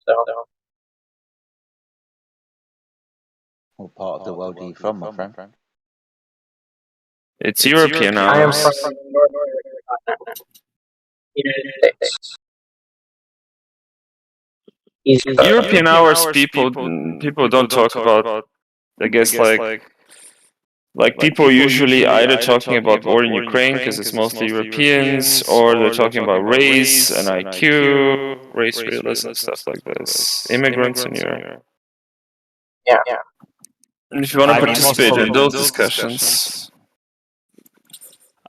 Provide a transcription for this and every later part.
though. What part of the world are you from, my friend? It's European I am hours. from North America, United States. East Coast. European hours people don't talk about. I guess like people usually either talking about war in Ukraine because it's mostly Europeans, or they're talking about race and IQ, race realism, stuff like this. Immigrants in Europe. Yeah. And if you want to participate in those discussions,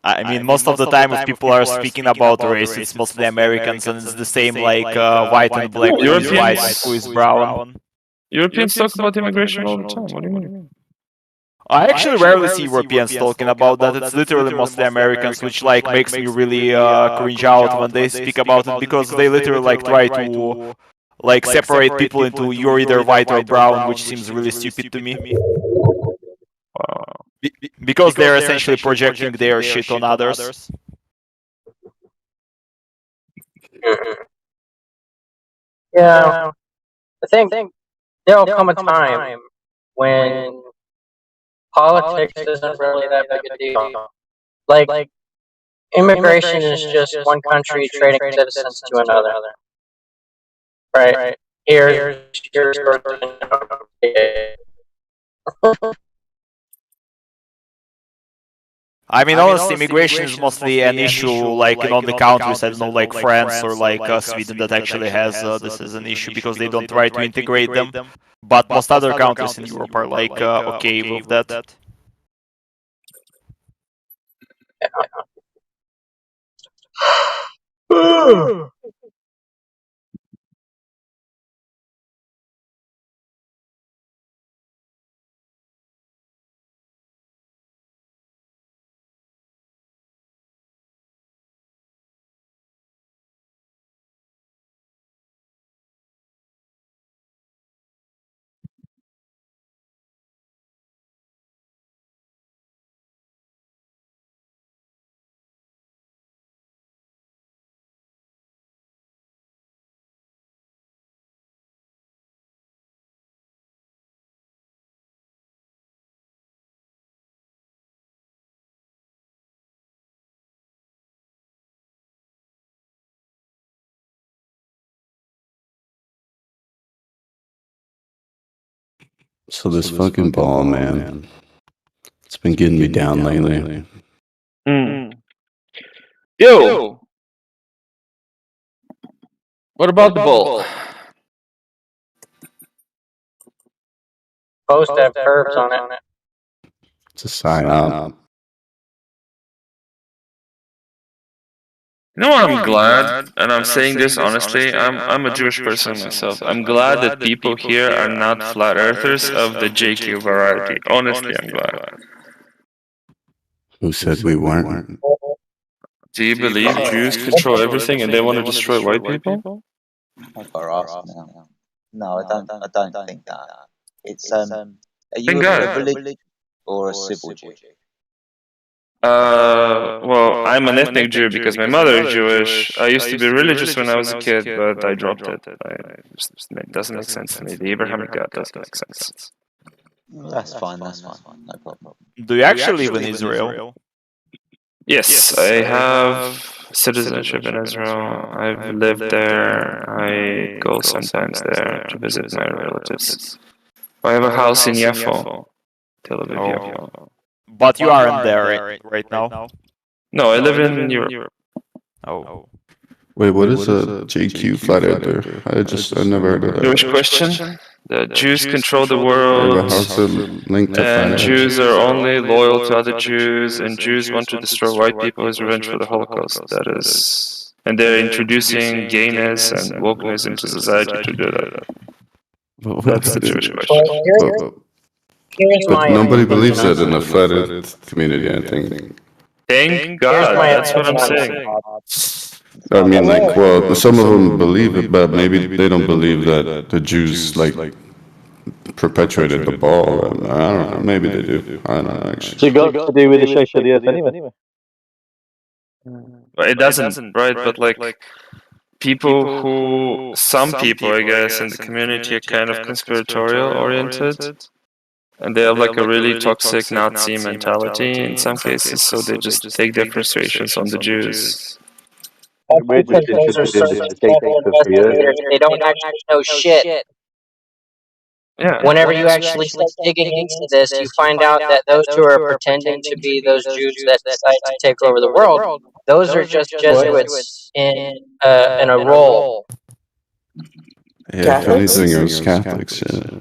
I mean, most of the time, if people are speaking about race, it's mostly Americans, and it's the same like white and black, who is white, who is brown. Europeans talk about immigration all the time. What do you mean? I actually rarely see Europeans talking about that. It's literally mostly Americans, which like makes me really cringe out when they speak about it, because they literally like try to like separate people into you're either white or brown, which seems really stupid to me. Because they're essentially projecting their shit on others. Yeah, I think there'll come a time when politics isn't really that big a deal. Like, immigration is just one country trading citizens to another. Right? Here's your I mean, honestly, immigration is mostly an issue, like in only countries, I don't know, like France or like Sweden, that actually has this as an issue, because they don't try to integrate them. But most other countries in Europe are like okay with that. So this fucking ball, man, it's been getting me down lately. Yo! What about the ball? supposed to have curves on it. It's a sign-up. You know what, I'm glad, and I'm saying this honestly, I'm a Jewish person myself. I'm glad that people here are not flat earthers of the JQ variety. Honestly, I'm glad. Who said we weren't? Do you believe Jews control everything and they want to destroy white people? I've got to ask now. No, I don't think that. It's are you a religious or a civil Jew? Well, I'm an ethnic Jew because my mother is Jewish. I used to be religious when I was a kid, but I dropped it. It doesn't make sense to me. The Abrahamic God doesn't make sense. That's fine, no problem. Do you actually live in Israel? Yes, I have citizenship in Israel. I've lived there. I go sometimes there to visit my relatives. I have a house in Yafo, Tel Aviv, Yafo. But you aren't there right now? No, I live in Europe. Oh. Wait, what is a JQ flat earther? I never heard of that. Jewish question? The Jews control the world, and Jews are only loyal to other Jews, and Jews want to destroy white people as revenge for the Holocaust. That is, and they're introducing gayness and wokeness into society to do that. That's the Jewish question. But nobody believes that in the flat earth community, I think. Thank God, that's what I'm saying. I mean, like, well, some of them believe it, but maybe they don't believe that the Jews, like, perpetuated the ball. I don't know, maybe they do. I don't know, actually. So it got to do with the shape of the earth anyway? But it doesn't, right? But like, people who, some people, I guess, in the community are kind of conspiratorial oriented. And they have like a really toxic Nazi mentality in some cases, so they just take their frustrations on the Jews. That's because those are surface level investigators. They don't actually know shit. Yeah. Whenever you actually start digging into this, you find out that those who are pretending to be those Jews that decide to take over the world, those are just Jesuits in a role. Yeah, if anything, it was Catholics. Yeah.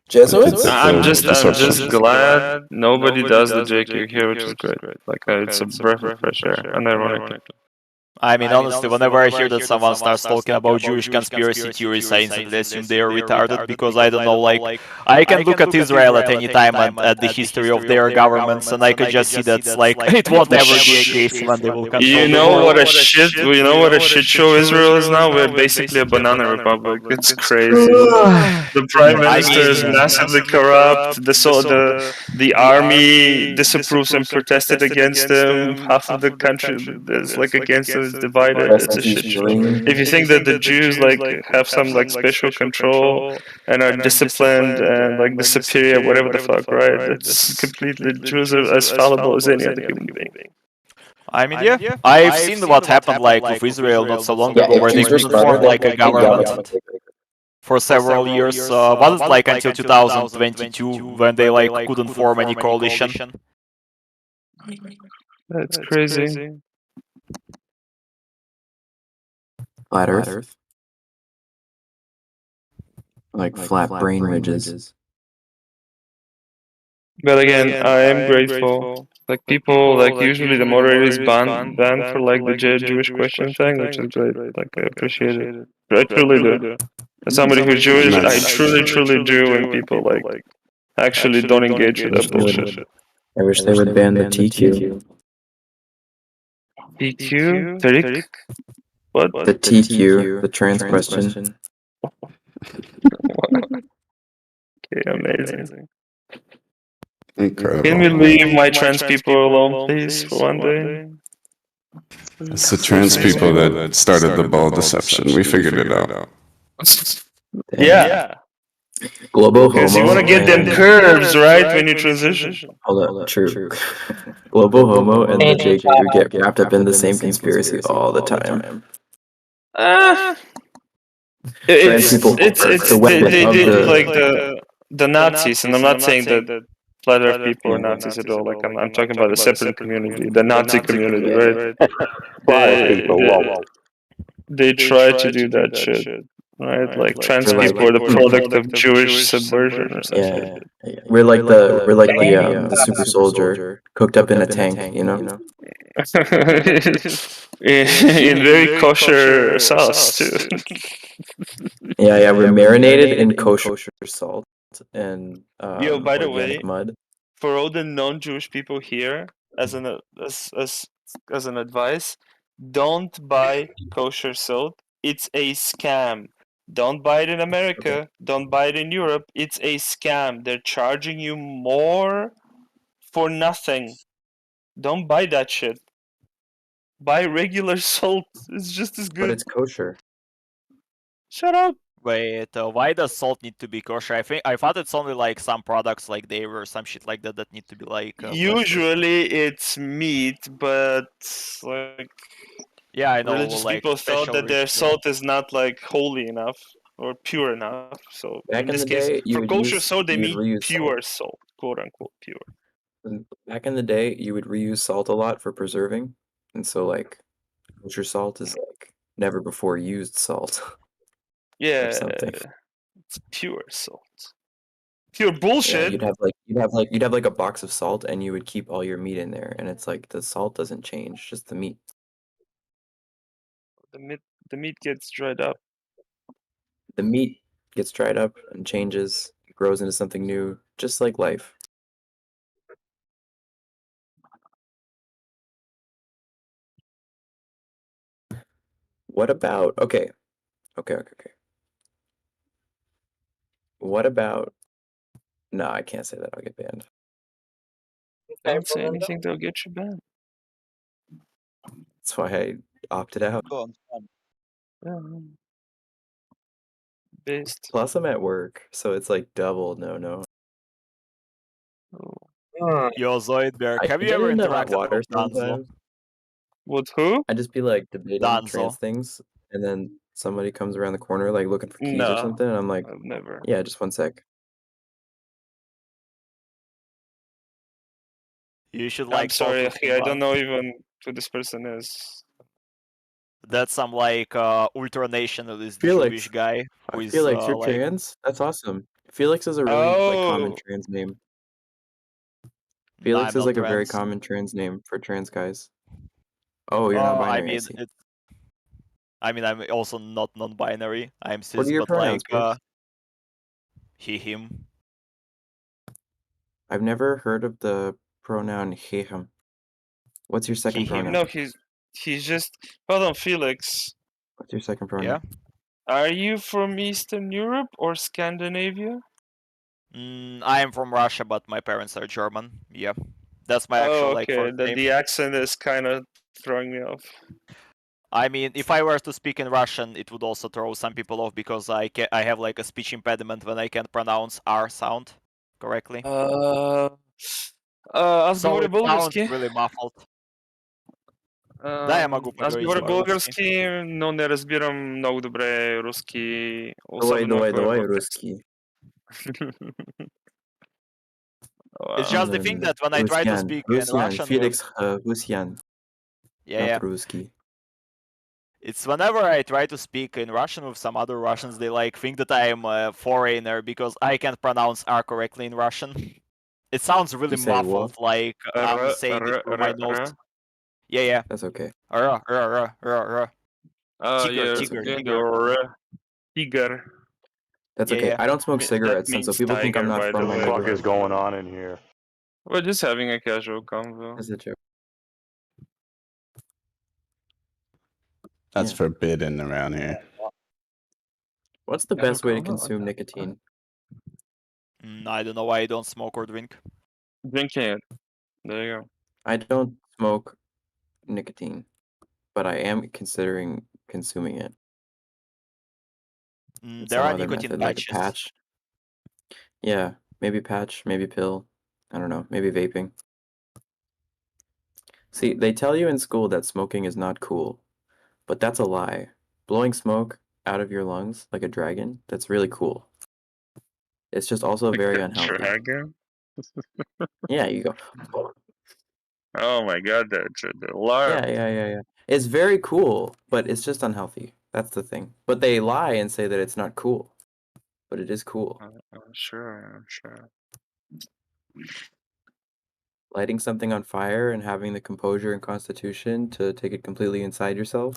Jesuits? I'm just glad nobody does the JQ here, which is great. Like it's a breath of fresh air, unironically. I mean, honestly, whenever I hear that someone starts talking about Jewish conspiracy theories, I instantly assume they are retarded because I don't know, like, I can look at Israel at any time and at the history of their governments, and I could just see that's like it won't ever be a case when they will control the world. You know what a shit show Israel is now? We're basically a banana republic. It's crazy. The prime minister is massively corrupt. The army disapproves and protested against him. Half of the country is like against him. Is divided. It's a shit show. If you think that the Jews like have some like special control and are disciplined and like the superior, whatever the fuck, right? It's completely Jews are as fallible as any other human being. I mean, yeah, I've seen what happened like with Israel not so long ago, where they couldn't form like a government for several years. Was it like until 2022 when they like couldn't form any coalition? That's crazy. Flat Earth? Like flat brain ridges. But again, I am grateful. Like people, like usually the moderator is banned for like the Jewish question thing, which is great. Like I appreciate it. I truly do. As somebody who's Jewish, I truly do when people like actually don't engage with that bullshit. I wish they would ban the TQ. PQ? Tariq? What? The TQ, the trans question. Okay, amazing. Incredible. Can we leave my trans people alone, please, for one day? It's the trans people that started the ball deception. We figured it out. Yeah. Global homo. Because you want to get them curves, right, when you transition. Hold up, true. Global homo and the JQ get wrapped up in the same conspiracy all the time. Trans people It's the weapon of the like the Nazis, and I'm not saying that flat Earth people are Nazis at all. Like I'm talking about a separate community, the Nazi community, right? They try to do that shit, right? Like trans people are the product of Jewish subversion or something. Yeah. We're like the super soldier cooked up in a tank, you know? in very kosher sauce too. Yeah, we're marinated in kosher salt and Yo, by the organic way, mud. for all the non-Jewish people here, as an advice, don't buy kosher salt. It's a scam. Don't buy it in America. Don't buy it in Europe. It's a scam. They're charging you more for nothing. Don't buy that shit. Buy regular salt. It's just as good. But it's kosher. Shut up. Wait, why does salt need to be kosher? I thought it's only like some products like dairy or some shit like that that need to be like. Usually it's meat, but like yeah, I know. religious Like people thought that their salt is not like holy enough or pure enough. So Back in in this the case, day, you for would kosher use salt, they you would mean reuse pure salt, quote unquote pure. Back in the day, you would reuse salt a lot for preserving, and so like kosher salt is like never before used salt. Yeah, or something. it's pure salt. Pure Yeah, bullshit. you'd have like a box of salt, and you would keep all your meat in there, and it's like the salt doesn't change, just the meat. The meat gets dried up. The meat gets dried up and changes, grows into something new, just like life. What about okay. What about no, I can't say that, I'll get banned. Don't say anything, they'll get you banned. That's why I opted out. Go on. Based. Plus, I'm at work, so it's like double no. Yo, Zoidberg, I have you get ever into hot interacted water with Danzo? sometimes. With who? I just be like debating Danzo. trans things, and then somebody comes around the corner like looking for keys or No, something, and I'm like, I've never. yeah, just 1 sec. You should I'm like talk sorry, with him. I don't know even who this person is. That's some like ultra nationalist Felix. Jewish guy who is Felix, you're like trans? That's awesome. Felix is a really like common Oh, trans name. nah, Felix I'm is not like a very trans. common trans name for trans guys. Oh, you're not I binary, I mean see. it's. I mean, I'm also not non-binary. I'm What cis, are your but like pronouns, Felix? he, him. I've never heard of the pronoun he, him. What's your second he, him. pronoun? No, he's just. Hold on, Felix. What's your second pronoun? Yeah. Are you from Eastern Europe or Scandinavia? I am from Russia, but my parents are German. Yeah, that's my actual Oh, like okay. first name. The accent is kind of throwing me off. I mean, if I were to speak in Russian, it would also throw some people off because I have like a speech impediment when I can't pronounce R sound correctly. Аз So говорю it sounds български. really muffled. Да, я могу Аз поговорить говоря по-русски. български, но не разбирам много добре руски, Давай, особено ако е в текст. русский. It's just the thing that when I try to speak in Russian, Felix Rusyan, yeah, not русский. it's whenever I try to speak in Russian with some other Russians, they like think that I am a foreigner because I can't pronounce R correctly in Russian. It sounds really You say muffled, what? like I'm saying it through my nose. Yeah. That's okay. Tiger. That's Yeah, okay. yeah. I don't smoke That cigarettes, and so means people think I'm tiger, not by from the my way. neighborhood. is going on in here? We're just having a casual convo. That's a joke. That's Yeah. forbidden around here. What's the Casual best way to convo? consume nicotine? I don't know why I don't smoke or drink. Drinking it. There you go. I don't smoke nicotine, but I am considering consuming it. There Some are other nicotine method, like a patches. patch. Yeah, maybe patch, maybe pill. I don't know, maybe vaping. See, they tell you in school that smoking is not cool, but that's a lie. Blowing smoke out of your lungs like a dragon, that's really cool. It's just also very unhealthy. Dragon? Yeah, you go. Oh my god, the alarm. Yeah. It's very cool, but it's just unhealthy. That's the thing. But they lie and say that it's not cool. But it is cool. I'm sure. Lighting something on fire and having the composure and constitution to take it completely inside yourself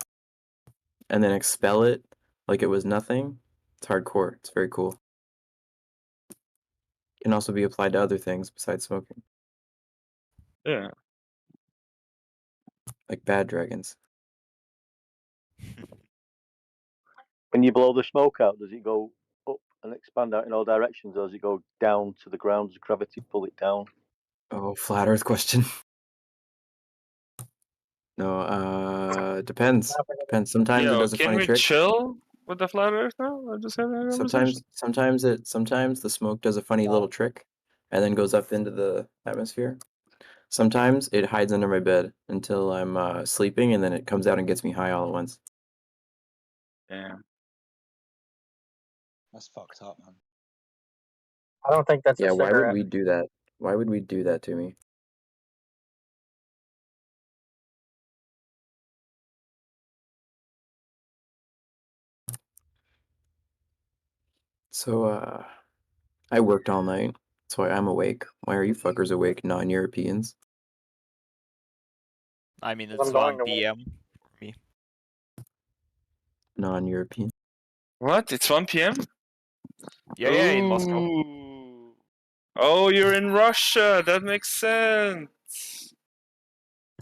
and then expel it like it was nothing, it's hardcore. It's very cool. Can also be applied to other things besides smoking, Yeah. like bad dragons. When you blow the smoke out, does it go up and expand out in all directions, or does it go down to the ground? Does gravity pull it down? Oh, flat Earth question. No, depends. Depends. Sometimes it Yo, does a can funny we trick. chill with the flat earth now? We're just having a conversation. Sometimes the smoke does a funny little trick and then goes up into the atmosphere. Sometimes it hides under my bed until I'm sleeping, and then it comes out and gets me high all at once. Damn. That's fucked up, man. I don't think that's Yeah, a why would cigarette. we do that? Why would we do that to me? So, I worked all night, so I'm awake. Why are you fuckers awake, non-Europeans? I mean, I'm it's going 1 to p.m. for me. Non-European. What? It's 1 p.m.? Yeah, in Moscow. Ooh. Oh, you're in Russia. That makes sense.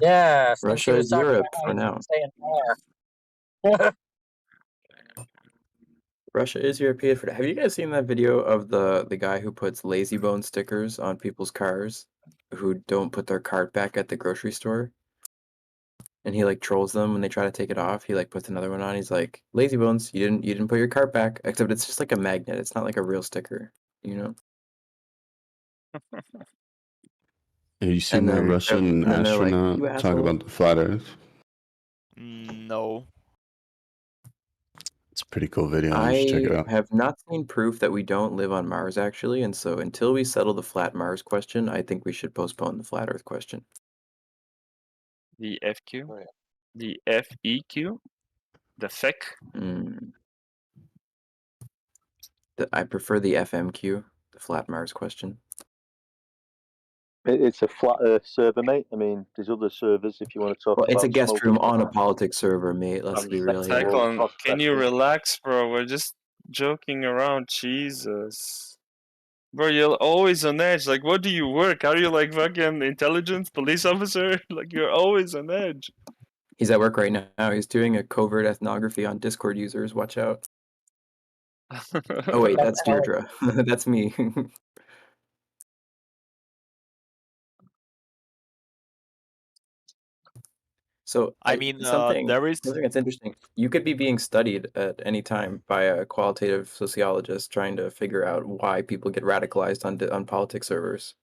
Yeah, since Russia he was is talking Europe about how for he now. can stay in there. Russia is European for now. Have you guys seen that video of the guy who puts lazy bone stickers on people's cars who don't put their cart back at the grocery store? and he like trolls them when they try to take it off. He like puts another one on. He's like, "Lazy bones, you didn't put your cart back." Except it's just like a magnet. It's not like a real sticker, you know. Have you seen And that then Russian and then they're like, astronaut "You talk asshole." about the flat Earth? No. It's a pretty cool video. You should check it I out. have not seen proof that we don't live on Mars, actually, and so until we settle the flat Mars question, I think we should postpone the flat Earth question. The FQ? The FEQ? The FEC? I prefer the FMQ, the flat Mars question. It's a flat Earth server, mate. I mean, there's other servers if you want to talk Well, about. it's a guest smoking room and on a that. politics server, mate. Let's be real here. Cyclone, can you relax, bro? We're just joking around. Jesus. Bro, you're always on edge. Like, what do you work? Are you like fucking intelligence police officer? Like, you're always on edge. He's at work right now. He's doing a covert ethnography on Discord users. Watch out. Oh wait, that's Deirdre. That's me. So I mean, something there is. that's interesting. You could be being studied at any time by a qualitative sociologist trying to figure out why people get radicalized on politics servers.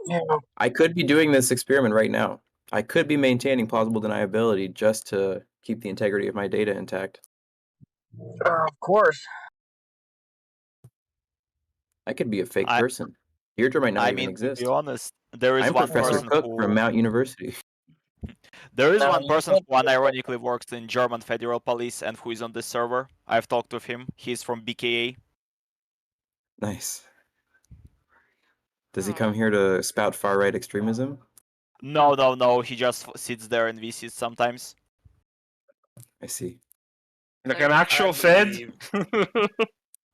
Yeah. I could be doing this experiment right now. I could be maintaining plausible deniability just to keep the integrity of my data intact. Of course. I could be a fake person. Deirdre might not even exist. To be honest, there is I'm one Professor person Cook who... from Mount University. There is No, one you person can't who unironically works in German Federal Police and who is on this server. I've talked with him. He's from BKA. Nice. Does he come here to spout far-right extremism? No. He just sits there and visits sometimes. I see. Like an actual Fed?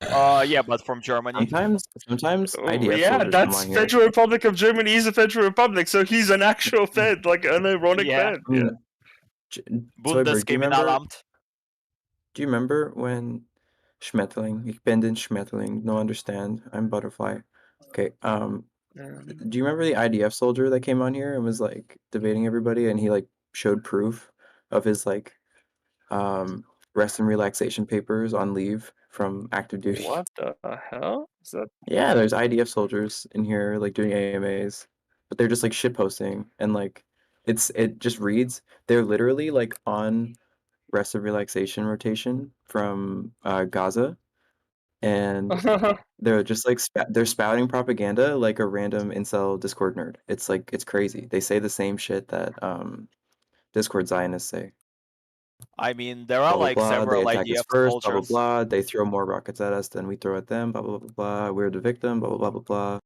Yeah, but from Germany. Sometimes IDF Yeah, soldiers come that's on here. Federal Republic of Germany is a Federal Republic, so he's an actual Fed, like an ironic Yeah. Fed. I mean, Zoidberg, Bundeskriminalamt. do you remember when Schmetterling, ich bin den Schmetterling, no understand, I'm butterfly. Okay, do you remember the IDF soldier that came on here and was like debating everybody and he like showed proof of his like rest and relaxation papers on leave from active duty? What the hell? Is that... Yeah, there's IDF soldiers in here like doing AMAs, but they're just like shitposting and like it just reads they're literally like on rest and relaxation rotation from Gaza, and they're just like they're spouting propaganda like a random incel Discord nerd. It's like it's crazy. They say the same shit that Discord Zionists say. I mean, there are Blah blah like blah. They several attack us IDF first. Blah blah soldiers. blah. They throw more rockets at us than we throw at them. Blah blah blah blah. We're the victim. Blah blah blah blah blah.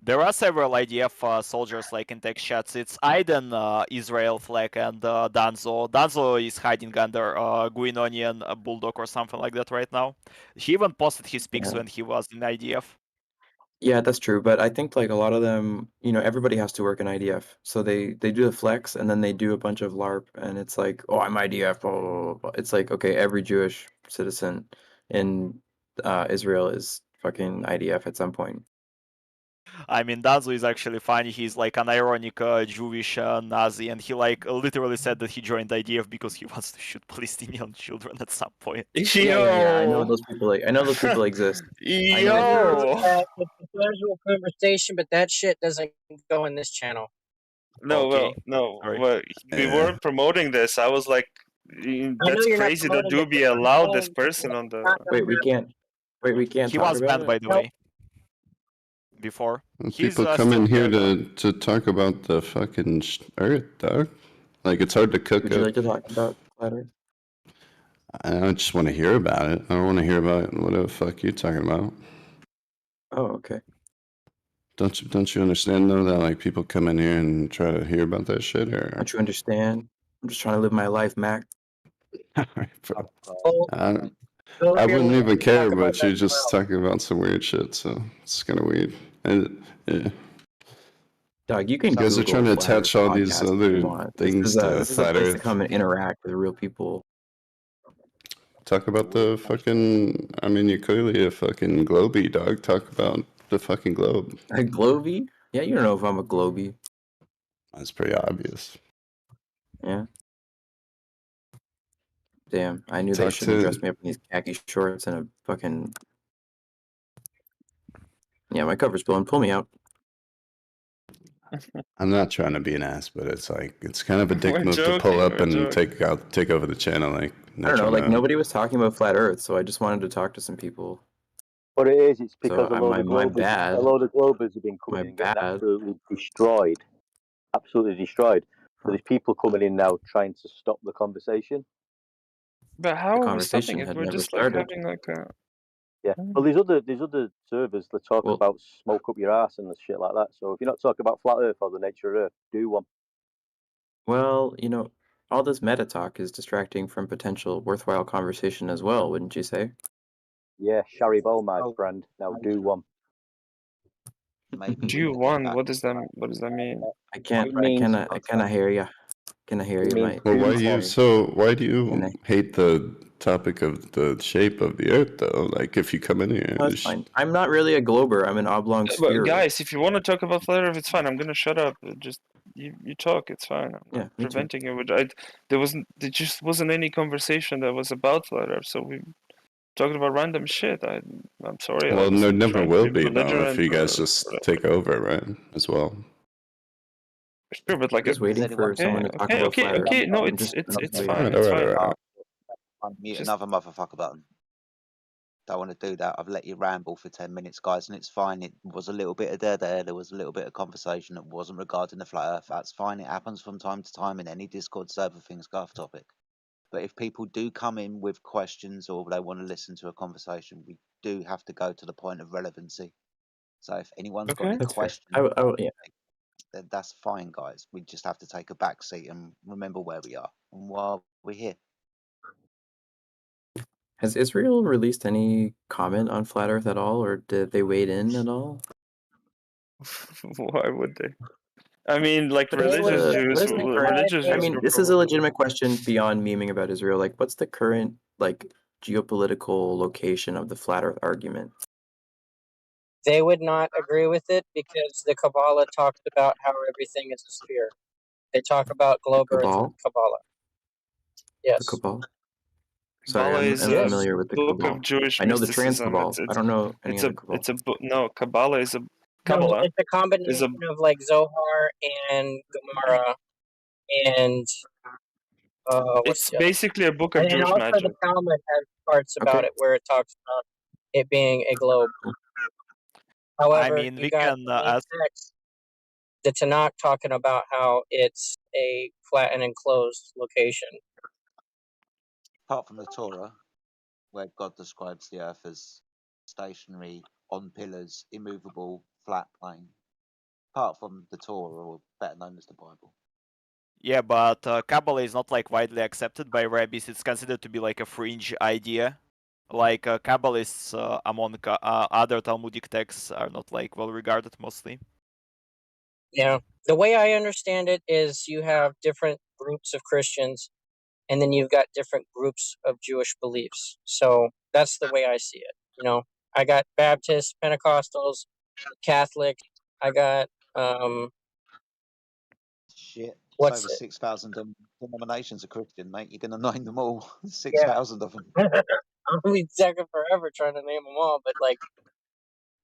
There are several IDF soldiers like in tech chats. It's Aiden, Israel flag, and Danzo. Danzo is hiding under Guinonian Bulldog or something like that right now. He even posted his pics when he was in IDF. Yeah, that's true. But I think like a lot of them, you know, everybody has to work in IDF. So they do the flex and then they do a bunch of LARP and it's like, oh, I'm IDF. Blah, blah, blah, blah. It's like, okay, every Jewish citizen in Israel is fucking IDF at some point. I mean, Danzo is actually funny. He's like an ironic Jewish Nazi, and he like literally said that he joined IDF because he wants to shoot Palestinian children at some point. Yeah, I know those people. I know those people exist. Yo! It's a casual conversation, but that shit doesn't go in this channel. No, Okay. well, we weren't promoting this. I was like, that's you're not crazy that promoting it, Doobie but allowed this person on the... Wait, we can't. We can't. He talk was about banned, it? by the way. Before. People come in here to talk about the fucking Earth, dog. Like, it's hard to cook Would you like to talk about flat Earth? I just want to hear about it. I don't want to hear about whatever the fuck you're talking about. Oh, okay. Don't you understand though that like people come in here and try to hear about that shit? Or Don't you understand? I'm just trying to live my life, Mac. Bro, I wouldn't even care, but you're just talking about some weird shit, so it's kind of weird. And yeah. Dog, you can. You guys are trying to attach all these other things to this is a flat place to Earth. come and interact with real people. Talk about the fucking. I mean, you're clearly a fucking globey, dog. Talk about the fucking globe. A globey? Yeah, you don't know if I'm a globey. That's pretty obvious. Yeah. Damn, I knew So they shouldn't dress me up in these khaki shorts and a fucking... Yeah, my cover's blown. Pull me out. I'm not trying to be an ass, but it's like it's kind of a dick We're move to pull joking, up we're and joking. take over the channel. Like I don't know, like nobody was talking about flat Earth, so I just wanted to talk to some people. What it is, it's because So a load of globers have been coming in and getting absolutely destroyed. Absolutely destroyed. So there's people coming in now trying to stop the conversation. But how The are we stopping conversation it? had We're never just like started. having like a... Yeah. Well, there's other servers that talk about smoke up your ass and shit like that. So if you're not talking about flat Earth or the nature of Earth, do one. Well, you know, all this meta talk is distracting from potential worthwhile conversation as well, wouldn't you say? Yeah, Sharry Bowl, my friend. Now do one. Maybe Do one? What does that mean? I cannot hear you. Can I hear you, mate? Well, why do you hate the topic of the shape of the Earth though? Like if you come in here, That's fine. I'm not really a glober. I'm an oblong But sphere. guys, if you want to talk about flat Earth, it's fine. I'm gonna shut up. Just you talk. It's fine. I'm not preventing you. There just wasn't any conversation that was about flat Earth, so we talking about random shit. I'm sorry. well, there never will be though belligerent if you guys just take over, right? As well. Sure, but like just waiting for someone to talk about flat Earth. No, it's fine. It's fine. Unmute another motherfucker button. Don't want to do that. I've let you ramble for 10 minutes, guys, and it's fine. It was a little bit of there. There was a little bit of conversation that wasn't regarding the flat Earth. That's fine. It happens from time to time in any Discord server things go off topic. But if people do come in with questions or they want to listen to a conversation, we do have to go to the point of relevancy. So if anyone's got any questions, then that's fine, guys. We just have to take a back seat and remember where we are and why we're here. Has Israel released any comment on flat Earth at all, or did they wade in at all? Why would they? I mean, like religious Jews. I mean, this is a legitimate question beyond memeing about Israel. Like, what's the current geopolitical location of the flat Earth argument? They would not agree with it because the Kabbalah talks about how everything is a sphere. They talk about globe Earth in Kabbalah. Yes. The Kabbalah? Kabbalah Sorry, I'm is unfamiliar a with the book Kabbalah. of Jewish I know the trans mysticism. Kabbalah. I don't know any other Kabbalah. It's a book. No, Kabbalah is a No, Kabbalah. it's a combination of like Zohar and Gemara and it's basically a book of Jewish also magic. the Talmud has parts about it where it talks about it being a globe. However, you got the text, the Tanakh talking about how it's a flat and enclosed location. Apart from the Torah, where God describes the earth as stationary, on pillars, immovable, flat plane. Apart from the Torah, or better known as the Bible. Yeah, but Kabbalah is not like widely accepted by rabbis. It's considered to be like a fringe idea. Like Kabbalists among other Talmudic texts are not like well regarded mostly. Yeah, the way I understand it is you have different groups of Christians, and then you've got different groups of Jewish beliefs. So that's the way I see it. You know, I got Baptists, Pentecostals, Catholics. I got Shit, it's over 6,000 denominations of Christian, mate. You're gonna name them all. 6,000 of them. I'll be taking forever trying to name them all, but like,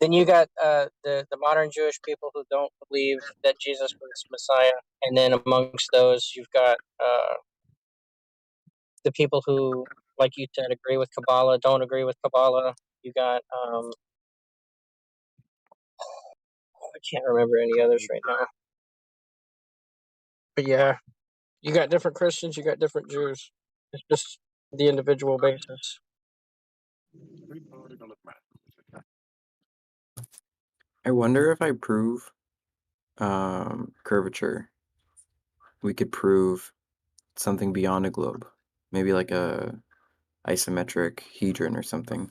then you got the modern Jewish people who don't believe that Jesus was Messiah, and then amongst those you've got the people who, like you said, agree with Kabbalah, don't agree with Kabbalah. You got I can't remember any others right now. But yeah, you got different Christians, you got different Jews. It's just the individual basis. I wonder if I prove curvature, we could prove something beyond a globe. Maybe like a isometric hedron or something.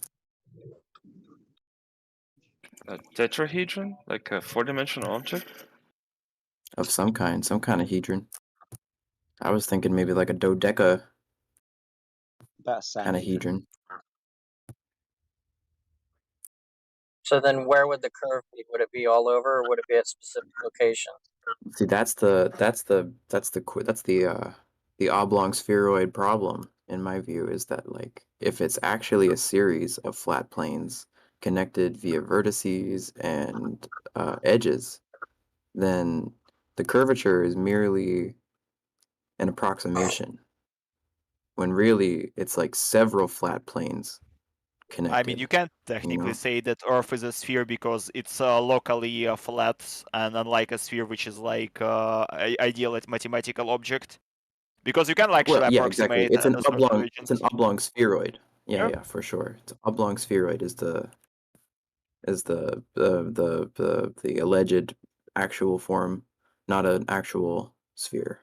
A tetrahedron, like a four-dimensional object. Of some kind of hedron. I was thinking maybe like a dodeca kind of hedron. So then, where would the curve be? Would it be all over, or would it be at a specific location? See, that's the the oblong spheroid problem, in my view, is that like if it's actually a series of flat planes connected via vertices and edges, then the curvature is merely an approximation. When really it's like several flat planes connected. I mean, you can't technically say that Earth is a sphere because it's locally flat, and unlike a sphere, which is like ideal mathematical object, because you can actually approximate. Exactly. It's an oblong. It's an oblong spheroid. Yeah, for sure. It's oblong spheroid is the alleged actual form, not an actual sphere.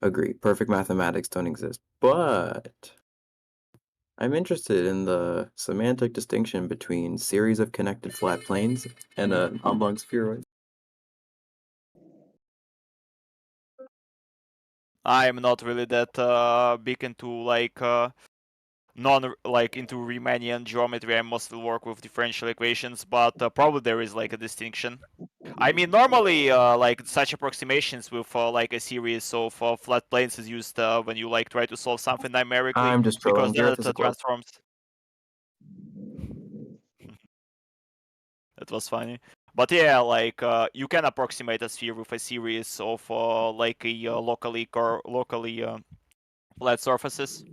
Agree. Perfect mathematics don't exist, but I'm interested in the semantic distinction between series of connected flat planes and an oblong spheroid. I'm not really that big into like into Riemannian geometry. I mostly work with differential equations, but probably there is like a distinction. I mean, normally like such approximations with like a series of flat planes is used when you like try to solve something numerically. I'm just because trolling. then it transforms. That was funny. But yeah, like you can approximate a sphere with a series of like a locally flat surfaces.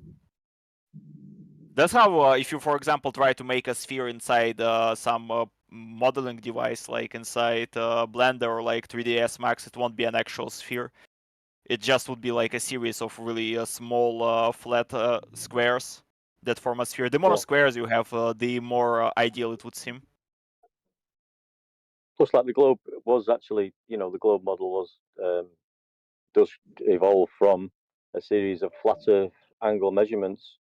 That's how if you, for example, try to make a sphere inside some modeling device, like inside Blender or like 3ds Max, it won't be an actual sphere. It just would be like a series of really small flat squares that form a sphere. The more squares you have, the more ideal it would seem. Plus, like the globe was actually, the globe model was does evolve from a series of flatter angle measurements.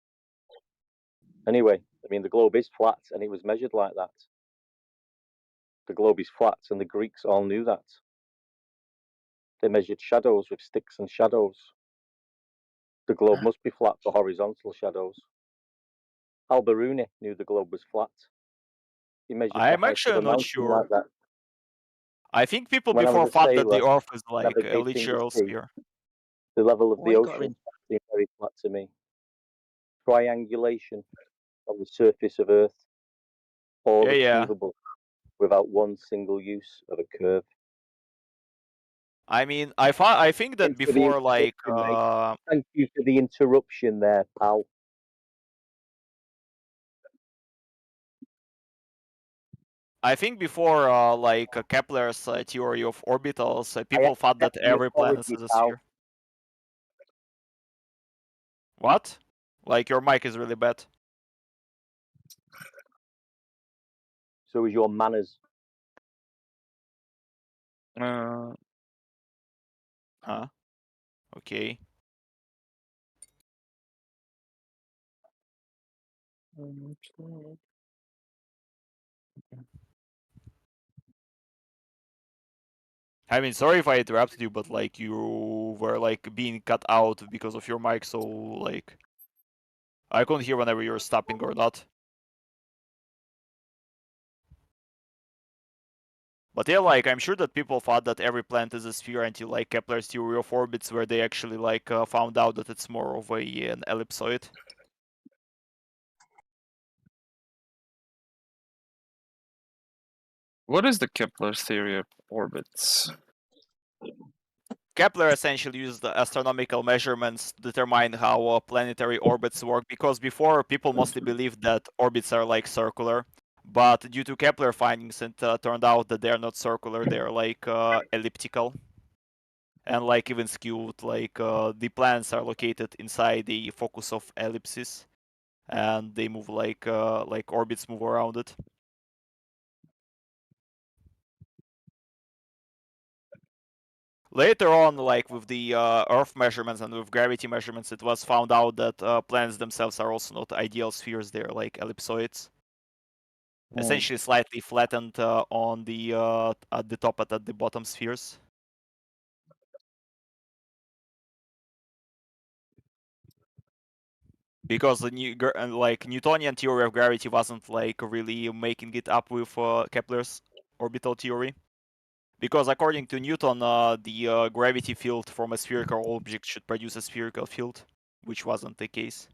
Anyway, I mean, the globe is flat, and it was measured like that. The globe is flat, and the Greeks all knew that. They measured shadows with sticks and shadows. The globe must be flat for horizontal shadows. Al-Biruni knew the globe was flat. He measured the height of a mountain like that. I think people before thought that the Earth is like a literal sphere. The level of the ocean seemed very flat to me. Triangulation on the surface of Earth, all achievable without one single use of a curve. I mean, I think that before like thank you for the interruption there, pal. I think before like Kepler's theory of orbitals, people thought that every planet is a sphere. What? Like your mic is really bad. So is your manners. Huh? Okay. I mean, sorry if I interrupted you, but like you were like being cut out because of your mic, so like I couldn't hear whenever you're stopping or not. But yeah, like I'm sure that people thought that every planet is a sphere until like Kepler's theory of orbits, where they actually like found out that it's more of an ellipsoid. What is the Kepler's theory of orbits? Kepler essentially used astronomical measurements to determine how planetary orbits work, because before people mostly believed that orbits are like circular, but due to Kepler findings, it turned out that they're not circular, they're like elliptical and like even skewed. Like the planets are located inside the focus of ellipses, and they move like orbits move around it. Later on, like with the Earth measurements and with gravity measurements, it was found out that planets themselves are also not ideal spheres; they're like ellipsoids, essentially slightly flattened on the at the top and at the bottom spheres. Because the Newtonian theory of gravity wasn't like really making it up with Kepler's orbital theory. Because according to Newton, the gravity field from a spherical object should produce a spherical field, which wasn't the case.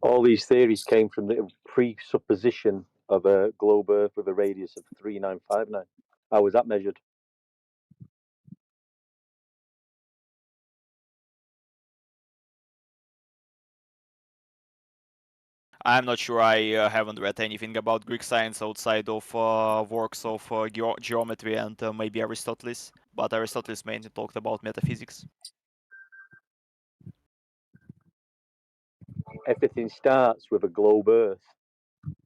All these theories came from the presupposition of a globe Earth with a radius of 3959. How was that measured? I'm not sure. I haven't read anything about Greek science outside of works of geometry and maybe Aristotle, but Aristotle mainly talked about metaphysics. Everything starts with a globe Earth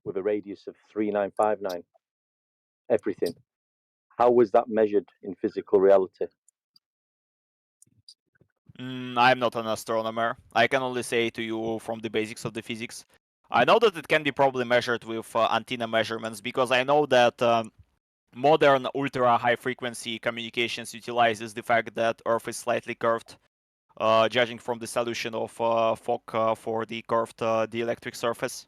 with a radius of 3959. Everything. How was that measured in physical reality? I'm not an astronomer. I can only say to you from the basics of the physics. I know that it can be probably measured with antenna measurements because I know that modern ultra high frequency communications utilizes the fact that Earth is slightly curved, judging from the solution of Fock for the curved dielectric surface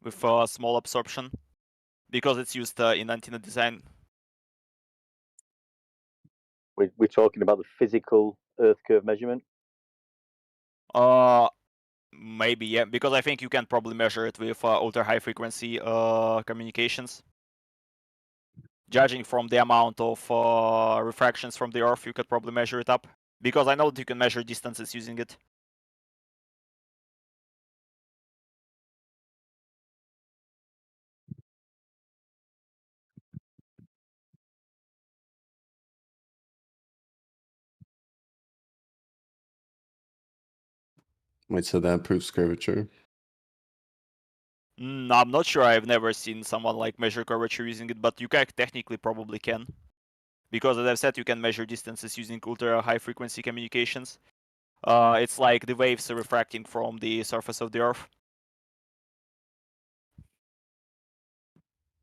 with small absorption because it's used in antenna design. We're talking about the physical Earth curve measurement. Maybe, yeah, because I think you can probably measure it with ultra high frequency communications. Judging from the amount of refractions from the Earth, you could probably measure it up. Because I know that you can measure distances using it. Wait, so that proves curvature? I'm not sure. I've never seen someone like measure curvature using it, but you can technically probably can. Because as I've said, you can measure distances using ultra high frequency communications. It's like the waves are refracting from the surface of the Earth.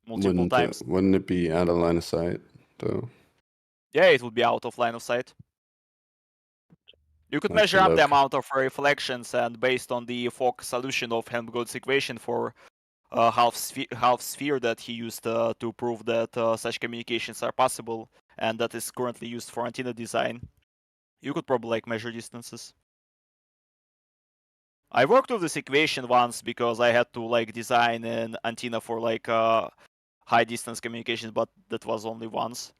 Multiple times. Wouldn't it be out of line of sight, though? Yeah, it would be out of line of sight. You could Like measure up the below. amount of reflections, and based on the Fock solution of Helmholtz equation for half sphere that he used to prove that such communications are possible, and that is currently used for antenna design, you could probably like measure distances. I worked with this equation once because I had to like design an antenna for like high distance communications, but that was only once.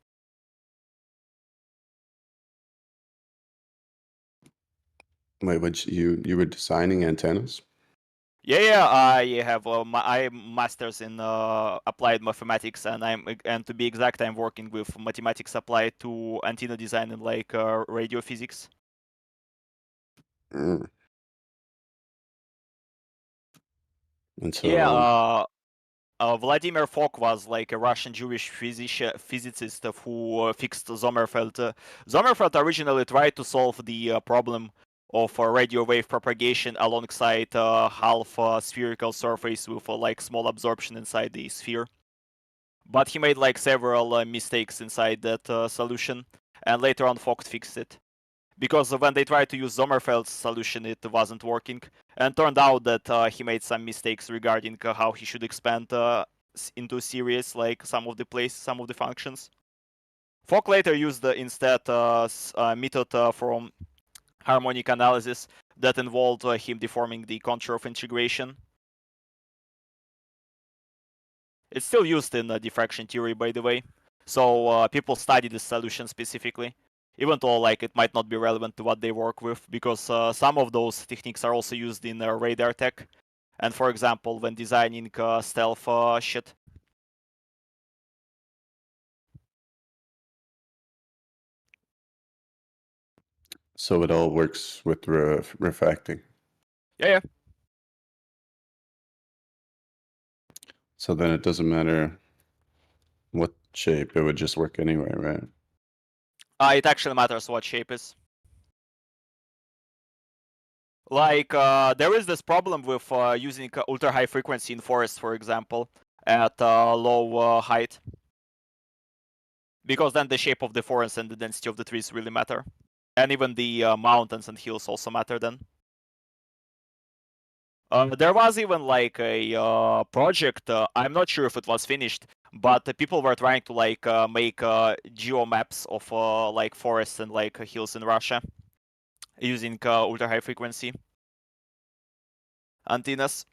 Wait, which you were designing antennas? Yeah, I have I masters in applied mathematics, and to be exact, I'm working with mathematics applied to antenna design and like radio physics. Mm. And so, Yeah, Vladimir Fock was like a Russian Jewish physicist who fixed Sommerfeld. Sommerfeld originally tried to solve the problem of radio wave propagation alongside half spherical surface with like small absorption inside the sphere. But he made like several mistakes inside that solution, and later on Fock fixed it. Because when they tried to use Sommerfeld's solution, it wasn't working, and turned out that he made some mistakes regarding how he should expand into series, like some of the functions. Fock later used instead a method from harmonic analysis that involved him deforming the contour of integration. It's still used in diffraction theory, by the way, so people study this solution specifically. Even though like it might not be relevant to what they work with, because some of those techniques are also used in radar tech, and for example when designing stealth shit. so it all works with refracting. Yeah. So then it doesn't matter what shape, it would just work anyway, right? It actually matters what shape is. Like there is this problem with using ultra high frequency in forests, for example, at low height, because then the shape of the forest and the density of the trees really matter, and even the mountains and hills also matter then. There was even like a project. I'm not sure if it was finished, but people were trying to like make geo maps of like forests and like hills in Russia using ultra high frequency antennas.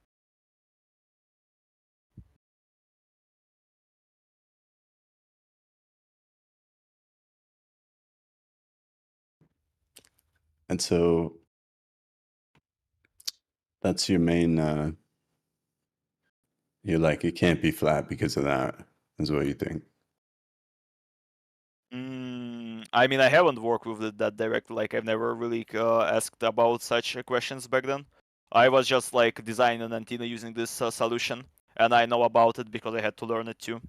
And so that's your main. You're like, it can't be flat because of that. Is what you think? I mean, I haven't worked with that directly. Like, I've never really asked about such questions back then. I was just like designing an antenna using this solution, and I know about it because I had to learn it too.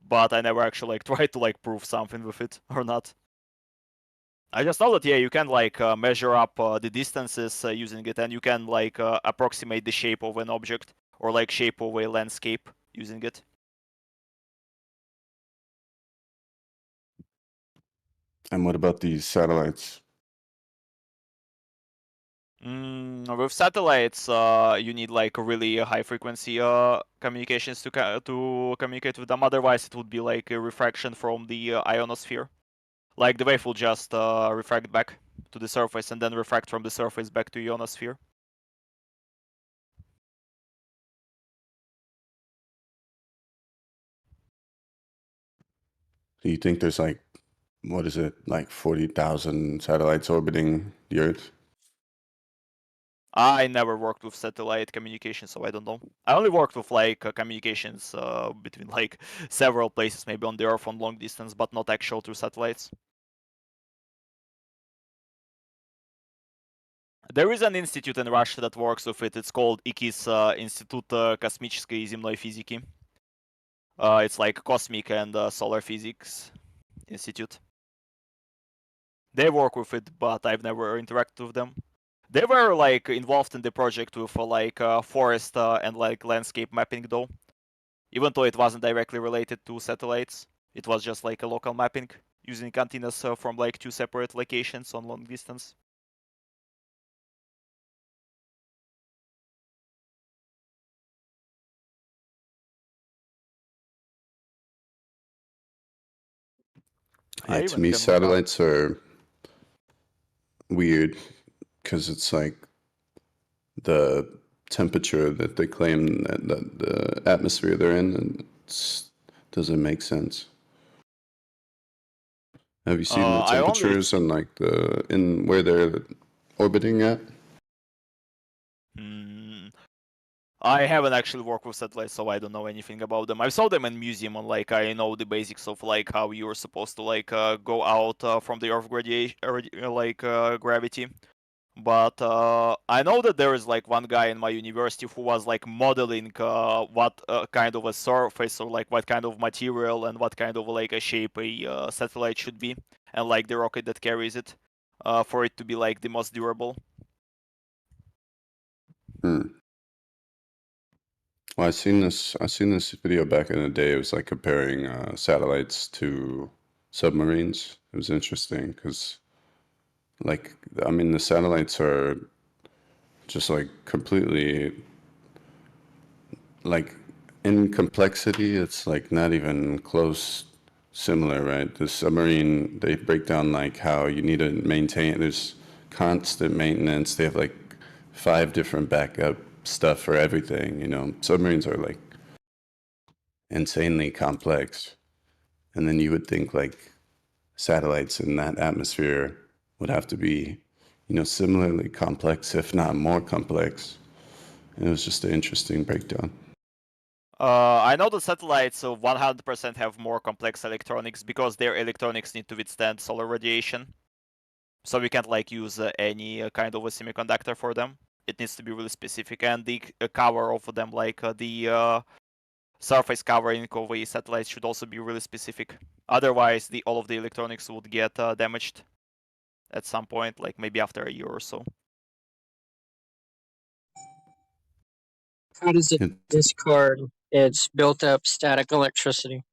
But I never actually like tried to like prove something with it or not. I just know that yeah, you can like measure up the distances using it, and you can like approximate the shape of an object or like shape of a landscape using it. And what about these satellites? With satellites, you need like really high frequency communications to communicate with them. Otherwise, it would be like a refraction from the ionosphere. Like the wave will just refract back to the surface and then refract from the surface back to ionosphere. Do you think there's like, what is it, like 40,000 satellites orbiting the Earth? I never worked with satellite communication, so I don't know. I only worked with like communications between like several places, maybe on the Earth on long distance, but not actual through satellites. There is an institute in Russia that works with it. It's called IKIS, Институт космической и земной физики. It's like cosmic and solar physics institute. They work with it, but I've never interacted with them. They were like involved in the project with like forest and like landscape mapping though. Even though it wasn't directly related to satellites, it was just like a local mapping using antennas from like two separate locations on long distance. Yeah, to me, satellites are weird because it's like the temperature that they claim that the atmosphere they're in, and it doesn't make sense. Have you seen the temperatures and like the in where they're orbiting at? I haven't actually worked with satellites, so I don't know anything about them. I saw them in museum, and like I know the basics of like how you're supposed to like go out from the Earth gravity. But I know that there is like one guy in my university who was like modeling what kind of a surface or like what kind of material and what kind of like a shape a satellite should be, and like the rocket that carries it, for it to be like the most durable. Well, I seen this video back in the day. It was like comparing satellites to submarines. It was interesting because, like, I mean, the satellites are just like completely like in complexity. It's like not even close similar, right? The submarine, they break down like how you need to maintain. There's constant maintenance. They have like 5 different backup stuff for everything. You know, submarines are like insanely complex. And then you would think like satellites in that atmosphere would have to be, you know, similarly complex, if not more complex. And it was just an interesting breakdown. I know that satellites 100% have more complex electronics because their electronics need to withstand solar radiation. So we can't like use any kind of a semiconductor for them. It needs to be really specific, and the cover of them, like the surface covering of a satellite, should also be really specific. Otherwise, all of the electronics would get damaged at some point, like maybe after a year or so. How does it discard its built-up static electricity?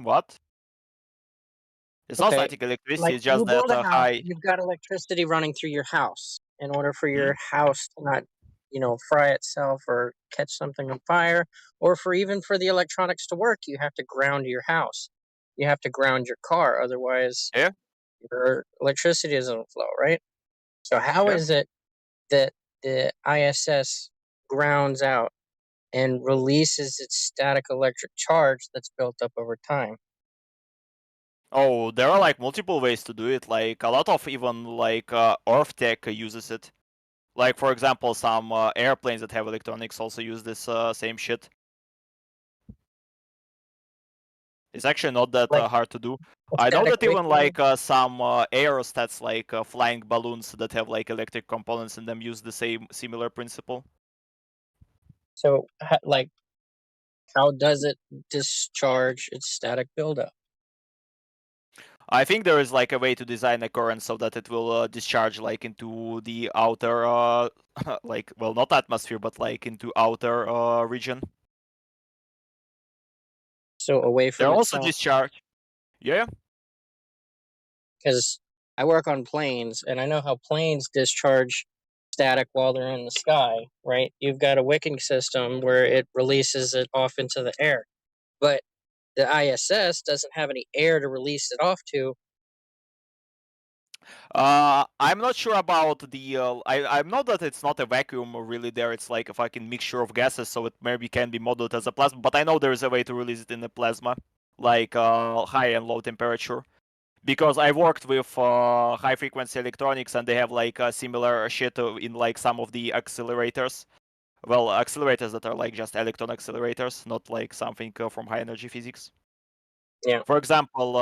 What? It's not static electricity. Like It's just you that build a house, high. you've got electricity running through your house. In order for your Mm-hmm. house to not, fry itself or catch something on fire, or for the electronics to work, you have to ground your house. You have to ground your car, otherwise Yeah. your electricity doesn't flow, right? So how Yeah. is it that the ISS grounds out and releases its static electric charge that's built up over time? Oh, there are like multiple ways to do it. Like a lot of even like Earth tech uses it. Like for example, some airplanes that have electronics also use this same shit. It's actually not that Like hard to do. a I know static that even awakening. like some aerostats, like flying balloons that have like electric components in them, use the same similar principle. So, how does it discharge its static buildup? I think there is like a way to design a current so that it will discharge like into the outer, like well, not atmosphere, but like into outer region. So away They're from also itself, discharge. Yeah. because I work on planes, and I know how planes discharge static while they're in the sky. Right? You've got a wicking system where it releases it off into the air, but the ISS doesn't have any air to release it off to. I'm not sure about the. I know that it's not a vacuum really there. It's like a fucking mixture of gases, so it maybe can be modeled as a plasma. But I know there is a way to release it in a plasma, like high and low temperature. Because I worked with high frequency electronics, and they have like similar shit in like some of the accelerators. Well, accelerators that are like just electron accelerators, not like something from high energy physics. Yeah. For example,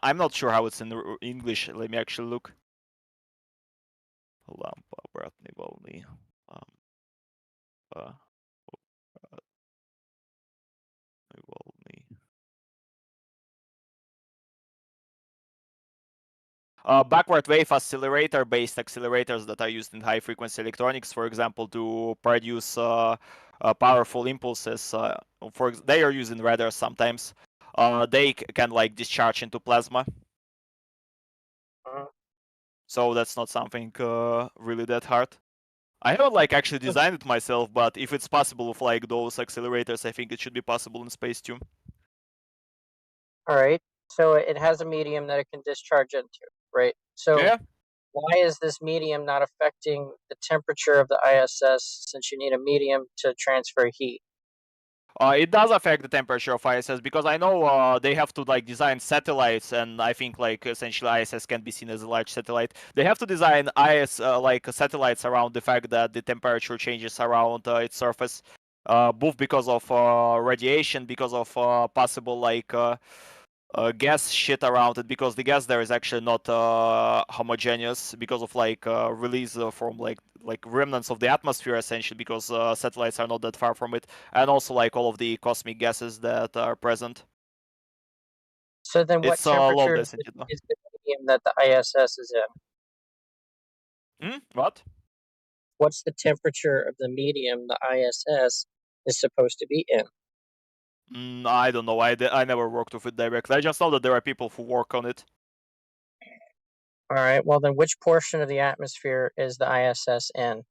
I'm not sure how it's in English. Let me actually look. Лампа обратной волны. Лампа обратной волны. Backward wave accelerator based accelerators that are used in high frequency electronics, for example, to produce powerful impulses. They are used in radars sometimes. They can like discharge into plasma. So that's not something really that hard. I haven't like actually designed it myself, but if it's possible with like those accelerators, I think it should be possible in space too. All right. So it has a medium that it can discharge into, right? So Yeah. why is this medium not affecting the temperature of the ISS, since you need a medium to transfer heat? It does affect the temperature of ISS because I know they have to like design satellites, and I think like essentially ISS can be seen as a large satellite. They have to design like satellites around the fact that the temperature changes around its surface, both because of radiation, because of possible like gas shit around it, because the gas there is actually not homogeneous because of like release from like remnants of the atmosphere essentially, because satellites are not that far from it, and also like all of the cosmic gases that are present. So then, what It's low temperature density. is the medium that the ISS is in? What? What's the temperature of the medium the ISS is supposed to be in? I don't know. I never worked with it directly. I just know that there are people who work on it. All right. Well, then, which portion of the atmosphere is the ISS in?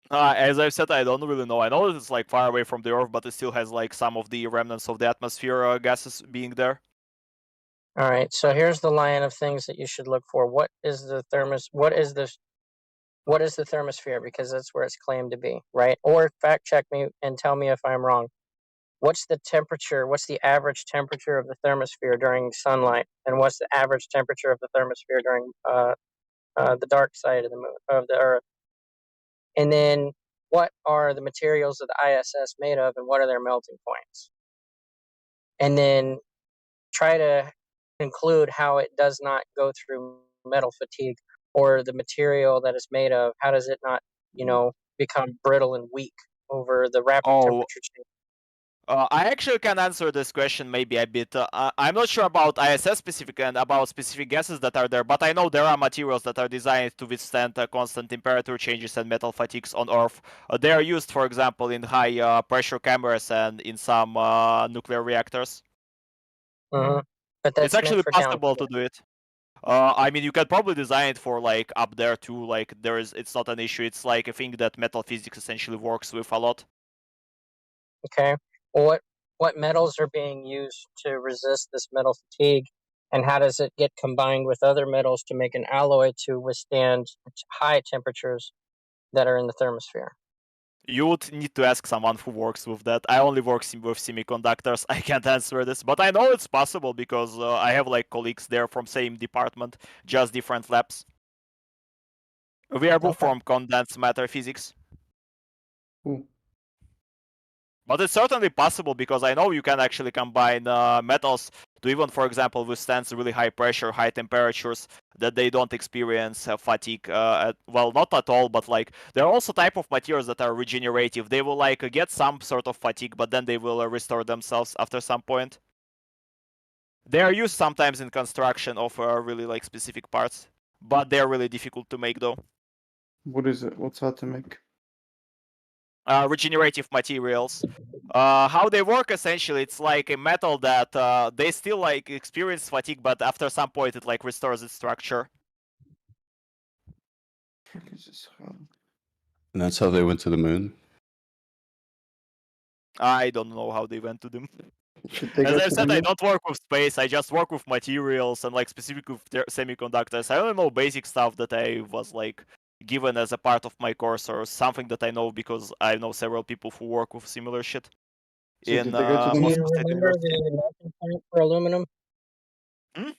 As I've said, I don't really know. I know that it's like far away from the Earth, but it still has like some of the remnants of the atmosphere gases being there. All right. So here's the line of things that you should look for. What is the thermosphere? Because that's where it's claimed to be, right? Or fact check me and tell me if I'm wrong. What's the temperature? What's the average temperature of the thermosphere during sunlight, and what's the average temperature of the thermosphere during the dark side of the Earth? And then, what are the materials of the ISS made of, and what are their melting points? And then try to conclude how it does not go through metal fatigue, or the material that it's made of. How does it not, become brittle and weak over the rapid Oh, temperature change? I actually can answer this question maybe a bit. I'm not sure about ISS specific and about specific gases that are there, but I know there are materials that are designed to withstand constant temperature changes and metal fatigues on Earth. They are used, for example, in high pressure cameras and in some nuclear reactors. But that's It's actually meant for down possible here. to do it. I mean, you can probably design it for like up there too. Like it's not an issue. It's like a thing that metal physics essentially works with a lot. Okay. Well, what metals are being used to resist this metal fatigue, and how does it get combined with other metals to make an alloy to withstand high temperatures that are in the thermosphere? You would need to ask someone who works with that. I only work with semiconductors. I can't answer this, but I know it's possible because I have like colleagues there from same department, just different labs. We are both Okay. from condensed matter physics. Cool. But it's certainly possible because I know you can actually combine metals to even, for example, withstand really high pressure, high temperatures that they don't experience fatigue. Well, not at all, but like there are also type of materials that are regenerative. They will like get some sort of fatigue, but then they will restore themselves after some point. They are used sometimes in construction of really like specific parts, but they are really difficult to make though. What is it? What's hard to make? Regenerative materials. How they work essentially, it's like a metal that they still like experience fatigue, but after some point it like restores its structure. And that's how they went to the moon. I don't know how they went to them. They As go I to the said, I moon? don't work with space. I just work with materials and like specific with semiconductors. I only know basic stuff that I was like given as a part of my course or something that I know because I know several people who work with similar shit So in did they go to the Do moon? you Moscow State remember University. the melting point for aluminum? Hmm?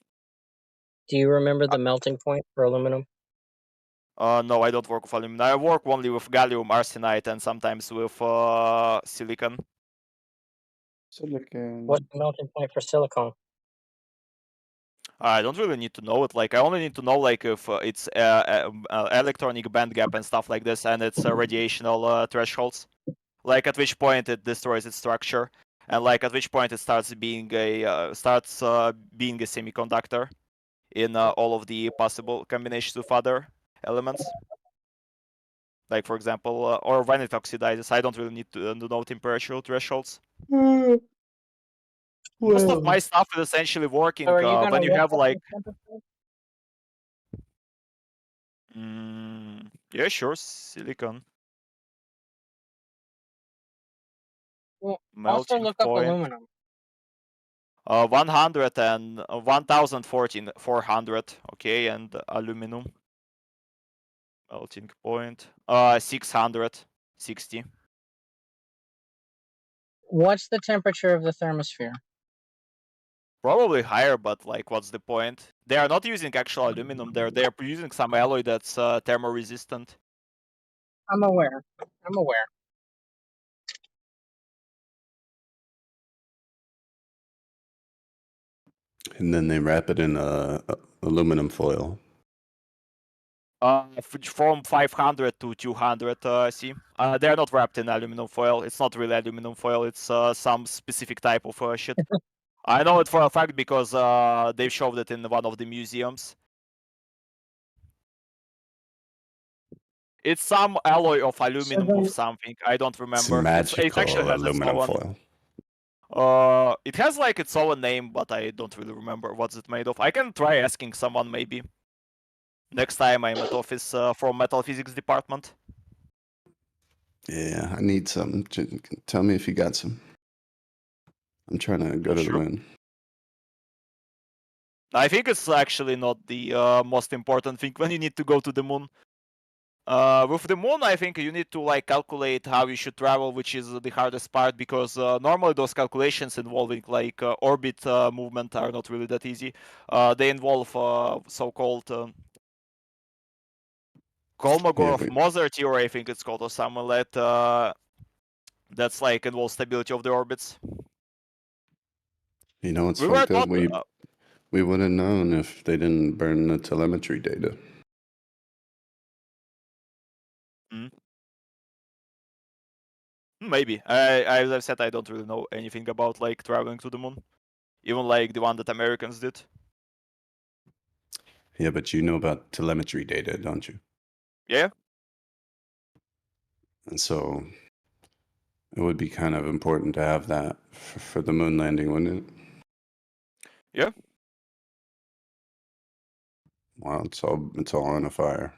Do you remember the melting point for aluminum? No, I don't work with aluminum. I work only with gallium arsenide and sometimes with silicon. Silicon. What's the melting point for silicon? I don't really need to know it. Like, I only need to know like if it's electronic band gap and stuff like this, and its radiational thresholds. Like at which point it destroys its structure, and like at which point it starts being a semiconductor in all of the possible combinations with other elements. Like for example, or when it oxidizes, I don't really need to know temperature thresholds. Most of my stuff is essentially working So are you going when to you look have up like. the temperature? Yeah, sure, silicon Well, also melting look up point. aluminum. 100 and 1014 400. Okay, and aluminum melting point 660. What's the temperature of the thermosphere? Probably higher, but like, what's the point? They are not using actual aluminum there. They are using some alloy that's thermo-resistant. I'm aware. I'm aware. And then they wrap it in aluminum foil. From 500 to 200 C. They're not wrapped in aluminum foil. It's not really aluminum foil. It's some specific type of shit. I know it for a fact because they showed it in one of the museums. It's some alloy of aluminum with something. I don't remember. It's It actually magical has its aluminum own. foil. It has like its own name, but I don't really remember what's it made of. I can try asking someone maybe next time I'm at office from metal physics department. Yeah, I need some. Tell me if you got some. I'm trying to go to the moon. I think it's actually not the most important thing when you need to go to the moon. With the moon, I think you need to like calculate how you should travel, which is the hardest part because normally those calculations involving like orbit movement are not really that easy. They involve so-called Kolmogorov-Moser theory, I think it's called, or something like that. That's like involves stability of the orbits. You know what's fucked up? We would have known if they didn't burn the telemetry data. Maybe. As I've said, I don't really know anything about like traveling to the moon, even like the one that Americans did. Yeah, but you know about telemetry data, don't you? Yeah. And so it would be kind of important to have that for the moon landing, wouldn't it? Yeah. Wow, it's all on a fire.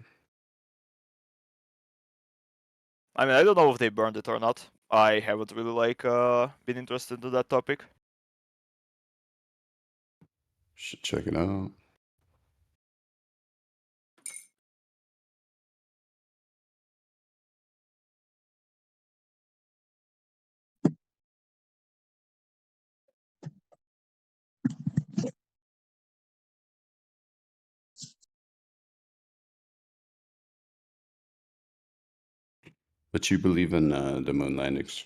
I mean, I don't know if they burned it or not. I haven't really like been interested in that topic. Should check it out. But you believe in the moon landings?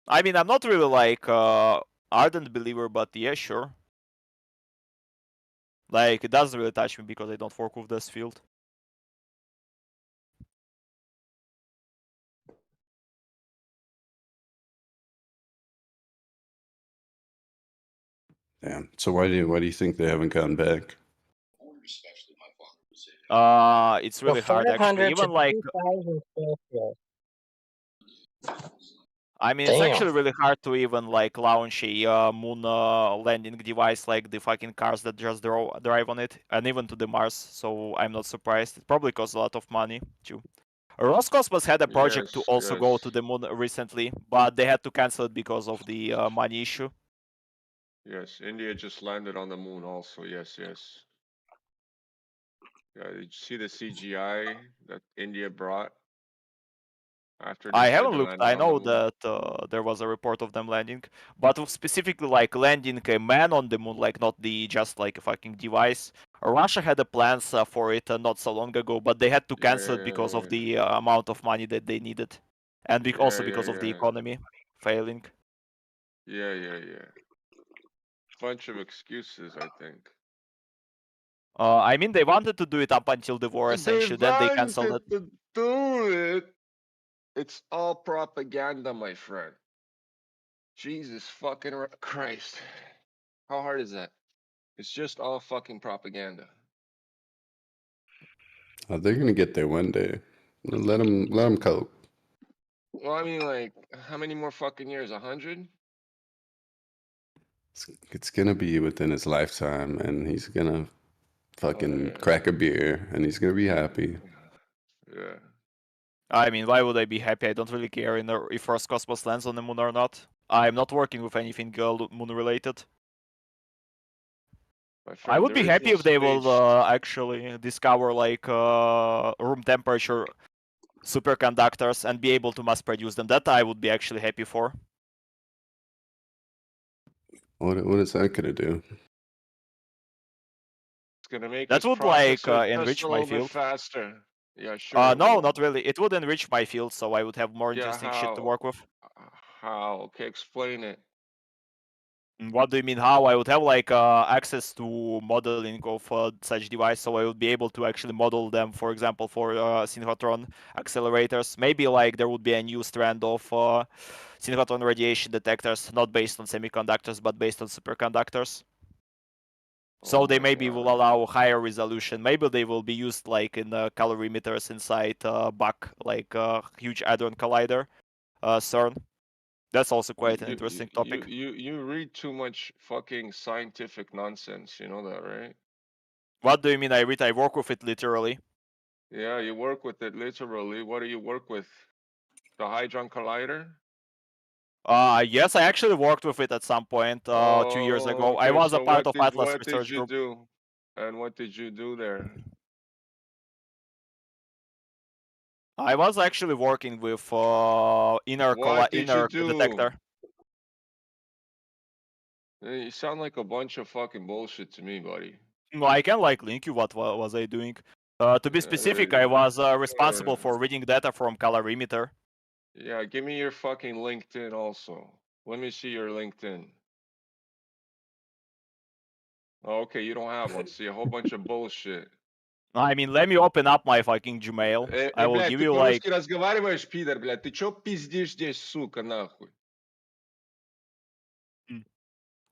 I mean, I'm not really like ardent believer, but yeah, sure. Like, it doesn't really touch me because I don't work with this field. Damn. So why do you think they haven't gotten back? It's really hard actually. 500 to Even like 2,000 Celsius. I mean, it's Damn. actually really hard to even like launch a moon landing device like the fucking cars that just drive on it, and even to the Mars. So I'm not surprised. It probably costs a lot of money too. Roscosmos had a project to Yes, also go yes, to the moon recently, but they had to cancel it because of the money issue. yes. India just landed on the moon also. Yes, yes. Yeah, did you see the CGI that India brought after they I said haven't they looked. landed I on the know moon? that there was a report of them landing, but specifically like landing a man on the moon, like not the just like a fucking device. Russia had the plans for it not so long ago, but they had to Yeah, cancel it yeah, because of yeah, the amount of money that they needed, and yeah, also yeah, because of the yeah, economy failing. yeah, yeah, yeah. Bunch of excuses, I think. I mean, they wanted to do it up until the war, They essentially. Then they canceled wanted it. to do it. It's all propaganda, my friend. Jesus fucking Christ. How hard is that? It's just all fucking propaganda. They're gonna get there one day. Let them cope. Well, I mean, like, how many more fucking years? 100? It's gonna be within his lifetime, and he's gonna fucking yeah. crack a beer, and he's gonna be happy. Yeah. I mean, why would I be happy? I don't really care if Roscosmos lands on the moon or not. I'm not working with anything moon related. My I friend, would there be is happy no if they will space. actually discover like room temperature superconductors and be able to mass produce them. That I would be actually happy for. What is that gonna do? It's gonna make That us would like process it just enrich a my little bit field. faster. Yeah, sure it No, will. not really. It would enrich my field, so I would have more Yeah, interesting shit to work with. How? Okay, explain it. What do you mean how? I would have like access to modeling of such device, so I would be able to actually model them, for example, for synchrotron accelerators. Maybe like there would be a new strand of synchrotron radiation detectors, not based on semiconductors, but based on superconductors. So Oh they my maybe will god. allow higher resolution. Maybe they will be used like in calorimeters inside BAC, like Huge Hadron Collider, CERN. That's also quite an interesting topic. You read too much fucking scientific nonsense, you know that, right? What do you mean I read? I work with it literally. Yeah, you work with it literally. What do you work with? The Hadron Collider? Yes, I actually worked with it at some point 2 years ago. I Okay, was a so part of Atlas what did research you group. do? And what did you do there? I was actually working with What did you inner do? detector. You sound like a bunch of fucking bullshit to me, buddy. No, I can like link you what was I doing. To be specific, I was responsible for reading data from calorimeter. Yeah, give me your fucking LinkedIn also. Let me see your LinkedIn. Oh, okay, you don't have one. See, a whole bunch of bullshit. I mean, let me open up my fucking Gmail. I will Блядь, give ты you like... по-русски разговариваешь, пидор, блядь? Ты чё пиздишь здесь, сука, нахуй?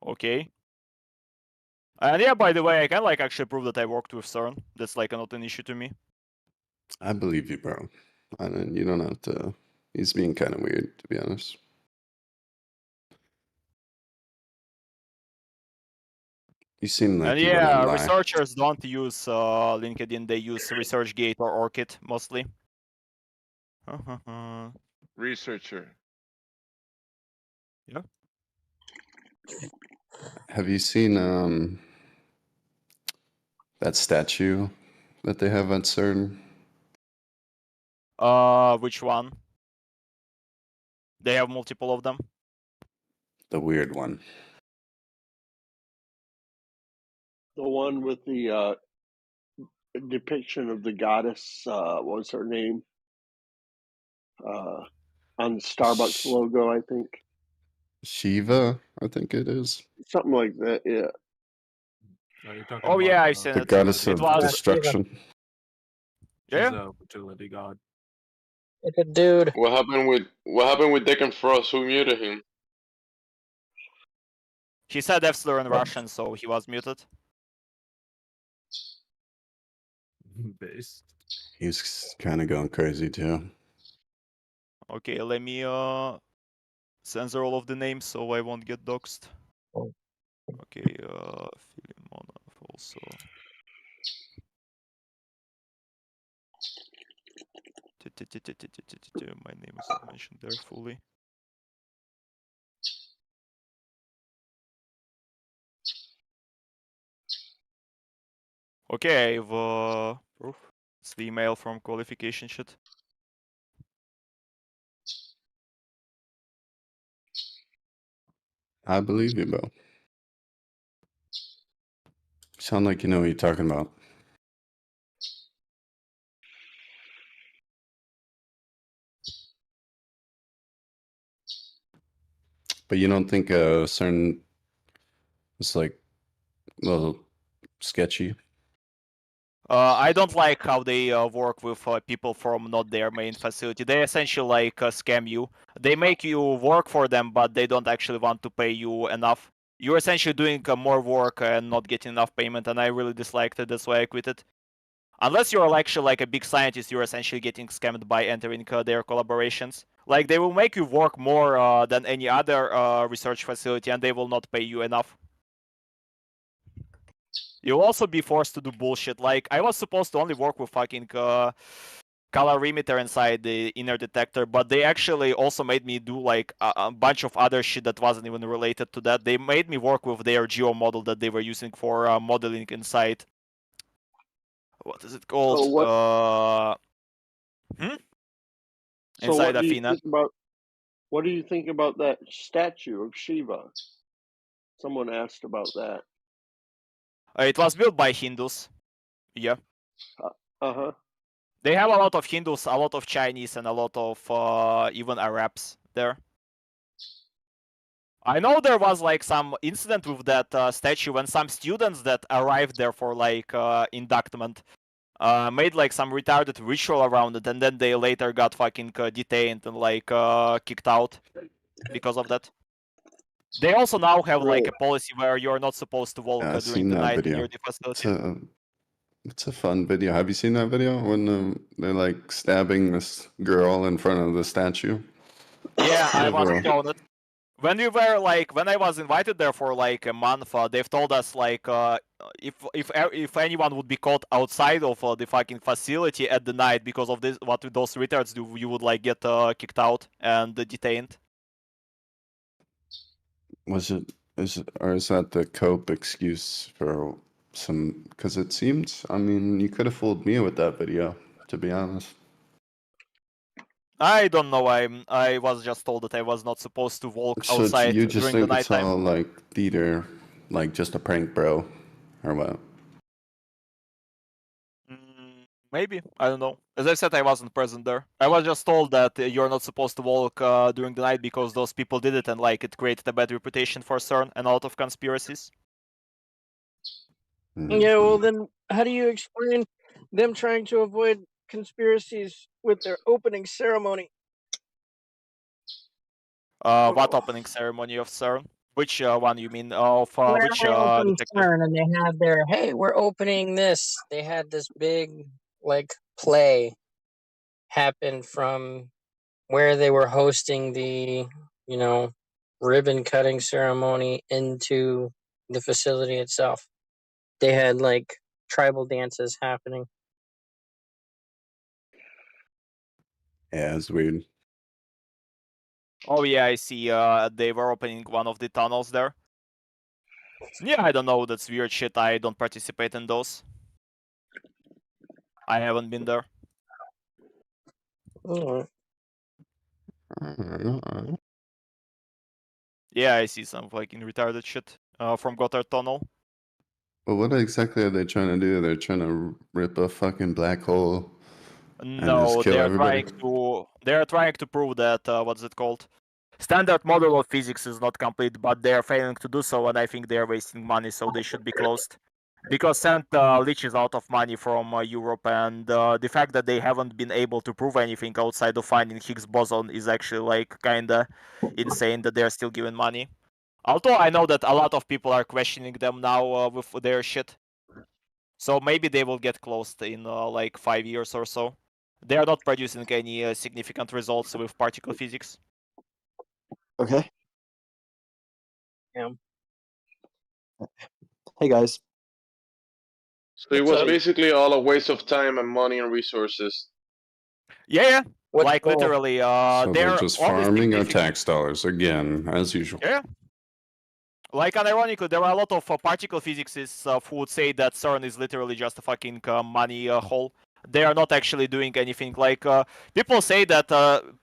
Okay. And yeah, by the way, I can like actually prove that I worked with CERN. That's like not an issue to me. I believe you, bro. And you don't have to. He's being kind of weird, to be honest. You seem like And you wouldn't yeah, lie. researchers don't use LinkedIn, they use ResearchGate or Orchid mostly. Researcher. Yeah. Have you seen that statue that they have at CERN? Which one? They have multiple of them. The weird one. The one with the depiction of the goddess, what was her name? On the Starbucks logo, I think. Shiva, I think it is. Something like that, yeah. Oh yeah, I've seen The it. goddess It of was... destruction. Yeah? fertility god. Like a dude. What happened with Deacon Frost? Who muted him? He said F slur in Russian, so he was muted. Based. He's kind of going crazy too. Okay, let me censor all of the names so I won't get doxxed. Okay, Filimonov also. My name is not mentioned there fully. Okay, I've proof. It's the email from qualification sheet. I believe you, bro. Sound like you know what you're talking about. But you don't think CERN is like a little sketchy? I don't like how they work with people from not their main facility. They essentially like scam you. They make you work for them, but they don't actually want to pay you enough. You're essentially doing more work and not getting enough payment, and I really disliked it. That's why I quit it. Unless you're actually like a big scientist, you're essentially getting scammed by entering their collaborations. Like they will make you work more than any other research facility, and they will not pay you enough. You'll also be forced to do bullshit. Like I was supposed to only work with fucking calorimeter inside the inner detector, but they actually also made me do like a bunch of other shit that wasn't even related to that. They made me work with their geo model that they were using for modeling inside. What is it called? So Inside what do you Athena. think about what do you think about that statue of Shiva? Someone asked about that. It was built by Hindus. Yeah. Uh-huh. They have a lot of Hindus, a lot of Chinese, and a lot of even Arabs there. I know there was like some incident with that statue when some students that arrived there for like inductment made like some retarded ritual around it, and then they later got fucking detained and like kicked out because of that. They also now have like a policy where you're not supposed to walk I've during seen the that night video. near the facility. It's a fun video. Have you seen that video when they're like stabbing this girl in front of the statue? Yeah, I was Bro. shown it. When we were like, when I was invited there for like a month, they've told us like, if anyone would be caught outside of the fucking facility at the night because of this, what those retards do, you would like get kicked out and detained. Is that the cope excuse for some? Because it seems, I mean, you could have fooled me with that video, to be honest. I don't know. I was just told that I was not supposed to walk So outside you just during the think it's nighttime. all like theater, like just a prank, bro, or what? Maybe. I don't know. As I said, I wasn't present there. I was just told that you're not supposed to walk during the night because those people did it, and like it created a bad reputation for CERN and a lot of conspiracies. Yeah, well then, how do you explain them trying to avoid conspiracies with their opening ceremony. What opening ceremony of CERN? Which one you mean? Of Where which they opened detector? CERN and they had their, hey, we're opening this. They had this big, like, play happen from where they were hosting the, ribbon cutting ceremony into the facility itself. They had, like, tribal dances happening. Yeah, it's weird. Oh yeah, I see. They were opening one of the tunnels there. Yeah, I don't know. That's weird shit. I don't participate in those. I haven't been there. Yeah, I see some fucking retarded shit from Gotthard Tunnel. Well, what exactly are they trying to do? They're trying to rip a fucking black hole and just No, kill they are everybody? trying to prove that what's it called? Standard model of physics is not complete, but they are failing to do so, and I think they are wasting money, so they should be closed. Because Sand leeches out of money from Europe, and the fact that they haven't been able to prove anything outside of finding Higgs boson is actually like kinda insane that they're still giving money. Although I know that a lot of people are questioning them now with their shit. So maybe they will get closed in like 5 years or so. They are not producing any significant results with particle physics. Okay. Yeah. Hey guys. So it was basically all a waste of time and money and resources. Yeah. What's like the- literally, So they're just only farming our significant- tax dollars again, as usual. Yeah. Like, unironically, there are a lot of particle physicists who would say that CERN is literally just a fucking money hole. They are not actually doing anything. Like, people say that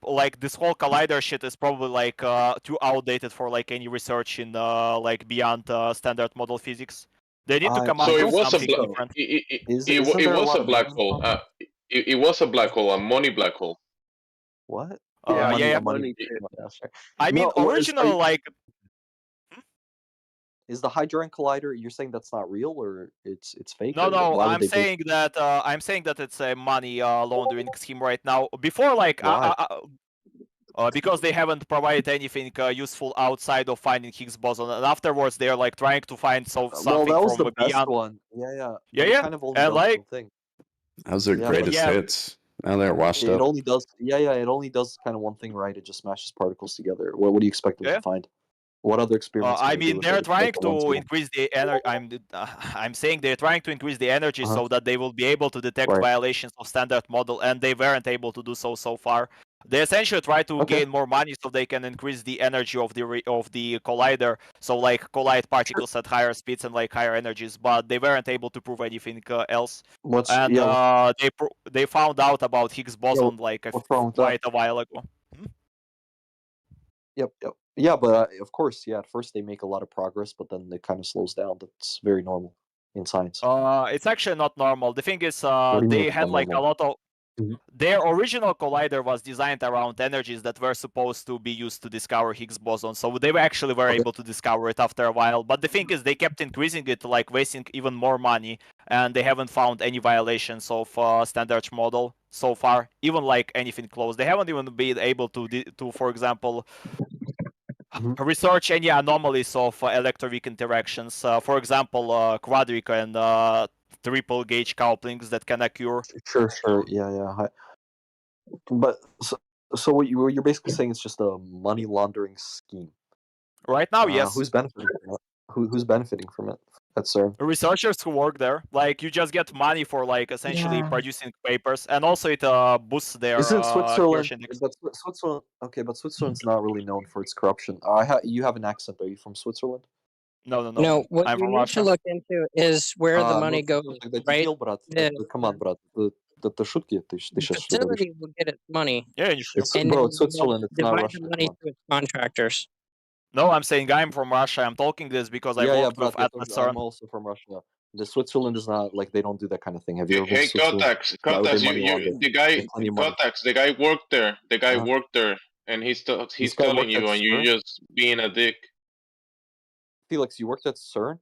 like this whole collider shit is probably like too outdated for like any research in like beyond standard model physics. They need to come up So it with was a something different. it was a black hole. It was a black hole, a money black hole. What? Yeah. Money I mean, originally, like, is the Hadron Collider? You're saying that's not real, or it's fake? No, or why would I'm they do- saying that it's a money laundering scheme right now. Before, like, Why? because they haven't provided anything useful outside of finding Higgs boson, and afterwards they're like trying to find something well, that was from the best beyond. one. Yeah. Yeah, But it kind of only and does like, one thing. That was their Yeah, greatest yeah. hits. Now they're washed It up. only does. Yeah. It only does kind of one thing right. It just smashes particles together. What do you expect them Yeah. to find? What other experiments? I can they do mean, with they're it if trying the ones to we don't- increase the energy. I'm saying they're trying to increase the energy Uh-huh. so that they will be able to detect Right. violations of standard model, and they weren't able to do so far. They essentially try to Okay. gain more money so they can increase the energy of the collider, so like collide particles at higher speeds and like higher energies. But they weren't able to prove anything else. They found out about Higgs boson like what's wrong with that? quite a while ago. Yep. Yeah, but of course, yeah. At first, they make a lot of progress, but then it kind of slows down. That's very normal in science. It's actually not normal. The thing is, What do you mean they it's had not like a normal? lot of. Mhm. Their original collider was designed around energies that were supposed to be used to discover Higgs boson, so they actually were able to discover it after a while. But the thing is, they kept increasing it, like wasting even more money, and they haven't found any violations of standard model so far, even like anything close. They haven't even been able to, for example, research any anomalies of electroweak interactions. For example, quadric and triple gauge couplings that can occur. Sure. Yeah. But so what you're basically saying it's just a money laundering scheme. Right now, yes. Who's benefiting from it? Who's benefiting from it at CERN? Researchers who work there, like you just get money for like essentially producing papers, and also it boosts their Isn't Switzerland? accuracy index. But Switzerland, okay, but Switzerland's not really known for its corruption. You have an accent. Are you from Switzerland? No, what I'm you from need Russia. to look into is where the money goes, right? Come on, брат. Это шутки. Ты сейчас что говоришь? Facility will get its money. Yeah, and bro, then it's Switzerland. It's not divide Russia. the money to its contractors. No, I'm saying I'm from Russia. I'm talking this because I worked with at CERN. I'm also from Russia. The Switzerland is not like they don't do that kind of thing. Have you ever been Hey, to Switzerland? Kotax, They money launder. the guy, They plenty of money. Kotax, the guy worked there. The guy Uh-huh. worked there, and he's This guy telling worked you, at and you CERN? just being a dick. Felix, you worked at CERN?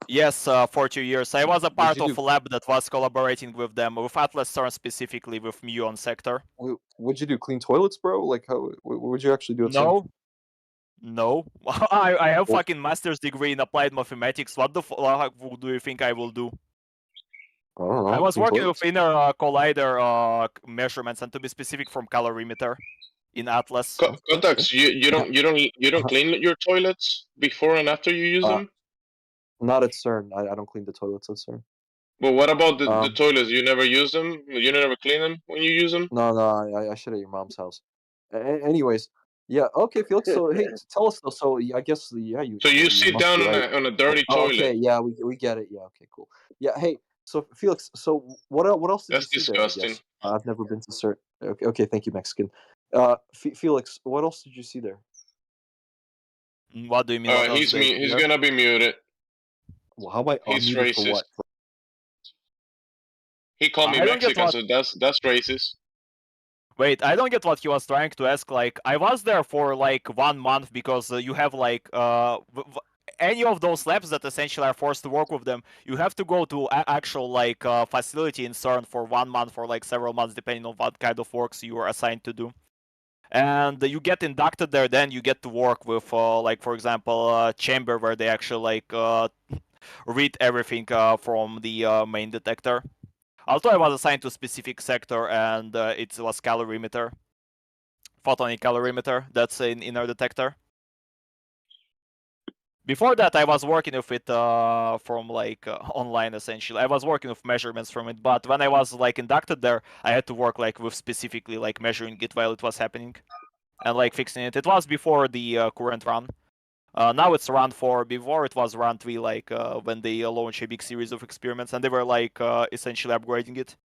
Yes, for 2 years. I was a part you of a lab that was collaborating with them, with Atlas CERN specifically, with Muon sector. Would you do clean toilets, bro? Like, how what would you actually do at CERN? No. No. I have Well- fucking master's degree in applied mathematics. What the fuck do you think I will do? I don't know. I was clean working toilets? with inner collider measurements, and to be specific, from calorimeter in Atlas. Contacts, you don't clean your toilets before and after you use them? Not at CERN. I don't clean the toilets at CERN. But what about the Um, toilets? You never use them? You never clean them when you use them? No, I shit at your mom's house. Anyways, yeah, okay, Felix. So hey, tell us though. So I guess yeah, So you sit must down be right. on a dirty Oh, okay, toilet. yeah, we get it. Yeah, okay, cool. Yeah, hey, so Felix, so what else did That's you see there? I disgusting. guess I've never been to CERN. Okay, thank you, Mexican. Felix, what else did you see there? What do you mean? What else He's they he's there? gonna be muted. Well, how am I He's unmuted for racist. what? He called me I don't get Mexican, what. so that's racist. Wait, I don't get what he was trying to ask. Like, I was there for like 1 month because you have like any of those labs that essentially are forced to work with them. You have to go to actual like facility in CERN for 1 month or like several months, depending on what kind of works you are assigned to do. And you get inducted there, then you get to work with like, for example, a chamber where they actually like read everything from the main detector. Also, I was assigned to a specific sector, and it was calorimeter, photonic calorimeter. That's an inner detector. Before that, I was working with it from like online essentially. I was working with measurements from it, but when I was like inducted there, I had to work like with specifically like measuring it while it was happening, and like fixing it. It was before the current run. Now it's run 4. Before it was run 3, like when they launched a big series of experiments, and they were like essentially upgrading it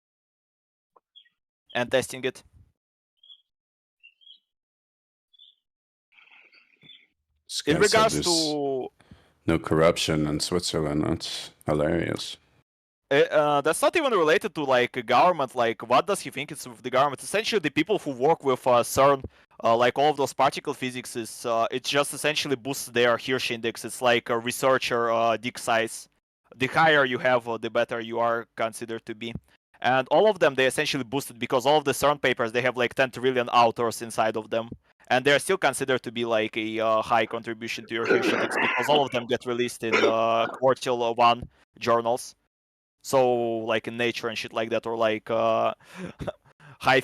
and testing it. This In guy said regards there's to no corruption in Switzerland. That's hilarious. that's not even related to like government. Like, what does he think it's with the government? Essentially, the people who work with CERN, like all of those particle physics, is it just essentially boosts their Hirsch index. It's like a researcher dick size. The higher you have, the better you are considered to be. And all of them, they essentially boosted because all of the CERN papers, they have like 10 trillion authors inside of them. And they're still considered to be like a high contribution to your Hirsch index because all of them get released in quartile 1 journals. So like in Nature and shit like that, or like high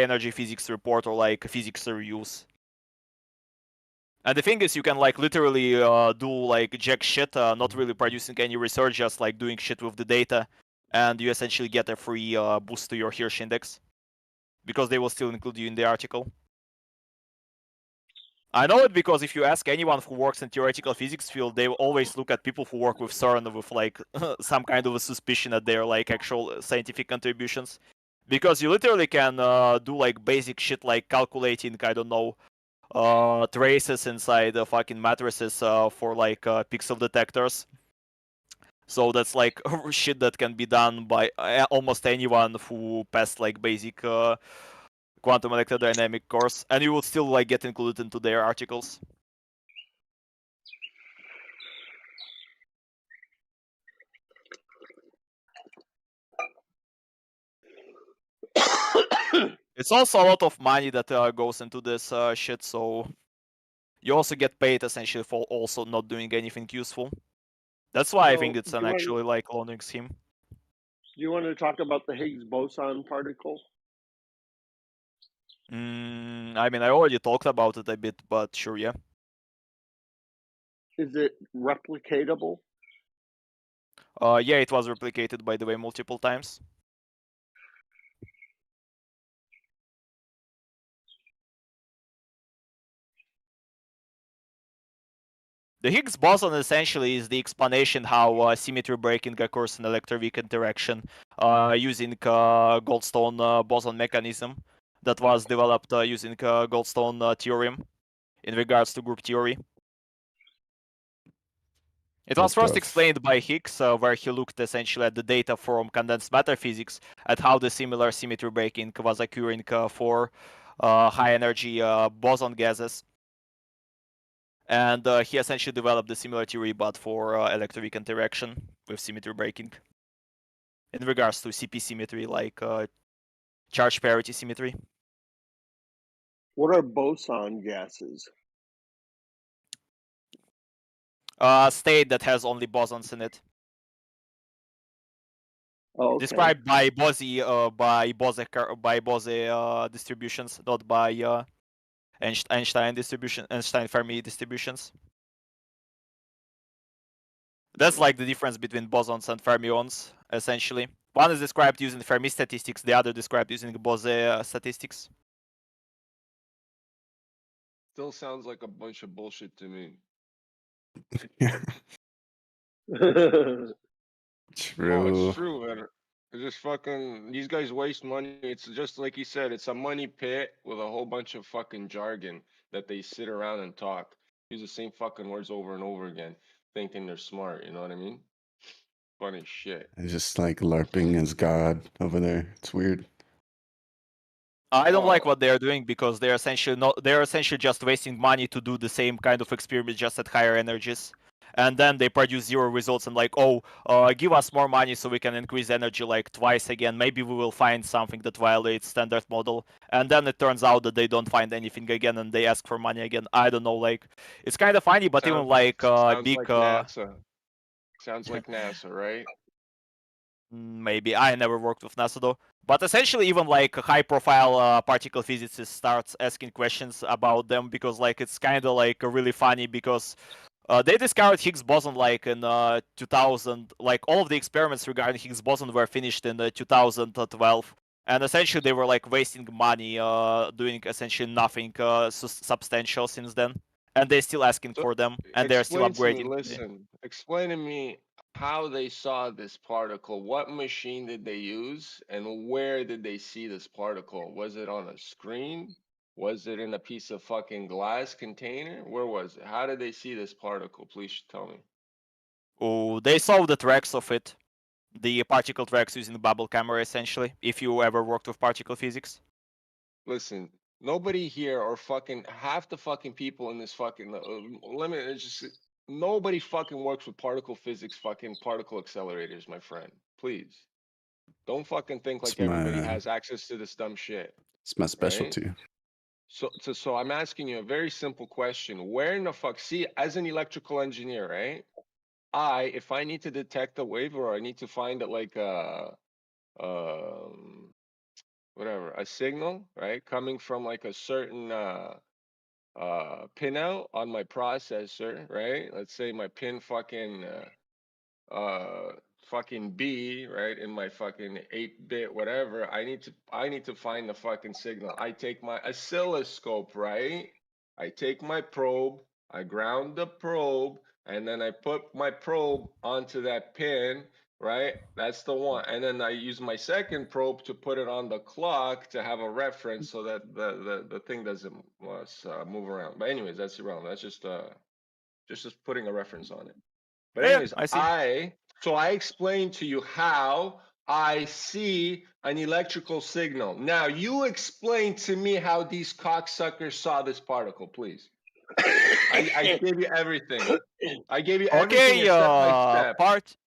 energy physics report, or like physics reviews. And the thing is, you can like literally do like jack shit, not really producing any research, just like doing shit with the data, and you essentially get a free boost to your Hirsch index, because they will still include you in the article. I know it because if you ask anyone who works in theoretical physics field, they will always look at people who work with CERN with like some kind of a suspicion that they're like actual scientific contributions, because you literally can do like basic shit like calculating, I don't know, traces inside the fucking matrices for like pixel detectors. So that's like shit that can be done by almost anyone who passed like basic quantum electrodynamic course, and you will still like get included into their articles. It's also a lot of money that goes into this shit, so you also get paid essentially for also not doing anything useful. That's why I think it's an actually like laundering scheme. Do you want to talk about the Higgs boson particle? I mean, I already talked about it a bit, but sure, yeah. Is it replicatable? Yeah, it was replicated, by the way, multiple times. The Higgs boson essentially is the explanation how symmetry breaking occurs in electroweak interaction using Goldstone boson mechanism that was developed using Goldstone theorem in regards to group theory. It was first explained by Higgs, where he looked essentially at the data from condensed matter physics at how the similar symmetry breaking was occurring for high energy boson gases. And he essentially developed a similar theory, but for electroweak interaction with symmetry breaking. In regards to CP symmetry, like charge parity symmetry. What are boson gases? State that has only bosons in it. Oh, okay. Described by Bose distributions, not by Einstein Fermi distributions. That's like the difference between bosons and fermions, essentially. One is described using Fermi statistics, the other described using Bose statistics. Still sounds like a bunch of bullshit to me. True. Oh, it's true, man. It's just fucking. These guys waste money. It's just like you said. It's a money pit with a whole bunch of fucking jargon that they sit around and talk. Use the same fucking words over and over again, thinking they're smart. You know what I mean? Funny shit. It's just like LARPing as God over there. It's weird. I don't like Oh. what they're doing because they're essentially just wasting money to do the same kind of experiment just at higher energies. And then they produce zero results and like, oh, give us more money so we can increase energy like twice again. Maybe we will find something that violates standard model. And then it turns out that they don't find anything again and they ask for money again. I don't know, like, it's kind of funny, but even like sounds big... like NASA. Sounds like NASA, right? Maybe. I never worked with NASA though. But essentially, even like high-profile particle physicists starts asking questions about them because like it's kind of like really funny because they discovered Higgs boson like in 2000. Like all of the experiments regarding Higgs boson were finished in 2012, and essentially they were like wasting money doing essentially nothing substantial since then, and they're still asking So, for them, and they're still explain to me. upgrading. Listen, explain to me how they saw this particle. What machine did they use, and where did they see this particle? Was it on a screen? Was it in a piece of fucking glass container? Where was it? How did they see this particle? Please tell me. Oh, they saw the tracks of it. The particle tracks using the bubble camera, essentially, if you ever worked with particle physics. Listen, nobody here or fucking half the fucking people in this fucking it's just nobody fucking works with particle physics, fucking particle accelerators, my friend. Please. Don't fucking think like everybody has access to this dumb shit. It's my specialty. Right? So I'm asking you a very simple question. Where in the fuck, see, as an electrical engineer, right? If I need to detect a wave or I need to find it like whatever, a signal, right? Coming from like a certain pinout on my processor, right? Let's say my pin fucking B, right, in my fucking 8-bit whatever. I need to find the fucking signal. I take my oscilloscope, right? I take my probe, I ground the probe, and then I put my probe onto that pin, right? That's the one. And then I use my second probe to put it on the clock to have a reference so that the thing doesn't move around. But anyways, that's irrelevant. That's just putting a reference on it. But anyways, I see. So I explained to you how I see an electrical signal. Now you explain to me how these cocksuckers saw this particle, please. I gave you everything. I gave you everything step by step.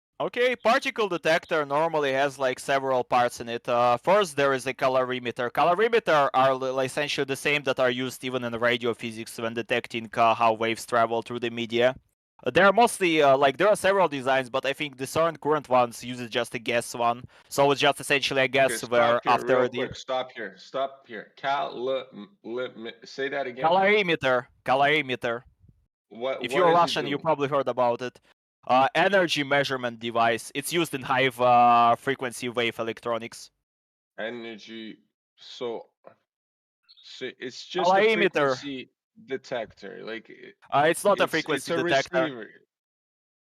Particle detector normally has like several parts in it. First, there is a colorimeter. Colorimeter are essentially the same that are used even in radio physics when detecting how waves travel through the media. They are mostly like there are several designs, but I think the current ones uses just a guess one. So it's just essentially a guess where after real the quick. Stop here. Say that again. Colorimeter. If you're Russian, you probably heard about it. Energy measurement device. It's used in high frequency wave electronics. Energy. So it's just a frequency detector. Like it's not a frequency detector. Receiver.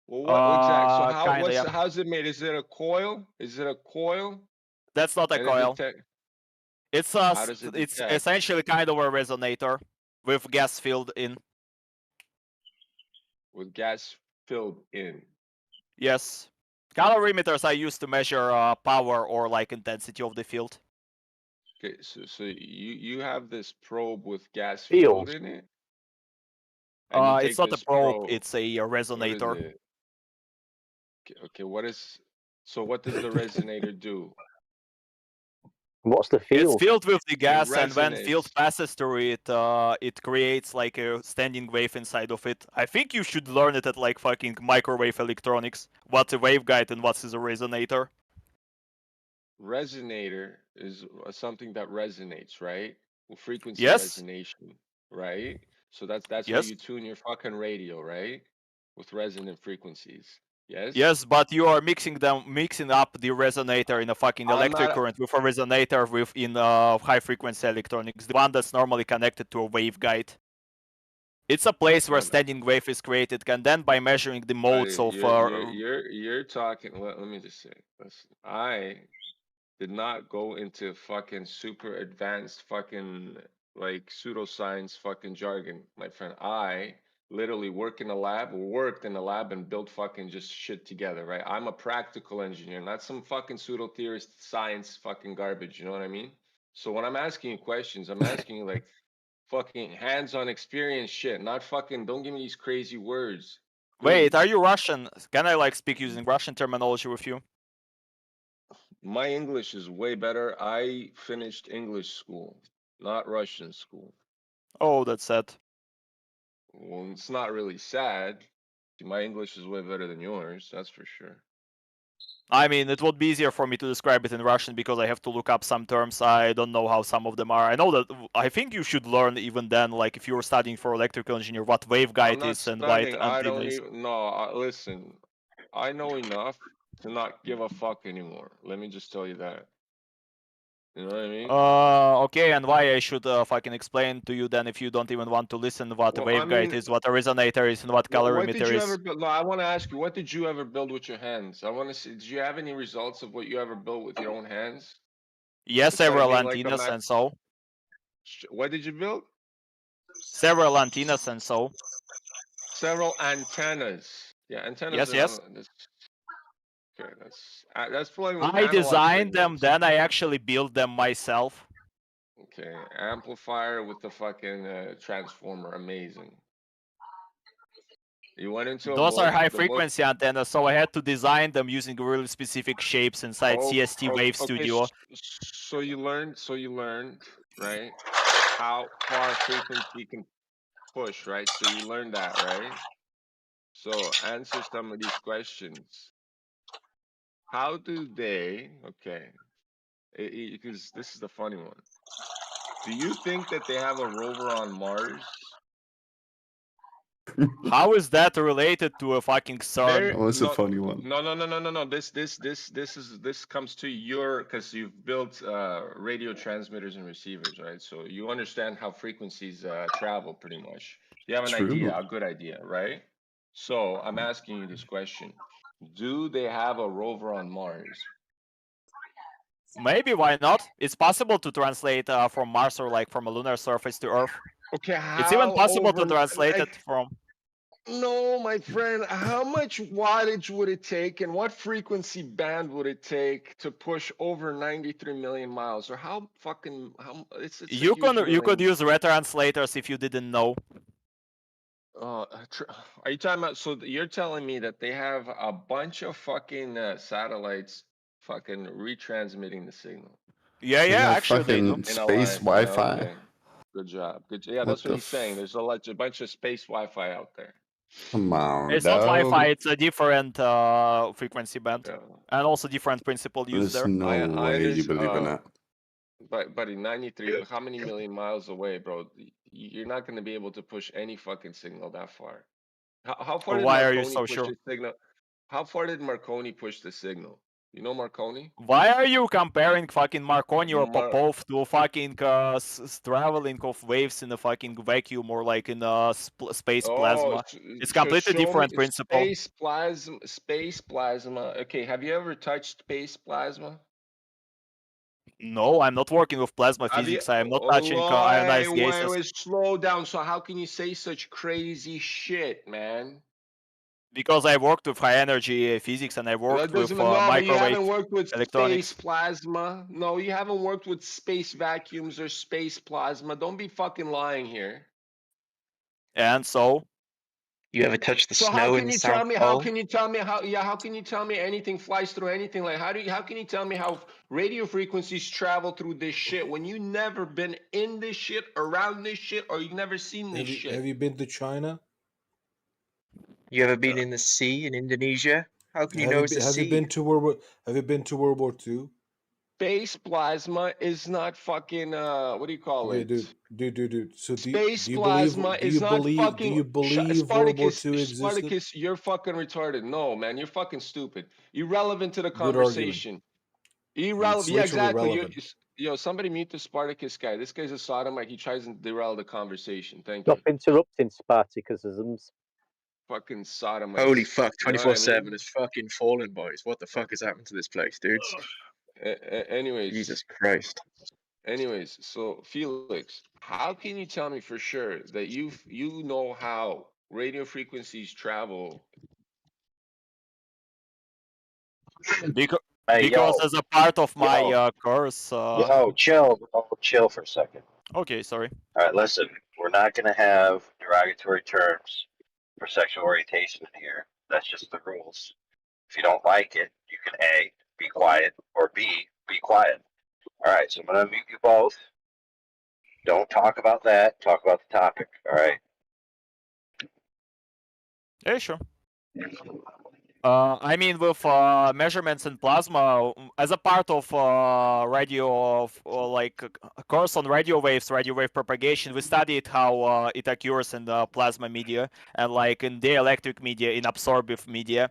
Well, what exactly? So how's it made? Is it a coil? Is it a coil? That's not a coil. It's it's essentially kind of a resonator with gas filled in. With gas filled in. Yes. Colorimeters are used to measure power or like intensity of the field. Okay, so you have this probe with gas filled in it? And you take It's not a this probe, it's a what is resonator. it? Okay, so what does the resonator do? What's the It's field? filled with the It gas, and when field resonates. passes through it, it creates like a standing wave inside of it. I think you should learn it at like fucking microwave electronics. What's a waveguide and what is a resonator? Resonator is something that resonates, right? Well, frequency Yes, resonation, right? So that's how yes, you tune your fucking radio, right? With resonant frequencies. Yes? yes, but you are mixing up the resonator in a fucking I'm electric not current with a resonator in high frequency electronics, the one that's normally connected to a waveguide. It's a place where no, standing wave is created, and then by measuring the modes buddy, of you're talking. Let me just say, listen, I did not go into fucking super advanced fucking like pseudoscience fucking jargon, my friend. I literally worked in a lab and built fucking just shit together, right? I'm a practical engineer, not some fucking pseudo theorist science fucking garbage, you know what I mean? So when I'm asking you questions, I'm asking you like fucking hands-on experience shit, not fucking don't give me these crazy words. Wait, Please. are you Russian? Can I like speak using Russian terminology with you? My English is way better. I finished English school, not Russian school. Oh, that's sad. Well, it's not really sad. My English is way better than yours, that's for sure. I mean, it would be easier for me to describe it in Russian because I have to look up some terms. I don't know how some of them are. I know that I think you should learn even then, like if you're studying for electrical engineer, what I'm waveguide not is and what studying. I antenna don't is. even. No, listen. I know enough to not give a fuck anymore. Let me just tell you that. You know what I mean? Okay, and why I should fucking explain to you then if you don't even want to listen what a Well, I waveguide mean, is, what a resonator is, and what what did calorimeter you is. ever build? No, I want to ask you, what did you ever build with your hands? I want to see, did you have any results of what you ever built with your own hands? Yes, Instead of several being like a antennas and so. What did you build? Several antennas and so. Several antennas. Yeah, antennas Yes, are yes. okay. That's playing with I analog designed them, signals. then I actually built them myself. Okay, amplifier with the fucking transformer, amazing. You went into a Those are book. high The book. frequency antennas, so I had to design them using really specific shapes inside CST Wave Okay. Studio. So you learned, right? How far frequency can push, right? So you learned that, right? So answer some of these questions. How do they? Okay, because this is the funny one. Do you think that they have a rover on Mars? How is that related to a fucking CERN? Oh, it's a funny one. No. This comes to your because you've built radio transmitters and receivers, right? So you understand how frequencies travel pretty much. You have an idea, True. a good idea, right? So I'm asking you this question: do they have a rover on Mars? Maybe, why not? It's possible to translate from Mars or like from a lunar surface to Earth. Okay, It's even how possible to over? translate it from. No, my friend, how much wattage would it take and what frequency band would it take to push over 93 million miles? Or how it's a You huge could range. use retranslators if you didn't know. Are you talking about, so you're telling me that they have a bunch of fucking satellites fucking retransmitting the signal Yeah, They yeah, got actually they do. fucking in a space line? Yeah, Wi-Fi. okay. Good job. Good. Yeah, What that's what the he's saying. There's a bunch of space Wi-Fi out there. Come on, It's not dog. Wi-Fi, it's a different frequency band. Yeah. And also different principle used There's there. no I way you understand. believe in that. But buddy, 93, how many million miles away, bro? You're not going to be able to push any fucking signal that far. How far did Why are you Marconi so push sure? the signal? How far did Marconi push the signal? You know Marconi? Why are you comparing fucking Marconi or Mar Popov to fucking traveling of waves in a fucking vacuum or like in a space oh, plasma? It's completely show me different principle. space plasma. Space plasma. Okay, have you ever touched space plasma? No, I'm not working with plasma Have you? physics. I am not touching Oh, ionized gases. slow down. So how can you say such crazy shit, man? Because I worked with high energy physics and I That worked with doesn't mean no, but you microwave haven't worked with space electronics. plasma. No, you haven't worked with space vacuums or space plasma. Don't be fucking lying here. And so, You ever touch the So snow how in can the you tell South me? Pole? How can you tell me how? Yeah, how can you tell me anything flies through anything? Like how can you tell me how radio frequencies travel through this shit when you never been in this shit, around this shit, or you've never seen this shit? Have you been to China? You ever been in the sea in Indonesia? How can you know it's a Have you sea? been to Have you been to World War II? Space plasma is not fucking what do you call it? Dude. So Space do you believe? plasma Do is you not believe? Do fucking you believe World War Spartacus. II existed? Spartacus, you're fucking retarded. No, man, you're fucking stupid. Irrelevant to the Good argument. conversation. It's Irrelevant. Yeah, literally exactly. irrelevant. Yo, somebody mute the Spartacus guy. This guy's a sodomite. He tries to derail the conversation. Thank you. Stop interrupting Spartacusisms. Fucking sodomites. Holy fuck, You know what I 24/7 mean? is fucking fallen, boys. What the fuck has happened to this place, dudes? Anyways. Jesus Christ. Anyways, so Felix, how can you tell me for sure that you know how radio frequencies travel? Because Hey, because yo, as a part of my yo, course. yo, chill for a second. Okay, sorry. All right, listen, we're not gonna have derogatory terms for sexual orientation in here. That's just the rules. If you don't like it, you can A, be quiet, or B, be quiet. All right, so I'm gonna mute you both. Don't talk about that. Talk about the topic. All right. Yeah, sure. I mean, with measurements in plasma, as a part of radio, like a course on radio wave propagation, we studied how it occurs in the plasma media and like in dielectric media, in absorptive media.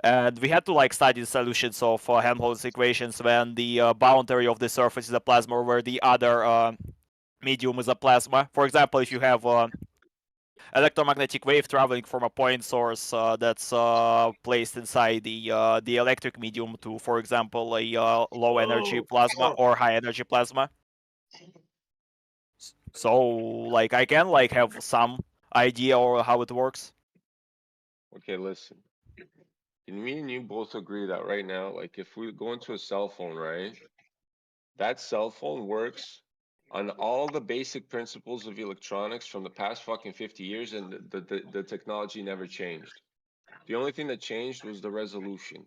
And we had to like study the solutions of Helmholtz equations when the boundary of the surface is a plasma, or where the other medium is a plasma. For example, if you have electromagnetic wave traveling from a point source that's placed inside the electric medium to, for example, a low energy plasma or high energy plasma. So, like, I can like have some idea or how it works. Okay, listen. Can me and you both agree that right now, like if we go into a cell phone, right? That cell phone works on all the basic principles of electronics from the past fucking 50 years, and the technology never changed. The only thing that changed was the resolution.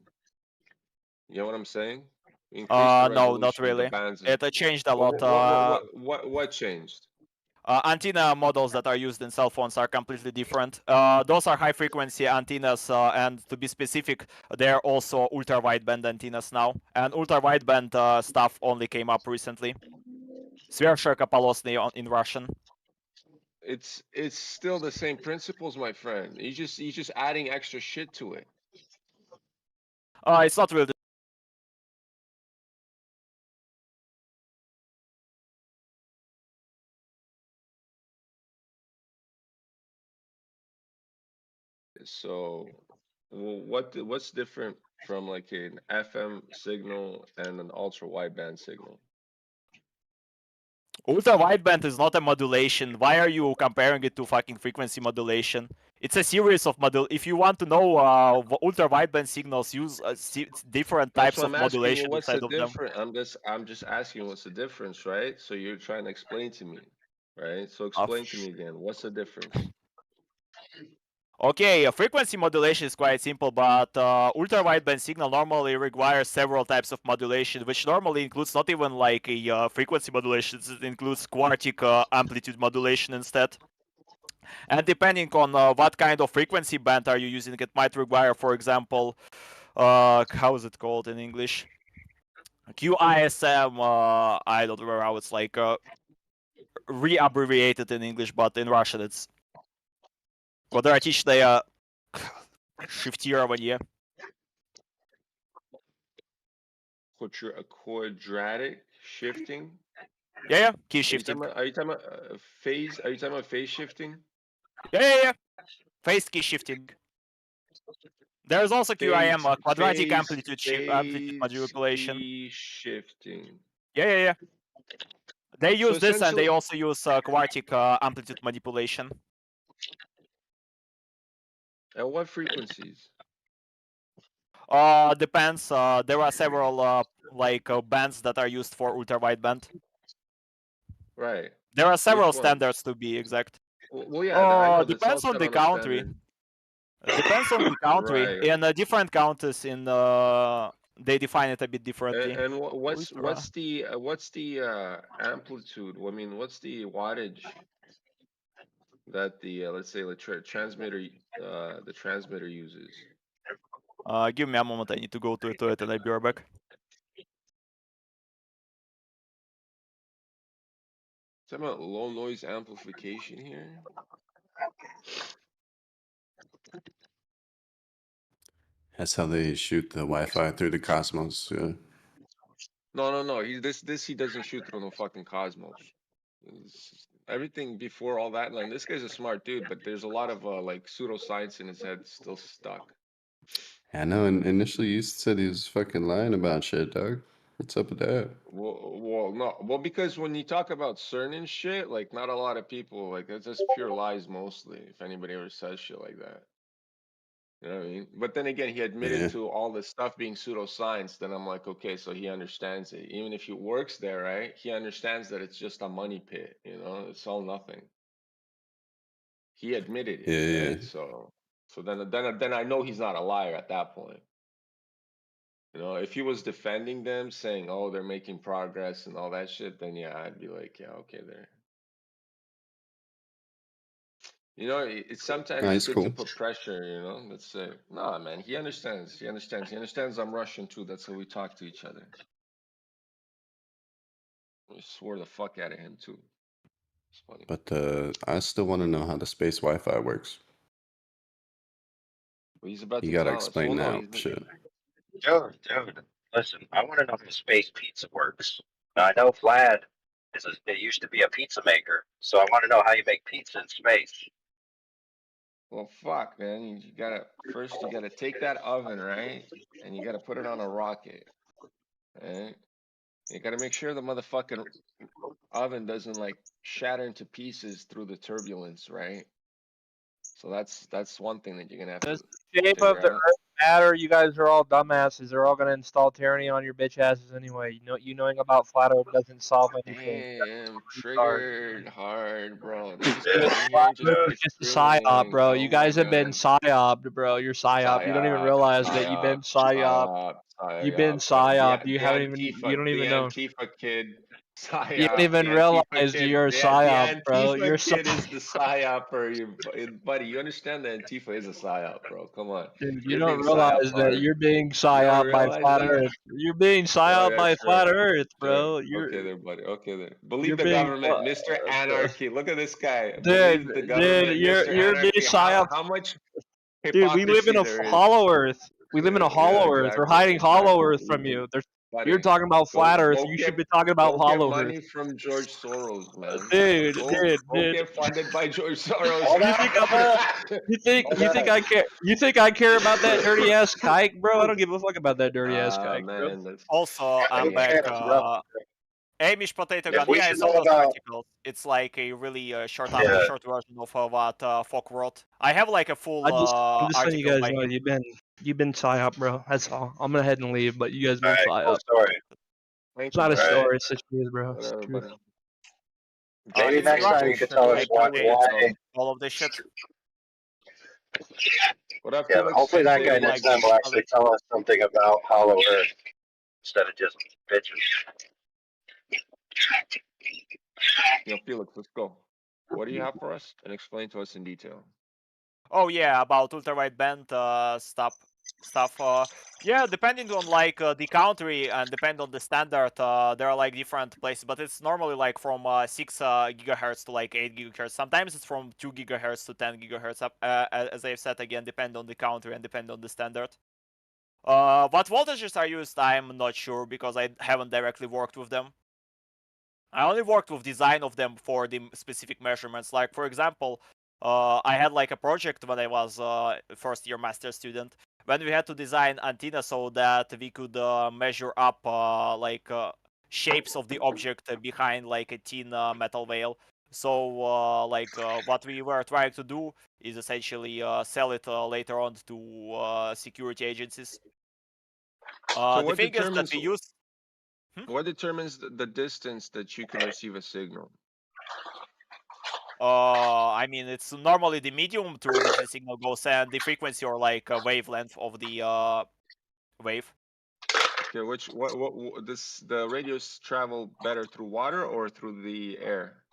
You know what I'm saying? We increased the No, not resolution of the really. bands. It changed a lot. What changed? Antenna models that are used in cell phones are completely different. Those are high frequency antennas, and to be specific, they're also ultra wideband antennas now. And ultra wideband stuff only came up recently. Сверхширокополосные in Russian. It's still the same principles, my friend. He's just adding extra shit to it. It's not really. So, what's different from like an FM signal and an ultra wideband signal? Ultra wideband is not a modulation. Why are you comparing it to fucking frequency modulation? It's a series of If you want to know, ultra wideband signals use different types of modulation inside of them. I'm just asking what's the difference, right? So you're trying to explain to me, right? So explain to me again. What's the difference? Okay, frequency modulation is quite simple, but ultra wideband signal normally requires several types of modulation, which normally includes not even like a frequency modulation. It includes quartic amplitude modulation instead. And depending on what kind of frequency band are you using, it might require, for example, how is it called in English? QISM. I don't remember how it's like re-abbreviated in English, but in Russian it's квадратичная шифтирование. A quadratic shifting? Yeah, key shifting. Are you talking about phase? Are you talking about phase shifting? Yeah. Phase key shifting. There's also QIM, quadratic amplitude manipulation. Key shifting. Yeah. They use this, and they also use quartic amplitude manipulation. At what frequencies? Depends. There are several bands that are used for ultra wideband. Right. There are several standards to be exact. Well, yeah, I know. That's Depends all on set the on a country. standard. Depends on the country. Right. In different countries, they define it a bit differently. And what's the amplitude? I mean, what's the wattage that the let's say the transmitter uses? Give me a moment. I need to go to the toilet and I'll be right back. Talking about low noise amplification here. That's how they shoot the Wi-Fi through the cosmos. Yeah. No. He doesn't shoot through no fucking cosmos. Everything before all that, like this guy's a smart dude, but there's a lot of like pseudoscience in his head still stuck. I know. And initially, you said he was fucking lying about shit, dog. What's up with that? Well, because when you talk about certain shit, like not a lot of people like that's just pure lies mostly. If anybody ever says shit like that. You know what I mean? But then again, he admitted Yeah. to all this stuff being pseudoscience. Then I'm like, okay, so he understands it. Even if he works there, right? He understands that it's just a money pit. You know, it's all nothing. He admitted it, Yeah. right? So then I know he's not a liar at that point. You know, if he was defending them, saying, "Oh, they're making progress" and all that shit, then yeah, I'd be like, yeah, okay, there. You know, sometimes it's Nice, good to cool. put pressure. You know, let's say, nah, man, he understands. He understands. He understands I'm Russian too. That's how we talk to each other. I swore the fuck out of him too. It's funny. But I still want to know how the space Wi-Fi works. But he's about You to gotta tell us. explain Well, no, now. he's Shit. Dude, listen, I want to know how space pizza works. Now, I know Vlad it used to be a pizza maker, so I want to know how you make pizza in space. Well, fuck, man. You gotta take that oven, right? And you gotta put it on a rocket, right? You gotta make sure the motherfucking oven doesn't like shatter into pieces through the turbulence, right? So that's one thing that you're gonna have Does to the shape of figure the out. Earth matter? You guys are all dumbasses. They're all gonna install tyranny on your bitch asses anyway. You knowing about flat Earth doesn't solve anything. Damn, triggered hard, bro. They just Dude, come in here flat and just Earth quit is just a psyop, screaming. bro. Oh You my guys have been god. psyoped, bro. You're psyop. You don't even Psyop, realize that you've been psyop, psyop. You've been psyop, bro. psyop. You haven't even. You don't The even know. Antifa kid, You don't psyop. even The Antifa realize kid, you're a the psyop, bro. You're Antifa so. kid is the psyoper. Buddy, you understand that Antifa is a psyop, bro? Come on, Dude, you you're don't being psyoped realize that hard. you're being You don't psyoped by realize flat that? Earth. You're being Oh psyoped yeah, by sure, flat Earth, sure. bro. You're Okay there, buddy. Okay there. Believe you're the being, government, Mr. Anarchy. Look at this guy. dude, Believe the dude. government, You're Mr. being Anarchy. psyoped. How much Dude, we live in hypocrisy a there is? hollow Earth. We live in a Yeah, hollow Earth. We're exactly, hiding hollow exactly. Earth from you. You're Buddy, talking about flat Earth. You should be talking about go get hollow Earth. money from George Soros, man. Dude, Go get funded by George Soros. You think I care? You think I care about that dirty ass kike, bro? I don't give a fuck about that dirty ass kike, bro. Man, that's Also, I'm back. Amish Potato Gun. we Yeah, I should saw know those about- articles. It's like a really short Yeah. short version of what Fok wrote. I have like a full I'm just letting you article guys by know him. you've been psyop, bro. That's all. I'm gonna head and leave, but you guys been Alright, cool psyop. story. It's not a Alright. story. It's the truth, bro. It's the whatever, truth. buddy. Maybe Is next Rush time you could tell us like why. related to all of this shit? What up, Yeah, Felix? hopefully that guy Hey, next time will actually tell us something about Hollow Earth instead of just bitches. Yo, Felix, let's go. What do you have for us? And explain to us in detail. Oh yeah, about ultra-wideband stuff. Yeah, depending on like the country and depend on the standard, there are like different places, but it's normally like from 6 gigahertz to like 8 gigahertz. Sometimes it's from 2 gigahertz to 10 gigahertz. As I've said again, depend on the country and depend on the standard. What voltages are used, I'm not sure because I haven't directly worked with them. I only worked with design of them for the specific measurements. Like for example, I had like a project when I was first year master student when we had to design antenna so that we could measure up shapes of the object behind like a thin metal veil. So what we were trying to do is essentially sell it later on to security agencies. So The what thing is that determines we use what determines the distance that you can receive a signal? I mean, it's normally the medium through which the signal goes and the frequency or like wavelength of the wave. Okay, what the radios travel better through water or through the air?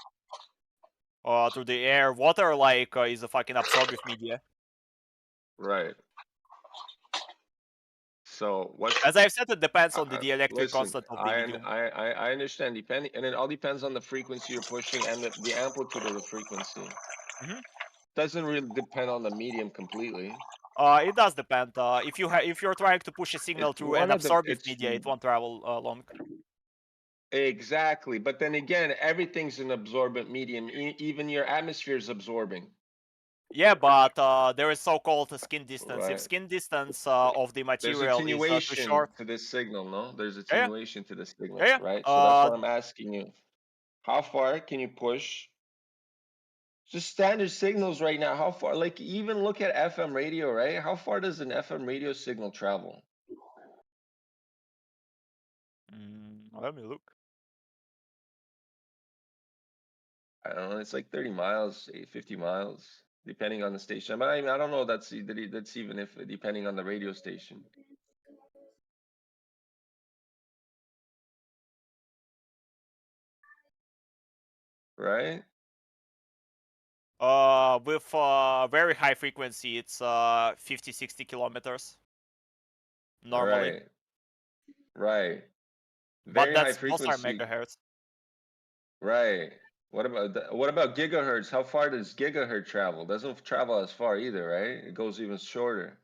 Through the air. Water like is a fucking absorptive media. Right. So what's As I've said, it depends on the dielectric listen? constant of the medium. I understand. Depending, and it all depends on the frequency you're pushing and the amplitude of the frequency. Mhm. Doesn't really depend on the medium completely. It does depend. If you're trying to push a signal through an absorptive media, it won't travel long. Exactly, but then again, everything's an absorbent medium. Even your atmosphere is absorbing. Yeah, but there is so-called skin distance. If Right. skin distance of the There's material is too attenuation short, to this signal, no? There's yeah, attenuation to the signal, yeah, right? So that's why I'm asking you, how far can you push? Just standard signals right now. How far? Like even look at FM radio, right? How far does an FM radio signal travel? Let me look. I don't know. It's like 30 miles, 50 miles, depending on the station. But I don't know. That's even if depending on the radio station. Right? With very high frequency, it's 50, 60 kilometers normally. Right. But Very high those are frequency. megahertz. Right. What about gigahertz? How far does gigahertz travel? Doesn't travel as far either, right? It goes even shorter.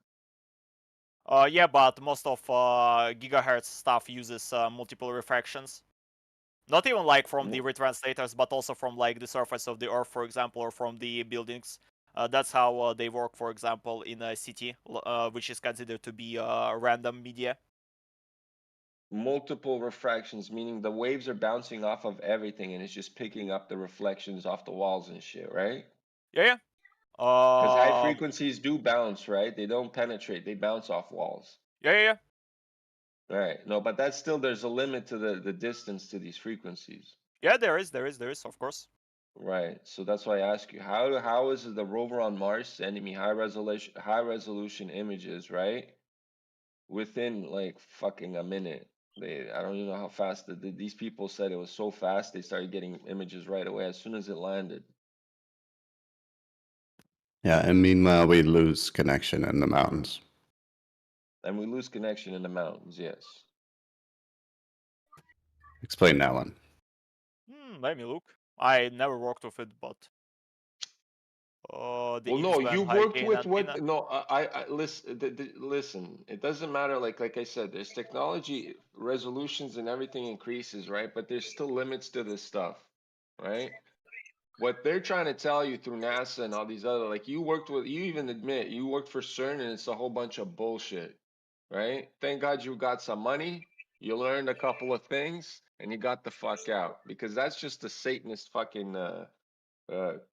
Yeah, but most of gigahertz stuff uses multiple refractions. Not even like from the retranslators, but also from like the surface of the Earth, for example, or from the buildings. That's how they work, for example, in a city, which is considered to be random media. Multiple refractions, meaning the waves are bouncing off of everything and it's just picking up the reflections off the walls and shit, right? Yeah. Because high frequencies do bounce, right? They don't penetrate, they bounce off walls. Yeah. Right. No, but that's still, there's a limit to the distance to these frequencies. Yeah, there is, of course. Right. So that's why I ask you, how is the rover on Mars sending me high resolution images, right? Within like fucking a minute. I don't even know how fast these people said it was so fast they started getting images right away as soon as it landed. Yeah, and meanwhile we lose connection in the mountains. And we lose connection in the mountains, yes. Explain that one. Let me look. I never worked with it, but the Well, no, you worked with antenna. what? No, I listen. Listen, it doesn't matter. Like I said, there's technology, resolutions, and everything increases, right? But there's still limits to this stuff, right? What they're trying to tell you through NASA and all these other, like you even admit you worked for CERN, and it's a whole bunch of bullshit, right? Thank God you got some money, you learned a couple of things, and you got the fuck out because that's just a Satanist fucking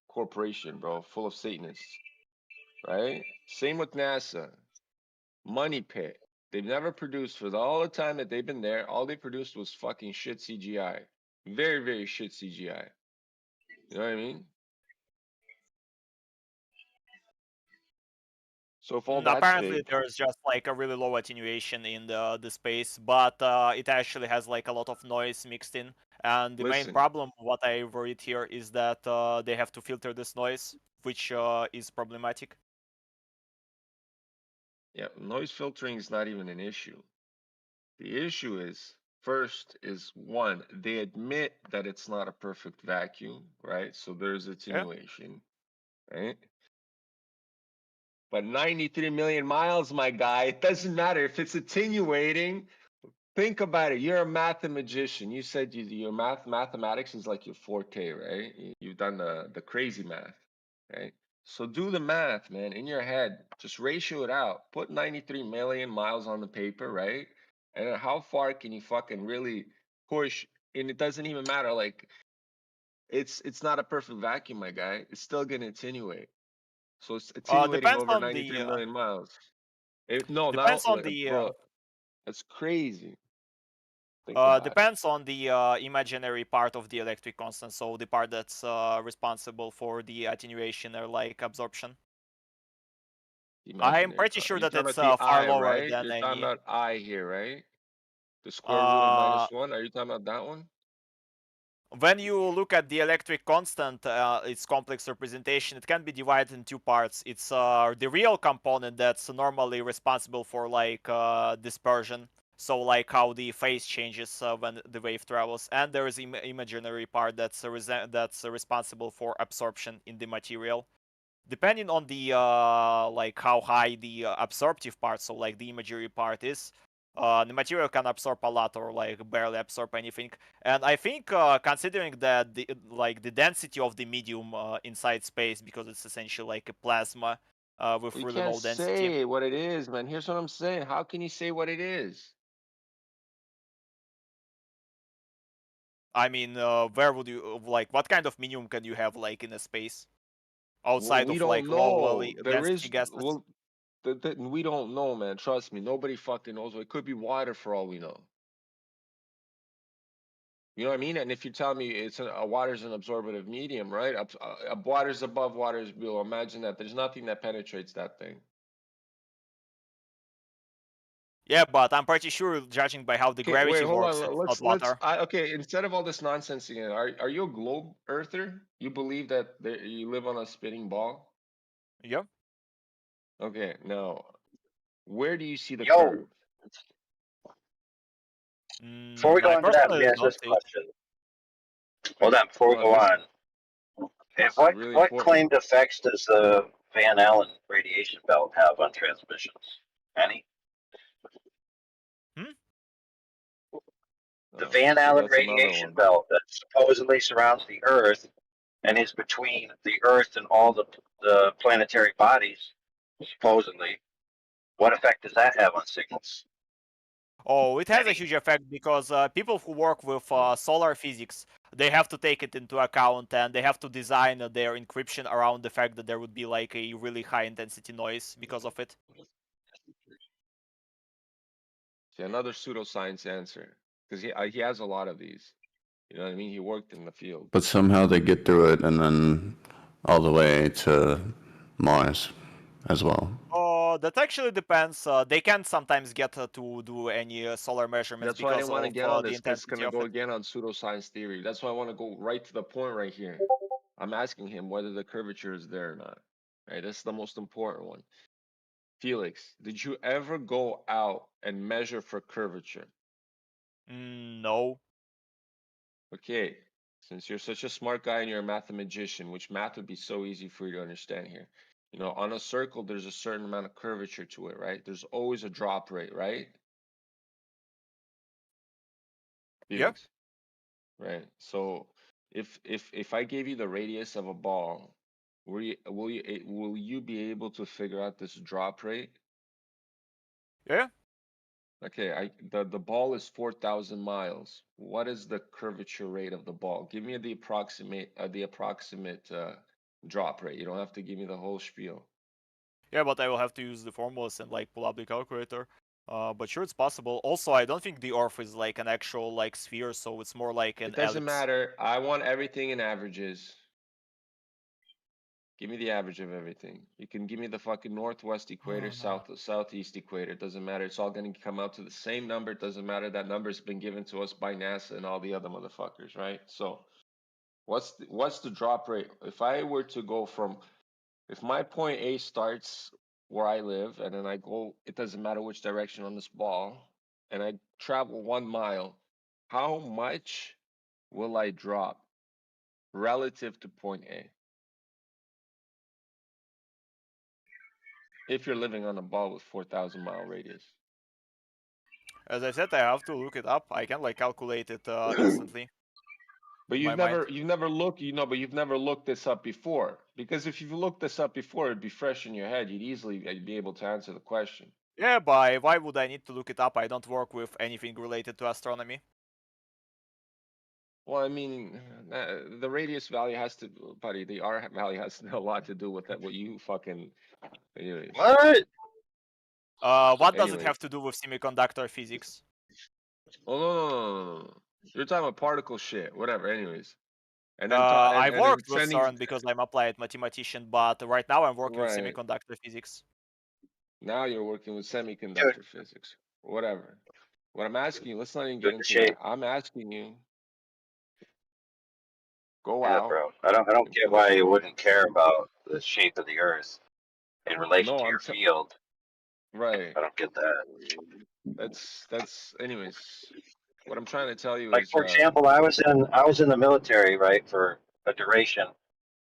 corporation, bro, full of Satanists, right? Same with NASA. Money pit. They've never produced for all the time that they've been there. All they produced was fucking shit CGI. Very, very shit CGI. You know what I mean? So if all that's Apparently, fake, there's just like a really low attenuation in the space, but it actually has like a lot of noise mixed in. And the main listen. problem, what I read here, is that they have to filter this noise, which is problematic. Yeah, noise filtering is not even an issue. The issue is, first is one, they admit that it's not a perfect vacuum, right? So there's attenuation, right? But 93 million miles, my guy, it doesn't matter if it's attenuating. Think about it. You're a mathematician. You said your mathematics is like your forte, right? You've done the crazy math, right? So do the math, man, in your head. Just ratio it out. Put 93 million miles on the paper, right? And then how far can you fucking really push? And it doesn't even matter. Like it's not a perfect vacuum, my guy. It's still gonna attenuate. So it's attenuating Depends over on 93 the million miles. No, depends on not the bro. That's crazy. Think about it. Depends on the imaginary part of the electric constant, so the part that's responsible for the attenuation or like absorption. I'm pretty sure You're that talking it's about the far I, lower right? than You're talking any. about I here, right? The square root of -1. Are you talking about that one? When you look at the electric constant, its complex representation, it can be divided in two parts. It's the real component that's normally responsible for like dispersion, so like how the phase changes when the wave travels, and there is imaginary part that's responsible for absorption in the material. Depending on the like how high the absorptive part, so like the imaginary part is, the material can absorb a lot or like barely absorb anything. And I think considering that the like the density of the medium inside space, because it's essentially like a plasma with You really can't low density. say what it is, man. Here's what I'm saying. How can you say what it is? I mean, where would you like? What kind of medium can you have like in a space Well, outside we of like don't low know. There density is, gases? well, we don't know, man. Trust me. Nobody fucking knows. It could be water for all we know. You know what I mean? And if you tell me it's water's an absorptive medium, right? Water's above, water's below. Imagine that. There's nothing that penetrates that thing. Yeah, but I'm pretty sure, judging by how the Okay, wait, gravity hold works, on. it's not water. Okay, instead of all this nonsense again, are you a globe earther? You believe that you live on a spinning ball? Yeah. Okay, now, where do you see the Yo, curve? before we go I into that, let me personally ask don't this see. question. Hold on, before we Hold on, go this- on. This is What really what important. claimed effects does the Van Allen radiation belt have on transmissions? Any? The Oh, Van see, Allen that's another radiation one. belt that supposedly surrounds the Earth and is between the Earth and all the planetary bodies, supposedly. What effect does that have on signals? Oh, it has a huge effect because people who work with solar physics, they have to take it into account and they have to design their encryption around the fact that there would be like a really high intensity noise because of it. See, another pseudoscience answer, because he has a lot of these. You know what I mean? He worked in the field. But somehow they get through it and then all the way to Mars as well. Oh, that actually depends. They can sometimes get to do any solar measurements That's why I because didn't want to of get on the this, because it's intensity gonna of go it. again on pseudoscience theory. That's why I want to go right to the point right here. I'm asking him whether the curvature is there or not. Right, that's the most important one. Felix, did you ever go out and measure for curvature? No. Okay, since you're such a smart guy and you're a mathematician, which math would be so easy for you to understand here. You know, on a circle, there's a certain amount of curvature to it, right? There's always a drop rate, right? Felix. Right. So if I gave you the radius of a ball, will you be able to figure out this drop rate? Yeah. Okay, the ball is 4,000 miles. What is the curvature rate of the ball? Give me the approximate drop rate. You don't have to give me the whole spiel. Yeah, but I will have to use the formulas and like pull up the calculator. But sure, it's possible. Also, I don't think the Earth is like an actual like sphere, so it's more like an It doesn't ellipse. matter. I want everything in averages. Give me the average of everything. You can give me the fucking northwest equator, southeast equator. It doesn't matter. It's all going to come out to the same number. It doesn't matter. That number's been given to us by NASA and all the other motherfuckers, right? So, what's the drop rate? If I were to go from, if my point A starts where I live, and then I go, it doesn't matter which direction on this ball, and I travel 1 mile, how much will I drop relative to point A? If you're living on a ball with 4,000 mile radius. As I said, I have to look it up. I can like calculate it instantly. But in you've my mind. never looked, but you've never looked this up before. Because if you've looked this up before, it'd be fresh in your head. You'd easily be able to answer the question. Yeah, but why would I need to look it up? I don't work with anything related to astronomy. Well, I mean, the radius value has to, buddy, the R value has a lot to do with that. What you fucking, anyways. What? What does it Anyways. have to do with semiconductor physics? Oh no. You're talking about particle shit, whatever. Anyways, and then I and then worked with sending. CERN because I'm applied mathematician, but right now I'm working with Right semiconductor physics. now you're working with Dude, semiconductor physics, whatever. What I'm asking you, let's not even get dude, the into shape. that. I'm asking you, go Yeah, out bro. I don't and get put. why you wouldn't care about the shape of the Earth in relation No, to your field. right. I don't get that. That's. Anyways, what I'm trying to tell you Like is, for example, I was in the military, right, for a duration.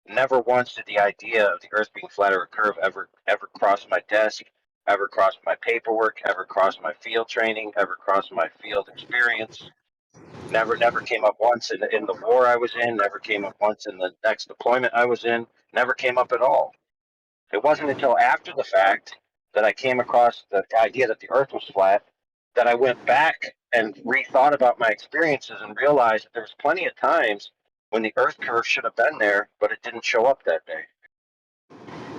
Never once did the idea of the Earth being flat or a curve ever cross my desk, ever cross my paperwork, ever cross my field training, ever cross my field experience. Never came up once in the war I was in. Never came up once in the next deployment I was in. Never came up at all. It wasn't until after the fact that I came across the idea that the Earth was flat that I went back and rethought about my experiences and realized that there was plenty of times when the Earth curve should have been there, but it didn't show up that day.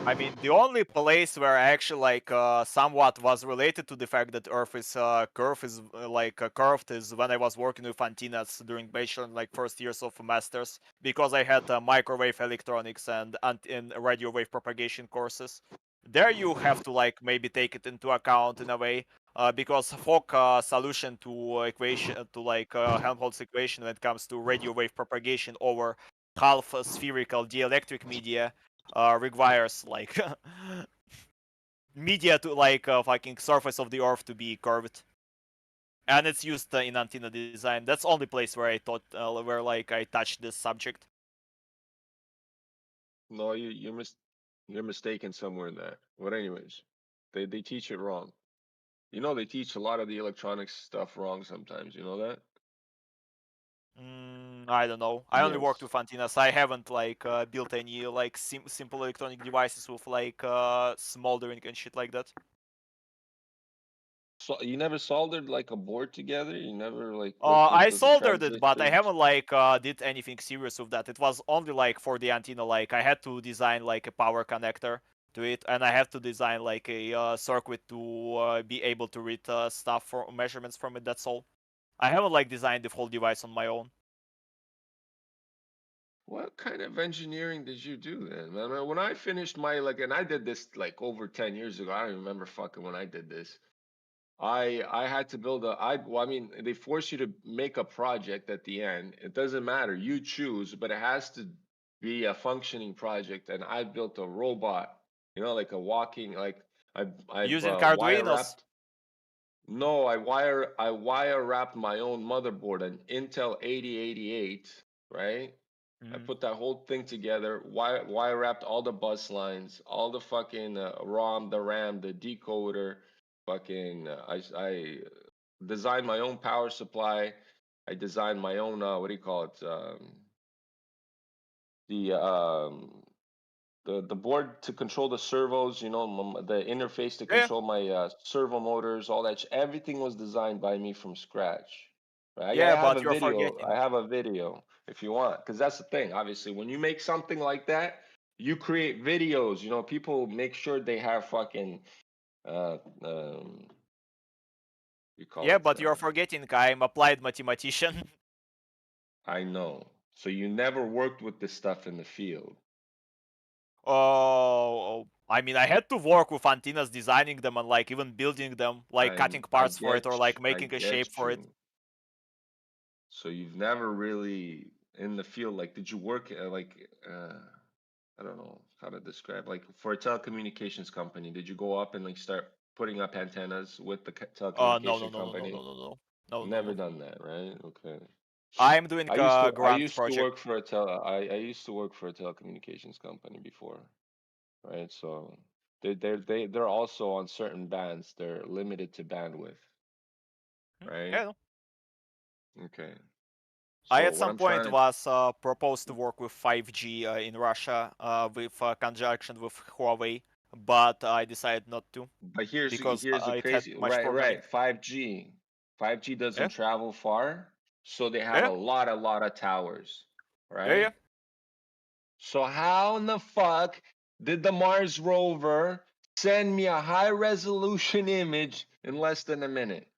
I mean, the only place where I actually somewhat was related to the fact that Earth is curved is when I was working with antennas during bachelor first years of masters, because I had microwave electronics and radio wave propagation courses. There you have to maybe take it into account in a way, because Fock solution to equation to Helmholtz equation when it comes to radio wave propagation over half spherical dielectric media requires media to fucking surface of the earth to be curved, and it's used in antenna design. That's only place where I thought where I touched this subject. no, you're mistaken somewhere in that. But anyways, they teach it wrong. You know they teach a lot of the electronics stuff wrong sometimes. You know that? I don't know. I only worked Yes. with antennas. I haven't built any simple electronic devices with smoldering and shit like that. So you never soldered like a board together? You never like looked I into the soldered it, but I transistors? haven't did anything serious with that. It was only for the antenna. I had to design a power connector to it, and I have to design a circuit to be able to read stuff for measurements from it. That's all. I haven't designed the whole device on my own. What kind of engineering did you do then? I mean, when I finished my and I did this over 10 years ago. I don't remember fucking when I did this. I had to build well, I mean, they force you to make a project at the end. It doesn't matter. You choose, but it has to be a functioning project. And I built a robot, like a walking, I've Using wire Arduinos. wrapped. No, I wire wrapped my own motherboard, an Intel 8088, right? I put that whole thing together, wire wrapped all the bus lines, all the fucking ROM, the RAM, the decoder, fucking. I designed my own power supply. I designed my own what do you call it? The the board to control the servos, the interface to Yeah. control my servo motors, all that. Everything was designed by me from scratch. Right? I Yeah, have but a you're video. forgetting. I have a video if you want, because that's the thing. Obviously, when you make something like that, you create videos. People make sure they have fucking you call Yeah, it. but you're forgetting I'm applied mathematician. I know. So you never worked with this stuff in the field. Oh, I mean, I had to work with antennas, designing them and even building them, cutting I parts for it or I making a get shape for it. you. So you've never really in the field, did you work I don't know how to describe, for a telecommunications company, did you go up and start putting up antennas with the No, no, telecommunication no, no, no, no, company? no, no, no, no, Never no. done that, right? Okay. I'm doing I used a to I grant used to project. work for I used to work for a telecommunications company before, right? So they're also on certain bands. They're limited to bandwidth, right? Yeah. Okay. I So at what some I'm point trying to was proposed to work with 5G in Russia with conjunction with Huawei, but I decided not to But here's because the it had crazy, too much programming. 5G. 5G doesn't Yeah, travel far, so they have a yeah, lot of towers, yeah, yeah. right? So how in the fuck did the Mars rover send me a high resolution image in less than a minute?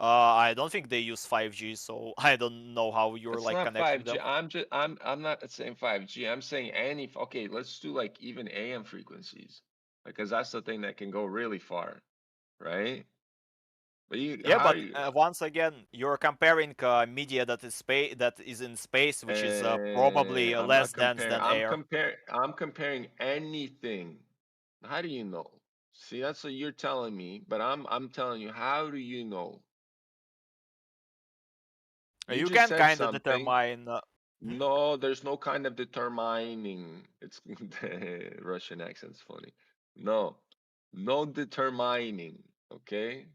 I don't think they use 5G, so I don't know how you're It's like not connecting 5G. them. I'm not saying 5G. I'm saying any. Okay, let's do like even AM frequencies, because that's the thing that can go really far, right? But Yeah, how but you? once again, you're comparing media that is in space, which is probably I'm less not dense comparing. than air. I'm comparing anything. How do you know? See, that's what you're telling me, but I'm telling you, how do you know? You You just can said kind of something. determine. No, there's no kind of determining. It's Russian accent's funny. No, no determining. Okay,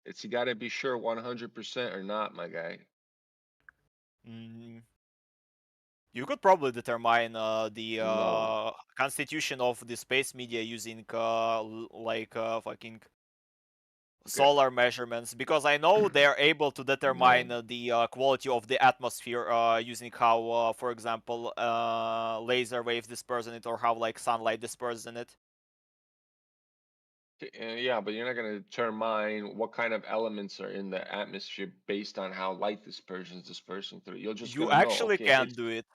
it's you got to be sure 100% or not, my guy. You could probably determine the No. constitution of the space media using fucking Okay. solar measurements, because I know they're able to determine the quality of the atmosphere using how, for example, laser waves disperse in it, or how like sunlight disperses in it. Yeah, but you're not going to determine what kind of elements are in the atmosphere based on how light dispersion is dispersing through. You're just You going to know, actually okay, can it's do it.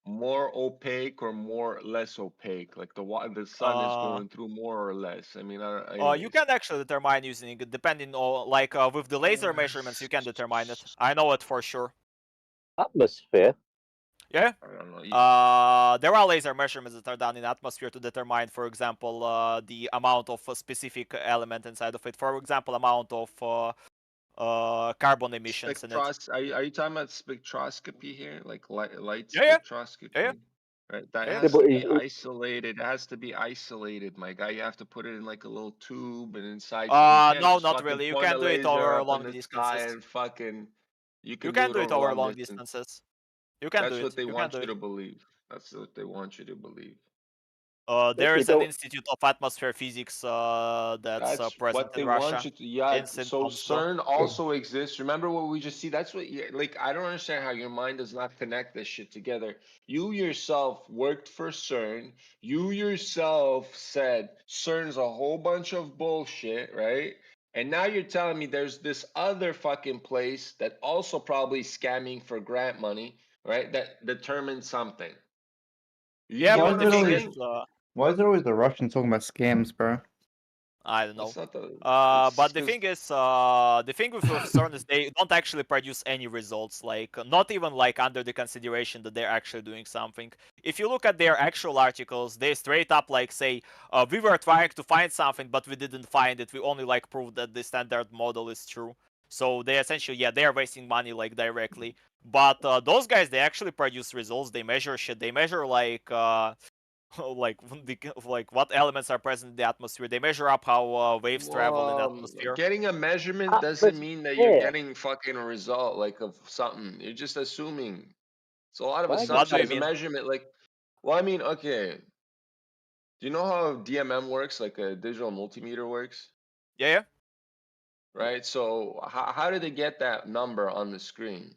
more opaque or more less opaque, like the sun is going through more or less. I mean, You anyways. can actually determine using it, depending on like with the laser measurements. You can determine it. I know it for sure. Atmosphere. Yeah. I don't know. There are laser measurements that are done in atmosphere to determine, for example, the amount of a specific element inside of it. For example, amount of carbon emissions in it. Are you talking about spectroscopy here, like light Yeah. spectroscopy? Right, that Yeah, has but to be isolated. It has to be isolated, my guy. You have to put it in like a little tube and inside something. You can't No, just not fucking really. You point a can do it laser over up in long the sky distances. and fucking. You You can do can it do it over over long long distance. distances. You can do That's it. what they You can want do you it. to believe. That's what they want you to believe. There we is an don't. Institute of Atmosphere Physics that's That's present what in they want Russia. you to. Yeah. In St. So Tomsko. CERN also exists. Remember what we just see? That's what. Like, I don't understand how your mind does not connect this shit together. You yourself worked for CERN. You yourself said CERN's a whole bunch of bullshit, right? And now you're telling me there's this other fucking place that also probably scamming for grant money, right? That determines something. You Yeah, get but what the I'm thing saying? is, Why is there always the Russians talking about scams, bro? I don't know. That's not the. But the thing is, the thing with CERN is they don't actually produce any results. Like, not even like under the consideration that they're actually doing something. If you look at their actual articles, they straight up like say, we were trying to find something, but we didn't find it. We only like proved that the standard model is true. So they essentially, yeah, they are wasting money like directly. But those guys, they actually produce results. They measure shit. They measure like. Like like what elements are present in the atmosphere. They measure up how waves travel in the atmosphere. Getting a measurement doesn't mean that you're getting fucking a result like of something. You're just assuming. It's a lot of Why do you What do you assumptions. A mean? measurement, like, well, I mean, okay. Do you know how DMM works, like a digital multimeter works? Yeah. Right. So how did they get that number on the screen?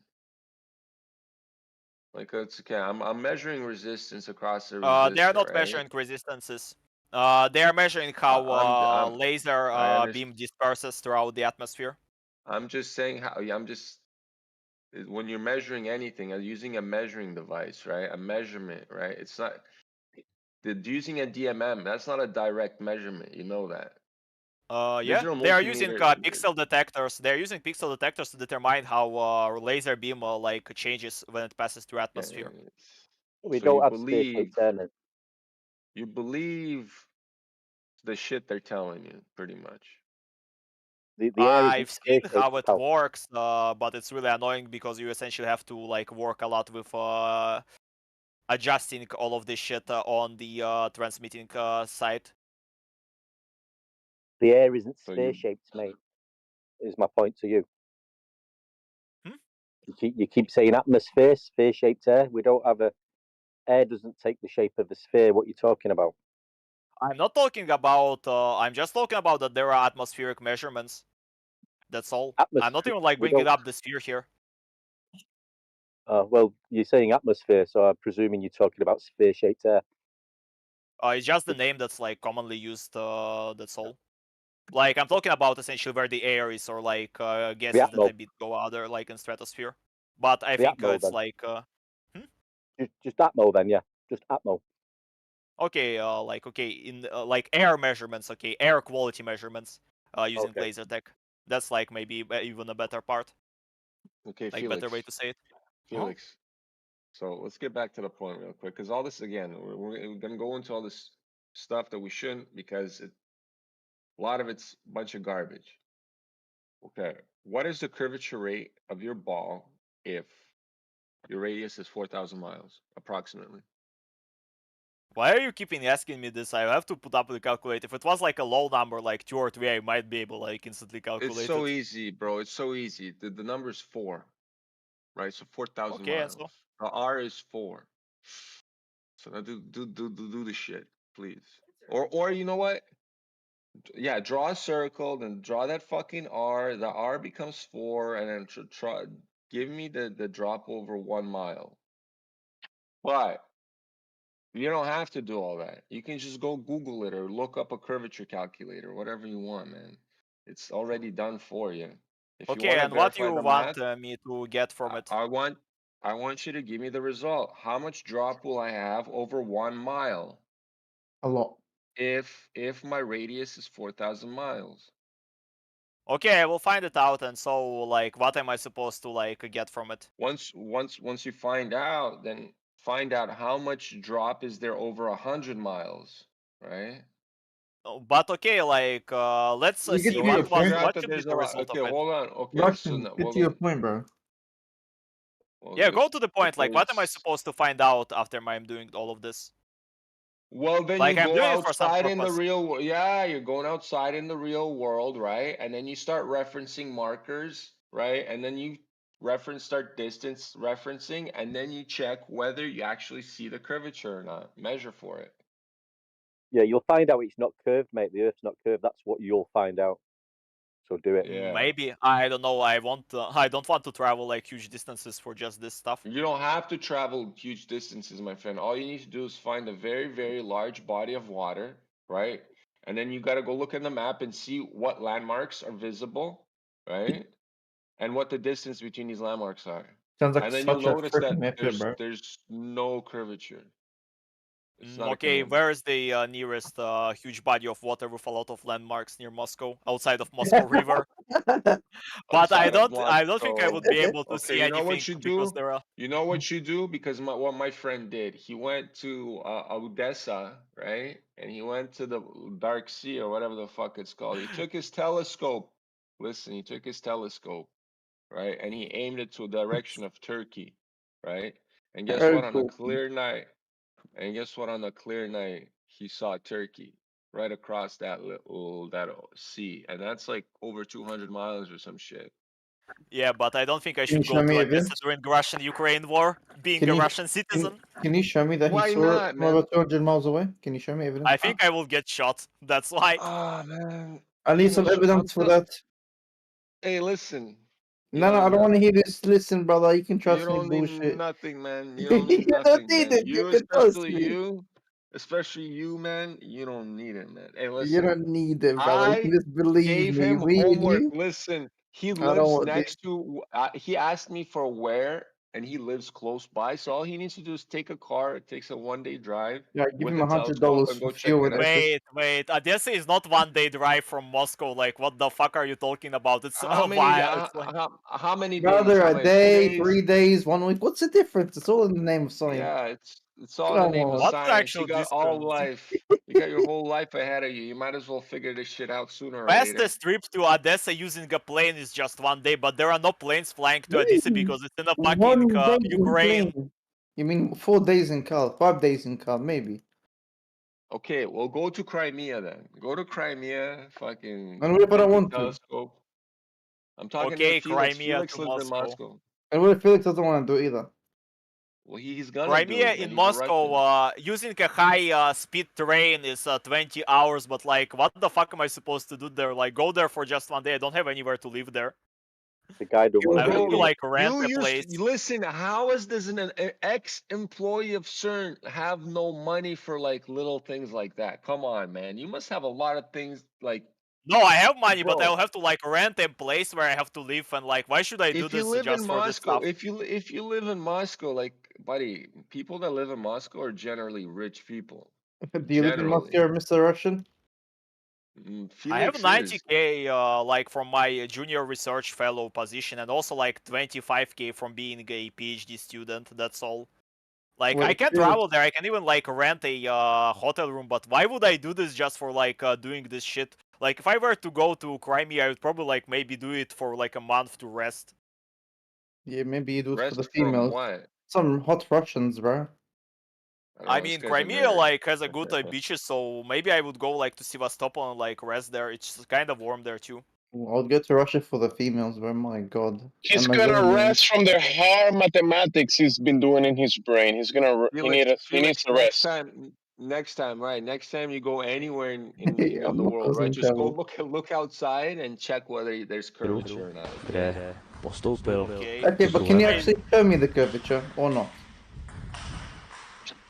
Like, it's okay. I'm measuring resistance across the They are resistor, not right? measuring resistances. They are measuring how laser I understand. beam disperses throughout the atmosphere. I'm just saying how. I'm just when you're measuring anything, using a measuring device, right? A measurement, right? It's not using a DMM. That's not a direct measurement. You know that. Yeah, Digital they are using multimeter. pixel detectors. They're using pixel detectors to determine how laser beam like changes when it passes through atmosphere. We So you don't have space believe. shaped You believe the shit they're telling you, pretty much. The air isn't I've seen space how shaped, it pal. works, but it's really annoying because you essentially have to like work a lot with adjusting all of this shit on the transmitting side. The air isn't So sphere shaped, mate. Is my point to you. You keep saying atmosphere, sphere shaped air. We don't have a. Air doesn't take the shape of a sphere. What you're talking about? I'm not talking about. I'm just talking about that there are atmospheric measurements. That's all. I'm not even like We bringing don't. up the sphere here. Well, you're saying atmosphere, so I'm presuming you're talking about sphere shaped air. It's just the name that's like commonly used. That's all. Like, I'm talking about essentially where the air is, or like gases that atmo. a bit go other, like in stratosphere. But I The think atmo it's then. like Just atmo then, yeah. Just atmo. okay, like okay in like air measurements, okay, air quality measurements using Okay. laser tech. That's like maybe even a better part, Okay, like better way Felix. to say it. Felix. So let's get back to the point real quick, because all this again, we're gonna go into all this stuff that we shouldn't, because a lot of it's a bunch of garbage. Okay, what is the curvature rate of your ball if your radius is 4,000 miles, approximately? Why are you keeping asking me this? I have to put up the calculator. If it was like a low number, like 2 or 3, I might be able like instantly It's calculate so it. easy, bro. It's so easy. The number's 4, right? So 4,000 Okay, miles. so The R is 4. So now do the shit, please. Or you know what? Yeah, draw a circle, then draw that fucking R. The R becomes 4, and then try give me the drop over 1 mile. But you don't have to do all that. You can just go Google it or look up a curvature calculator, whatever you want, man. It's already done for you. If you okay, want to and what verify you the want math, me to get from it? I want you to give me the result. How much drop will I have over 1 mile A lot. if my radius is 4,000 miles? Okay, I will find it out. And so, like, what am I supposed to like get from it? Once you find out, then find out how much drop is there over 100 miles, right? Oh, but okay, like, let's You get see to your You what point. figure out what that should be there's a the lot. result of Okay, it. hold on. Okay, so Russian, get well to your then, point, bro. well Yeah, go just to the point. Like, what am I because. supposed to find out after I'm doing all of this? Well, then Like, you I'm go doing it for some outside in the purpose. real. Yeah, you're going outside in the real world, right? And then you start referencing markers, right? And then you start distance referencing, and then you check whether you actually see the curvature or not. Measure for it. Yeah, you'll find out it's not curved, mate. The Earth's not curved. That's what you'll find out. So do it. Yeah. Maybe I don't know. I don't want to travel like huge distances for just this stuff. You don't have to travel huge distances, my friend. All you need to do is find a very, very large body of water, right? And then you got to go look at the map and see what landmarks are visible, right? And what the distance between these landmarks are. Sounds like And then you'll such a notice that freaking method, bro. there's no curvature. It's not a Okay, conundrum. where is the nearest huge body of water with a lot of landmarks near Moscow, outside of Moscow River? But I Outside of don't think I Moscow. would be able to Okay, see you know anything what you because do? there are. You know what you do? Because what my friend did, he went to Odessa, right? And he went to the Dark Sea or whatever the fuck it's called. He took his telescope. Listen, he took his telescope, right? And he aimed it to a direction of Turkey, right? And guess what? On a clear night, he saw Turkey right across that sea, and that's like over 200 miles or some shit. Yeah, but I don't think I Can you should go show me to Odessa evidence? during Russian-Ukraine war, being Can a you Russian citizen. can you show me that he Why saw it not, from man? about 200 miles away? Can you show me evidence? I think I will get shot. That's why. Ah, man. I need some evidence for that. Hey, listen. You No, don't I need don't want to nothing. hear this. Listen, brother, you can You trust me. don't need Bullshit. nothing, man. You You don't need don't nothing, need man. it. You can trust me. Especially you, man. You don't need it, man. Hey, You listen. don't need it, brother. You I can just believe gave me. him We need homework. you. Listen, he I don't lives want this. next to. He asked me for where, and he lives close by. So all he needs to do is take a car. It takes a 1-day drive Yeah, give with him a telescope $100 and for go check fuel it and out. access. Wait. Odessa is not 1-day drive from Moscow. Like, what the fuck are you talking about? It's How a many? while. It's like. How many days? Brother, How a many? 2 day, days? 3 days, 1 week. What's the difference? It's all in the name of science. Yeah, it's all in the Come name of on. What's the science. You actual got all distance? life. You got your whole life ahead of you. You might as well figure this shit out sooner or later. Fastest trip to Odessa using a plane is just 1 day, but there are no planes flying to Really? Odessa because it's in a fucking 1 day in Ukraine. plane. You mean 4 days in car, 5 days in car, maybe. Okay, well, go to Crimea then. Go to Crimea, fucking And what if I take don't the want to? telescope. I'm talking to Okay, Felix. Crimea Felix to lives in Moscow. Moscow. And what if Felix doesn't want to do either? Well, he's gonna do Crimea it, man. in He's a Moscow, Russian. using a high speed train is 20 hours, but like, what the fuck am I supposed to do there? Like, go there for just 1 day. I don't have anywhere to live there. The guy don't want I to have go to there. like rent You a used place. to, listen. How is does an ex-employee of CERN have no money for like little things like that? Come on, man. You must have a lot of things like No, I have money, but I'll have to like rent a place where I have to live, and like, why should I do If you this live in just for this Moscow, stuff? if you live in Moscow, like buddy, people that live in Moscow are generally rich people. Do you live in Moscow, Mr. Russian? I have Felix is. 90k like from my junior research fellow position, and also like 25k from being a PhD student. That's all. Like I Wait, can Felix, travel there. I can even like rent a hotel room. But why would I do this just for like doing this shit? Like if I were to go to Crimea, I would probably like maybe do it for like a month to rest. yeah, maybe you do it for the Rest from females. what? Some hot Russians, bro. I mean, Crimea like has a good beaches, so maybe I would go like to Sevastopol and like rest there. It's kind of warm there too. I'll go to Russia for the females, bro. My God. He's gonna rest from the hard mathematics he's been doing in his brain. He's gonna he needs to rest. Next time, right? Next time you go anywhere in the world, right? Just go look outside and check whether there's curvature or not. Okay, but can you actually show me the curvature or not?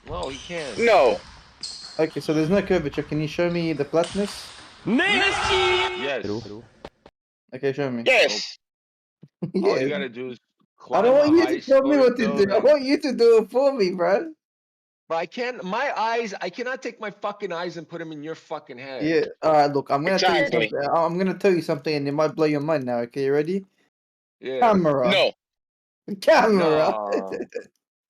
No, you can't. No. Okay, so there's no curvature. Can you show me the flatness? Yes. Okay, show me. Yes. All you gotta do is I climb don't want a you high to tell me story what to do. I building. want you to do it for me, bro. But I can't. My eyes. I cannot take my fucking eyes and put them in your fucking head. Yeah. All right. Look, I'm gonna tell you Exactly. something. I'm gonna tell you something, and it might blow your mind now. Okay, you ready? Yeah. Camera. No. Camera. No,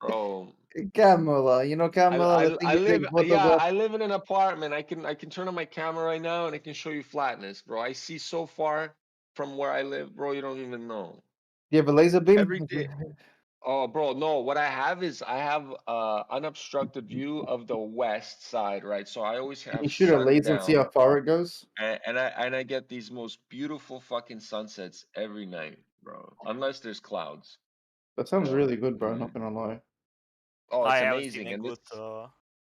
bro. Camera. You know camera. I live in an apartment. I can turn on my camera right now and I can show you flatness, bro. I see so far from where I live, bro. You don't even know. Do you have a laser beam? Every day. Oh, bro, no. What I have is I have unobstructed view of the west side, right? So I always Can have you shoot a sun laser and see how down, far it goes? and I get these most beautiful fucking sunsets every night, bro. Unless there's clouds. That sounds Yeah. really good, bro. Not gonna lie. Oh, I it's haven't amazing, seen a and good. this.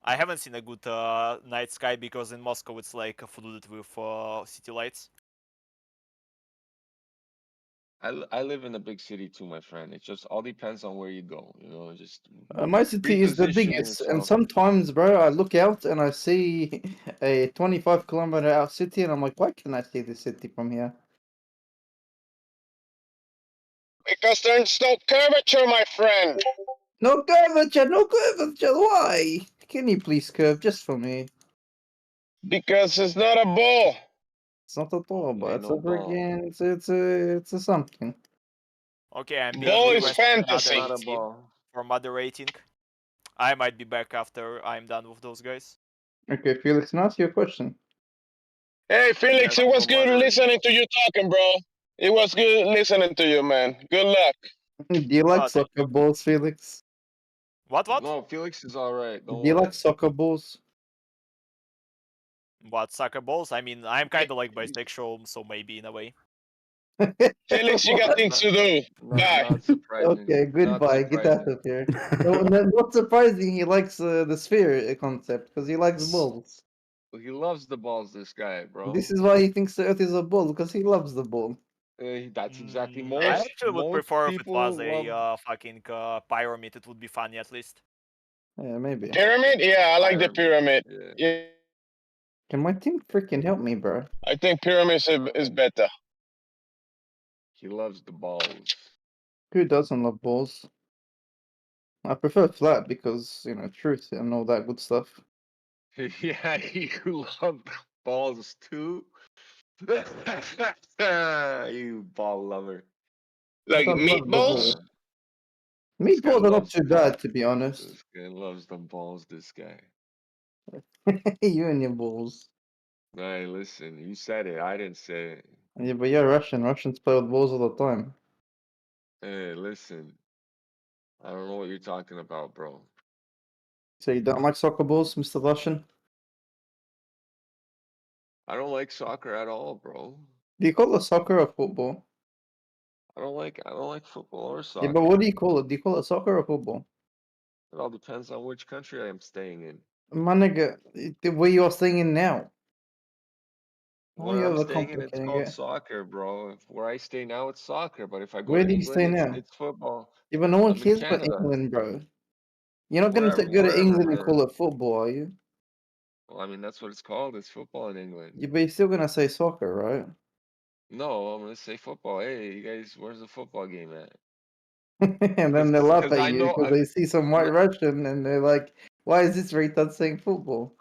I haven't seen a good night sky because in Moscow it's like flooded with city lights. I live in a big city too, my friend. It just all depends on where you go. You know, just My city is the reposition biggest, and yourself. sometimes, bro, I look out and I see a 25-kilometer out city, and I'm like, why can't I see this city from here? Because there's no curvature, my friend. No curvature, no curvature. Why? Can you please curve just for me? Because it's not a ball. It's not at all, but it's no a freaking, it's a something. Okay, I'm being Ball is requested fantasy. another team for moderating. I might be back after I'm done with those guys. Okay, Felix, now ask you a question. Hey, Felix, it was good listening to you talking, bro. It was good listening to you, man. Good luck. Do you like soccer balls, Felix? What? No, Felix is all right. Do you like soccer balls? What, soccer balls? I mean, I'm kind of like bisexual, so maybe in a way. Felix, you got things to do. Bye. Not surprising. Okay, goodbye. Get out of here. No, not surprising. He likes the sphere concept because he likes balls. He loves the balls, this guy, bro. This is why he thinks the Earth is a ball because he loves the ball. That's exactly I actually would prefer if it was a fucking pyramid. It would be funny at least. Yeah, maybe. Pyramid? Yeah, I like the pyramid. Yeah. Can my team freaking help me, bro? I think pyramid is better. He loves the balls. Who doesn't love balls? I prefer flat because, you know, truth and all that good stuff. Yeah, you love balls too. You ball lover. Like meatballs? Meatballs are not too bad, to be honest. This guy loves the balls, this guy. You and your balls. Hey, listen, you said it. I didn't say it. Yeah, but you're Russian. Russians play with balls all the time. Hey, listen. I don't know what you're talking about, bro. So you don't like soccer balls, Mr. Russian? I don't like soccer at all, bro. Do you call it soccer or football? I don't like football or soccer. Yeah, but what do you call it? Do you call it soccer or football? It all depends on which country I am staying in. My nigga, where you are staying in now? Why are Where you I'm staying in, it's overcomplicating called it? soccer, bro. Where I stay now, it's soccer. But if I go Where to do you England, stay now? it's football. Yeah, but no one I'm in cares about Canada. England, bro. You're not gonna go to Wherever, England and man. call it football, are you? Well, I mean, that's what it's called. It's football in England. Yeah, but you're still gonna say soccer, right? No, I'm gonna say football. Hey, you guys, where's the football game at? And then they laugh at I you know. because they see some white Russian and they're like, "Why is this retard saying football?"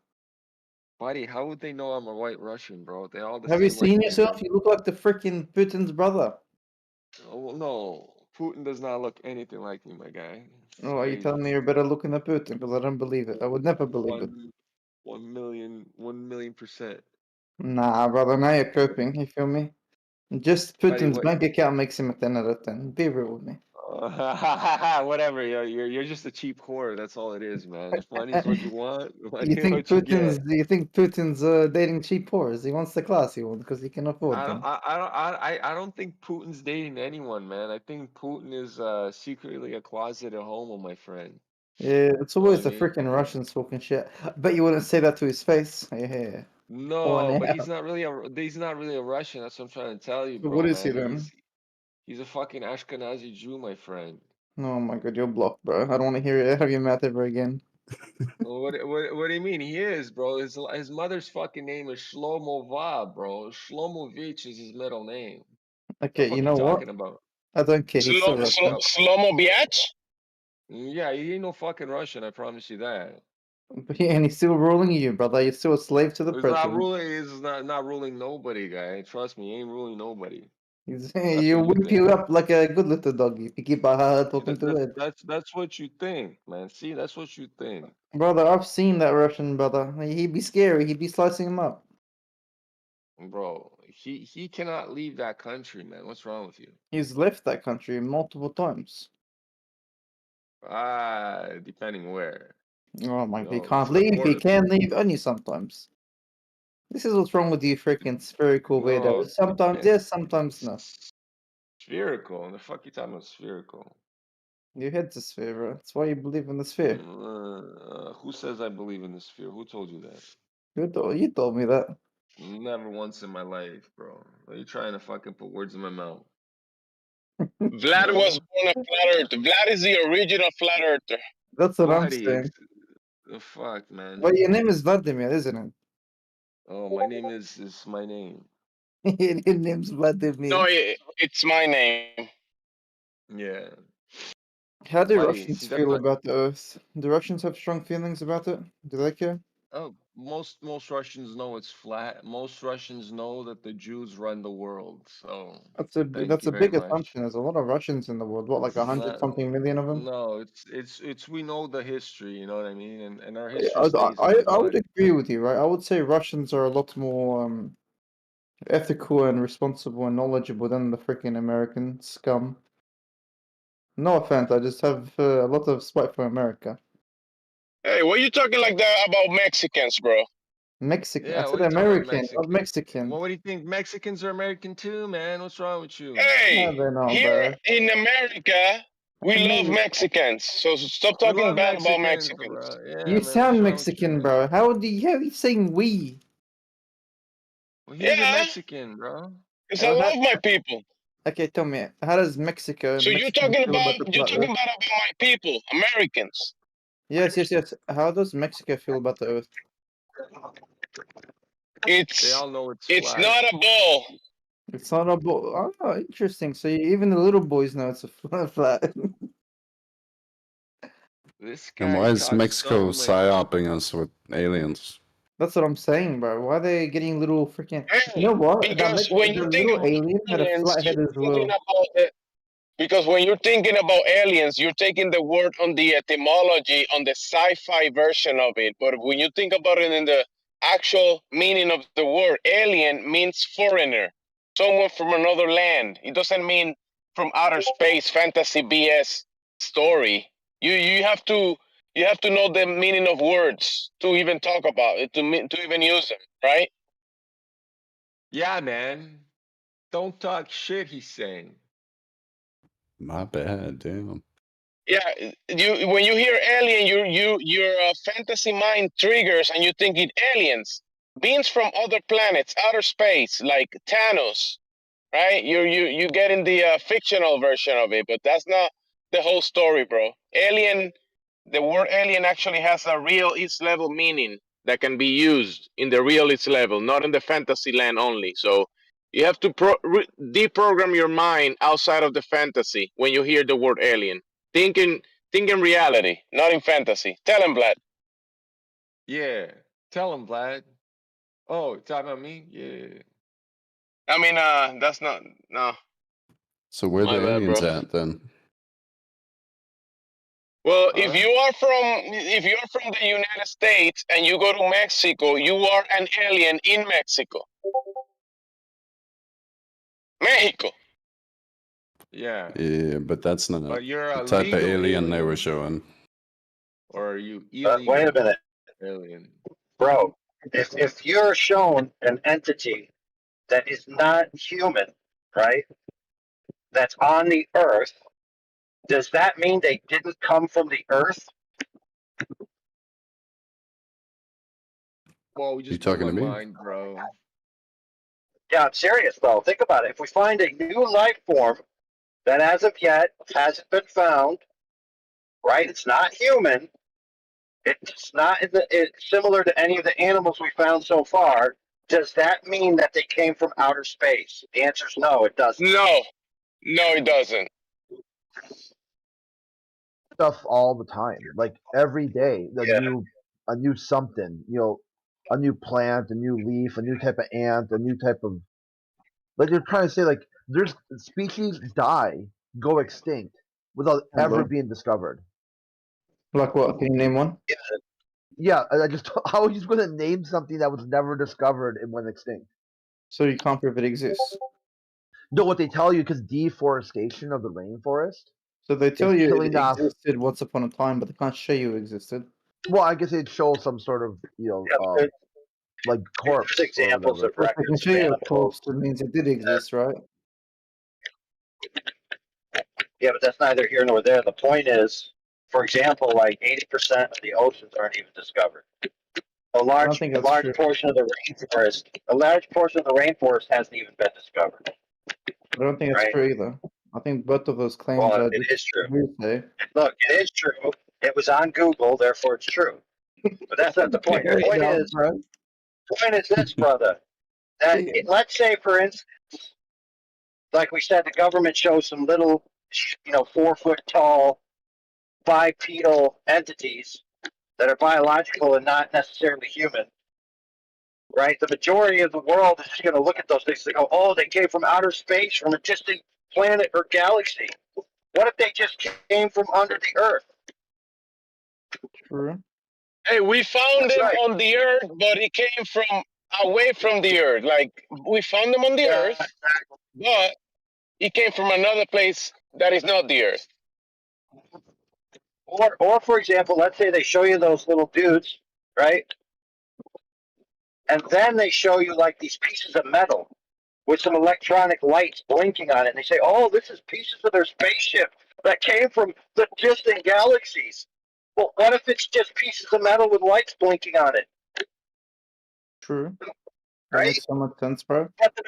Buddy, how would they know I'm a white Russian, bro? They all the Have you same like seen me, yourself? man. You look like the freaking Putin's brother. Oh, well, no, Putin does not look anything like me, my guy. It's Oh, are you crazy. telling me you're better looking than Putin? Because I don't believe it. I would never believe it. 1 million%. Nah, brother, now you're coping. You feel me? Just Buddy, Putin's what? bank account makes him a 10 out of 10. Be real with me. Whatever. You're just a cheap whore. That's all it is, man. If money's what you want, money You think what you Putin's? get. You think Putin's dating cheap whores? He wants the classy one because he can afford I don't. them. I don't think Putin's dating anyone, man. I think Putin is secretly a closeted homo, my friend. Yeah, it's Know what always I the mean? freaking Russians talking shit. I bet you wouldn't say that to his face. Yeah. No, but he's not really a Russian. That's what I'm trying to tell you, So what bro, is he man. then? He's a fucking Ashkenazi Jew, my friend. Oh my god, you're blocked, bro. I don't want to hear it out of your mouth ever again. Well, what do you mean? He is, bro. His mother's fucking name is Shlomo Vav, bro. Shlomovich is his middle name. The Okay, you fuck you know what? talking about? I don't care. He's still Russian. Slomo Biatch? Yeah, he ain't no fucking Russian. I promise you that. And he's still ruling you, brother. You're still a slave to the He's not president. ruling. He's not ruling nobody, guy. Trust me, he ain't ruling nobody. He's, That's you what you whip think. you up like a good little dog if you keep talking to it. That's what you think, man. See, that's what you think, Brother, I've seen that Russian brother. He'd be scary. He'd be slicing him up. bro. He cannot leave that country, man. What's wrong with you? He's left that country multiple times. Depending where. Oh my, he No, can't it's the leave. He border. can leave only sometimes. This is what's wrong with you freaking spherical No, weirdos. Sometimes yes, sometimes no. Spherical. And the fuck you talking about spherical? Your head's a sphere, bro. That's why you believe in the sphere. Who says I believe in the sphere? Who told you that? You told me that. Never once in my life, bro. Are you trying to fucking put words in my mouth? Vlad was born a flat earther. Vlad is the original flat earther. That's what I'm Buddy, saying. the fuck, man. But your name is Vladimir, isn't it? Oh, my name is my name. Your name's Vladimir. No, it's my name. Yeah. How do Buddy, Russians see, that's feel not. about the Earth? Do Russians have strong feelings about it? Do they care? Oh, most Russians know it's flat. Most Russians know that the Jews run the world. So thank That's you a very big much. assumption. There's a lot of Russians in the world. What, like It's 100 not. something million of them? No, it's we know the history. You know what I mean? And our Yeah, history stays in our I would blood. agree with you, right? I would say Russians are a lot more ethical and responsible and knowledgeable than the freaking American scum. No offense, I just have a lot of spite for America. Hey, what are you talking like that about Mexicans, bro? Mexican. I Yeah, what said are you talking about American, not Mexican? Mexican. Well, what do you think? Mexicans are American too, man. What's wrong with you? No, Hey, they're not, here bro. in America, we love Maybe. Mexicans. So stop We talking love bad about Mexicans, Mexicans. bro. Yeah, You man. What's sound wrong with you, Mexican, man? bro. How are you saying we? Well, he's a Yeah, Mexican, bro. because I love my people. Okay, tell me, how does Mexico and So you're Mexicans talking feel about the flat bad Earth? about my people, Americans. Yes. How does Mexico feel about the Earth? They It's all know it's it's flat. not a ball. It's not a ball. Oh, interesting. So even the little boys know it's a flat. This And guy why is talks Mexico so much. psyoping us with aliens? That's what I'm saying, bro. Why are they getting little freaking? You Hey, know what? because when The you think little about alien had a aliens, flat you're head as thinking well. about it. Because when you're thinking about aliens, you're taking the word on the etymology, on the sci-fi version of it. But when you think about it in the actual meaning of the word, alien means foreigner, someone from another land. It doesn't mean from outer space, fantasy BS story. You have to know the meaning of words to even talk about it, to even use them, right? Yeah, man. Don't talk shit, he's saying. My bad, damn. Yeah, when you hear alien, your fantasy mind triggers and you think it aliens, beings from other planets, outer space, like Thanos, right? You get in the fictional version of it, but that's not the whole story, bro. Alien, the word alien actually has a real East level meaning. that can be used in the realist level, not in the fantasy land only. So you have to deprogram your mind outside of the fantasy when you hear the word alien. Think in reality, not in fantasy. Tell him, Vlad. Yeah, tell him, Vlad. Oh, talking about me? Yeah. I mean, that's not no. So where My the bad, aliens bro. at then? Well, if you're from the United States and you go to Mexico, you are an alien in Mexico. Mexico. Yeah. Yeah, but that's not But you're the a type of legal alien they were alien, showing. or are you But wait a illegal minute, alien? bro. If you're shown an entity that is not human, right? That's on the Earth, does that mean they didn't come from the Earth? Well, we just blew my mind, bro. Yeah, I'm serious though. Think about it. If we find a new life form that as of yet hasn't been found, right? It's not human. It's not it's similar to any of the animals we found so far. Does that mean that they came from outer space? The answer is no, it doesn't. No, it doesn't. Stuff all the time, like every day, a new something, a new plant, a new leaf, a new type of ant, a new type of, like you're trying to say, like there's species die, go extinct without ever being discovered. Like what? Can you name one? Yeah, I just how are you going to name something that was never discovered and went extinct? So you can't prove it exists. No, what they tell you, because deforestation of the rainforest. So they tell is you killing it off. existed once upon a time, but they can't show you it existed. Well, I guess it'd show some sort of, like corpse. There's examples of If I can records show of you a animals. corpse, it means it did exist, right? Yeah, but that's neither here nor there. The point is, for example, like 80% of the oceans aren't even discovered. A large think that's true. portion of the rainforest hasn't even been discovered. I don't think it's Right. true either. I think both of those claims Well, are it is true. hearsay. Look, it is true. It was on Google, therefore it's true. But that's not the point. The point is this, brother. That let's say, for instance, like we said, the government shows some little, 4 foot tall, bipedal entities that are biological and not necessarily human. Right? The majority of the world is just going to look at those things and go, oh, they came from outer space, from a distant planet or galaxy. What if they just came from under the Earth? True. Hey, we found him on the Earth, but he came from away from the Earth. Like, we found him on the Earth, but he came from another place that is not the Earth. Or for example, let's say they show you those little dudes, right? And then they show you like these pieces of metal with some electronic lights blinking on it. And they say, oh, this is pieces of their spaceship that came from the distant galaxies. Well, what if it's just pieces of metal with lights blinking on it? True. That Right? makes so much sense, bro. But the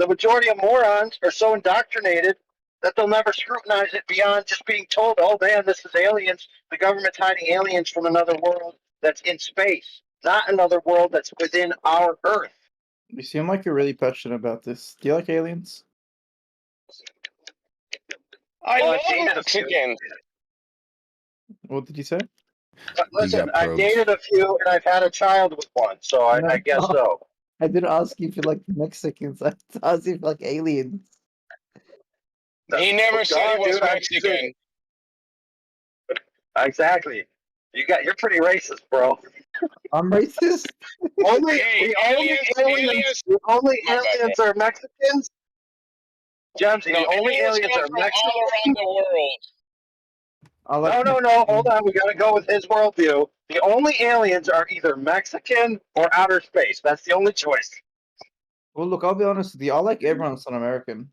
majority of morons are so indoctrinated that they'll never scrutinize it beyond just being told, oh man, this is aliens. The government's hiding aliens from another world that's in space, not another world that's within our Earth. You seem like you're really passionate about this. Do you like aliens? I love Mexicans. What did you say? But listen, I've dated a few and I've had a child with one, so I guess so. I didn't ask you if you like Mexicans. I asked you if you like aliens. He never said he was Mexican. Exactly. You're pretty racist, bro. I'm racist. The only aliens are Mexicans. Jamesy, the only aliens are Mexicans all around the world. No. Hold on. We got to go with his worldview. The only aliens are either Mexican or outer space. That's the only choice. Well, look, I'll be honest with you. I like everyone that's not American.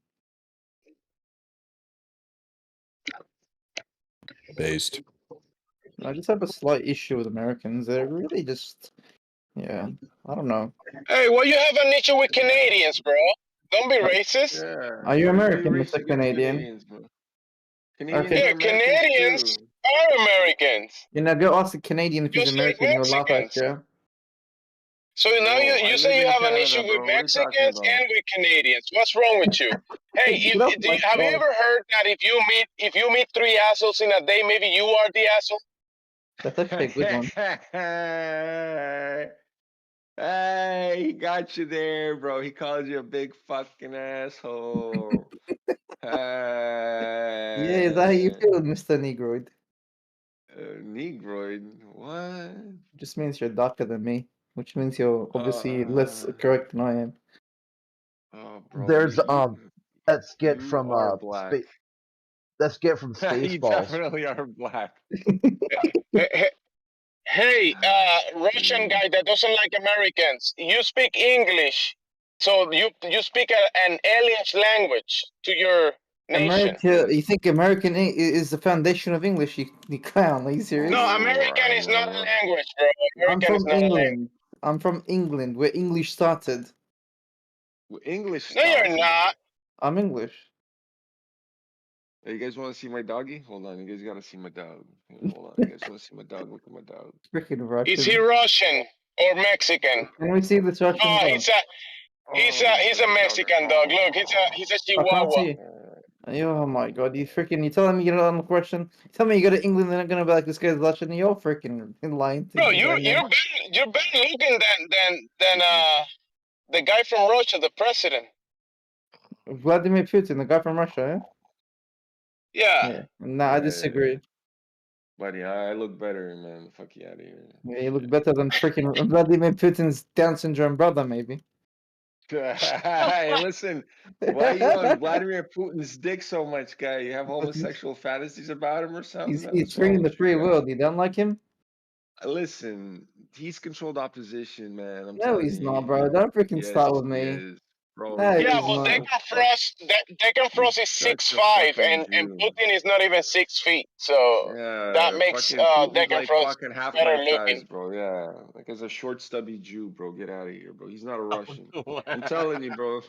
Based. I just have a slight issue with Americans. They're really just, yeah, I don't know. Hey, well, you have an issue with Canadians, bro. Don't be racist. Yeah. Are you Why American, you Mr. racist Canadian? Canadians, bro? Canadians Okay. are Canadians too. are Americans. You know, go ask a Canadian if he's Just like American. He'll laugh at Mexicans. you. So now you say you have an issue with Mexicans and with Canadians. What's wrong with you? Hey, have you ever heard that if you meet three assholes in a day, maybe you are the asshole? That's actually a good one. Hey, he got you there, bro. He called you a big fucking asshole. Yeah, is that how you feel, Mr. Negroid? Negroid? What? Just means you're darker than me, which means you're obviously less correct than I am. Oh, bro. There's that skit you from are black. That skit from You Spaceballs. definitely are black. Hey, Russian guy that doesn't like Americans. You speak English, so you speak an alien's language to your nation. America, you think American is the foundation of English? You clown. Are you serious? No, American is not a language, bro. I'm American is from not a language. England. I'm from England, where English started. English No, started. you're not. I'm English. Hey, you guys want to see my doggy? Hold on, you guys gotta see my dog. Hold on, you guys want to see my dog? Look at my dog. Freaking Russian. Is he Russian or Mexican? Can we see this Russian Oh, dog? he's a Mexican dog. Look, he's a I can't Chihuahua. see. Oh my god, you telling me you're not on the question? Tell me you go to England and they're gonna be like, this guy's Russian. You're freaking lying to Bro, me. you're better looking than the guy from Russia, the president. Vladimir Putin, the guy from Russia, Yeah. Yeah. Nah, I disagree. Buddy, I look better, man. Fuck you out of here. Yeah, you look better than freaking Vladimir Putin's Down syndrome brother, maybe. Hey, listen, why are you on Vladimir Putin's dick so much, guy? You have homosexual fantasies about him or something? He's freeing the free world. You don't like him? Listen, he's controlled opposition, man. I'm No, telling he's you. not, bro. Don't freaking Yes, start with he me. is. Bro, No, Yeah, he's but not. Deacon Frost is such a 6'5", fucking and Jew. Putin is not even 6 feet. So that makes fucking Putin's Deacon like Frost fucking half better my looking. size, bro. Yeah, like as a short, stubby Jew, bro. Get out of here, bro. He's not a Russian. I'm telling you, bro.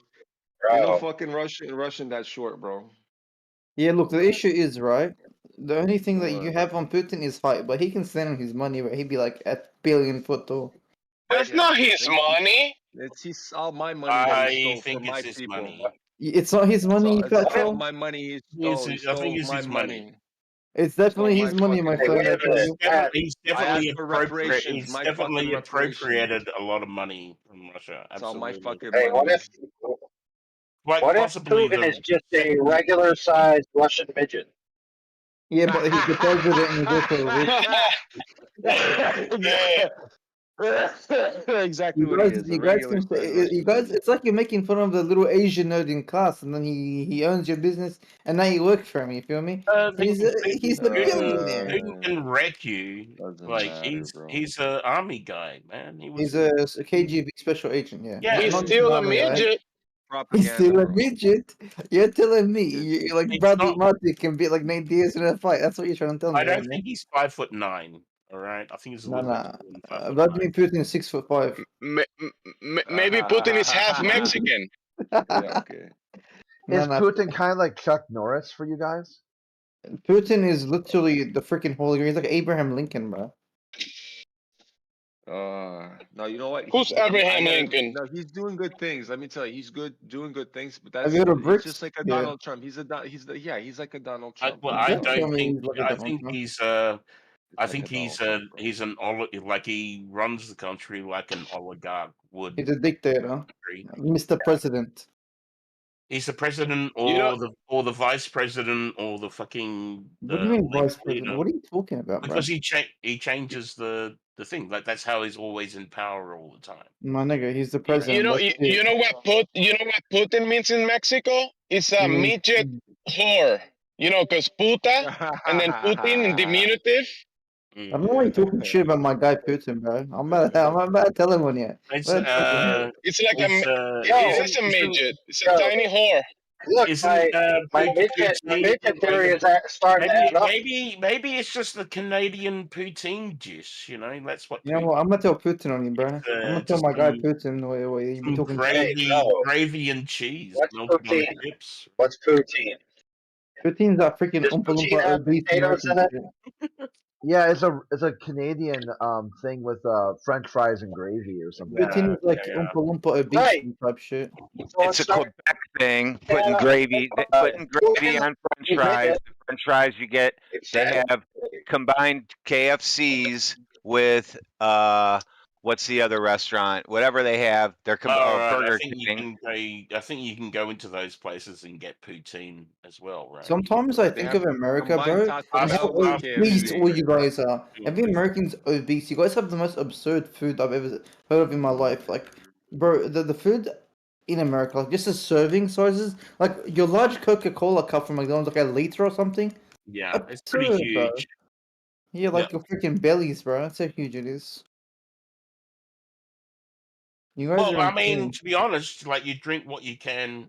Ain't no fucking Russian that short, bro. Yeah, look, the issue is, right? The only thing that you have on Putin is height, but he can stand on his money, where he'd be like a billion-foot tall. That's not his money. It's all my money that he stole think from my it's his people. money. It's not his money, It's all Fatso. my money he Yes, stole. He I stole think it's my his money. It's definitely his money, my friend. I tell you. He's I definitely asked for reparations. My fucking reparations. appropriated a lot of money from Russia. It's all my Absolutely. fucking money. Quite What if possibly Putin the is just a regular-sized Russian midget? Yeah, but he's the president and he's also rich. Exactly what he is. A regular Can, sized Russian you guys, midget. it's like you're making fun of the little Asian nerd in class, and then he owns your business, and now you work for him. You feel me? He's a billionaire. Putin can wreck you. Doesn't Like matter, bro. he's an army guy, man. He was He's a KGB special agent. Yeah, Yeah, He's not still a an army guy. midget. He's still a bro. midget. You're telling me you're like It's Bradley not- Martin can beat like Nate Diaz in a fight. That's what you're trying to tell me. I don't right, think man? he's 5'9". All right, I think he's a No, little bit no. taller than 5'9". Vladimir Putin is 6'5". Maybe Putin is half Mexican. Yeah, okay. Is Putin kind of like Chuck Norris for you guys? Putin is literally the freaking holy grail. He's like Abraham Lincoln, bro. No, you know what? Who's Abraham Lincoln? No, he's doing good things. Let me tell you, he's doing good things. But Have that's you heard of he's Bricks? just like a Yeah. Donald Trump. He's like a Donald Trump. I don't think. he's like a I Donald think Trump. he's. I like think a he's Donald he's an like he runs the country like an oligarch would. He's a dictator, Mr. President. He's the president, or You know- the vice president, or the fucking. What do you mean vice leader. president? What are you talking about, bro? Because he changes the thing. Like that's how he's always in power all the time. My nigga, he's the president. You know, That's it. you know what Putin means in Mexico? It's a midget whore. You know, because puta and then Putin in diminutive. I don't know why you're talking shit about my guy Putin, bro. I'm about to tell him one yet. It's like it is a midget. It's a tiny whore. Look, Isn't, my midget theory is starting to add up. Maybe it's just the Canadian poutine dish. You know, that's what. You know what? I'm gonna tell Putin on you, bro. I'm gonna tell my guy Putin. Wait, you be talking gravy and cheese. What's melted on poutine? chips. What's poutine? Poutine's that freaking Does Oompa poutine Loompa have obese potatoes American in it? shit. Yeah, it's a Canadian thing with French fries and gravy or something. Poutine is like Oompa Loompa obesity type shit. It's a Quebec thing. Putting gravy on French fries. The French fries you get, they have combined KFCs with what's the other restaurant? Whatever they have, they're Burger King. I think you can go into those places and get poutine as well, right? Sometimes I think of America, bro, and how obese all you guys are. Every American's obese. You guys have the most absurd food I've ever heard of in my life. Like, bro, the food in America, like just the serving sizes, like your large Coca-Cola cup from McDonald's, like a liter or something. Yeah, it's pretty Absurd, bro. huge. Yeah, like your freaking bellies, bro. That's how huge it is. You guys Well, are I mean, insane. to be honest, like you drink what you can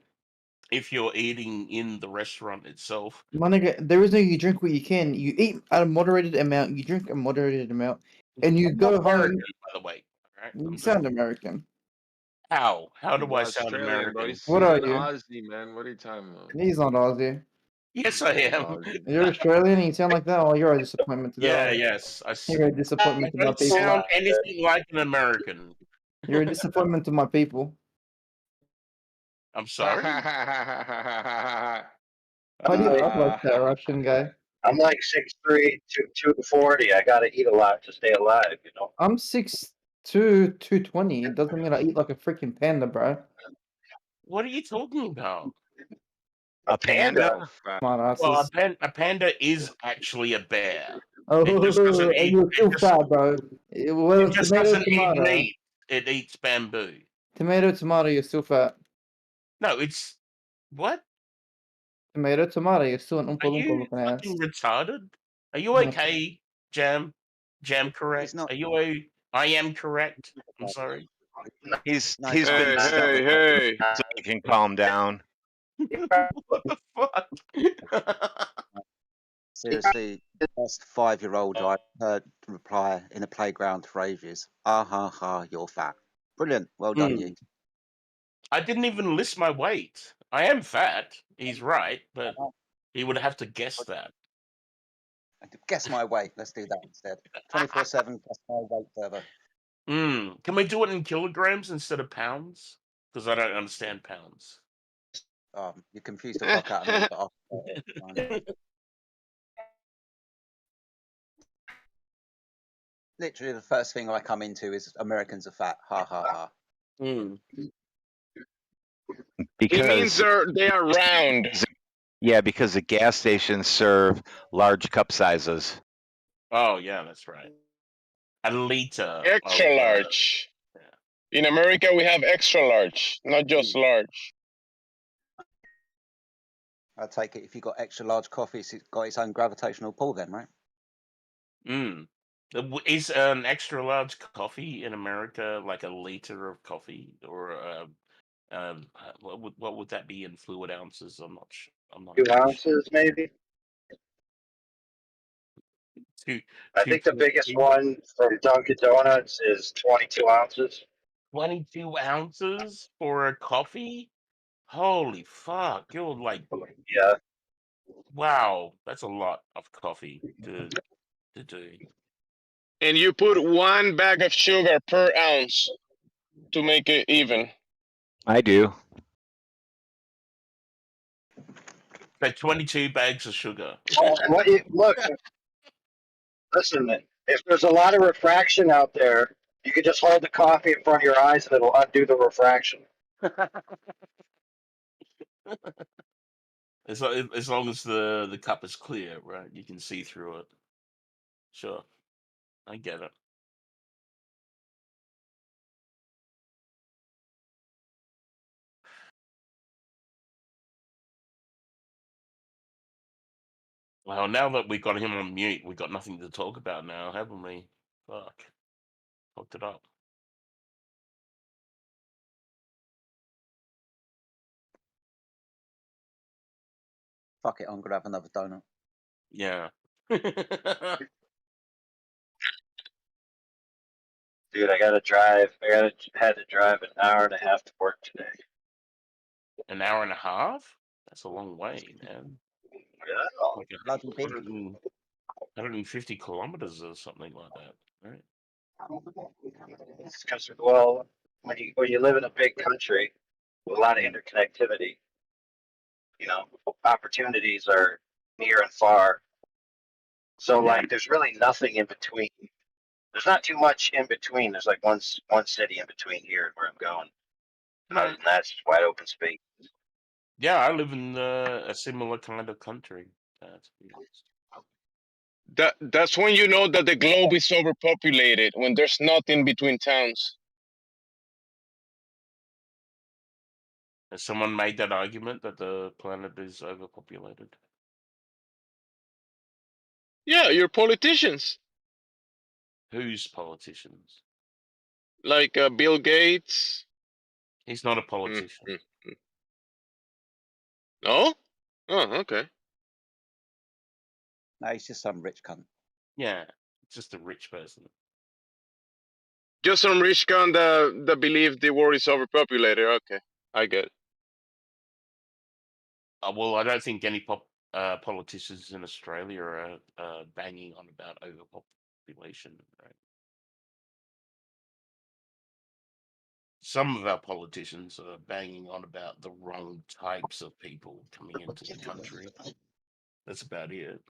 if you're eating in the restaurant itself. My nigga, there is no you drink what you can. You eat at a moderated amount, you drink a moderated amount, and you I'm go not American, home. by the way. Right? You sound American. How? How do He's I sound Australian, bro. American? What He's are an you? Aussie, man. What are you talking about? He's not Aussie. Yes, I He's am. Aussie. You're Australian and you sound like that? Oh, you're a disappointment to Yeah, that. yes. You're a disappointment to my don't people. sound anything like an American. You're a disappointment to my people. I'm sorry. Why do you laugh like that, Russian guy? I'm like 6'3", 240. I gotta eat a lot to stay alive, you know. I'm 6'2", 220. It doesn't mean I eat like a freaking panda, bro. What are you talking about? A panda? Smart Well, asses. a panda is actually a bear. Oh, It just doesn't eat. you're too fat, bro. Well, It just tomato, doesn't eat tomato. meat. It eats bamboo. Tomato, tomato, you're still fat. No, it's what? Tomato, tomato, you're still an Oompa Are Loompa you looking ass. fucking retarded? Are you No. okay, Jam? Jam correct? Are you a? I am correct. I'm sorry. He's Hey, been hey. so he can calm down. What the fuck? Seriously, the best 5-year-old I've heard reply in a playground for ages. Ah ha ha, you're fat. Brilliant. Well done, you. I didn't even list my weight. I am fat. He's right, but he would have to guess that. Guess my weight. Let's do that instead. 24/7. Guess my weight further. Can we do it in kilograms instead of pounds? Because I don't understand pounds. You confused the fuck out of me, but I'll literally the first thing I come into is Americans are fat. Ha ha ha. It means they are round. Yeah, because the gas stations serve large cup sizes. Oh yeah, that's right. A liter. Extra large. In America, we have extra large, not just large. I take it if you got extra large coffee, it's got its own gravitational pull, then, right? Is an extra large coffee in America like a liter of coffee, or what would that be in fluid ounces? I'm not sure. 2 ounces, maybe. I think the biggest one from Dunkin' Donuts is 22 ounces. 22 ounces for a coffee? Holy fuck! You're like, yeah. Wow, that's a lot of coffee to do. And you put 1 bag of sugar per ounce to make it even. I do. Like 22 bags of sugar. Look, listen, if there's a lot of refraction out there, you can just hold the coffee in front of your eyes and it'll undo the refraction. As long as the cup is clear, right? You can see through it. Sure, I get it. Well, now that we got him on mute, we got nothing to talk about now, haven't we? Fuck, fucked it up. Fuck it, I'm gonna have another donut. Yeah. Dude, I had to drive an hour and a half to work today. An hour and a half? That's a long way, man. Yeah. Like Bloody big. 150 kilometers or something like that, right? It's because, well, when you live in a big country with a lot of interconnectivity, you know, opportunities are near and far. So like, there's really nothing in between. There's not too much in between. There's like one city in between here and where I'm going. And other than that, it's just wide open space. Yeah, I live in a similar kind of country. To be honest. That's when you know that the globe is overpopulated, when there's nothing between towns. Has someone made that argument that the planet is overpopulated? Yeah, you're politicians. Whose politicians? Like Bill Gates. He's not a politician. No? Oh, okay. No, he's just some rich cunt. Yeah, just a rich person. Just some rich guy that believe the world is overpopulated. Okay, I get it. Well, I don't think any politicians in Australia are banging on about overpopulation, right? Some of our politicians are banging on about the wrong types of people coming into the country. That's about it.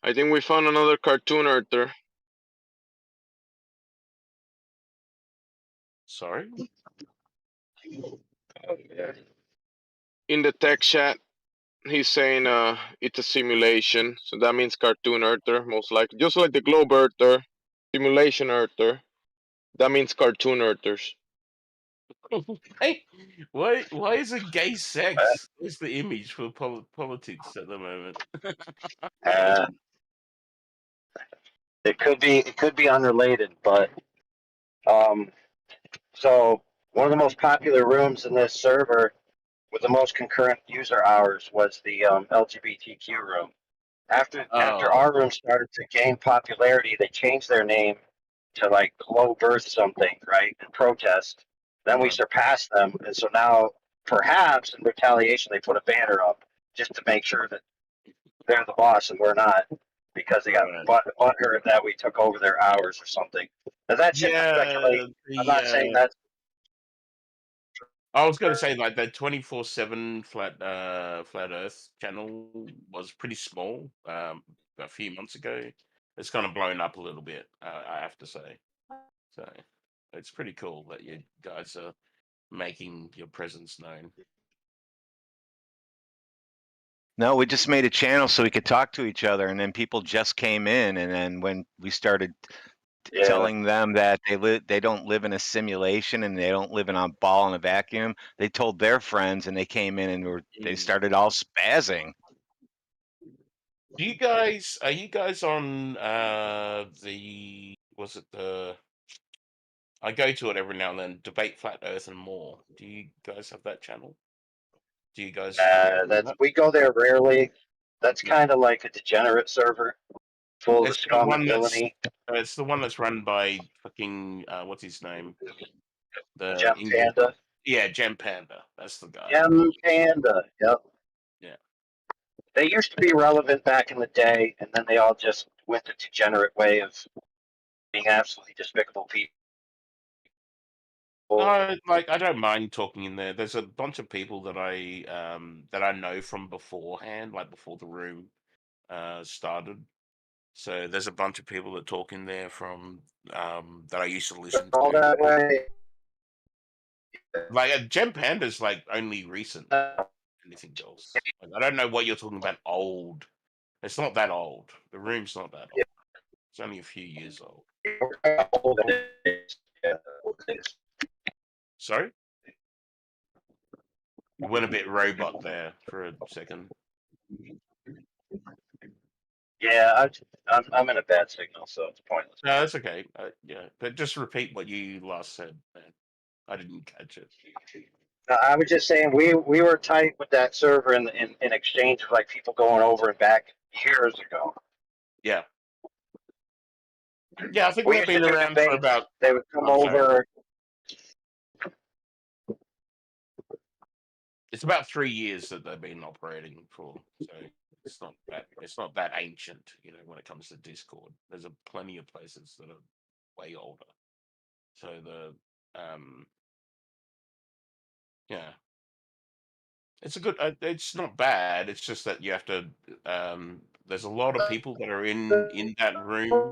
I think we found another cartoon Arthur. Sorry? In the tech chat, he's saying it's a simulation, so that means cartoon Earther, most likely. Just like the globe Earther, simulation Earther, that means cartoon Earthers. Hey, why is it gay sex? Is the image for politics at the moment? It could be unrelated, but so one of the most popular rooms in this server with the most concurrent user hours was the LGBTQ room. After our room started to gain popularity, they changed their name to like Glow Birth something, right? And protest. Then we surpassed them, and so now perhaps in retaliation they put a banner up just to make sure that they're the boss and we're not, because they got butthurt that we took over their hours or something. Now that's just speculation. I'm not saying that's. I was going to say like that 24/7 flat Earth channel was pretty small a few months ago. It's kind of blown up a little bit, I have to say. So it's pretty cool that you guys are making your presence known. No, we just made a channel so we could talk to each other, and then people just came in, and then when we started telling them that they don't live in a simulation and they don't live in a ball in a vacuum, they told their friends, and they came in and they started all spazzing. Are you guys on I go to it every now and then, Debate Flat Earth and More. Do you guys have that channel? Do you guys We go there rarely. That's kind of like a degenerate server, full of scum and villainy. It's the one that's run by fucking what's his name? The Gem Panda. Yeah, Gem Panda. That's the guy. Gem Panda. Yep. Yeah. They used to be relevant back in the day, and then they all just went the degenerate way of being absolutely despicable people. Like I don't mind talking in there. There's a bunch of people that I know from beforehand, like before the room started. So there's a bunch of people that talk in there from that I used to listen to. All that way. Like Gem Panda's like only recent. Anything else? Like, I don't know what you're talking about. Old. It's not that old. The room's not that old. It's only a few years old. Sorry? You went a bit robot there for a second. Yeah, I'm in a bad signal, so it's pointless. No, that's okay. Yeah, but just repeat what you last said, man. I didn't catch it. I was just saying we were tight with that server in exchange of like people going over and back years ago. Yeah. Yeah, I think We they've used to been do around for debates. about. They would come I'm sorry. over. It's about 3 years that they've been operating for, so it's not that ancient, you know, when it comes to Discord. There's plenty of places that are way older. So yeah, it's a good. It's not bad. It's just that you have to. There's a lot of people that are in that room.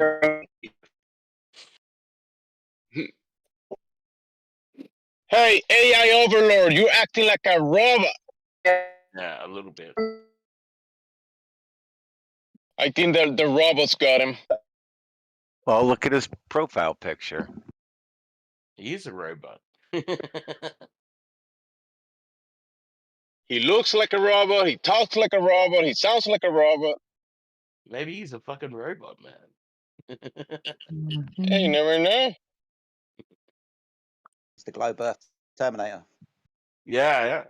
Hey, AI overlord, you're acting like a robot. Yeah, a little bit. I think the robots got him. Well, look at his profile picture. He is a robot. He looks like a robot. He talks like a robot. He sounds like a robot. Maybe he's a fucking robot, man. Hey, you never know. It's the Globe Earth Terminator. Yeah.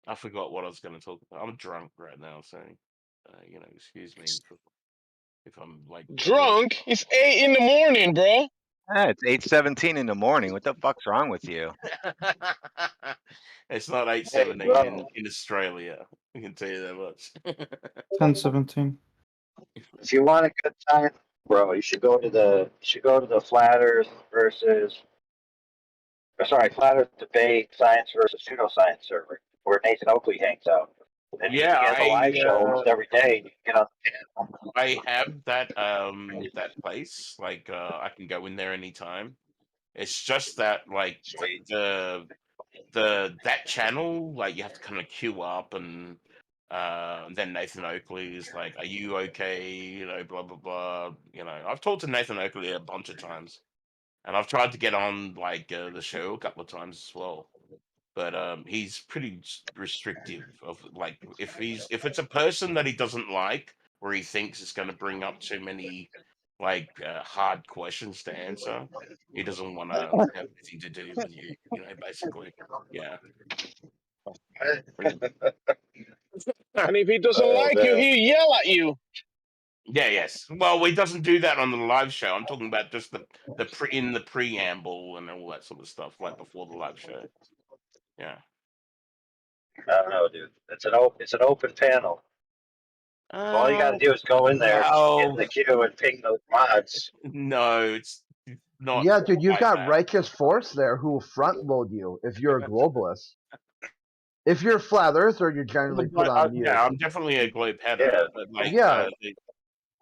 I forgot what I was going to talk about. I'm drunk right now, so you know, excuse me if I'm like Drunk? It's 8 in the morning, bro. It's 8:17 in the morning. What the fuck's wrong with you? It's not Hey, 8:17 bro. in Australia. I can tell you that much. 10:17. If you want a good time, bro, you should go to the Flat Earth versus, or sorry, Flat Earth debate science versus pseudoscience server where Nathan Oakley hangs out. And he Yeah, has a live show almost every day. You can get on the channel. I have that place. Like I can go in there anytime. It's just that like Sweet. that channel, like you have to kind of queue up and then Nathan Oakley is like, "Are you okay?" You know, blah blah blah. You know, I've talked to Nathan Oakley a bunch of times, and I've tried to get on like the show a couple of times as well. But he's pretty restrictive of like if it's a person that he doesn't like or he thinks it's going to bring up too many like hard questions to answer, he doesn't want to have anything to do with you. You know, basically, yeah. And if he doesn't Oh, like you, man. he'll yell at you. Yeah, yes. Well, he doesn't do that on the live show. I'm talking about just in the preamble and all that sort of stuff, like before the live show. Yeah. I don't know, dude. It's an open panel. All you got to do is go in there, get in Well, the queue, and ping those mods. no, it's not Yeah, dude, you've like got that. Righteous Force there who will front load you if you're a globalist. If you're a flat earther, you're generally put on mute. Yeah, I'm definitely a globe header, Yeah. but like, Yeah.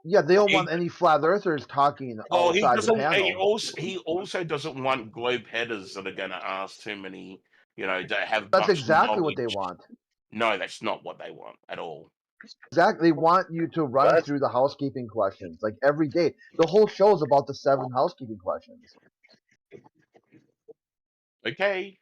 Yeah, they don't he- want any flat earthers talking well, he outside the doesn't. panel. He also doesn't want globe headers that are going to ask too many. You know, that have That's much exactly what knowledge. they want. No, that's not what they want at all. Exactly. They want you to run through the housekeeping questions like every day. The whole show is about the 7 housekeeping questions. Okay.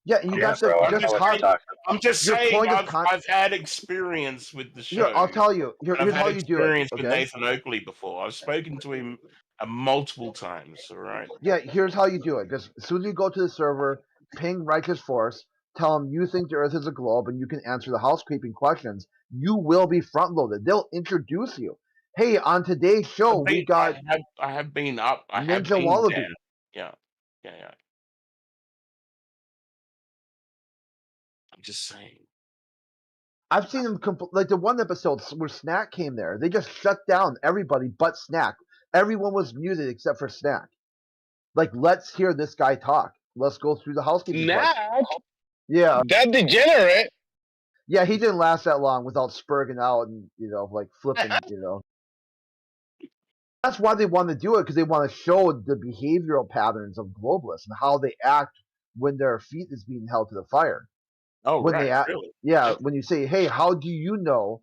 Yeah, you got to just talk. I'm just Your saying, point of I've had experience with the show. Here, I'll tell you. And Here's I've had how you do it. experience with Okay. Nathan Oakley before. I've spoken to him multiple times. All right. Yeah, here's how you do it. Just as soon as you go to the server, ping Righteous Force, tell them you think the Earth is a globe and you can answer the housekeeping questions. You will be front loaded. They'll introduce you. Hey, on today's show, we got I have been up. I have Ninja been Wallaby. down. Yeah. I'm just saying. I've seen them like the one episode where Snack came there. They just shut down everybody but Snack. Everyone was muted except for Snack. Like, let's hear this guy talk. Let's go through the housekeeping questions. Snack? Yeah. That degenerate? Yeah, he didn't last that long without spurging out and, like flipping, That's why they want to do it, because they want to show the behavioral patterns of globalists and how they act when their feet is being held to the fire. Oh, when right, they act, really? Yeah, when you say, hey, how do you know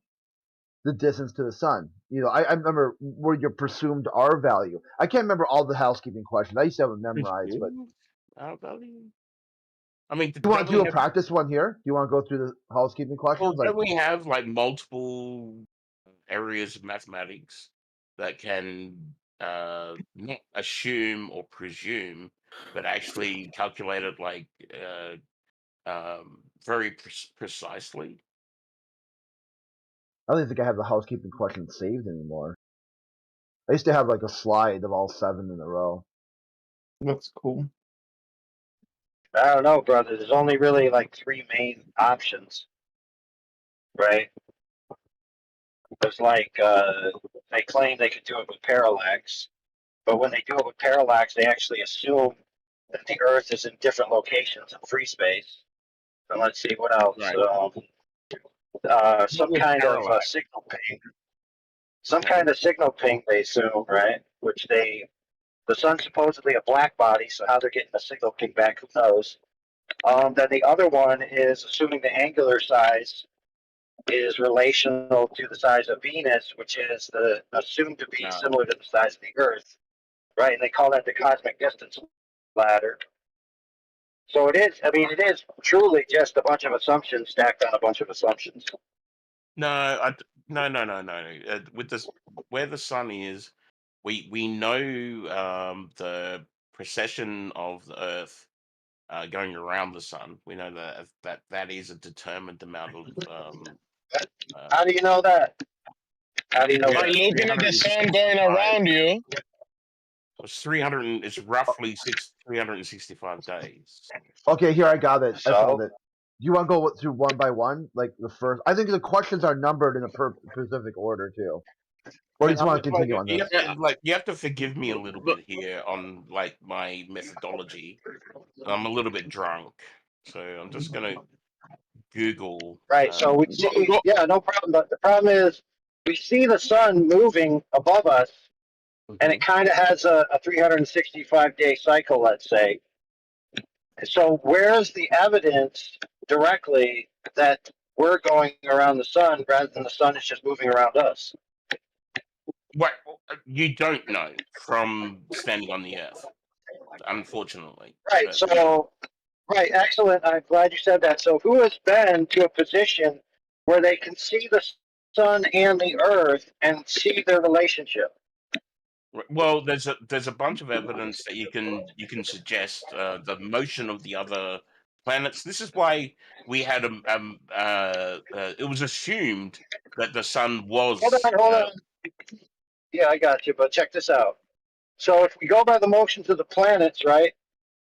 the distance to the sun? I remember where your presumed R value. I can't remember all the housekeeping questions. I used to have them memorized, but R value? I mean, do you want to do a practice one here? Do you want to go through the housekeeping questions? Well, don't we have like multiple areas of mathematics that can not assume or presume, but actually calculate it like very precisely. I don't even think I have the housekeeping question saved anymore. I used to have like a slide of all 7 in a row. That's cool. I don't know, brother. There's only really like 3 main options, right? There's like they claim they could do it with parallax, but when they do it with parallax, they actually assume that the Earth is in different locations in free space. And let's see what else. Right. Some With kind of parallax. signal ping. Some kind of signal ping they assume, right? Which the sun's supposedly a black body, so how they're getting the signal ping back, who knows? Then the other one is assuming the angular size is relational to the size of Venus, which is assumed to be similar to the size of the Earth, right? And they call that the cosmic distance ladder. So it is. I mean, it is truly just a bunch of assumptions stacked on a bunch of assumptions. No, no. With this, where the sun is, we know the precession of the Earth going around the sun. We know that is a determined amount of. How do you know that? How do you know By that? looking at the sun going 365. around you. It's 300. It's roughly 365 days. Okay, here I got it. I found So it. Do you want to go through one by one, like the first? I think the questions are numbered in a specific order too. Or you just want to continue on this? You have to forgive me a little bit here on like my methodology. I'm a little bit drunk, so I'm just gonna Google. right. So we see. Yeah, no problem. But the problem is, we see the sun moving above us, and it kind of has a 365-day cycle, let's say. So where's the evidence directly that we're going around the sun rather than the sun is just moving around us? What you don't know from standing on the Earth, unfortunately. Right. So, right. Excellent. I'm glad you said that. So who has been to a position where they can see the sun and the Earth and see their relationship? Well, there's a bunch of evidence that you can suggest the motion of the other planets. This is why we had it was assumed that the sun was. Hold on. Yeah, I got you. But check this out. So if we go by the motions of the planets, right?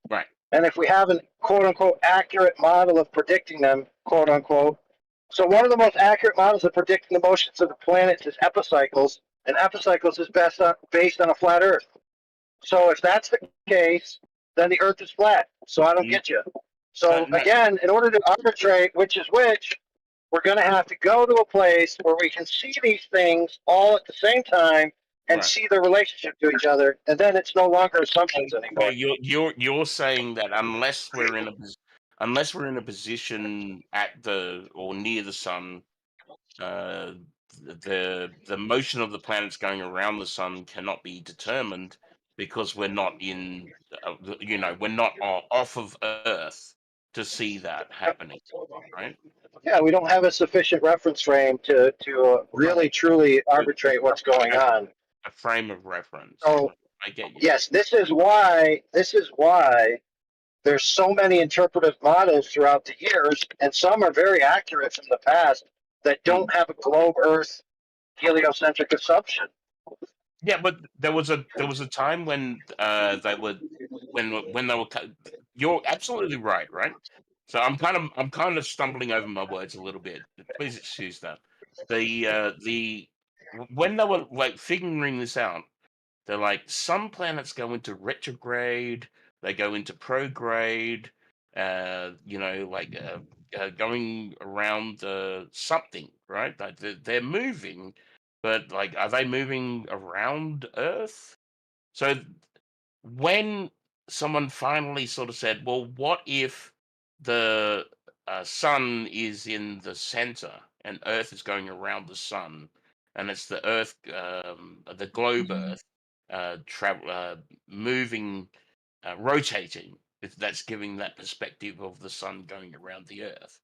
Right. And if we have an quote unquote accurate model of predicting them, quote unquote. So one of the most accurate models of predicting the motions of the planets is epicycles, and epicycles is based on a flat Earth. So if that's the case, then the Earth is flat. So I don't get you. So again, in order to arbitrate which is which, we're going to have to go to a place where we can see these things all at the same time and see their relationship to each other, and then it's no longer assumptions anymore. You're saying that unless we're in a position at the or near the sun, the motion of the planets going around the sun cannot be determined because we're not in, we're not off of Earth to see that happening, right? Yeah, we don't have a sufficient reference frame to really truly arbitrate what's going on. A frame of reference. So, I get you. yes, this is why there's so many interpretive models throughout the years, and some are very accurate from the past that don't have a globe Earth heliocentric assumption. Yeah, but there was a time when they were when they were. You're absolutely right, right? So I'm kind of stumbling over my words a little bit. Please excuse that. The when they were like figuring this out, they're like some planets go into retrograde, they go into prograde, going around something, right? Like they're moving, but like, are they moving around Earth? So when someone finally sort of said, well, what if the sun is in the center and Earth is going around the sun, and it's the Earth, the globe Earth, moving, rotating. That's giving that perspective of the sun going around the Earth.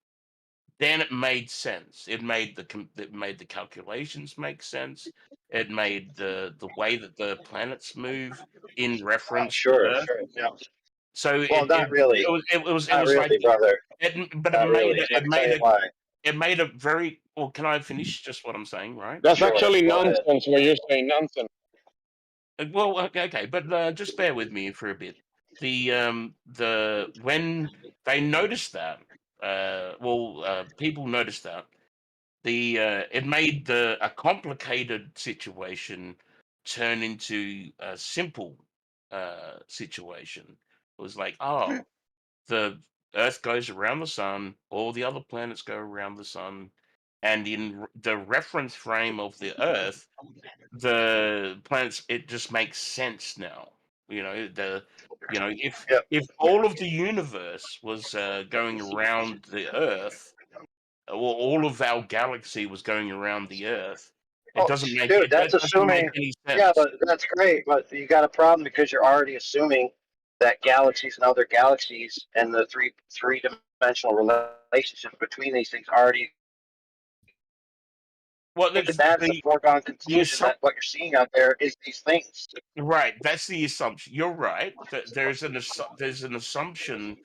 Then it made sense. It made the calculations make sense. It made the way that the planets move in reference to Earth. Yeah. So Well, not really. it was Not like really, brother. but Not really. And I can tell you why. it made a very well. Can I finish just what I'm saying? Right. That's Sure, actually go ahead. nonsense. What you're saying, nonsense. Well, okay, but just bear with me for a bit. The when they noticed that, people noticed that it made a complicated situation turn into a simple situation. It was like, oh, the Earth goes around the sun, all the other planets go around the sun, and in the reference frame of the Earth, the planets, it just makes sense now. If all of the universe was going around the Earth, or all of our galaxy was going around the Earth, Oh, dude, that's doesn't make assuming. any Yeah, sense. but that's great. But you got a problem because you're already assuming that galaxies and other galaxies and the three-dimensional relationship between these things already. Well, That's a foregone conclusion that what you're seeing out there is these things. Right, that's the assumption. You're right. There's an assumption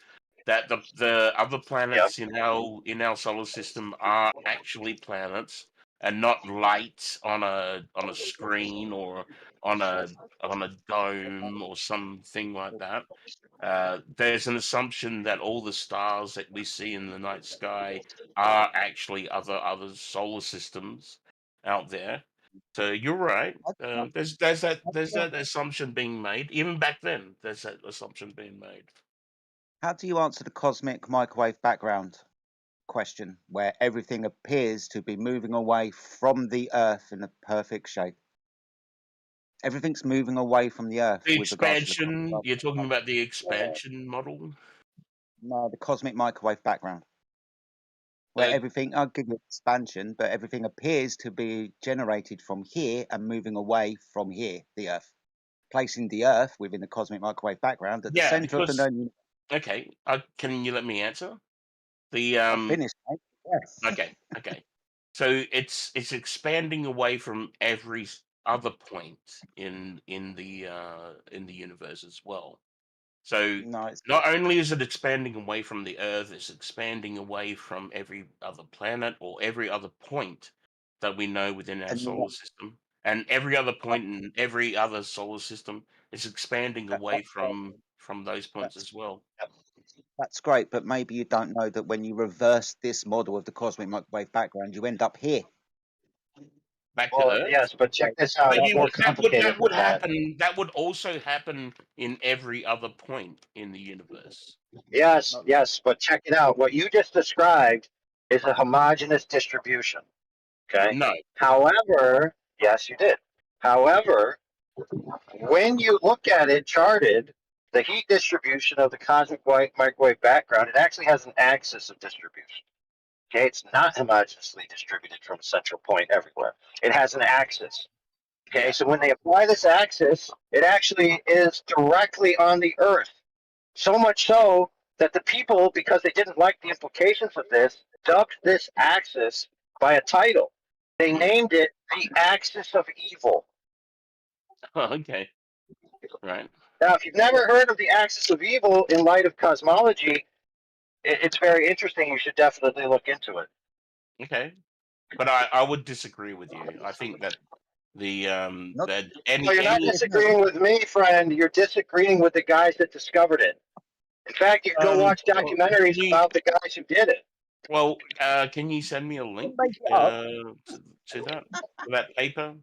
that the other planets in our solar system are actually planets and not lights on a screen or on a dome or something like that. There's an assumption that all the stars that we see in the night sky are actually other solar systems out there. So you're right. There's that assumption being made. Even back then, there's that assumption being made. How do you answer the cosmic microwave background question, where everything appears to be moving away from the Earth in a perfect shape? Everything's moving away from the Earth The with regards to the expansion. You're talking about the expansion model. no, the cosmic microwave background, where everything, I'll give you expansion, but everything appears to be generated from here and moving away from here, the Earth, placing the Earth within the cosmic microwave background at the Yeah, center of the because known. okay. Can you let me answer? The I've finished, mate. Yes. Okay. So it's expanding away from every other point in the universe as well. So No, it's not only is it expanding away from the Earth, it's expanding away from every other planet or every other point that we know within our and you solar system. And every other point in every other solar system is expanding away from those points as well. That's great, but maybe you don't know that when you reverse this model of the cosmic microwave background, you end up here. Back to Earth. Yes, but check this out. But It's more complicated that would than that. happen. That would also happen in every other point in the universe. Yes, but check it out. What you just described is a homogeneous distribution. Okay. No. However, yes, you did. However, when you look at it charted, the heat distribution of the cosmic microwave background, it actually has an axis of distribution. Okay, it's not homogeneously distributed from a central point everywhere. It has an axis. Okay, so when they apply this axis, it actually is directly on the Earth. So much so that the people, because they didn't like the implications of this, dubbed this axis by a title. They named it the Axis of Evil. Okay. Right. Now, if you've never heard of the Axis of Evil in light of cosmology, it's very interesting. You should definitely look into it. Okay. But I would disagree with you. I think that that Well, you're not disagreeing with me, friend. You're disagreeing with the guys that discovered it. In fact, you can go watch documentaries about the guys who did it. Well, can you send me a link to that paper?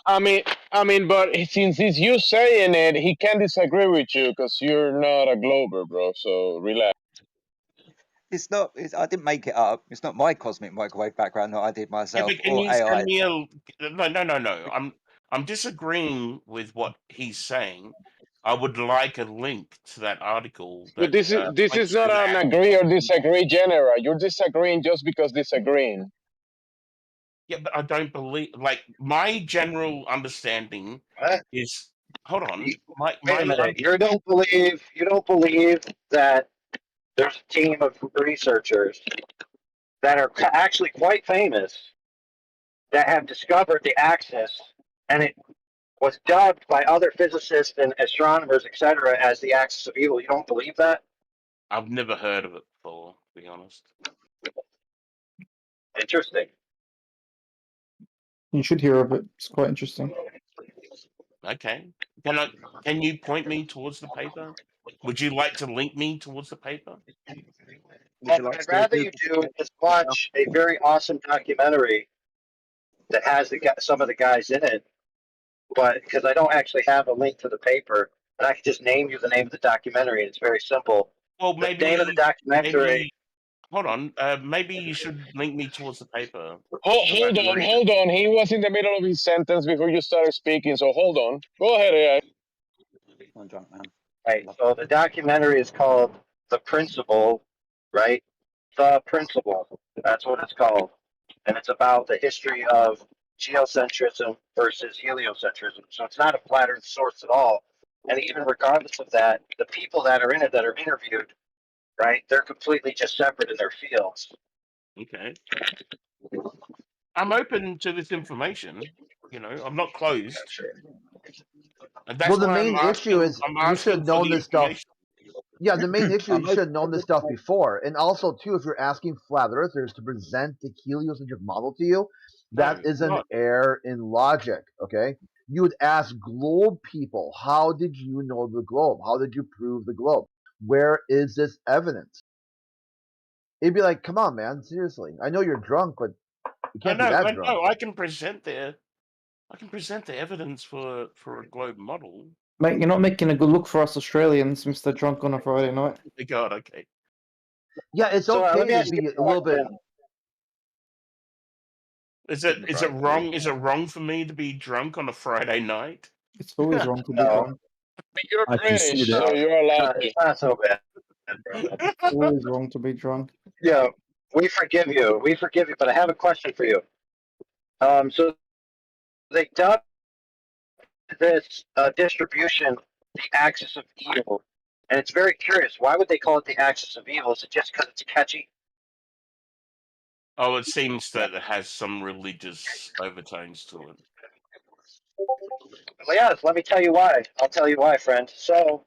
I mean, but since it's you saying it, he can't disagree with you because you're not a glober, bro. So relax. It's not. I didn't make it up. It's not my cosmic microwave background that I did Yeah, myself but can or you AI. send me no. I'm disagreeing with what he's saying. I would like a link to that article But that this is points not to an that. agree or disagree genera. You're disagreeing just because disagreeing. Yeah, but I don't believe. Like my general understanding is. Hold on. Wait a minute. You don't believe that there's a team of researchers that are actually quite famous that have discovered the axis, and it was dubbed by other physicists and astronomers, etc., as the axis of evil. You don't believe that? I've never heard of it before, to be honest. Interesting. You should hear of it. It's quite interesting. Okay. Can you point me towards the paper? Would you like to link me towards the paper? What I'd rather you do is watch a very awesome documentary that has some of the guys in it, but because I don't actually have a link to the paper, and I can just name you the name of the documentary. It's very simple. Well, The name of the documentary. Hold on. Maybe you should link me towards the paper. Hold on. He was in the middle of his sentence before you started speaking, so hold on. Go ahead, AI. I'm drunk, man. Right. So the documentary is called The Principle, right? The Principle. That's what it's called. And it's about the history of geocentrism versus heliocentrism. So it's not a flat earth source at all. And even regardless of that, the people that are in it that are interviewed, right, they're completely just separate in their fields. Okay. I'm open to this information. You know, I'm not closed. And that's Well, the why main issue is you should have known this stuff. Yeah, the main issue is you should have known this stuff before. And also, too, if you're asking flat earthers to present the heliocentric model to you, that is an error in logic, okay? You would ask globe people, how did you know the globe? How did you prove the globe? Where is this evidence? It'd be like, come on, man, seriously. I know you're drunk, but you can't be that drunk. I can present the evidence for a globe model. Mate, you're not making a good look for us Australians, Mr. Drunk on a Friday night. Oh my God, okay. Yeah, it's okay to be a little bit. Is it wrong? Is it wrong for me to be drunk on a Friday night? It's always wrong to be drunk. But you're I British, concede so it. you're allowed to. It's not so bad. It's always wrong to be drunk. Yeah, we forgive you. We forgive you. But I have a question for you. So they dubbed this distribution the axis of evil, and it's very curious. Why would they call it the axis of evil? Is it just because it's catchy? Oh, it seems that it has some religious overtones to it. Well, yes, let me tell you why. I'll tell you why, friend. So,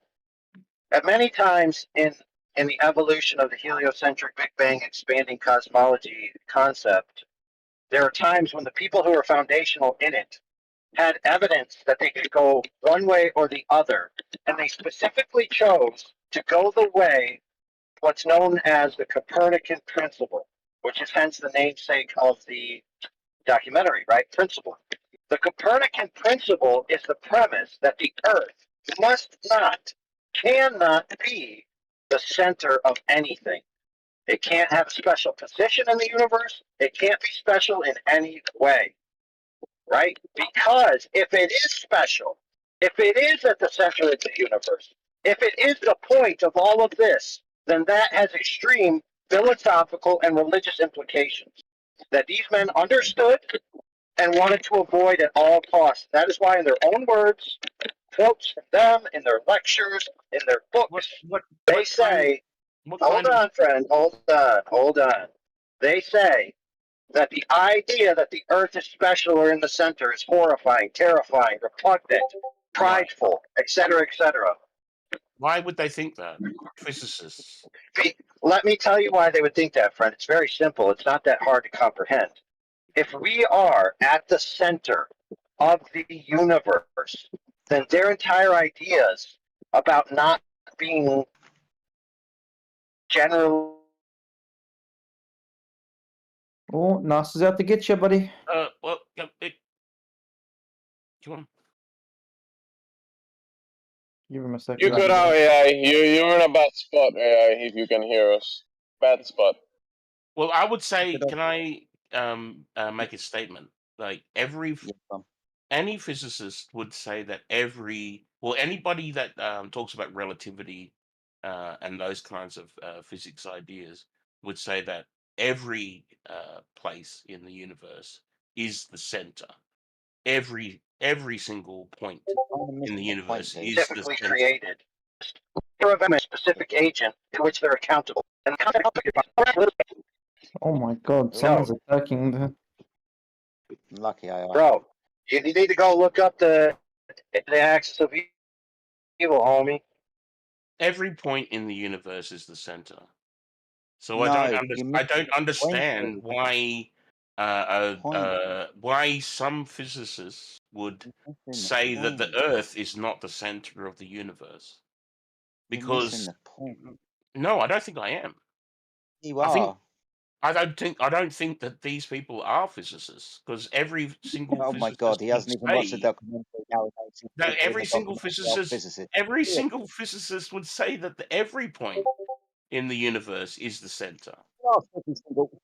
at many times in the evolution of the heliocentric Big Bang expanding cosmology concept, there are times when the people who are foundational in it had evidence that they could go one way or the other, and they specifically chose to go the way what's known as the Copernican principle, which is hence the namesake of the documentary, right? Principle. The Copernican principle is the premise that the Earth must not, cannot be the center of anything. It can't have a special position in the universe. It can't be special in any way, right? Because if it is special, if it is at the center of the universe, if it is the point of all of this, then that has extreme philosophical and religious implications that these men understood and wanted to avoid at all costs. That is why, in their own words, quotes from them in their lectures, in their books, they say, hold on, friend, hold on. They say that the idea that the Earth is special or in the center is horrifying, terrifying, repugnant, prideful, etc., etc. Why would they think that? Physicists. Let me tell you why they would think that, friend. It's very simple. It's not that hard to comprehend. If we are at the center of the universe, then their entire ideas about not being general. Oh, NASA's out to get you, buddy. Well, come on. Give him a second. You cut out, AI. You're in a bad spot, AI, if you can hear us. Bad spot. Well, I would say, can I make a statement? Like any physicist would say that anybody that talks about relativity and those kinds of physics ideas would say that every place in the universe is the center. Every single point in the universe is the Specifically center. created. They're a specific agent to which they're accountable. And Oh my god, someone's attacking the... Lucky I are. bro, you need to go look up the The axis of evil, homie. Every point in the universe is the center. So No, I you don't understand point. why some physicists would say that the Earth is not the center of the universe. You're missing Because the point. no, I don't think I am. You I think are. I don't think that these people are physicists because every single Oh my physicist God, he would hasn't even watched the say documentary nowadays. that He's doing a documentary on physicists. every single physicist would say that every point in the universe is the center.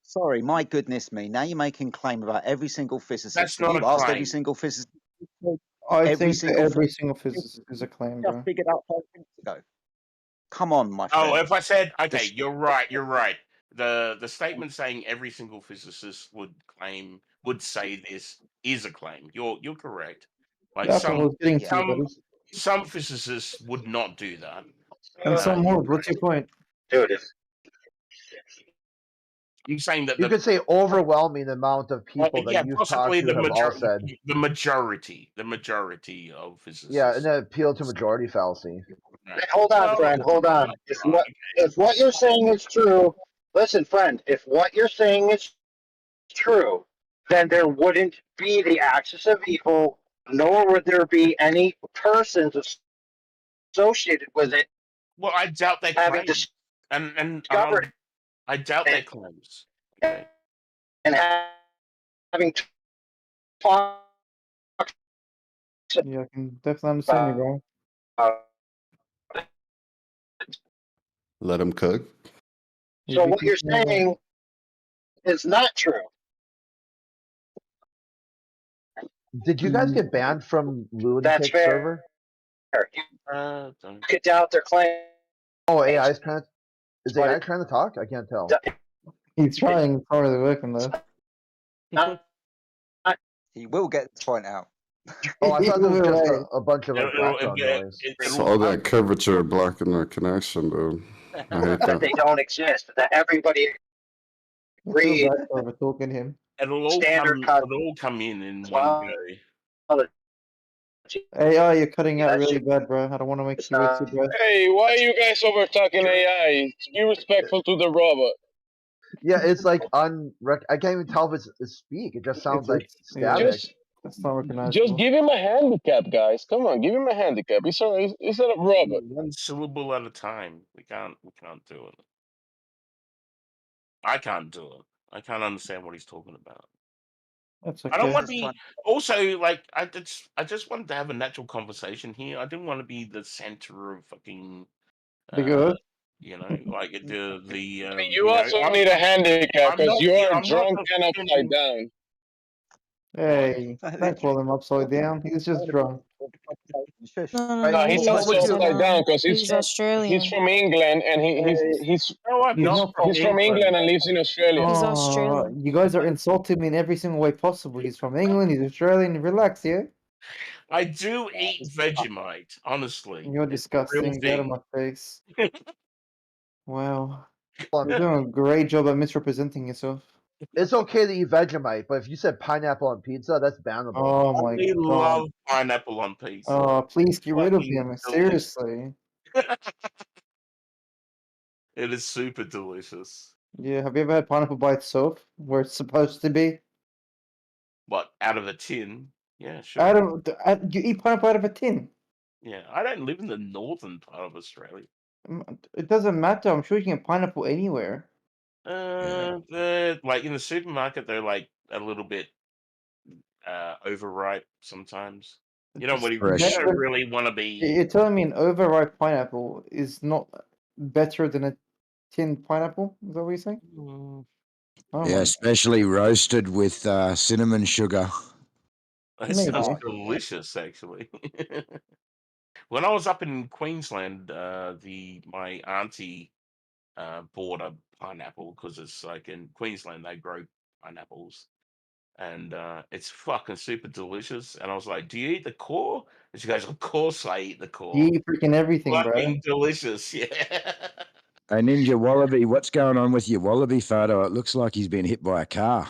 Sorry, my goodness me. Now you're making claim about every single physicist. That's Have not you a asked every claim. single physicist? I think every single physicist is a claim, Just bro. figured out 5 minutes ago. Come on, my Oh, friend. if I said okay, Just- you're right. The statement saying every single physicist would say this is a claim. You're correct. Like That's what I was getting to, buddy. some physicists would not do that. And some You're would. What's your point? Dude, you saying that You could say overwhelming amount of people that yeah, you've possibly talked to have all said. the majority of physicists. Yeah, and then appeal to majority fallacy. Right. Hold on, friend. Hold on. If what you're saying is true, listen, friend. If what you're saying is true, then there wouldn't be the axis of evil, nor would there be any persons associated with it. Well, I doubt their having claims, and discovered I doubt their claims. Okay. and having talked. Yeah, I can definitely understand you, bro. Let him cook. So what you're saying is not true. Did you guys get banned from That's Lunatic fair. server? You could doubt their claim. Oh, AI is trying to. Is AI trying to talk? I can't tell. He's trying. It's not really working though. He will get the point out. Oh, I thought it was just Right. a bunch of like background noise. It's all that curvature blocking our connection, dude. I hate That they that. don't exist. That everybody agreed. Over talking him. It'll all Standard come in one go. AI, you're cutting out really bad, bro. I don't want to make you waste your breath. Hey, why are you guys over talking AI? Be respectful to the robot. Yeah, it's like I can't even tell if it's speak. It just sounds like static. It's not recognizable. Just give him a handicap, guys. Come on, give him a handicap. He's a robot. One syllable at a time. We can't do it. I can't do it. I can't understand what he's talking about. That's I don't okay. want to be also like I just wanted to have a natural conversation here. I didn't want to be the center of fucking you know, like the You also need a handicap because you are drunk and upside down. Hey, don't call him upside down. He's just drunk. No, he's also upside down because he's Australian. He's from England and he's from England and lives in Australia. Oh, you guys are insulting me in every single way possible. He's from England. He's Australian. Relax, yeah. I do eat Vegemite, honestly. You're disgusting. Get out of my face. Wow. You're doing a great job at misrepresenting yourself. It's okay to eat Vegemite, but if you said pineapple on pizza, that's bannable. Oh my I god. love pineapple on pizza. Oh, please get rid of Fucking him. delicious. Seriously. It is super delicious. Yeah, have you ever had pineapple by itself, where it's supposed to be? What, out of a tin? Yeah, sure. You eat pineapple out of a tin? Yeah, I don't live in the northern part of Australia. It doesn't matter. I'm sure you can get pineapple anywhere. They're like in the supermarket. They're like a little bit overripe sometimes. You don't really want to be. You're telling me an overripe pineapple is not better than a tinned pineapple? Is that what you're saying? Oh Yeah, especially roasted with cinnamon sugar. It sounds delicious, actually. When I was up in Queensland, my auntie bought a pineapple because it's like in Queensland they grow pineapples, and it's fucking super delicious. And I was like, "Do you eat the core?" And she goes, "Of course I eat the core." You eat freaking everything, bro. Fucking delicious, yeah. Hey, Ninja Wallaby, what's going on with your Wallaby photo? It looks like he's been hit by a car.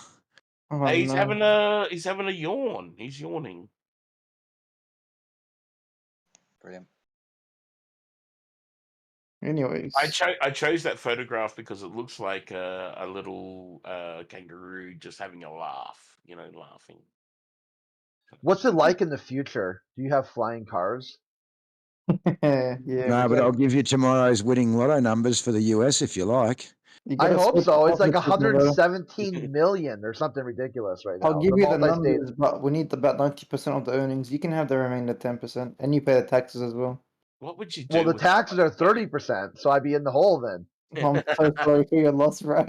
Oh, Hey, he's no. having a yawn. He's yawning. Brilliant. Anyways, I chose that photograph because it looks like a little kangaroo just having a laugh, laughing. What's it like in the future? Do you have flying cars? yeah. No, but I'll give you tomorrow's winning lotto numbers for the US if you like. I hope so. It's like 117 million or something ridiculous right now. I'll give you the multi-state. numbers, but we need about 90% of the earnings. You can have the remainder 10%, and you pay the taxes as well. What would you do? Well, the taxes are 30%, so I'd be in the hole then. I'm so sorry for your loss, bro.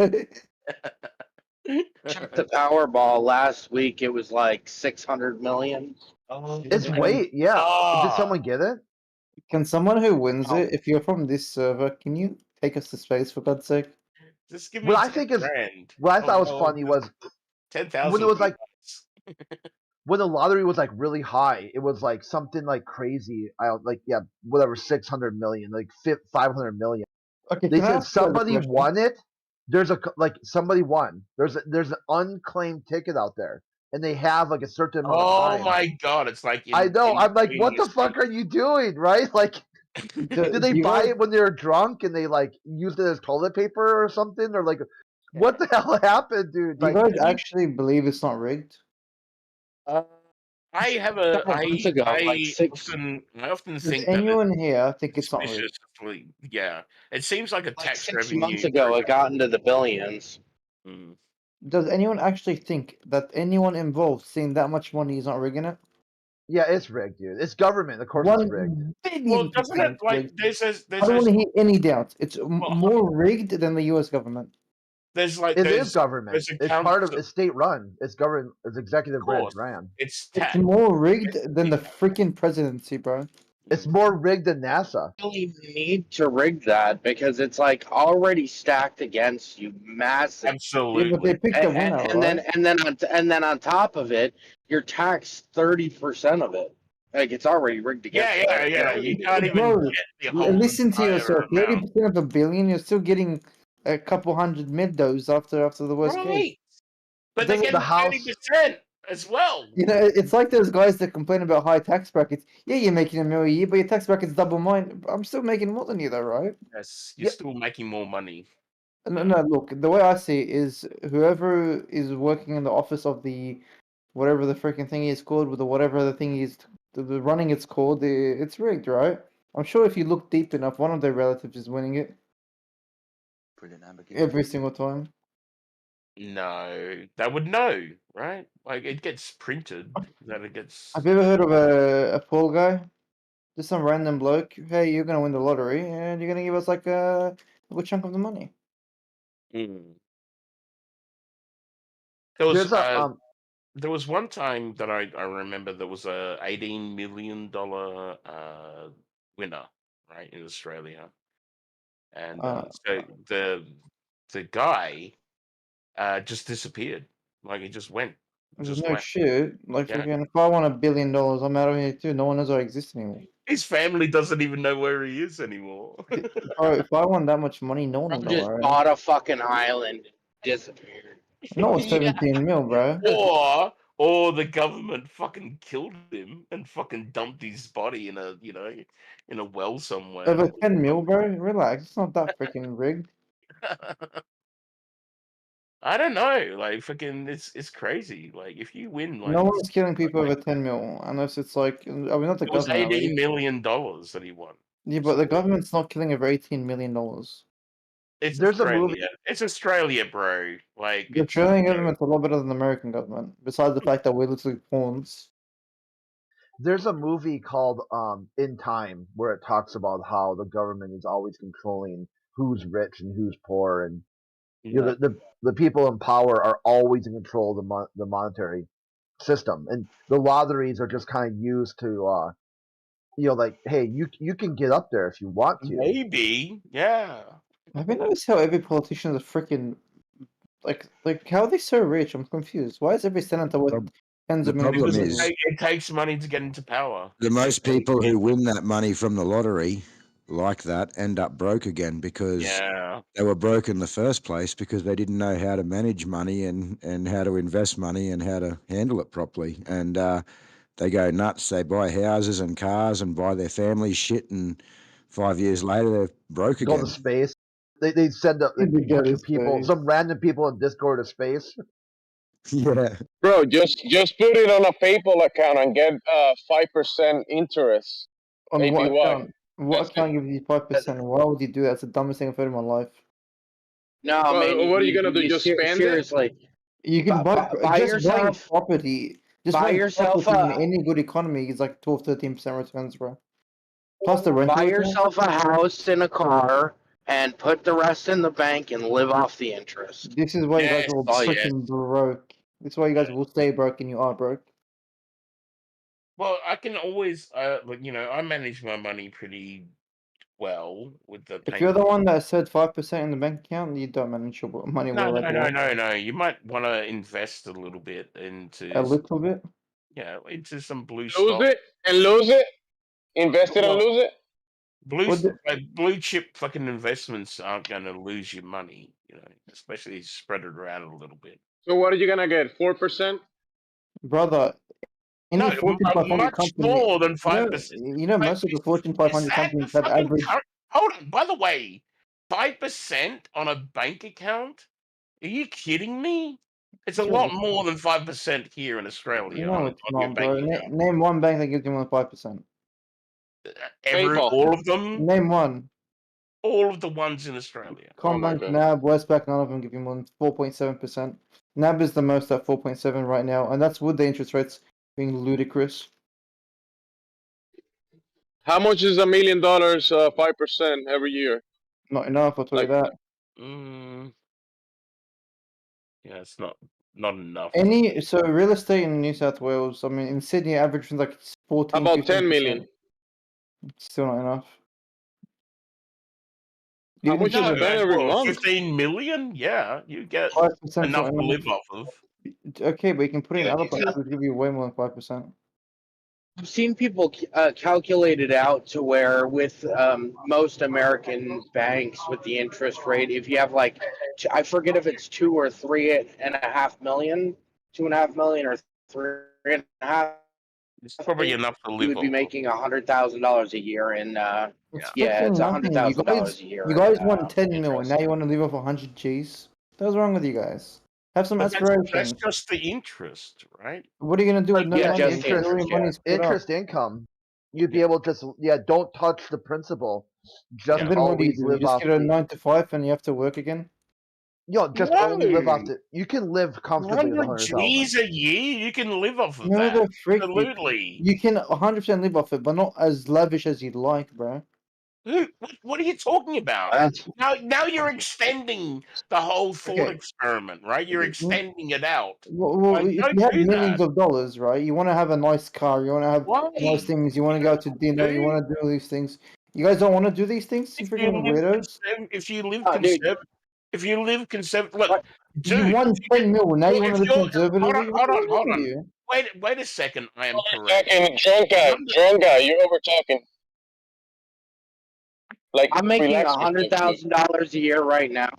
Checked the Powerball last week. It was like 600 million. It's wait, yeah. Did someone get it? Can someone who wins it, if you're from this server, can you take us to space for God's sake? Just give me What 10 I think is grand. what I thought was funny was 10,000. when it was like when the lottery was like really high. It was like something like crazy. Whatever 600 million, like 500 million. Okay, They can I said ask you guys a somebody question? won it. There's somebody won. There's an unclaimed ticket out there, and they have like a certain amount of Oh time. my god, it's like I know. I'm like, what the instantaneous. fuck are you doing, right? Like, did they you buy guys- it when they were drunk and they like used it as toilet paper or something, or like, what the hell happened, dude? Do you Like, guys actually believe it's not rigged? I have a. Couple months ago, like I often Does think that anyone here think it's not rigged? suspiciously, yeah, it seems like a tax 6 revenue. months ago, it got into the billions. Mm. Does anyone actually think that anyone involved seeing that much money is not rigging it? yeah, it's rigged, dude. It's government, of course it's rigged. 1 billion Well, doesn't it percent like rigged. there's I don't want to hear any doubt. It's more rigged than the US government. there's like It there's is government. there's It's part of accounts- it's state run. It's government. It's executive branch course. ran. It's It's tax. more rigged than the freaking presidency, bro. It's more rigged than NASA. You don't even need to rig that because it's like already stacked against you, massive. Absolutely. Yeah, but they picked the winner, and then on top of it, you're taxed 30% of it. Like it's already rigged against you. Yeah. You can't even Bro, get the whole. listen to entire yourself. amount. 30% of a billion, you're still getting a couple hundred mid-dose after the worst case. Right. But they Doesn't- get 30% as well. You know, it's like those guys that complain about high tax brackets. Yeah, you're making $1 million a year, but your tax bracket's double mine. I'm still making more than you, though, right? Yes, you're still making more money. No, look, the way I see it is whoever is working in the office of the whatever the freaking thing is called, with the whatever the thing is, the running it's called, it's rigged, right? I'm sure if you look deep enough, one of their relatives is winning it Brilliant Lamborghini. every single time. No, they would know, right? Like it gets printed that it gets. Have you ever heard of a fall guy? Just some random bloke. Hey, you're gonna win the lottery, and you're gonna give us like a good chunk of the money. Mm. There was There's there was one time that I remember there was a $18 million winner, right, in Australia, and so the guy just disappeared, like he just went. There's Just no went. shit. Like, Yeah. freaking, if I won $1 billion, I'm out of here too. No one knows I exist anymore. His family doesn't even know where he is anymore. Bro, if I won that much money, no one would know Just where I am. bought a fucking island, disappeared. No, it's 17 mil, bro. Or the government fucking killed him and fucking dumped his body in a in a well somewhere. Over 10 mil, bro? Relax. It's not that freaking rigged. I don't know, like fucking, it's crazy. Like if you win, like No one's killing people over 10 mil, unless it's like, I mean, not the it was government. $18 million that he won. Yeah, but the government's not killing over $18 million. It's There's a Australia. movie- It's Australia, bro. Like The Australian government's a lot better than the American government, besides the fact that we're literally pawns. There's a movie called In Time where it talks about how the government is always controlling who's rich and who's poor, and you know the people in power are always in control of the monetary system, and the lotteries are just kind of used to like, hey, you can get up there if you want to. Maybe, yeah. Have you noticed how every politician is a freaking like how are they so rich? I'm confused. Why is every senator worth tens The of millions? problem of is- dollars? It takes money to get into power. The most people who win that money from the lottery like that end up broke again because Yeah. they were broke in the first place because they didn't know how to manage money and how to invest money and how to handle it properly. And they go nuts. They buy houses and cars and buy their family shit, and 5 years later they're broke Go again. to space. They send a bunch of people, some random people in Discord to space. Yeah. Bro, just put it on a PayPal account and get 5% interest. On what APY. account? What account gives you 5%? Why would you do that? It's the dumbest thing I've heard in my life. No, Well, man. what are you gonna do? Just spend it? Seriously. You can buy just buying property. Just buy buying yourself property in any good economy is like 12-13% returns, bro. Plus the rental. Buy return. yourself a house and a car and put the rest in the bank and live off the interest. This is why you guys are all Oh, yeah. freaking broke. This is why you guys will stay broke and you are broke. Well, I can always, I manage my money pretty well with the. If you're the one that said 5% in the bank account, you don't manage your money well at all. No. You might want to invest a little bit into. A little bit. Yeah, into some blue Lose stock. it and lose it. Invest it and lose it. Blue chip fucking investments aren't going to lose you money, especially spread it around a little bit. So what are you gonna get? 4%? Brother, any Fortune 500 much company, more than 5%. You know most of the Fortune 500 companies have average. Hold on. By the way, 5% on a bank account? Are you kidding me? It's a lot more than 5% here in Australia. No, it's on your not, bro. bank account. Name one bank that gives you more than 5%. All of them? Name one. All of the ones in Australia. Combank, NAB, Westpac, none of them give you more than 4.7%. NAB is the most at 4.7 right now, and that's with the interest rates being ludicrous. How much is $1 million? 5% every year. Not enough, I'll tell you that. Yeah, it's not enough. So real estate in New South Wales, I mean, in Sydney, average like 14. About 10 million. Still not enough. How much you spend every month? 15 million? Yeah, you get 5% enough to live off of. Okay, but you can put it in other places that give you way more than 5%. I've seen people calculate it out to where with most American banks with the interest rate, if you have like, I forget if it's 2 or 3.5 million, 2.5 million or 3.5. It's probably enough to live You would be off. making $100,000 a year in. It's it's nothing. $100,000 a year. You guys want 10 mil, and now you want to live off 100 G's. What's wrong with you guys? Have some aspirations. That's just the interest, right? What are you gonna do with no money? Interest income. You'd be able to just don't touch the principal. Just Then what do you always do? live You just off. get a 9 to 5 and you have to work again. Just only live off the. You can live comfortably with 100 100,000. G's a year, you can live off of No, that. they're freaky. Absolutely. You can 100% live off it, but not as lavish as you'd like, bro. What are you talking about? Now you're extending the whole thought experiment, right? You're extending it out. Well, if you have millions of dollars, right? You want to have a nice car, you want to have nice things, you want to go to dinner, you want to do all these things. You guys don't want to do these things, you freaking weirdos. If you live conservative, look, dude, you won 10 mil, now you want to live hold conservatively? on. Wait a second. I am correct. Drunk guy, you're over talking. Like I'm making $100,000 a year right now.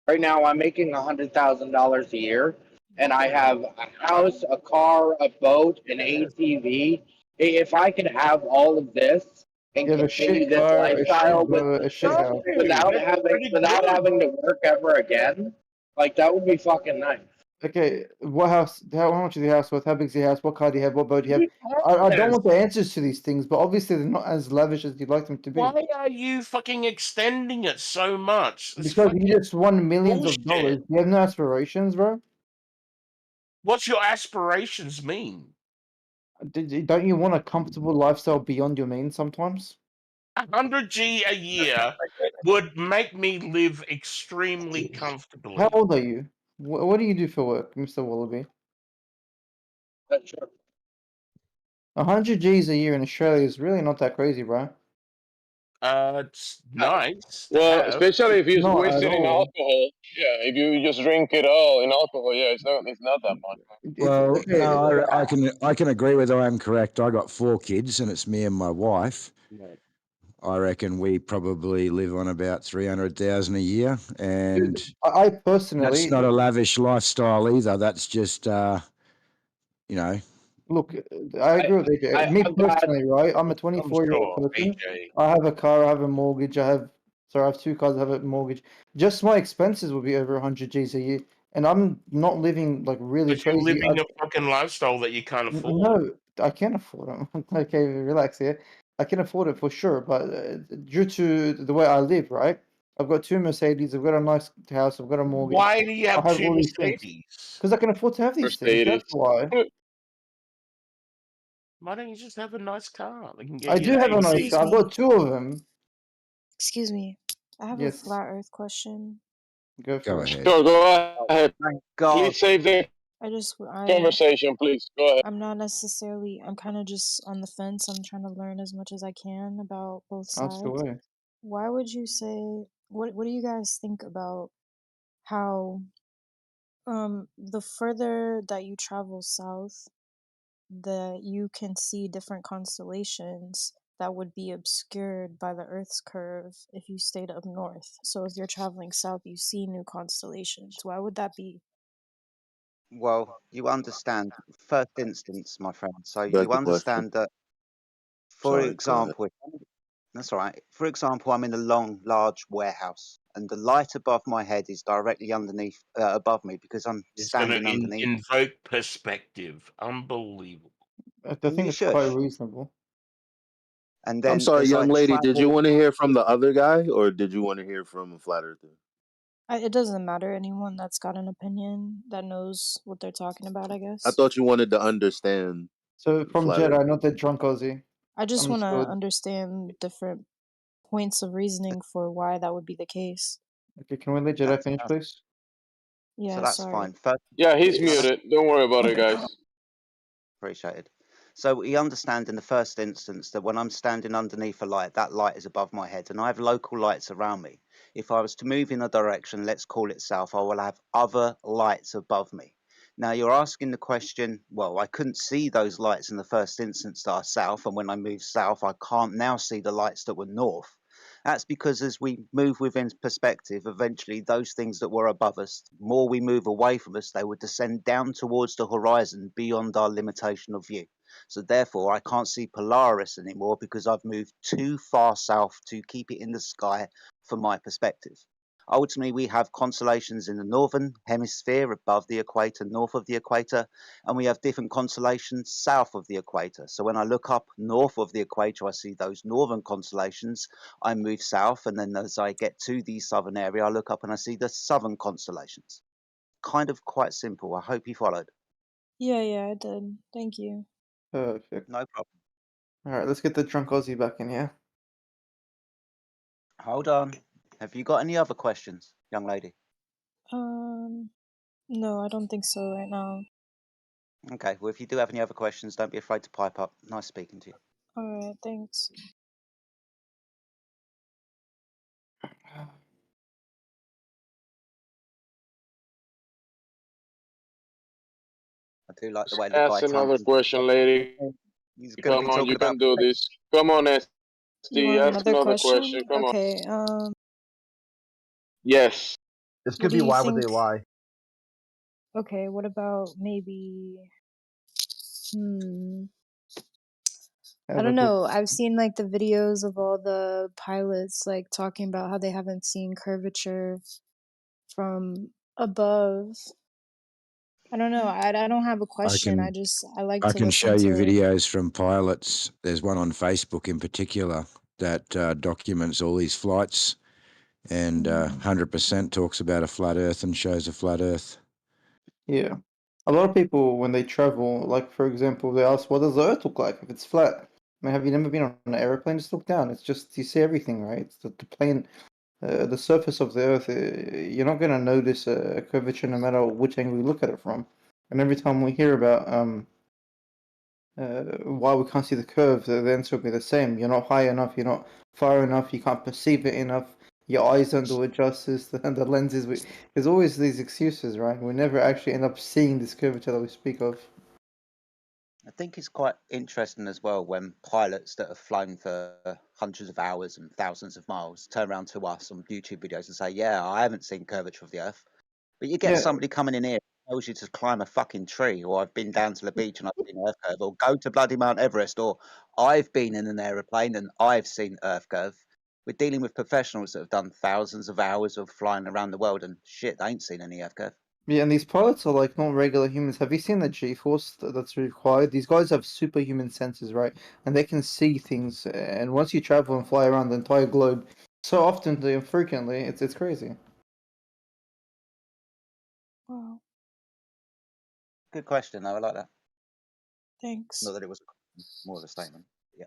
Right now, I'm making $100,000 a year, and I have a house, a car, a boat, an ATV. If I could have all of this and continue this lifestyle without having to work ever again, like that would be fucking nice. Okay, what house? How much is the house worth? How big is the house? What car do you have? What boat do you have? I don't want the answers to these things, but obviously they're not as lavish as you'd like them to be. Why are you fucking extending it so much? Because you just won millions of dollars. You have no aspirations, bro. What's your aspirations mean? Don't you want a comfortable lifestyle beyond your means sometimes? 100 G a year would make me live extremely comfortably. How old are you? What do you do for work, Mr. Wallaby? 100 G's a year in Australia is really not that crazy, bro. It's nice. Well, especially if you waste it in all. alcohol. Yeah, if you just drink it all in alcohol, yeah, it's not that much. Well, no, I can agree with I am correct. I got 4 kids, and it's me and my wife. I reckon we probably live on about 300,000 a year, and I personally, that's not a lavish lifestyle either. That's just, Look, I agree with AJ. Me personally, right? I'm a 24-year-old sure, person. AJ. I have a car. I have a mortgage. I have 2 cars. I have a mortgage. Just my expenses will be over 100 Gs a year, and I'm not living like really Because you're crazy. living a fucking lifestyle that you can't afford. No, I can't afford them. Okay, relax here. I can afford it for sure, but due to the way I live, right? I've got 2 Mercedes. I've got a nice house. I've got a mortgage. Why do you I have have 2 all these things Mercedes? because I can afford to have these things. That's why. Why don't you just have a nice car? They can get I you do an have a nice AC. Excuse car. I've me. got 2 of them. Excuse me. I have a Yes, flat Earth question. go Go for it. ahead. Sure, go ahead. Thank God. Please save the conversation, please. Go ahead. I'm not necessarily. I'm kind of just on the fence. I'm trying to learn as much as I can about both That's the sides. way. Why would you say? What do you guys think about how the further that you travel south, that you can see different constellations that would be obscured by the Earth's curve if you stayed up north. So if you're traveling south, you see new constellations. Why would that be? Well, you understand, first instance, my friend. So Back you the question. understand that, for Sorry, go ahead. example, that's all right. For example, I'm in a long, large warehouse, and the light above my head is directly underneath, above me, because I'm It's going to standing underneath. invoke perspective. Unbelievable. I think You it's quite shush. reasonable. And I'm then sorry, as young I lady. Did you travel, want to hear from the other guy, or did you want to hear from a flat earther? It doesn't matter. Anyone that's got an opinion that knows what they're talking about, I I guess. thought you wanted to understand So from flat Jedi, earth. not the drunk Aussie. I just want to Understood. understand different points of reasoning for why that would be the case. Okay, can we let Jedi finish, please? so Yeah, that's sorry. fine. First, Yeah, he's first muted. Don't worry about it, guys. appreciated. So we understand in the first instance that when I'm standing underneath a light, that light is above my head, and I have local lights around me. If I was to move in a direction, let's call it south, I will have other lights above me. Now you're asking the question, well, I couldn't see those lights in the first instance that are south, and when I move south, I can't now see the lights that were north. That's because as we move within perspective, eventually those things that were above us, more we move away from us, they would descend down towards the horizon beyond our limitation of view. So therefore, I can't see Polaris anymore because I've moved too far south to keep it in the sky for my perspective. Ultimately, we have constellations in the northern hemisphere above the equator, north of the equator, and we have different constellations south of the equator. So when I look up north of the equator, I see those northern constellations. I move south, and then as I get to the southern area, I look up and I see the southern constellations. Kind of quite simple. I hope you followed. Yeah, I did. Thank you. Perfect. No problem. All right, let's get the drunk Aussie back in here. Hold on. Have you got any other questions, young lady? No, I don't think so right now. Okay, well, if you do have any other questions, don't be afraid to pipe up. Nice speaking to you. Alright, thanks. I do like the way the guy Ask another tumbles. question, lady. He's going to be Come on, talking you about. can do this. Come on, You SD. want Ask another another question? question. Come on. Okay, Yes. This what could do be you why think? would they lie? Okay, what about maybe I don't know. I've seen like the videos of all the pilots like talking about how they haven't seen curvature from above. I don't know. I don't have a question. I like I to can show listen you to. videos from pilots. There's one on Facebook in particular that documents all these flights, and 100% talks about a flat Earth and shows a flat Earth. Yeah. A lot of people, when they travel, like for example, they ask, what does the Earth look like if it's flat? I mean, have you never been on an airplane? Just look down. It's just, you see everything, right? It's the plane, the surface of the Earth. You're not going to notice a curvature no matter which angle you look at it from. And every time we hear about why we can't see the curve, the answer will be the same. You're not high enough, you're not far enough, you can't perceive it enough, your eyes don't do it justice, the lenses. There's always these excuses, right? We never actually end up seeing this curvature that we speak of. I think it's quite interesting as well when pilots that have flown for hundreds of hours and thousands of miles turn around to us on YouTube videos and say, yeah, I haven't seen curvature of the Earth. But you get Yeah. somebody coming in here tells you to climb a fucking tree, or I've been down to the beach and I've seen Earth curve, or go to bloody Mount Everest, or I've been in an aeroplane and I've seen Earth curve. We're dealing with professionals that have done thousands of hours of flying around the world, and shit, they ain't seen any Earth curve. Yeah, and these pilots are like not regular humans. Have you seen the G-force that's required? These guys have superhuman senses, right? And they can see things. And once you travel and fly around the entire globe, so often and frequently, it's crazy. Wow. Good question, though. I like that. Thanks. Not that it was more of a statement. Yeah.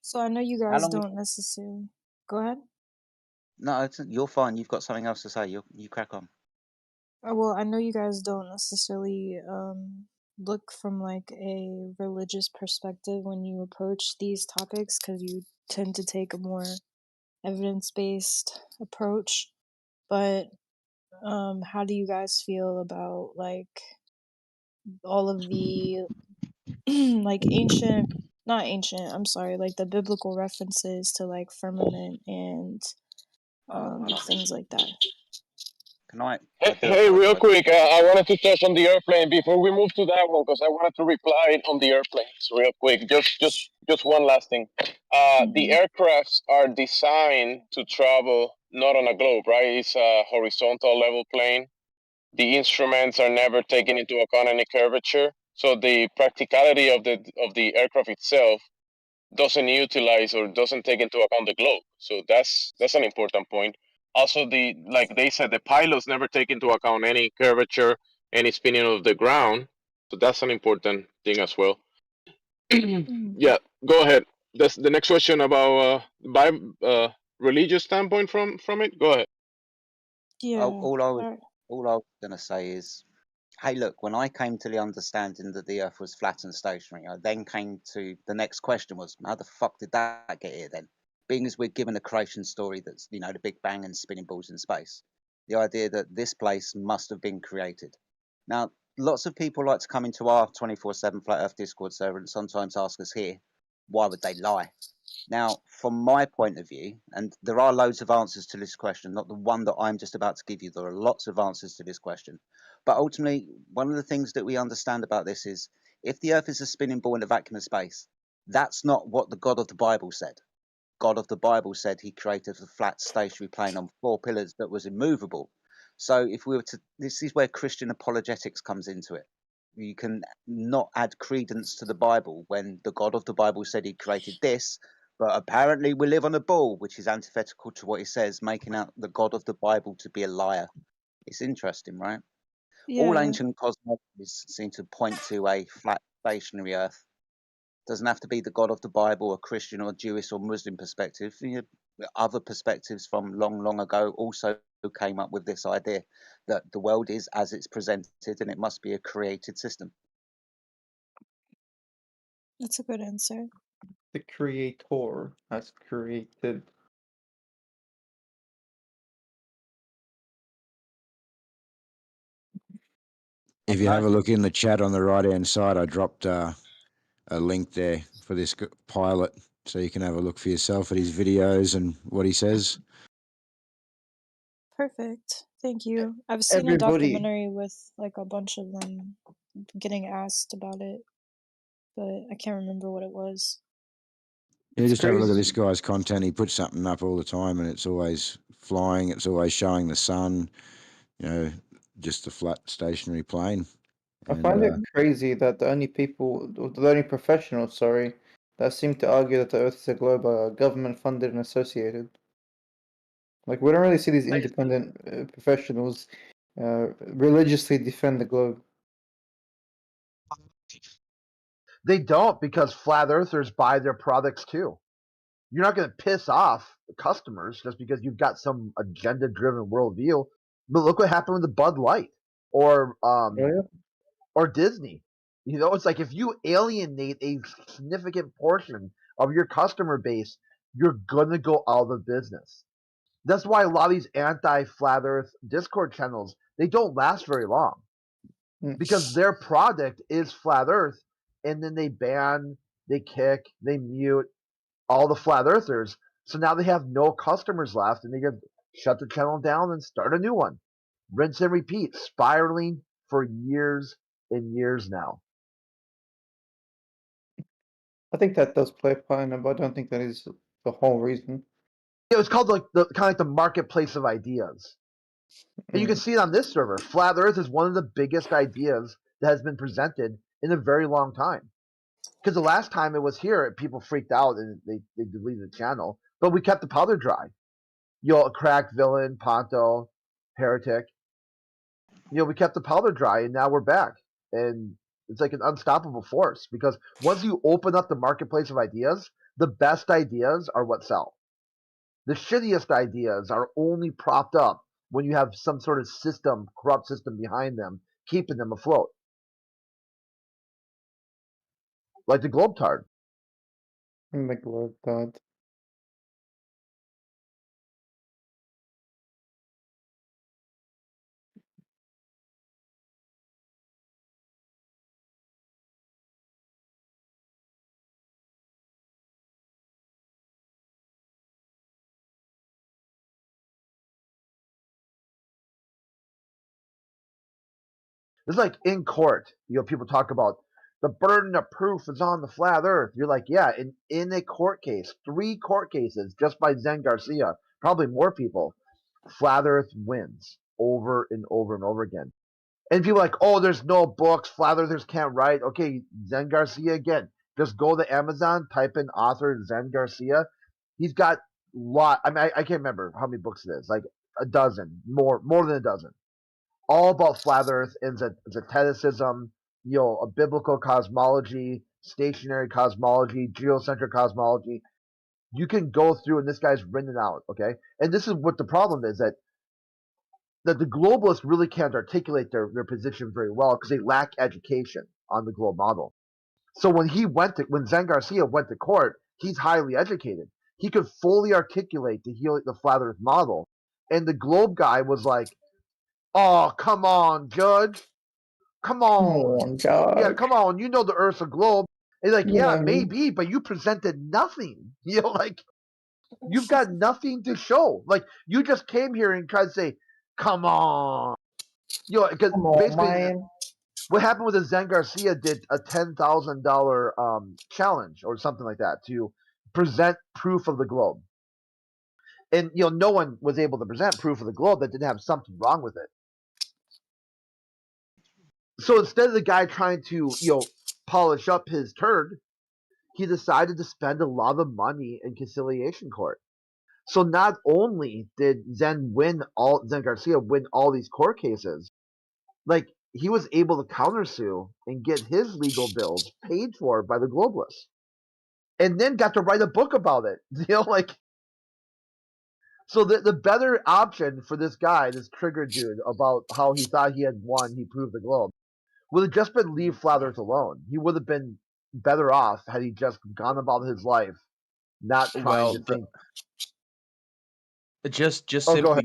So I know you How guys long? don't necessarily. Go ahead. No, you're fine. You've got something else to say. You crack on. Well, I know you guys don't necessarily look from like a religious perspective when you approach these topics because you tend to take a more evidence-based approach. But how do you guys feel about like all of the like not ancient, I'm sorry, like the biblical references to like firmament and things like that? Can I? Hey, I do hey, real apologize. quick, I wanted to touch on the airplane before we move to that one because I wanted to reply on the airplanes real quick. Just one last thing. The aircrafts are designed to travel not on a globe, right? It's a horizontal level plane. The instruments are never taking into account any curvature, so the practicality of the aircraft itself doesn't utilize or doesn't take into account the globe. So that's an important point. Also, the like they said, the pilots never take into account any curvature, any spinning of the ground. So that's an important thing as well. Yeah, go ahead. That's the next question about by religious standpoint from it. Go ahead. Yeah. All I was gonna say is, hey, look, when I came to the understanding that the Earth was flat and stationary, I then came to the next question was, how the fuck did that get here then? Being as we're given a creation story that's, the Big Bang and spinning balls in space, the idea that this place must have been created. Now, lots of people like to come into our 24/7 Flat Earth Discord server and sometimes ask us here, why would they lie? Now, from my point of view, and there are loads of answers to this question, not the one that I'm just about to give you, there are lots of answers to this question. But ultimately, one of the things that we understand about this is if the Earth is a spinning ball in a vacuum of space, that's not what the God of the Bible said. God of the Bible said he created a flat stationary plane on 4 pillars that was immovable. So if we were to, this is where Christian apologetics comes into it. You can not add credence to the Bible when the God of the Bible said he created this, but apparently we live on a ball, which is antithetical to what he says, making out the God of the Bible to be a liar. It's interesting, right? All Yeah. ancient cosmologies seem to point to a flat stationary Earth. Doesn't have to be the God of the Bible, a Christian or Jewish or Muslim perspective. Other perspectives from long, long ago also came up with this idea that the world is as it's presented and it must be a created system. That's a good answer. The creator has created. If you have a look in the chat on the right-hand side, I dropped a link there for this pilot, so you can have a look for yourself at his videos and what he says. Perfect. Thank you. I've seen a Everybody. documentary with like a bunch of them getting asked about it, but I can't remember what it was. Yeah, just have a look at this crazy. guy's content. He puts something up all the time, and it's always flying. It's always showing the sun. Just a flat stationary plane. I find it crazy that the only professionals, sorry, that seem to argue that the Earth is a globe are government funded and associated. Like, we don't really see these independent professionals religiously defend the globe. They don't, because flat earthers buy their products too. You're not going to piss off the customers just because you've got some agenda driven worldview. But look what happened with the Bud Light or or Disney. It's like if you alienate a significant portion of your customer base, you're gonna go out of business. That's why a lot of these anti-flat Earth Discord channels, they don't last very long because their product is flat Earth, and then they ban, they kick, they mute all the flat Earthers. So now they have no customers left, and they can shut the channel down and start a new one. rinse and repeat, spiraling for years and years now. I think that does play a part in it, but I don't think that is the whole reason. It was called like the marketplace of ideas. And you can see it on this server. Flat Earth is one of the biggest ideas that has been presented in a very long time. Because the last time it was here, people freaked out and they deleted the channel. But we kept the powder dry. A cracked villain, Ponto, heretic. We kept the powder dry, and now we're back. And it's like an unstoppable force. Because once you open up the marketplace of ideas, the best ideas are what sell. The shittiest ideas are only propped up when you have some sort of system, corrupt system behind them, keeping them afloat. Like the Globetard. The Globetard. It's like in court, people talk about the burden of proof is on the flat earth. You're like, yeah, in a court case, 3 court cases just by Zen Garcia, probably more people, flat earth wins over and over and over again. And people are like, oh, there's no books, flat earthers can't write. Okay, Zen Garcia again. Just go to Amazon, type in author Zen Garcia. He's got I can't remember how many books it is, like a dozen, more than a dozen. All about flat earth and zeticism, a biblical cosmology, stationary cosmology, geocentric cosmology. You can go through, and this guy's written it out, okay? And this is what the problem is, that the globalists really can't articulate their position very well because they lack education on the globe model. So when Zen Garcia went to court, he's highly educated. He could fully articulate the flat earth model. And the globe guy was like, oh, come on, Judge. Come on. Judge. Yeah, come on. You know the Earth's a globe. And like, yeah, Yeah. maybe, but you presented nothing. Like, you've got nothing to show. Like, you just came here and tried to say, come on. Because basically, man. what happened with the Zen Garcia did a $10,000 challenge or something like that to present proof of the globe. And, no one was able to present proof of the globe that didn't have something wrong with it. So instead of the guy trying to, polish up his turd, he decided to spend a lot of money in conciliation court. So not only did Zen Garcia win all these court cases, like he was able to countersue and get his legal bills paid for by the globalists. And then got to write a book about it. So the better option for this guy, this trigger dude, about how he thought he had won, he proved the globe, would have just been leave flat earth alone. He would have been better off had he just gone about his life, not trying to think. Just simply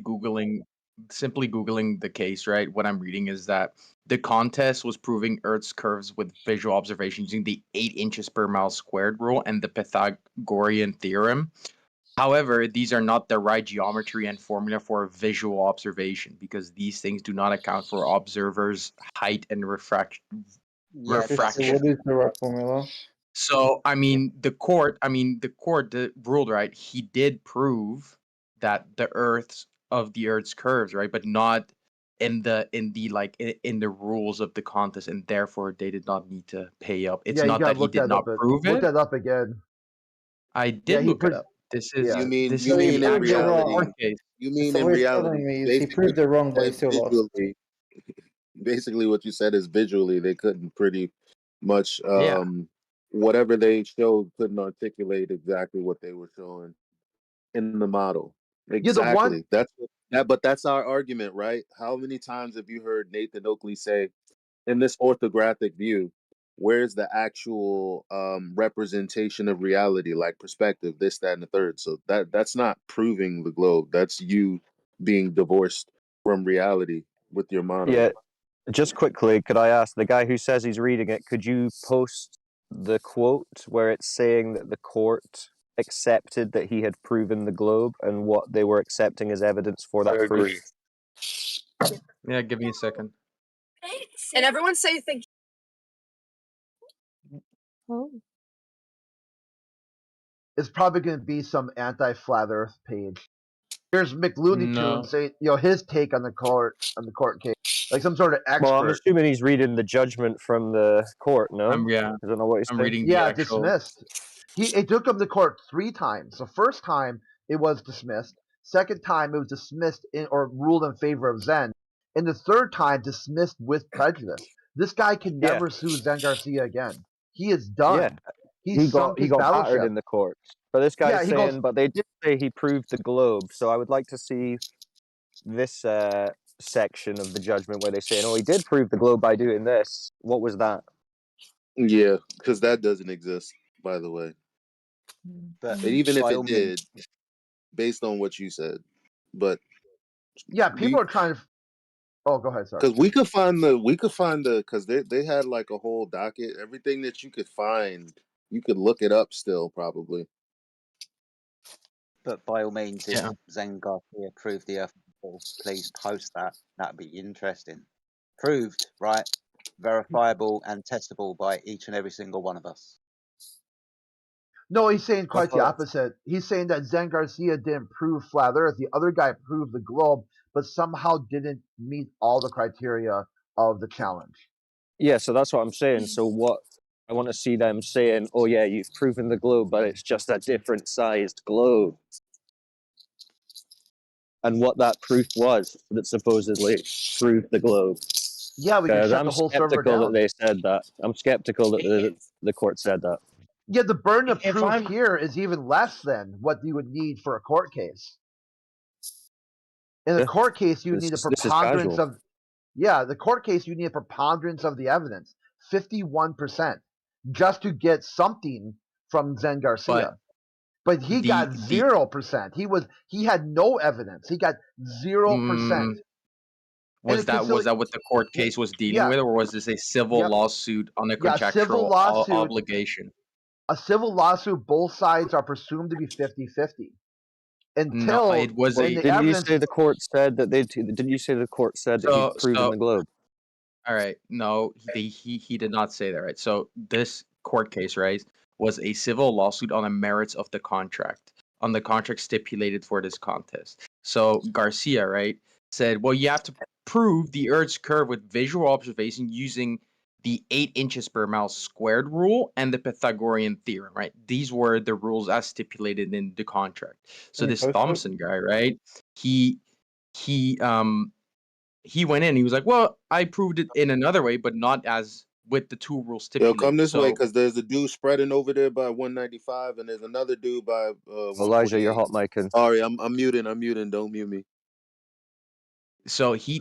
googling the case, right? What I'm reading is that the contest was proving Earth's curves with visual observation using the 8 inches per mile squared rule and the Pythagorean theorem. However, these are not the right geometry and formula for visual observation because these things do not account for observers' height and refraction. What is the right formula? So, the court ruled, right? He did prove that the Earth's curves, right, but not in the rules of the contest, and therefore they did not need to pay up. It's not that he did not prove it. Look that up again. I did look it up. This is You mean this you is mean the in actual reality? court case. You mean So in what he's reality? telling me is he proved it wrong, but he still lost. Basically, what you said is visually they couldn't pretty much Yeah. whatever they showed couldn't articulate exactly what they were showing in the model. Exactly. But that's our argument, right? How many times have you heard Nathan Oakley say, in this orthographic view, where's the actual representation of reality, like perspective, this, that, and the third? So that's not proving the globe. That's you being divorced from reality with your model. Yeah. Just quickly, could I ask the guy who says he's reading it, could you post the quote where it's saying that the court accepted that he had proven the globe and what they were accepting as evidence for that proof? Yeah, give me a second. And everyone say thank Oh. It's probably going to be some anti-flat Earth page. Here's McLooney No. Tune saying, his take on the court case, like some sort of expert. Well, I'm assuming he's reading the judgment from the court. No, I don't know what he's saying. reading the actual. Dismissed. It took him to court 3 times. The first time it was dismissed. Second time it was dismissed or ruled in favor of Zen, and the third time dismissed with prejudice. This guy can never sue Zen Garcia again. He is done. Yeah. He got battered in the court. But this guy's saying, but they did say he proved the globe. So I would like to see this section of the judgment where they say, "Oh, he did prove the globe by doing this." What was that? Yeah, because that doesn't exist, by the way. But even if by it all did, based on what you said, but yeah, people are trying to. Oh, go ahead. Sorry. Because we could find the because they had like a whole docket, everything that you could find, you could look it up still probably. But by all means, if Zen Garcia proved the Earth, please post that. That'd be interesting. Proved, right? Verifiable and testable by each and every single one of us. No, he's saying quite the opposite. He's saying that Zen Garcia didn't prove flat Earth. The other guy proved the globe, but somehow didn't meet all the criteria of the challenge. Yeah, so that's what I'm saying. So what I want to see them saying, "Oh yeah, you've proven the globe, but it's just a different sized globe," and what that proof was that supposedly proved the globe. Yeah, we can shut I'm the whole server skeptical down. that they said that. I'm skeptical that the court said that. Yeah, the burden of proof here is even less than what you would need for a court case. In a court case, you need a preponderance of. Yeah, the court case, you need a preponderance of the evidence, 51%, just to get something from Zen Garcia. But he got 0%. He had no evidence. He got 0%. Was that what the court case was dealing with, or was this a civil lawsuit on a contractual obligation? A civil lawsuit, both sides are presumed to be 50-50. Until it was didn't you say the court said that didn't you say the court said that he'd proven the globe? All right, no, he did not say that, right? So this court case, right, was a civil lawsuit on the merits of the contract, on the contract stipulated for this contest. So Garcia, right, said, well, you have to prove the Earth's curve with visual observation using the 8 inches per mile squared rule and the Pythagorean theorem, right? These were the rules as stipulated in the contract. So this Thompson guy, right, he went in, he was like, well, I proved it in another way, but not as with the 2 rules stipulated. Come this way, because there's a dude spreading over there by 195, and there's another dude by Elijah, you're hot micing. Sorry, I'm muting. Don't mute me. So he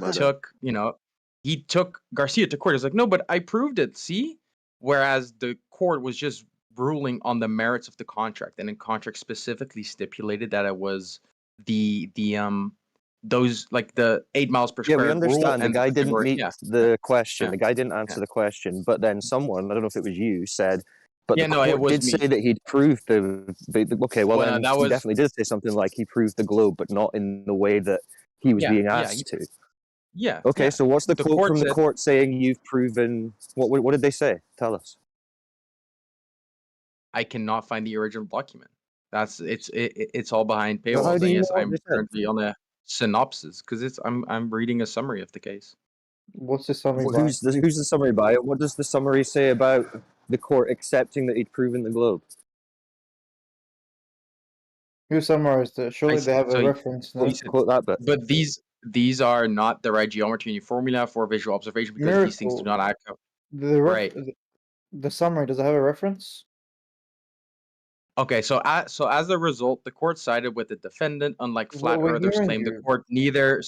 took Garcia to court. He was like, no, but I proved it, see? Whereas the court was just ruling on the merits of the contract, and the contract specifically stipulated that it was those like the 8 miles per square. Yeah, we understand. Rule the guy didn't meet the question. The guy didn't answer the question. But then someone, I don't know if it was you, said, but the court did say that he'd proved the okay, well, then he definitely did say something like he proved the globe, but not in the way that he was being asked to. Yeah. Okay, so what's the quote from the court saying you've proven? What did they say? Tell us. I cannot find the original document. It's all behind paywalls. Well, how do you know I'm currently on a synopsis because I'm reading a summary of the case. What's the summary? Who's the summary by it? What does the summary say about the court accepting that he'd proven the globe? Who summarized it? Surely they have a reference. No? Quote that bit. But these are not the right geometry and formula for visual observation because these things do not act up. The summary, does it have a reference? Okay, so as a result, the court sided with the defendant, unlike flat earthers claim. The court neither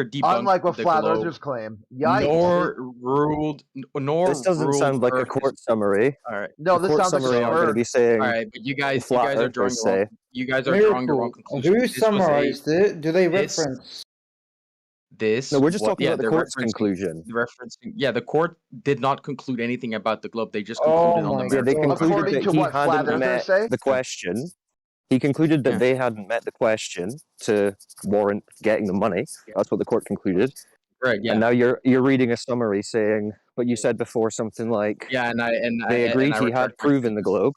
debunked unlike what the flat globe, earthers claim, nor ruled. This doesn't sound like a court summary. All right, no, this sounds like summary aren't going to be saying. All right, but you guys are drawing the wrong. You guys are drawing the wrong conclusion. Who summarized it? Do they reference? No, we're just talking about the court's conclusion. The court did not conclude anything about the globe. They just concluded on the merits. They concluded that he hadn't met the question. He concluded that they hadn't met the question to warrant getting the money. That's what the court concluded. Right. Yeah. And now you're reading a summary saying, but you said before something like, yeah, they agreed he had retract my proven the globe.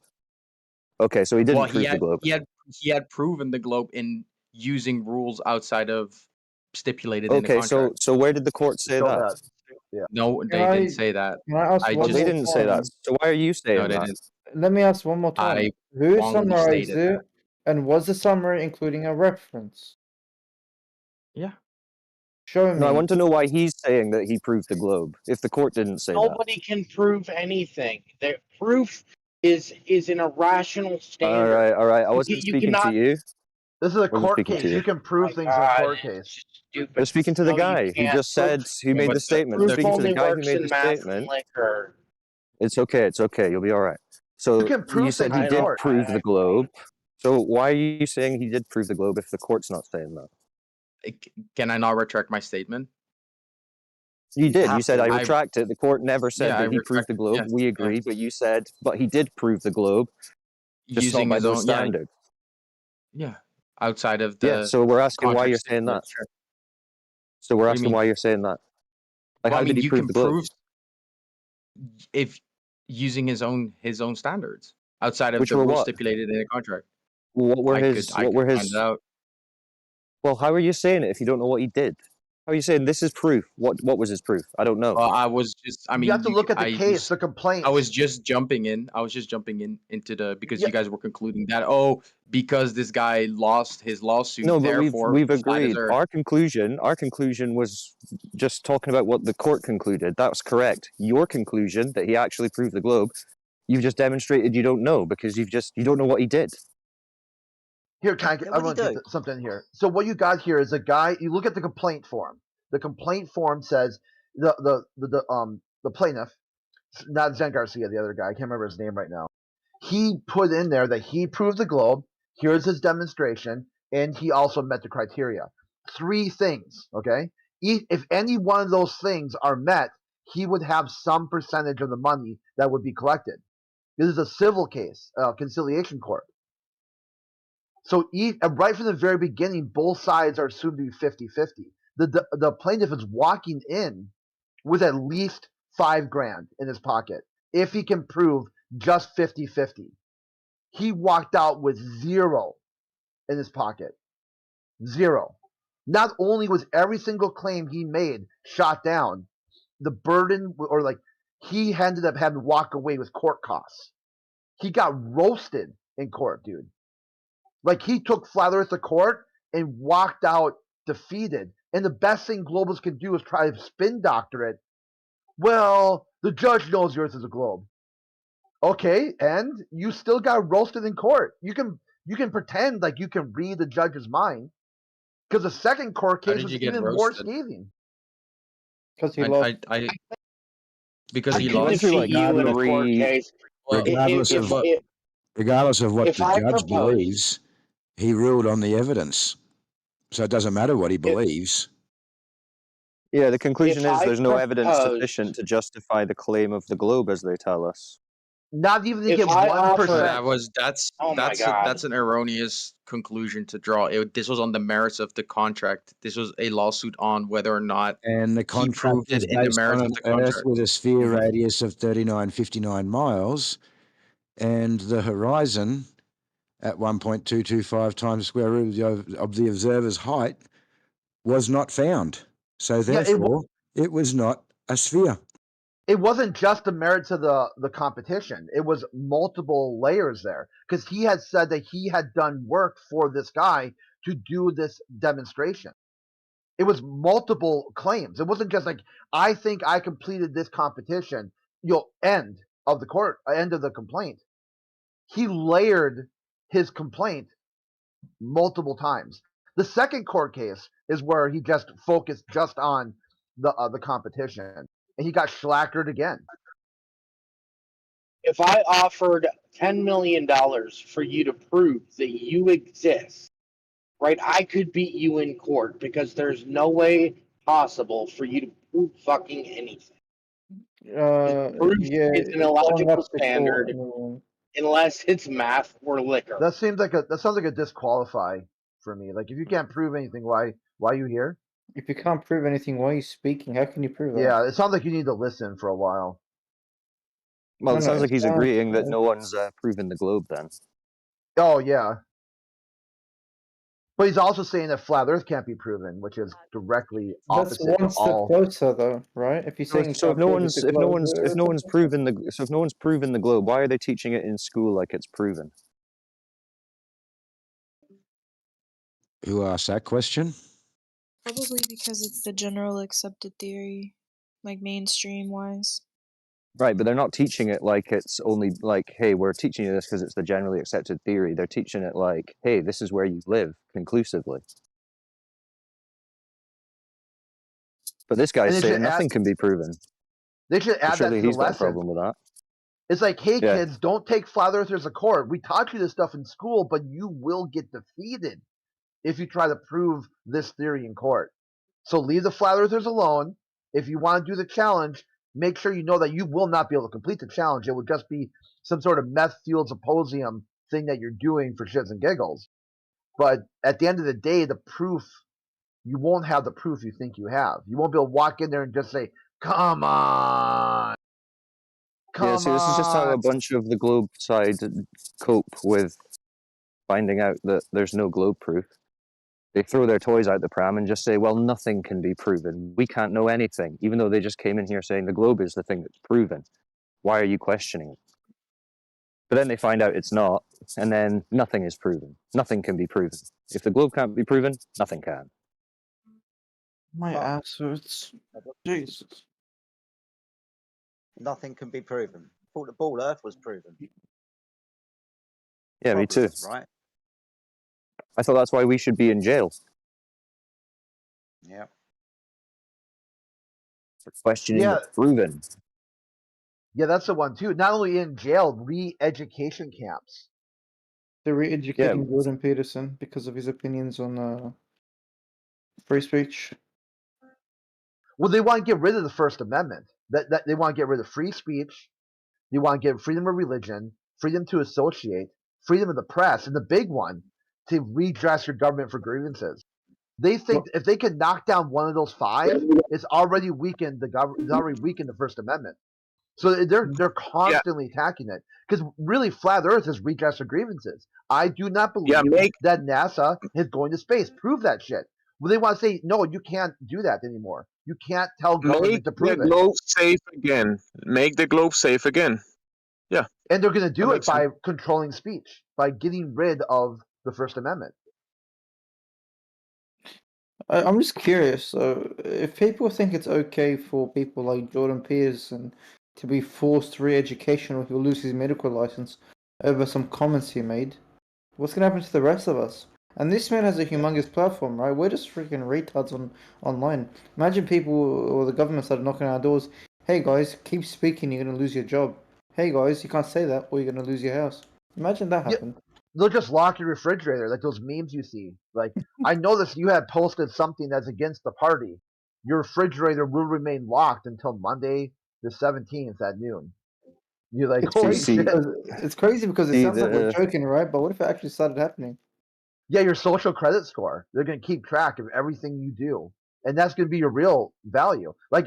Okay, so he didn't well, prove the globe. he had proven the globe in using rules outside of stipulated in the Okay, contract. so where did the court say Show that? Yeah. No, they didn't say that. Can I ask I one Well, they more didn't say that. time? So why are you saying No, they that? didn't. Let me ask one more time. I Who wrongly summarized stated it, and was the summary including a reference? Yeah. Show No, I me. want to know why he's saying that he proved the globe, if the court didn't say that. Nobody can prove anything. The proof is an irrational standard. All right. I wasn't You speaking to cannot. you. This is a Wasn't court speaking case. to you. You can prove things in a God, court case. it's stupid. I was speaking to the No, you guy who can't. just said, who made but the statement. Proof I'm speaking to the only guy who works made in the math and statement. liquor. It's okay. You'll be all right. So You can prove you said things he in did court. prove the globe. So why are you saying he did prove the globe if the court's not saying that? Can I not retract my statement? You did. You said I retract it. The court never said Yeah, I that he proved the retracted, globe. yes, We agree, yes. but you said, but he did prove the globe, just Using not by his those own standards. Yeah. Outside of the Yeah. So we're asking why you're contract saying that. stipulated, sure. So we're What do you asking mean? why you're saying that. Like, Well, how I mean, did he you prove can the globe? prove if using his own standards outside of Which the were rules what? stipulated in the contract. What were I his? could What were find his? it out. Well, how are you saying it if you don't know what he did? How are you saying this is proof? What was his proof? I don't know. I was just. I mean, you have to look at the case, the complaint. I was just jumping in. I was just jumping in into the because Yeah. you guys were concluding that because this guy lost his lawsuit. No, but therefore we've the side is agreed. earned. Our conclusion was just talking about what the court concluded. That's correct. Your conclusion that he actually proved the globe, you've just demonstrated you don't know because you don't know what he did. Here, I want to get something here. So what you got here is a guy. You look at the complaint form. The complaint form says the plaintiff, not Zen Garcia, the other guy. I can't remember his name right now. He put in there that he proved the globe. Here's his demonstration, and he also met the criteria. 3 things. Okay, if any one of those things are met, he would have some percentage of the money that would be collected. This is a civil case, conciliation court. So right from the very beginning, both sides are assumed to be 50-50. The plaintiff is walking in with at least $5,000 in his pocket if he can prove just 50-50. He walked out with 0 in his pocket. 0. Not only was every single claim he made shot down, the burden he ended up having to walk away with court costs. He got roasted in court, dude. Like, he took flat earth to court and walked out defeated. And the best thing globals can do is try to spin doctor it. Well, the judge knows yours is a globe. Okay, and you still got roasted in court. You can pretend like you can read the judge's mind, because the second court case was even more scathing. Because he lost. Because he couldn't lost. defeat you in a court case. Regardless of what the judge believes, he ruled on the evidence. So it doesn't matter what he believes. Yeah, the conclusion is there's no evidence proposed- sufficient to justify the claim of the globe, as they tell us. Not even to If get I 1%. That's an erroneous conclusion to draw. This was on the merits of the contract. This was a lawsuit on whether or not And the he proved contract is it in the based merits on of an the Earth contract. with a sphere radius of 3959 miles, and the horizon at 1.225 times square root of the observer's height was not found. So therefore, it was not a sphere. It wasn't just the merits of the competition. It was multiple layers there, because he had said that he had done work for this guy to do this demonstration. It was multiple claims. It wasn't just like, I think I completed this competition. End of the complaint. He layered his complaint multiple times. The second court case is where he just focused just on the competition, and he got schlackered again. If I offered $10 million for you to prove that you exist, right, I could beat you in court because there's no way possible for you to prove fucking anything. Proof is an illogical standard. unless it's math or liquor. That sounds like a disqualify for me. Like if you can't prove anything, why are you here? If you can't prove anything, why are you speaking? How can you prove that? Yeah, it sounds like you need to listen for a while. Well, it sounds like he's agreeing that no one's proven the globe then. Oh yeah. But he's also saying that flat Earth can't be proven, which is directly That's opposite one to step all. closer, though, right? If you're saying So if no one's proven the globe, why are they teaching it in school like it's proven? Who asked that question? Probably because it's the general accepted theory, like mainstream wise. Right, but they're not teaching it like it's only like, hey, we're teaching you this because it's the generally accepted theory. They're teaching it like, hey, this is where you live conclusively. But this guy's saying nothing can be proven. They should add that to the he's got a lesson. problem with that. It's like, hey Yeah. kids, don't take flat earthers to court. We taught you this stuff in school, but you will get defeated if you try to prove this theory in court. So leave the flat earthers alone. If you want to do the challenge, make sure you know that you will not be able to complete the challenge. It would just be some sort of meth-fueled symposium thing that you're doing for shits and giggles. But at the end of the day, the proof, you won't have the proof you think you have. You won't be able to walk in there and just say, come on. Yeah, see, this is just how a bunch of the globe side cope with finding out that there's no globe proof. They throw their toys out the pram and just say, well, nothing can be proven. We can't know anything, even though they just came in here saying the globe is the thing that's proven. Why are you questioning it? But then they find out it's not, and then nothing is proven. Nothing can be proven. If the globe can't be proven, nothing can. My ass hurts. Jesus. Nothing can be proven. I thought the ball Earth was proven. Yeah, me too. Right? I thought that's why we should be in jail. Yeah. For questioning the proven. Yeah, that's the one too. Not only in jail, re-education camps. They're re-educating Jordan Peterson because of his opinions on free speech. Well, they want to get rid of the First Amendment. That they want to get rid of free speech. They want to get freedom of religion, freedom to associate, freedom of the press, and the big one, to redress your government for grievances. They think if they can knock down one of those five, it's already weakened the government. It's already weakened the First Amendment. So they're constantly attacking it because really, flat Earth is redress for grievances. I do not believe that NASA is going to space. Prove that shit. Well, they want to say no, you can't do that anymore. You can't tell government to prove the globe safe again. Make the globe safe again. Yeah. And they're going to do it by controlling speech, by getting rid of the First Amendment. I'm just curious. So, if people think it's okay for people like Jordan Peterson to be forced re-education or he'll lose his medical license over some comments he made, what's going to happen to the rest of us? And this man has a humongous platform, right? We're just freaking retards online. Imagine people or the government started knocking on our doors. Hey guys, keep speaking, you're going to lose your job. Hey guys, you can't say that or you're going to lose your house. Imagine that happened. They'll just lock your refrigerator, like those memes you see. Like, I noticed you had posted something that's against the party. Your refrigerator will remain locked until Monday the 17th at noon. You're like, It's crazy because it sounds like we're joking, right? But what if it actually started happening? Yeah, your social credit score. They're going to keep track of everything you do. And that's going to be your real value. Like,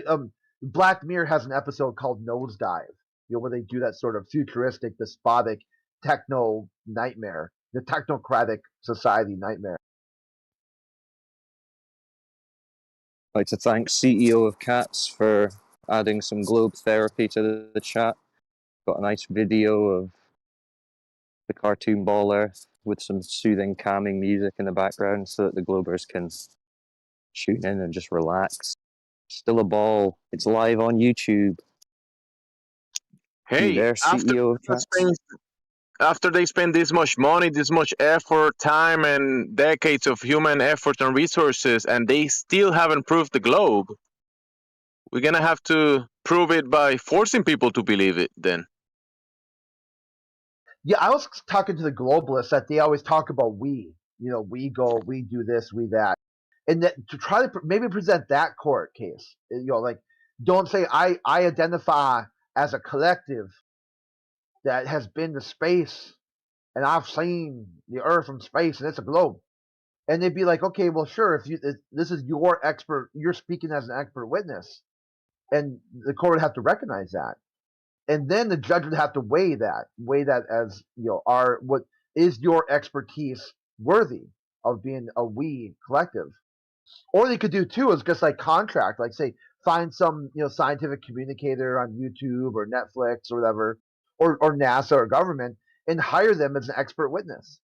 Black Mirror has an episode called Nosedive, where they do that sort of futuristic, despotic, techno nightmare, the technocratic society nightmare. I'd like to thank CEO of Cats for adding some globe therapy to the chat. Got a nice video of the cartoon ball Earth with some soothing, calming music in the background so that the globers can tune in and just relax. Still a ball. It's live on YouTube. Hey, there, CEO of Cats. After they spend this much money, this much effort, time, and decades of human effort and resources, and they still haven't proved the globe, we're going to have to prove it by forcing people to believe it then. Yeah, I was talking to the globalists that they always talk about we. We go, we do this, we that. And that to try to maybe present that court case. Like, don't say I identify as a collective. that has been to space, and I've seen the Earth from space, and it's a globe. And they'd be like, okay, well, sure, if this is your expert, you're speaking as an expert witness, and the court would have to recognize that, and then the judge would have to weigh that as what is your expertise worthy of being a we collective. Or they could do too is just like contract, like say find some scientific communicator on YouTube or Netflix or whatever, or NASA or government, and hire them as an expert witness,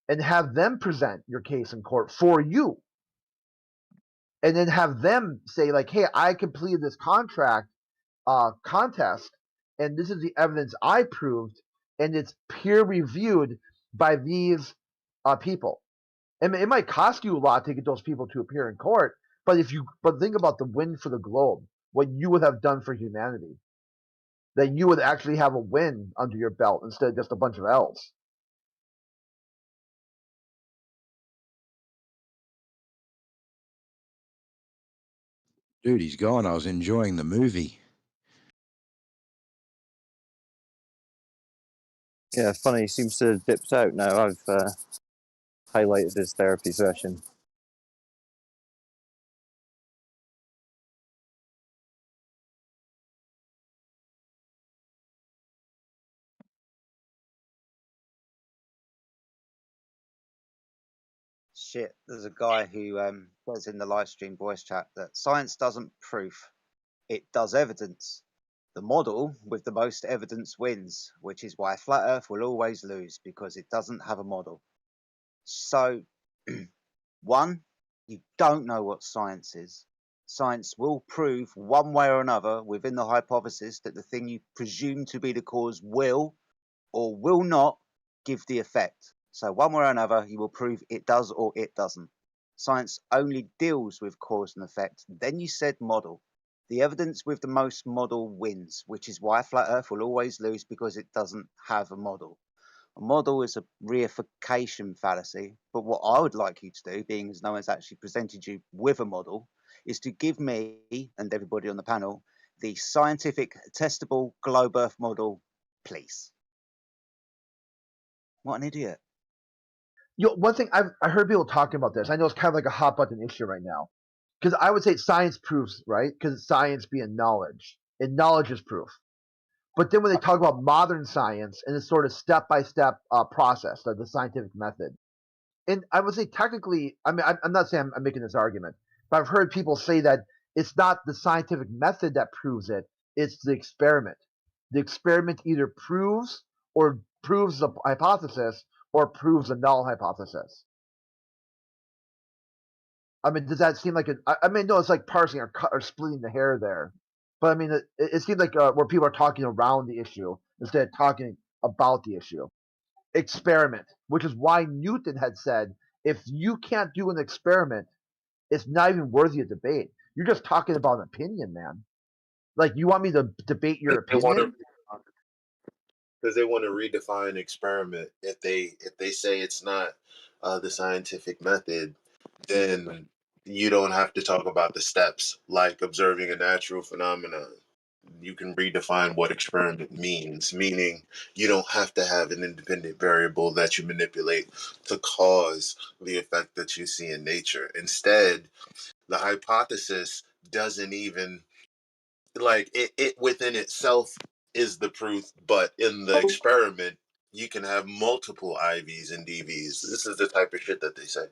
and have them present your case in court for you, and then have them say like, hey, I completed this contest, and this is the evidence I proved, and it's peer reviewed by these people. And it might cost you a lot to get those people to appear in court, but think about the win for the globe, what you would have done for humanity, that you would actually have a win under your belt instead of just a bunch of L's. Dude, he's gone. I was enjoying the movie. Yeah, funny. He seems to have dipped out now. I've highlighted his therapy session. Shit, there's a guy who says in the live stream voice chat that science doesn't proof, it does evidence. The model with the most evidence wins, which is why Flat Earth will always lose, because it doesn't have a model. So, one, you don't know what science is. Science will prove one way or another within the hypothesis that the thing you presume to be the cause will or will not give the effect. So one way or another, you will prove it does or it doesn't. Science only deals with cause and effect. Then you said model. The evidence with the most model wins, which is why Flat Earth will always lose, because it doesn't have a model. A model is a reification fallacy, but what I would like you to do, being as no one's actually presented you with a model, is to give me and everybody on the panel the scientific testable globe Earth model, please. What an idiot. One thing I heard people talking about this, I know it's kind of like a hot button issue right now, because I would say science proves, right? Because science being knowledge, and knowledge is proof. But then when they talk about modern science and this sort of step-by-step process, the scientific method, and I would say technically, I mean, I'm not saying I'm making this argument, but I've heard people say that it's not the scientific method that proves it, it's the experiment. The experiment either proves the hypothesis or proves a null hypothesis. I mean, does that seem like I mean, no, it's like parsing or splitting the hair there. But I mean, it seems like where people are talking around the issue instead of talking about the issue. Experiment, which is why Newton had said, if you can't do an experiment, it's not even worthy of debate. You're just talking about an opinion, man. Like, you want me to debate your opinion? Because they want to redefine experiment. If they say it's not the scientific method, then you don't have to talk about the steps, like observing a natural phenomenon. You can redefine what experiment means, meaning you don't have to have an independent variable that you manipulate to cause the effect that you see in nature. Instead, the hypothesis doesn't even, like, it within itself is the proof, but in the experiment, you can have multiple IVs and DVs. This is the type of shit that they say.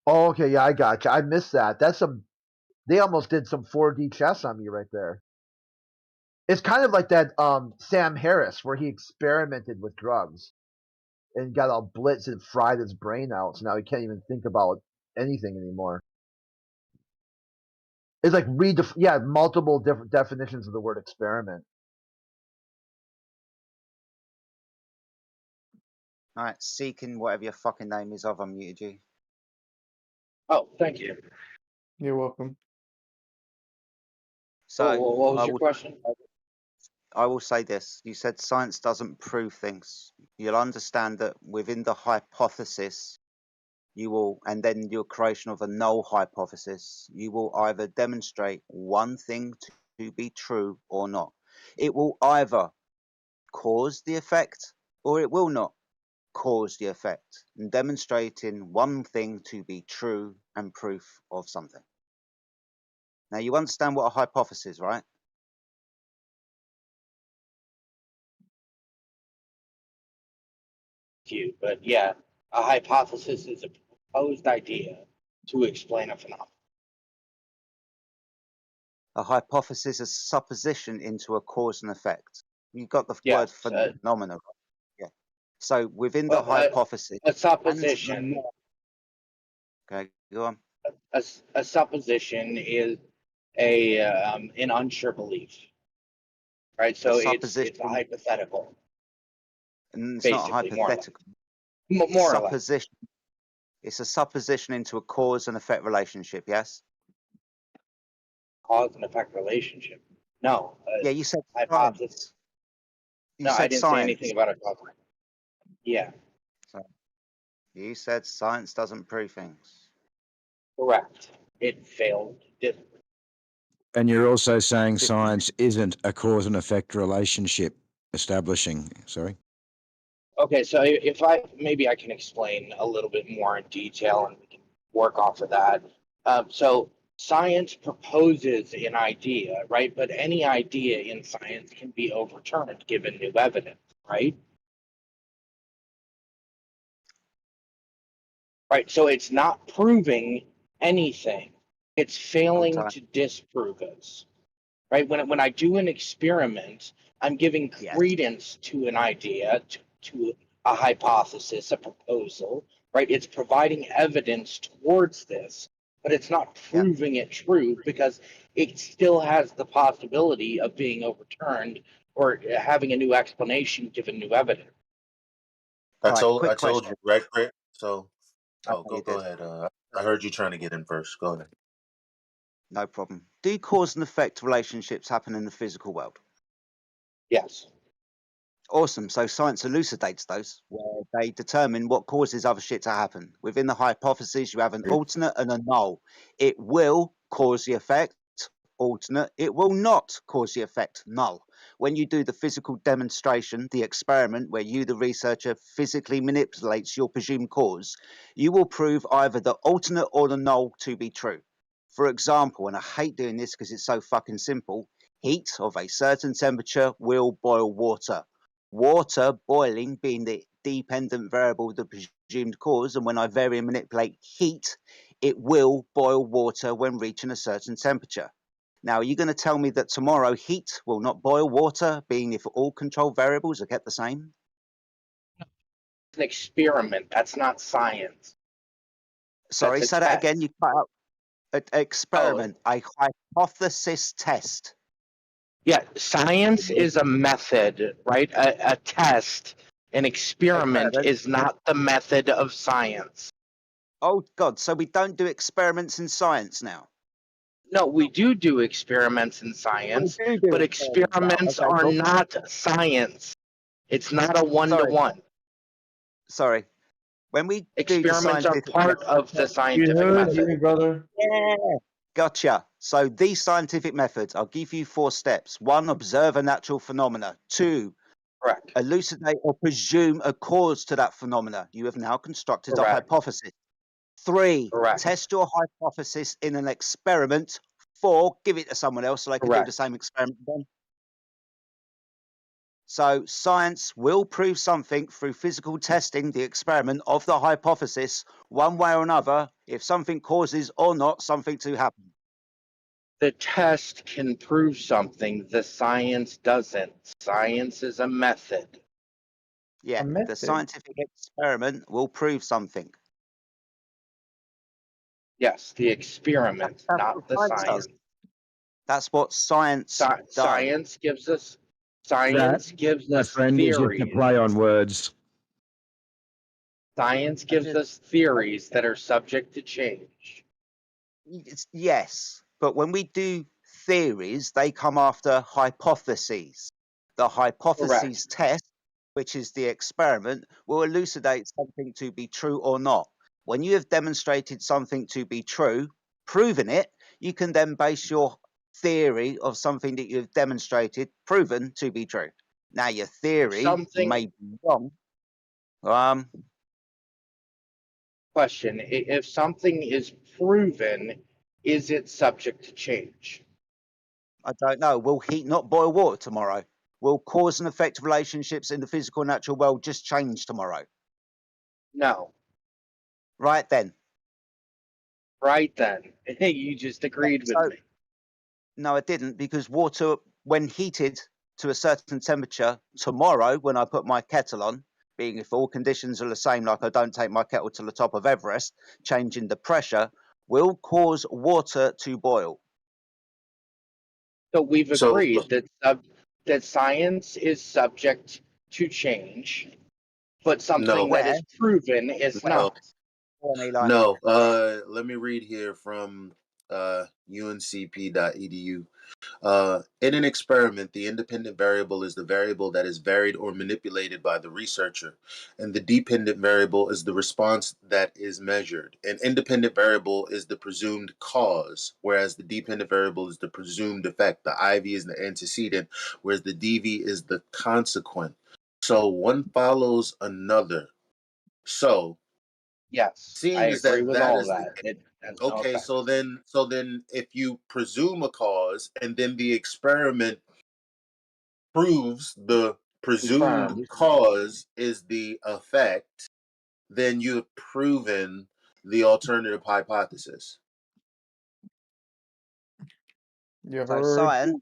Oh, okay, yeah, I got you. I missed that. They almost did some 4D chess on me right there. It's kind of like that Sam Harris, where he experimented with drugs and got all blitzed and fried his brain out, so now he can't even think about anything anymore. It's like multiple different definitions of the word experiment. Alright, Seeking, whatever your fucking name is, I've unmuted you. Oh, thank you. You're welcome. So, what was your question? I will say this. You said science doesn't prove things. You'll understand that within the hypothesis, and then your creation of a null hypothesis, you will either demonstrate one thing to be true or not. It will either cause the effect or it will not cause the effect, and demonstrating one thing to be true and proof of something. Now, you understand what a hypothesis, right? But yeah, a hypothesis is a proposed idea to explain a phenomenon. A hypothesis is a supposition into a cause and effect. You got the word phenomenon. Yeah. So within the hypothesis, a supposition. Okay, go on. A supposition is an unsure belief, right? So it's a hypothetical. And it's not hypothetical. More or less. It's a supposition into a cause and effect relationship. Yes. Cause and effect relationship. No. Yeah, you said hypothesis. No, I didn't say anything about a cause. Yeah. So you said science doesn't prove things. Correct. It failed. And you're also saying science isn't a cause and effect relationship establishing. Sorry. Okay, so if maybe I can explain a little bit more in detail and we can work off of that. So science proposes an idea, right? But any idea in science can be overturned given new evidence, right? Right, so it's not proving anything. It's failing to disprove us, right? When I do an experiment, I'm giving credence to an idea, to a hypothesis, a proposal, right? It's providing evidence towards this, but it's not proving it true because it still has the possibility of being overturned or having a new explanation given new evidence. I told you, right, Craig? So, go ahead. I heard you trying to get in first. Go ahead. No problem. Do cause and effect relationships happen in the physical world? Yes. Awesome. So science elucidates those, where they determine what causes other shit to happen. Within the hypothesis, you have an alternate and a null. It will cause the effect, alternate. It will not cause the effect, null. When you do the physical demonstration, the experiment where you, the researcher, physically manipulates your presumed cause, you will prove either the alternate or the null to be true. For example, and I hate doing this because it's so fucking simple, heat of a certain temperature will boil water. Water boiling being the dependent variable of the presumed cause, and when I vary and manipulate heat, it will boil water when reaching a certain temperature. Now, are you going to tell me that tomorrow heat will not boil water, being if all control variables are kept the same? It's an experiment. That's not science. Sorry, say that again. You cut out. An experiment, a hypothesis test. Yeah, science is a method, right? A test. An experiment is not the method of science. Oh, God. So we don't do experiments in science now? No, we do experiments in science, but experiments are not science. It's not a one-to-one. Sorry. When we experiments are part of the scientific method. Brother. Yeah. Gotcha. So these scientific methods, I'll give you 4 steps. 1, observe a natural phenomena. 2, correct. Elucidate or presume a cause to that phenomena. You have now constructed a hypothesis. 3, test your hypothesis in an experiment. 4, give it to someone else so they can do the same experiment again. So science will prove something through physical testing the experiment of the hypothesis, one way or another, if something causes or not something to happen. The test can prove something, the science doesn't. Science is a method. Yeah, the scientific experiment will prove something. Yes, the experiment, not the science. That's what science does. Science gives us theories. Is a play on words. Science gives us theories that are subject to change. Yes, but when we do theories, they come after hypotheses. The hypotheses test, which is the experiment, will elucidate something to be true or not. When you have demonstrated something to be true, proven it, you can then base your theory of something that you've demonstrated, proven to be true. Now, your theory may be wrong. Question: if something is proven, is it subject to change? I don't know. Will heat not boil water tomorrow? Will cause and effect relationships in the physical natural world just change tomorrow? No. Right then. Right then. You just agreed with me. No, I didn't, because water, when heated to a certain temperature tomorrow, when I put my kettle on, being if all conditions are the same, like I don't take my kettle to the top of Everest, changing the pressure will cause water to boil. So we've agreed that science is subject to change, but something that is proven is not. No. Let me read here from uncp.edu. In an experiment, the independent variable is the variable that is varied or manipulated by the researcher, and the dependent variable is the response that is measured. An independent variable is the presumed cause, whereas the dependent variable is the presumed effect. The IV is the antecedent, whereas the DV is the consequent. So one follows another. So yes, seeing I as agree that with that all is that. okay, so then if you presume a cause and then the experiment proves the presumed cause is the effect, then you have proven the alternative hypothesis. So science.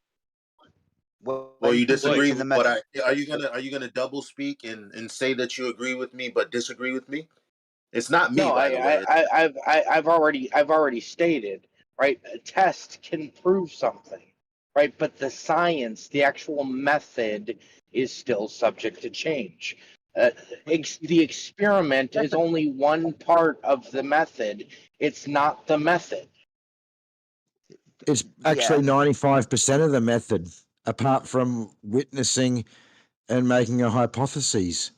Well, you disagree with what are you gonna double speak and say that you agree with me but disagree with me? It's not me, No, by the way. I've already stated, right? A test can prove something, right? But the science, the actual method, is still subject to change. The experiment is only one part of the method. It's not the method. It's actually 95% of the method, apart from witnessing and making a hypothesis.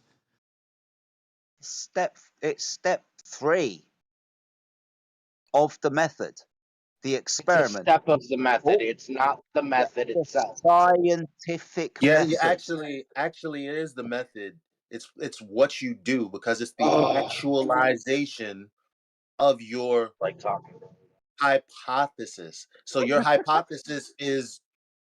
It's step 3 of the method. The experiment. It's a step of the method. It's not the method itself. Scientific method. Actually, it is the method. It's what you do, because it's the actualization of your hypothesis. So your hypothesis is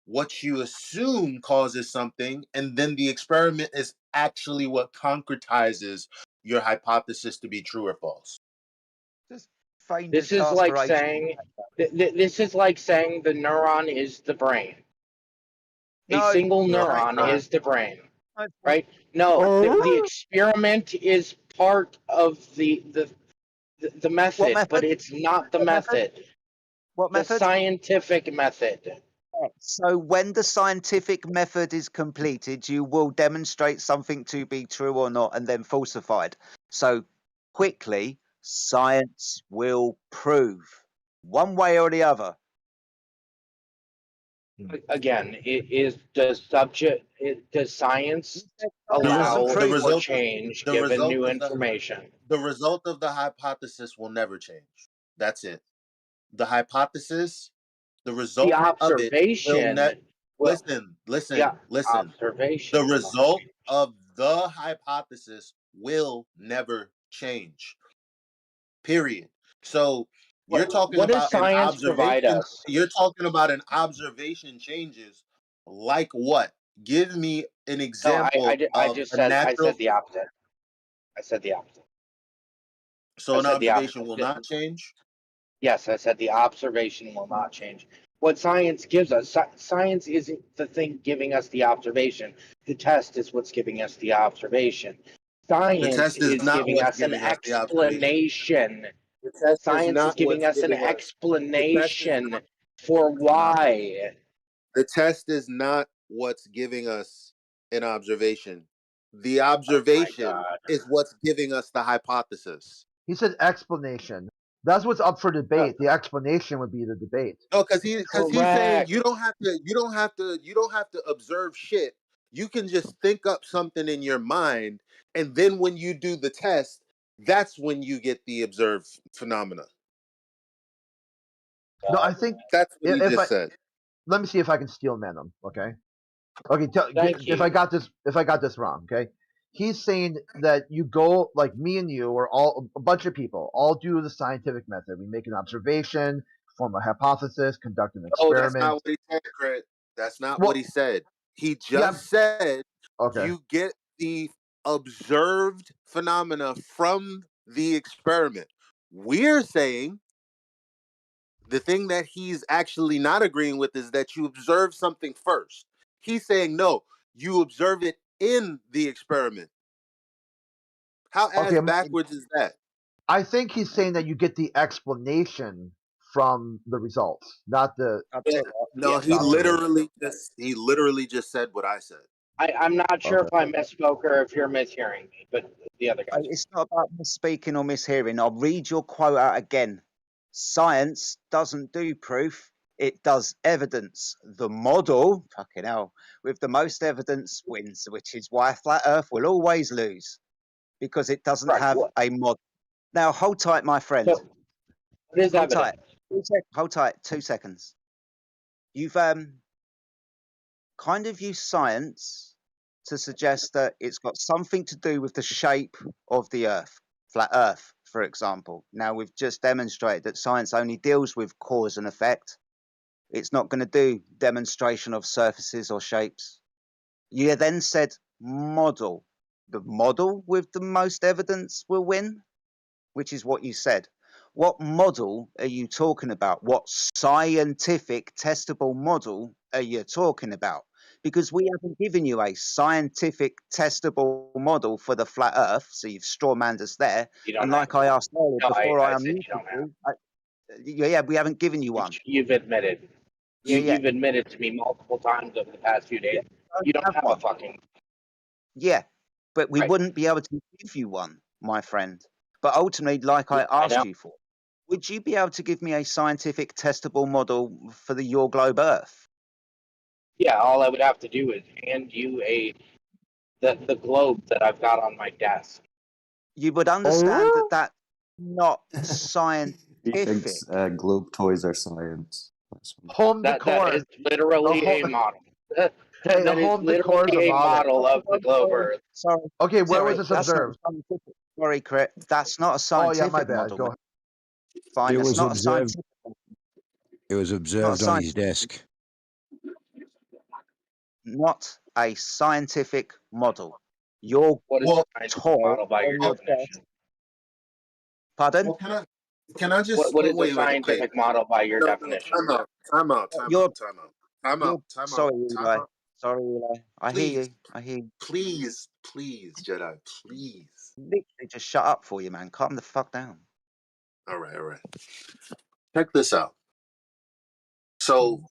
what you assume causes something, and then the experiment is actually what concretizes your hypothesis to be true or false. This is like saying the neuron is the brain. A single neuron is the brain, right? No, the experiment is part of the method, but it's not the method. What method? The scientific method. So when the scientific method is completed, you will demonstrate something to be true or not, and then falsified. So quickly, science will prove one way or the other. Again, does science allow for change given new information? The result of the hypothesis will never change. That's it. The hypothesis, the result of it will listen. Observation. The result of the hypothesis will never change. Period. So you're talking what about does science provide us? You're talking about an observation changes like what? Give me an example of a natural. I said the opposite. I said the opposite. So an observation will not change? Yes, I said the observation will not change. What science gives us, science isn't the thing giving us the observation. The test is what's giving us the observation. Science is giving us an explanation. Science is giving us an explanation for why. The test is not what's giving us an observation. The observation is what's giving us the hypothesis. He said explanation. That's what's up for debate. The explanation would be the debate. No, because he's saying you don't have to observe shit. You can just think up something in your mind, and then when you do the test, that's when you get the observed phenomena. No, I think that's what he just said. Let me see if I can steel man them. Okay. Okay, if I got this wrong, okay? He's saying that you go like me and you, or a bunch of people, all do the scientific method. We make an observation, form a hypothesis, conduct an experiment. That's not what he said, Crit. That's not what he said. He just said you get the observed phenomena from the experiment. We're saying the thing that he's actually not agreeing with is that you observe something first. He's saying, no, you observe it in the experiment. How ass backwards is that? I think he's saying that you get the explanation from the results, not the. No, he literally just said what I said. I'm not sure if I misspoke or if you're mishearing me, but the other guy. It's not about misspeaking or mishearing. I'll read your quote out again. Science doesn't do proof, it does evidence. The model, fucking hell, with the most evidence wins, which is why Flat Earth will always lose, because it doesn't have a model. Now, hold tight, my friend. So, what is hold evidence? tight. Hold tight, 2 seconds. You've kind of used science to suggest that it's got something to do with the shape of the Earth, flat Earth, for example. Now, we've just demonstrated that science only deals with cause and effect. It's not going to do demonstration of surfaces or shapes. You then said model. The model with the most evidence will win, which is what you said. What model are you talking about? What scientific testable model are you talking about? Because we haven't given you a scientific testable model for the flat Earth, so you've strawmanned us there. And like I asked earlier, before I unmuted you, we haven't given you one. You've admitted. You've admitted to me multiple times over the past few days. You don't have a fucking. Yeah, but we wouldn't be able to give you one, my friend. But ultimately, like I asked you for, would you be able to give me a scientific testable model for your globe Earth? Yeah, all I would have to do is hand you the globe that I've got on my desk. You would understand that that's not scientific. He thinks globe toys are science. Home decor. That is literally a model. That is literally a model of the globe Earth. Sorry. Okay, where was this observed? Sorry, Crit. That's not a scientific my bad. model. Go ahead. Fine, it's not a scientific. It was observed on his desk. Not a scientific model. Your model by your definition? Pardon? Well, can I just what is a scientific model by your definition? Time out. Sorry, Eli. Sorry, Eli. I hear you. Please, Jedi, please. Literally just shut up for you, man. Calm the fuck down. All right. Check this out. So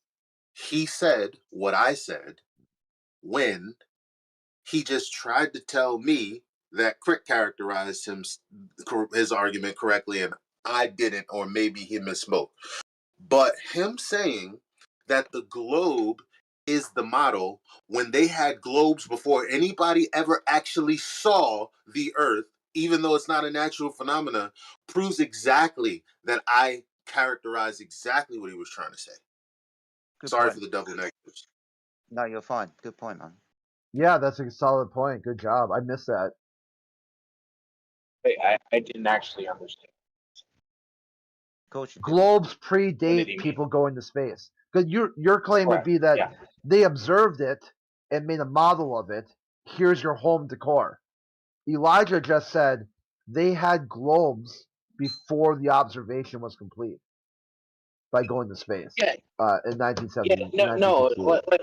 he said what I said when he just tried to tell me that Crick characterized his argument correctly and I didn't, or maybe he misspoke. But him saying that the globe is the model when they had globes before anybody ever actually saw the Earth, even though it's not a natural phenomena, proves exactly that I characterized exactly what he was trying to say. Sorry for the double negatives. No, you're fine. Good point, man. Yeah, that's a solid point. Good job. I missed that. Wait, I didn't actually understand. Of course you did. Globes predate people going to space. Because your claim would be that they observed it and made a model of it. Here's your home decor. Elijah just said they had globes before the observation was complete by going to space. Yeah. In 1970. Yeah, no,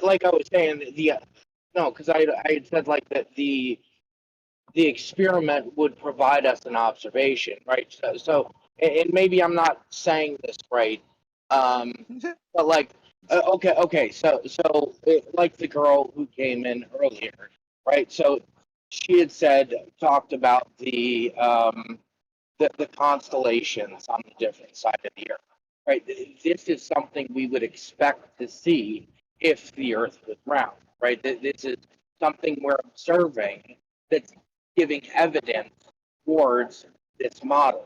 like I was saying, because I had said like that the experiment would provide us an observation, right? So and maybe I'm not saying this right, but like, okay, so like the girl who came in earlier, right? So she had talked about the constellations on the different side of the Earth, right? This is something we would expect to see if the Earth was round, right? This is something we're observing that's giving evidence towards this model,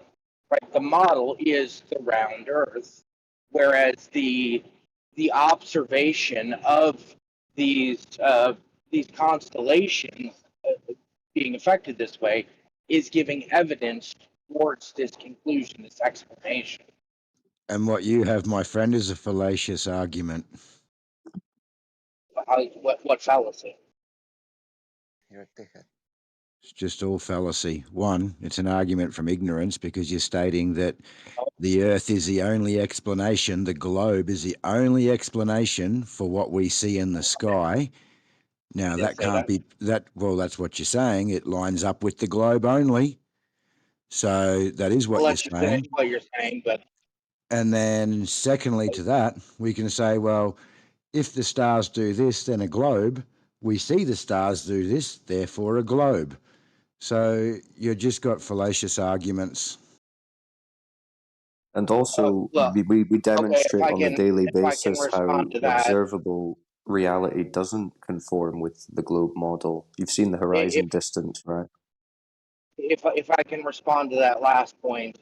right? The model is the round Earth, whereas the observation of these constellations being affected this way is giving evidence towards this conclusion, this explanation. And what you have, my friend, is a fallacious argument. What fallacy? You're a dickhead. It's just all fallacy. One, it's an argument from ignorance because you're stating that the Earth is the only explanation, the globe is the only explanation for what we see in the sky. Now, that can't be that. Well, that's what you're saying. It lines up with the globe only. So that is what you're saying. What you're saying, but. And then secondly to that, we can say, well, if the stars do this, then a globe. We see the stars do this, therefore a globe. So you've just got fallacious arguments. And also, we demonstrate on a daily basis how to that. observable reality doesn't conform with the globe model. You've seen the horizon distance, right? If I can respond to that last point,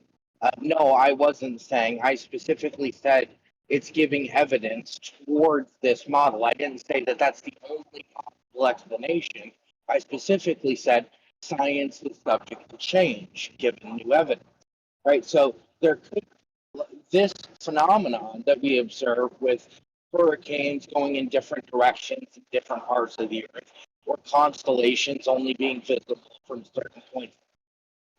no, I wasn't saying. I specifically said it's giving evidence towards this model. I didn't say that that's the only possible explanation. I specifically said science is subject to change given new evidence, right? So there could this phenomenon that we observe with hurricanes going in different directions in different parts of the earth, or constellations only being visible from certain points.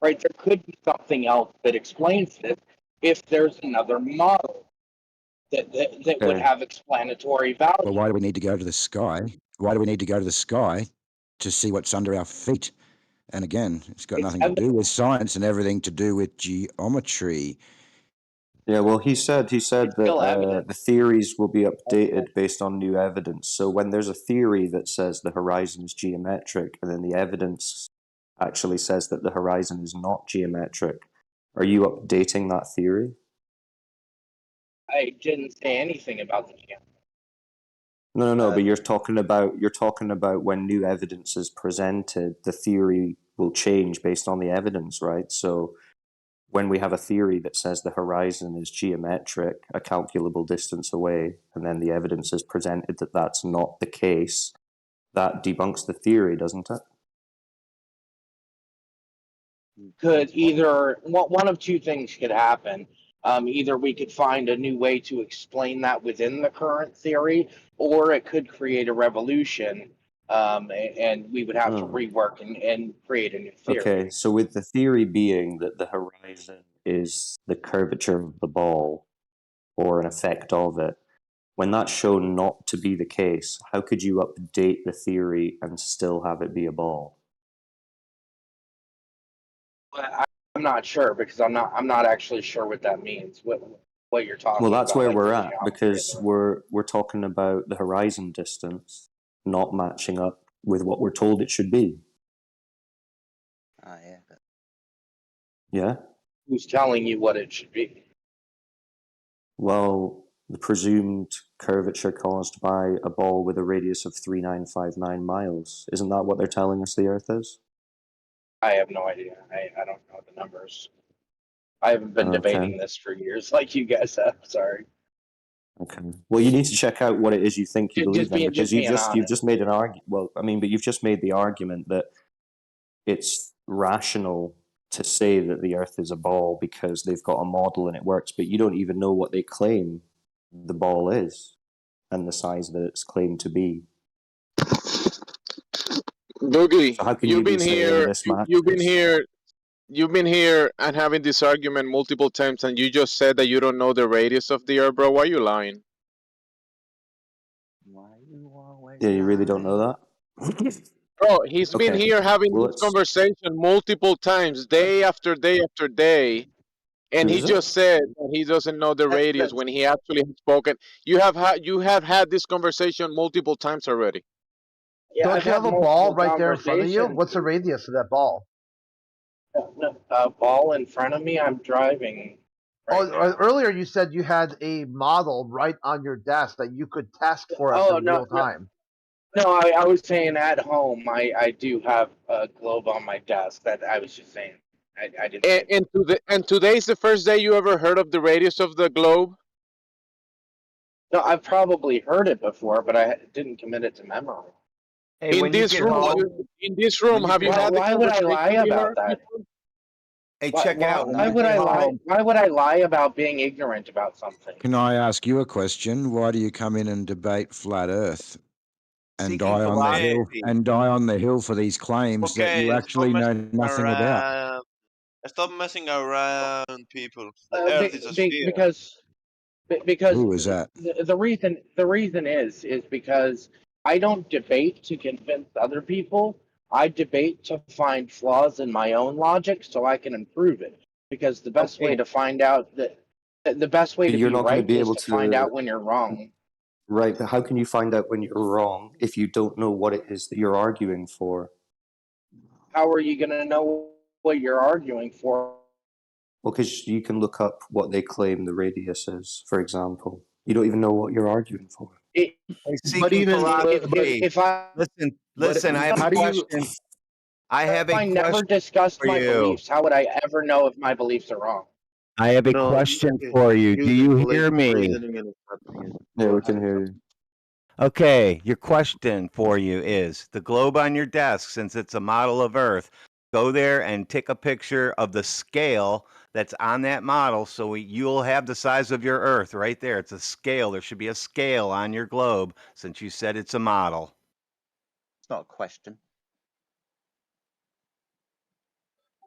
Right, there could be something else that explains this if there's another model that would have explanatory value. Well, why do we need to go to the sky? Why do we need to go to the sky to see what's under our feet? And again, it's got nothing to do with science and everything to do with geometry. Yeah, well, he said that the theories will be updated based on new evidence. So when there's a theory that says the horizon is geometric, and then the evidence actually says that the horizon is not geometric, are you updating that theory? I didn't say anything about the geometry. No, but you're talking about when new evidence is presented, the theory will change based on the evidence, right? So when we have a theory that says the horizon is geometric, a calculable distance away, and then the evidence is presented that that's not the case, that debunks the theory, doesn't it? Could either one of two things could happen. Either we could find a new way to explain that within the current theory, or it could create a revolution, and we would have to rework and create a new theory. Okay, so with the theory being that the horizon is the curvature of the ball, or an effect of it, when that's shown not to be the case, how could you update the theory and still have it be a ball? I'm not sure because I'm not actually sure what that means. What you're talking about. Well, that's where we're at because we're talking about the horizon distance not matching up with what we're told it should be. Yeah. Yeah? Who's telling you what it should be? Well, the presumed curvature caused by a ball with a radius of 3959 miles. Isn't that what they're telling us the Earth is? I have no idea. I don't know the numbers. I haven't been debating this for years like you guys have. Sorry. Okay. Well, you need to check out what it is you think you believe in, because you've just made an argument. Well, I mean, but you've just made the argument that it's rational to say that the Earth is a ball because they've got a model and it works, but you don't even know what they claim the ball is and the size that it's claimed to be. Boogie, so you've been here and having this argument multiple times, and you just said that you don't know the radius of the Earth, bro. Why are you lying? Yeah, you really don't know that? Bro, he's been here having this conversation multiple times, day after day after day, and he just said that he doesn't know the radius when he actually has spoken. You have had this conversation multiple times already. Yeah, don't you have a ball right there in front of you? What's the radius of that ball? A ball in front of me. I'm driving. Earlier you said you had a model right on your desk that you could test for us in real time. No, I was saying at home. I do have a globe on my desk. That I was just saying. I didn't. And today's the first day you ever heard of the radius of the globe? No, I've probably heard it before, but I didn't commit it to memory. Hey, In this room, have you had the Why would I lie conversation we about heard that? before? Hey, check it out. Why would I lie? Why would I lie about being ignorant about something? Can I ask you a question? Why do you come in and debate flat Earth and die on the hill for these claims that you actually know nothing about? Stop messing around, people. The Earth is a sphere. Because Who is that? the reason is because I don't debate to convince other people. I debate to find flaws in my own logic so I can improve it. Because the best way to find out the best way to You're be not going to right be is able to find to. out when you're wrong. Right, but how can you find out when you're wrong if you don't know what it is that you're arguing for? How are you going to know what you're arguing for? Well, because you can look up what they claim the radius is, for example. You don't even know what you're arguing for. Seeking philosophy. Listen, I have a question. I have a If I never question discussed for my you. beliefs, how would I ever know if my beliefs are wrong? I have a question for you. Do you hear me? Yeah, we can hear you. Okay, your question for you is the globe on your desk, since it's a model of Earth, go there and take a picture of the scale that's on that model so you'll have the size of your Earth right there. It's a scale. There should be a scale on your globe since you said it's a model. It's not a question.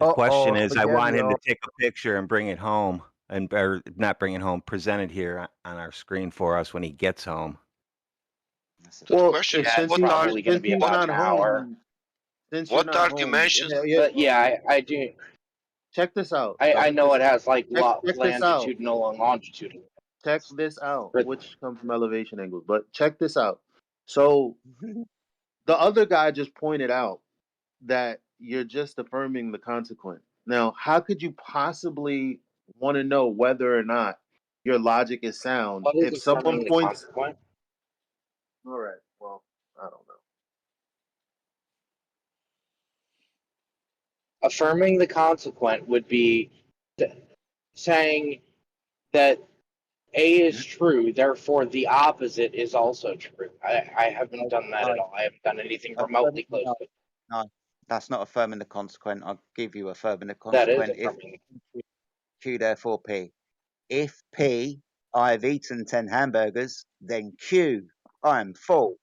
The question is, I want him to take a picture and bring it home, or not bring it home, present it here on our screen for us when he gets home. Well, since he's probably going to be about an hour. What documentation? I do. Check this out. I know it has like Check this out. longitudinal and longitudinal. Check this out, which comes from elevation angles. But check this out. So the other guy just pointed out that you're just affirming the consequent. Now, how could you possibly want to know whether or not your logic is sound What is if someone affirming the points? consequent? All right. Well, I don't know. Affirming the consequent would be saying that A is true, therefore the opposite is also true. I haven't done that at all. I haven't done anything remotely close to it. No, that's not affirming the consequent. I'll give you affirming the That is consequent. affirming. If Q, therefore P. If P, I've eaten 10 hamburgers, then Q, I'm full.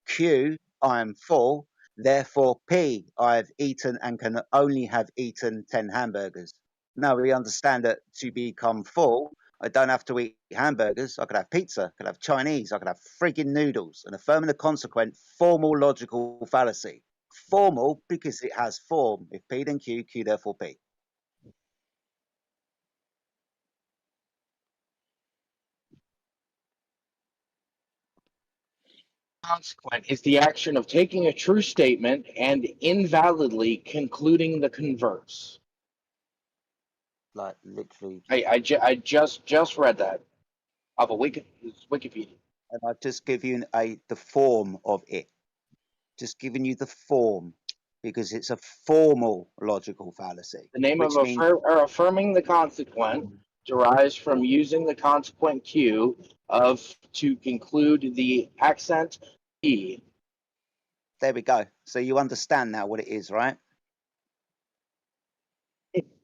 Q, I'm full. Therefore P, I've eaten and can only have eaten 10 hamburgers. Now we understand that to become full, I don't have to eat hamburgers. I could have pizza, I could have Chinese, I could have friggin' noodles. And affirming the consequent, formal logical fallacy. Formal because it has form. If P, then Q, Q, therefore P. Consequent is the action of taking a true statement and invalidly concluding the converse. Like literally. I just read that of a Wikipedia. And I've just given you the form of it. Just giving you the form because it's a formal logical fallacy. The name of means affirming the consequent derives from using the consequent Q to conclude the accent E. There we go. So you understand now what it is, right?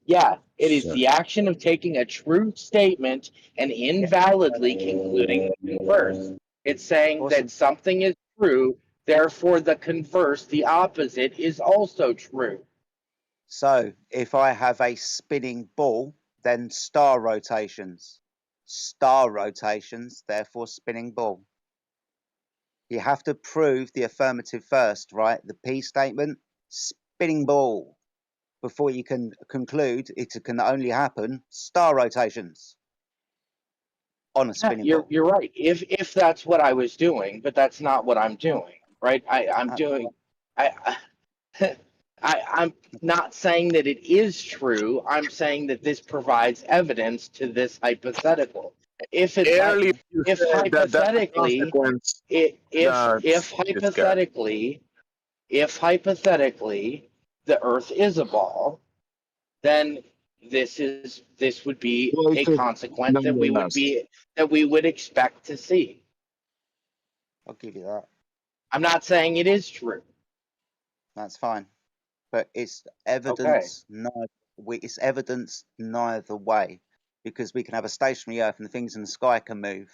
Yeah, it is the action of taking a true statement and invalidly concluding the converse. It's saying that something is true, therefore the converse, the opposite, is also true. So if I have a spinning ball, then star rotations. Star rotations, therefore spinning ball. You have to prove the affirmative first, right? The P statement, spinning ball. Before you can conclude it can only happen star rotations on a spinning ball. You're right. If that's what I was doing, but that's not what I'm doing, right? I'm not saying that it is true. I'm saying that this provides evidence to this hypothetical. If hypothetically the Earth is a ball, then this would be a consequence that we would expect to see. I'll give you that. I'm not saying it is true. That's fine, but it's evidence. It's evidence neither way, because we can have a stationary Earth and the things in the sky can move.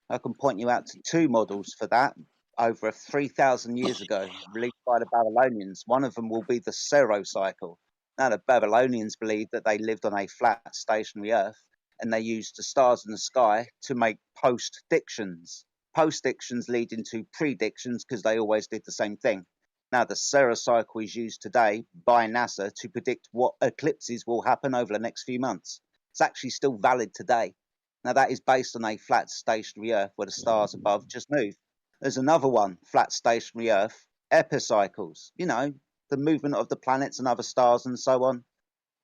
I can point you out to two models for that over 3,000 years ago, released by the Babylonians. One of them will be the Cero cycle. Now, the Babylonians believed that they lived on a flat stationary Earth, and they used the stars in the sky to make post-dictions. Post-dictions lead into predictions because they always did the same thing. Now, the Cero cycle is used today by NASA to predict what eclipses will happen over the next few months. It's actually still valid today. Now, that is based on a flat stationary Earth where the stars above just move. There's another one, flat stationary Earth, epicycles. You know, the movement of the planets and other stars and so on.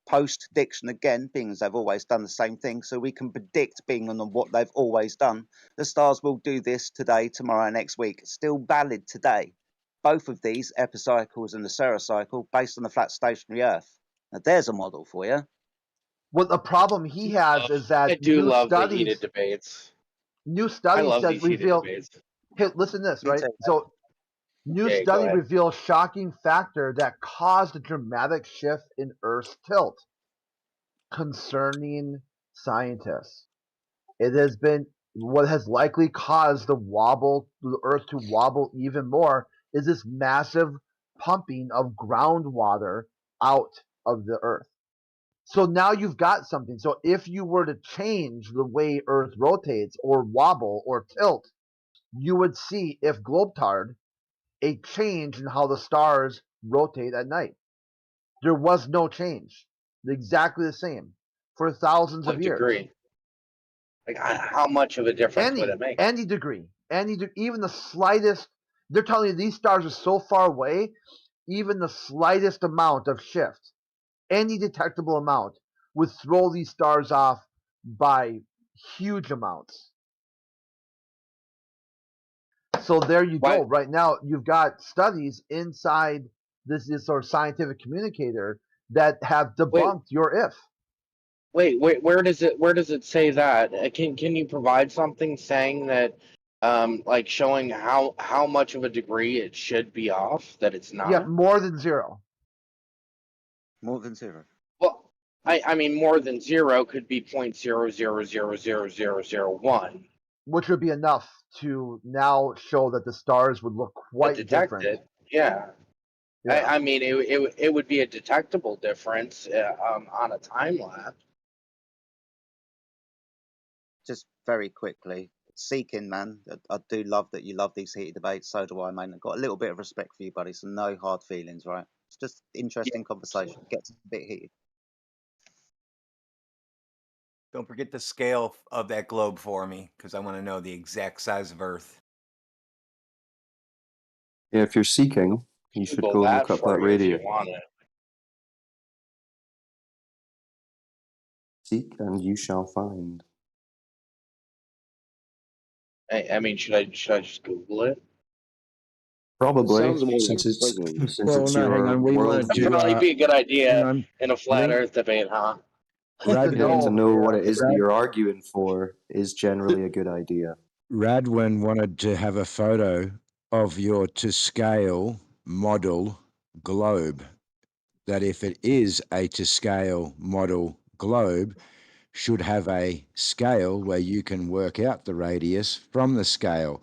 Post-diction again, being as they've always done the same thing, so we can predict, being on what they've always done, the stars will do this today, tomorrow, next week. It's still valid today. Both of these, epicycles and the Cero cycle, based on the flat stationary Earth. Now, there's a model for you. Well, the problem he has is that I do new love studies, the heated debates. new studies I love that these heated reveal. debates. Hey, listen to this, Me right? too. So, new Okay, go study ahead. reveals shocking factor that caused a dramatic shift in Earth's tilt. Concerning scientists, it has been what has likely caused the Earth to wobble even more is this massive pumping of groundwater out of the Earth. So now you've got something. So if you were to change the way Earth rotates or wobble or tilt, you would see, if globetard, a change in how the stars rotate at night. There was no change. Exactly the same for thousands of years. Degree? Like, how much of a difference would it make? Any degree, even the slightest. They're telling you these stars are so far away, even the slightest amount of shift, any detectable amount, would throw these stars off by huge amounts. So there you go. Right now, you've got studies inside this sort of scientific communicator that have debunked your if. Wait, where does it say that? Can you provide something saying that, like showing how much of a degree it should be off, that it's not? Yeah, more than zero. More than zero. Well, I mean, more than zero could be 0.00000001. Which would be enough to now show that the stars would look quite different. Detected, yeah. I mean, it would be a detectable difference on a time lapse. Just very quickly, Seeking, man, I do love that you love these heated debates. So do I, man. I've got a little bit of respect for you, buddy. So no hard feelings, right? It's just interesting conversation. Gets a bit heated. Don't forget the scale of that globe for me, because I want to know the exact size of Earth. Yeah, if you're seeking, you should go look up that radius. Seek and you shall find. I mean, should I just Google it? Probably, since it's your world. That'd probably be a good idea in a flat Earth debate, huh? Getting to know what it is that you're arguing for is generally a good idea. Radwin wanted to have a photo of your to scale model globe. That if it is a to scale model globe, should have a scale where you can work out the radius from the scale.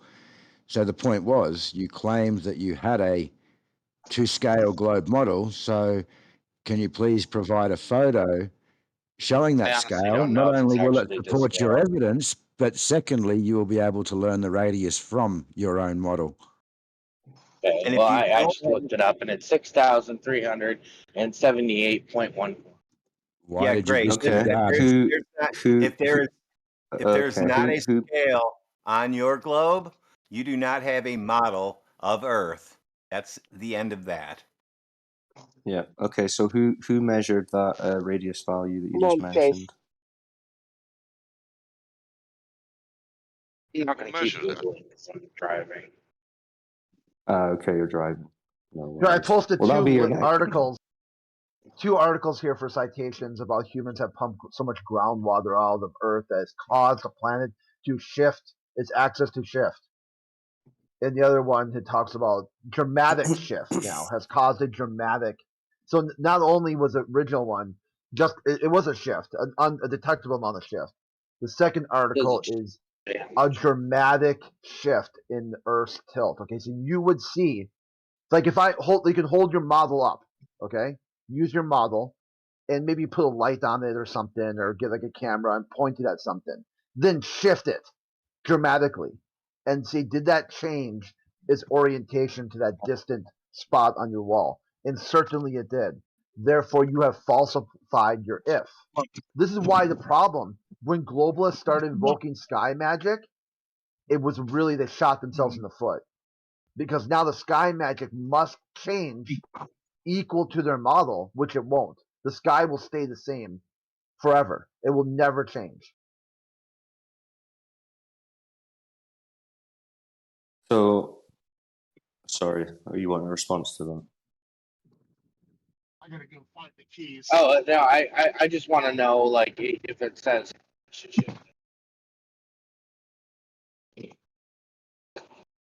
So the point was, you claimed that you had a to scale globe model. So can you please provide a photo showing that scale? Not only will it support your evidence, but secondly, you will be able to learn the radius from your own model. Okay, well, I just looked it up, and it's 6,378.14. Why did you If there's not a scale on your globe, you do not have a model of Earth. That's the end of that. Yeah. Okay. So who measured that radius value that you just mentioned? I'm not going to keep Googling because I'm driving. Okay, you're driving. No I posted well, that'll be your two articles here for citations about humans have pumped so much groundwater out of Earth that has caused the planet to shift its axis to shift. and the other one that talks about dramatic shift now has caused a dramatic. So not only was the original one just it was a shift, a detectable amount of shift. The second article is a dramatic shift in Earth's tilt. Okay, so you would see, it's like if you can hold your model up, okay, use your model, and maybe put a light on it or something, or get like a camera and point it at something, then shift it dramatically, and see did that change its orientation to that distant spot on your wall? And certainly it did. Therefore, you have falsified your if. This is why the problem when globalists started invoking sky magic, it was really they shot themselves in the foot, because now the sky magic must change equal to their model, which it won't. The sky will stay the same forever. It will never change. So, sorry, you want a response to them? I gotta go find the keys. Oh no, I just want to know, like, if it says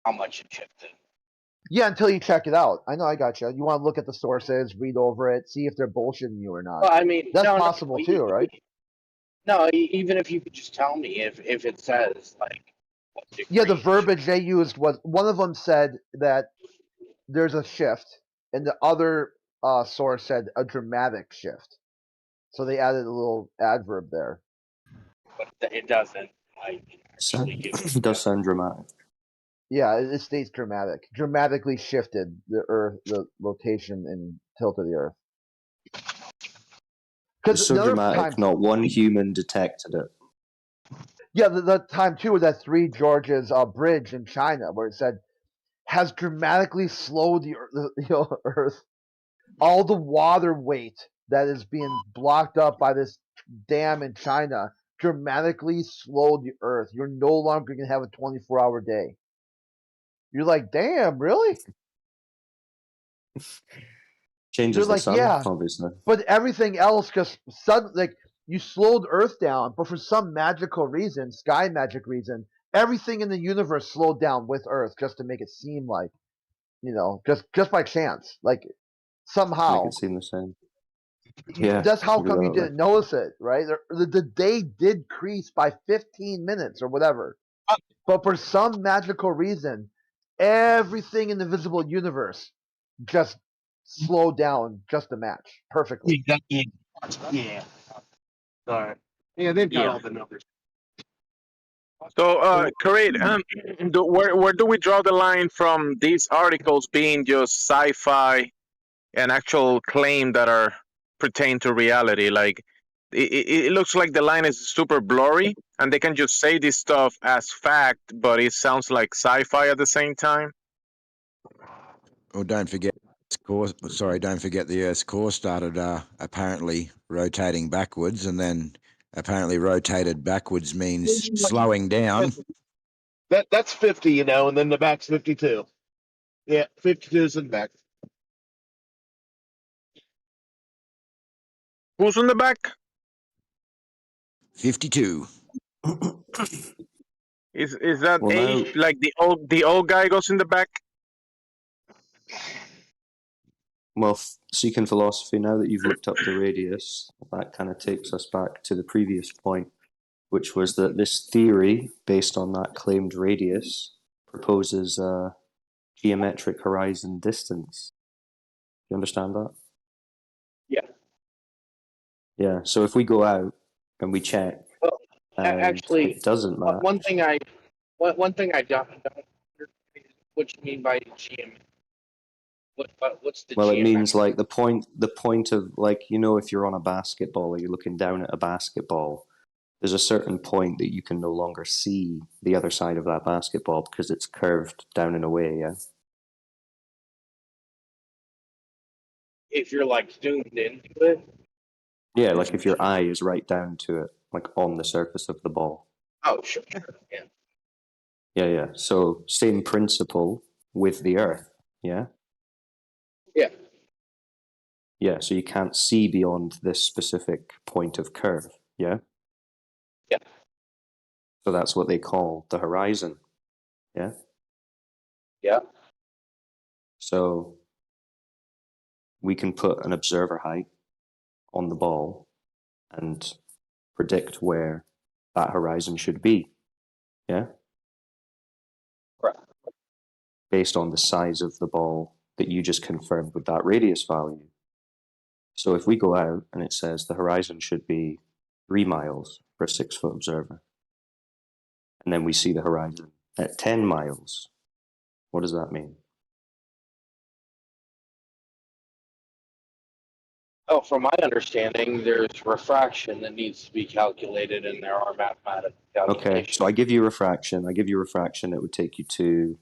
how much it shifted. Yeah, until you check it out. I know, I got you. You want to look at the sources, read over it, see if they're bullshitting you or not. Well, I mean, that's possible too, right? No, even if you could just tell me if it says like. Yeah, the verbiage they used was, one of them said that there's a shift, and the other source said a dramatic shift. So they added a little adverb there. But it doesn't actually give It does sound dramatic. Yeah, it states dramatic. Dramatically shifted the Earth, the rotation and tilt of the Earth. It's so dramatic, not one human detected it. Yeah, the time too with that Three Georges bridge in China, where it said has dramatically slowed the Earth. All the water weight that is being blocked up by this dam in China dramatically slowed the Earth. You're no longer gonna have a 24-hour day. You're like, damn, really? Changes the sun, obviously. But everything else just suddenly, like, you slowed Earth down, but for some magical reason, sky magic reason, everything in the universe slowed down with Earth just to make it seem like, just by chance, like somehow. Make it seem the same. Yeah, that's how come you exactly. didn't notice it, right? The day did decrease by 15 minutes or whatever, but for some magical reason, everything in the visible universe just slowed down just to match perfectly. Yeah. All right. Yeah, they've got all the numbers. So, Kareed, where do we draw the line from these articles being just sci-fi and actual claim that are pertain to reality? Like, it looks like the line is super blurry, and they can just say this stuff as fact, but it sounds like sci-fi at the same time. Well, don't forget the Earth's core started apparently rotating backwards, and then apparently rotated backwards means slowing down. That's 50, and then the back's 52. Yeah, 52 is in the back. Who's in the back? 52. Is that well, like the old guy goes in the back? Well, seeking philosophy, now that you've looked up the radius, that kind of takes us back to the previous point, which was that this theory, based on that claimed radius, proposes a geometric horizon distance. Do you understand that? Yeah. Yeah, so if we go out and we check, Actually, it doesn't matter. One thing I don't what you mean by geometry. What's the Well, it means like the point of, like, if you're on a basketball or you're looking down at a basketball, there's a certain point that you can no longer see the other side of that basketball because it's curved down and away, yeah? If you're like zoomed into it? Yeah, like if your eye is right down to it, like on the surface of the ball. Oh, sure. Yeah. Yeah. So same principle with the Earth, yeah? Yeah. Yeah, so you can't see beyond this specific point of curve, yeah? Yeah. So that's what they call the horizon, yeah? Yeah. So we can put an observer height on the ball and predict where that horizon should be. Yeah? Right. Based on the size of the ball that you just confirmed with that radius value. So if we go out and it says the horizon should be 3 miles for a 6-foot observer, and then we see the horizon at 10 miles, what does that mean? Oh, from my understanding, there's refraction that needs to be calculated, and there are mathematical calculations. Okay, so I give you refraction. It would take you to,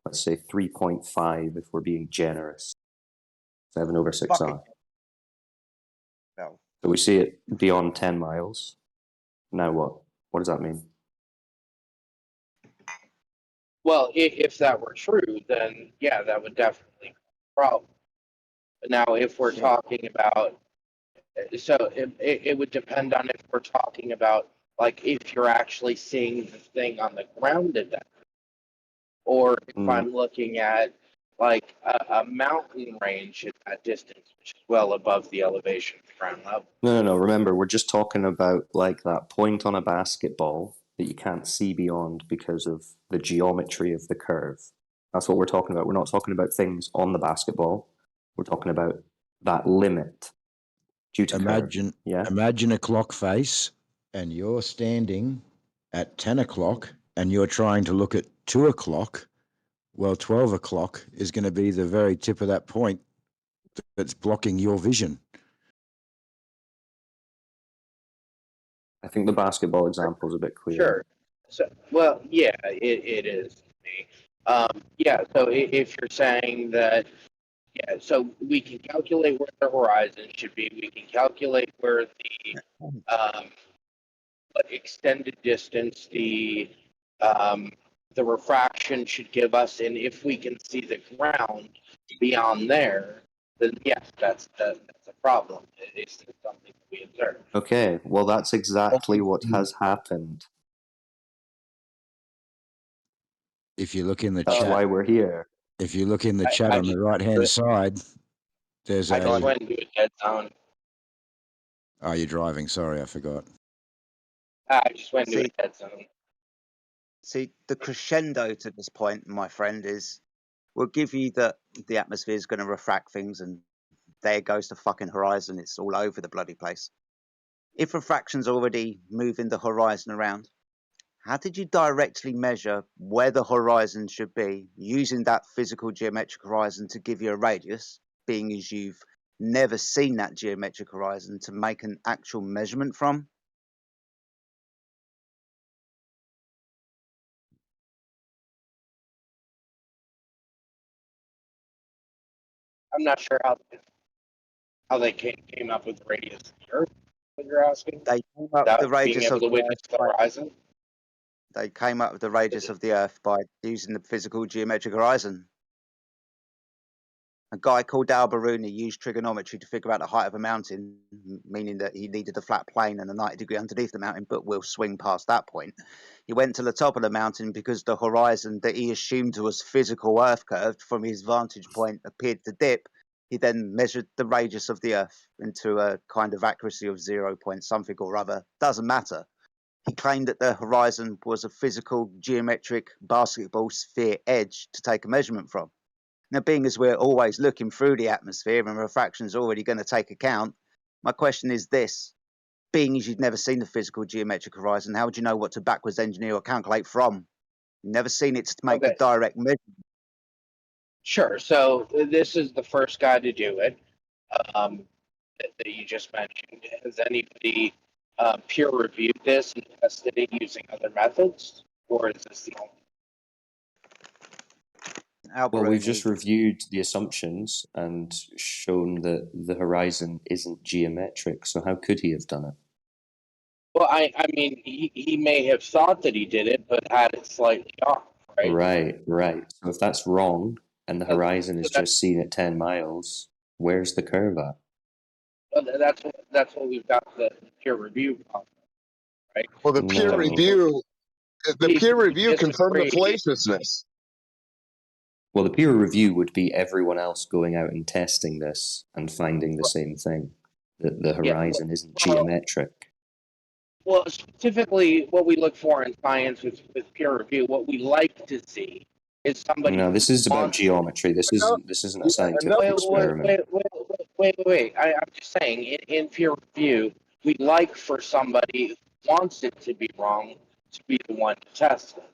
let's say, 3.5 if we're being generous. 7/6R. No. So we see it beyond 10 miles. Now what? What does that mean? Well, if that were true, then yeah, that would definitely be a problem. But now, if we're talking about, so it would depend on if we're talking about, like, if you're actually seeing the thing on the ground at that, or if I'm looking at, like, a mountain range at that distance, which is well above the elevation of the ground level. No. Remember, we're just talking about like that point on a basketball that you can't see beyond because of the geometry of the curve. That's what we're talking about. We're not talking about things on the basketball. We're talking about that limit due to Imagine, curve. Yeah. Imagine a clock face, and you're standing at 10 o'clock, and you're trying to look at 2 o'clock. Well, 12 o'clock is going to be the very tip of that point that's blocking your vision. I think the basketball example is a bit clearer. Sure. So, well, yeah, it is to me. Yeah. So if you're saying that, yeah, so we can calculate where the horizon should be. We can calculate where the extended distance the refraction should give us, and if we can see the ground beyond there, then yes, that's a problem. It's something we observe. Okay, well, that's exactly what has happened. If you look in the That's chat, why we're here. If you look in the chat on the right-hand side, there's I just went into a dead zone. Oh, you're driving. Sorry, I forgot. I just went into a dead zone. See, the crescendo to this point, my friend, is we'll give you that the atmosphere is going to refract things, and there goes the fucking horizon. It's all over the bloody place. If refraction's already moving the horizon around, how did you directly measure where the horizon should be using that physical geometric horizon to give you a radius, being as you've never seen that geometric horizon to make an actual measurement from? I'm not sure how they came up with the radius of the Earth. What you're asking? They came up with the radius of the witness the horizon. They came up with the radius of the Earth by using the physical geometric horizon. A guy called Al-Biruni used trigonometry to figure out the height of a mountain, meaning that he needed a flat plane and a 90 degree underneath the mountain, but we'll swing past that point. He went to the top of the mountain because the horizon that he assumed was physical Earth curved from his vantage point appeared to dip. He then measured the radius of the Earth into a kind of accuracy of 0 point something or other. Doesn't matter. He claimed that the horizon was a physical geometric basketball sphere edge to take a measurement from. Now, being as we're always looking through the atmosphere and refraction is already going to take account, my question is this. Being as you've never seen the physical geometric horizon, how would you know what to backwards engineer or calculate from? You've never seen it to make the direct measurement. Sure. So this is the first guy to do it that you just mentioned. Has anybody peer reviewed this and tested it using other methods, or is this the only? Well, we've just reviewed the assumptions and shown that the horizon isn't geometric, so how could he have done it? Well, I mean, he may have thought that he did it, but had it slightly off, right? Right. So if that's wrong, and the horizon is just seen at 10 miles, where's the curve at? Well, that's what we've got the peer review problem, right? Well, the peer review confirmed the disagree. fallaciousness. Well, the peer review would be everyone else going out and testing this and finding the same thing, that the horizon isn't geometric. Well, specifically, what we look for in science with peer review, what we like to see is somebody No, who this is about wants. geometry. This isn't a scientific experiment. Wait. I'm just saying, in peer review, we'd like for somebody who wants it to be wrong to be the one to test it.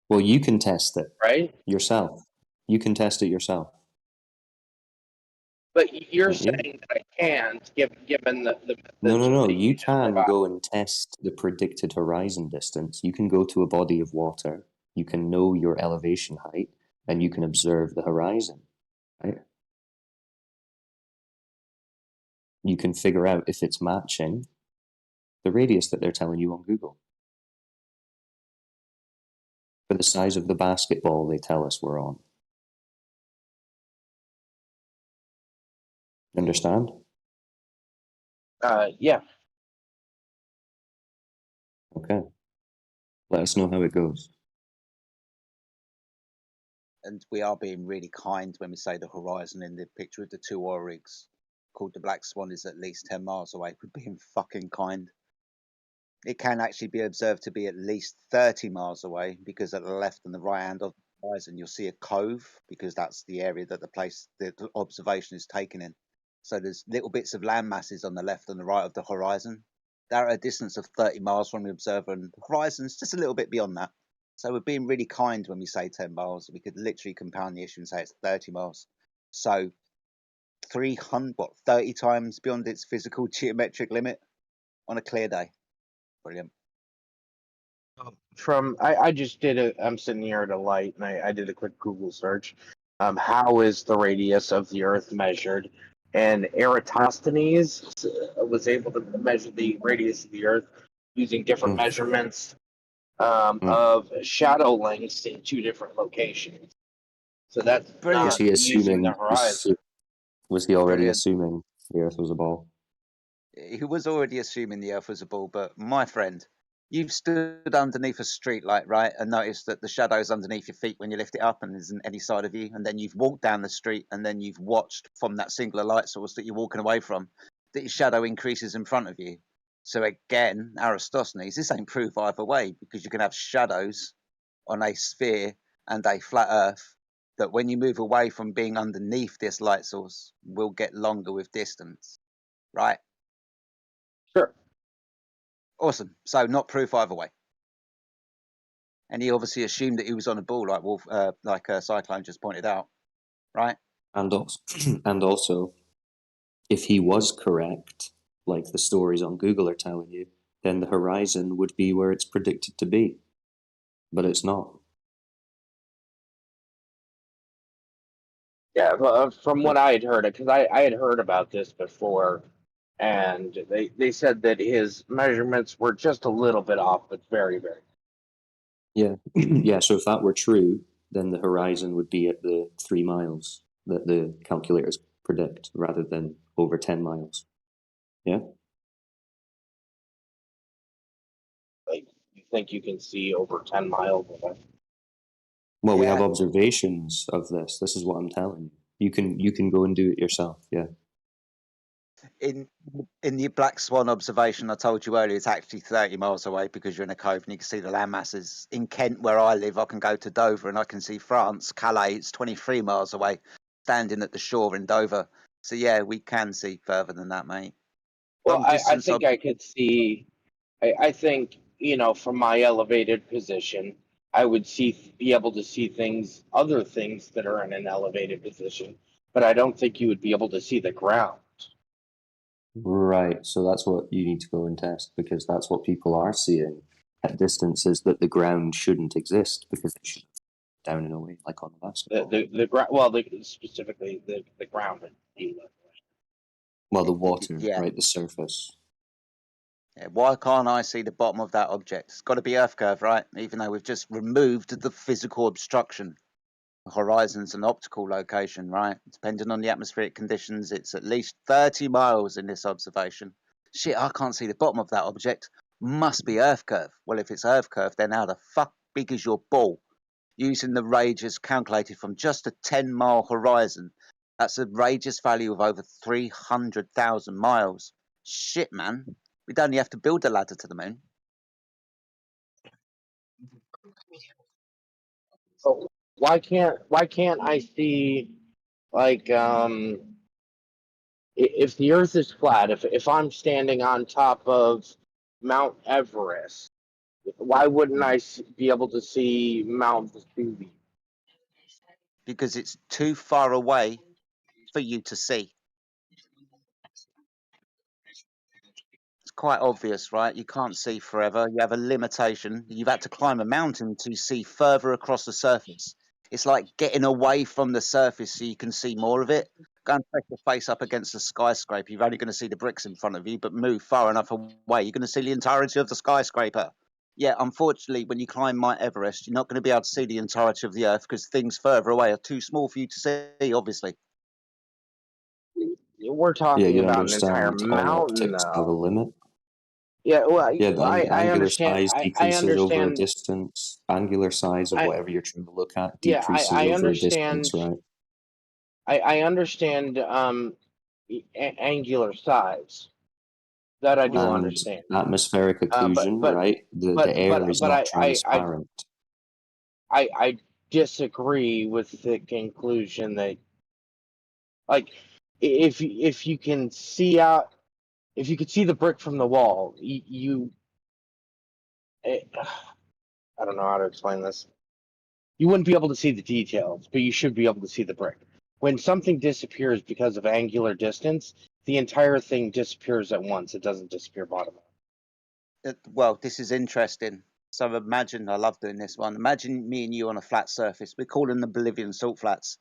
Well, you can test it, right? Yourself. You can test it yourself. But you're Yeah. saying that I can't, given the No. You can go and test the predicted horizon distance. You can go to a body of water. You can know your elevation height, and you can observe the horizon, right? You can figure out if it's matching the radius that they're telling you on Google. For the size of the basketball they tell us we're on. Understand? Yeah. Okay. Let us know how it goes. And we are being really kind when we say the horizon in the picture of the two oil rigs called the Black Swan is at least 10 miles away. We're being fucking kind. It can actually be observed to be at least 30 miles away because at the left and the right hand of the horizon you'll see a cove because that's the area that the observation is taken in. So there's little bits of land masses on the left and the right of the horizon. They're at a distance of 30 miles from the observer, and the horizon's just a little bit beyond that. So we're being really kind when we say 10 miles. We could literally compound the issue and say it's 30 miles. So 30 times beyond its physical geometric limit on a clear day. Brilliant. I just did I'm sitting here at a light, and I did a quick Google search. How is the radius of the Earth measured? And Eratosthenes was able to measure the radius of the Earth using different measurements of shadow lengths in 2 different locations. So that's Was he using the horizon. Was he already Brilliant. assuming the Earth was a ball? He was already assuming the Earth was a ball, but my friend, you've stood underneath a street light, right, and noticed that the shadow's underneath your feet when you lift it up and there isn't any side of you, and then you've walked down the street and then you've watched from that singular light source that you're walking away from that your shadow increases in front of you. So again, Aristosthenes, this ain't proof either way because you can have shadows on a sphere and a flat Earth that when you move away from being underneath this light source will get longer with distance, right? Sure. Awesome. So not proof either way. And he obviously assumed that he was on a ball, like Cyclone just pointed out, right? And also, if he was correct, like the stories on Google are telling you, then the horizon would be where it's predicted to be. But it's not. Yeah, from what I had heard, because I had heard about this before, and they said that his measurements were just a little bit off, but very, very. Yeah. Yeah, so if that were true, then the horizon would be at the 3 miles that the calculators predict rather than over 10 miles. Yeah? Like, you think you can see over 10 miles away? Well, we have observations of this. This is what I'm telling you. You can go and do it yourself. Yeah. In the Black Swan observation I told you earlier, it's actually 30 miles away because you're in a cove and you can see the land masses. In Kent, where I live, I can go to Dover and I can see France, Calais. It's 23 miles away, standing at the shore in Dover. So yeah, we can see further than that, mate. Well, I think I could see. I think, from my elevated position, I would be able to see other things that are in an elevated position, but I don't think you would be able to see the ground. Right. So that's what you need to go and test because that's what people are seeing at distances that the ground shouldn't exist because it should down and away like on the basketball. The ground. Well, specifically the ground. Well, the water, Yeah. right? The surface. Yeah, why can't I see the bottom of that object? It's got to be Earth curve, right? Even though we've just removed the physical obstruction. The horizon's an optical location, right? Depending on the atmospheric conditions, it's at least 30 miles in this observation. Shit, I can't see the bottom of that object. Must be Earth curve. Well, if it's Earth curve, then how the fuck big is your ball? using the radius calculated from just a 10-mile horizon. That's a radius value of over 300,000 miles. Shit, man. We'd only have to build a ladder to the moon. So why can't I see, like, if the Earth is flat, if I'm standing on top of Mount Everest, why wouldn't I be able to see Mount Vesuvius? Because it's too far away for you to see. It's quite obvious, right? You can't see forever. You have a limitation. You've had to climb a mountain to see further across the surface. It's like getting away from the surface so you can see more of it. Go and press your face up against a skyscraper. You're only going to see the bricks in front of you, but move far enough away, you're going to see the entirety of the skyscraper. Yeah, unfortunately, when you climb Mount Everest, you're not going to be able to see the entirety of the Earth because things further away are too small for you to see, obviously. We're talking you about an entire understand all mountain, optics have a though. limit. Yeah, well, Yeah, the I angular understand. size I decreases over a understand. distance. Angular size of I whatever you're trying to look at yeah, decreases I over a understand. distance, right? I understand angular size. That I do And understand. atmospheric But occlusion, right? The air is not transparent. I disagree with the conclusion that, like, if you can see out, if you could see the brick from the wall, I don't know how to explain this. You wouldn't be able to see the details, but you should be able to see the brick. When something disappears because of angular distance, the entire thing disappears at once. It doesn't disappear bottom up. Well, this is interesting. So imagine, I love doing this one. Imagine me and you on a flat surface. We're calling them Bolivian salt flats.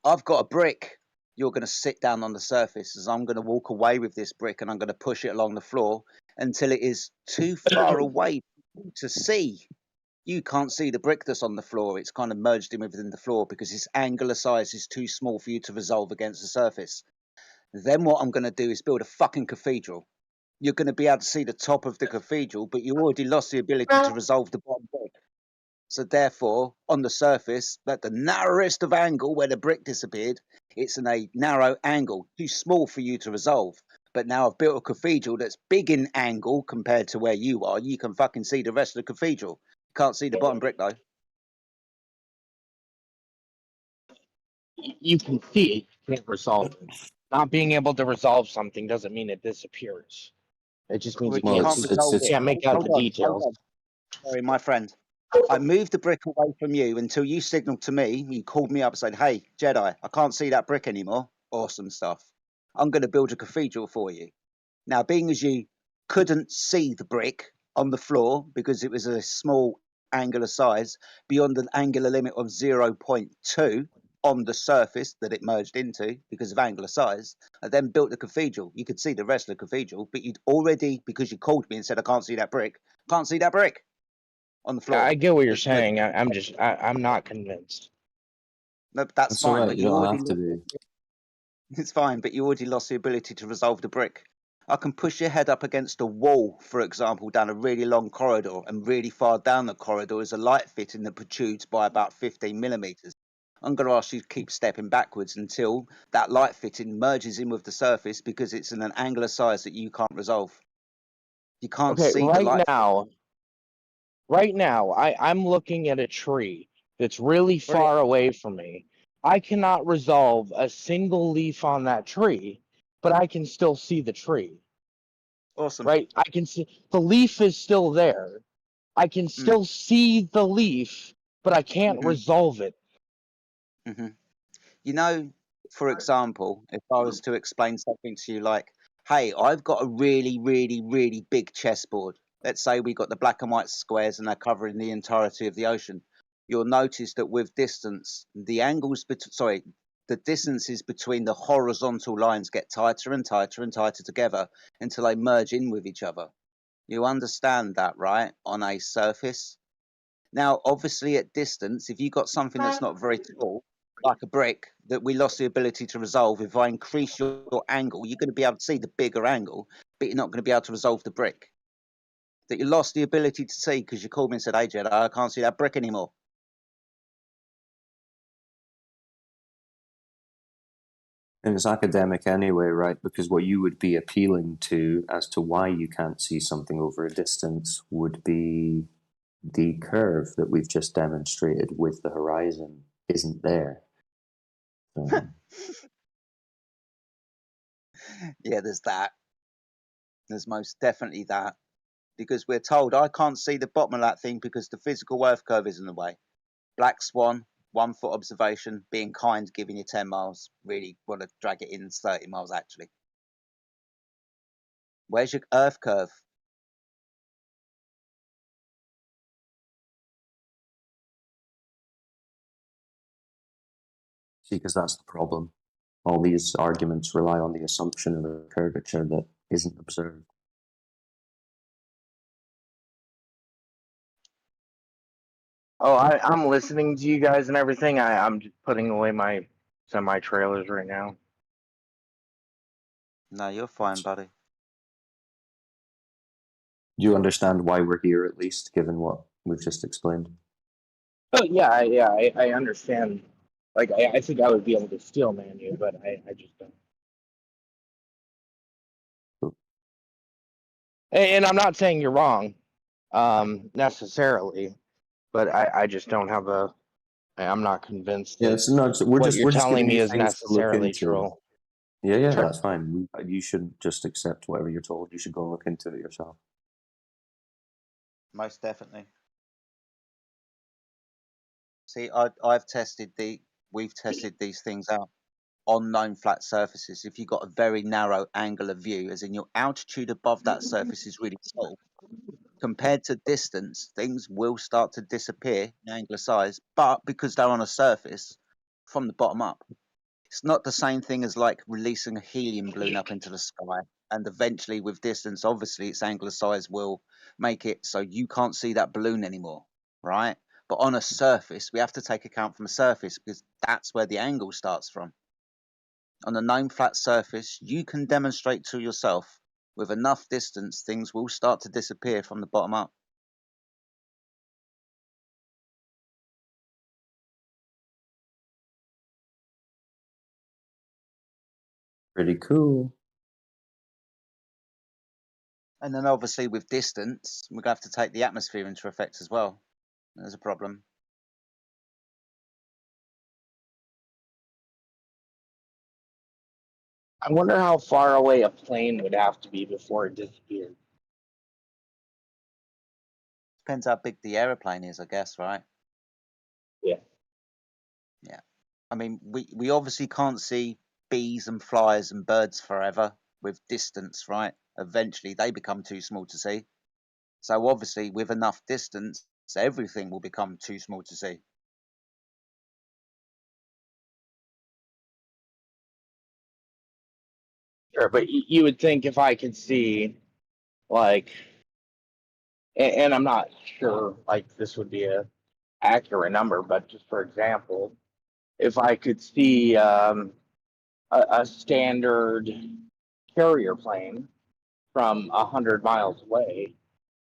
I've got a brick. You're going to sit down on the surface as I'm going to walk away with this brick and I'm going to push it along the floor until it is too far away to see. You can't see the brick that's on the floor. It's kind of merged in within the floor because its angular size is too small for you to resolve against the surface. Then what I'm going to do is build a fucking cathedral. You're going to be able to see the top of the cathedral, but you already lost the ability to resolve the bottom brick. So therefore, on the surface, at the narrowest of angle where the brick disappeared, it's in a narrow angle, too small for you to resolve. But now I've built a cathedral that's big in angle compared to where you are. You can fucking see the rest of the cathedral. Can't see the bottom brick though. You can see it, you can't resolve it. Not being able to resolve something doesn't mean it disappears. It just means you can't make out the details. Sorry, my friend. I moved the brick away from you until you signaled to me. You called me up and said, "Hey, Jedi, I can't see that brick anymore." Awesome stuff. I'm going to build a cathedral for you. Now, being as you couldn't see the brick on the floor because it was a small angular size beyond the angular limit of 0.2 on the surface that it merged into because of angular size, I then built the cathedral. You could see the rest of the cathedral, but you'd already, because you called me and said, "I can't see that brick," can't see that brick on the floor. I get what you're saying. I'm not convinced. No, that's fine. all right. But You you don't already have to be. It's fine, but you already lost the ability to resolve the brick. I can push your head up against a wall, for example, down a really long corridor, and really far down the corridor is a light fitting that protrudes by about 15 millimeters. I'm going to ask you to keep stepping backwards until that light fitting merges in with the surface because it's in an angular size that you can't resolve. You can't Okay, see the light. Right now, I'm looking at a tree that's really far away from me. I cannot resolve a single leaf on that tree, but I can still see the tree. Awesome. Right? I can see the leaf is still there. I can still see the leaf, but I can't resolve it. You know, for example, if I was to explain something to you like, "Hey, I've got a really, really, really big chessboard. Let's say we got the black and white squares and they're covering the entirety of the ocean." You'll notice that with distance, the distances between the horizontal lines get tighter and tighter and tighter together until they merge in with each other. You understand that, right? On a surface. Now, obviously, at distance, if you've got something that's not very tall, like a brick, that we lost the ability to resolve, if I increase your angle, you're going to be able to see the bigger angle, but you're not going to be able to resolve the brick. That you lost the ability to see because you called me and said, "Hey, Jed, I can't see that brick anymore." And it's academic anyway, right? Because what you would be appealing to as to why you can't see something over a distance would be the curve that we've just demonstrated with the horizon isn't there. So. Yeah, there's that. There's most definitely that. Because we're told I can't see the bottom of that thing because the physical Earth curve is in the way. Black Swan, 1 foot observation, being kind, giving you 10 miles. Really want to drag it in 30 miles actually. Where's your Earth curve? See, because that's the problem. All these arguments rely on the assumption of a curvature that isn't observed. Oh, I'm listening to you guys and everything. I'm just putting away my semi-trailers right now. No, you're fine, buddy. Do you understand why we're here, at least, given what we've just explained? Oh yeah, I understand. Like I think I would be able to steel man you, but I just don't. And I'm not saying you're wrong, necessarily, but I just don't have a. I'm not convinced that what you're telling me is necessarily true. Yeah, Sure. that's fine. You shouldn't just accept whatever you're told. You should go look into it yourself. Most definitely. See, we've tested these things out on known flat surfaces. If you've got a very narrow angle of view, as in your altitude above that surface is really small, compared to distance, things will start to disappear in angle of size, but because they're on a surface from the bottom up. It's not the same thing as like releasing a helium balloon up into the sky. And eventually, with distance, obviously, its angle of size will make it so you can't see that balloon anymore, right? But on a surface, we have to take account from a surface because that's where the angle starts from. On a known flat surface, you can demonstrate to yourself with enough distance, things will start to disappear from the bottom up. Pretty cool. And then obviously with distance, we're going to have to take the atmosphere into effect as well. There's a problem. I wonder how far away a plane would have to be before it disappeared. Depends how big the aeroplane is, I guess, right? Yeah. Yeah. I mean, we obviously can't see bees and flies and birds forever with distance, right? Eventually they become too small to see. So obviously with enough distance, everything will become too small to see. Sure, but you would think if I could see, like, and I'm not sure, like, this would be a accurate number, but just for example, if I could see a standard carrier plane from 100 miles away,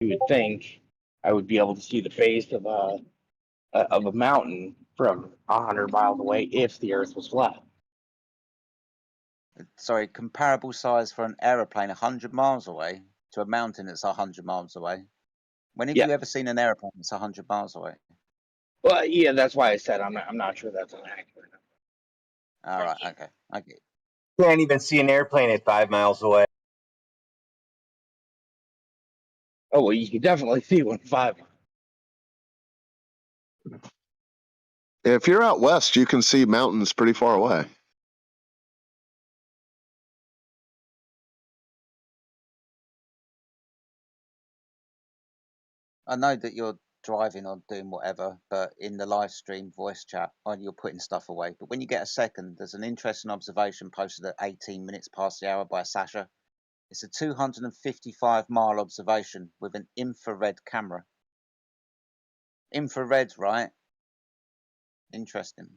you would think I would be able to see the base of a mountain from 100 miles away if the Earth was flat. Sorry, comparable size for an aeroplane 100 miles away to a mountain that's 100 miles away. When have you ever seen an aeroplane that's 100 miles away? Well, yeah, that's why I said I'm not sure that's an accurate number. All right, okay, I get it. Can't even see an airplane at 5 miles away. Oh well, you can definitely see one 5. If you're out west, you can see mountains pretty far away. I know that you're driving or doing whatever, but in the live stream voice chat, you're putting stuff away. But when you get a second, there's an interesting observation posted at 18 minutes past the hour by Sasha. It's a 255-mile observation with an infrared camera. Infrared, right? Interesting.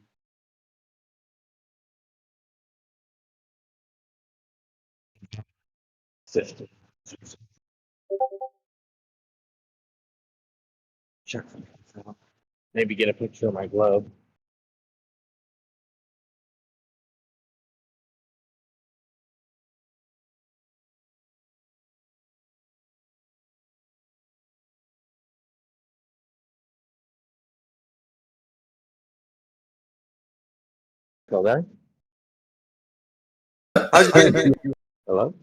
System. Check. Maybe get a picture of my globe. Still there? Hello?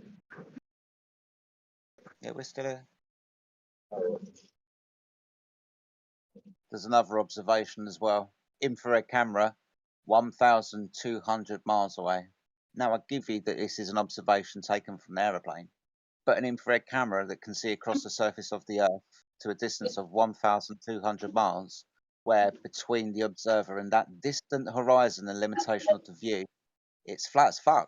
Yeah, we're still here. There's another observation as well. Infrared camera, 1,200 miles away. Now, I give you that this is an observation taken from an aeroplane, but an infrared camera that can see across the surface of the Earth to a distance of 1,200 miles, where between the observer and that distant horizon and limitation of the view, it's flat as fuck.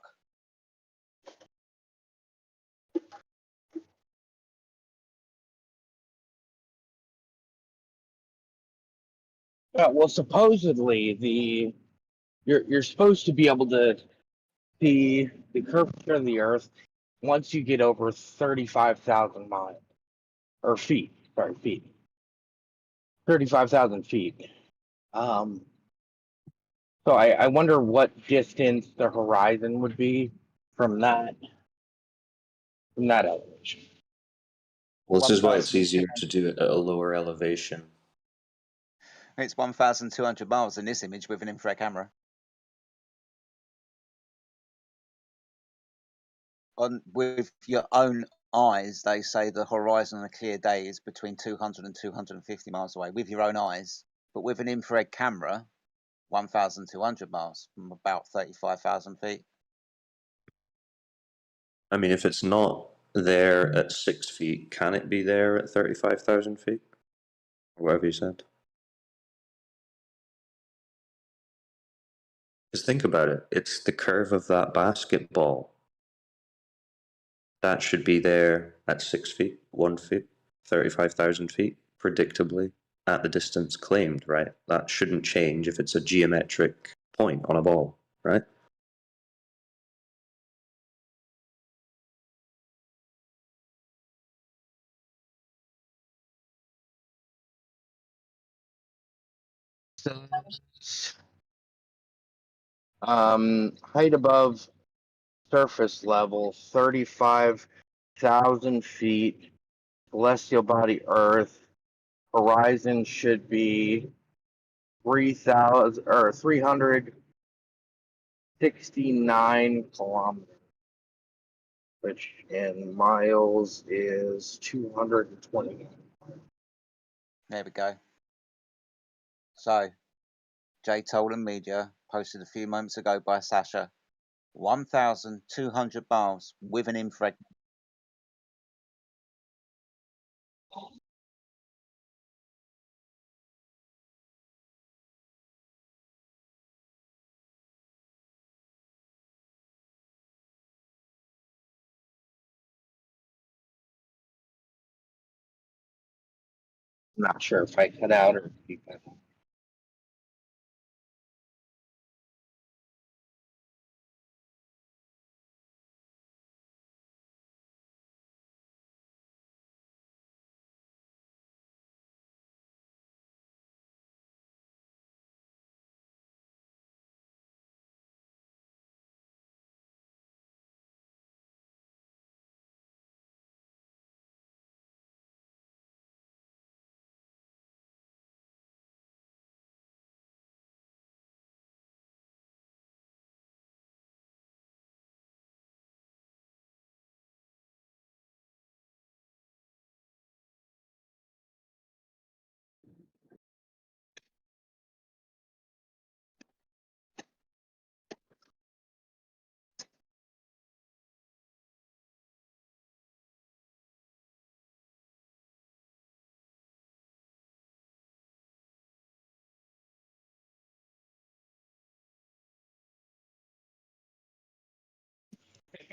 Yeah, well, supposedly you're supposed to be able to see the curvature of the Earth once you get over 35,000 miles or feet. Sorry, feet. 35,000 feet. So I wonder what distance the horizon would be from that elevation. Well, this is why it's easier to do it at a lower elevation. It's 1,200 miles in this image with an infrared camera. With your own eyes, they say the horizon on a clear day is between 200 and 250 miles away with your own eyes. But with an infrared camera, 1,200 miles from about 35,000 feet. I mean, if it's not there at 6 feet, can it be there at 35,000 feet? Or whatever you said. Just think about it. It's the curve of that basketball. That should be there at 6 feet, 1 feet, 35,000 feet, predictably, at the distance claimed, right? That shouldn't change if it's a geometric point on a ball, right? Height above surface level, 35,000 feet. Celestial body Earth. Horizon should be 3,000 or 369 kilometers, which in miles is 220. There we go. So, Jay Tolan Media posted a few moments ago by Sasha, 1,200 miles with an infrared. I'm not sure if I cut out or keep it.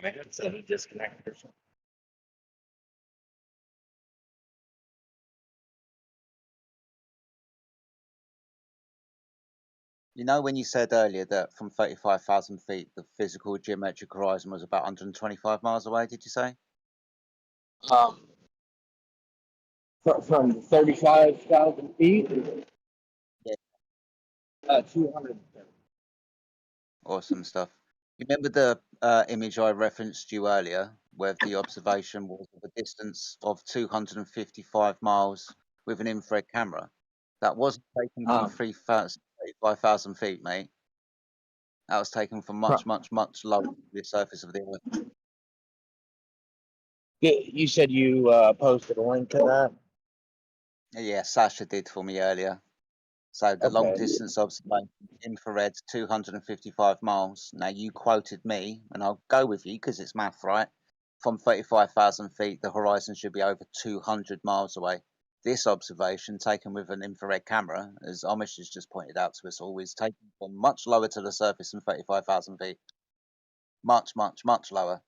Maybe it's a disconnect or something. You know when you said earlier that from 35,000 feet, the physical geometric horizon was about 125 miles away, did you say? From 35,000 feet? Yeah. 230. Awesome stuff. You remember the image I referenced you earlier, where the observation was of a distance of 255 miles with an infrared camera? That wasn't taken from 35,000 feet, mate. That was taken from much lower than the surface of the Earth. You said you posted a link to that? Yeah, Sasha did for me earlier. So the long distance observation, infrared, 255 miles. Now you quoted me, and I'll go with you because it's math, right? From 35,000 feet, the horizon should be over 200 miles away. This observation, taken with an infrared camera, as Amish has just pointed out to us all, is taken from much lower to the surface than 35,000 feet. Much lower.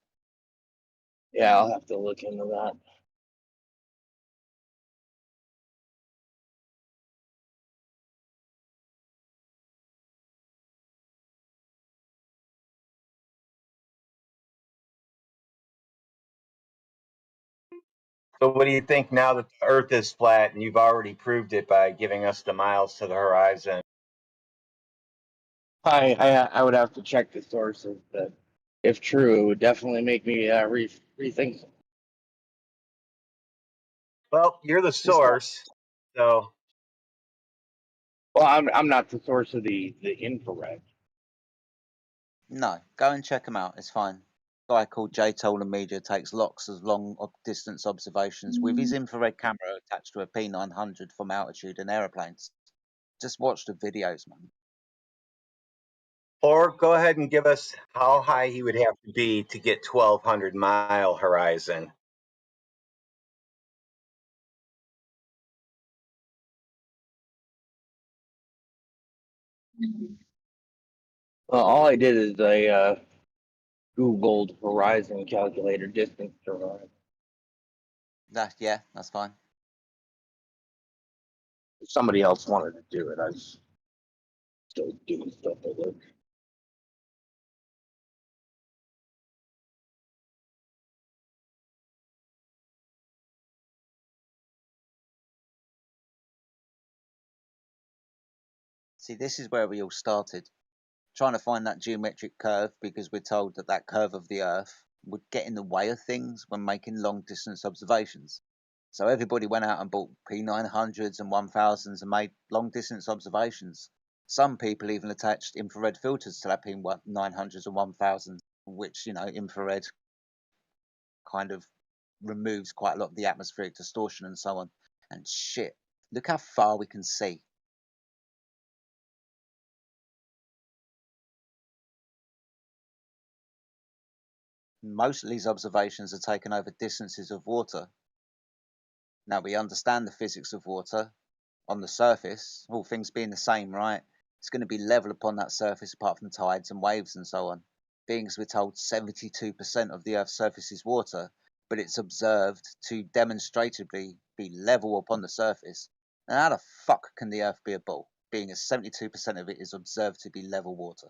Yeah, I'll have to look into that. So what do you think now that the Earth is flat and you've already proved it by giving us the miles to the horizon? I would have to check the sources, but if true, it would definitely make me rethink. Well, you're the source, so. Well, I'm not the source of the infrared. No, go and check them out. It's fine. A guy called J. Tolan Media takes lots of long distance observations with his infrared camera attached to a P900 from altitude in aeroplanes. Just watch the videos, man. Or go ahead and give us how high he would have to be to get 1,200-mile horizon. Well, all I did is I Googled horizon calculator distance to horizon. Yeah, that's fine. If somebody else wanted to do it, I was still doing stuff at work. See, this is where we all started. Trying to find that geometric curve because we're told that that curve of the Earth would get in the way of things when making long distance observations. So everybody went out and bought P900s and 1000s and made long distance observations. Some people even attached infrared filters to that P900s and 1000s, which, infrared kind of removes quite a lot of the atmospheric distortion and so on. And shit, look how far we can see. Most of these observations are taken over distances of water. Now we understand the physics of water on the surface, all things being the same, right? It's going to be level upon that surface apart from tides and waves and so on. Being as we're told 72% of the Earth's surface is water, but it's observed to demonstratively be level upon the surface. Now how the fuck can the Earth be a ball, being as 72% of it is observed to be level water?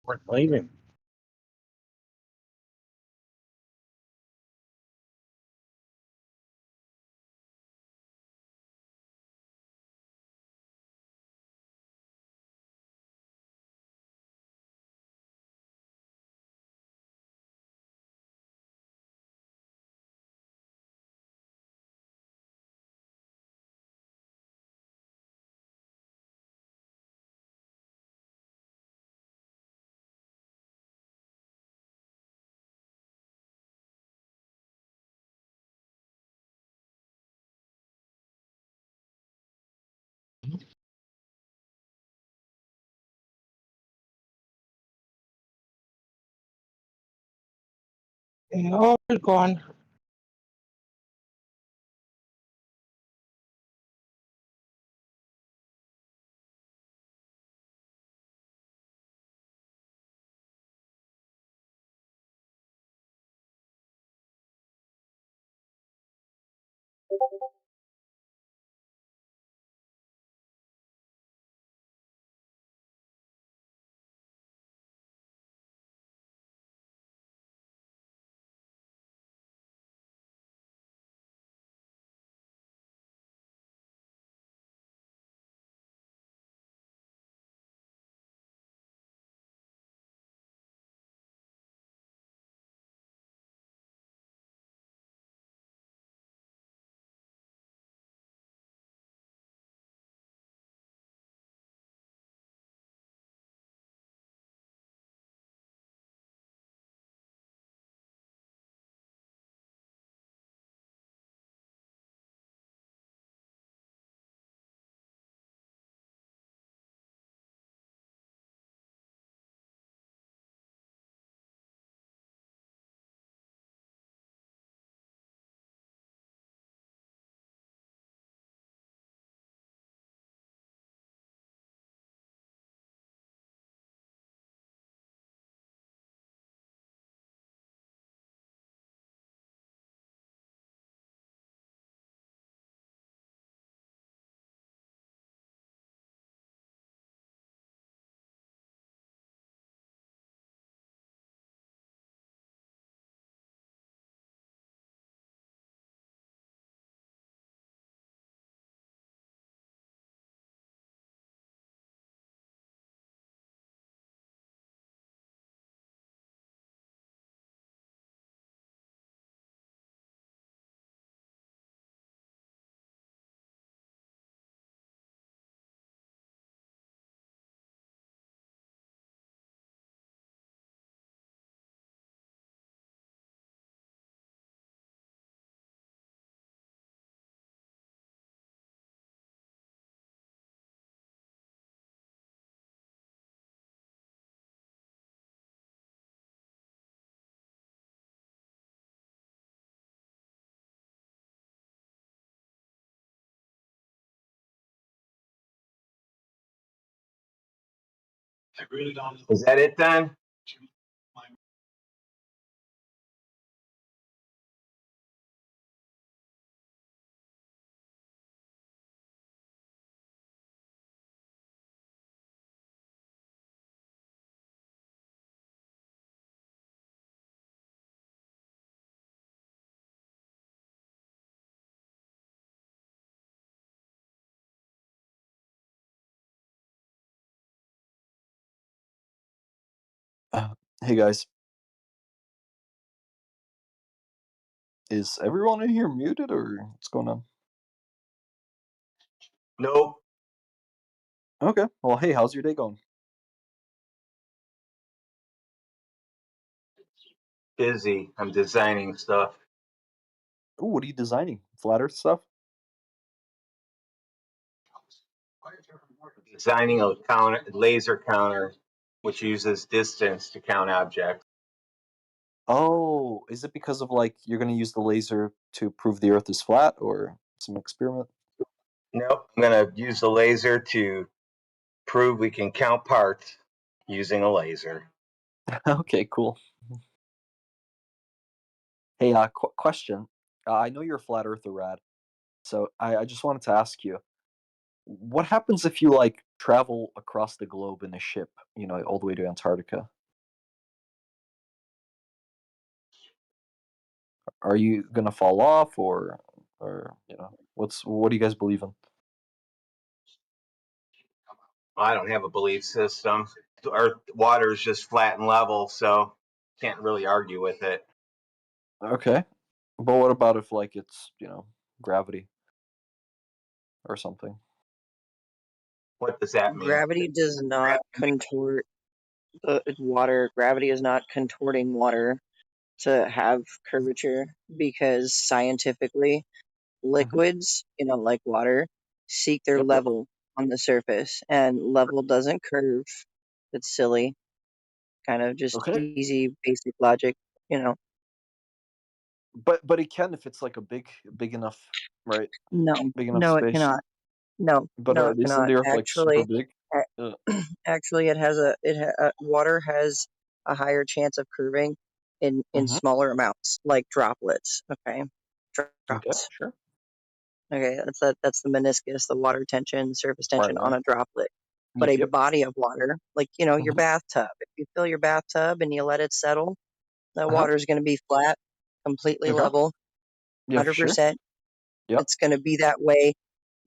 We're leaving. Oh, it's gone. Is that it then? Hey guys, is everyone in here muted or what's going on? Nope. Okay, well, hey, how's your day going? Busy. I'm designing stuff. Ooh, what are you designing? Flat Earth stuff? Designing a laser counter, which uses distance to count objects. Oh, is it because of like you're gonna use the laser to prove the Earth is flat or some experiment? Nope. I'm gonna use the laser to prove we can count parts using a laser. Okay, cool. Hey, question. I know you're a flat earther, Rad. So I just wanted to ask you, what happens if you like travel across the globe in a ship, all the way to Antarctica, are you gonna fall off, or what do you guys believe in? I don't have a belief system. Earth water is just flat and level, so can't really argue with it. Okay, but what about if it's gravity or something? What does that mean? Gravity does not contort the water. Gravity is not contorting water to have curvature, because scientifically, liquids, like water, seek their level on the surface, and level doesn't curve. It's silly. Kind of just easy, basic logic, But it can if it's like a big enough, right? No, Big enough no, it space. cannot. No, But no, it isn't cannot. the Earth super Actually, big? actually, water has a higher chance of curving in Mhm. smaller amounts, like droplets. Okay, Okay, drops. sure. Okay, that's the meniscus, the water tension, surface tension on Right. a droplet. But a Yep. body of water, like your Mhm. bathtub. If you fill your bathtub and you let it settle, that Uh-huh. water is going to be flat, completely Okay. level, Yeah, for sure. 100%. Yep. It's going to be that way,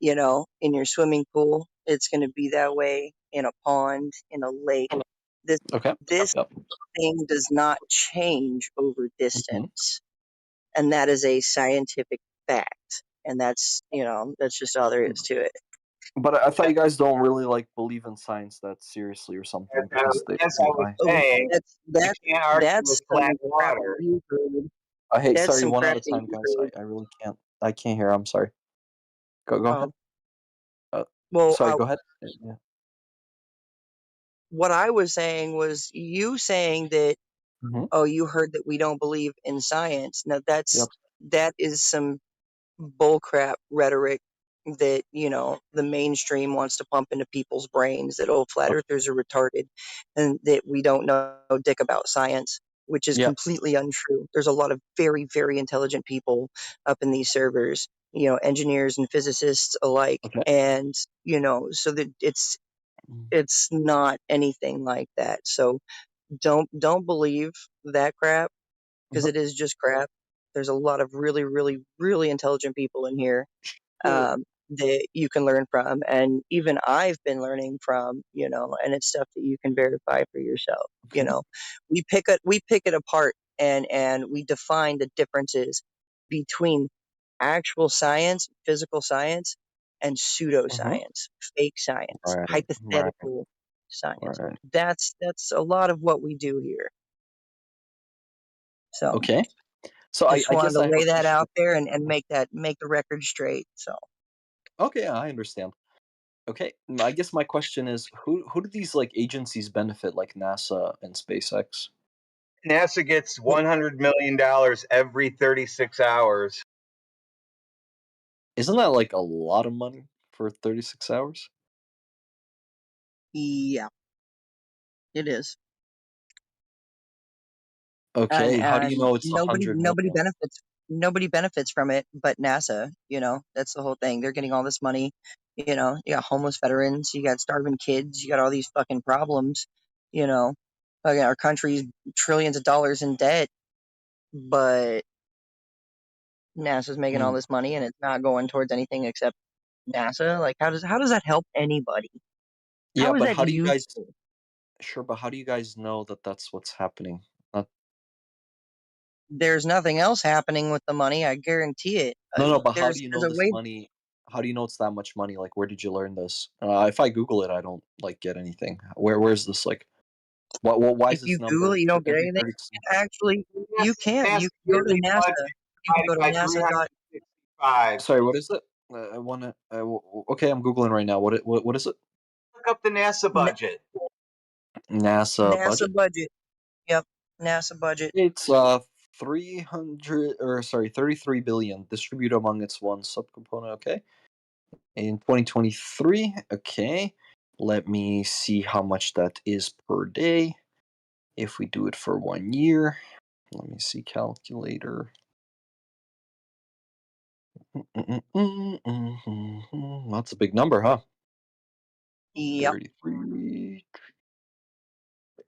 in your swimming pool. It's going to be that way in a pond, in a lake. This Okay. this Yep. thing does not change over Mhm. distance, and that is a scientific fact. And that's just all there is to it. But I thought you guys don't really believe in science that seriously or something, because they As I was lie. saying, you can't argue That's with some flat crap water. you heard. Hey, That's sorry, some one crap at a that time, you guys. heard. I really can't. I can't hear. I'm sorry. Go ahead. Well, Sorry. Go ahead. Yeah. what I was saying was you saying that, Mhm. oh, you heard that we don't believe in science. Now Yep. that is some bullcrap rhetoric that the mainstream wants to pump into people's brains, that flat earthers are retarded and that we don't know dick about science, which is Yeah. completely untrue. There's a lot of very, very intelligent people up in these servers, engineers and physicists alike. Okay. And so that it's not anything like that. So don't believe that crap, because it is just crap. There's a lot of really, really, really intelligent people in here that you can learn from, and even I've been learning from, and it's stuff that you can verify for yourself. Okay. We pick it apart, and we define the differences between actual science, physical science, and pseudoscience, fake science, Right. hypothetical science. Right. That's a lot of what we do here. So Okay. So just I wanted guess to I have a lay that question. out there and make the record straight. So Okay, I understand. Okay, I guess my question is, who do these agencies benefit, like NASA and SpaceX? NASA gets $100 million every 36 hours. Isn't that a lot of money for 36 hours? yeah, it is. Okay, how do you And know it's 100 million? nobody benefits from it but NASA. That's the whole thing. They're getting all this money. You got homeless veterans, you got starving kids, you got all these fucking problems. Our country's trillions of dollars in debt, but NASA's making all this money and it's not going towards anything except NASA. Like, how does that help anybody? Yeah, How is but that how do you guys? useful? Sure, but how do you guys know that that's what's happening? There's nothing else happening with the money. I guarantee it. No, but how do There's you there's know a this way. money? How do you know it's that much money? Where did you learn this? If I Google it, I don't get anything. Where's this why If is you this number Google it, you don't get every anything. 30? Actually, you can. NASA You can go to yearly NASA. budget You can go divided to by NASA. 365. Sorry, what is it? I want to. Okay, I'm googling right now. What is it? Look up the NASA budget. NASA budget. NASA budget. Yep, NASA budget. It's 33 billion distributed among its one subcomponent. Okay, in 2023. Okay, let me see how much that is per day. If we do it for 1 year, let me see calculator. That's a big number, huh? Yep. 33.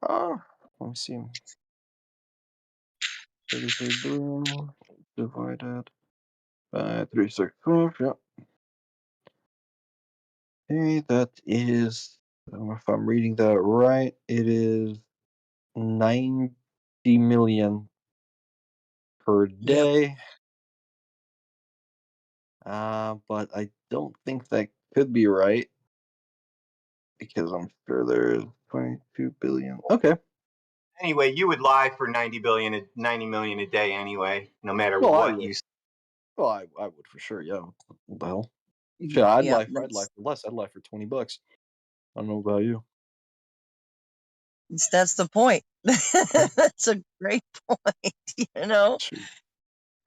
Let me see. 33 billion divided by 365. Yep. Okay, that is, if I'm reading that right, it is 90 million per day. But I don't think that could be right because I'm sure there's 22 billion. Okay. Anyway, you would lie for 90 million a day anyway, no matter Well, I what would. you. Well, I would for sure. Yeah. What the hell? Shit, I'd Yeah, lie for less. I'd lie for $20. I don't know about you. that's the point. That's a great point, you know.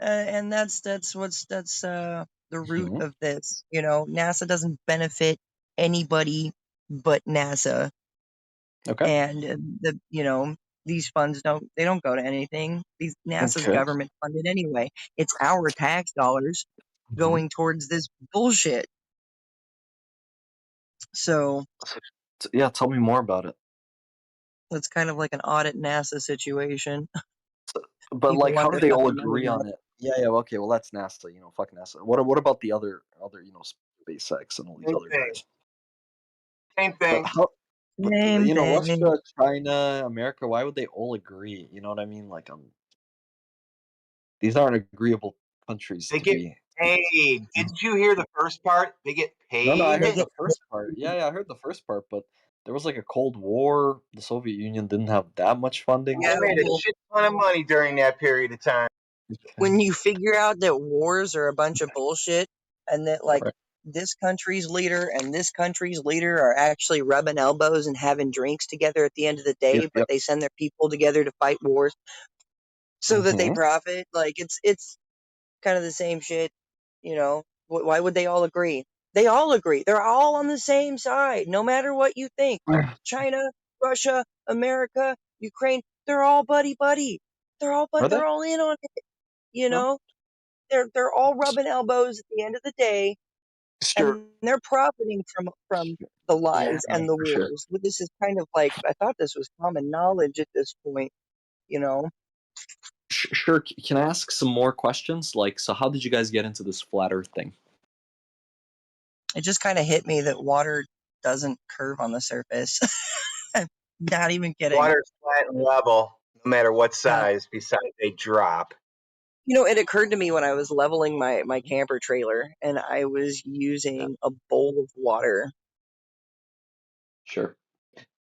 And that's the root of this. You know, NASA doesn't benefit anybody but NASA. Okay. And these funds don't go to anything. NASA's Okay. government funded anyway. It's our tax dollars going towards this bullshit. So yeah, tell me more about it. it's kind of like an audit NASA situation. But People like, how want do their they all fucking money agree on back. it? Yeah. Okay. Well, that's NASA. Fuck NASA. What about the other SpaceX and all these other guys? Same But thing. how? But Same thing. Russia, China, America. Why would they all agree? You know what I mean? Like, these aren't agreeable countries They to get be. paid. Didn't you hear the first part? They get paid. No, I heard the first part. Yeah, I heard the first part, but there was like a Cold War. The Soviet Union didn't have that much funding. They made a shit ton of money during that period of time. When you figure out that wars are a bunch of bullshit and that like Right. this country's leader and this country's leader are actually rubbing elbows and having drinks together at the end of the day, but they send their people together to fight wars so that they profit. Like it's kind of the same shit, you know. Why would they all agree? They all agree. They're all on the same side, no matter what you think. China, Russia, America, Ukraine, they're all buddy. They're all they're all in on it. You know, they're all rubbing elbows at the end of the day, and they're profiting from the lies and the for sure. wars. But this is kind of like, I thought this was common knowledge at this point, you know. Sure. Can I ask some more questions? Like, so how did you guys get into this flat Earth thing? It just kind of hit me that water doesn't curve on the surface. Not even kidding. Water's flat and level, no matter what size. Besides, they drop. You know, it occurred to me when I was leveling my camper trailer and I was using a bowl of water Sure.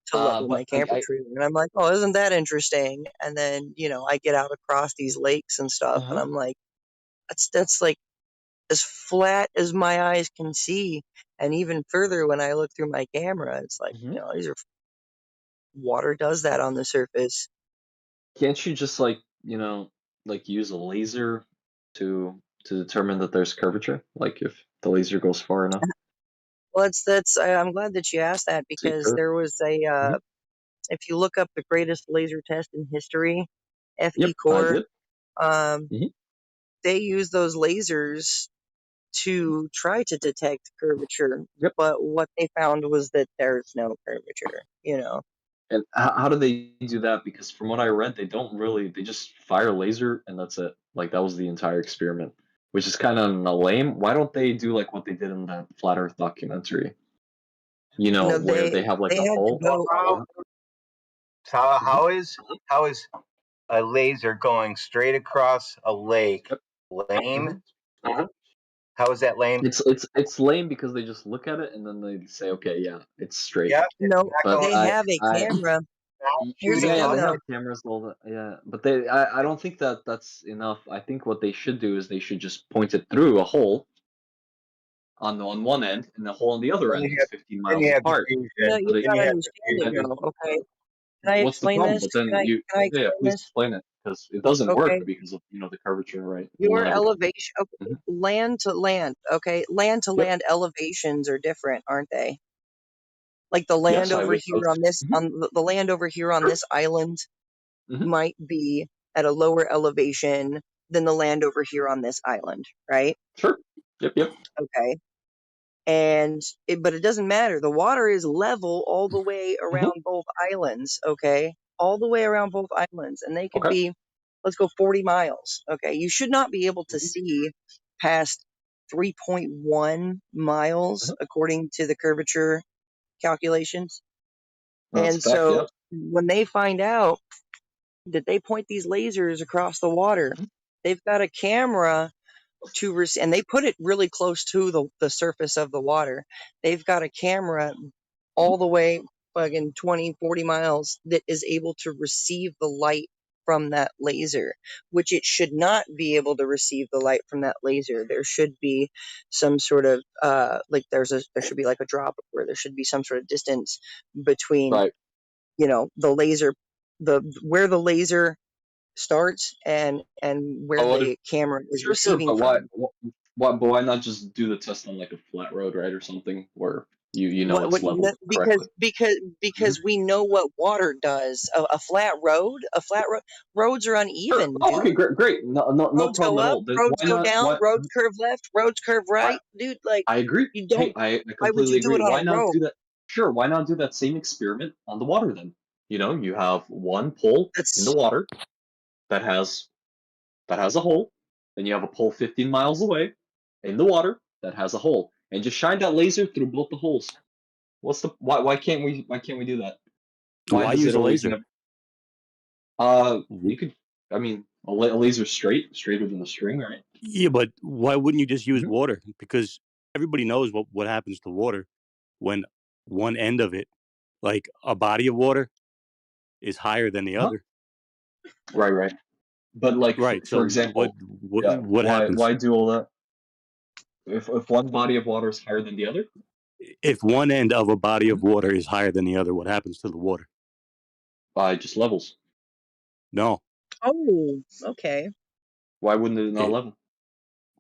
to level my But camper trailer. And I'm like, oh, isn't that interesting? And then, I get out across these lakes and stuff and I'm like, that's like as flat as my eyes can see. And even further when I look through my camera, it's like, these are water does that on the surface. Can't you just use a laser to determine that there's curvature? Like if the laser goes far enough? Well, I'm glad that you asked that because there was if you look up the greatest laser test in history, FE Core, they use those lasers to try to detect curvature. But what they found was that there's no curvature, And how do they do that? Because from what I read, they just fire a laser and that's it. Like that was the entire experiment, which is kind of lame. Why don't they do like what they did in that Flat Earth documentary? Where they have like a hole. How is a laser going straight across a lake lame? How is that lame? It's lame because they just look at it and then they say, okay, yeah, it's straight. Yeah, no, they have a camera. Here's the thing, they though. have cameras all that. Yeah, but I don't think that's enough. I think what they should do is they should just point it through a hole on one end and the hole on the other end is 15 miles apart. No, you gotta understand it, though. Okay, can I What's the explain problem? this? But then Can I explain please this? explain it because it doesn't Okay. work because of the curvature, right? Your elevation, okay, land to land, okay, land to land elevations are different, aren't they? Like the land over here on this, on the land over here on this island might be at a lower elevation than the land over here on this island, right? Sure. Yep. Okay. but it doesn't matter. The water is level all the way around both islands, okay? All the way around both islands. And they could be, let's go 40 miles, okay? You should not be able to see past 3.1 miles according to the curvature calculations. That's And a fact, so yeah. when they find out that they point these lasers across the water, they've got a camera and they put it really close to the surface of the water. They've got a camera all the way fucking 20, 40 miles that is able to receive the light from that laser, which it should not be able to receive the light from that laser. There should be some sort of like there should be like a drop where there should be some sort of distance between the laser, where the laser starts and where the camera is receiving but from. why not just do the test on like a flat road, right, or something where you know it's leveled correctly? Because we know what water does. A flat road, roads are uneven, dude. Okay, great. No Roads problem go at up, all. Then roads why go not? down, Why? roads curve left, roads curve right, dude. Like I agree. you don't. I Why would completely you do agree. it on Why a not road? do that? Sure, why not do that same experiment on the water then? You have one pole in the water that has a hole, then you have a pole 15 miles away in the water that has a hole, and just shine that laser through both the holes. Why can't we do that? Why does use it a always laser? you could, I mean, a laser straighter than the string, right? Yeah, but why wouldn't you just use water? Because everybody knows what happens to water when one end of it, like a body of water, is higher than the other. Right. But like, right. For example, what happens? Why do all that? If one body of water is higher than the other? If one end of a body of water is higher than the other, what happens to the water? It just levels. No. Oh, okay. Why wouldn't it not level?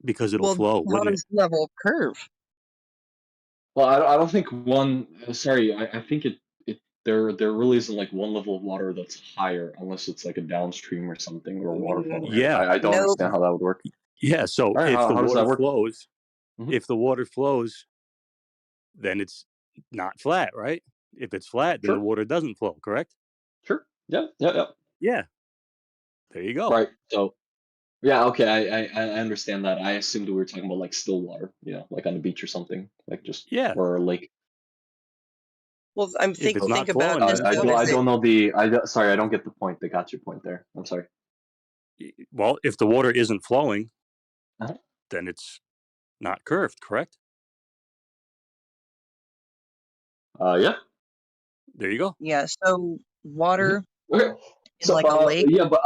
Because it'll flow, How wouldn't does level curve? Well, I don't think one. Sorry, I think there really isn't like one level of water that's higher unless it's like a downstream or something or a waterfall. Right? Yeah. I don't understand how that would work. Yeah. So All right, if the how does that water work? flows, if the water flows, then it's not flat, right? If it's flat, then the water doesn't flow. Correct? Sure. Yeah. Yeah. There you go. Right. So, yeah. Okay. I understand that. I assumed we were talking about like still water, like on the beach or something, like just or a lake. Well, I'm think about this. I don't know sorry, I don't get the point. They got your point there. I'm sorry. Well, if the water isn't flowing, then it's not curved, correct? Yeah. There you go. Yeah. So water Okay. in like a lake. Yeah, but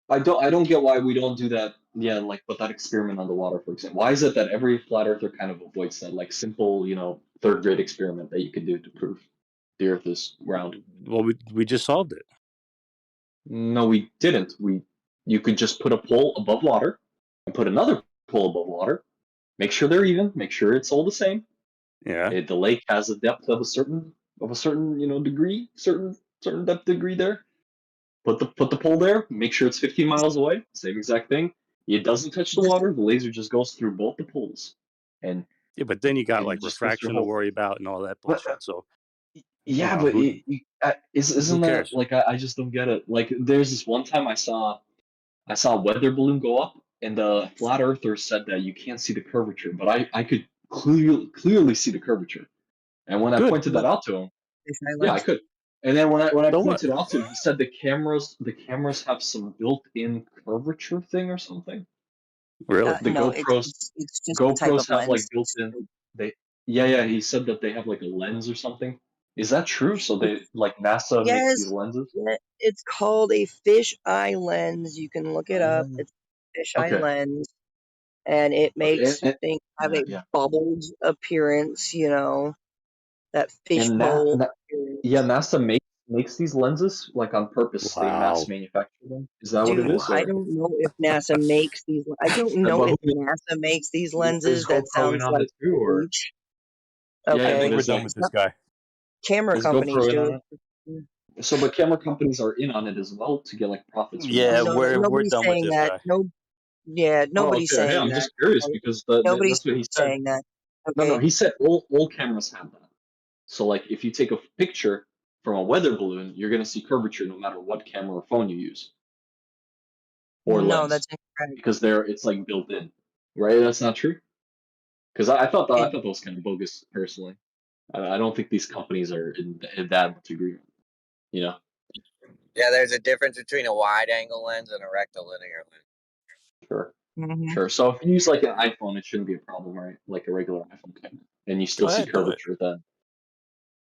I don't get why we don't do that. Yeah, like but that experiment on the water, for example. Why is it that every flat earther kind of avoids that like simple, third grade experiment that you could do to prove the Earth is round? Well, we just solved it. No, we didn't. You could just put a pole above water and put another pole above water. Make sure they're even. Make sure it's all the same. Yeah. The lake has a depth of a certain degree, certain depth degree there. Put the pole there. Make sure it's 15 miles away. Same exact thing. It doesn't touch the water. The laser just goes through both the poles. And yeah, but then you got like refraction to worry about and all that bullshit. So yeah, but isn't that like I just don't get it. Like there's this one time I saw a weather balloon go up, and the flat earther said that you can't see the curvature, but I could clearly see the curvature. And when I pointed that out to him, yeah, I could. And then when I pointed it out to him, he said the cameras have some built-in curvature thing or something. Really? The no, GoPros it's just a type of have like lens. built-in. Yeah. He said that they have like a lens or something. Is that true? So they like NASA makes these lenses? Yeah, it's called a fish eye lens. You can look it up. It's a fish eye lens, and it makes things have a bubbled appearance. That fish bowl. Yeah, NASA makes these lenses like on purpose. They mass manufacture them. Is that what it is? I don't know if NASA makes these. I don't know if NASA makes these lenses. That sounds like too, or okay. I think we're done with this guy. Camera companies do it. So, but camera companies are in on it as well to get like profits. From yeah, that. we're nobody's done with saying this that. guy. No, Yeah, Oh, nobody's okay. Yeah, saying I'm that. just curious because Nobody's that's what he said. saying that. No, Okay. he said all cameras have that. So like, if you take a picture from a weather balloon, you're gonna see curvature no matter what camera or phone you use or No, lens, that's incorrect. because it's like built in, right? That's not true. Because I thought that was kind of bogus personally. I don't think these companies are in that degree, you know. Yeah, there's a difference between a wide-angle lens and a rectilinear lens. Sure. Mm-hmm. Sure. So if you use like an iPhone, it shouldn't be a problem, right? Like a regular iPhone camera, and you still Go see ahead, do it. curvature then.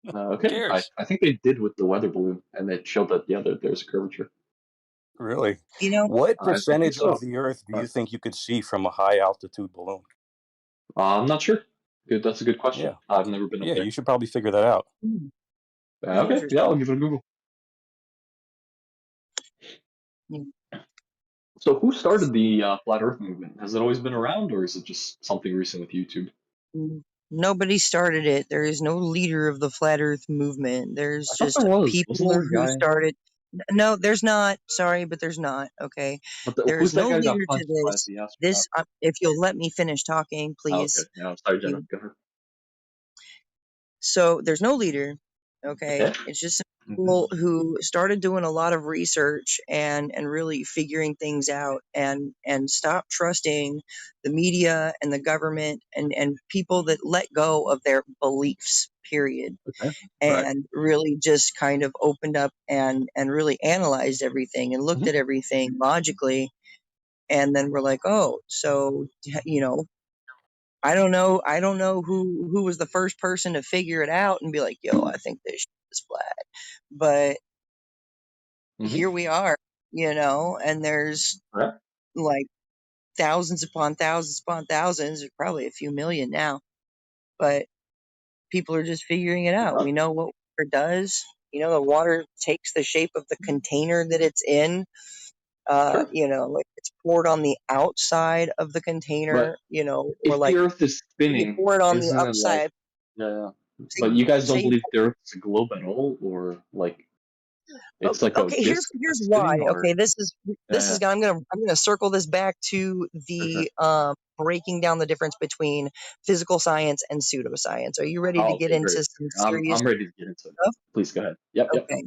Who Okay. cares? I think they did with the weather balloon, and it showed that there's a curvature. Really? You know, What I think percentage so. of the Earth do you think you could see from a high altitude balloon? I'm not sure. Good. That's a good question. Yeah. I've never been up Yeah, there. you should probably figure that out. Okay. Yeah, I'll give it a Google. So who started the flat Earth movement? Has it always been around, or is it just something recent with YouTube? Nobody started it. There is no leader of the flat Earth movement. There's I thought just there was. people Wasn't there a who guy? started. No, there's not. Sorry, but there's not. Okay, But there who's is that no guy who got leader to punched by this. the astronaut? This, if you'll let me finish talking, Oh, please. okay. Yeah, sorry, Jenna. Go ahead. So there's no leader. Okay, Okay. it's just people who started doing a lot of research and really figuring things out and stop trusting the media and the government and people that let go of their beliefs, period. Okay. And really just kind of opened up and really analyzed everything and looked at everything logically. And then we're like, oh, so, you know, I don't know who was the first person to figure it out and be like, yo, I think this shit is flat. But here we are, you know, and there's like thousands upon thousands upon thousands, or probably a few million now. But people are just figuring it out. We know what water does. You know, the water takes the shape of the container that it's in. You know, like it's poured on the outside of the container, But you know, or if the like Earth is you spinning, pour it on the isn't it like upside. yeah? But you guys don't Say, believe the Earth is a globe at all, or like it's like a okay, here's disc that's why. spinning, or Okay, this is yeah. I'm gonna circle this back to the breaking down the difference between physical science and pseudoscience. Are you ready to Oh, get okay, great. into some serious I'm ready to get into it. stuff? Please go ahead. Yep. Okay.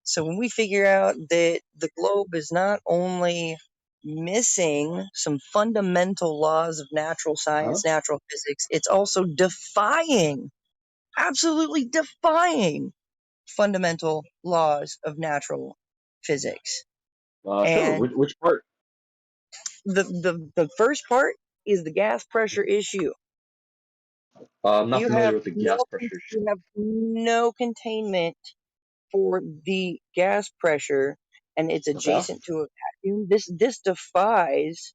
So when we figure out that the globe is not only missing some fundamental laws of natural science, natural physics, it's also absolutely defying fundamental laws of natural physics. Sure. And Which part? the first part is the gas pressure issue. I'm not familiar with the gas pressure. You have no containment for the gas pressure, and it's adjacent to a vacuum. This defies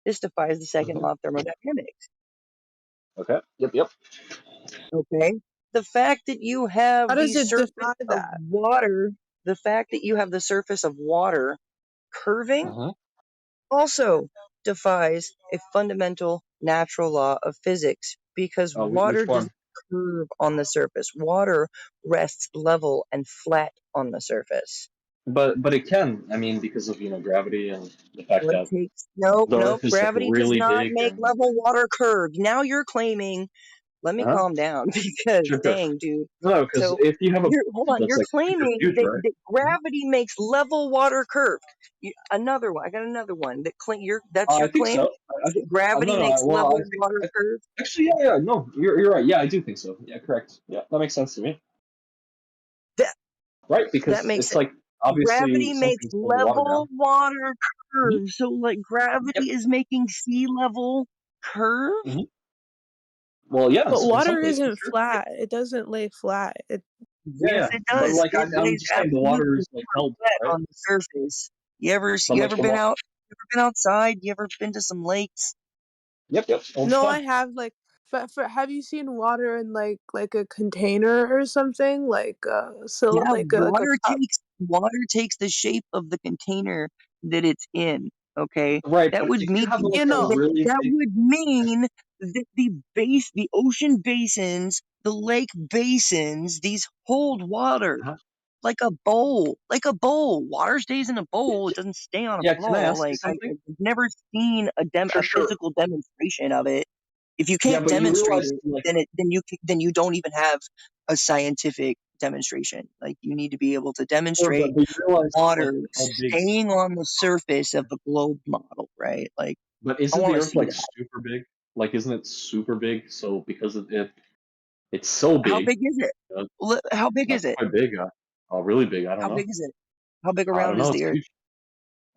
the second law of thermodynamics. Okay. Yep. Okay. The fact that you have How the does it surface defy of that? water, the fact that you have the surface of water curving also defies a fundamental natural law of physics, because water Which does one? not curve on the surface. Water rests level and flat on the surface. But it can. I mean, because of gravity and the fact Well, that nope. the Earth is like Gravity does really not big make and level water curve. Now you're claiming. Let me calm down, because sure. dang, dude. No, because So if you have a hold on. that's You're like super claiming huge, right? that gravity makes level water curve. Another one. I got another one. That's I your think claim. so. Is that gravity No. makes Well, level water curve? actually, yeah. No, you're right. Yeah, I do think so. Yeah, correct. Yeah, that makes sense to me. Right, That because makes it's it. like obviously Gravity makes something's pulling the water level down. water curve. So like gravity is making sea level curve. Well, yeah, But in some water places, isn't sure. flat. It doesn't lay flat. Yes, it But does. like It I'm lays just saying, the water absolutely is like held, flat right? on the surface. You ever But like the been water. out? You ever been outside? You ever been to some lakes? Yep. All the No, time. I have but have you seen water in like a container or something Yeah, like a cup? water takes the shape of the container that it's in. Okay, Right, that but would if mean you have like a really big, that the ocean basins, the lake basins, these hold water. like a bowl, like a bowl. Water stays in a bowl. It doesn't stay on a Yeah, can I flow. ask you Like something? I've never seen a For sure. physical demonstration of it. If you Yeah, can't but you demonstrate realize, it, like, then you don't even have a scientific demonstration. Like you need to be able to sure, demonstrate but you realize, like, water how big. staying on the surface of the globe model, right? Like But I isn't want the to Earth see like that. super big? Like, isn't it super big? So because of it, it's so How big. big is it? How big is That's it? quite big. Oh, really big. I don't How know. big is it? How big I don't around is know. the It's Earth? huge.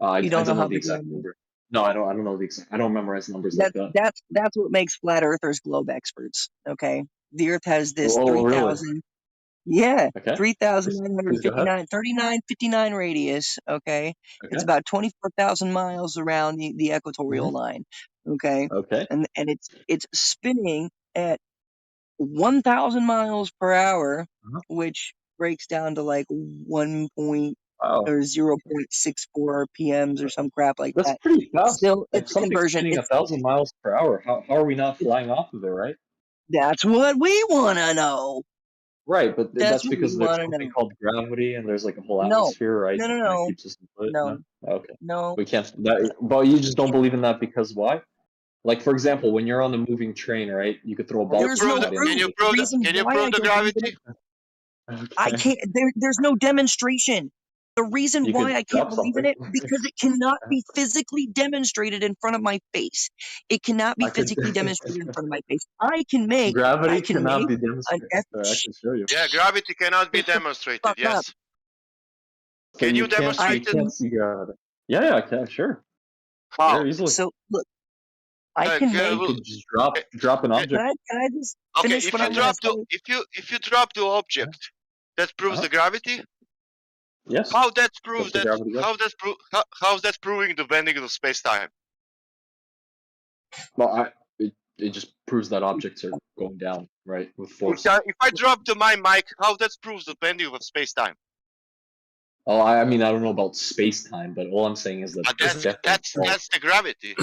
I You don't know don't know how the big exact around it is. number. No, I don't know the exact. I don't memorize numbers like that. That's what makes flat earthers globe experts. Okay, the Earth has this Oh, really? 3,000. Yeah, Okay. Please go ahead. 3959 radius. Okay, it's Okay. about 24,000 miles around the equatorial Mhm. line. Okay, Okay. and it's spinning at 1,000 miles per hour, Uh-huh. which breaks down to like 1 point Wow. or 0.64 RPMs or some crap like That's that. pretty fast. Still, If it's a something's conversion. spinning It's 1,000 miles per hour, how are we not flying off of it, right? That's what we want to know. Right, but That's that's what we because there's want to something know. called gravity, and there's like a whole No, atmosphere, right? no, That no, kind of no, keeps us in place. No. no, Okay. no. We can't. But you just don't believe in that because why? Like, for example, when you're on a moving train, right? You could throw a ball There's no at proof. anything. The reason Can you why I prove the don't believe in gravity? it, I Okay. can't. There's no demonstration. The reason You why could I can't drop believe in something. it because it cannot be physically demonstrated in front of my face. It cannot be I could. physically demonstrated in front of my face. I can make Gravity cannot be an demonstrated. F. I can show you. Yeah, gravity cannot be Shut the demonstrated. fuck up. Yes. So Can you you demonstrate it? can't see gravity. Yeah, I can. Sure. How? Very easily. So look, I can make. You could just drop an object. Can I just Okay, finish if what you I'm gonna drop the say? if you drop the object, that proves the gravity. Yes. How that That's proves the that? gravity. How's that proving the bending of the space time? Well, it just proves that objects are going down, right, with force. If I drop my mic, how that proves the bending of space time? Oh, I mean, I don't know about space time, but all I'm saying is that That's the gravity.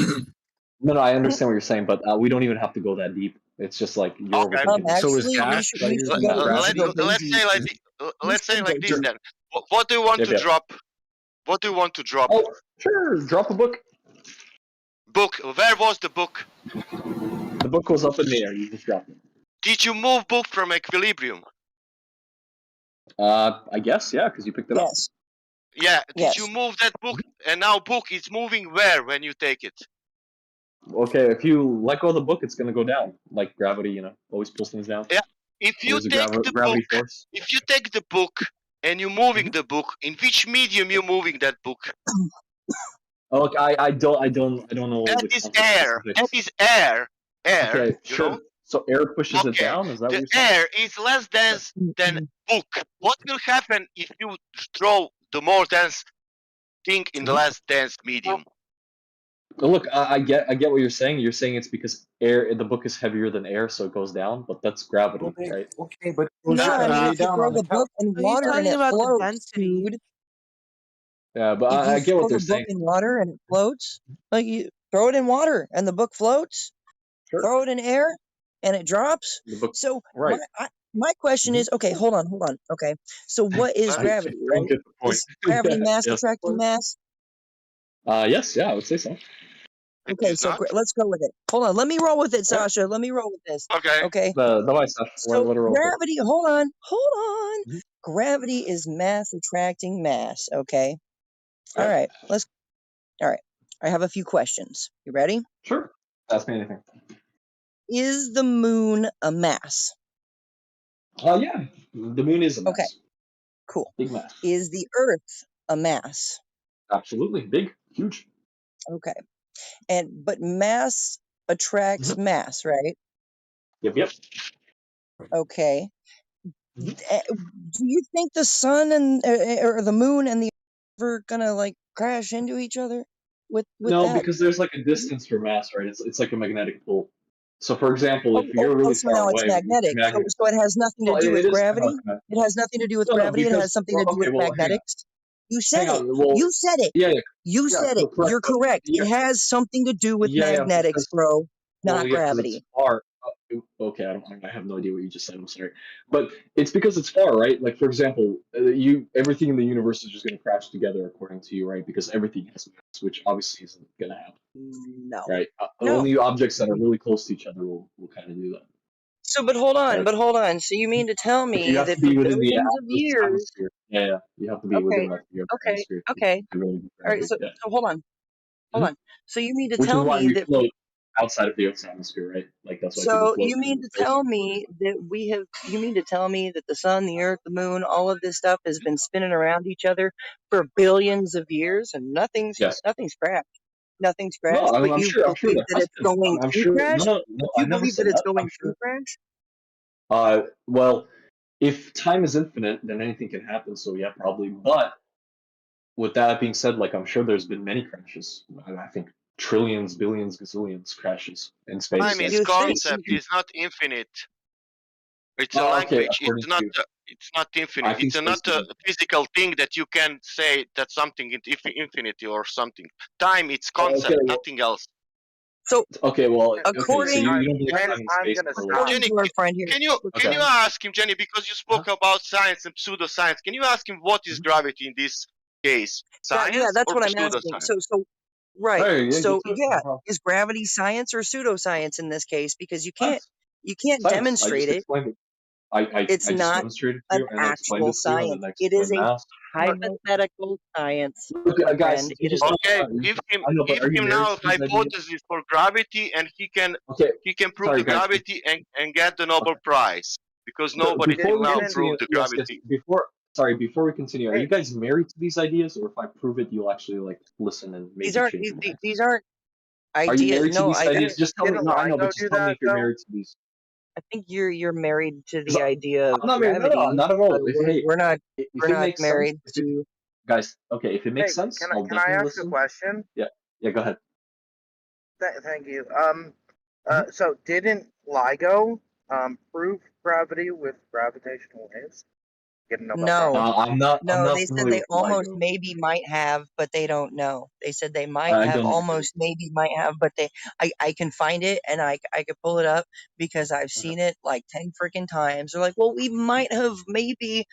No, I understand what you're saying, but we don't even have to go that deep. It's just like you're overthinking this. Actually, we should go Let's say basic. let's say like this then. What do you want to Yeah. drop? What do you want to drop? Oh, sure, drop a book. Book. Where was the book? The book was up in the air. You just dropped it. Did you move book from equilibrium? I guess, yeah, because you picked it up. Yeah. Did you move that book? And now book is moving where when you take it? Okay, if you let go of the book, it's gonna go down. Like gravity, always pulls things down. Yeah. If you take the gravity book, force. if you take the book and you're moving the book, in which medium you're moving that book? Oh, look, I don't know. That the is air. specifics. That is air. Air. Okay, You sure. know? So air pushes it down. Is that what The you're saying? air is less dense than book. What will happen if you throw the more dense thing in the less dense medium? Look, I get what you're saying. You're saying it's because the book is heavier than air, so it goes down. But that's gravity, right? Okay, but No, I mean if you throw the book in water and it floats, dude. Yeah, but If you I get what throw they're the book saying. in water and it floats, like you throw it in water and the book floats. Sure. Throw it in air and it drops. The book, so right. my question is, okay, hold on. Okay, so what is gravity? I don't Right? get the point. Is gravity mass Yes. attracting mass? Yes, yeah, I would say so. Okay, so let's go with it. Hold on, let me roll with it, Sasha. Let me roll with this. Okay. Okay. Давай, Sasha. So let her roll with it. gravity. Hold on. Gravity is mass attracting mass. Okay. All right. All right. I have a few questions. You ready? Sure. Ask me anything. Is the moon a mass? Yeah, the moon is a mass. Okay. Cool. Big mass. Is the Earth a mass? Absolutely. Big. Huge. Okay. But mass attracts mass, right? Yep. Okay. Do you think the sun and or the moon and the Earth are gonna like crash into each other with No, that? because there's like a distance for mass, right? It's like a magnetic pull. So, for example, if you're really So far now away, it's magnetic. So it has nothing to Well, do with it is gravity. kind of It has nothing to do with No, gravity. It because has something to do with hang on. magnetics. You said Hang it. on. Well, You said it. Yeah. You Yeah, said it. correct, You're but- correct. yeah. It has something to do with Yeah, magnetics, because, bro, not because gravity. it's far. Okay, I have no idea what you just said. I'm sorry, but it's because it's far, right? Like for example, everything in the universe is just going to crash together according to you, right? Because everything has mass, which obviously isn't going to happen, No. right? No. Only objects that are really close to each other will kind of do that. So, but hold on, Right? So you mean to tell But you me have that to for be within the billions of Earth's years? atmosphere. Yeah, you have to be within Okay, like the Earth's okay, atmosphere okay. to really be All right. grounded. So, Yeah. so hold on. So you mean to Which is tell why me we that? float outside of the Earth's atmosphere, right? Like that's why people So float you mean in to space. tell me that you mean to tell me that the sun, the earth, the moon, all of this stuff has been spinning around each other for billions of years and nothing's Yes. crashed. Nothing's No, crashed, but I'm you sure believe there that has it's been. going I'm to sure. crash? No, Do I you never believe that said it's that. I'm going to sure. crash? Well, if time is infinite, then anything can happen. So yeah, probably. But with that being said, like I'm sure there's been many crashes. I think trillions, billions, gazillions crashes in space. Time is You think? concept, is not infinite. It's a Okay, language. according to you. It's not I infinite. think It's not space a is physical thing that you can say that something is infinity or something. Time, it's okay, concept, well, nothing else. So okay, well, okay. So according you don't believe time and space correlate? Jenny, to our friend here, can you ask him, Jenny, because you spoke about science and pseudoscience? Can you ask him what is gravity in this case? Science that's or what I'm asking. pseudoscience? So right. Hey, yeah, So get to it. yeah, No problem. is gravity science or pseudoscience in this case? Because you can't Science. I demonstrate just it. explained it. I It's just not demonstrated to an you, and I explained actual it to you, and then science. I It is explained a math. hypothetical science, Look, my guys, friend. you It is just Okay, I know, but give are you him married now to these ideas? hypothesis for gravity, and he can Okay, prove sorry, the guys. gravity and get the Nobel Prize because nobody Before till we now continue, proved the yes, gravity. before we continue, are you guys married to these ideas, or if I prove it, you'll actually like listen and these maybe aren't change your mind? these aren't Are you ideas. married to No, these ideas? Just tell me. No, I know, but just tell me if you're married to these. I think you're married to 'Cause the idea of I'm not married. No, gravity. not at all. But Hey, we're not if it makes sense, married to. guys. Okay, if it makes Hey, sense, I'll can I definitely ask a listen. question? Yeah, go ahead. Thank you. So didn't LIGO prove gravity with gravitational waves? Get a Nobel Prize? No, I'm not they said familiar they with almost LIGO. maybe might have, but they don't know. They said they might I have, don't know. almost maybe might have, but I can find it and I could pull it up because I've seen it like 10 freaking times. They're like, well, we might have maybe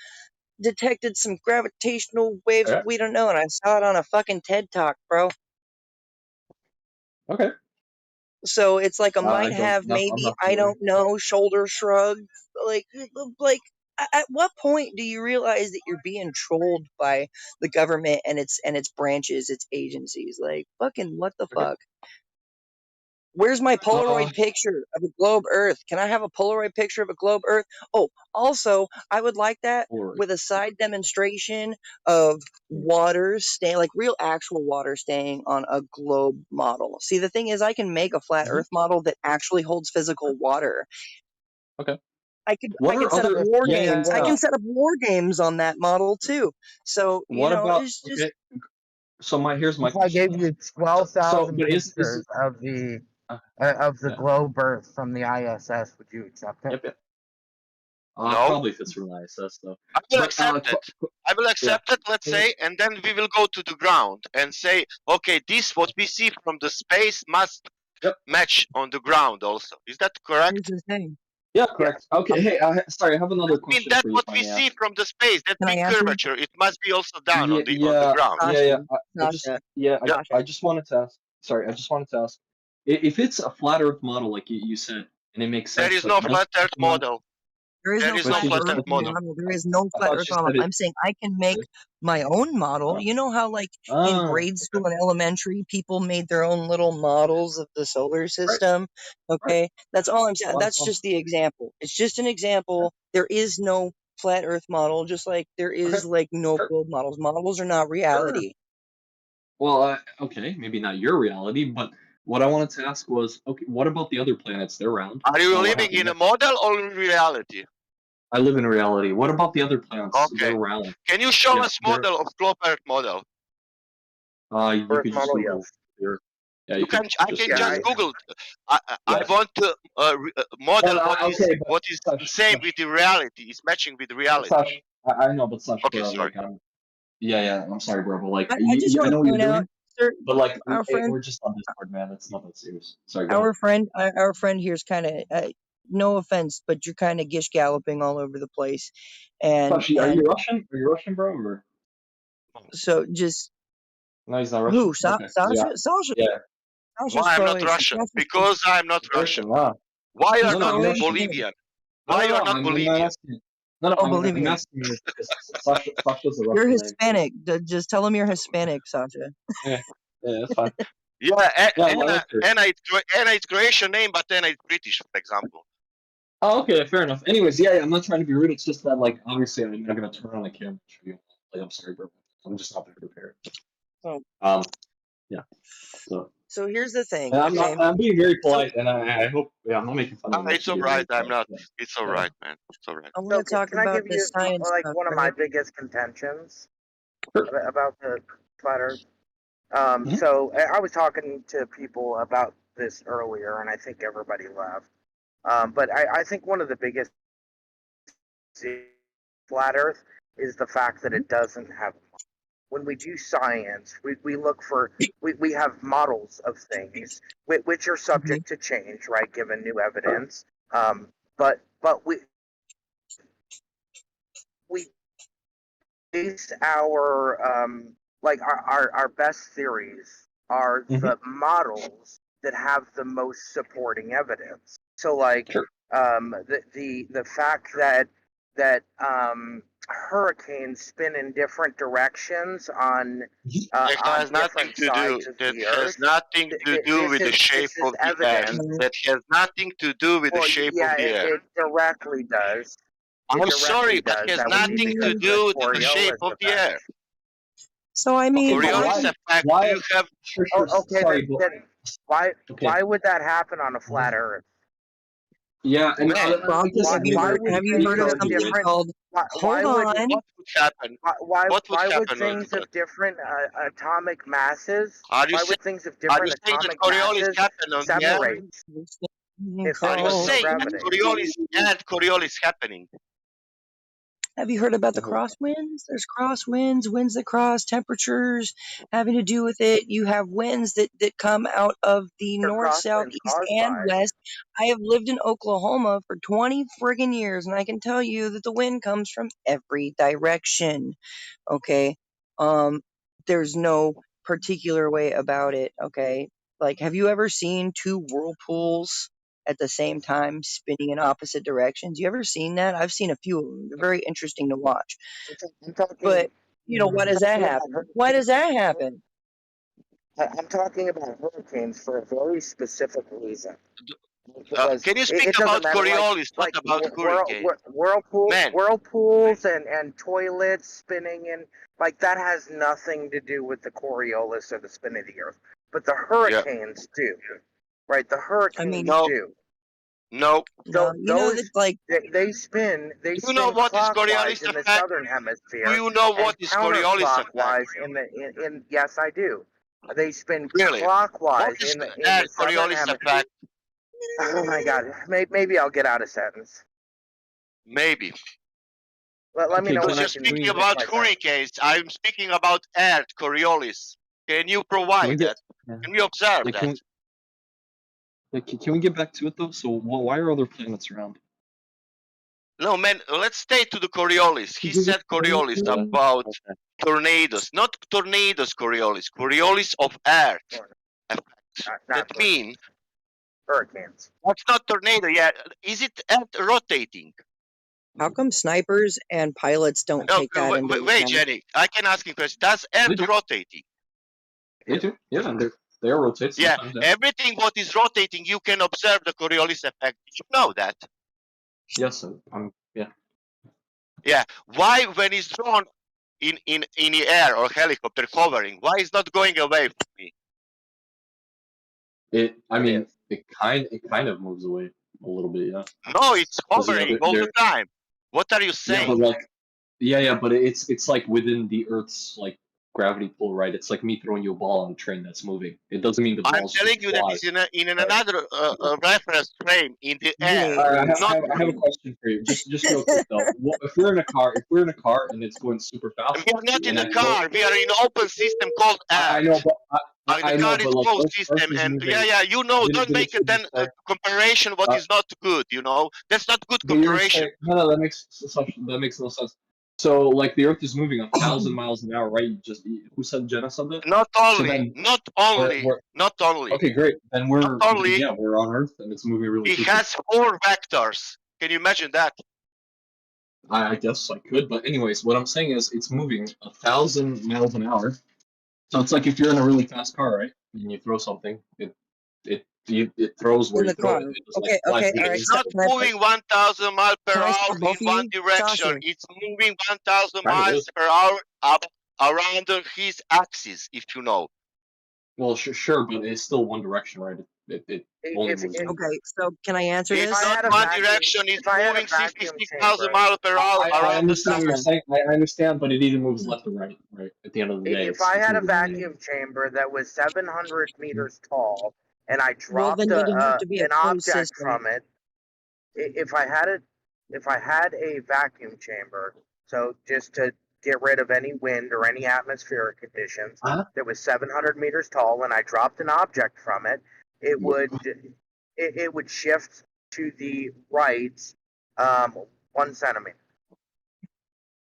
detected some gravitational waves, Okay. but we don't know. And I saw it on a fucking TED Talk, bro. Okay. So it's like a might have, I'm maybe, not I familiar. don't know, shoulder shrug. Like at what point do you realize that you're being trolled by the government and its branches, its agencies? Like fucking what the fuck? Where's my Polaroid picture of a globe Earth? Can I have a Polaroid picture of a globe Earth? Oh, also, I would like that with a side demonstration of water staying, like real actual water staying on a globe model. See, the thing is, I can make a flat Earth model that actually holds physical water. Okay. I could set up war games. I can set up war games on that model too. So What about it's just. okay? So here's my If I question. gave you 12,000 but is pictures of the globe Earth from the ISS, would you accept it? Yep. No. Probably if it's from the ISS though. I will accept it. I will accept it, let's say, and then we will go to the ground and say, okay, this what we see from the space must match on the ground also. Is that correct? Here's the thing. Yeah, correct. Okay, hey, sorry, I have another I mean, question that's for you. what we see from the space, that big curvature. It must be also down on the ground. I just wanted to ask. Sorry, I just wanted to ask. If it's a flat Earth model, like you said, and it makes sense. There is no flat Earth model. There is no flat Earth model. There is no flat Earth model. I'm saying I can make my own model. You know how, like, in grade school and elementary, people made their own little models of the solar system? Okay, that's all I'm saying. That's just the example. It's just an example. There is no flat Earth model, just like there is, like, no globe models. Models are not reality. Well, okay, maybe not your reality, but what I wanted to ask was, okay, what about the other planets? They're round. Are you living in a model or in reality? I live in reality. What about the other planets? Okay. They're round. Can you show us model of globe Earth model? You could just Google. Yeah, I can just Google. I want to model what is same with the reality. Is matching with reality. Sash, I know, but Sash, okay, bro, sorry. like, I'm sorry, bro, but like, I just want I to know what point you're out, doing, sir, but like, our friend, we're just on Discord, man. It's not that serious. Sorry, go ahead. our friend here's kind of no offense, but you're kind of gish galloping all over the place, and Sashi, are you Russian? Are you Russian, bro? Or? so just No, he's not Russian. who? Okay. Sasha? Sasha? Yeah. Sasha's Why I'm not Croatian. Russian? Because I'm not Russian. Nah. Why He's are not Croatian. Bolivian? Why you are not I'm Bolivian? not asking. No, Oh, I'm Bolivian. asking you because Sasha's a You're Russian name. Hispanic. Just tell him you're Hispanic, Sasha. Yeah, that's fine. Yeah, Yeah, Anna it's Croatian name, but Anna it's British, for example. Oh, okay, fair enough. Anyways, yeah, I'm not trying to be rude. It's just that, like, obviously, I'm not gonna turn on the camera and show you. Like, I'm sorry, bro. I'm just not prepared. Oh. Yeah. So here's the thing. and Okay. I'm being very polite, and I hope, yeah, I'm not making fun of you. It's alright. I'm not. It's alright, man. It's alright. I want So to talk can I about give the you science like stuff, one of my right? biggest contentions about the flat Earth? Mm-hmm. So I was talking to people about this earlier, and I think everybody left. But I think one of the biggest flat Earth is the fact that it doesn't have. When we do science, we look for we have models of things which are subject to change, right? Given new evidence, but we base our like our best theories are the models that have the most supporting evidence. So like the fact that hurricanes spin in different directions on nothing different to do. sides of That the has Earth. nothing to do with the shape This is of the air. evidence. That has nothing to do with the Well, shape yeah, of the air. it directly does. I'm sorry, but it has That would be nothing to because of the do with the shape Coriolis of the effect. air. So I mean, Coriolis effect. You have. Okay, then why would that happen on a flat Earth? Yeah, and Have you heard of something called? Hold on. What would happen? Why What would would happen things on of different atomic masses? Are you Why would things of Are you different saying that atomic Coriolis masses happen on the air? separate if Are there you was no saying that gravity? Coriolis happening? Have you heard about the crosswinds? There's crosswinds, winds that cross, temperatures having to do with it. You have winds that come out of the north, south, east, and west. I have lived in Oklahoma for 20 friggin' years, and I can tell you that the wind comes from every direction. Okay? There's no particular way about it. Okay? Like, have you ever seen two whirlpools at the same time spinning in opposite directions? You ever seen that? I've seen a few of them. They're very interesting to watch. But, why does that happen? Why does that happen? I'm talking about hurricanes for a very specific reason. Can you speak about Coriolis, not about hurricane? Whirlpools and toilets spinning in, like, that has nothing to do with the Coriolis or the spin of the Earth. But the hurricanes do, right? The hurricanes do. No. So that's like they spin. They spin what is clockwise Coriolis in the effect? southern hemisphere. Do you know what is Coriolis effect? Counterclockwise in yes, I do. They spin Really? clockwise What is in the southern Coriolis hemisphere. effect? Oh my God! Maybe I'll get out a sentence. Maybe. Let me know Because when you're speaking about hurricanes. I'm speaking about Earth, Coriolis. Can you provide that? Can we observe that? Can we get back to it though? So why are other planets around? No, man, let's stay to the Coriolis. He said Coriolis about tornadoes. Not tornadoes, Coriolis. Coriolis of Earth. That means hurricanes. That's not tornado yet. Is it Earth rotating? How come snipers and pilots don't take that into Wait, account? Jenny. I can ask you a question. Does Earth rotating? They do. Yeah, they rotate. Yeah, everything what is rotating, you can observe the Coriolis effect. Did you know that? Yes, yeah. Yeah. Why, when it's drawn in the air or helicopter hovering, why is not going away from me? It kind of moves away a little bit, yeah. No, it's hovering all the time. What are you saying? Yeah, but but it's like within the Earth's like gravity pull, right? It's like me throwing you a ball on a train that's moving. It doesn't mean the I'm ball's telling just you that fly. is in another reference frame in the air. All right, Not I have a question for you. Just real quick though. If we're in a car and it's going super fast, we are not in and the I throw, car. We are in open system called I Earth. know, but The I know, car is but like closed Earth system, is and moving. you know, don't Didn't make it you then just say? comparison what is not good. You know, that's not good But you're comparison. saying no, that makes no sense. So like the Earth is moving 1,000 miles an hour, right? Who said Jenna said that? Not So only, then not only, we're not only, okay, great. Then not only. we're on Earth and it's moving really He quickly. has 4 vectors. Can you imagine that? I guess I could, but anyways, what I'm saying is it's moving 1,000 miles an hour. So it's like if you're in a really fast car, right? And you throw something, it throws where In you the throw car. it. It doesn't like Okay, fly okay, through all the right. It's So air. not can I put, moving 1,000 miles per can I hour stop in both of one you? direction. Sasha, It's moving 1,000 Kind of miles is. per hour around his axis, if you know. Well, sure, but it's still one direction, right? It only If moves one okay, direction. so can I answer if It's I this? not had a one vacuum, direction. It's if I had a moving vacuum 66,000 chamber, miles per hour I around the understand sun. what you're Sasha. saying. I understand, but it either moves left or right, right? At the end of the day, if I it's had a moving. vacuum chamber that was 700 meters tall and I Well, then dropped you'd have to be a an closed object system. from it, if I had a vacuum chamber, so just to get rid of any wind or any atmospheric conditions, that was 700 meters tall, and I dropped an object from it, it would shift to the right 1 centimeter.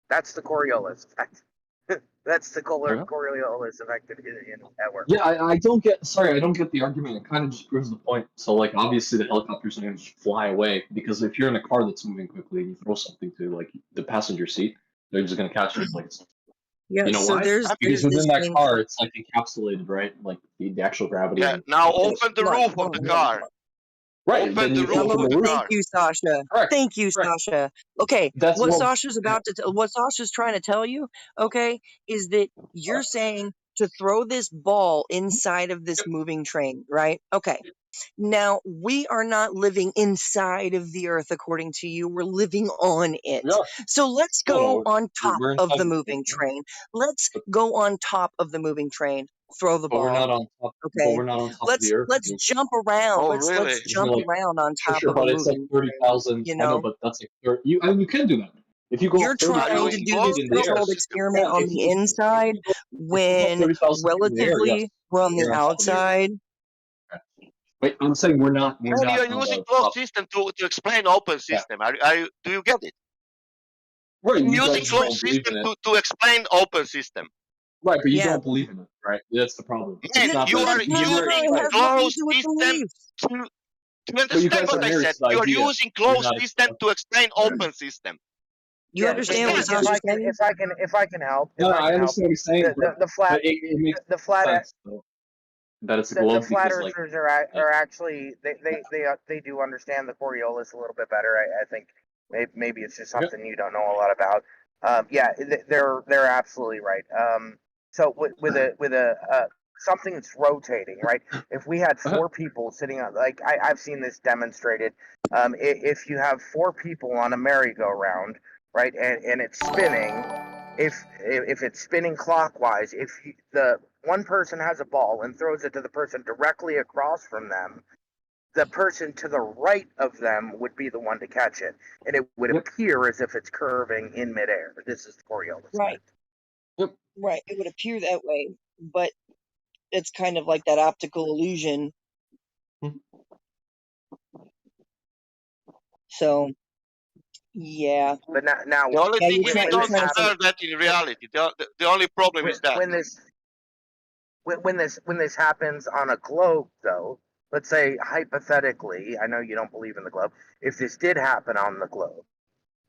That's the Coriolis effect. That's the Coriolis effect at work. Yeah, I don't get. Sorry, I don't get the argument. It kind of just proves the point. So, like, obviously, the helicopter's going to just fly away because if you're in a car that's moving quickly and you throw something to like the passenger seat, they're just going to catch it. Like, Yeah, you know so why? there's Because this within that thing. car, it's like encapsulated, right? Like the actual gravity. Yeah. And Now like, open the Look, roof of the car. right. Open Then the you roof open of the the roof. car. thank you, Sasha. Correct. Thank you, Correct. Sasha. Okay, That's what well. Sasha's what Sasha's trying to tell you, okay, is that you're saying to throw this ball inside of this moving train, right? Okay. Now, we are not living inside of the earth, according to you. We're living on it. Yeah. So let's No, go no, on top we're of inside the the moving train. Let's go on top of the moving train. Throw the but we're ball. not on top. But Okay. we're not on top of the earth. Let's jump around. Oh, Let's really? jump Like, around on top sure, of a but it's like moving train. 30,000. You I know, know, but that's like 30. You can do that. If you go you're up Are you trying to30,000 do feet this enclosed in the air, controlled open system? experiment yeah. on the inside If you go up when 30,000 feet in the air, yes, relatively we're on the you're on top of the earth. outside. Wait, I'm saying we're not Man, you are on using the closed top. system to explain open system. Do you get it? Right, I'm you using guys closed don't believe in system it. to explain open system. Right, but you Yeah. don't believe in it, right? That's the problem. Man, It's not you that are No, using it has nothing to closed do with system beliefs. to But you understand guys what are I married said. to the You are idea. using You're closed not system to explain open system. You Yeah, understand what Understand? Sasha's saying? if I can help, No, I understand what he's saying, the flat it makes the flat sense though, that it's a the globe flat because like earthers are actually they do understand the Coriolis a little bit better. I think maybe it's just something you don't know a lot about. Yeah, they're absolutely right. So with a something that's rotating, right? If we had 4 people sitting on, like I've seen this demonstrated. If you have 4 people on a merry-go-round, right, and it's spinning, if it's spinning clockwise, if the one person has a ball and throws it to the person directly across from them, the person to the right of them would be the one to catch it, and it would appear as if it's curving in midair. This is the Coriolis Right. effect. Right. It would appear that way, but it's kind of like that optical illusion. So, yeah. But now The only thing is we don't trying to say, observe that in reality. The only problem is that. when this happens on a globe, though, let's say hypothetically, I know you don't believe in the globe. If this did happen on the globe,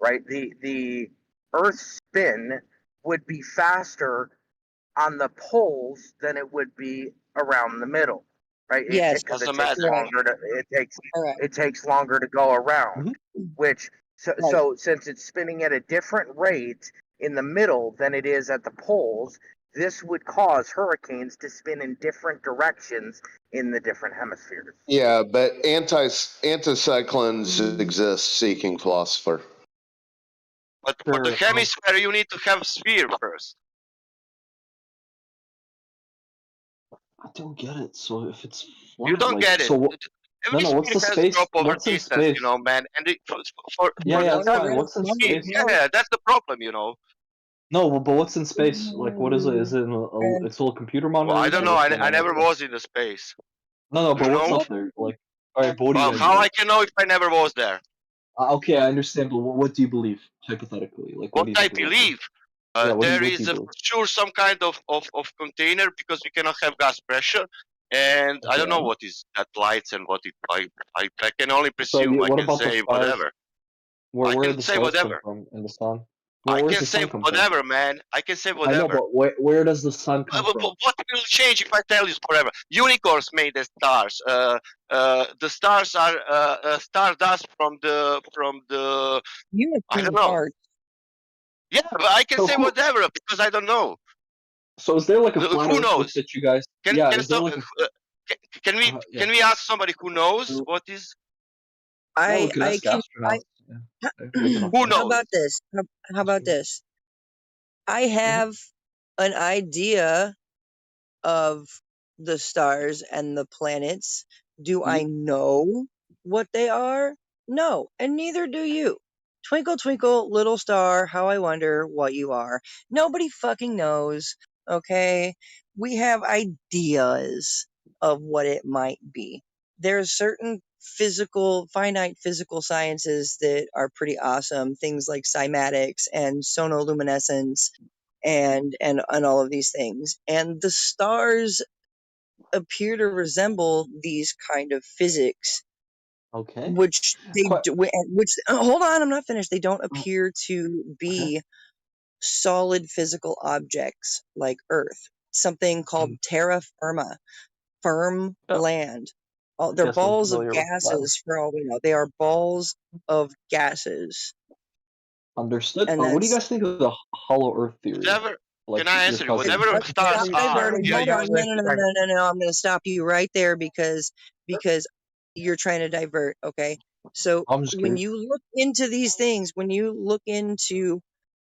right, the Earth's spin would be faster on the poles than it would be around the middle, right? yes, Because it Doesn't takes matter. longer to it takes longer to go around. Which so since it's spinning at a different rate in the middle than it is at the poles, this would cause hurricanes to spin in different directions in the different hemispheres. Yeah, but anticyclones exist, seeking philosopher. But for the hemisphere, you need to have sphere first. I don't get it. So if it's flat, You don't like, get it. so what? Every No, what's sphere the has a space? drop over What's in distance, space? man. And for Yeah, the it's Not fine. really. What's in Not really. space? yeah, that's the problem, No, but what's in space? Like, what is it? Is it And it's all computer Well, I monitors, don't or know. what's I going on up never there? was in the space. No, but what's know? up there? Like, all right, but what do you Well, guys how I believe? can know if I never was there? Okay, I understand, but what do you believe hypothetically? Like, what What do you I think is up there? believe, Yeah, there what do is you for believe? sure some kind of container because we cannot have gas pressure, and I don't know Okay. what is that lights and what it. I can only So presume. I what can about the say stars? whatever. Where I where can the say stars come whatever. from in the sun? I Where's can the say sun come from? whatever, man. I can say I know, whatever. but where does the sun come from? What will change if I tell you forever? Unicorns made the stars. The stars are stardust from the I don't unicorn know. farts. Yeah, but I can So say whatever because I don't know. So is there like a flat Who Earth book knows? that you guys? Can Yeah, can is there so, like a? can we Yeah. can we ask somebody who knows what is? Yeah, we could I ask can astronauts. Yeah, we can Who how knows? about this? How about this? I have an idea of the stars and the planets. Do I know what they are? No, and neither do you. Twinkle, twinkle, little star, how I wonder what you are. Nobody fucking knows, okay? We have ideas of what it might be. There's certain finite physical sciences that are pretty awesome. Things like cymatics and sonoluminescence and all of these things. And the stars appear to resemble these kind of physics, Okay. which they do, which hold on, I'm not finished. They don't appear to be solid physical objects like Earth. Something called terra firma, firm land. They're Yes, I'm balls of familiar with that. gases for all we know. They are balls of gases. Understood. And What do you that's guys think of the hollow Earth theory? Whatever. Like Can I your answer you? cousin. Whatever stars Stop are. diverting. Yeah, Hold you. on. No. I'm going to stop you right there because you're trying to divert. Okay. So I'm just when curious. you look into these things, when you look into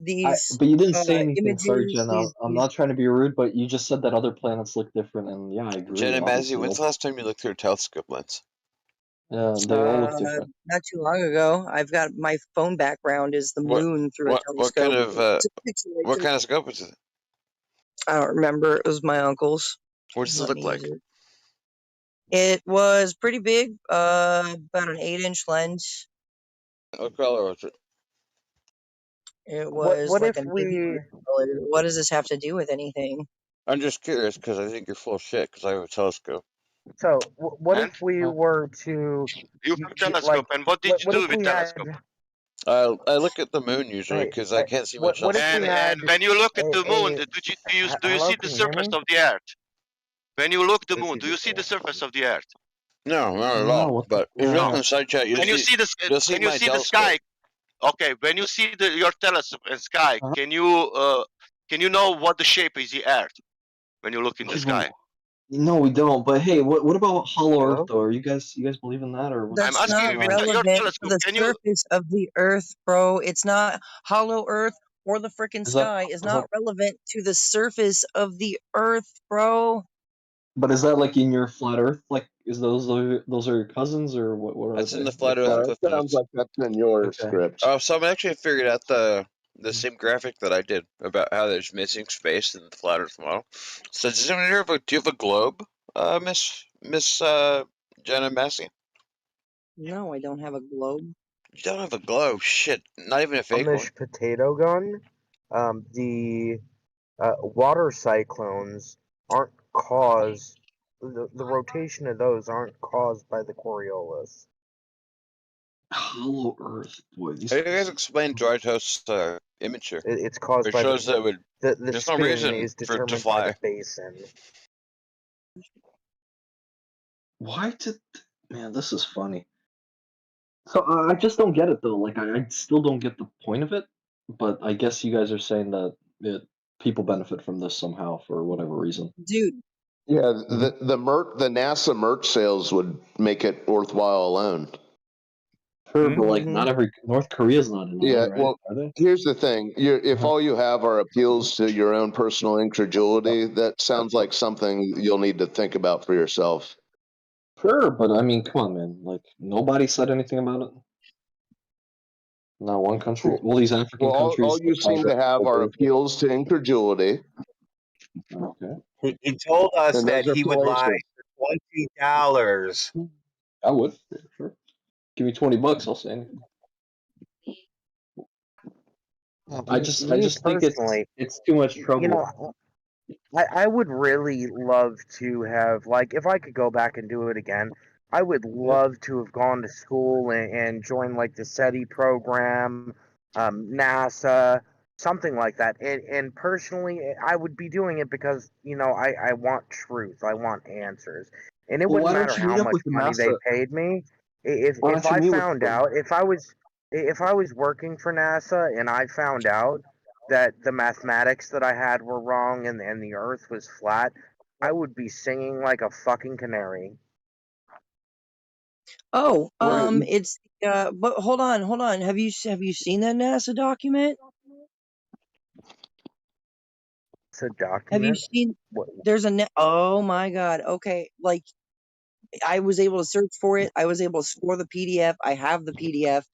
these But you didn't say anything. Sorry, images, Jen. I'm not trying to be rude, but you just said that other planets look different, and yeah, I agree. Jen and Mazzy, Obviously, when's the last time you looked through a telescope lens? yeah, they all look different. not too long ago. I've got my phone background is the What moon through a what kind telescope. of It's a what pixelated. kind of scope is it? I don't remember. It was my uncle's. What does it Let look me like? use it. It was pretty big, about an 8-inch lens. What color was it? It was What like if a navy blue we? color. What does this have to do with anything? I'm just curious because I think you're full of shit because I have a telescope. So what And if we were to? you have a telescope, and what did you What do if with we telescope? had? I look at the moon usually Hey, because I can't see much what else if in we space. had And when you look at the moon, a do you hello? see the Can you hear surface me? of the Earth? When you look the moon, do you see the surface of the Earth? No, not at No, all. what But if you look No. in the side chat, When you see the you'll see when you my see the telescope. sky, okay. When you see your telescope and sky, can you know what the shape is the Earth when you look in the sky? No, we don't. But hey, what about hollow Earth Hello? though? Are you guys believe in that, or I'm what's That's asking not you going with on? your relevant to telescope. the Can you? surface of the Earth, bro. It's not hollow Earth or the freaking Is that sky is is that not relevant to the surface of the Earth, bro. But is that like in your flat Earth? Like, is those are your cousins, or what are That's they? in the Flat Like, Earth It Cliff sounds Notes. like that's in your okay. script. Oh, someone actually figured out the same graphic that I did about how there's missing space in the Flat Earth model. So does anyone here do you have a globe, Miss Jenna Massey? No, I don't have a globe. You don't have a globe? Shit, not even a fake one. Amish potato gun. The water cyclones aren't caused. The rotation of those aren't caused by the Coriolis. Hollow Earth, boy. How do you guys explain Dry Toast's image here? It's caused It by shows that the there's no spin reason is for it to determined by the fly. basin. Why did man? This is funny. So I just don't get it though. Like I still don't get the point of it. But I guess you guys are saying that people benefit from this somehow for whatever reason. Dude. Yeah, the NASA merch sales would make it worthwhile alone. Sure, but like not every North Korea's not in on Yeah, it, right? well, Are they? here's the thing. If all you have are appeals to your own personal incredulity, that sounds like something you'll need to think about for yourself. Sure, but I mean, come on, man. Like nobody said anything about it. Not one country. All these African Well, all countries. you seem to have are appeals to incredulity. Okay. He told us And that those are he would lie fallacious. for $20. I would, sure. Give me $20, I'll say anything. I just Me think personally, it's too much you trouble. know, I would really love to have, like, if I could go back and do it again, I would love to have gone to school and joined, like, the SETI program, NASA, something like that. And personally, I would be doing it because, I want truth. I want answers. And it Well, wouldn't why don't matter you how meet up much with the money they NASA? paid me. If Why if don't you I meet with found them? out, if I was working for NASA and I found out that the mathematics that I had were wrong and the earth was flat, I would be singing like a fucking canary. Oh, Right. it's but hold on. Have you seen that NASA document? It's a Have you document. seen? What? There's a oh my god. Okay, like I was able to search for it. I was able to score the PDF. I have the PDF.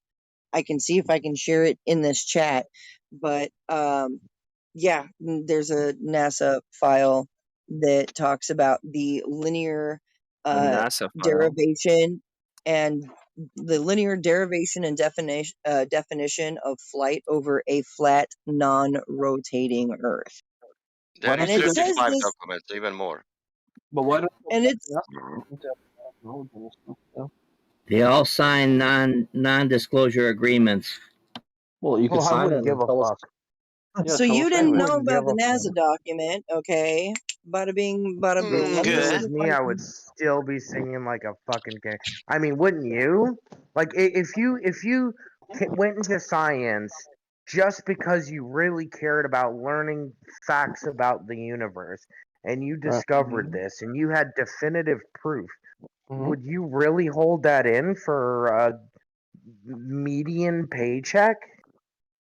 I can see if I can share it in this chat. But yeah, there's a NASA file that talks about the linear A NASA file. derivation and definition of flight over a flat, non-rotating Earth. There And is it says 35 this, documents, even more. But why don't and it's They all sign non-disclosure agreements. Well, you can Well, I sign it wouldn't and then give a tell us. fuck. Yeah, so tell you us I didn't anyway. know wouldn't about give the a fuck. NASA document, okay? Bada bing, bada boom. If Let me it see was if me, I I can. would still be singing like a fucking canary. I mean, wouldn't you? Like, if you went into science just because you really cared about learning facts about the universe, and you Right. discovered this, and you had definitive proof, Mhm. would you really hold that in for a median paycheck?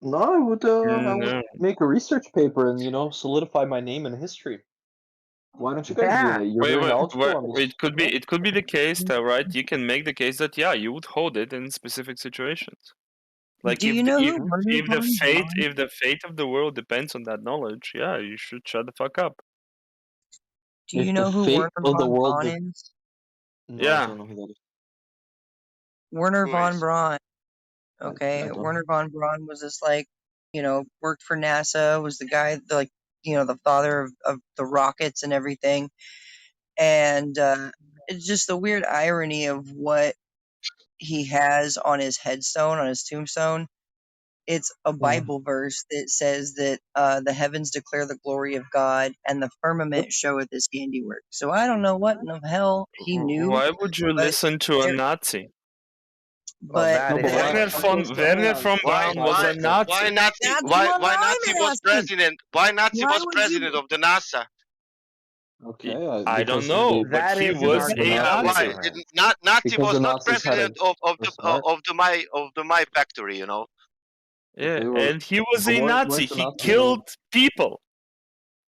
No, I would No. make a research paper and solidify my name in history. Why don't you guys do Yeah. that? You're very knowledgeable on this. It could be the case that, right, you can make the case that you would hold it in specific situations. Like Do you know who Werner if the von fate Braun? if the fate of the world depends on that knowledge, you should shut the fuck up. Do you If the know who fate Werner of the von world, Braun is? no, I Yeah. don't know who that is. Werner Who von is? Braun. I Okay, don't Werner know. von Braun was this worked for NASA, was the guy the father of the rockets and everything. And it's just the weird irony of what he has on his headstone, on his tombstone. It's a Bible verse that says that the heavens declare the glory of God and the firmament showeth his handiwork. So I don't know what in the hell he knew, Why would you but listen to a there, Nazi? Well, but that No, but is why? Werner von Why Braun was a why Nazi. Nazi that's why what why Nazi I'm was asking. president? Why Nazi Why was would you? president of the NASA? Okay, I don't because know, but that he is an was a argument Why? Nazi. for him. Not Nazi because the was not Nazis had president a smart. of the my factory, you know. Yeah, Okay, well, and he was but a Nazi. weren't the He Nazis? killed people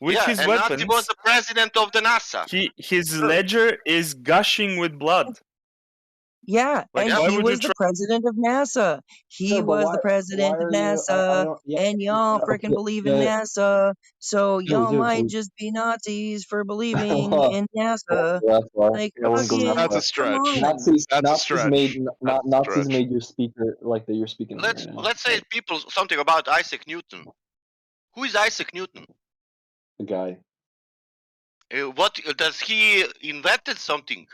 with Yeah, his and Nazi was weapons. the president of the NASA. His ledger is gushing with blood. Yeah, Like, and why he would you was the try? president of NASA. He Sure, but was the why president of are you? I NASA, don't. Yeah, and y'all freaking okay, believe in NASA. So yeah, we y'all do. might just be Nazis for believing Well, in NASA. that's why. Like I wouldn't go that fucking, far. come on. Nazis made your speaker like that. You're speaking right now. Let's say people something about Isaac Newton. Who is Isaac Newton? The guy. What does he invented something?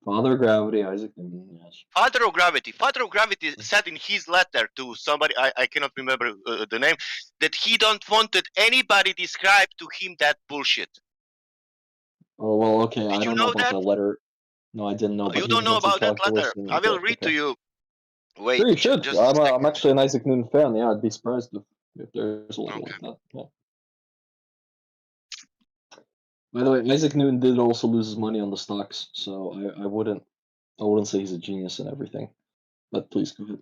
Father of gravity, Isaac Newton. Yes. Father of Gravity. Father of Gravity said in his letter to somebody, I cannot remember the name, that he don't wanted anybody describe to him that bullshit. Oh well, okay. I Did you don't know know about that? that letter. No, I didn't know. But You he don't know invented about that calculus letter? and I will okay. read to you. Wait, Sure, you should. just a second. I'm actually an Isaac Newton fan. Yeah, I'd be surprised if there's a letter like that. Yeah. By the way, Isaac Newton did also lose his money on the stocks, so I wouldn't say he's a genius and everything. But please go ahead.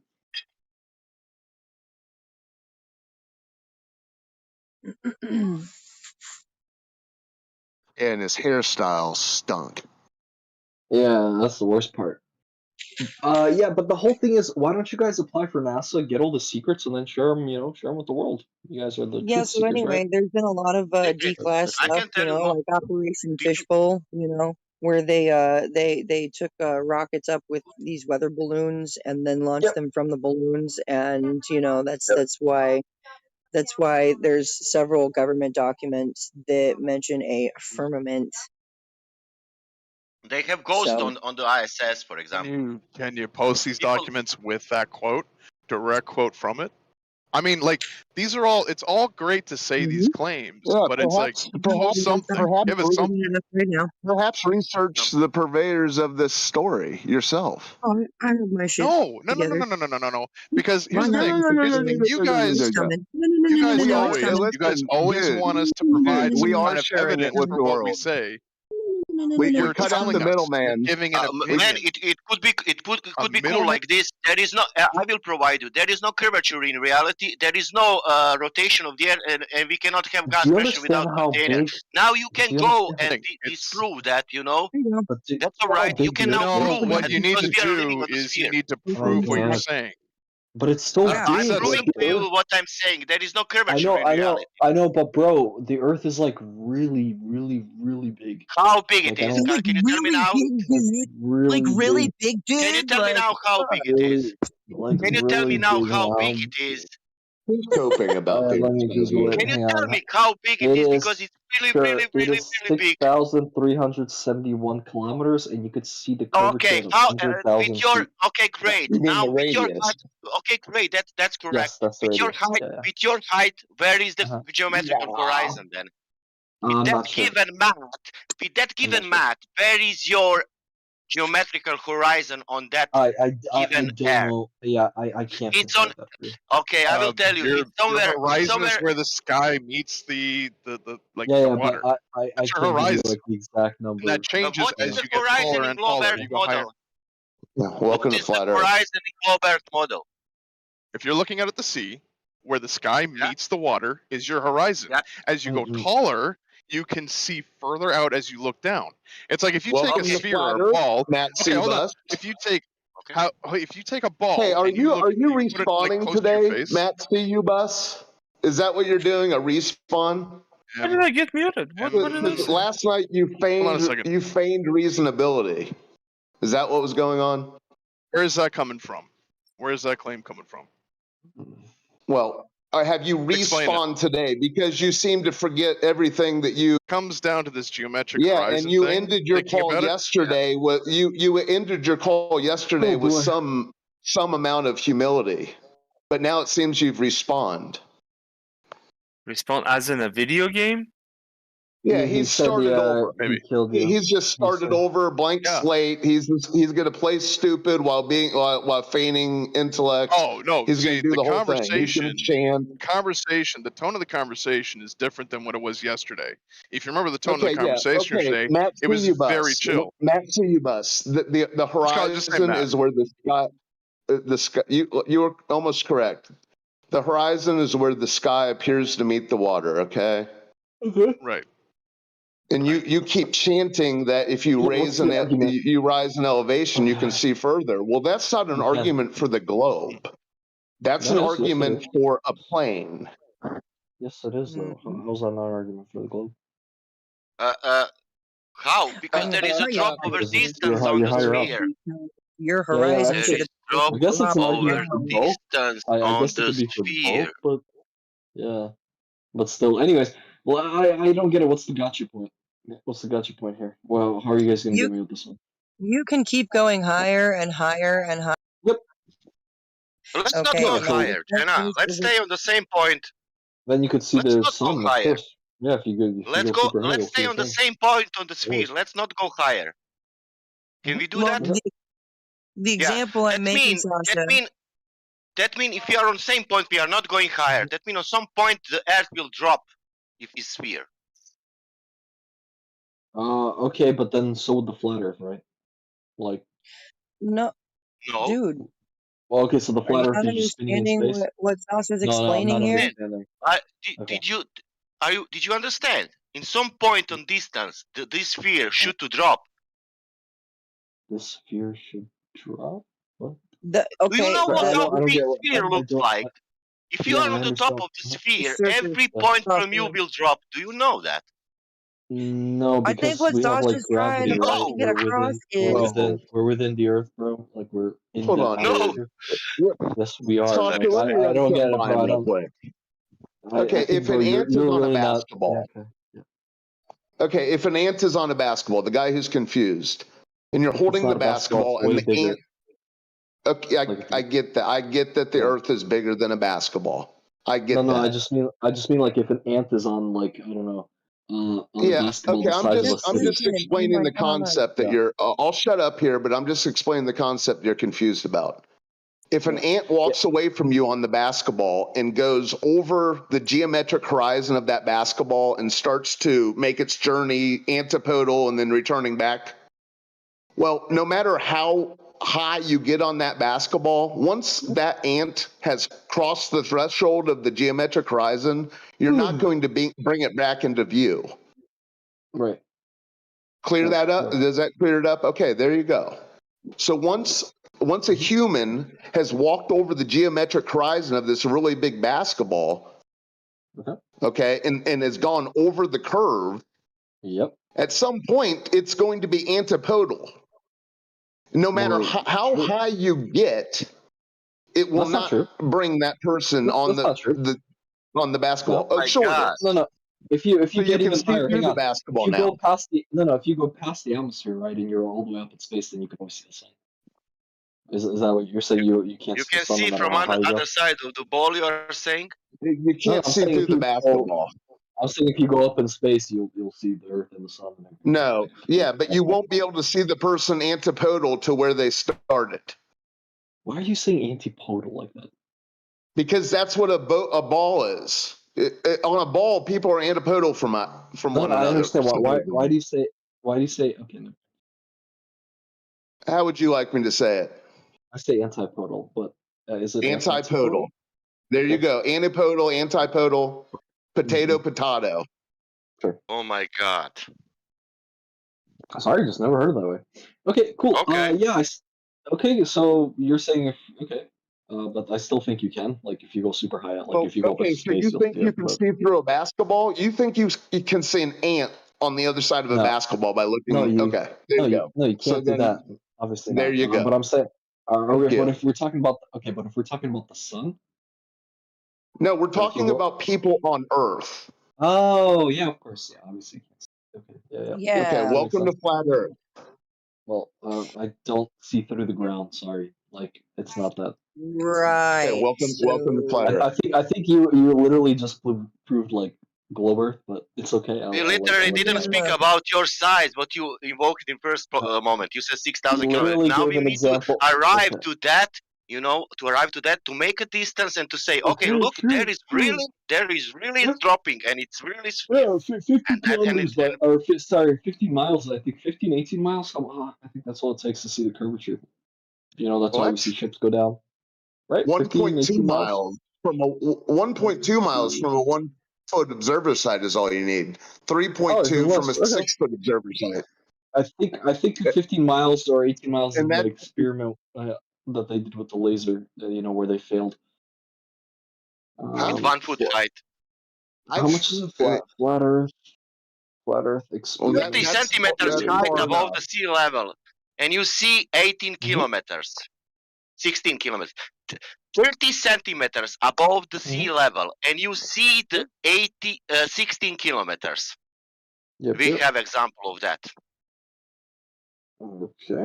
And his hairstyle stunk. Yeah, that's the worst part. Yeah, but the whole thing is, why don't you guys apply for NASA, get all the secrets, and then share them? Share them with the world. You guys are the Yeah, truth so seekers, right? anyway, there's been a lot of D-class I stuff, can tell you more. like Operation Fishbowl, where they took rockets up with these weather balloons and then launched them from the balloons, and that's why there's several government documents that mention a firmament. They have ghosts So on the ISS, for example. Can you post these documents with that quote, direct quote from it? I mean, like, these are all. It's all great to say these claims, Yeah, but it's like post something. Give us something. Perhaps research the purveyors of this story yourself. Oh, I have my shit No. together. No. Because here's the No, thing. Here's the thing. You guys always want us to provide some kind of evidence for what we say. We cut out the middleman. Giving an opinion. Man, it could be cool like this. There is no. I will provide you. There is no curvature in reality. There is no rotation of the Earth, and we cannot have gas Do you pressure without understand how container. big? Now you can Do you go understand and disprove that. But That's all right. You can now prove what that you need to because we are living do on the is you sphere. need to prove what you're saying. But it's still Yeah, I'm big. proving to you what I'm saying. There is no curvature in reality. I know, but bro, the Earth is like really, really, really big. How big Like, it is? Can you tell me now? Really big. big, Can you tell me now how big it Really, is? like Can you tell me really now big. how big it is? Coping about being Let me Google it. Can you Hang tell on. me how big it is? Because it's really, Sure, really, it really, is really big. 6,371 kilometers, and you could see the curvature Okay, of how 100,000 with your feet. okay, great. You mean Now the with your radius? height, okay, great. That's correct. Yes, that's the With your radius. height, Yeah. with your height, where is the Uh-huh. geometrical horizon then? I'm With that not sure. given math, with that given math, where is your geometrical horizon on that I given don't air? know. Yeah, I can't It's on. pinpoint that for you. Okay, I will tell you. Your It's somewhere. It's horizon somewhere. is where the sky meets the like Yeah, the yeah, water. but I That's your can't give you horizon, like the exact number. and that changes What is as the you get horizon taller in and globe taller. Earth You go higher. model? Welcome What to is the Flat Earth. horizon in globe Earth model? If you're looking out at the sea, where the sky meets the water is your horizon. Yeah. As you go taller, you can see further out as you look down. It's like if you take a Welcome to sphere or Flat a Earth, ball. Matt Okay, hold on. Seabus. If you take if you take a Hey, ball are and you put it like respawning close to your today, face. Matt Seabus? Is that what you're doing? A respawn? How did I get muted? What did I say? Last night you Hold on a second. feigned reasonability. Is that what was going on? Where is that coming from? Where is that claim coming from? Well, have you respawned today? Because you seem to forget everything that you comes down to this geometric Yeah, horizon and you thing, ended your thinking call about it. yesterday with you ended your call yesterday with some amount of humility. But now it seems you've respawned. Respawn as in a video game? Yeah, He he's said started over. he killed you. He's just started over, blank slate. He's gonna play stupid while feigning intellect. Oh no! He's gonna See, do the the whole thing. He's gonna conversation, the tone of the conversation is different than what it was yesterday. If you remember the tone of the Okay, conversation yesterday, Matt it was very Seabus. chill. Matt Seabus. The Let's just say horizon Matt. is where the sky. You were almost correct. The horizon is where the sky appears to meet the water. Okay. Right. And you keep chanting that if you rise in elevation, you can see further. Well, that's not an argument for the globe. That's an argument for a plane. Yes, it is though. How's that not an argument for the globe? How? Because there is a drop over distance on the sphere. Your horizon Yeah, should I guess it's an over argument for both. distance I on guess it the could be for sphere. both, but yeah. But still, anyways, well, I don't get it. What's the gotcha point? What's the gotcha point here? Well, how are you guys gonna get me with this one? You can keep going higher and higher and higher. Yep. Let's not Okay, go and then higher, Jenna. Let's stay on the same point. Then you could see Let's the not go sun, of higher. course. Yeah, if you go, super high, Let's you'll see stay the on the sun. same point on the sphere. course. Let's not go higher. Can we do Well, that? the example I'm making, Sasha. That mean if we are on the same point, we are not going higher. That means on some point the Earth will drop if it's sphere. Okay, but then so would the flat Earth, right? Like, No, No. dude. Well, okay, so the Are you flat Earth not is just spinning in understanding space. what Sauce is No, I'm explaining not here? understanding. Okay. Did you understand? In some point on distance, this sphere should to drop. This sphere should drop. What? The Do you okay, know I how don't big get. sphere I looks don't. like? If you Yeah, are I on the top understand. of the sphere, Surface every Yeah. point Sauce from you man. will drop. Do you know that? No, I think because what we have Sauce like is trying gravity, to right? fucking get We're across within. We're is within. We're within the Earth, bro. Like we're in Hold the on, dude. atmosphere. Yes, we are, Saucer, bro. let me I run don't something get it, by bro. him I real don't. quick. I Okay, think, if an bro, ant is you're on a really not. Yeah. basketball, Okay. Yeah. okay, if an ant is on a basketball, the guy who's confused, and you're It's holding the not a basketball. It's basketball, and way the bigger. ant. Okay, Like if I get that. I get that the yeah. Earth is bigger than a basketball. I No, get no. I that. just mean like if an ant is on like I don't know, on a Yeah. basketball Okay. the size of a I'm city. just explaining the concept that Yeah. you're. I'll shut up here, but I'm just explaining the concept you're confused about. If an Yeah. ant walks away from you on the basketball and goes over the geometric horizon of that basketball and starts to make its journey antipodal and then returning back, well, no matter how high you get on that basketball, once that ant has crossed the threshold of the geometric horizon, you're not going to bring it back into view. Right. Clear that up? Right. Does that clear it up? Okay, there you go. So once a human has walked over the geometric horizon of this really big basketball, okay, and has gone over the curve, yep. At some point it's going to be antipodal. No matter Well, how high you get, it will that's not true. bring that person on That's not true. on the basketball. No. Oh, sure it is. No. If you So get you can even see higher, through hang the on. If basketball you now. go past the if you go past the atmosphere, right, and you're all the way up in space, then you can always see the sun. Is that what you're saying? You can't You see the can sun no see matter from how high you go. other side of the ball. You are saying? You No, can't I'm see saying through if the you go, basketball. I'm saying if you go up in space, you'll see the Earth and the sun and everything. No, yeah, but you won't be able to see the person antipodal to where they started. Why are you saying antipodal like that? Because that's what a ball is. On a ball, people are antipodal from one I another. understand why. supposedly. Why do you say? Why do you say? Okay, no. How would you like me to say it? I say antipodal, but is it Antipodal. antipodal? There you Okay. go. Antipodal, antipodal, potato. Sure. Oh my god. Sorry, just never heard it that way. Okay, cool. Okay. Yeah. Okay, so you're saying but I still think you can. Like if you go super high, like Well, if you go up okay, into so you space, you'll think see you it. can But see through a basketball? You think you can see an ant on the other side of a no, basketball by looking? Okay, there you go. you So can't do then, that. Obviously there not. you go. But I'm saying, Thank but you. if we're talking about the sun. No, we're But if you talking go, about people on Earth. oh yeah, of course, yeah, obviously. Okay, yeah. Okay, Yeah. That makes welcome to sense. Flat Earth. Well, I don't see through the ground. Sorry, like it's not that. Yeah, Right. welcome to Flat Earth. I think you literally just proved like globe Earth, but it's okay. You I'll let literally you didn't have it. speak about your size, but you invoked in first moment. You said 6,000 You kilometers. literally Now gave we an need to example. arrive Okay. to that, to make a distance and to say, okay, look, there is really dropping and it's really Yeah, 50 and kilometers, or 15 miles. I think 15, 18 miles. Come on, I think that's all it takes to see the curvature. That's why we What? see ships go down. Right, 15, 1.2 18 miles. miles from a 1.2 miles from a 1 foot observer site is all you need. Oh, 3.2 even from a less. Okay. 6 foot observer site. I think 15 miles or 18 miles is And the that experiment that they did with the laser. Where they failed. at 1 foot height. How much is a flat Earth? Flat Earth experiment. 30 centimeters that's height far above enough. the sea level, and you see 18 kilometers, 16 kilometers. 30 centimeters above the sea level, and you see the 16 kilometers. We have example of that. Okay.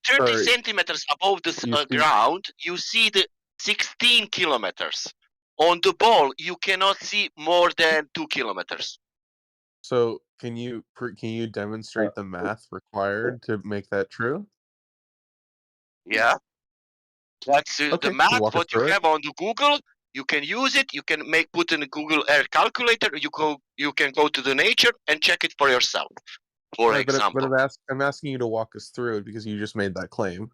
30 centimeters above the ground, you see the 16 kilometers. On the ball, you cannot see more than 2 kilometers. So can you demonstrate the math required to make that true? Yeah. That's the math walk us what you through it. have on the Google. You can use it. You can put in a Google Earth calculator. You can go to the nature and check it for yourself. For Right, example. but I'm asking you to walk us through it because you just made that claim.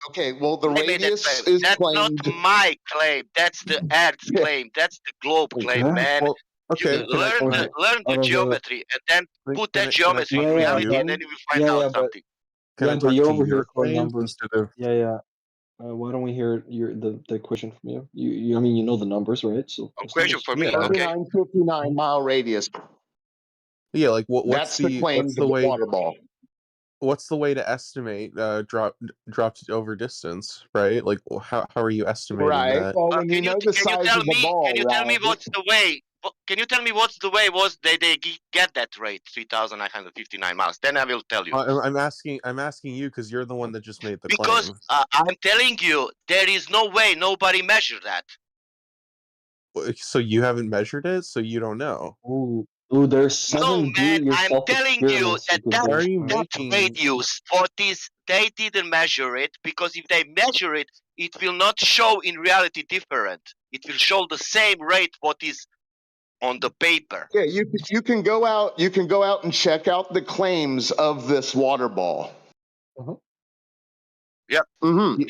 Okay, well, the They made that radius claim. is That's not claimed. my claim. That's the Earth's Yeah. claim. That's the globe claim, Okay. man. Well, You okay. Can I? Can I? learn the geometry and then put Can that I? Can I geometry talk in to reality, you? and then you will find out But something. Can I but talk you're to over here your quoting claims numbers. instead of? Why don't we hear the equation from you? You I mean, you know the numbers, right? So A just tell question us. for me. Yeah. Okay. 3959 mile radius. Yeah. Like That's the what's claimed the way? water ball. What's the way to estimate dropped over distance, right? Like how are you estimating Right. that? Well, when you know the Can you size tell of the me? Can ball, you tell me Ralph, what's the way? Can you tell me what's the way was they get that rate 3,959 miles? Then I will tell you. I'm asking you because you're the one that just made the Because claim. I'm telling you, there is no way nobody measured that. So you haven't measured it, so you don't know. Ooh, there's 7 No, man, I'm do-it-yourself telling you experiments that you can do. Why are you that making? radius for this, they didn't measure it because if they measure it, it will not show in reality different. It will show the same rate what is on the paper. yeah, you can go out and check out the claims of this water ball. Yep. Mm-hmm.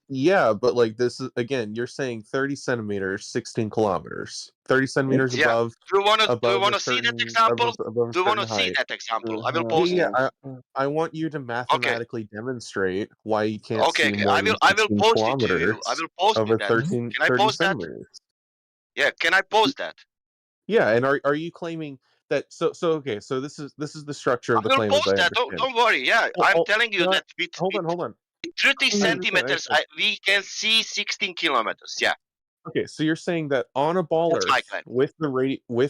Yeah, but like this is again, you're saying 30 centimeters, 16 kilometers, 30 centimeters Yeah. above Do you wanna a see that certain example? above a Do you wanna certain see height. that example? I will post Yeah, it. yeah. I want you to mathematically demonstrate why you can't Okay, see okay. more than I will 16 post it to you. I kilometers will post over it that. 13, Can I 30 post that? centimeters. Yeah, can I post that? Yeah, and are you claiming that so okay, so this is the structure of I the will claim as post I that. understand. Don't worry. Yeah, I'm telling you No, that with hold on. 30 I understand. centimeters, we can see 16 kilometers. Yeah, Okay, so you're saying that on a ball that's my Earth claim. with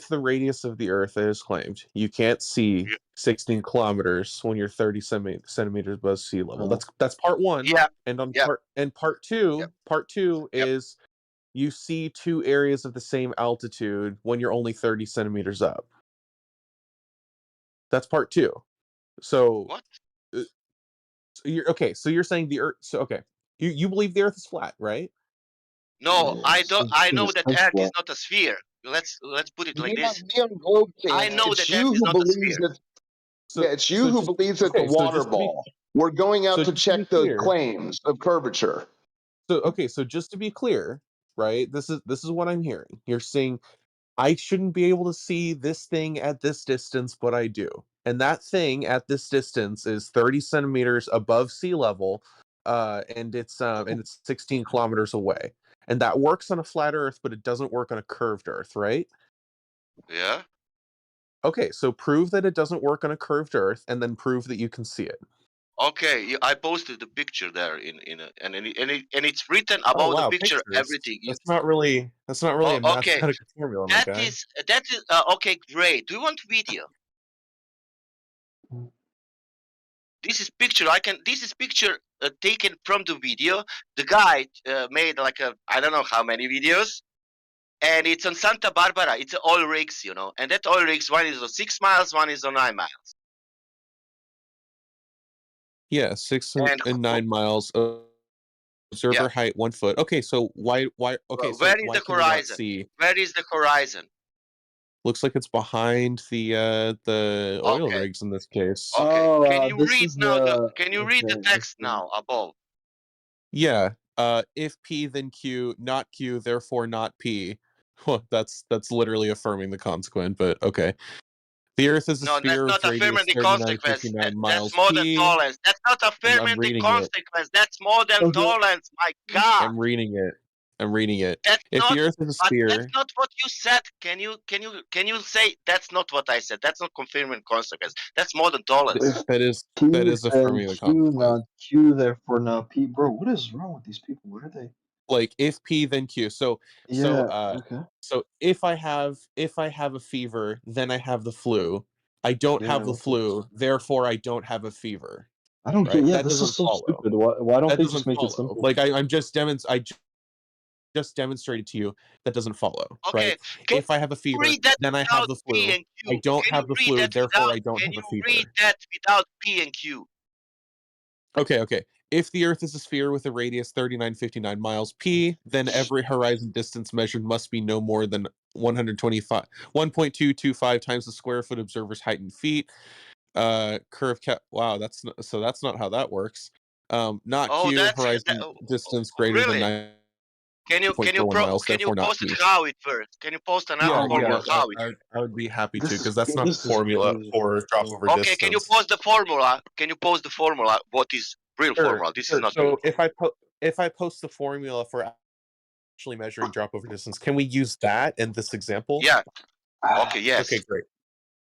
the radius of the Earth that is claimed, you can't see 16 kilometers when you're 30 centimeters above sea level. That's part one. Yeah. And on Yeah. part two is you see two areas of the same altitude when you're only 30 centimeters up. That's part two. So what? So you're saying the Earth. So okay, you believe the Earth is flat, right? No, I don't. I know it's that Earth is not a sphere. Let's put it like this. Me on Globe I Fans, know it's that Earth you is who not a believes sphere. that. Yeah, it's you who believes it's a water ball. We're going out to check the claims of curvature. So just to be clear, right? This is what I'm hearing. You're saying I shouldn't be able to see this thing at this distance, but I do. And that thing at this distance is 30 centimeters above sea level, and it's 16 kilometers away. And that works on a flat Earth, but it doesn't work on a curved Earth, right? Yeah. Okay, so prove that it doesn't work on a curved Earth, and then prove that you can see it. Okay, I posted the picture there and it's written about the picture pictures. everything. That's not really a Okay. mathematical formula, my That guy. is okay. Great. Do you want video? This is picture. This is picture taken from the video. The guy made like I don't know how many videos, and it's on Santa Barbara. It's oil rigs, you know, and that oil rigs, one is on 6 miles, one is on 9 miles. Yeah, 6 and 9 miles. Observer height 1 foot. Okay, so why? Okay, so where is why the can you not horizon? see? Where is the horizon? Looks like it's behind the oil Okay. rigs in this case. Okay. Can you this read is now the Can you read the text now above? Yeah. If P then Q, not Q, therefore not P. Well, that's literally affirming the consequent, but okay. The Earth is a No, that's sphere not with radius affirming the consequence. 3959 That's miles more than P. tolerance. That's not I'm affirming the reading it. consequence. That's more than tolerance. My God. I'm reading it. That's If not. the Earth is a But that's sphere, not what you said. Can you say that's not what I said? That's not confirming consequence. That's more than tolerance. that is P affirming the Q, consequent. not Q, therefore not P. Bro, what is wrong with these people? What are they? Like if P then Q. So Okay. so if I have a fever, then I have the flu. I don't have the flu, therefore I don't have a fever. I don't get. Right? Yeah, That this is doesn't so follow. stupid. Why don't That they doesn't just make it follow. simple? Like I just demonstrated to you that doesn't follow. Okay. Right? Can If I have a you fever, read that then I have without the P flu. and I Q? don't Can you have the read flu, that therefore without? I don't Can have you a fever. read that without P and Q? Okay. If the Earth is a sphere with a radius 3959 miles P, then every horizon distance measured must be no more than 1.225 times the square foot observer's height in feet. Wow, that's not how that works. Not Oh, Q, that's horizon distance greater than really. 9.41 miles, Can you therefore not post it Q. how it first? Can you post another Yeah, yeah, formula how it? I would be happy to, This because that's not the this is formula crazy. for drop over Okay, can you distance. post the formula? Can you post the formula? What is real Sure, formula? This is sure. not real. So if I post the formula for actually measuring drop over distance, can we use that in this example? Yeah. Okay. Yes. Okay, great.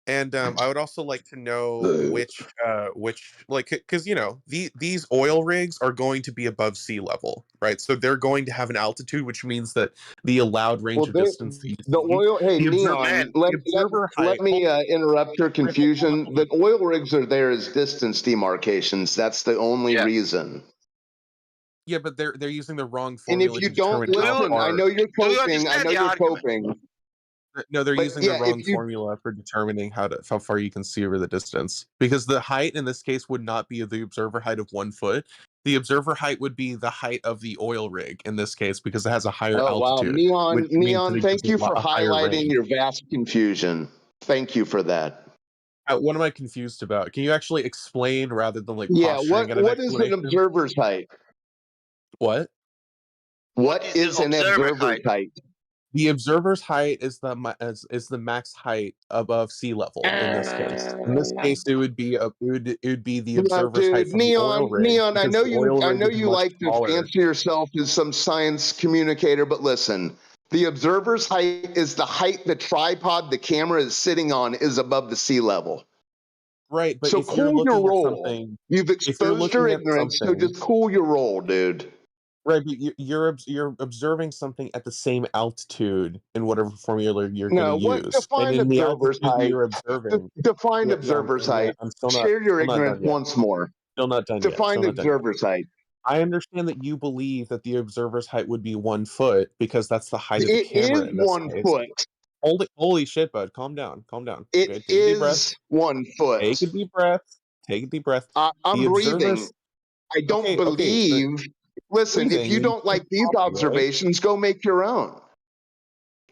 And I would also like to know which like, because these oil rigs are going to be above sea level, right? So they're going to have an altitude, which means that the allowed range Well, of distance that you the see, oil. Hey, the Neon. observer Let height. me interrupt your Griffin, hold on, confusion. hold The on. oil rigs are there as distance demarcations. That's the only Yeah. reason. Yeah, but they're using the wrong And if formula you to don't determine how listen, I far. know you're Do you coping. I understand know the you're argument? coping. No, they're But using the yeah, if wrong you formula for determining how far you can see over the distance. Because the height in this case would not be the observer height of 1 foot. The observer height would be the height of the oil rig in this case, because it has a higher oh wow, altitude, which means that Neon, it gives thank you for a higher highlighting range. your vast confusion. Thank you for that. What am I confused about? Can you actually explain rather than like Yeah, posturing at an what is an explanation? observer's height? What? What is is the an observer observer's height? The observer's height is the max height above sea level in this case. In this case, it would be it would be the Yeah, observer's height dude, from the oil rig, Neon. because the oil I rig know is you much like to taller. fancy yourself as some science communicator, but listen, the observer's height is the height the tripod the camera is sitting on is above the sea level. Right, but So if you're cool your looking at roll. something, You've if you're exposed your looking at ignorance, so something, just cool your roll, dude. right, but you're observing something at the same altitude in whatever formula you're going to No, what use, and define in the observer's altitude that height? you're observing. Define Yeah, yeah, observer's yeah. height. I'm Share your still not ignorance done yet. once more. Still not done yet. Define Still not done yet. observer's height. I understand that you believe that the observer's height would be 1 foot because that's the height of the It camera is in this 1 case. foot. Holy shit, bud. Calm down. Calm down. It Okay, take a deep breath. is 1 foot. Take a deep breath. Take a deep breath. I'm The breathing. observer's I don't okay. So believe. Listen, if breathing, you then you don't like can't these copy, right? observations, go make your own.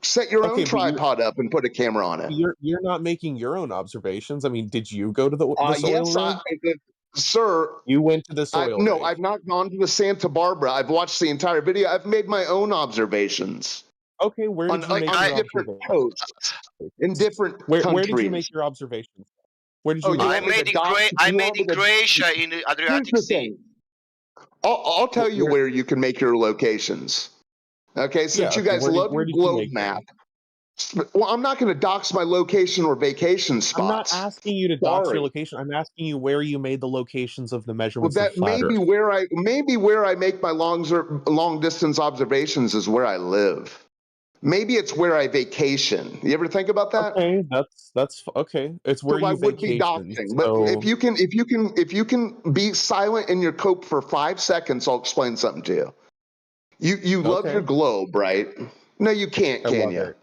Set your own Okay, but tripod up and put a camera on it. you're not making your own observations. I mean, did you go to this oil Yes, rig? sir. You went to this oil No, rig. I've not gone to the Santa Barbara. I've watched the entire video. I've made my own observations. Okay, where did you make your different observations? coasts in different Where did you make countries. your observations? Where did Oh, you you make I want me them? to made in dox? I You made want me in to? Croatia in the Here's Adriatic the Sea. thing. I'll tell you where you can make your locations. Okay, since Yeah. you Okay, guys love where your did you globe make map. them? Well, I'm not going to dox my location or vacation I'm not spots. asking you to dox your Sorry. location. I'm asking you where you made the locations of the Well, measurements of that flat Earth. maybe where I make my long distance observations is where I live. Maybe it's where I vacation. You ever think about that? Okay, that's okay. It's where So I you would be vacation. doxing. But So if you can be silent in your cope for 5 seconds, I'll explain something to you. You love your okay, globe, right? No, you can't, I can love you? it.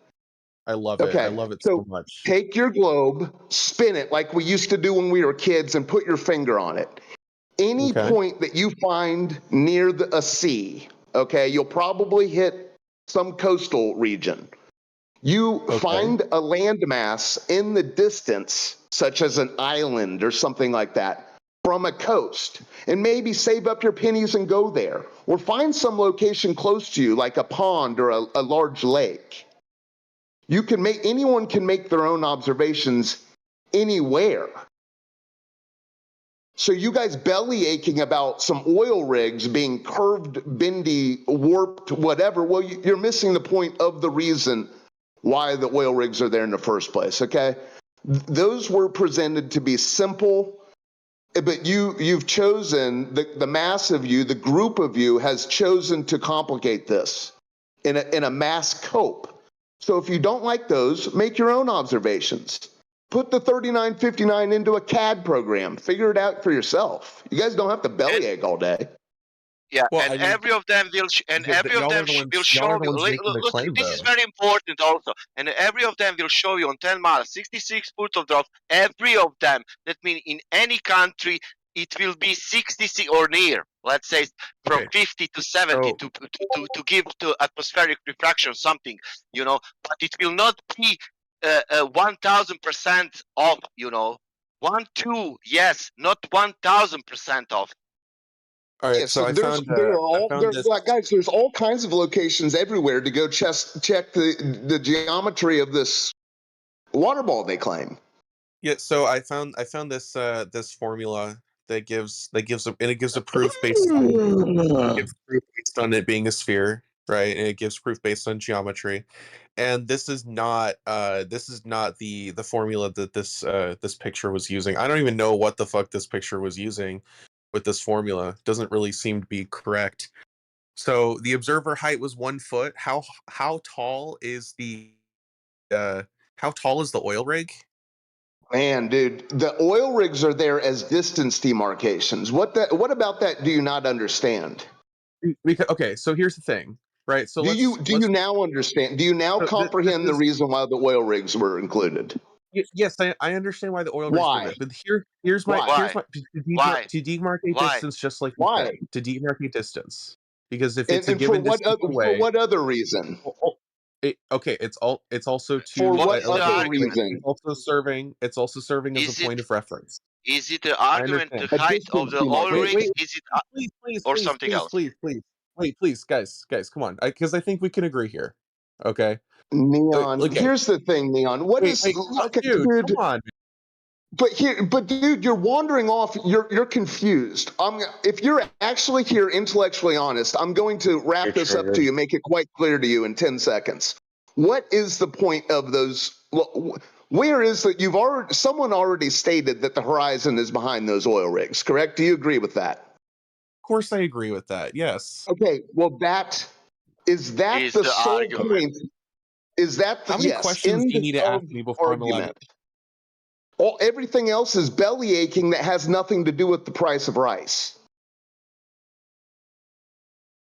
I love it. I Okay. love it So so much. take your globe, spin it like we used to do when we were kids, and put your finger on it. Any Okay. point that you find near a sea, okay, you'll probably hit some coastal region. You Okay. find a landmass in the distance, such as an island or something like that, from a coast, and maybe save up your pennies and go there. Or find some location close to you, like a pond or a large lake. Anyone can make their own observations anywhere. So you guys belly aching about some oil rigs being curved, bendy, warped, whatever, well, you're missing the point of the reason why the oil rigs are there in the first place, okay? Those were presented to be simple, but you've chosen, the mass of you, the group of you has chosen to complicate this in a mass cope. So if you don't like those, make your own observations. Put the 3959 into a CAD program. Figure it out for yourself. You guys don't have to bellyache all day. Yeah, Well, and I mean, every of them will y'all are the ones. will Y'all show are the you. ones making the Look, claim, this is though. very important also, and every of them will show you on 10 miles, 66 foot of drop. Every of them. That means in any country it will be 60 or near. Let's say from Okay. 50 to 70 So to give to atmospheric refraction something, but it will not be 1000% off. 1, 2, yes, not 1000% off. All right, Yeah, so so there's like, guys, there's all kinds of locations everywhere to go check the geometry of this water ball they claim. Yeah, so I found this this formula that gives a proof based on it being a sphere, right? And it gives proof based on geometry. And this is not the formula that this picture was using. I don't even know what the fuck this picture was using with this formula. Doesn't really seem to be correct. So the observer height was 1 foot. How tall is the oil rig? Man, dude, the oil rigs are there as distance demarcations. What about that do you not understand? Okay, so here's the thing, right? So do you now understand? Do you now comprehend the reason why the oil rigs were included? Yes, I understand why the oil rigs were there, but here's my to demarcate distance, just like you said, to demarcate distance, because if it's a given distance away, for what other reason? Okay, it's also to for what other reason? It's also serving as a point of reference. Is it the argument, the height of the oil rigs? Is it or something else? Please, guys, come on, because I think we can agree here. Okay, Neon. Okay. Here's the thing, Neon. Okay, dude, come on. But dude, you're wandering off. You're confused. If you're actually here intellectually honest, I'm going to wrap this up to you, make it quite clear to you in 10 seconds. What is the point of those? Where is that? Someone already stated that the horizon is behind those oil rigs, correct? Do you agree with that? Of course, I agree with that. Yes. Okay. Well, is that the sole argument. point? Is that how many questions do you need to ask me before I'm allowed? Everything else is belly aching that has nothing to do with the price of rice.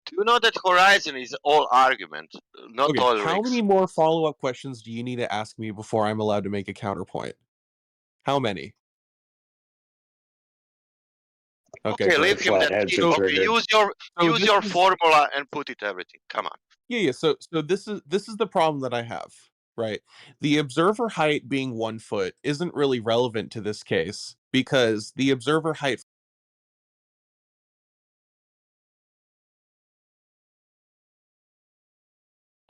Do you know that horizon is all argument, not oil rigs? How many more follow-up questions do you need to ask me before I'm allowed to make a counterpoint? How many? Okay, leave him that. Use your formula and put it everything. Come on. Yeah. So this is the problem that I have. Right. The observer height being 1 foot isn't really relevant to this case because the observer height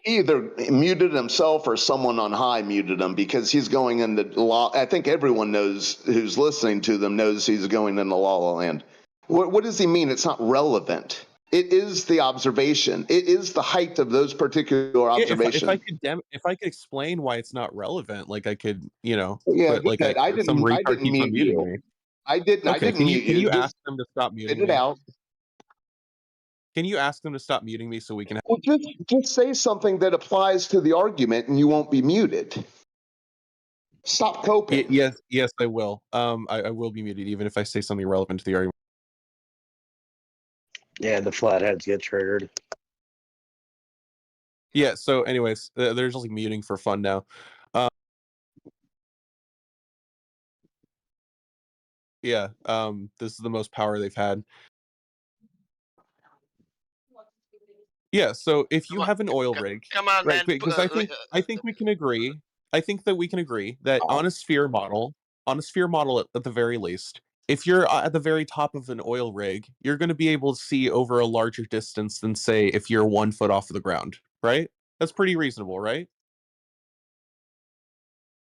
he either muted himself or someone on high muted him because he's going into law. I think everyone knows who's listening to them knows he's going into La La Land. What does he mean? It's not relevant. It is the observation. It is the height of those particular observations. If I could explain why it's not relevant, like I could, Yeah, but like I didn't mute you. I didn't mute you. Can you ask them to stop muting me? Spit it out. Can you ask them to stop muting me so we can? Well, just say something that applies to the argument, and you won't be muted. Stop coping. Yes, I will. I will be muted even if I say something relevant to the argument. Yeah, the flatheads get triggered. Yeah. So, anyways, they're just like muting for fun now. Yeah. This is the most power they've had. Yeah. So, if you have an oil rig, come on, right? man. Because I think we can agree. I think that we can agree that on a sphere model at the very least, if you're at the very top of an oil rig, you're going to be able to see over a larger distance than, say, if you're 1 foot off of the ground, right? That's pretty reasonable, right?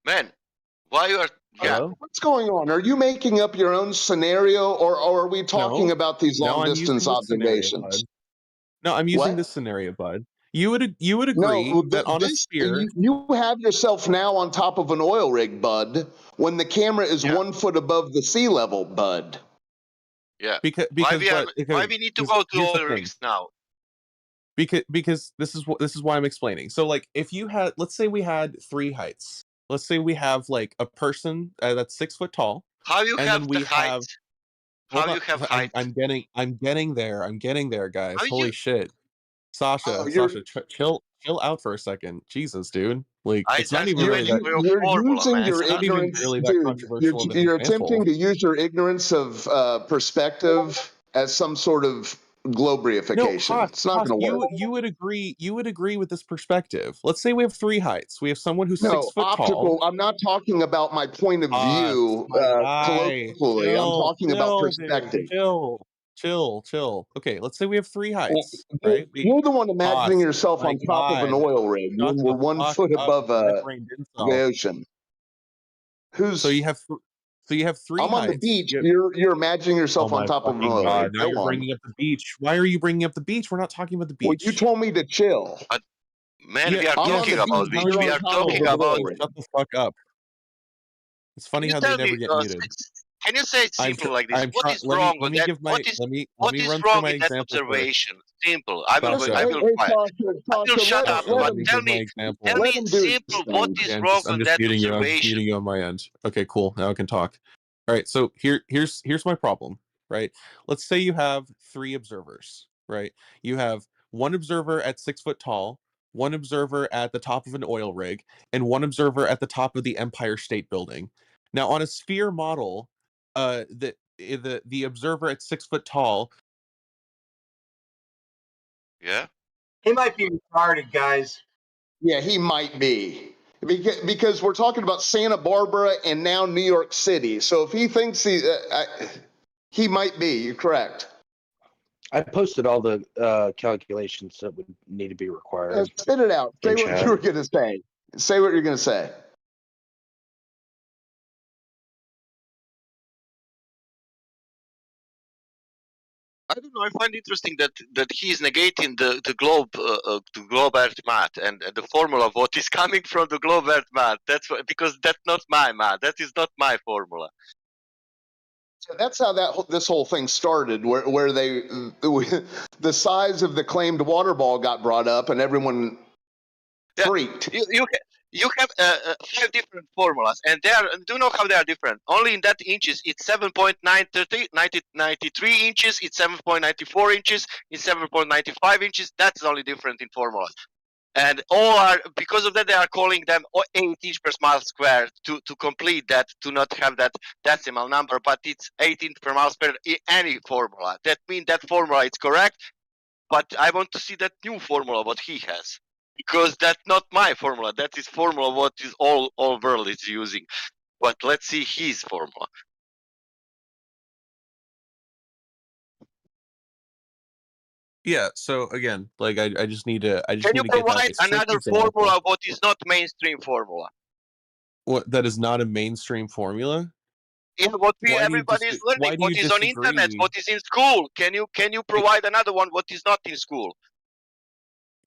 Man, why you are... Yeah. Hello? What's going on? Are you making up your own scenario, or are we talking about these long-distance observations? No, I'm using this scenario, bud. You would agree that on a sphere... You have yourself now on top of an oil rig, bud, when the camera is 1 foot above the sea level, bud. Yeah. Because why we need to go to oil rigs now? Because this is why I'm explaining. So, like, if you had, let's say we had 3 heights. Let's say we have like a person that's 6 foot tall. How you and have then we the height? How you have height? I'm getting there, guys. Holy shit. Sasha, chill out for a second. Jesus, dude. Like, it's not even really that. You're using your ignorance, really that controversial of an you're example. attempting to use your ignorance of perspective as some sort of globe-reification. It's not going to work. You would agree with this perspective. Let's say we have 3 heights. We have someone who's 6 foot tall. I'm not talking about my point of view colloquially. I'm talking about perspective. chill. Okay, let's say we have 3 heights, right? You're the one imagining yourself my on top of an God. oil rig Shut when the we're 1 fuck foot up. above My brain didn't the solve. ocean. So you have 3 I'm on the heights. beach. You're imagining Oh yourself on my top of an fucking oil God. rig. Now you're Go on. bringing up the beach. Why are you bringing up the beach? We're not talking about the Well, you beach. told me to chill. Man, Yeah, we are I'm on talking the about beach. beach. You're We on are top of talking an about. oil rig. Shut the fuck up. It's funny Can you how they tell never me? get muted. Can you say it simple like this? I'm What trying. is Let wrong me with let me that? give my let me What is run through wrong my in that example first. observation? Simple. I will Sasha, be quiet. I will shut up. Sasha, But let me tell give my me, example. tell me simple. What Okay, is I'm wrong just on that muting you. I'm just observation? muting you on my end. Okay, cool. Now I can talk. All right. So here's my problem. Right. Let's say you have 3 observers. Right. You have 1 observer at 6 foot tall, 1 observer at the top of an oil rig, and 1 observer at the top of the Empire State Building. Now, on a sphere model, the observer at 6 foot tall. Yeah. He might be retarded, guys. Yeah, he might be. Because we're talking about Santa Barbara and now New York City. So if he thinks he might be, you're correct. I posted all the calculations that would need to be required. Spit it out. Say in what chat. you were going to say. Say what you're going to say. I don't know. I find interesting that he is negating the globe Earth math and the formula of what is coming from the globe Earth math. Because that's not my math. That is not my formula. So that's how this whole thing started, where the size of the claimed water ball got brought up, and everyone freaked. You have 5 different formulas, and they are. Do you know how they are different? Only in that inches, it's 7.93 inches. It's 7.94 inches. It's 7.95 inches. That's only different in formulas. And all are, because of that, they are calling them 8 inch per mile square to complete that, to not have that decimal number, but it's 18 per mile square in any formula. That means that formula is correct, but I want to see that new formula what he has, because that's not my formula. That is formula what is all world is using. But let's see his formula. Yeah, so again, like I just need to Can you need to get that provide strict another example. formula what is not mainstream formula? What that is not a mainstream formula? Yeah, what Why do you everybody is learning, why do what you is on internet, disagree? what is in school. Can you provide another one what is not in school?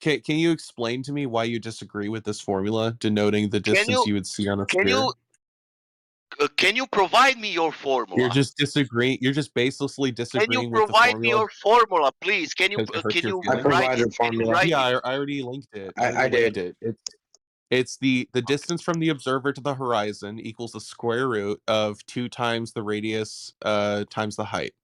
Can you explain to me why you disagree with this formula denoting the distance you would see on a sphere? Can you provide me your formula? You're just disagreeing. You're just baselessly Can you disagreeing with the provide me formula your formula, please? Can you because it hurts your feelings. write it? Can you write Yeah, it? I already linked it. I did. It's the distance from the observer to the horizon equals the square root of 2 times the radius times the height.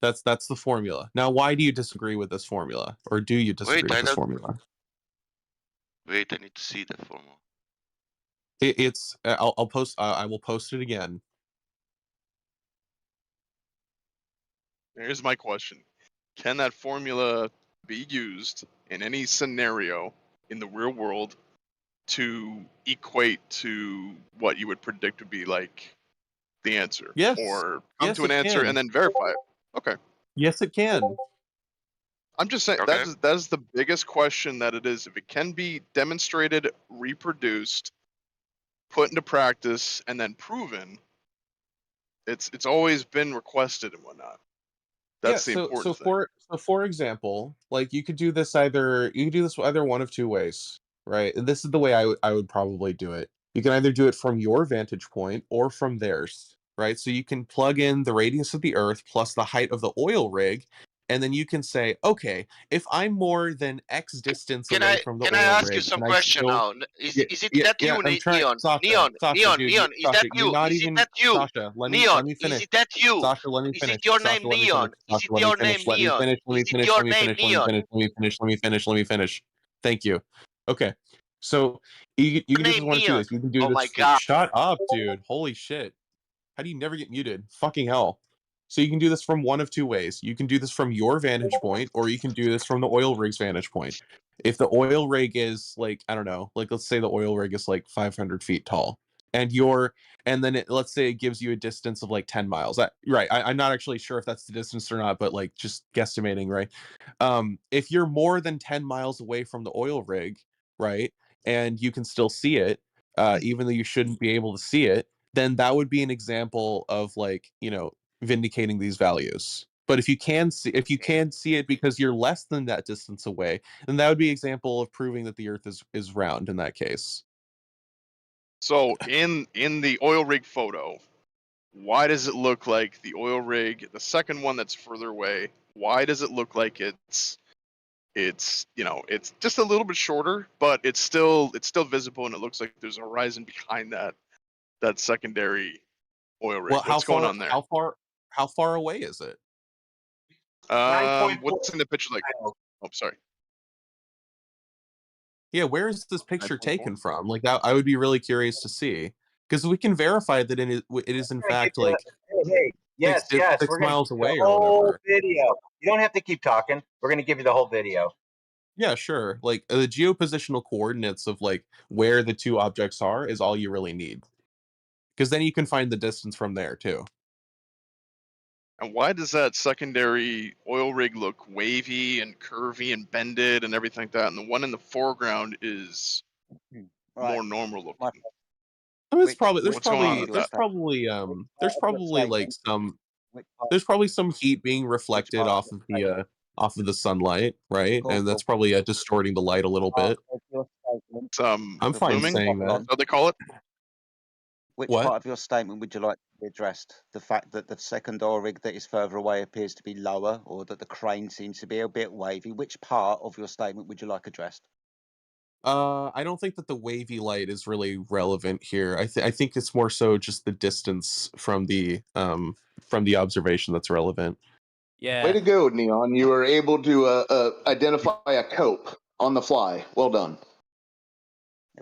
That's the formula. Now, why do you disagree with this formula, or do you disagree with this formula? Wait, I need to see the formula. It's I'll post. I will post it again. Here's my question: can that formula be used in any scenario in the real world to equate to what you would predict would be like the answer? Yes. Or come Yes, to an it answer can. and then verify it? Okay. Yes, it can. I'm just saying that is the biggest question that it is. If it can be demonstrated, reproduced, put into practice, and then proven, it's always been requested and whatnot. That's the important thing. So for example, like you could do this either one of 2 ways, right? And this is the way I would probably do it. You can either do it from your vantage point or from theirs, right? So you can plug in the radius of the Earth plus the height of the oil rig, and then you can say, okay, if I'm more than X distance away from the Can I oil ask you rig, some and I question still now? Is it that you, I'm trying, Neon? Sasha, dude, Neon, is Sasha, that you're you? not Is it even that you? Sasha. Let Neon, me is finish. it that you? Sasha, let me Is finish. it your Sasha, name let me finish. Neon? Is Sasha, it let me your finish. name Let me Neon? finish. Let me Is it finish. your Let me name finish. Let me Neon? finish. Let me finish. Let me finish. Let me finish. Thank you. Okay. So you can do this Name one of 2 Neon. ways. You can do Oh my this. god. Shut up, dude. Holy shit. How do you never get muted? Fucking hell. So you can do this from one of 2 ways. You can do this from your vantage point, or you can do this from the oil rig's vantage point. If the oil rig is like, I don't know, like let's say the oil rig is like 500 feet tall, and then let's say it gives you a distance of like 10 miles. I'm not actually sure if that's the distance or not, but like just guesstimating, right? If you're more than 10 miles away from the oil rig, right, and you can still see it, even though you shouldn't be able to see it, then that would be an example of like, vindicating these values. But if you can see it because you're less than that distance away, then that would be an example of proving that the Earth is round in that case. So in the oil rig photo, why does it look like the oil rig, the second one that's further away, why does it look like it's it's just a little bit shorter, but it's still visible, and it looks like there's a horizon behind that secondary oil rig? Well, What's going on there? How far away is it? What's in the picture like? Oh, sorry. Yeah, where is this picture taken from? Like that, I would be really curious to see, because we can verify that it is in fact like Yes, six we're going to miles give you away the or whole whatever. video. You don't have to keep talking. We're going to give you the whole video. Yeah, sure. Like the geopositional coordinates of like where the two objects are is all you really need, because then you can find the distance from there too. And why does that secondary oil rig look wavy and curvy and bended and everything like that, and the one in the foreground is more normal looking? There's probably like some heat being reflected off of the sunlight, right? And that's probably distorting the light a little bit. I'm fine saying that. How they call it? Which What? part of your statement would you like to be addressed? The fact that the second oil rig that is further away appears to be lower, or that the crane seems to be a bit wavy? Which part of your statement would you like addressed? I don't think that the wavy light is really relevant here. I think it's more so just the distance from the observation that's relevant. Way to go, Neon. You were able to identify a cope on the fly. Well done.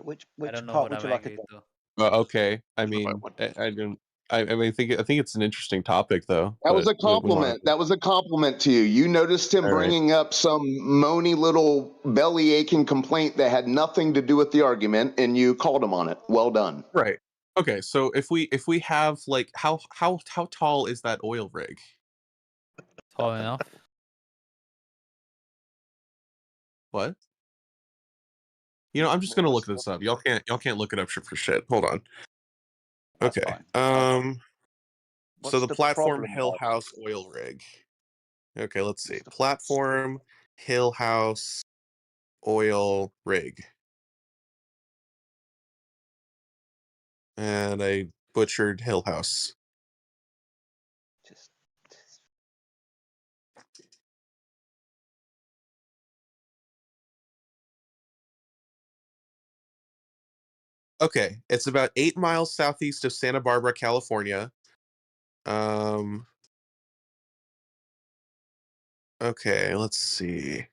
Which part would you like addressed? Okay. I mean, I don't. I mean, I think it's an interesting topic, though. That was but a compliment. That was a compliment to you. You noticed him All right. bringing up some moany little belly aching complaint that had nothing to do with the argument, and you called him on it. Well done. Right. Okay. So if we have like how tall is that oil rig? Tall enough. What? I'm just gonna look this up. Y'all can't look it up for shit. Hold on. Okay. So the platform Hill House oil rig. Okay, let's see. Platform Hill House oil rig. And I butchered Hill House. Okay, it's about 8 miles southeast of Santa Barbara, California. Okay, let's see.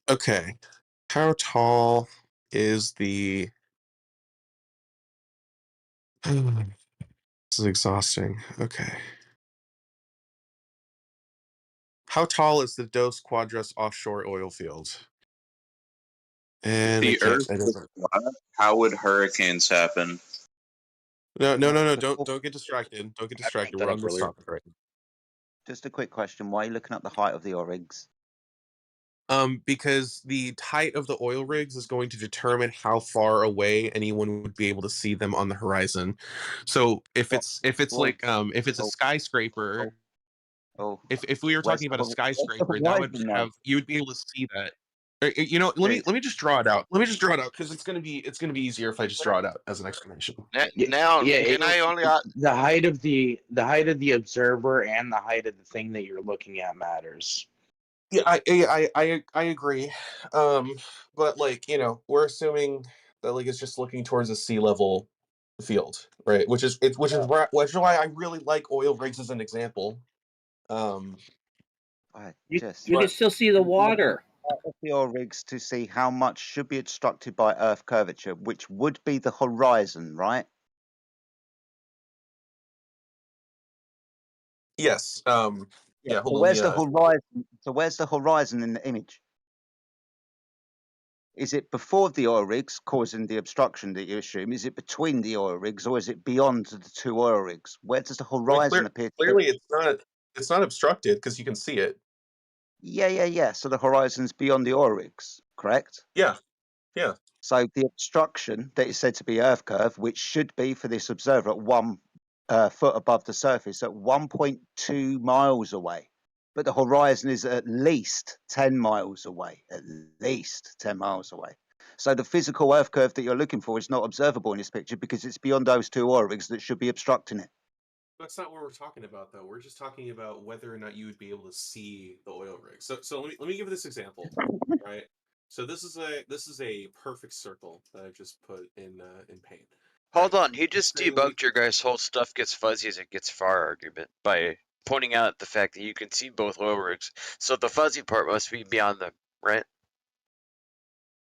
Okay, how tall is the... This is exhausting. Okay. How tall is the Dos Quadras offshore oil field? And the Earth is flat, how would hurricanes happen? No. Don't get distracted. Don't get distracted. We're on this topic right now. Just a quick question. Why are you looking up the height of the oil rigs? Because the height of the oil rigs is going to determine how far away anyone would be able to see them on the horizon. So if it's like if it's a skyscraper, if we were talking about a skyscraper, that would have you would be able to see that. Let me just draw it out. Let me just draw it out because it's gonna be easier if I just draw it out as an explanation. Now, can I only the height of the observer and the height of the thing that you're looking at matters. Yeah, I agree. But like, we're assuming that like it's just looking towards a sea level field, right? Which is why I really like oil rigs as an example. You can still see the water. of the oil rigs to see how much should be obstructed by Earth curvature, which would be the horizon, right? Yes. Yeah. So Hold on. where's the horizon? So where's the horizon in the image? Is it before the oil rigs causing the obstruction that you assume? Is it between the oil rigs, or is it beyond the two oil rigs? Where does the horizon appear to be? Clearly, it's not. It's not obstructed because you can see it. Yeah. So the horizon's beyond the oil rigs, correct? Yeah. Yeah. So the obstruction that is said to be Earth curve, which should be for this observer at 1 foot above the surface, at 1.2 miles away. But the horizon is at least 10 miles away, at least 10 miles away. So the physical Earth curve that you're looking for is not observable in this picture because it's beyond those two oil rigs that should be obstructing it. That's not what we're talking about, though. We're just talking about whether or not you would be able to see the oil rig. So let me give you this example, right? So this is a perfect circle that I just put in paint. Hold on, he just Say we- debunked your guys' whole stuff gets fuzzy as it gets far argument by pointing out the fact that you can see both oil rigs. So the fuzzy part must be beyond them, right?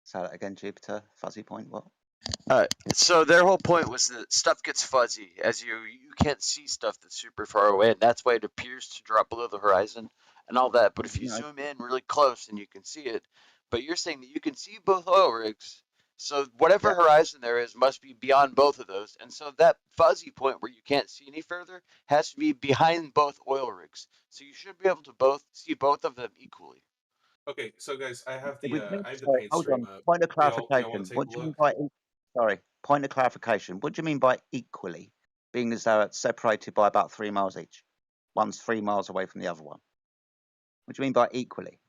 Say that again, Jupiter. Fuzzy point, what? So their whole point was that stuff gets fuzzy as you can't see stuff that's super far away, and that's why it appears to drop below the horizon and all that. But if you zoom in really close and you can see it, but you're saying that you can see both oil rigs, so whatever horizon there is must be beyond both of those, and so that fuzzy point where you can't see any further has to be behind both oil rigs. So you should be able to see both of them equally. Okay, so guys, I have the Sorry, paint hold stream on. up. Point of Y'all want clarification. to take What a do you mean look? by sorry? Point of clarification. What do you mean by equally? Being as though it's separated by about 3 miles each. One's 3 miles away from the other one. What do you mean by equally?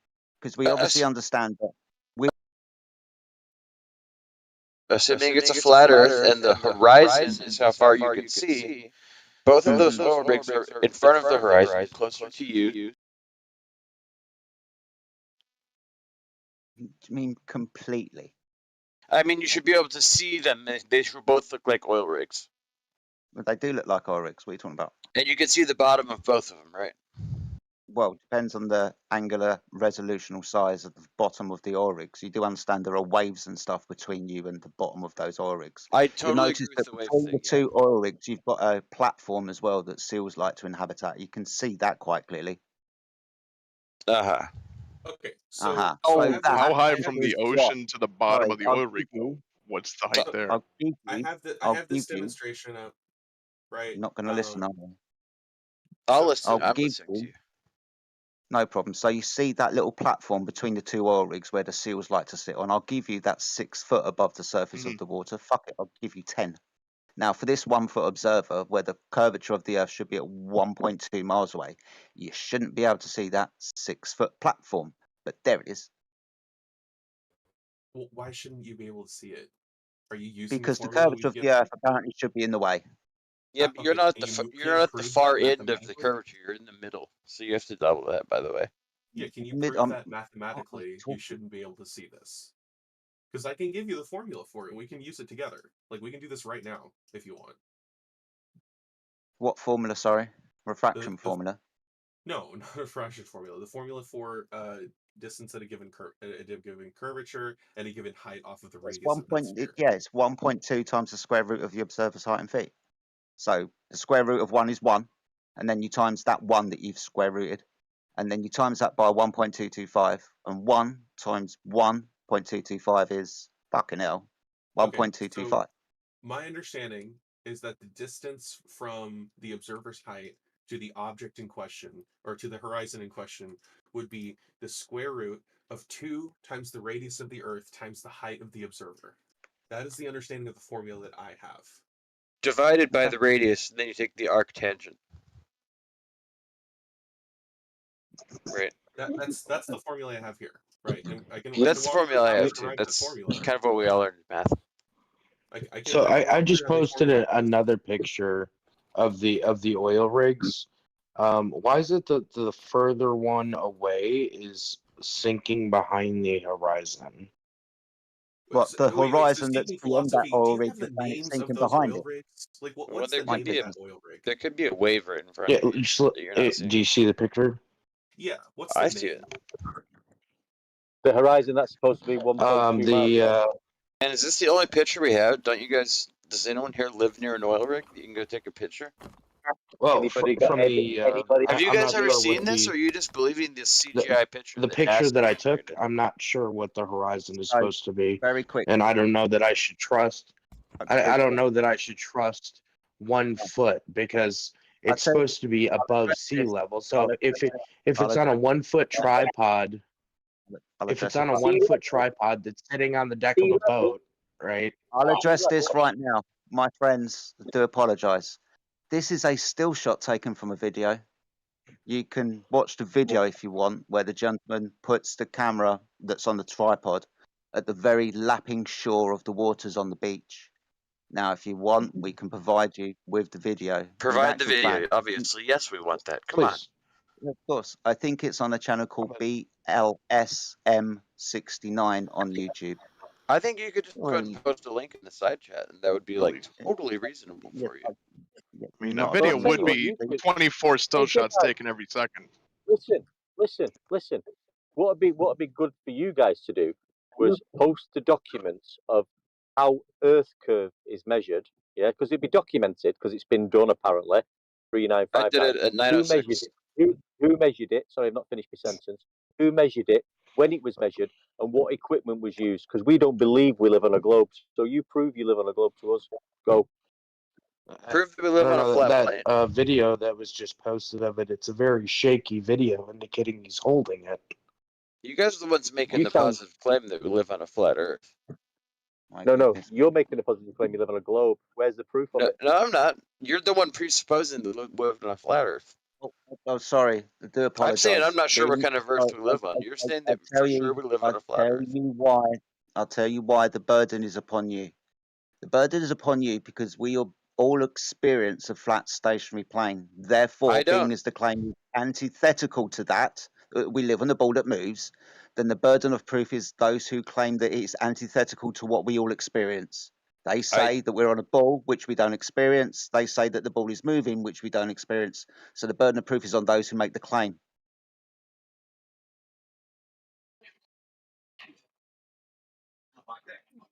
Because we obviously understand that Assuming it's a flat Earth and the horizon is how far you can see, both of those oil rigs are in front of the horizon, closer to you. you mean completely. I mean, you should be able to see them. They should both look like oil rigs. But they do look like oil rigs. What are you talking about? And you can see the bottom of both of them, right? Well, it depends on the angular resolutional size of the bottom of the oil rigs. You do understand there are waves and stuff between you and the bottom of those oil rigs. I You'll totally agree notice with that the wave between thing. the two oil rigs, you've got a platform as well that seals like to inhabit at. You can see that quite clearly. Uh-huh. Okay, so how high from the ocean to the bottom of the oil rig go? What's the height there? I have this demonstration up, right? You're not going to listen, are you? I'll listen. I'll I'm give listening to you. No problem. So you see that little platform between the two oil rigs where the seals like to sit on. I'll give you that 6 foot above the surface of the water. Fuck it, I'll give you 10. Now, for this 1 foot observer, where the curvature of the Earth should be at 1.2 miles away, you shouldn't be able to see that 6 foot platform. But there it is. Well, why shouldn't you be able to see it? Are you using Because the the formula curvature we've of the given? Earth apparently should be in the way. Yeah, but you're Okay, not can you're you not at the prove far that end of the mathematically? curvature. You're in the middle, so you have to double that. By the way. Yeah, can you prove that mathematically you shouldn't be able to see this? Because I can give you the formula for it, and we can use it together. Like, we can do this right now, if you want. What formula, sorry? Refraction formula? No, not a refraction formula. The formula for distance at a given curvature and a given height off of the It's radius of that sphere. it's 1.2 times the square root of the observer's height in feet. So the square root of 1 is 1, and then you times that 1 that you've square rooted, and then you times that by 1.225, and 1 times 1.225 is fucking hell, 1.225. So my understanding is that the distance from the observer's height to the object in question, or to the horizon in question, would be the square root of 2 times the radius of the Earth times the height of the observer. That is the understanding of the formula that I have. Divided by the radius, and then you take the arctangent. Right. That's the formula I have here. Right. And I can That's the walk through formula I how to have too. derive That's the formula. kind of what we all learned in math. So I just posted another picture of the oil rigs. Why is it that the further one away is sinking behind the horizon? What, the horizon that's speaking beyond that philosophy, do oil you rig have the that's saying it's names of sinking those behind oil it? rigs? Like, Well, what's there the name could be of that oil rig? there could be a wave right in front Yeah, of you that you're not seeing. do you see the picture? Yeah, what's I the see name? it. The horizon, that's supposed to be 1.2 miles. And is this the only picture we have? Don't you guys? Does anyone here live near an oil rig that you can go take a picture? Well, Anybody got from the anybody? Have you I'm guys not ever sure seen what this, or are you just believing this CGI picture? the that picture that NASA I took. generated? I'm not sure what the horizon is So, supposed to be, very quick. and I don't know that I should trust. I don't know that I should trust 1 foot because it's tell you- supposed to be above sea level. So if I'll it's on a address- 1 foot tripod, if it's on a 1 foot tripod that's sitting on the deck of a boat, right? I'll address this right now. My friends, I do apologise. This is a still shot taken from a video. You can watch the video if you want, where the gentleman puts the camera that's on the tripod at the very lapping shore of the waters on the beach. Now, if you want, we can provide you with the video. Provide the video, obviously. Yes, we want that. Come on. Of course. I think it's on a channel called BLSM69 on YouTube. I think you could just go ahead and post a link in the side chat, and that would be like totally reasonable for you. I mean, a video would be 24 still shots taken every second. Listen. What would be good for you guys to do was post the documents of how Earth curve is measured. Yeah, because it'd be documented because it's been done apparently. 3959. I did it at 906. Who measured it? Sorry, I've not finished my sentence. Who measured it? When it was measured, and what equipment was used? Because we don't believe we live on a globe. So you prove you live on a globe to us. Go. Prove that we live on a flat plane. That video that was just posted of it, it's a very shaky video indicating he's holding it. You guys are the ones making the positive claim that we live on a flat Earth. No, you're making a positive claim you live on a globe. Where's the proof of it? No, I'm not. You're the one presupposing that we live on a flat Earth. Oh, sorry. I do apologise. I'm saying I'm not sure what kind of Earth we live on. You're saying that for sure we live on a flat Earth. I'll tell you why the burden is upon you. The burden is upon you because we all experience a flat stationary plane. Therefore, being as the claim is antithetical to that, we live on a ball that moves, then the burden of proof is those who claim that it's antithetical to what we all experience. They say that we're on a ball, which we don't experience. They say that the ball is moving, which we don't experience. So the burden of proof is on those who make the claim.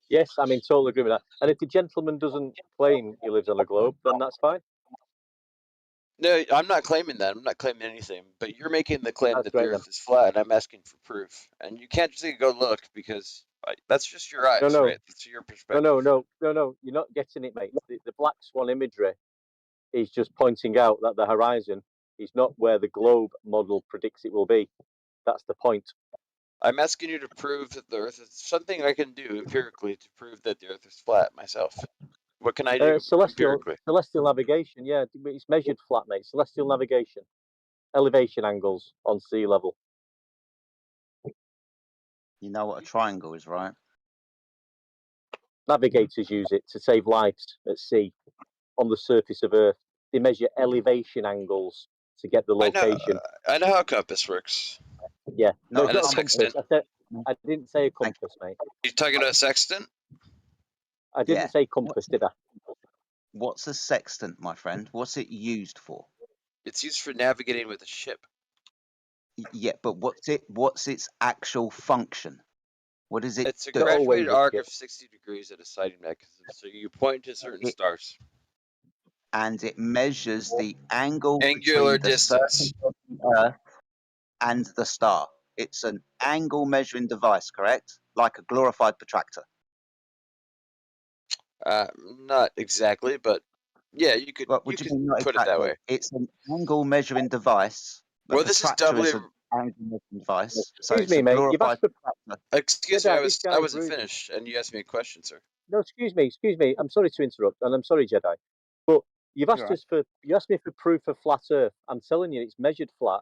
Yes, I'm in total agreement with that. And if the gentleman doesn't claim he lives on a globe, then that's fine. No, I'm not claiming that. I'm not claiming anything. But you're making the claim that the Earth is flat, and I'm asking for proof. And you can't just say go look because that's just your eyes, right? That's your perspective. No. You're not getting it, mate. The black swan imagery is just pointing out that the horizon is not where the globe model predicts it will be. That's the point. I'm asking you to prove that the Earth is something I can do empirically to prove that the Earth is flat myself. What can I do empirically? Celestial navigation, yeah, it's measured flat, mate. Celestial navigation, elevation angles on sea level. You know what a triangle is, right? Navigators use it to save lives at sea, on the surface of Earth. They measure elevation angles to get the location. I know how a compass works. Yeah, no, and it's a not a compass. sextant. I didn't say a compass, mate. You're talking about a sextant? I didn't say compass, did I? What's a sextant, my friend? What's it used for? It's used for navigating with a ship. Yeah, but what's its actual function? What is it? It's a graduated arc of 60 degrees at a sighting mechanism, so you point to certain stars. And it measures the angle Angular between the distance surface of the Earth and the star. It's an angle measuring device, correct? Like a glorified protractor. Not exactly, but yeah, you could put it that way. It's an angle measuring device. Well, this is doubly an angle measuring device. Excuse me, mate. You've asked Excuse me, I wasn't finished, and you asked me a question, sir. No, excuse me. I'm sorry to interrupt, and I'm sorry, Jedi. But you've asked you asked me for proof of flat Earth. I'm telling you, it's measured flat,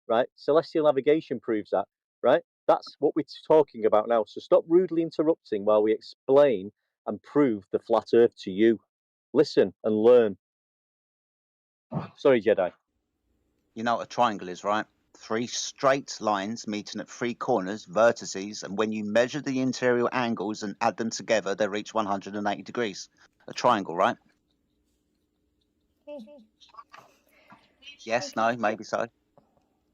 right? Celestial navigation proves that, right? That's what we're talking about now. So stop rudely interrupting while we explain and prove the flat Earth to you. Listen and learn. Sorry, Jedi. You know what a triangle is, right? 3 straight lines meeting at 3 corners, vertices, and when you measure the interior angles and add them together, they reach 180 degrees. A triangle, right? Yes, no, maybe so.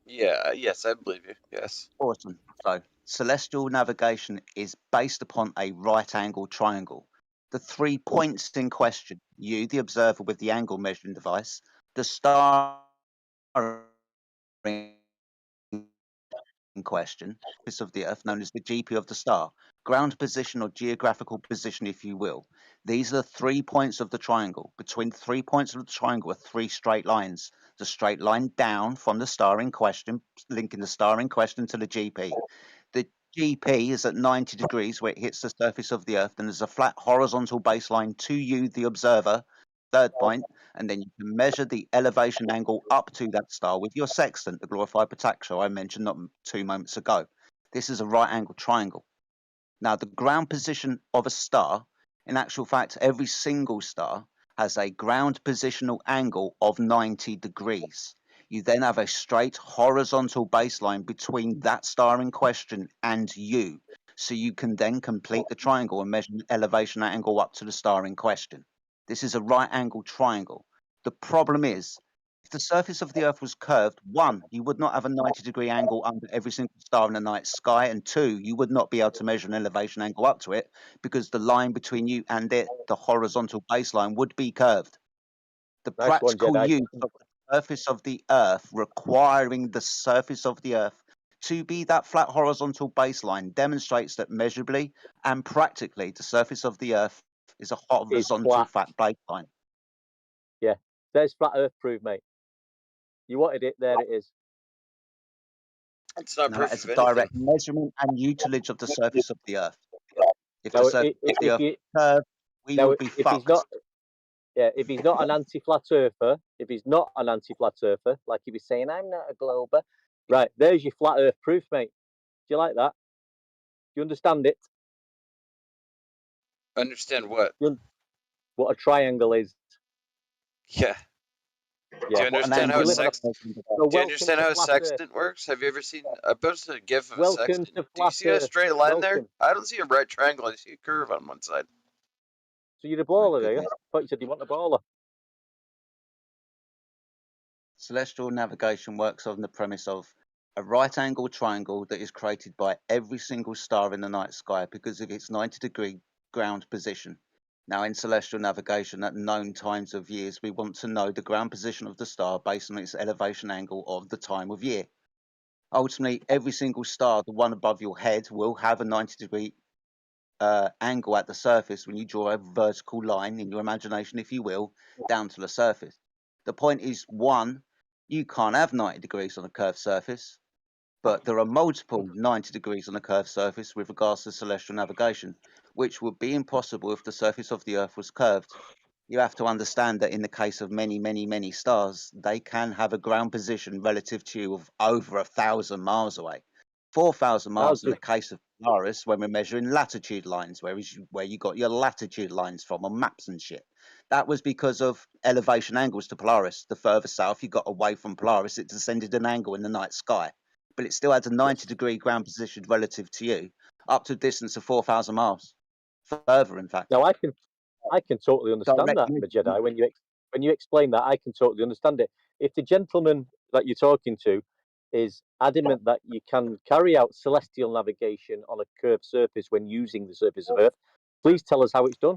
Yeah, yes, I believe you. Yes. Awesome. So, celestial navigation is based upon a right angle triangle. The 3 points in question, you, the observer with the angle measuring device, the star in question, surface of the Earth, known as the GP of the star, ground position or geographical position, if you will. These are the 3 points of the triangle. Between the 3 points of the triangle are 3 straight lines. The straight line down from the star in question, linking the star in question to the GP. The GP is at 90 degrees where it hits the surface of the Earth, and there's a flat horizontal baseline to you, the observer, third point, and then you can measure the elevation angle up to that star with your sextant, the glorified protractor I mentioned not 2 moments ago. This is a right angle triangle. Now, the ground position of a star, in actual fact, every single star has a ground positional angle of 90 degrees. You then have a straight horizontal baseline between that star in question and you. So you can then complete the triangle and measure the elevation angle up to the star in question. This is a right angle triangle. The problem is, if the surface of the Earth was curved, 1, you would not have a 90-degree angle under every single star in the night sky, and 2, you would not be able to measure an elevation angle up to it because the line between you and it, the horizontal baseline, would be curved. The Nice one, practical Jedi. use of the surface of the Earth, requiring the surface of the Earth to be that flat horizontal baseline, demonstrates that measurably and practically the surface of the Earth is a horizontal flat baseline. Yeah, there's flat Earth proof, mate. You wanted it, there it is. It's not No, proof it's of a anything. direct measurement and utilage of the surface of the Earth. If Now, the surface of the Earth is curved, we now, would be if he's fucked. not, yeah, if he's not an anti-flat earther, if he's not an anti-flat earther, like he was saying, I'm not a glober. Right, there's your flat Earth proof, mate. Do you like that? Do you understand it? Understand what? What a triangle is. Yeah. Yeah. Do you understand how a sextant? So Do you welcome understand to how a flat Earth. sextant works? Have you ever seen? I posted a GIF of a Welcome sextant. to Do you flat see a Earth. straight line there? Welcome. I don't see a right triangle. I see a curve on one side. So you're a baller, are you? I thought you said you want a baller. Celestial navigation works on the premise of a right angle triangle that is created by every single star in the night sky because of its 90-degree ground position. Now, in celestial navigation, at known times of years, we want to know the ground position of the star based on its elevation angle of the time of year. Ultimately, every single star, the one above your head, will have a 90-degree angle at the surface when you draw a vertical line in your imagination, if you will, down to the surface. The point is, 1, you can't have 90 degrees on a curved surface, but there are multiple 90 degrees on a curved surface with regards to celestial navigation, which would be impossible if the surface of the Earth was curved. You have to understand that in the case of many, many, many stars, they can have a ground position relative to you of over 1,000 miles away. 4,000 miles in the case of Polaris when we're measuring latitude lines, where you got your latitude lines from on maps and shit. That was because of elevation angles to Polaris. The further south you got away from Polaris, it descended an angle in the night sky. But it still had a 90-degree ground position relative to you, up to a distance of 4,000 miles. Further, in fact. Now, I can totally understand that, Jedi. When you explain that, I can totally understand it. If the gentleman that you're talking to is adamant that you can carry out celestial navigation on a curved surface when using the surface of Earth, please tell us how it's done.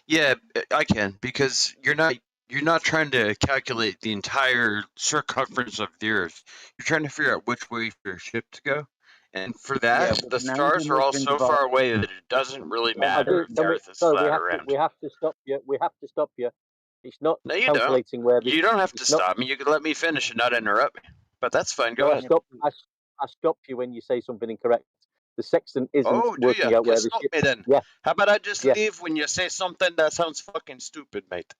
Yeah, I can, because you're not trying to calculate the entire circumference of the Earth. You're trying to figure out which way for your ship to go. And for that, the stars are all so far away that it doesn't really matter if the Earth is flat or round. We have to stop you. We have to stop you. It's not No, you don't. calculating where You don't have to stop me. You can let me finish and not interrupt me. But that's fine. Go ahead. I stop you when you say something incorrect. The sextant isn't Oh, do working you? out where You the stop ship. me then. Yeah. How about I just Yeah. leave when you say something that sounds fucking stupid, mate?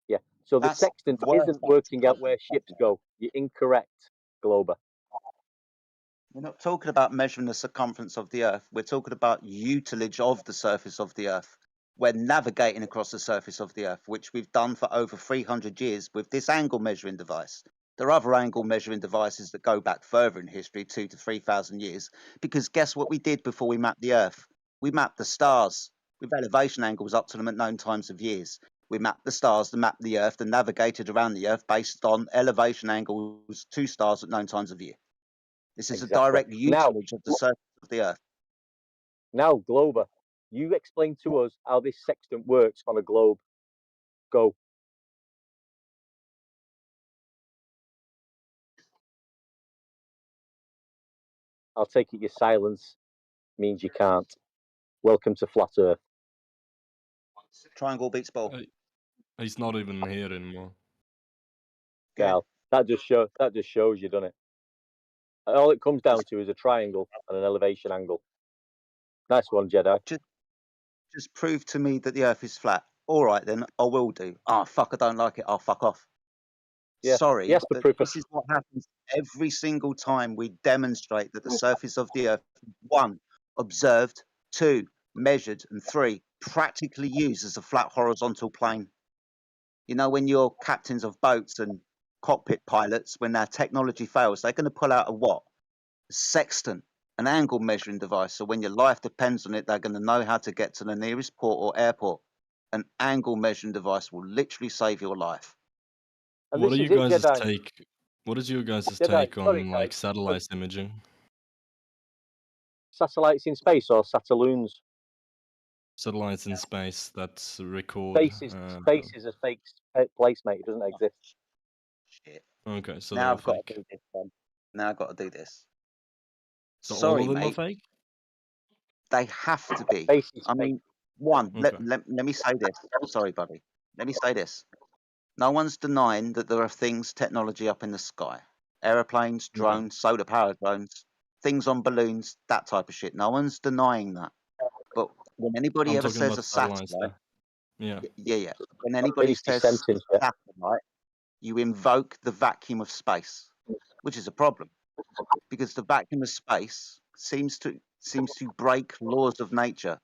Yeah. So the sextant isn't working out where ships go. You're incorrect, Glober. We're not talking about measuring the circumference of the Earth. We're talking about utilage of the surface of the Earth. We're navigating across the surface of the Earth, which we've done for over 300 years with this angle measuring device. There are other angle measuring devices that go back further in history, 2,000 to 3,000 years, because guess what we did before we mapped the Earth? We mapped the stars with elevation angles up to them at known times of years. We mapped the stars to map the Earth and navigated around the Earth based on elevation angles to stars at known times of year. This is a direct usage of the surface of the Earth. Now, Glober, you explain to us how this sextant works on a globe. Go. I'll take it your silence means you can't. Welcome to Flat Earth. Triangle beats ball. He's not even here anymore. Gal, that just shows you, doesn't it? All it comes down to is a triangle and an elevation angle. Nice one, Jedi. Just prove to me that the Earth is flat. All right, then I will do. Oh fuck, I don't like it. I'll fuck off. Yeah. Sorry, yes, but this is what happens every single time we demonstrate that the surface of the Earth, 1, observed, 2, measured, and 3, practically used as a flat horizontal plane. You know, when you're captains of boats and cockpit pilots, when their technology fails, they're going to pull out a what? A sextant, an angle measuring device. So when your life depends on it, they're going to know how to get to the nearest port or airport. An angle measuring device will literally save your life. And What this are you is it, guys' Jedi. take? What is your guys' Jedi, take sorry, on guys. satellite imaging? Satellites in space or satelloons? Satellites in space that record. Space is a fake place, mate. It doesn't exist. Shit. Okay, so Now they're I've got fake. to do this. Then. Now I've got to do this. So Sorry, all of them mate. are fake? They have to be. I mean, Okay. let me say this. Sorry, buddy. Let me say this. No one's denying that there are things, technology up in the sky. Aeroplanes, drones, solar powered drones, things on balloons, that type of shit. No one's denying that. But when anybody I'm ever talking says about a satellites satellite, there. yeah. When anybody says satellite, you invoke the vacuum of space, which is a problem because the vacuum of space seems to break laws of nature.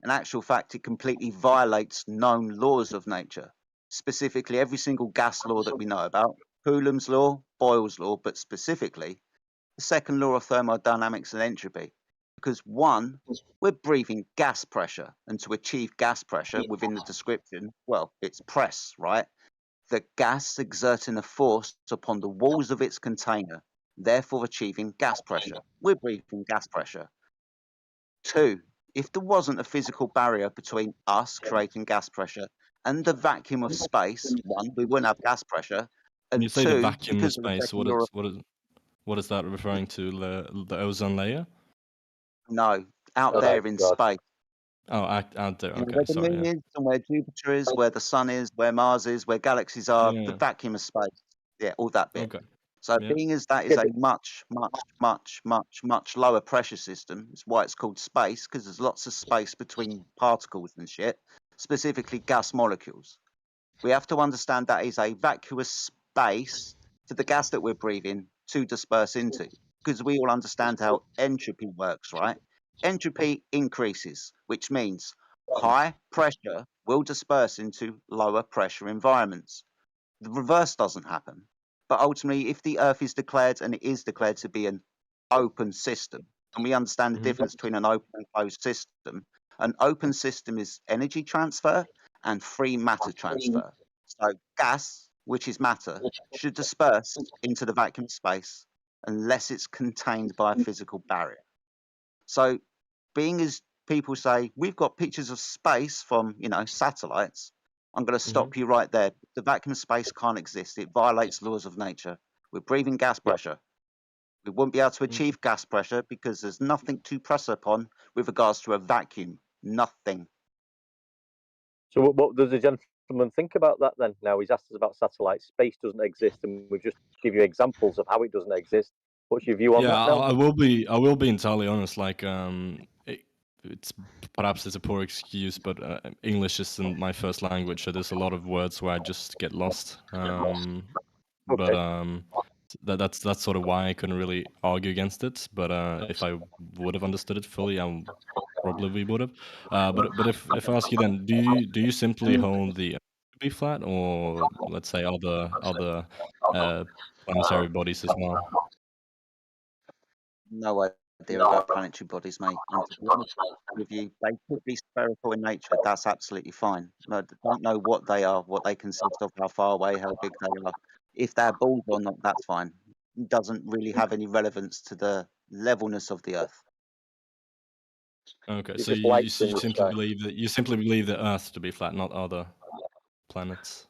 In actual fact, it completely violates known laws of nature, specifically every single gas law that we know about, Coulomb's law, Boyle's law, but specifically the second law of thermodynamics and entropy. Because 1, we're breathing gas pressure, and to achieve gas pressure within the description, well, it's press, right? The gas exerting a force upon the walls of its container, therefore achieving gas pressure. We're breathing gas pressure. 2, if there wasn't a physical barrier between us creating gas pressure and the vacuum of space, 1, we wouldn't have gas pressure, When and you say the 2, vacuum of because of the space, second law of what is that referring to? The ozone layer? no, out there in space. Oh, out there. You know, Okay, where the sorry. moon Yeah. is and where Jupiter is, where the sun is, where Mars is, where galaxies are, the Yeah. vacuum of space. Yeah, all that bit. Okay. So Yeah. being as that is a much, much, much, much, much lower pressure system, it's why it's called space, because there's lots of space between particles and shit, specifically gas molecules. We have to understand that is a vacuous space for the gas that we're breathing to disperse into, because we all understand how entropy works, right? Entropy increases, which means high pressure will disperse into lower pressure environments. The reverse doesn't happen. But ultimately, if the Earth is declared, and it is declared to be an open system, and we understand the difference between an open and closed system, an open system is energy transfer and free matter transfer. So gas, which is matter, should disperse into the vacuum space unless it's contained by a physical barrier. So being as people say, we've got pictures of space from, satellites, I'm going to stop you right there. The vacuum space can't exist. It violates laws of nature. We're breathing gas pressure. We won't be able to achieve gas pressure because there's nothing to press upon with regards to a vacuum. Nothing. So what does the gentleman think about that then? Now he's asked us about satellites. Space doesn't exist, and we've just give you examples of how it doesn't exist. What's your view on that now? I will be entirely honest. Like, it's perhaps it's a poor excuse, but English isn't my first language, so there's a lot of words where I just get lost. But that's sort of why I couldn't really argue against it. But if I would have understood it fully, I probably would have. But if I ask you then, do you simply hold the Earth to be flat, or let's say other planetary bodies as well? No, I idea about planetary bodies, mate. And to be honest with you, they could be spherical in nature. That's absolutely fine. I don't know what they are, what they consist of, how far away, how big they are. If they're balls or not, that's fine. It doesn't really have any relevance to the levelness of the Earth. Okay, It's so just you lights in the simply sky. believe that the Earth to be flat, not other planets.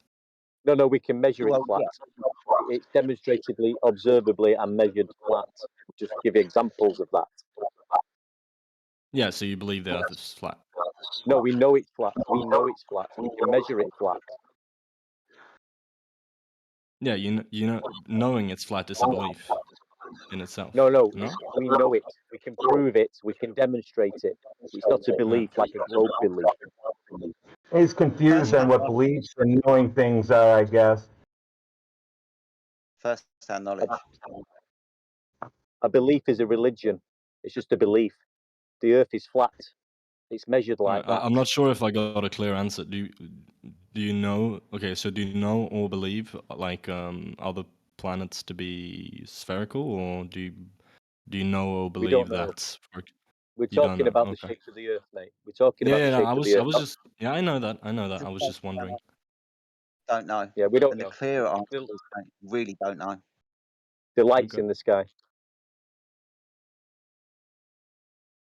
No, we can measure it Well, flat. yeah. It's demonstratively, observably, and measured flat. Just give examples of that. Yeah, so you believe the Earth is flat. No, we know it's flat. We know it's flat. We can measure it flat. Yeah, you know, knowing it's flat is a belief in itself. No, No? we know it. We can prove it. We can demonstrate it. It's not a belief like a globe belief. He's confused on what beliefs and knowing things are, I guess. First-hand knowledge. A belief is a religion. It's just a belief. The Earth is flat. It's measured like that. I'm not sure if I got a clear answer. Do you know? Okay, so do you know or believe like other planets to be spherical, or do you know or We believe don't know. that? We're You don't talking know. about the Okay. shape of the Earth, mate. We're talking about the Yeah, shape I of the was Earth. just I know that. I was just wondering. Don't know. Yeah, we don't And the know. clear answer is I really don't know. The lights in the sky.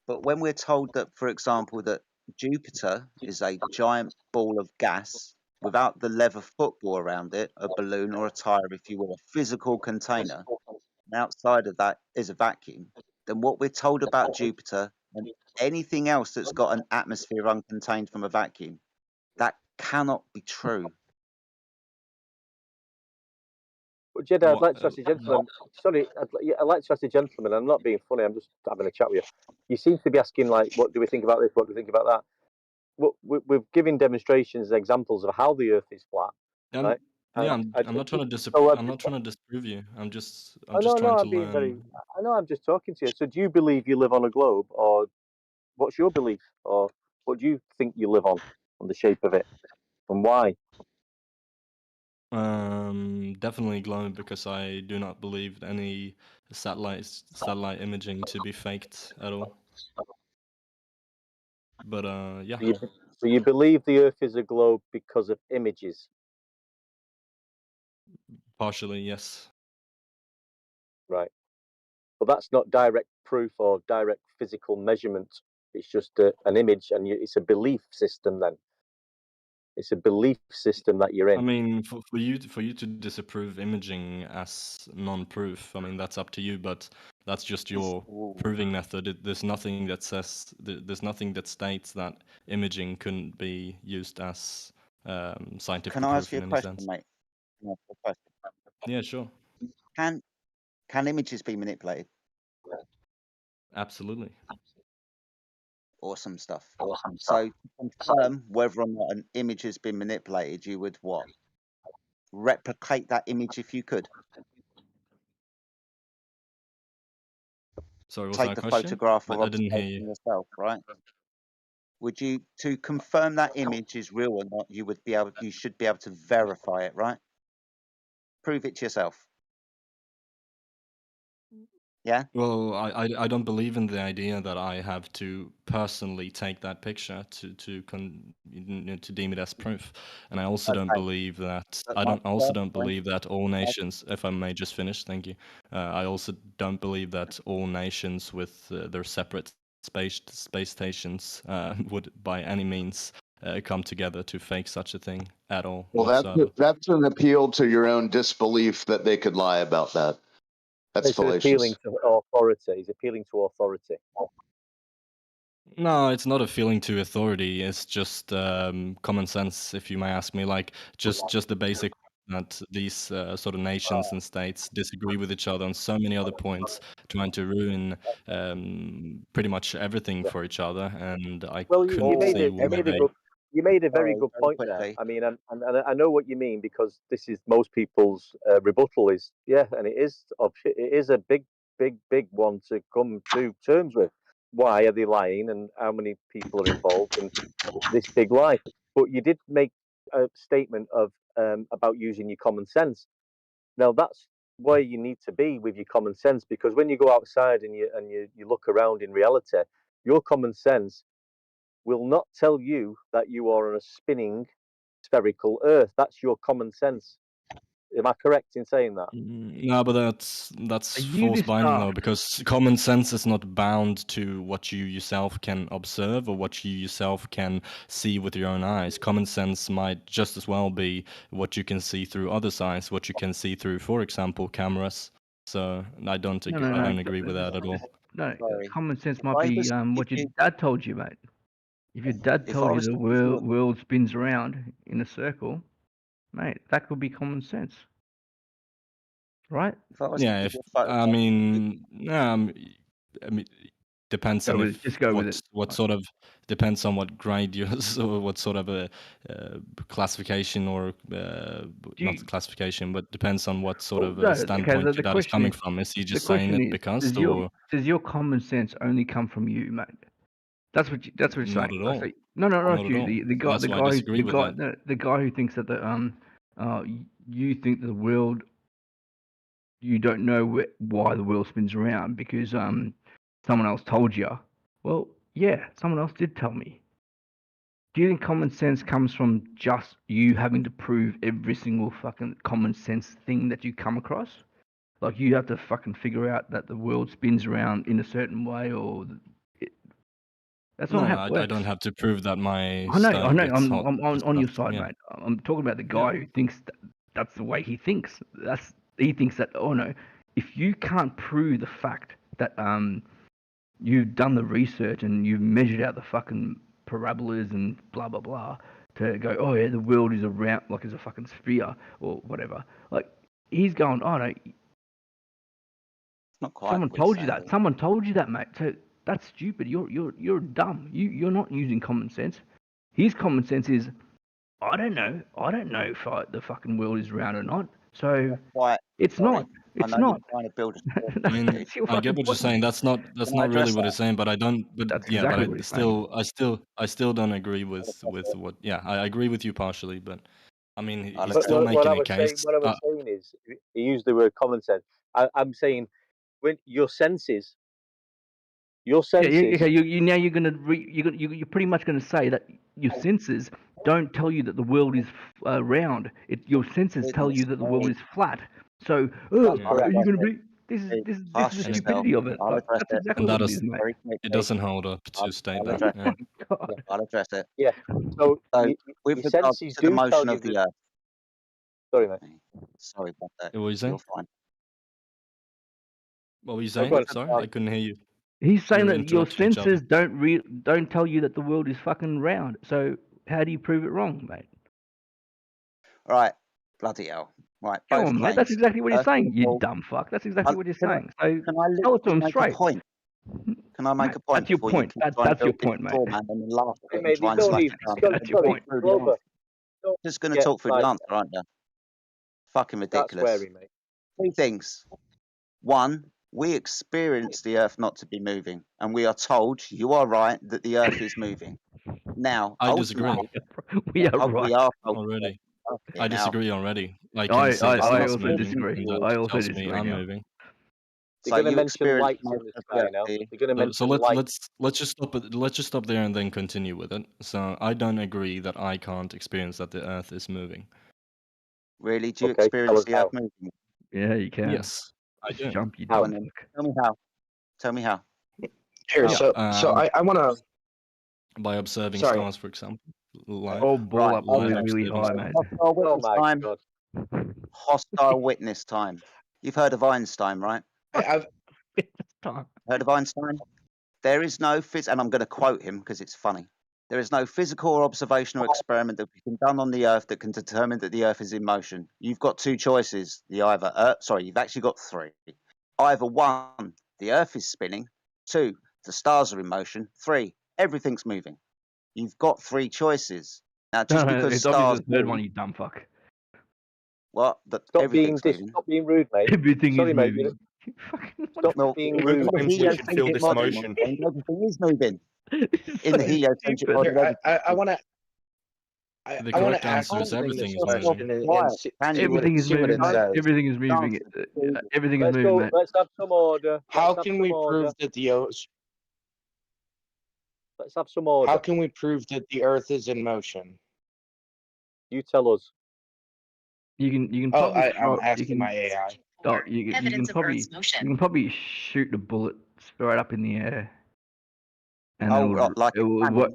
But when we're told that, for example, that Jupiter is a giant ball of gas without the leather football around it, a balloon or a tire, if you will, a physical container, and outside of that is a vacuum, then what we're told about Jupiter and anything else that's got an atmosphere uncontained from a vacuum, that cannot be true. But Jedi, I'd like to ask the gentleman. Sorry, I'd like to ask the gentleman. I'm not being funny. I'm just having a chat with you. You seem to be asking like, what do we think about this? What do we think about that? We've given demonstrations, examples of how the Earth is flat, right? Yeah, And I'm not trying to I'm not trying to disprove you. I'm just no, trying to I'm being very. learn. I know. I'm just talking to you. So, do you believe you live on a globe, or what's your belief, or what do you think you live on the shape of it, and why? Definitely globe, because I do not believe any satellite imaging to be faked at all. But yeah. So you believe the Earth is a globe because of images? Partially, yes. Right. But that's not direct proof or direct physical measurement. It's just an image, and it's a belief system. Then it's a belief system that you're in. I mean, for you to disapprove imaging as non-proof, I mean that's up to you. But that's just your proving method. There's nothing that says there's nothing that states that imaging couldn't be used as scientific Can I ask proof you in a any question, sense. mate? Can I ask you a question? Yeah, sure. Can images be manipulated? Absolutely. Awesome stuff. So to confirm whether or not an image has been manipulated, you would what? Replicate that image if you could. Sorry, was Take that a the question? photograph or I didn't hear observation you. yourself, right? Would you, to confirm that image is real or not, you should be able to verify it, right? Prove it to yourself. Yeah. Well, I don't believe in the idea that I have to personally take that picture to deem it as proof, and I also don't believe that believe that all nations. If I may just finish, thank you. I also don't believe that all nations with their separate space stations would by any means come together to fake such a thing at all Well, whatsoever. that's an appeal to your own disbelief that they could lie about that. That's It's appealing fallacious. to authority. He's appealing to authority. No, it's not a feeling to authority. It's just common sense, if you may ask me. Like just the basic that these sort of nations and states disagree with each other on so many other points, trying to ruin pretty much everything for each other. And I Well, couldn't see why they. you made a very good point there. I mean, and I know what you mean, because this is most people's rebuttal is, yeah, and it is a big one to come to terms with. Why are they lying, and how many people are involved in this big lie? But you did make a statement of about using your common sense. Now where you need to be with your common sense, because when you go outside and you look around in reality, your common sense will not tell you that you are on a spinning spherical Earth. That's your common sense. Am I correct in saying that? No, but that's you false just binding though, asked? because common sense is not bound to what you yourself can observe or what you yourself can see with your own eyes. Common sense might just as well be what you can see through other eyes, what you can see through, for example, cameras. So I don't agree with that at all. No, Sorry. common sense If might I be was to what give your you, dad told you, mate. If your dad if I told you was the to give you, world spins around in a circle, mate, that could be common sense, right? if I was to Yeah, give if you a photograph, I mean, I mean, depends on if Just go with it. what sort of depends on what grade you so what sort of a classification or not classification, but depends on what sort of No, a okay. standpoint your The dad is question coming is, from. Is he just saying it because, or does your common sense only come from you, mate? That's what you're not saying. at all? No, Not not at you. all. The guy, That's why I disagree with that. the guy who thinks that you think the world, you don't know why the world spins around because someone else told you. Well, yeah, someone else did tell me. Do you think common sense comes from just you having to prove every single fucking common sense thing that you come across? Like you have to fucking figure out that the world spins around in a certain way, or that's not No, how no, it I don't works. have to prove that my I know. stove gets I'm hot on your stuff. side, Yeah. mate. I'm talking about the Yeah. guy who thinks that's the way he thinks. He thinks that, oh no, if you can't prove the fact that you've done the research and you've measured out the fucking parabolas and blah blah blah to go, oh yeah, the world is around like it's a fucking sphere or whatever. Like he's going, oh no, not quite someone what he's told you saying, that. Someone told you that, mate. So that's stupid. You're dumb. You're not using common sense. His common sense is, I don't know if the fucking world is round or not. So quite. it's Sorry. not. I It's know you're not. trying to build a story. I mean, That's your I get fucking what you're point, saying. mate. That's not Can I really address what that? he's saying, but I don't. But That's yeah, but exactly what he's saying. I still don't agree with what. Yeah, I agree with you partially, but I mean, I'll he's address still it. What making I a was saying, case. is, he used the word common sense. I'm saying when your senses, Yeah, okay. You now you're gonna you're pretty much gonna say that your senses don't tell you that the world is round. Your senses tell you that the world is flat. So, I'll are you address gonna it. be? This is Hush the yourself. stupidity of it. I'll Like, address that's it. exactly And what that it is, is, mate. Very it quickly. doesn't hold up to state I'll that. address Yeah. it. Yeah, I'll address it. Yeah. So So, with your regards senses to the do tell motion you of the that. Earth. Sorry, mate. Sorry about that. What were you saying? You're fine. What were you No, saying? go on. Sorry, I couldn't hear you. He's You saying were that your interrupting each other. senses don't tell you that the world is fucking round. So how do you prove it wrong, mate? Right. Bloody hell. Right. Come Both on, mate. claims. That's exactly what you're First of saying. You all, dumb fuck. That's exactly what you're can I, saying. So can I tell it to literally him make a straight. point? Can I make Mate, a point that's your before you point. keep trying to That's your build this point, mate. straw man and then laugh at Hey, it and mate, try you and don't slash need. it You down? don't, You're That's your going to sorry, talk point. through the Clover. answer. Just going to Yeah, talk through the right. answer, aren't you? Fucking That's ridiculous. sweary, mate. Two things. One, we experience the Earth not to be moving, and we are told, you are right, that the Earth is moving. Now, I disagree ultimately, We are right. we are told already. okay, I now, disagree already. I can see the I stars also moving, disagree. and that I also tells me disagree I'm now. moving. They're so going to you mention experience lights in most the of the sky Earth, now. do you? They're going to So mention lights. let's just stop there and then continue with it. So I don't agree that I can't experience that the Earth is moving. Really? Do you Okay, tell experience us the Earth how. moving? Yeah, you can. Yes, I Just do. jump, you How? dumb And then fuck. tell me how. Tell me how. Here, Yeah, so I want to. by observing Sorry. stars, for example, live Oh, ball Right. up really, Okay. really observing high, stars. mate. Hostile Oh witness my time. God. Hostile witness time. You've heard of Einstein, right? I've Heard of Einstein? There is no and I'm going to quote him because it's funny. There is no physical or observational experiment that has been done on the Earth that can determine that the Earth is in motion. You've got two choices. You've actually got three. Either one, the Earth is spinning. Two, the stars are in motion. Three, everything's moving. You've got three choices. Now, just because It's stars obviously the third move, one, you dumb fuck. what? That everything's moving. Stop being rude, mate. Everything Sorry, is mate. moving. Stop Well, being in rude. the we can feel heliocentric this model, my motion. friend, everything is moving. This is In the so heliocentric stupid. model, Here, I everything's want to. The I want correct to ask answer is this thing everything this is moving. question and Everything is see what moving, it mate. says. Everything is moving. Everything is Let's moving, go. mate. Let's have some order. How Let's have can some we order. prove that the ocean? Let's have some order. How can we prove that the Earth is in motion? You tell us. You can Oh, probably I'm you asking can my AI. you can probably shoot the bullet straight up in the air, and Oh, like it won't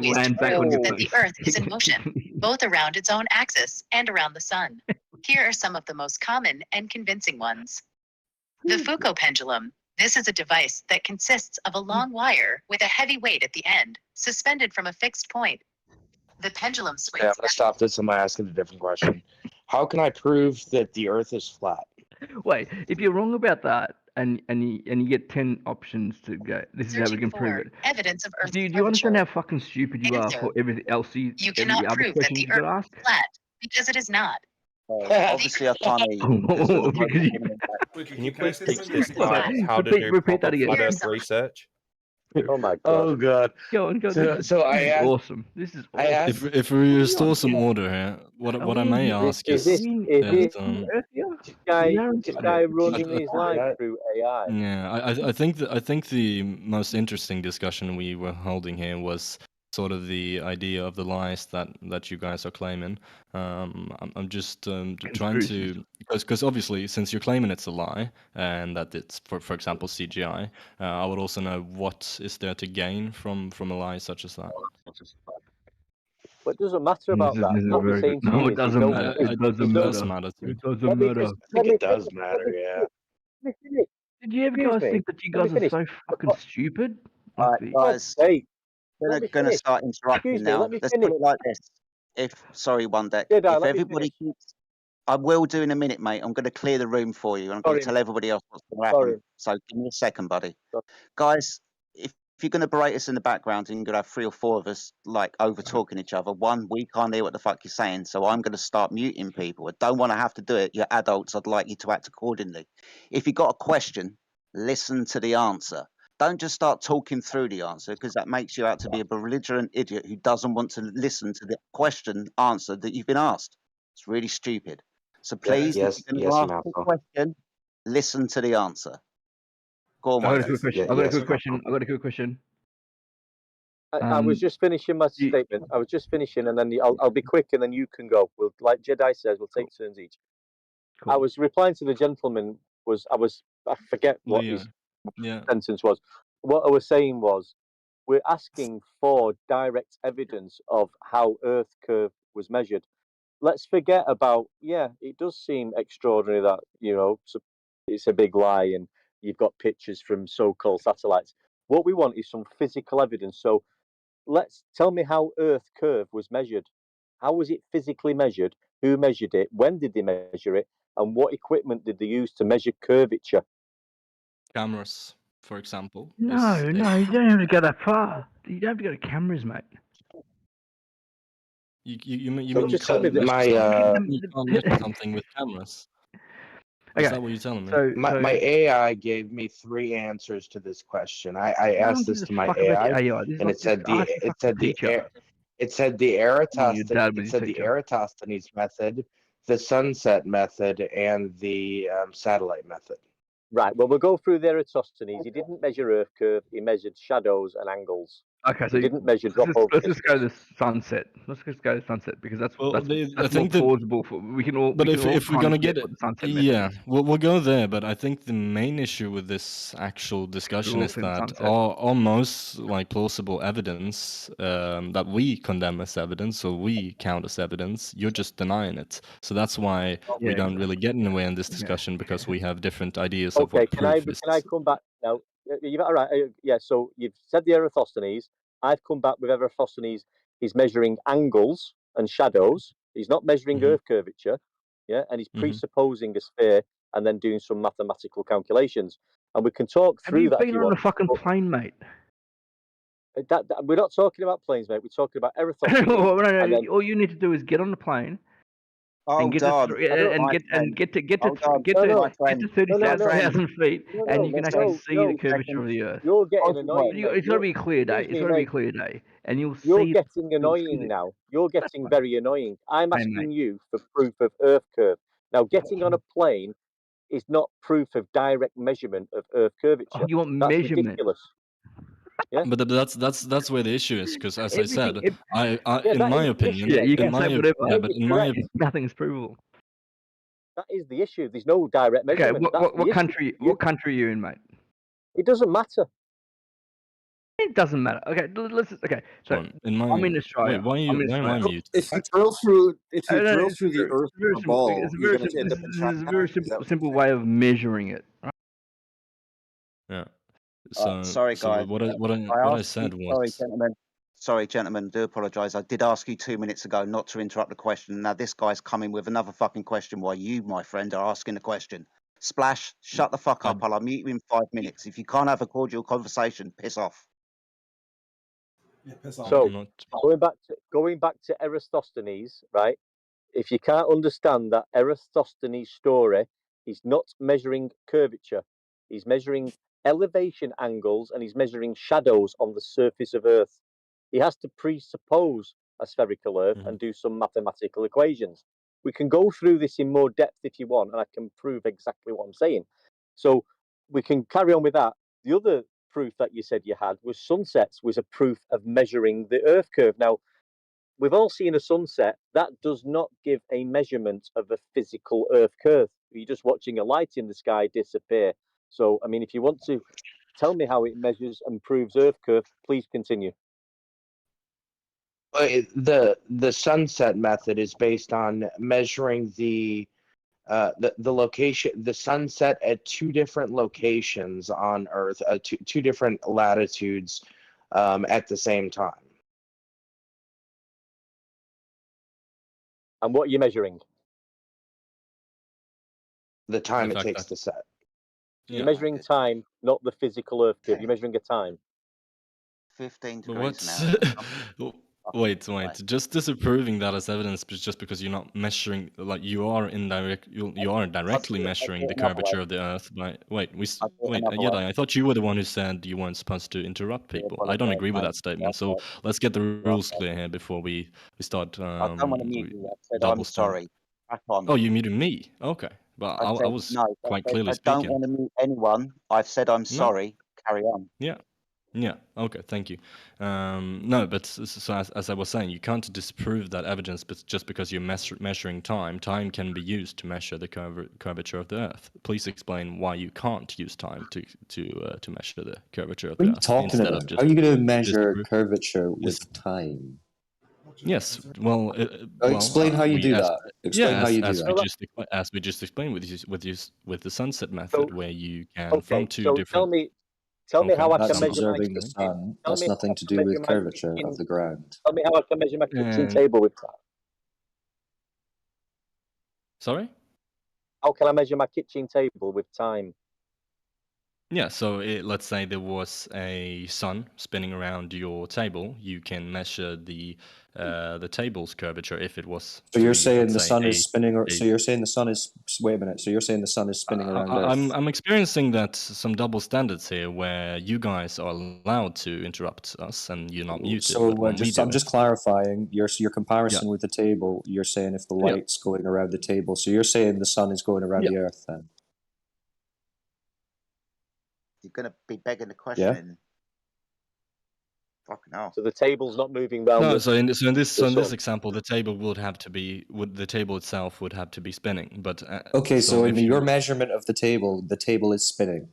land back on your that the face. Earth is in motion, both around its own axis and around the sun. Here are some of the most common and convincing ones. The Foucault pendulum. This is a device that consists of a long wire with a heavy weight at the end, suspended from a fixed point. The pendulum swings. Yeah, I'm gonna stop this. I'm gonna ask it a different question. How can I prove that the Earth is flat? Wait, if you're wrong about that, and you get 10 options to go, this is how we can prove it. Evidence of Earth's Do you understand how fucking stupid you are Answer. for everything else? You Every cannot other prove that question the you got Earth asked? is flat because it is not. Obviously, I can't eat. Can you please teach this class how to do repeat that proper again. flat Earth research? Oh my god. Oh god. Go on. So I this is asked. awesome. This is awesome. I asked. If we restore some order here, what I may ask Is is, this guy running his life Yeah. through AI? yeah, I think the most interesting discussion we were holding here was sort of the idea of the lies that you guys are claiming. I'm just trying to, because obviously since you're claiming it's a lie and that it's for example CGI, I would also know what is there to gain from a lie such as that. But it doesn't matter about that. What we're saying to you No, it is doesn't no, matter. there's It doesn't no- does matter. matter to me. It doesn't Let me matter. just- I think let me it does finish, matter. let me Yeah. finish. Did you ever Excuse guys me. think that you Let me guys are finish. so fucking stupid? All Like right, the- guys, Hey, let me gonna finish. start interrupting Excuse me, now. let me Let's finish. put it like this. Sorry, one deck. Jedi, If let me everybody finish. keeps, I will do in a minute, mate. I'm going to clear the room for you, and I'm going to Sorry. tell everybody else what's going to happen. Sorry. So give me a second, buddy. Guys, if you're going to berate us in the background and you're going to have 3 or 4 of us like over talking each other, one, we can't hear what the fuck you're saying, so I'm going to start muting people. I don't want to have to do it. You're adults. I'd like you to act accordingly. If you've got a question, listen to the answer. Don't just start talking through the answer, because that makes you out to be a belligerent idiot who doesn't want to listen to the answer that you've been asked. It's really stupid. So please, Yes, if you're yes, going to ask a Master. question, listen to the answer. Go on, I got a Wanda. quick question. Yeah, I got a yes, quick question. I got a quick question. I was just finishing my statement. I was just finishing, and then I'll be quick, and then you can go. We'll, like Jedi says, we'll take turns each. Cool. I was replying to the gentleman. I forget what Leo. his Yeah. sentence was. What I was saying was, we're asking for direct evidence of how Earth curve was measured. Let's forget about, it does seem extraordinary that, it's a big lie and you've got pictures from so-called satellites. What we want is some physical evidence. So tell me how Earth curve was measured. How was it physically measured? Who measured it? When did they measure it? And what equipment did they use to measure curvature? Cameras, for example. No, you don't have to go that far. You don't have to go to cameras, mate. You mean So you just can't tell me measure something with cameras? Is that what you're telling me? So My AI gave me 3 answers to this question. I I don't asked give this a to my fuck about AI, your AI. This is and like it said just ask your fucking teacher. it said the Your dad was your teacher. Eratosthenes method, the sunset method, and the satellite method. Right. Well, we'll go through the Eratosthenes. He didn't measure Earth curve. He measured shadows and angles. Okay, so he didn't measure drop over. let's just go to the sunset. Let's just go to sunset because that's I think more plausible. We can all. But we can all if we're gonna get it, what the sunset method yeah, is. we'll go there. But I think the main issue with this actual discussion all is seen the that sunset. all most like plausible evidence that we condemn as evidence or we count as evidence, you're just denying it. So that's why we don't really get anywhere in this discussion because we have different ideas of Okay, what can I proof is. come back now? You've all right. Yeah. So you've said the Eratosthenes. I've come back with Eratosthenes. He's measuring angles and shadows. He's not measuring Earth curvature. Yeah, and he's presupposing a sphere and then doing some mathematical calculations. And we can talk through that. Have you been on a fucking plane, mate? We're not talking about planes, mate. We're talking about Eratosthenes. All you need to do is get on the plane, and get on, to my get friend. and get to get Hold to on, get No, to no, my get friend. to My friend. 37,000 feet, and you can actually Listen, see the second. curvature of the Earth. you're getting Hold on. annoying, mate. It's got to be a clear day. Excuse It's me, got to be a mate. clear day, and you'll You're see. getting You'll see annoying the. now. You're getting very annoying. I'm Hey, asking mate. you for proof of Earth curve. Now, getting on a plane is not proof of direct measurement of Earth curvature. Oh, you want That's measurement? ridiculous. Yeah. But that's where the issue is, because as I Everything. said, I Yeah, in that my is the opinion, issue. Yeah, you in can my say op- whatever. yeah, but in my Correct. Nothing's provable. That is the issue. There's no direct Okay, measurement. That's the what issue. country? What country are you in, mate? It doesn't matter. It doesn't matter. Okay, let's. Okay, so in my I'm in Australia. wait, why I'm in am I Australia. muted? If you drill through, No, the Earth very with a simple. ball, It's a you're very going to simple. end up in This China. is a very Is that what you're simple saying? way of measuring it. Right? Yeah. Sorry, So guys. what I I asked you, said was sorry, gentlemen. Do apologise. I did ask you 2 minutes ago not to interrupt the question. Now this guy's coming with another fucking question while you, my friend, are asking the question. Splash, shut the fuck up. I'll unmute you in 5 minutes. If you can't have a cordial conversation, piss off. So going back to Eratosthenes, right? If you can't understand that Eratosthenes' story, he's not measuring curvature. He's measuring elevation angles and he's measuring shadows on the surface of Earth. He has to presuppose a spherical Earth and do some mathematical equations. We can go through this in more depth if you want, and I can prove exactly what I'm saying. So we can carry on with that. The other proof that you said you had was sunsets was a proof of measuring the Earth curve. Now, we've all seen a sunset. That does not give a measurement of a physical Earth curve. You're just watching a light in the sky disappear. So, I mean, if you want to tell me how it measures and proves Earth curve, please continue. The sunset method is based on measuring the location, the sunset at two different locations on Earth, two different latitudes, at the same time. And what are you measuring? The time The it fact takes that- to set. You're measuring time, not the physical Earth curve. You're measuring a time. 15 But degrees what? Wait. Just disapproving that as evidence just because you're not measuring, like you are directly measuring the curvature of the Earth. Wait, Yedai, I thought you were the one who said you weren't supposed to interrupt people. I don't agree with that statement. So let's get the rules clear here before we start. I don't want to mute you. I said double I'm standard. sorry. Back on. Oh, you muted me? Okay, but I said, was no, quite I clearly don't speaking. want to mute anyone. I've said I'm No. sorry. Carry on. Yeah. Okay. Thank you. No, but so as I was saying, you can't disprove that evidence, but just because you're measuring time. Time can be used to measure the curvature of the Earth. Please explain why you can't use time to measure the curvature of What are the you Earth talking instead about? of just. How are you going to measure disprove- curvature with time? Yes. Well, explain how you do that. Explain how you do that. As we just explained with the sunset method, where you can from two so different. Tell me how I That's can measure my observing the kitchen. sun. Tell That's me nothing how I to can do measure with my curvature kitchen. of the ground. Tell me how I can measure my kitchen And- table with time. Sorry? How can I measure my kitchen table with time? Yeah, so let's say there was a sun spinning around your table. You can measure the table's curvature if it was. So you're to, saying let's the say, sun is spinning. So you're saying the sun is. Wait a minute. So you're saying the sun is spinning around Earth. I'm experiencing that some double standards here, where you guys are allowed to interrupt us and you're not muted. So but when I'm just clarifying your comparison Yeah. with the table. You're saying if the Yeah. light's going around the table, so you're saying the sun is going around Yeah. the Earth then. You're going to be begging the question. Fucking hell. So the table's not moving round. No, so in this example, the table the table itself would have to be spinning. But Okay, so in if your measurement of the table is spinning.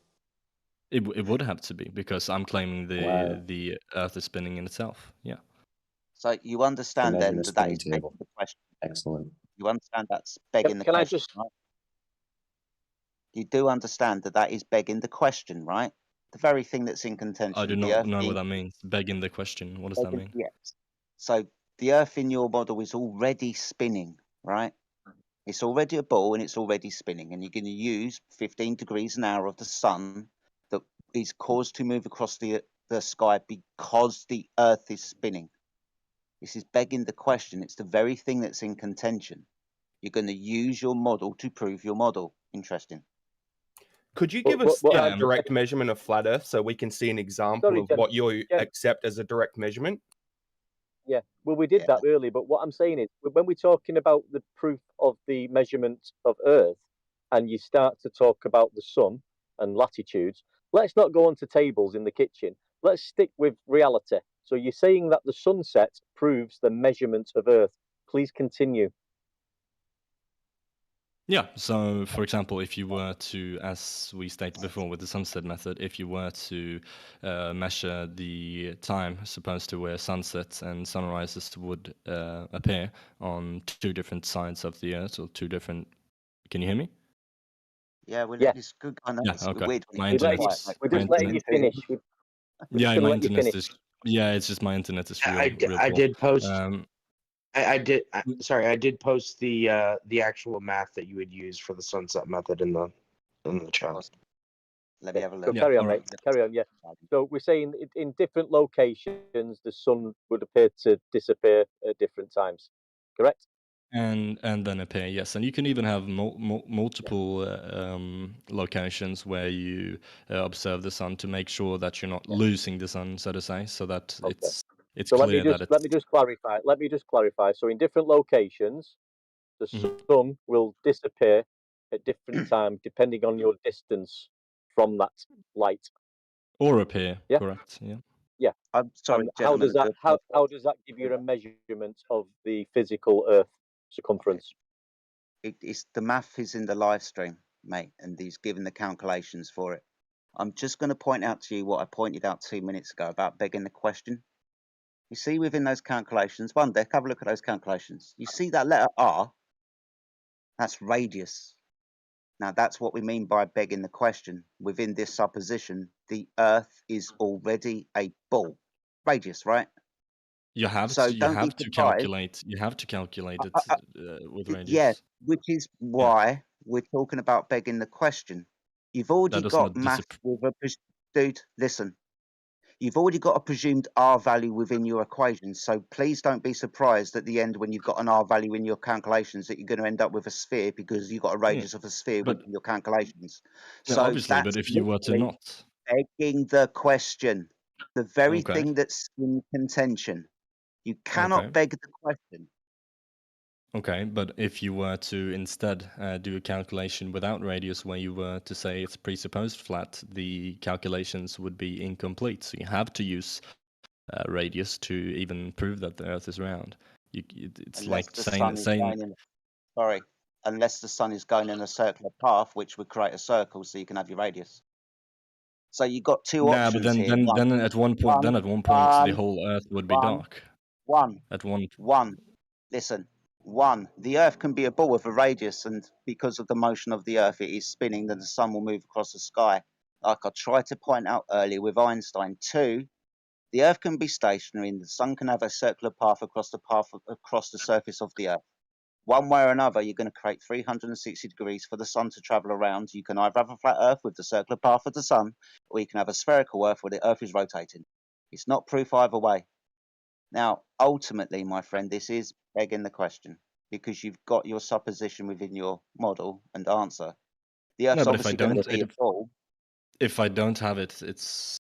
It would have to be, because I'm claiming the Earth is spinning in itself. Yeah. So you understand then that that is begging the question. Excellent. You understand that's begging the Can question. I just? Right? You do understand that that is begging the question, right? The very thing that's in contention. I do not know what that means. Begging the question. What does that mean? Yes. So the Earth in your model is already spinning, right? It's already a ball and it's already spinning, and you're going to use 15 degrees an hour of the sun that is caused to move across the sky because the Earth is spinning. This is begging the question. It's the very thing that's in contention. You're going to use your model to prove your model. Interesting. Could you give us a direct measurement of flat Earth so we can see an example of what you accept as a direct measurement? Yeah, well, we did that earlier, but what I'm saying is, when we're talking about the proof of the measurement of Earth, and you start to talk about the sun and latitudes, let's not go onto tables in the kitchen. Let's stick with reality. So you're saying that the sunset proves the measurement of Earth. Please continue. Yeah, so for example, if you were to, as we stated before with the sunset method, if you were to measure the time supposed to where sunsets and sunrises would appear on two different sides of the Earth, or two different... Can you hear me? Yeah, well, it's good. I know Yeah, it's okay. weird. My internet is... We're just letting you finish. Yeah, my internet is... Yeah, it's just my internet is real poor. I did post. I did. Sorry, I did post the actual math that you would use for the sunset method in the chat. Let me have a So look. carry on, mate. Carry on. Yeah. So we're saying in different locations, the sun would appear to disappear at different times. Correct? And then appear, yes. And you can even have multiple locations where you observe the sun to make sure that you're not losing the sun, so to say, so that it's So clear that it's... let me just clarify. Let me just clarify. So in different locations, the sun will disappear at different times depending on your distance from that light. Or appear, Yeah? correct? Yeah. Yeah. I'm sorry, how does that how does that give you a measurement of the physical Earth circumference? It's the math is in the live stream, mate, and he's given the calculations for it. I'm just going to point out to you what I pointed out 2 minutes ago about begging the question. You see within those calculations, one deck, have a look at those calculations. You see that letter R? That's radius. Now that's what we mean by begging the question. Within this supposition, the Earth is already a ball. Radius, right? You have So to don't be surprised. calculate it with radius. Yeah, which is why we're talking about begging the question. You've already does got not math with a dude. Listen, you've already got a presumed R value within your equation. So please don't be surprised at the end when you've got an R value in your calculations that you're going to end up with a sphere because you've got a radius of a sphere within your calculations. Yeah, So obviously, that's but if you were to literally not... begging the question, the very Okay. thing that's in contention. You cannot Okay. beg the question. Okay, but if you were to instead do a calculation without radius where you were to say it's presupposed flat, the calculations would be incomplete. So you have to use radius to even prove that the Earth is round. It's Unless like the saying... sun is going in, sorry, unless the sun is going in a circular path, which would create a circle, so you can have your radius. So you've got two Nah, options but here. then at one point the whole Earth would be dark. At one... Listen, the Earth can be a ball with a radius, and because of the motion of the Earth, it is spinning, then the sun will move across the sky. Like I tried to point out earlier with Einstein. Two, the Earth can be stationary, and the sun can have a circular path across the surface of the Earth. One way or another, you're going to create 360 degrees for the sun to travel around. You can either have a flat Earth with the circular path of the sun, or you can have a spherical Earth where the Earth is rotating. It's not proof either way. Now, ultimately, my friend, this is begging the question because you've got your supposition within your model and answer. The Earth's obviously going to be a ball. If I don't have it, it's...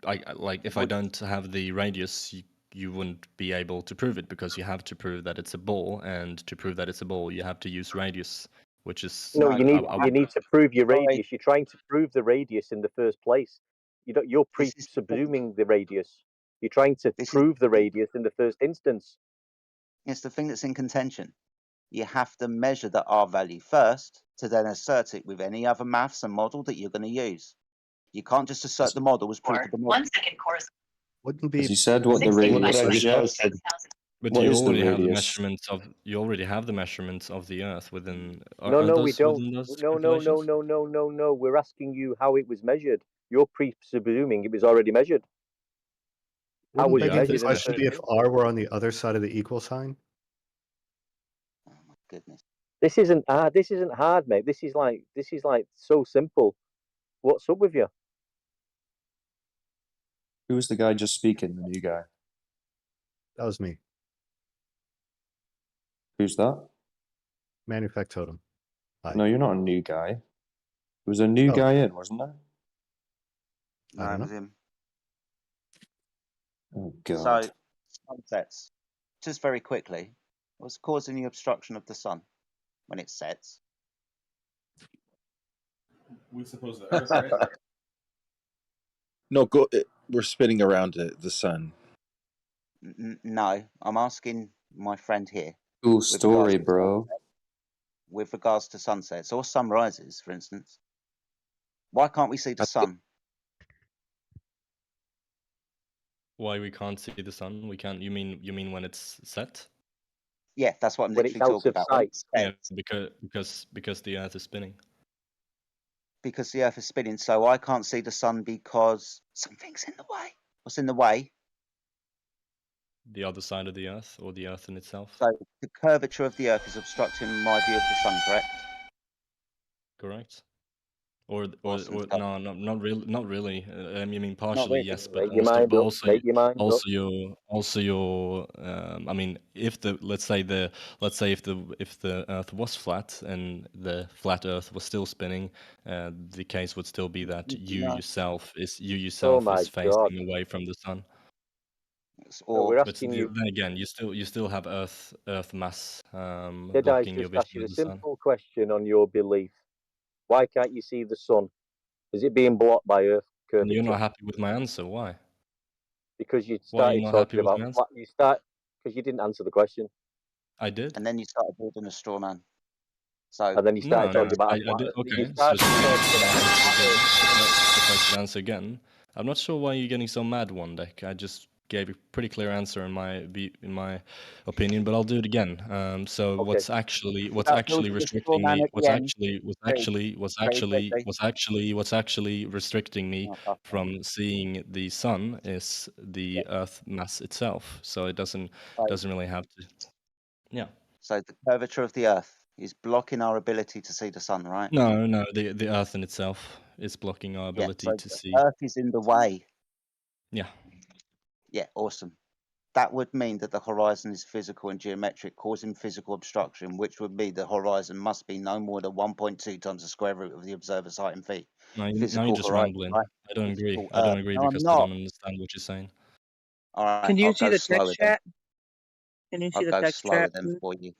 if I don't have the radius, you wouldn't be able to prove it because you have to prove that it's a ball, and to prove that it's a ball, you have to use radius, which is... No, you need to prove your radius. You're trying to prove the radius in the first place. You're presupposing the radius. You're trying to prove the radius in the first instance. It's the thing that's in contention. You have to measure the R value first to then assert it with any other maths and model that you're going to use. You can't just assert the model as proof of the model. 1 second course. Wouldn't be. As you said, what the radius is yet. But What you is the already have the radius? measurements of... You already have the measurements of the Earth within... No, we don't. No. We're asking you how it was measured. You're presupposing it was already measured. How was it measured? The question be if R were on the other side of the equal sign? Oh my goodness. This isn't hard, mate. This is like so simple. What's up with you? Who was the guy just speaking? The new guy. That was me. Who's that? Manufactotum. Aye. No, you're not a new guy. There was a new Oh. guy in, wasn't there? No, I it don't was know. him. Oh god. So, sunsets. Just very quickly, what's causing the obstruction of the sun when it sets? We suppose the Earth, right? No, we're spinning around the sun. No, I'm asking my friend here. Cool story, bro. With regards to sunsets or sunrises, for instance, why can't we see the sun? Why we can't see the sun? We can't. You mean when it's set? Yeah, that's what I'm When literally it's out talking of about. When sight. it's Yeah, set, because the Earth is spinning. because the Earth is spinning, so I can't see the sun because something's in the way. What's in the way? The other side of the Earth, or the Earth in itself. So the curvature of the Earth is obstructing my view of the sun, correct? Correct. Or Awesome or stuff. no, not really, not really. I mean, partially really. yes, but Make your mind up. Make your mind up. also your. I mean, if the let's say if the Earth was flat and the flat Earth was still spinning, the case would still be that you No. yourself is my facing God. away from the sun. No, we're But asking you. then again, you still have Earth mass Jedi's blocking your just asked vision you a of the sun. simple question on your belief. Why can't you see the sun? Is it being blocked by Earth And curvature? you're not happy with my answer. Why? Because you Why are you started not happy talking with about my answer? because you didn't answer the question, I did. And then you started building a straw man. So and then you started talking about a flat did. Earth. Okay, You so started should talking I about should answer again? I'm not sure why you're getting so mad one deck. I just gave a pretty clear answer in my opinion, but I'll do it again. So Okay. what's actually Start building the straw restricting man me? at the end. What's actually restricting me Oh, fuck. from seeing the sun is the Earth mass itself. So it doesn't really have to. Yeah. So the curvature of the Earth is blocking our ability to see the sun, right? No, the Earth in itself is blocking our Yeah. ability So to the see. Earth is in the way. Yeah. Yeah, awesome. That would mean that the horizon is physical and geometric, causing physical obstruction, which would mean the horizon must be no more than 1.2 times the square root of the observer's height and feet. Now you're Physical just horizon, rambling. right? I don't agree. Physical I don't Earth. agree No, I'm because I not. don't understand what you're saying. All right, Can you I'll see go the slower text then. chat? Can you see I'll the go text slower chat? then please? for you.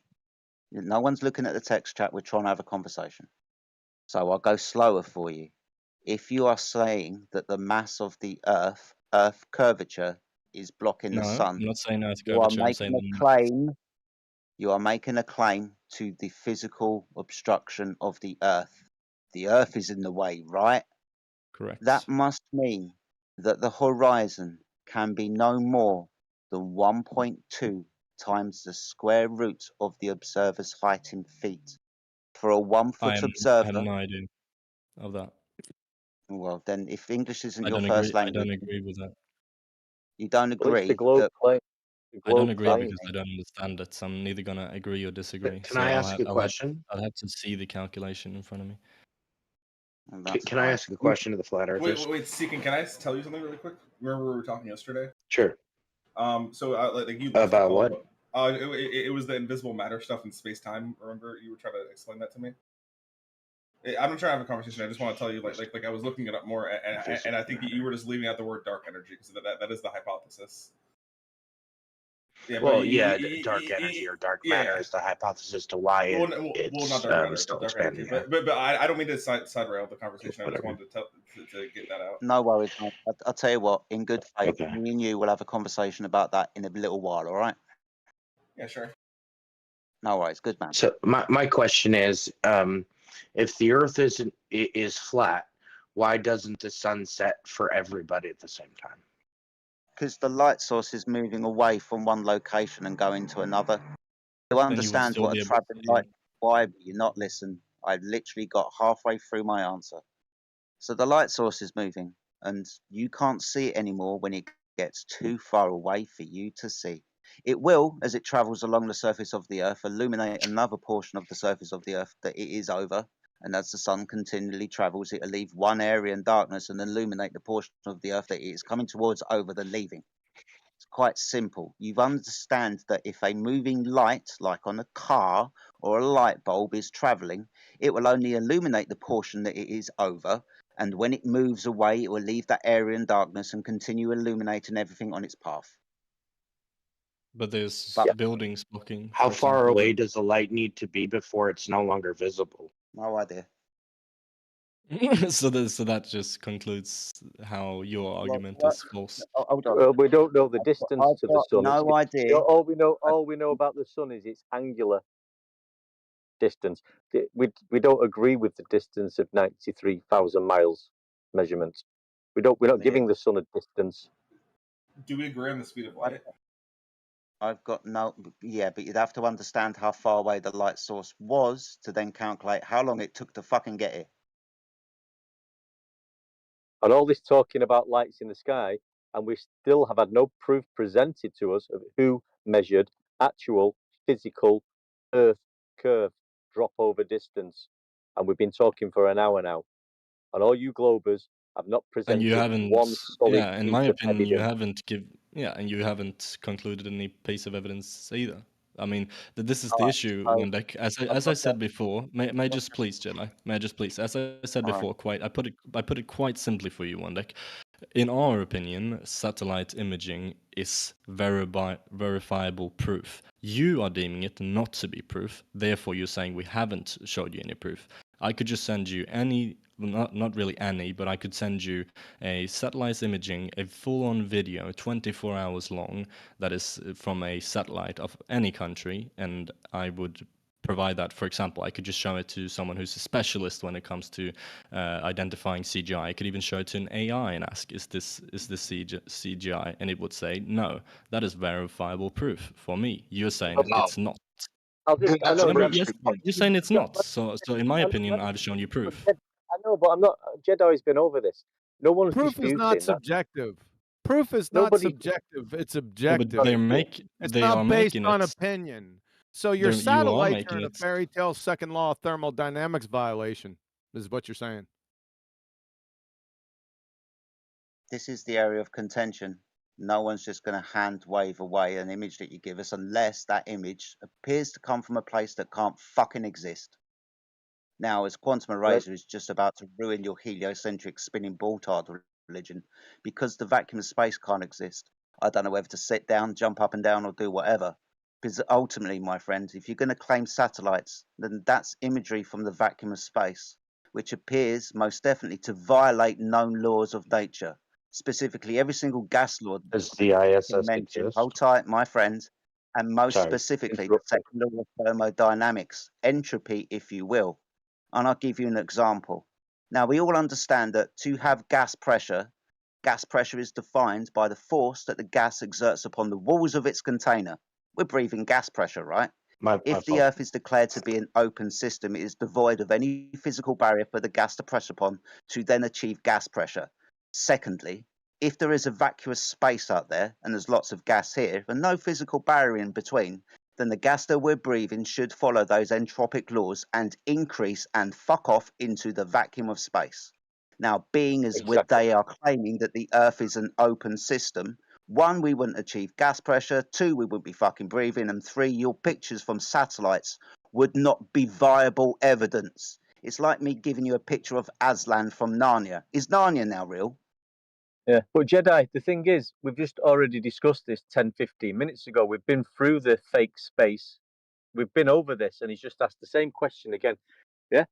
No one's looking at the text chat. We're trying to have a conversation. So I'll go slower for you. If you are saying that the mass of the Earth curvature, is blocking No, the sun, I'm not saying Earth you are curvature. I'm saying making the a claim. You are making a claim to the physical obstruction of the Earth. The Earth is in the way, right? correct. That must mean that the horizon can be no more than 1.2 times the square root of the observer's height in feet. For a 1 foot I have observer, no idea of that. well, then if English isn't I your don't first agree. I language, don't agree with that. you don't Well, it's the agree globe that. plane. The I don't globe agree plane. because I don't understand it. So I'm neither gonna agree or disagree. Can So I ask a question? I'll have to see the calculation in front of me. And that's Can I fine. ask a question to the flat earthers? Wait, Seeking, can I tell you something really quick? Remember we were talking yesterday? Sure. So like you About what? It was the invisible matter stuff in space time. Remember you were trying to explain that to me. I'm not trying to have a conversation. I just want to tell you, like I was looking it up more, and I think you were just leaving out the word dark energy because that is the hypothesis. Yeah, well, dark energy or dark matter is the hypothesis to why it's not dark matter, still dark expanding. energy. But I don't mean to side rail the conversation. I just wanted to get that out. No worries, mate. I'll tell you what, in good faith, me and you will have a conversation about that in a little while, all right? Yeah, sure. No worries, good man. So my question is, if the Earth is flat, why doesn't the sun set for everybody at the same time? Because the light source is moving away from one location and going to another. To understand what a traveling light is, why you not listen? I literally got halfway through my answer. So the light source is moving, and you can't see it anymore when it gets too far away for you to see. It will, as it travels along the surface of the Earth, illuminate another portion of the surface of the Earth that it is over. And as the sun continually travels, it will leave one area in darkness and illuminate the portion of the Earth that it is coming towards over than leaving. It's quite simple. You understand that if a moving light, like on a car or a light bulb is travelling, it will only illuminate the portion that it is over, and when it moves away, it will leave that area in darkness and continue illuminating everything on its path. But there's But buildings blocking. How for far example. away does the light need to be before it's no longer visible? no idea. so that just concludes how your argument Well, is false. hold on. Well, we don't know the distance I've to the got sun. no idea. All we know about the sun is its angular distance. We don't agree with the distance of 93,000 miles measurement. We're not giving the sun a distance. Do we agree on the speed of light? I've got no, yeah, but you'd have to understand how far away the light source was to then calculate how long it took to fucking get here. And all this talking about lights in the sky, and we still have had no proof presented to us of who measured actual physical Earth curve drop over distance. And we've been talking for an hour now. And all you globers have not presented And you haven't, one solid yeah, in my piece of opinion, you evidence. and you haven't concluded any piece of evidence either. I mean, this is the Alright, issue, so Wendek. As I said before, may I just please, Jedi? May I just please? As I said before, I put it quite simply for you, Wendek. In our opinion, satellite imaging is verifiable proof. You are deeming it not to be proof. Therefore, you're saying we haven't showed you any proof. I could just send you any, not really any, but I could send you a satellite imaging, a full-on video, 24 hours long, that is from a satellite of any country, and I would provide that. For example, I could just show it to someone who's a specialist when it comes to identifying CGI. I could even show it to an AI and ask, is this CGI? And it would say, no, that is verifiable proof for me. You're saying it's not. You're saying it's not. So in my opinion, I've shown you proof. I know, but I'm not. Jedi's been over this. No one's Proof is disputing not that. subjective. Proof is not subjective. It's objective. It's not based on opinion. So your satellites are in a fairy tale second law of thermodynamics violation, is what you're saying. this is the area of contention. No one's just going to hand wave away an image that you give us unless that image appears to come from a place that can't fucking exist. Now, as Quantum Eraser is just about to ruin your heliocentric spinning ball-tard religion because the vacuum of space can't exist, I don't know whether to sit down, jump up and down, or do whatever. Because ultimately, my friend, if you're going to claim satellites, then that's imagery from the vacuum of space, which appears most definitely to violate known laws of nature. Specifically, every single gas law Does the ISS mentioned. exist? Hold tight, my friend. And most Sorry. specifically, the second law of thermodynamics, entropy, if you will. And I'll give you an example. Now, we all understand that to have gas pressure is defined by the force that the gas exerts upon the walls of its container. We're breathing gas pressure, right? If the Earth is declared to be an open system, it is devoid of any physical barrier for the gas to press upon to then achieve gas pressure. Secondly, if there is a vacuous space out there, and there's lots of gas here, and no physical barrier in between, then the gas that we're breathing should follow those entropic laws and increase and fuck off into the vacuum of space. Now, being as they are claiming that the Earth is an open system, 1, we wouldn't achieve gas pressure, 2, we wouldn't be fucking breathing, and 3, your pictures from satellites would not be viable evidence. It's like me giving you a picture of Aslan from Narnia. Is Narnia now real? Yeah, but Jedi, the thing is, we've just already discussed this 10, 15 minutes ago. We've been through the fake space. We've been over this, and he's just asked the same question again. Yeah?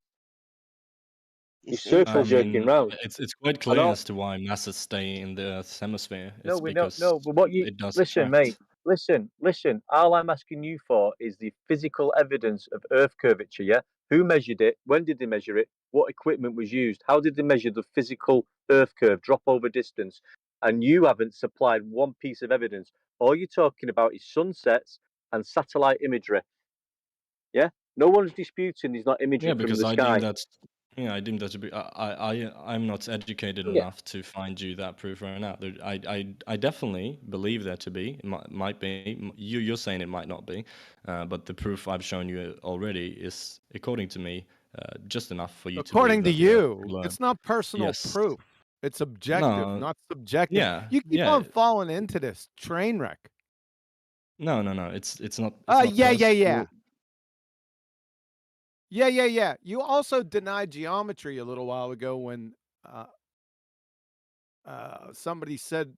He's circle jerking round. It's quite clear as to why masses stay in the Earth's hemisphere. No, It's we don't. because No, but what you it does listen, attract. mate. Listen. All I'm asking you for is the physical evidence of Earth curvature. Yeah, who measured it? When did they measure it? What equipment was used? How did they measure the physical Earth curve drop over distance? And you haven't supplied one piece of evidence. All you're talking about is sunsets and satellite imagery. Yeah, no one's disputing there's not imagery from Because the I sky. deem that. Yeah, I deem that to be. I'm not educated enough to find you that proof right now. I definitely believe there to be. It might be. You're saying it might not be, but the proof I've shown you already is, according to me, just enough for you. According to to you, it's not personal Yes. proof. It's objective, No, not subjective. yeah, You keep on falling into this train wreck. No. It's not. It's not yeah. personal. Yeah. You also denied geometry a little while ago when somebody said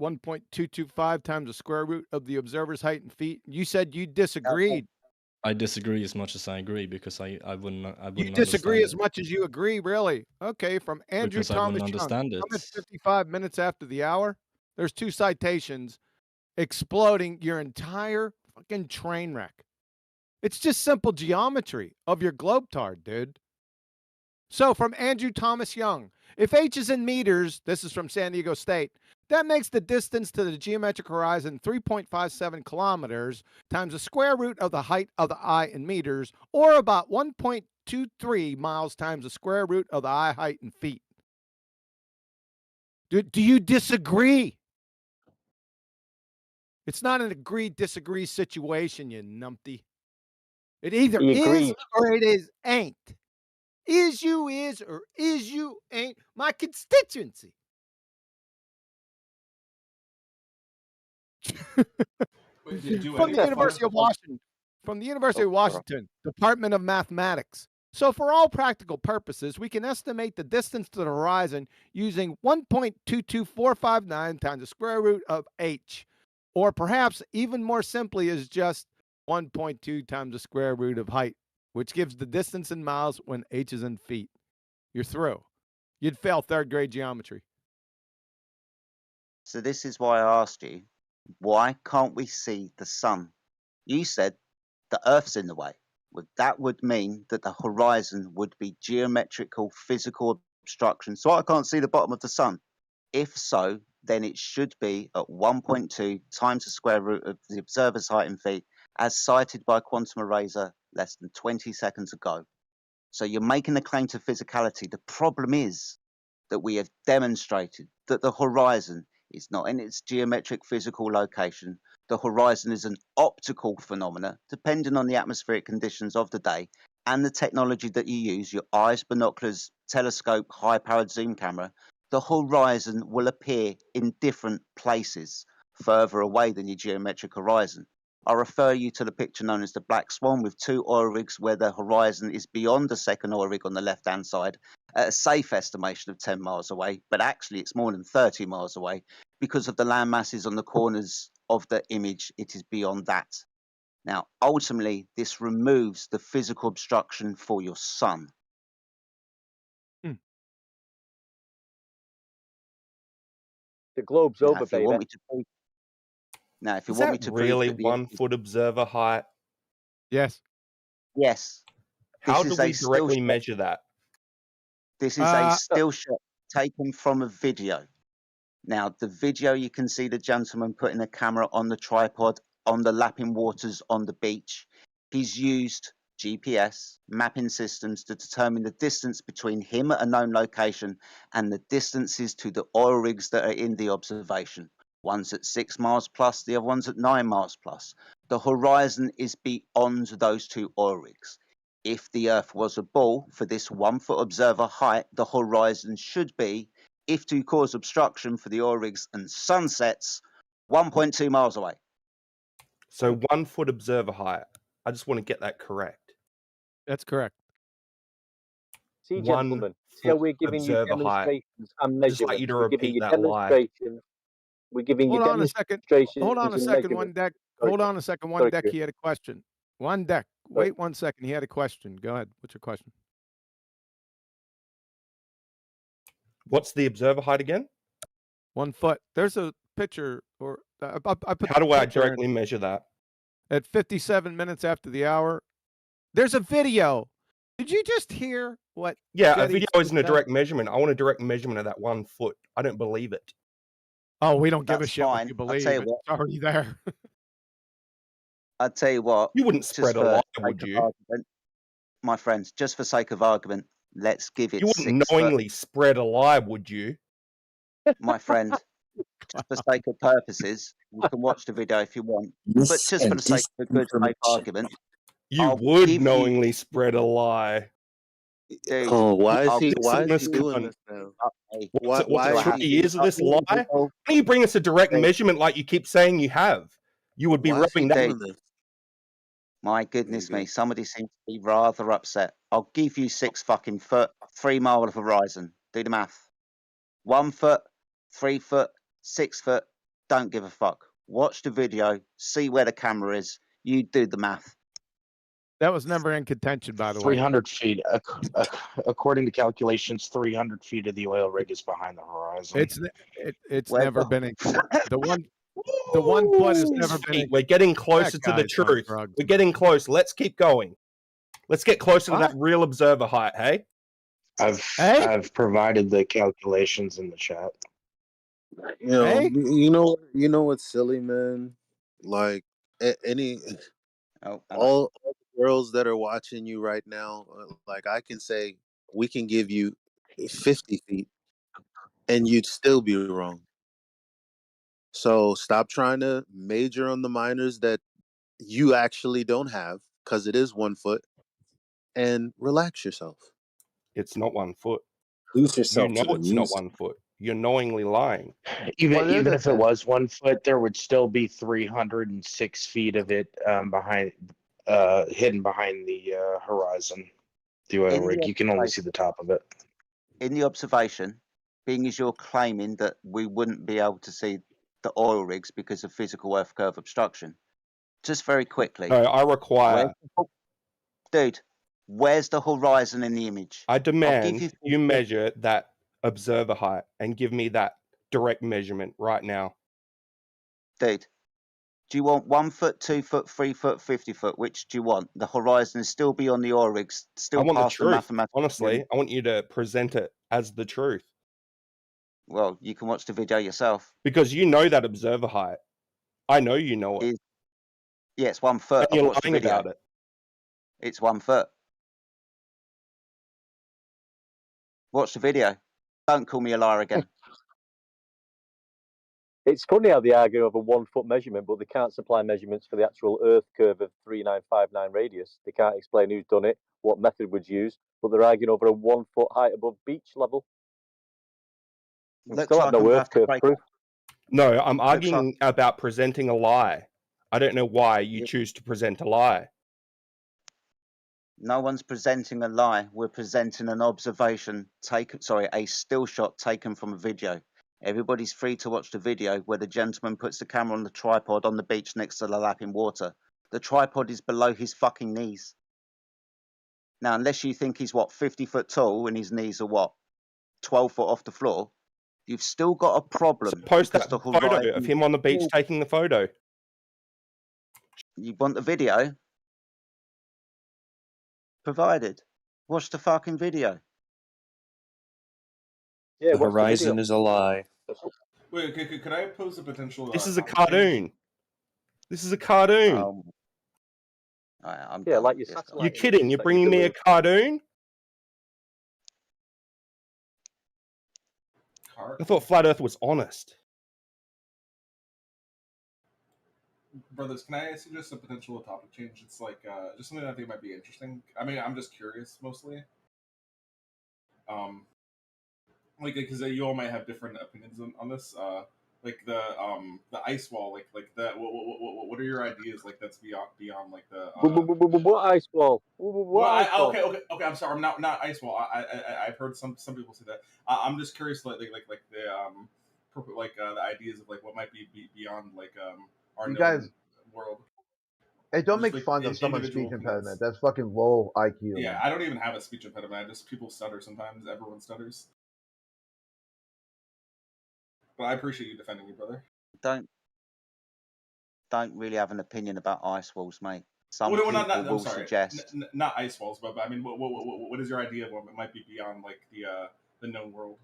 1.225 times the square root of the observer's height in feet. You said you disagreed. I disagree as much as I agree because I wouldn't You disagree as understand much as you agree, really? Okay, from Andrew because I wouldn't Thomas Young. understand I'm at it. 55 minutes after the hour. There's 2 citations exploding your entire fucking train wreck. It's just simple geometry of your globetard, dude. So from Andrew Thomas Young, if h is in meters, this is from San Diego State, that makes the distance to the geometric horizon 3.57 kilometers times the square root of the height of the eye in meters, or about 1.23 miles times the square root of the eye height in feet. Do you disagree? It's not an agree-disagree situation, you numpty. It either is or it is ain't. Is you is or is you ain't my constituency. From the University of Washington, Department of Mathematics. So for all practical purposes, we can estimate the distance to the horizon using 1.22459 times the square root of h, or perhaps even more simply is just 1.2 times the square root of height, which gives the distance in miles when h is in feet. You're through. You'd fail 3rd grade geometry. So this is why I asked you, why can't we see the sun? You said the Earth's in the way. Well, that would mean that the horizon would be geometrical, physical obstruction. So I can't see the bottom of the sun. If so, then it should be at 1.2 times the square root of the observer's height in feet, as cited by Quantum Eraser less than 20 seconds ago. So you're making a claim to physicality. The problem is that we have demonstrated that the horizon is not in its geometric physical location. The horizon is an optical phenomena, depending on the atmospheric conditions of the day and the technology that you use, your eyes, binoculars, telescope, high-powered zoom camera. The horizon will appear in different places, further away than your geometric horizon. I refer you to the picture known as the Black Swan with 2 oil rigs where the horizon is beyond the second oil rig on the left-hand side at a safe estimation of 10 miles away, but actually it's more than 30 miles away because of the land masses on the corners of the image. It is beyond that. Now, ultimately, this removes the physical obstruction for your sun. The globe's over, baby. Now, if you Is want that me to really prove that 1 foot observer height? Yes. Yes. How do we directly measure that? This is a still shot taken from a video. Now, the video, you can see the gentleman putting a camera on the tripod on the lapping waters on the beach. He's used GPS mapping systems to determine the distance between him at a known location and the distances to the oil rigs that are in the observation. One's at 6 miles plus, the other one's at 9 miles plus. The horizon is beyond those 2 oil rigs. If the Earth was a ball for this 1 foot observer height, the horizon should be, if to cause obstruction for the oil rigs and sunsets, 1.2 miles away. So 1 foot observer height. I just want to get that correct. That's correct. See, gentlemen, so we're giving you demonstrations and measurements. Just like you to we're giving repeat you that lie. We're giving you demonstrations. Hold on a second, one deck. Hold on a second, one deck. He had a question. One deck. Wait 1 second. He had a question. Go ahead. What's your question? What's the observer height again? 1 foot. There's a picture, or I put. How do I directly measure that? At 57 minutes after the hour, there's a video. Did you just hear what? Yeah, a video isn't a direct measurement. I want a direct measurement of that 1 foot. I don't believe it. Oh, we don't give a shit what you believe. It's already there. I'll tell you what. You wouldn't spread a lie, would you? Argument, my friends, just for sake of argument, let's give it. You wouldn't knowingly spread a lie, would you? My friend, just for sake of purposes, you can watch the video if you want. But just for the sake of a good safe argument, you would knowingly spread a lie. Oh, why is he doing this now? What's 3 years of this lie? Why don't you bring us a direct measurement like you keep saying you have? You would be rubbing that. My goodness me, somebody seems to be rather upset. I'll give you 6 fucking foot, 3 mile of horizon. Do the math. 1 foot, 3 foot, 6 foot, don't give a fuck. Watch the video, see where the camera is, you do the math. That was never in contention, by the way. 300 feet. According to calculations, 300 feet of the oil rig is behind the horizon. It's never been in the one foot has never been in. We're getting closer to the truth. We're getting close. Let's keep going. Let's get closer to that real observer height, hey? I've provided the calculations in the chat. You know what's silly, man? Like all the girls that are watching you right now, like I can say we can give you 50 feet, and you'd still be wrong. So stop trying to major on the minors that you actually don't have, because it is 1 foot, and relax yourself. It's not 1 foot. Lose yourself to the it's not music. 1 foot. You're knowingly lying. Even if it was 1 foot, there would still be 306 feet of it hidden behind the horizon. The oil rig, you can only see the top of it. In the observation, being as you're claiming that we wouldn't be able to see the oil rigs because of physical earth curve obstruction, just very quickly. No, I require. Dude, where's the horizon in the image? I demand you measure that observer height and give me that direct measurement right now. Dude, do you want 1 foot, 2 foot, 3 foot, 50 foot? Which do you want? The horizon still be on the oil rigs, still I want past the the truth. mathematical. Honestly, I want you to present it as the truth. Well, you can watch the video yourself. Because you know that observer height. I know you know it. Yeah, it's 1 foot. And you're lying about it. It's 1 foot. Watch the video. Don't call me a liar again. It's funny how they argue over 1 foot measurement, but they can't supply measurements for the actual Earth curve of 3959 radius. They can't explain who's done it, what method was used, but they're arguing over a 1 foot height above beach level. Still have no Earth curve proof. No, I'm arguing about presenting a lie. I don't know why you choose to present a lie. No one's presenting a lie. We're presenting an observation a still shot taken from a video. Everybody's free to watch the video where the gentleman puts the camera on the tripod on the beach next to the lapping water. The tripod is below his fucking knees. Now, unless you think he's 50 foot tall and his knees are 12 foot off the floor, you've still got a problem. So post that photo of him on the beach taking the photo. You want the video? Provided. Watch the fucking video. Yeah, the horizon is a lie. Wait, could I pose a potential? This is a cartoon. This is a cartoon. Like your satellite. You're kidding? You're bringing me a cartoon? I thought Flat Earth was honest. Brothers, can I suggest a potential topic change? It's like just something that I think might be interesting. I mean, I'm just curious mostly. Like because you all might have different opinions on this. Like the ice wall, like that. What are your ideas? Like that's beyond like the. What ice wall? Okay. I'm sorry. I'm not ice wall. I've heard some people say that. I'm just curious, like the the ideas of like what might be beyond like our world. Hey, don't make fun of someone's speech impediment. That's fucking low IQ. Yeah, I don't even have a speech impediment. People stutter sometimes. Everyone stutters. But I appreciate you defending me, brother. Don't really have an opinion about ice walls, mate. Some people will suggest not ice walls, but I mean, what is your idea of what might be beyond like the known world?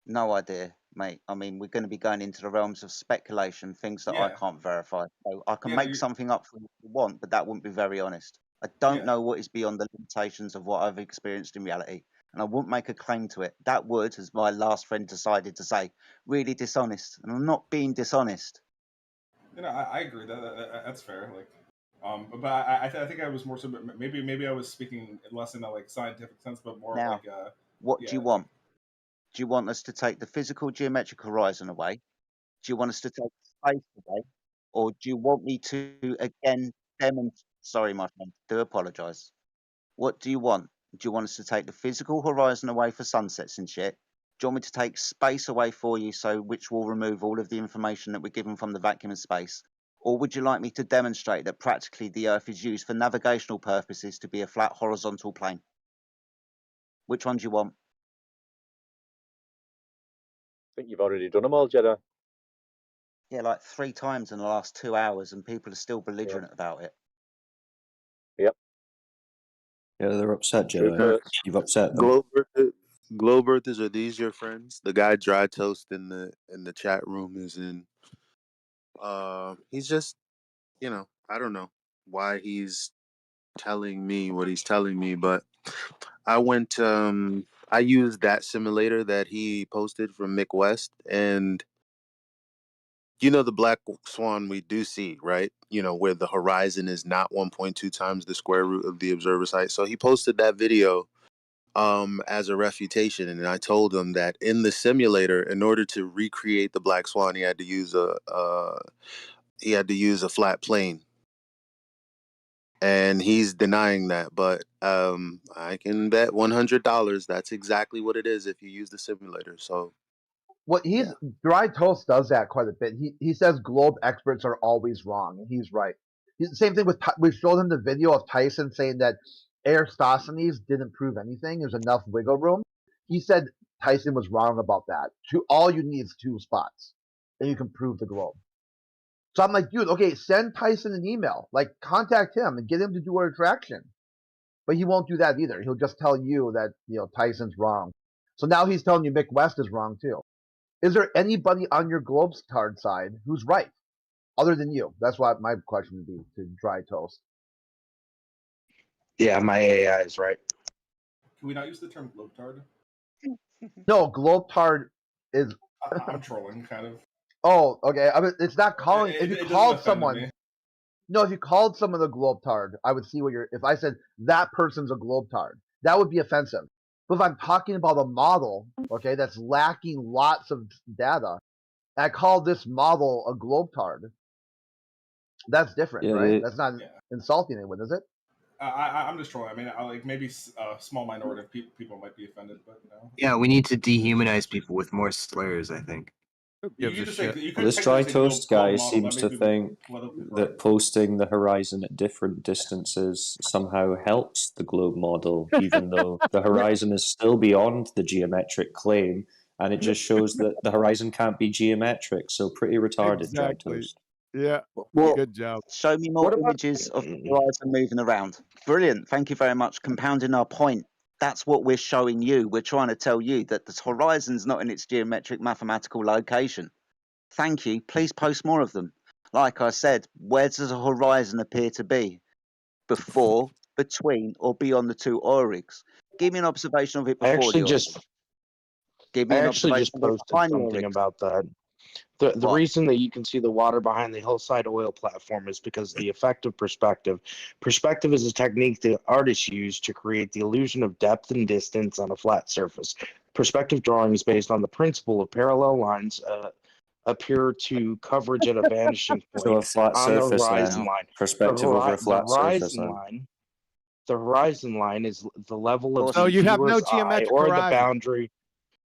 No idea, mate. I mean, we're going to be going into the realms of speculation, things that I can't verify. So I can make something up for what you want, but that wouldn't be very honest. I don't know what is beyond the limitations of what I've experienced in reality, and I wouldn't make a claim to it. That would, as my last friend decided to say, really dishonest, and I'm not being dishonest. You know, I agree. That's fair. Like, but I think I was more so. Maybe I was speaking less in a like scientific sense, but more now, like. What do you want? Do you want us to take the physical geometric horizon away? Do you want us to take space away? Or do you want me to again Sorry, my friend. Do apologise. What do you want? Do you want us to take the physical horizon away for sunsets and shit? Do you want me to take space away for you, which will remove all of the information that we're given from the vacuum of space? Or would you like me to demonstrate that practically the Earth is used for navigational purposes to be a flat horizontal plane? Which one do you want? I think you've already done them all, Jedi. Yeah, like 3 times in the last 2 hours, and people are still belligerent about it. Yep. Yeah, they're upset, Jedi. You've upset them. Globe Earthers, are these your friends? The guy Dry Toast in the chat room is in. He's just, I don't know why he's telling me what he's telling me, but I went. I used that simulator that he posted from Mick West, and the black swan we do see, right? Where the horizon is not 1.2 times the square root of the observer site. So he posted that video as a refutation, and I told him that in the simulator, in order to recreate the black swan, he had to use a flat plane, and he's denying that. But I can bet $100 that's exactly what it is if you use the simulator. So Dry Toast does that quite a bit. He says globe experts are always wrong, and he's right. Same thing with we showed him the video of Tyson saying that Eratosthenes didn't prove anything. There's enough wiggle room. He said Tyson was wrong about that. All you need is 2 spots, and you can prove the globe. So I'm like, dude, okay, send Tyson an email, like contact him and get him to do a retraction. But he won't do that either. He'll just tell you that Tyson's wrong. So now he's telling you Mick West is wrong too. Is there anybody on your Globestard side who's right, other than you? That's what my question would be to Dry Toast. Yeah, my AI is right. Can we not use the term globetard? No, Globetard is. I'm trolling, kind of. Oh, okay. I mean, it's not calling. If you called someone, me. no, if you called someone a Globetard, I would see what you're. If I said that person's a Globetard, that would be offensive. But if I'm talking about a model, okay, that's lacking lots of data, and I call this model a Globetard, that's different, right? That's not insulting anyone, is it? I'm just trolling. I mean, maybe a small minority of people might be offended, but Yeah, we need to dehumanize people with more slurs, I think. This Dry Toast guy seems to think that posting the horizon at different distances somehow helps the globe model, even though the horizon is still beyond the geometric claim, and it just shows that the horizon can't be geometric. So pretty retarded, Dry Toast. Yeah. Well, good job. Show me more images of the horizon moving around. Brilliant. Thank you very much. Compounding our point. That's what we're showing you. We're trying to tell you that the horizon's not in its geometric mathematical location. Thank you. Please post more of them. Like I said, where does a horizon appear to be? Before, between, or beyond the 2 origs? Give me an observation of it before I the actually just posted something about that. The reason that you can see the water behind the hillside oil platform is because the effect of perspective. Perspective is a technique that artists use to create the illusion of depth and distance on a flat surface. Perspective drawing is based on the principle of parallel lines appear to coverage at a vanishing point So a flat on the surface horizon then. line. Perspective over a flat surface then. The horizon line is the level of So the you have no viewer's eye geometric or horizon. the boundary.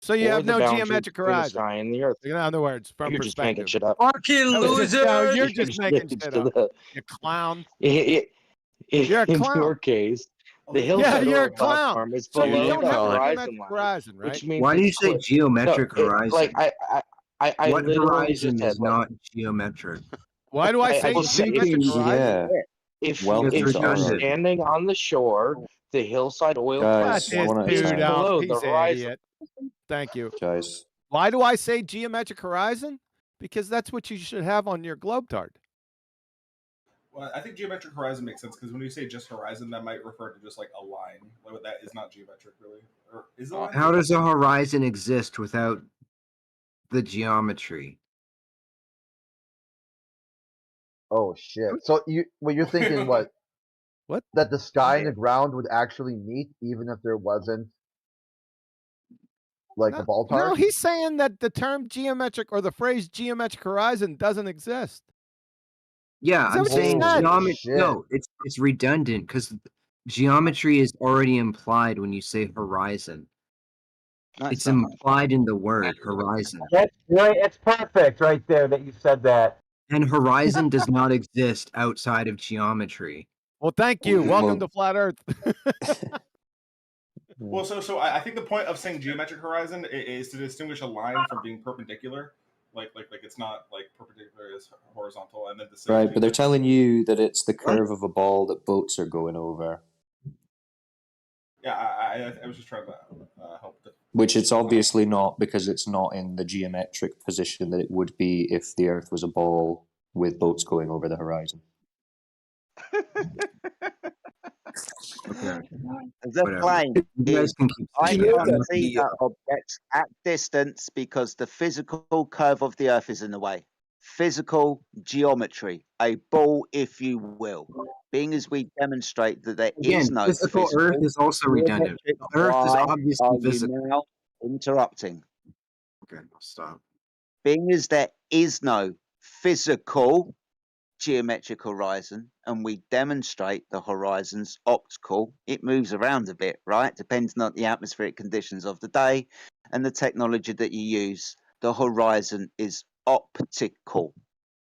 So you or have the no boundary geometric between the horizon. sky and the earth. In other words, from You're just making perspective. shit up. Fucking loser! You're just making shit up. You clown. You're a in clown. your case, the hillside you're oil a clown. platform is So you below don't the have a horizon geometric line, horizon, right? which means Why do you it's say geometric no, horizon? like I what literally horizon just said is not geometric? Why do I say just said geometric horizon? If Welcome you're to our standing on the shore, the hillside oil Guys, platform I is wanna- below the He's an horizon. idiot. Thank you. Guys. Why do I say geometric horizon? Because that's what you should have on your globetard. Well, I think geometric horizon makes sense because when you say just horizon, that might refer to just like a line. Like that is not geometric, really. Or is it a line? How does a horizon exist without the geometry? Oh shit! So you're thinking what? What? That the sky and the ground would actually meet, even if there wasn't like a ballpark? No, he's saying that the term geometric or the phrase geometric horizon doesn't exist. Yeah, I'm saying geometry. No, it's redundant because geometry is already implied when you say horizon. No, it's implied in the word horizon. That's right. It's perfect right there that you said that. And horizon does not exist outside of geometry. Well, thank you. Welcome to Flat Earth. Well, so I think the point of saying geometric horizon is to distinguish a line from being perpendicular. Like it's not like perpendicular is horizontal, and then the right. But they're telling you that it's the curve of a ball that boats are going over. Yeah, I was just trying to help. Which it's obviously not, because it's not in the geometric position that it would be if the Earth was a ball with boats going over the horizon. The plane is, I can't see that object at distance because the physical curve of the Earth is in the way. Physical geometry, a ball, if you will. Being as we demonstrate that there is no physical Earth is also redundant. Earth is obviously are physical. you now interrupting? Okay, I'll stop. Being as there is no physical geometric horizon and we demonstrate the horizon's optical, it moves around a bit, right? Depending on the atmospheric conditions of the day and the technology that you use. The horizon is optical,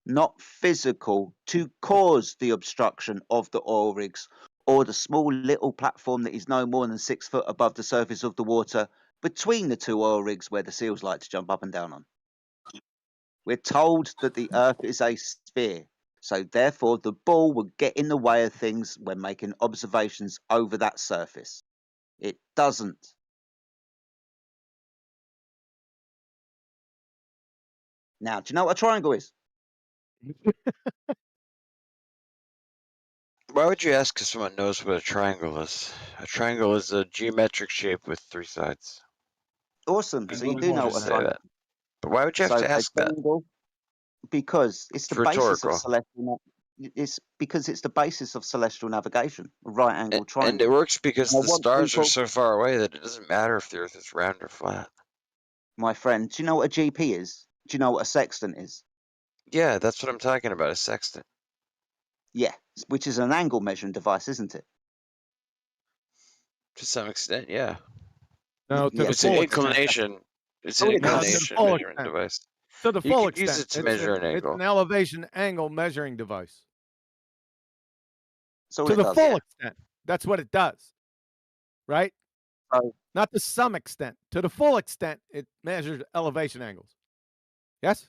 not physical, to cause the obstruction of the oil rigs or the small little platform that is no more than 6 foot above the surface of the water between the two oil rigs where the seals like to jump up and down on. We're told that the Earth is a sphere, so therefore the ball would get in the way of things when making observations over that surface. It doesn't. Now, do you know what a triangle is? Why would you ask if someone knows what a triangle is? A triangle is a geometric shape with 3 sides. Awesome. So you do know what a triangle is. But why would you have to ask that? Because it's the basis of celestial. It's because it's the basis of celestial navigation. A right-angled triangle. And it works because the stars are so far away that it doesn't matter if the Earth is round or flat. My friend, do you know what a GP is? Do you know what a sextant is? Yeah, that's what I'm talking about, a sextant. Yeah, which is an angle measuring device, isn't it? To some extent, yeah. No, to it's an inclination. It's an inclination measuring device. To the full extent. You could use it to measure an angle. It's an elevation angle measuring device. So to the full extent. That's what it does. Right? Not to some extent. To the full extent, it measures elevation angles. Yes?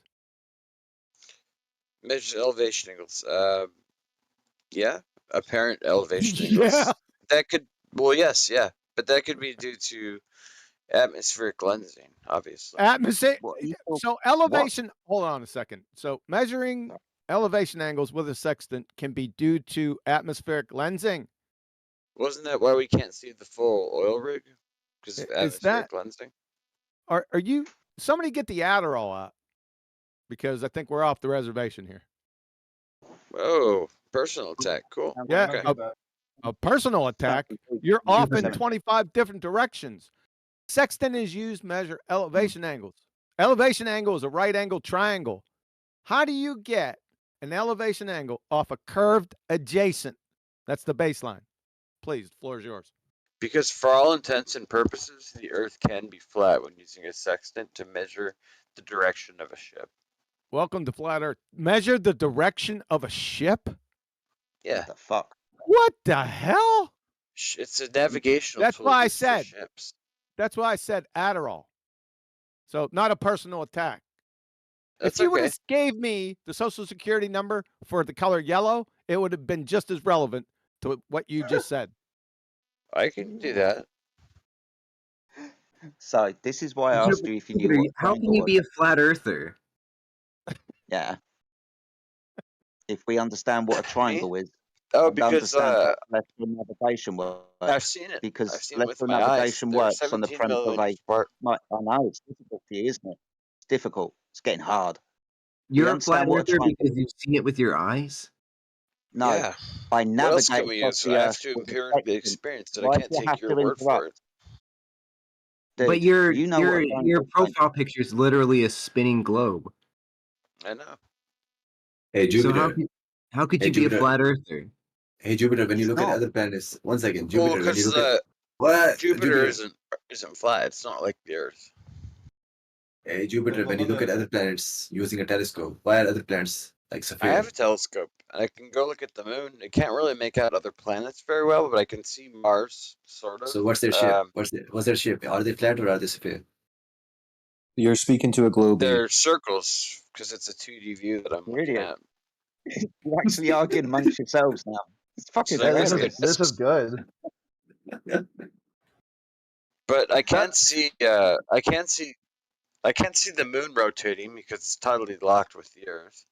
Measures elevation angles. Yeah. Apparent elevation angles. Yeah. That could, well, yes, yeah. But that could be due to atmospheric lensing, obviously. So elevation, hold on a second. So measuring elevation angles with a sextant can be due to atmospheric lensing. Wasn't that why we can't see the full oil rig? Because of atmospheric lensing? Are you, somebody get the Adderall out, because I think we're off the reservation here. Oh, personal attack. Cool. Yeah, okay. A personal attack. You're off in 25 different directions. Sextant is used to measure elevation angles. Elevation angle is a right angle triangle. How do you get an elevation angle off a curved adjacent? That's the baseline. Please, the floor is yours. Because for all intents and purposes, the Earth can be flat when using a sextant to measure the direction of a ship. Welcome to Flat Earth. Measure the direction of a ship? Yeah. What the fuck? What the hell? It's a navigational That's tool why I used for said. ships. That's why I said Adderall. So not a personal attack. That's if you would have gave me the social security number for the color yellow, it would have been just as relevant to what you just said. I can do that. So this is why I asked you if you knew what how can you be a flat earther? Yeah. If we understand what a triangle is. Oh, because celestial navigation works. I've seen it. Because I've seen it with celestial my navigation eyes. works on the premise of a. I know it's difficult for you, isn't it? It's difficult. It's getting hard. You're a flat earther because you've seen it with your eyes? No. Yeah. I What else can we navigate use? I have to empirically experience it. I can't take your word for it. Dude, but your you know your profile picture is literally a spinning globe. I know. Hey, Jupiter. How could you be a flat earther? Hey Jupiter, when you look at other planets, 1 second, Jupiter, when you look at what Jupiter isn't flat. It's not like the Earth. Hey Jupiter, when you look at other planets using a telescope, why are other planets like I have sphere? a telescope, and I can go look at the moon. I can't really make out other planets very well, but I can see Mars, sort of. So what's their shape? What's their shape? Are they flat or are they sphere? You're speaking to a globe. They're circles because it's a 2D view that I'm looking at. You're actually arguing amongst yourselves now. It's fucking hilarious. This is good. But I can't see. I can't see the moon rotating because it's totally locked with the Earth.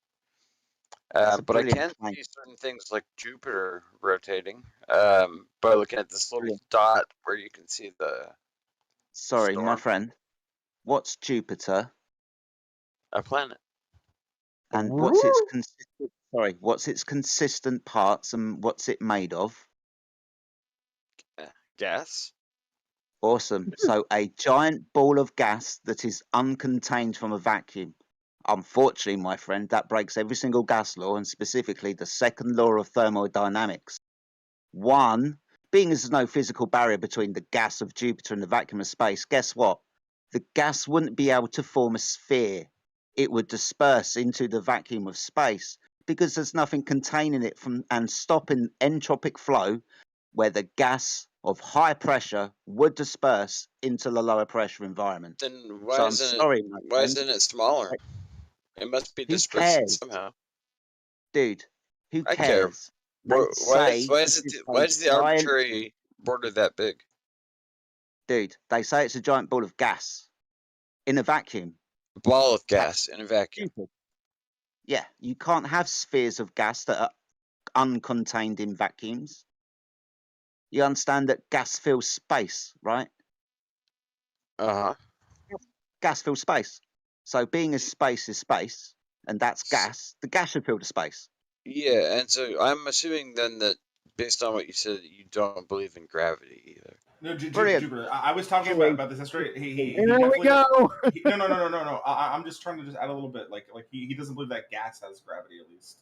But I can see certain things like Jupiter rotating by looking at this little dot where you can see the. Sorry, my friend. What's Jupiter? A planet. And what's its consistent? Sorry, what's its consistent parts and what's it made of? Gas. Awesome. So a giant ball of gas that is uncontained from a vacuum. Unfortunately, my friend, that breaks every single gas law, and specifically the second law of thermodynamics. One, being there's no physical barrier between the gas of Jupiter and the vacuum of space, guess what? The gas wouldn't be able to form a sphere. It would disperse into the vacuum of space because there's nothing containing it from and stopping entropic flow, where the gas of high pressure would disperse into the lower pressure environment. Then why isn't it smaller? It must be dispersing somehow. Dude, who I cares? care. Why is the arbitrary border that big? Dude, they say it's a giant ball of gas in a vacuum. A ball of gas in a vacuum. Yeah, you can't have spheres of gas that are uncontained in vacuums. You understand that gas fills space, right? Uh-huh. Gas fills space. So being as space is space, and that's gas, the gas should fill the space. Yeah, and so I'm assuming then that based on what you said, you don't believe in gravity either. No, Jupiter. I was talking about this yesterday. Here we go. No. I'm just trying to add a little bit. Like he doesn't believe that gas has gravity, at least.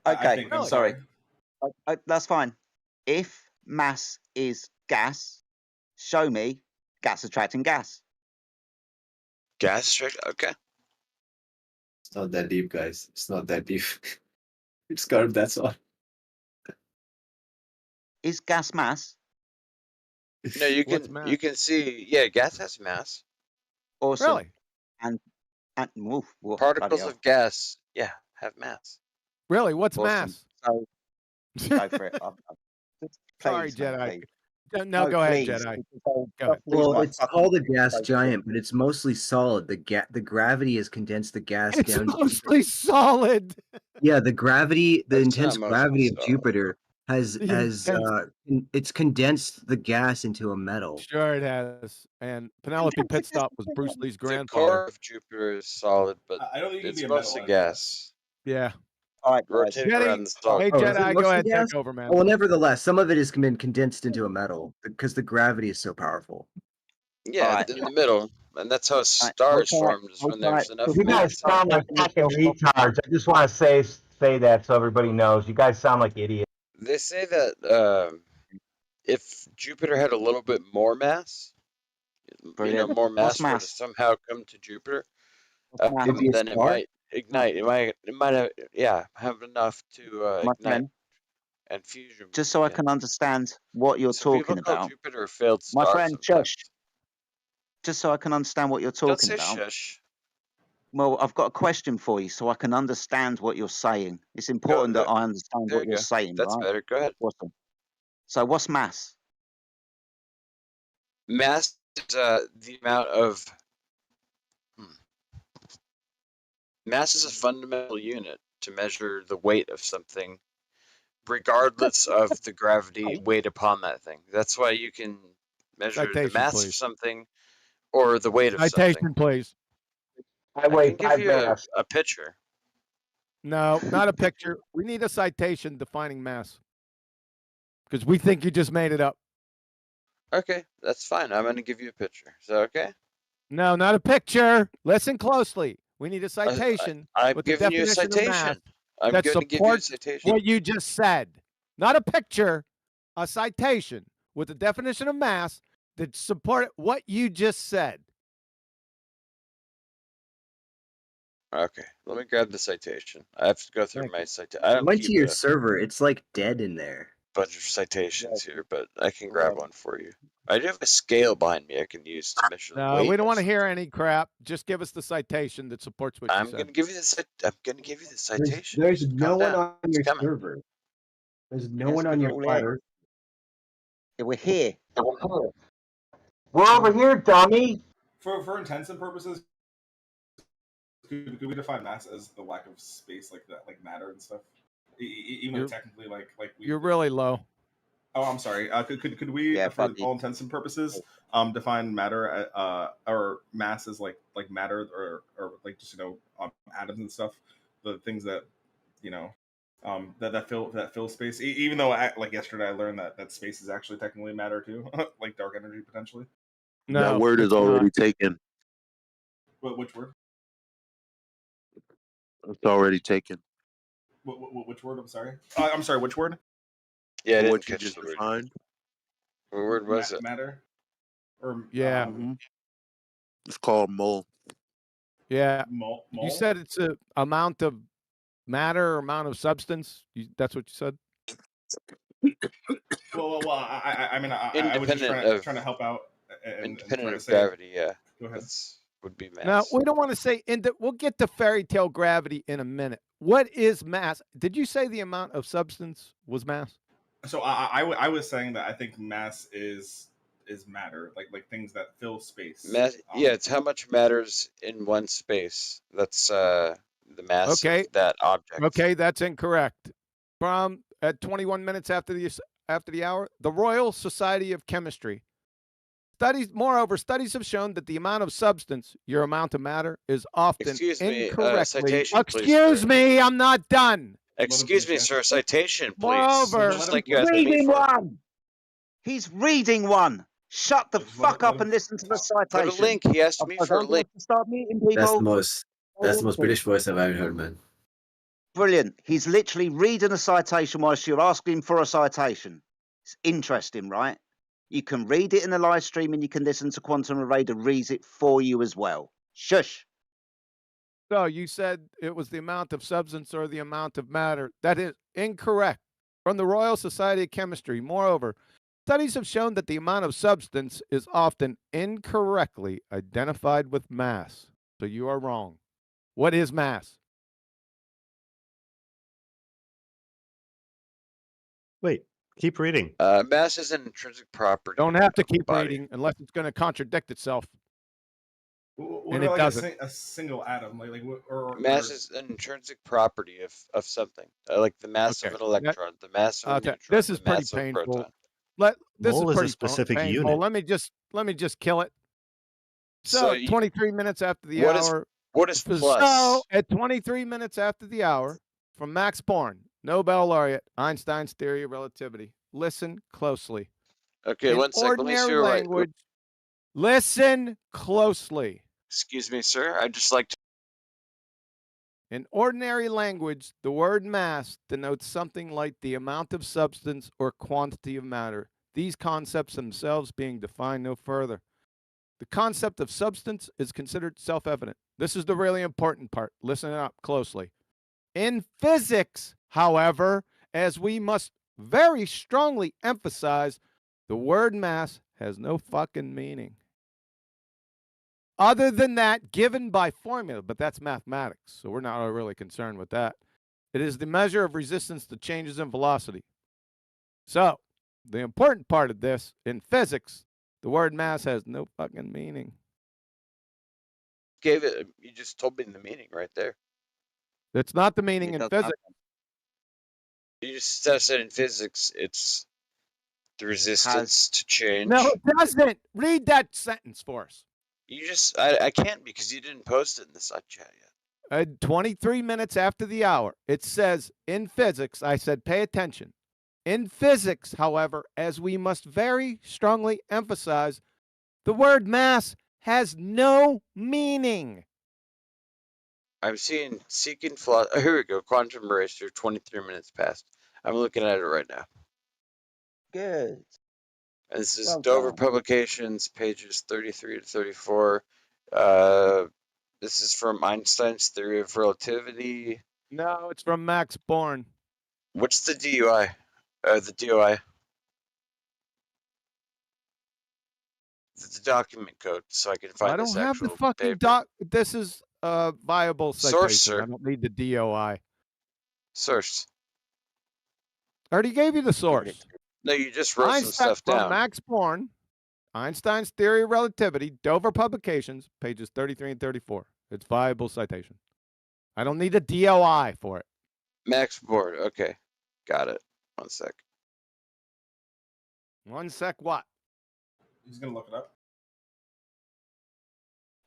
Okay, I'm sorry. That's fine. If mass is gas, show me gas attracting gas. Gas attracting? Okay. It's not that deep, guys. It's not that deep. It's curved, that's all. Is gas mass? No, you can see. Yeah, gas has mass. Awesome. Really? And particles of gas, have mass. Really? What's awesome. mass? So, go for it. Sorry, Jedi. No, go ahead, Jedi. Go ahead. Well, it's called a gas giant, but it's mostly solid. The gravity has condensed the gas down. It's mostly solid. Yeah, the intense gravity of Jupiter has it's condensed the gas into a metal. Sure, it has. And Penelope Pitstop was Bruce Lee's grandfather. The core of Jupiter is solid, but I don't think it's mostly gas. Yeah. All right, rotating around the sun. Hey, Jedi, go ahead, take over, man. Well, nevertheless, some of it has been condensed into a metal because the gravity is so powerful. Yeah, in the middle, and that's how stars formed. Is when there's enough. You guys sound like fucking retards. I just want to say that so everybody knows. You guys sound like idiots. They say that if Jupiter had a little bit more mass, more mass were to somehow come to Jupiter, then it might ignite. It might have enough to ignite and fusion. Just so I can understand what you're talking about. Jupiter failed stars. My friend, shush. Just so I can understand what you're talking about. Shush. Well, I've got a question for you, so I can understand what you're saying. It's important that I understand what you're saying. That's right? better. Go ahead. Awesome. So, what's mass? Mass is the amount of. Mass is a fundamental unit to measure the weight of something, regardless of the gravity weight upon that thing. That's why you can measure the mass of something or the weight of something. Citation, please. I weigh can give you a picture. No, not a picture. We need a citation defining mass. Because we think you just made it up. Okay, that's fine. I'm going to give you a picture. Is that okay? No, not a picture. Listen closely. We need a citation. I'm with giving the you a definition of mass. citation. I'm going to give you a citation. What you just said. Not a picture, a citation with the definition of mass that support what you just said. Okay, let me grab the citation. I have to go through my citation. I I don't went to keep your a server. It's like dead in there. bunch of citations here, but I can grab one for you. I do have a scale behind me I can use to measure the No, weight. we don't want to hear any crap. Just give us the citation that supports what you I'm said. gonna give you the I'm gonna give you the citation. There's Just no calm one down. on your It's coming. server. There's no Yes, one on we're your all flat here. Earth. Yeah, we're here. We're over here, dummy. For intents and purposes, could we define mass as the lack of space, like that, like matter and stuff? Even though technically, you're really low. Oh, I'm sorry. Could we, for all intents and purposes, define matter or mass as like matter or like just atoms and stuff, the things that that fill space. Even though like yesterday I learned that space is actually technically matter too, like dark energy potentially. No, that word is already taken. Which word? It's already taken. Which word? I'm sorry. Which word? Yeah, I didn't What you catch just the word. defined. What word was it? Matter. Or yeah, It's called mole. yeah. Mole? You said it's a amount of matter or amount of substance. That's what you said. Well. I mean, I was just trying to help out. Independent of say, gravity, yeah. Go ahead. Would be mass. Now we don't want to say we'll get to fairy tale gravity in a minute. What is mass? Did you say the amount of substance was mass? So I was saying that I think mass is matter, like things that fill space. Mass, yeah, it's how much matters in one space. That's the mass of that object. Okay, that's incorrect. From at 21 minutes after the hour, the Royal Society of Chemistry. Moreover, studies have shown that the amount of substance, your amount of matter, is often incorrectly. Citation, Excuse me, I'm not done. Excuse me, sir. Citation, please. Moreover, just like you asked reading me for. one. He's reading one. Shut the fuck up and listen to the citation. Got a link. He asked me for a link. Start meeting people. That's the most British voice I've ever heard, man. Brilliant. He's literally reading a citation whilst you're asking for a citation. It's interesting, right? You can read it in the live stream and you can listen to Quantum Array to read it for you as well. Shush. So you said it was the amount of substance or the amount of matter. That is incorrect. From the Royal Society of Chemistry. Moreover, studies have shown that the amount of substance is often incorrectly identified with mass. So you are wrong. What is mass? Wait, keep reading. Mass is an intrinsic property. Don't have to keep reading unless it's going to contradict itself. What and about it doesn't. a single atom, mass is an intrinsic property of something, like the mass of an electron, the mass of a neutron. This is the pretty mass of a painful. proton. This Mole is is a pretty specific painful. unit. Let me just kill it. So 23 minutes after the what hour. What is plus? So at 23 minutes after the hour, from Max Born, Nobel laureate, Einstein's theory of relativity. Listen closely. Okay, In 1 second. Let me see your language. Listen closely. Excuse me, sir. I'd just like to. In ordinary language, the word mass denotes something like the amount of substance or quantity of matter, these concepts themselves being defined no further. The concept of substance is considered self-evident. This is the really important part. Listen up closely. In physics, however, as we must very strongly emphasize, the word mass has no fucking meaning. Other than that, given by formula, but that's mathematics, so we're not really concerned with that. It is the measure of resistance to changes in velocity. So, the important part of this, in physics, the word mass has no fucking meaning. You just told me the meaning right there. That's not the meaning in physics. You just said in physics, it's the resistance to change. No, it doesn't. Read that sentence for us. You just, I can't because you didn't post it in the side chat yet. 23 minutes after the hour, it says in physics, I said, pay attention. In physics, however, as we must very strongly emphasize, the word mass has no meaning. I'm seeking flaws. Oh, here we go. Quantum Eraser, 23 minutes past. I'm looking at it right now. Good. And this is Well Dover done. Publications, pages 33 to 34. This is from Einstein's Theory of Relativity. No, it's from Max Born. What's the DUI? The DOI? The document code, so I can find I this don't have the actual fucking paper. doc. This is a viable Source, citation. sir. I don't need the DOI. Source. I already gave you the source. No, you just wrote some Einstein stuff from down. Max Born, Einstein's Theory of Relativity, Dover Publications, pages 33 and 34. It's viable citation. I don't need a DOI for it. Max Board. Okay, got it. 1 sec. 1 sec. What? He's gonna look it up.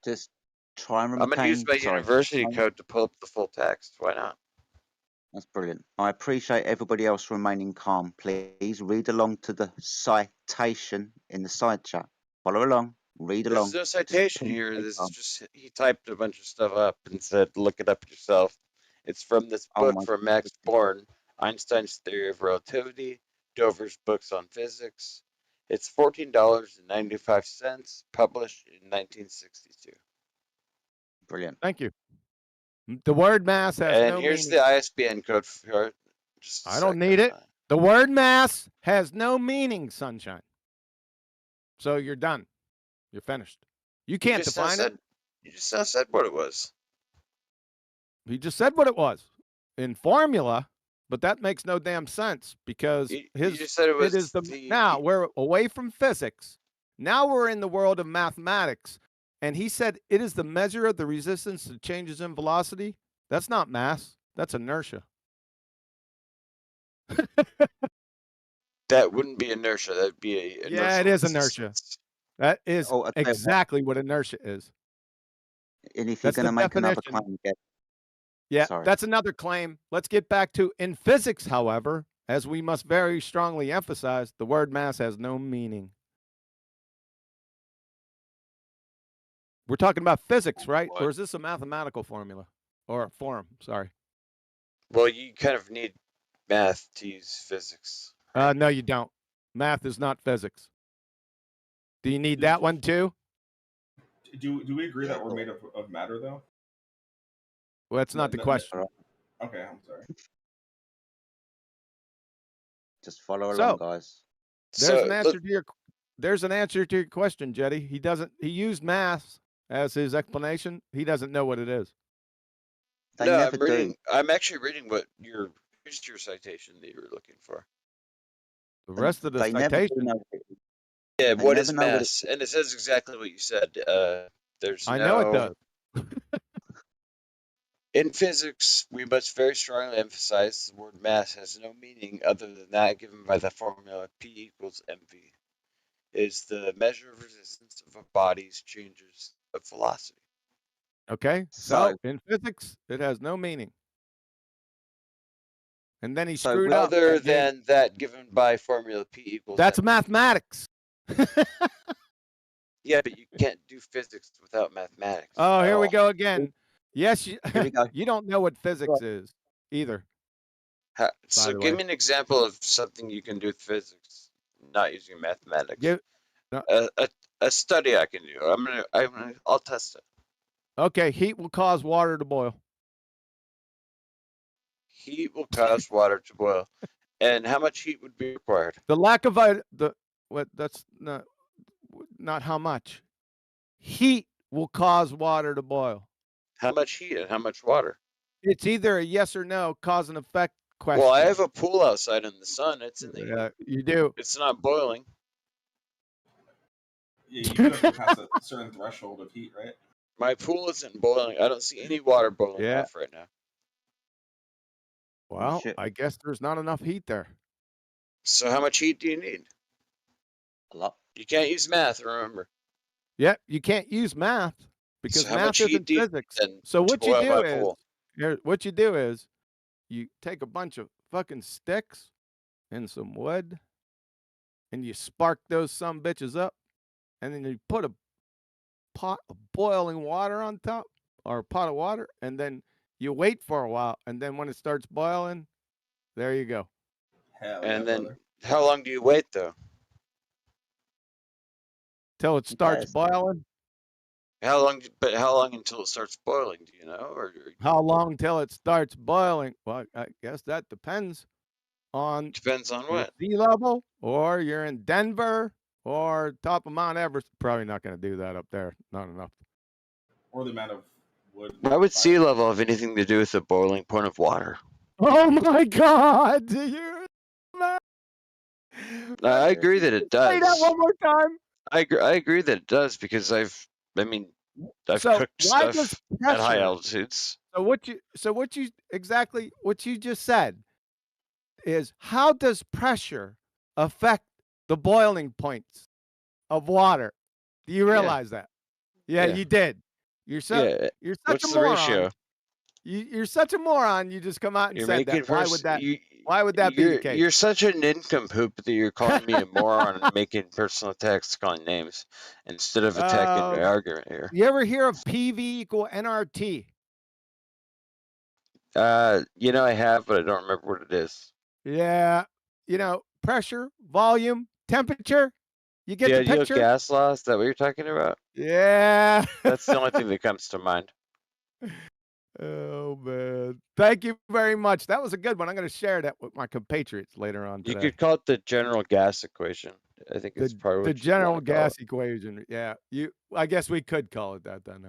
Just try and I'm gonna use my university code to pull up the full text. Why not? That's brilliant. I appreciate everybody else remaining calm. Please read along to the citation in the side chat. Follow along. Read along. There's no citation here. This is just he typed a bunch of stuff up and said, "Look it up yourself." It's from this book from Max Born, Einstein's Theory of Relativity, Dover's books on physics. It's $14.95, published in 1962. Brilliant. Thank you. The word mass has And no here's meaning. the ISBN code for it. Just a I don't second. need it. The word mass has no meaning, Sunshine. So you're done. You're finished. You can't define it. You just now said what it was. He just said what it was in formula, but that makes no damn sense because You just said it was now we're away from physics. Now we're in the world of mathematics. And he said it is the measure of the resistance to changes in velocity. That's not mass. That's inertia. That wouldn't be inertia. That'd be a Yeah, it is resistance. inertia. That is exactly what inertia is. And if you're going to make another claim, yeah, sorry. that's another claim. Let's get back to in physics, however, as we must very strongly emphasize, the word mass has no meaning. We're talking about physics, right? Or is this a mathematical formula or a form? Sorry. Well, you kind of need math to use physics. No, you don't. Math is not physics. Do you need that one too? Do we agree that we're made of matter though? Well, that's not the question. Okay, I'm sorry. Just follow along, guys. There's an answer to your question, Jetty. He used math as his explanation. He doesn't know what it is. I'm actually reading here's your citation that you were looking for. The rest of the citation. Yeah, what is mass? And it says exactly what you said. I know it does. In physics, we must very strongly emphasize the word mass has no meaning other than that given by the formula P equals mv. It is the measure of resistance of a body's changes of velocity. Okay, so in physics, it has no meaning. And then he screwed up. Other than that given by formula P equals That's mv. mathematics. Yeah, but you can't do physics without mathematics. Oh, here we go again. Yes, you go. You don't know what physics is either. So give me an example of something you can do with physics, not using mathematics. A study I can do. I'll test it. Okay, heat will cause water to boil. Heat will cause water to boil. And how much heat would be required? The lack of that's not how much. Heat will cause water to boil. How much heat and how much water? It's either a yes or no, cause and effect question. Well, I have a pool outside in the sun. It's in the heat. You do. It's not boiling. Yeah, you do have to pass a certain threshold of heat, right? My pool isn't boiling. I don't see any water boiling off right now. Well, I guess there's not enough heat there. So how much heat do you need? A lot. You can't use math, remember. Yep, you can't use math because how math much heat isn't do you physics. need then So to what you boil do my is pool? what you do is you take a bunch of fucking sticks and some wood and you spark those some bitches up and then you put a pot of boiling water on top or a pot of water, and then you wait for a while, and then when it starts boiling, there you go. Hell And yeah, then, brother. how long do you wait though? Till it starts boiling. How long? But how long until it starts boiling? Do you know? Or How long till it starts boiling? Well, I guess that depends on what? Sea level, or you're in Denver, or top of Mount Everest. Probably not going to do that up there. Not enough. Or the amount of wood. Why would sea level have anything to do with the boiling point of water? Oh my God! I agree that it does. Say that one more time. I agree that it does because I've So cooked why stuff does at high pressure- altitudes. So what you just said is, how does pressure affect the boiling points of water? Do you realize that? Yeah, Yeah. you did. You're such What's a the moron. ratio? You're such a moron. You just come out and You're said making that. Why would that? Why would that be the case? You're such a nincompoop that you're calling me a moron and making personal attacks, calling names instead of attacking my argument here. You ever hear of PV equal NRT? I have, but I don't remember what it is. Yeah, pressure, volume, temperature. You get The the ideal picture. gas law, is that what you're talking about? Yeah. That's the only thing that comes to mind. Oh man! Thank you very much. That was a good one. I'm going to share that with my compatriots later on today. You could call it the general gas equation. I think it's probably The what general you'd wanna call gas equation. Yeah, I guess we could call it that then.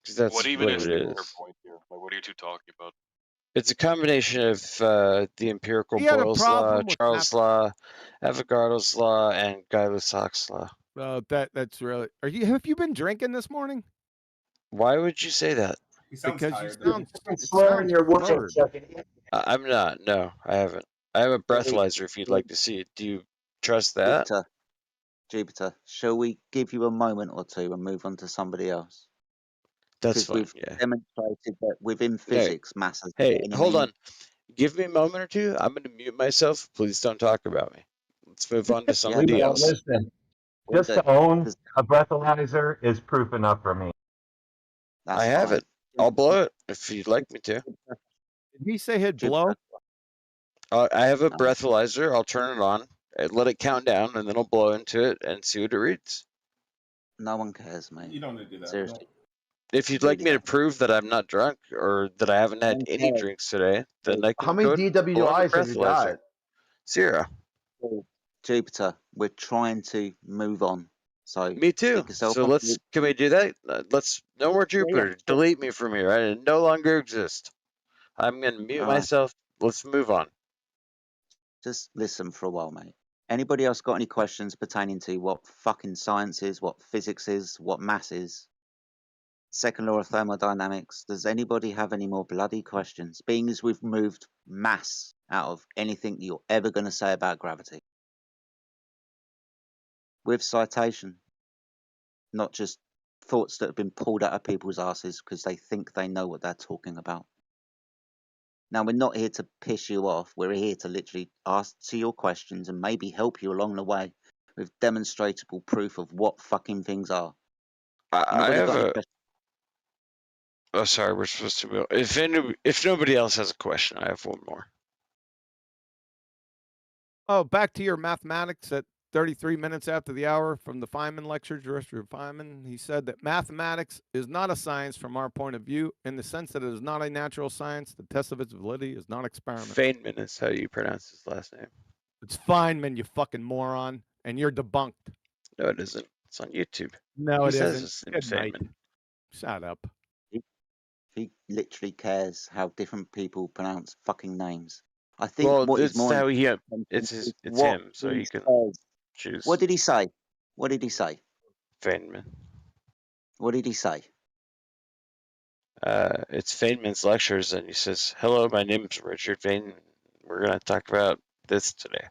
'Cause that's what even what is it the is. point here? Like, what are you two talking about? It's a combination of the empirical He had a Boyle's law, problem with Charles' law, Avogadro's law, and Guy Lussac's law. Oh, that's really. Have you been drinking this morning? Why would you say that? He sounds Because tired. you sound slurring your words. slurred. I'm not. No, I haven't. I have a breathalyzer if you'd like to see it. Do you trust that? Jupiter, shall we give you a moment or two and move on to somebody else? That's Because fine. we've Yeah. demonstrated that within physics, mass has Hey, any hold meaning. on. Give me a moment or two. I'm going to mute myself. Please don't talk about me. Let's move on to somebody else. Listen, just to own a breathalyzer is proof enough for me. I have it. I'll blow it if you'd like me to. Did he say he'd blow? I have a breathalyzer. I'll turn it on, and let it count down, and then I'll blow into it and see what it reads. No one cares, mate. You don't need to do that. Seriously. If you'd like me to prove that I'm not drunk or that I haven't had any drinks today, then I can How many go and blow on the DWIs have you got? breathalyzer. 0. Jupiter, we're trying to move on. So Me too. stick yourself So on can we do that? Let's, no more Jupiter. yeah. Delete me from here. I no longer exist. I'm going to mute All right. myself. Let's move on. Just listen for a while, mate. Anybody else got any questions pertaining to what fucking science is, what physics is, what mass is? Second law of thermodynamics. Does anybody have any more bloody questions? Being as we've moved mass out of anything that you're ever going to say about gravity. With citation. Not just thoughts that have been pulled out of people's asses because they think they know what they're talking about. Now, we're not here to piss you off. We're here to literally answer your questions and maybe help you along the way with demonstrable proof of what fucking things are. I have got any a. Oh, sorry. We're supposed to move. If nobody else has a question, I have one more. Oh, back to your mathematics at 33 minutes after the hour from the Feynman lecture, George Feynman. He said that mathematics is not a science from our point of view, in the sense that it is not a natural science. The test of its validity is not experiment. Feynman is how you pronounce his last name. It's Feynman, you fucking moron, and you're debunked. No, it isn't. It's on YouTube. No, it says isn't. his Good name's night. Feynman. Shut up. He literally cares how different people pronounce fucking names. I think Well, what is it's more how he. important It's is it's what him, so he he can says. choose. What did he say? What did he say? Feynman. What did he say? It's Feynman's lectures, and he says, "Hello, my name's Richard Feynman. We're gonna talk about this today."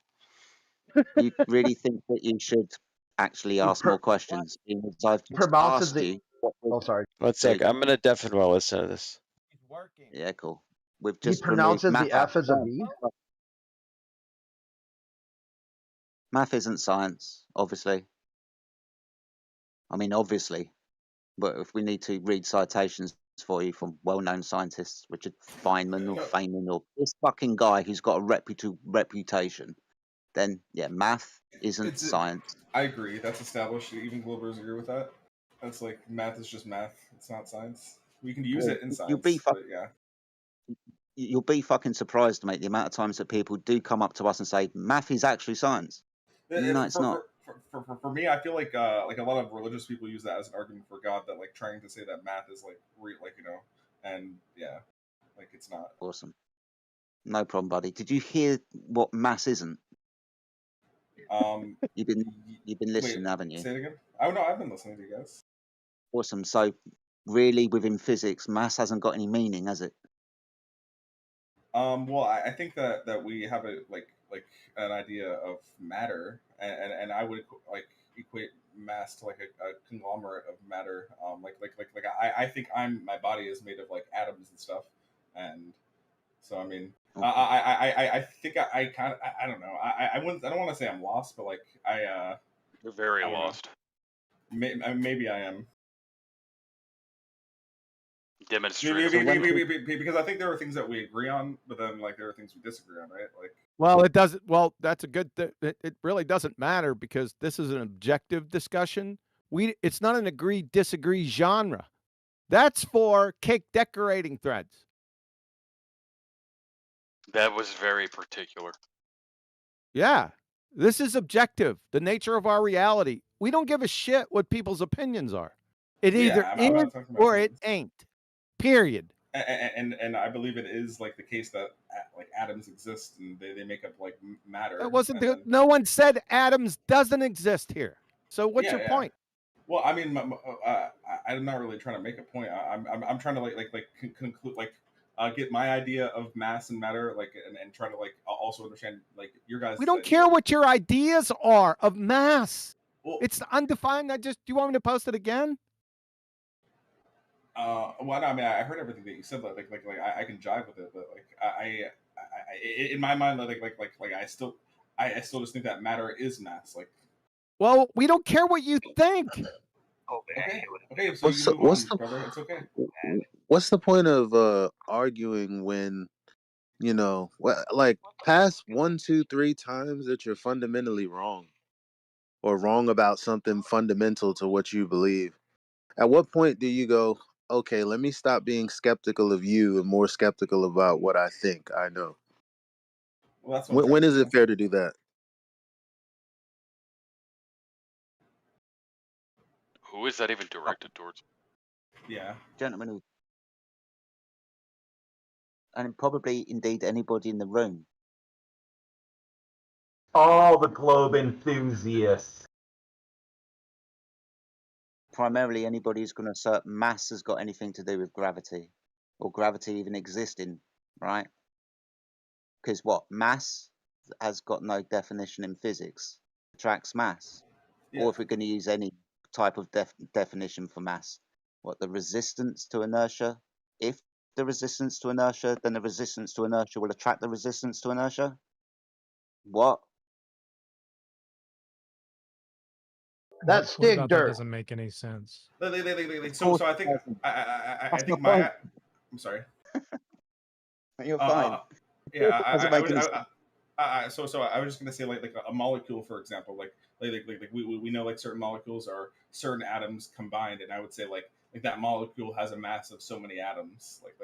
You really think that you should actually ask more questions? Because I've just Pronounces asked the. you. Oh, sorry. One sec. I'm gonna deafen well listen to this. Yeah, cool. We've He just removed pronounces math. the F as a V. Math isn't science, obviously. I mean, obviously. But if we need to read citations for you from well-known scientists, Richard Feynman or Feynman or this fucking guy who's got a reputation, then yeah, math isn't science. I agree. That's established. Even Globers agree with that. That's like math is just math. It's not science. We can use it in science, but yeah. You'll be fucking surprised, mate, the amount of times that people do come up to us and say math is actually science. No, it's not. For me, I feel like a lot of religious people use that as an argument for God, that like trying to say that math is like and yeah, like it's not. Awesome. No problem, buddy. Did you hear what mass isn't? You've been listening, haven't you? Say it again. Oh no, I've been listening to you guys. Awesome. So really, within physics, mass hasn't got any meaning, has it? Well, I think that we have like an idea of matter, and I would like equate mass to like a conglomerate of matter. I think my body is made of like atoms and stuff, and so I mean, I think I kind of I don't know. I don't want to say I'm lost, but like You're very lost. Maybe I am. Demonstrate. Because I think there are things that we agree on, but then like there are things we disagree on, right? Like, well, it doesn't. Well, that's a good. It really doesn't matter because this is an objective discussion. It's not an agree disagree genre. That's for cake decorating threads. That was very particular. Yeah, this is objective. The nature of our reality. We don't give a shit what people's opinions are. It either is or it ain't. Period. And I believe it is like the case that like atoms exist and they make up like matter. That wasn't no one said atoms doesn't exist here. So what's your point? Well, I mean, I'm not really trying to make a point. I'm trying to conclude get my idea of mass and matter and try to also understand like your guys. We don't care what your ideas are of mass. Well, it's undefined. Do you want me to post it again? Well, no, I mean, I heard everything that you said. I can jive with it, but I in my mind, I still just think that matter is mass. Like, well, we don't care what you think. Okay. So you move on, brother. It's okay. What's the point of arguing when like past 1, 2, 3 times that you're fundamentally wrong, or wrong about something fundamental to what you believe? At what point do you go, okay, let me stop being skeptical of you and more skeptical about what I think I know? Well, that's when is it fair to do that? Who is that even directed towards? Yeah, gentlemen, and probably indeed anybody in the room. All the globe enthusiasts. Primarily anybody who's going to assert mass has got anything to do with gravity, or gravity even existing, right? Because mass has got no definition in physics. Attracts mass. Yeah. Or if we're going to use any type of definition for mass, the resistance to inertia? If the resistance to inertia, then the resistance to inertia will attract the resistance to inertia? What? That's dig dirt. That doesn't make any sense. So I think I think my. I'm sorry. You're fine. So I was just gonna say like a molecule, for example, like we know like certain molecules are certain atoms combined, and I would say like that molecule has a mass of so many atoms. Like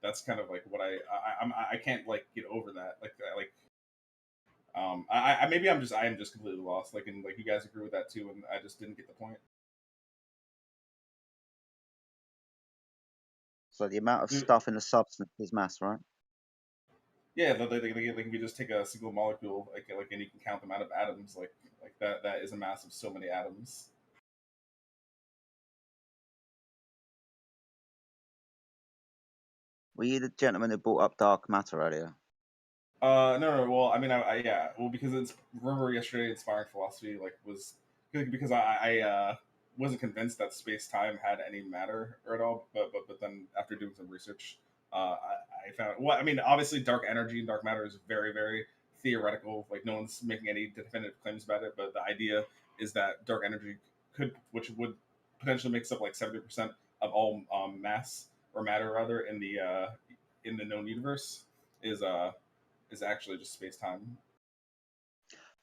that's kind of like what I can't like get over that. Maybe I am just completely lost. And you guys agree with that too, and I just didn't get the point. So the amount of stuff in the substance is mass, right? Yeah, they can just take a single molecule, and you can count the amount of atoms, like that is a mass of so many atoms. Were you the gentleman who brought up dark matter earlier? No. Well, I mean, because remember yesterday, Inspiring Philosophy was because I wasn't convinced that space-time had any matter at all, but then after doing some research, I found. Well, I mean, obviously, dark energy and dark matter is very, very theoretical. Like, no one's making any definitive claims about it, but the idea is that dark energy which would potentially makes up like 70% of all mass or matter rather in the known universe is actually just space time.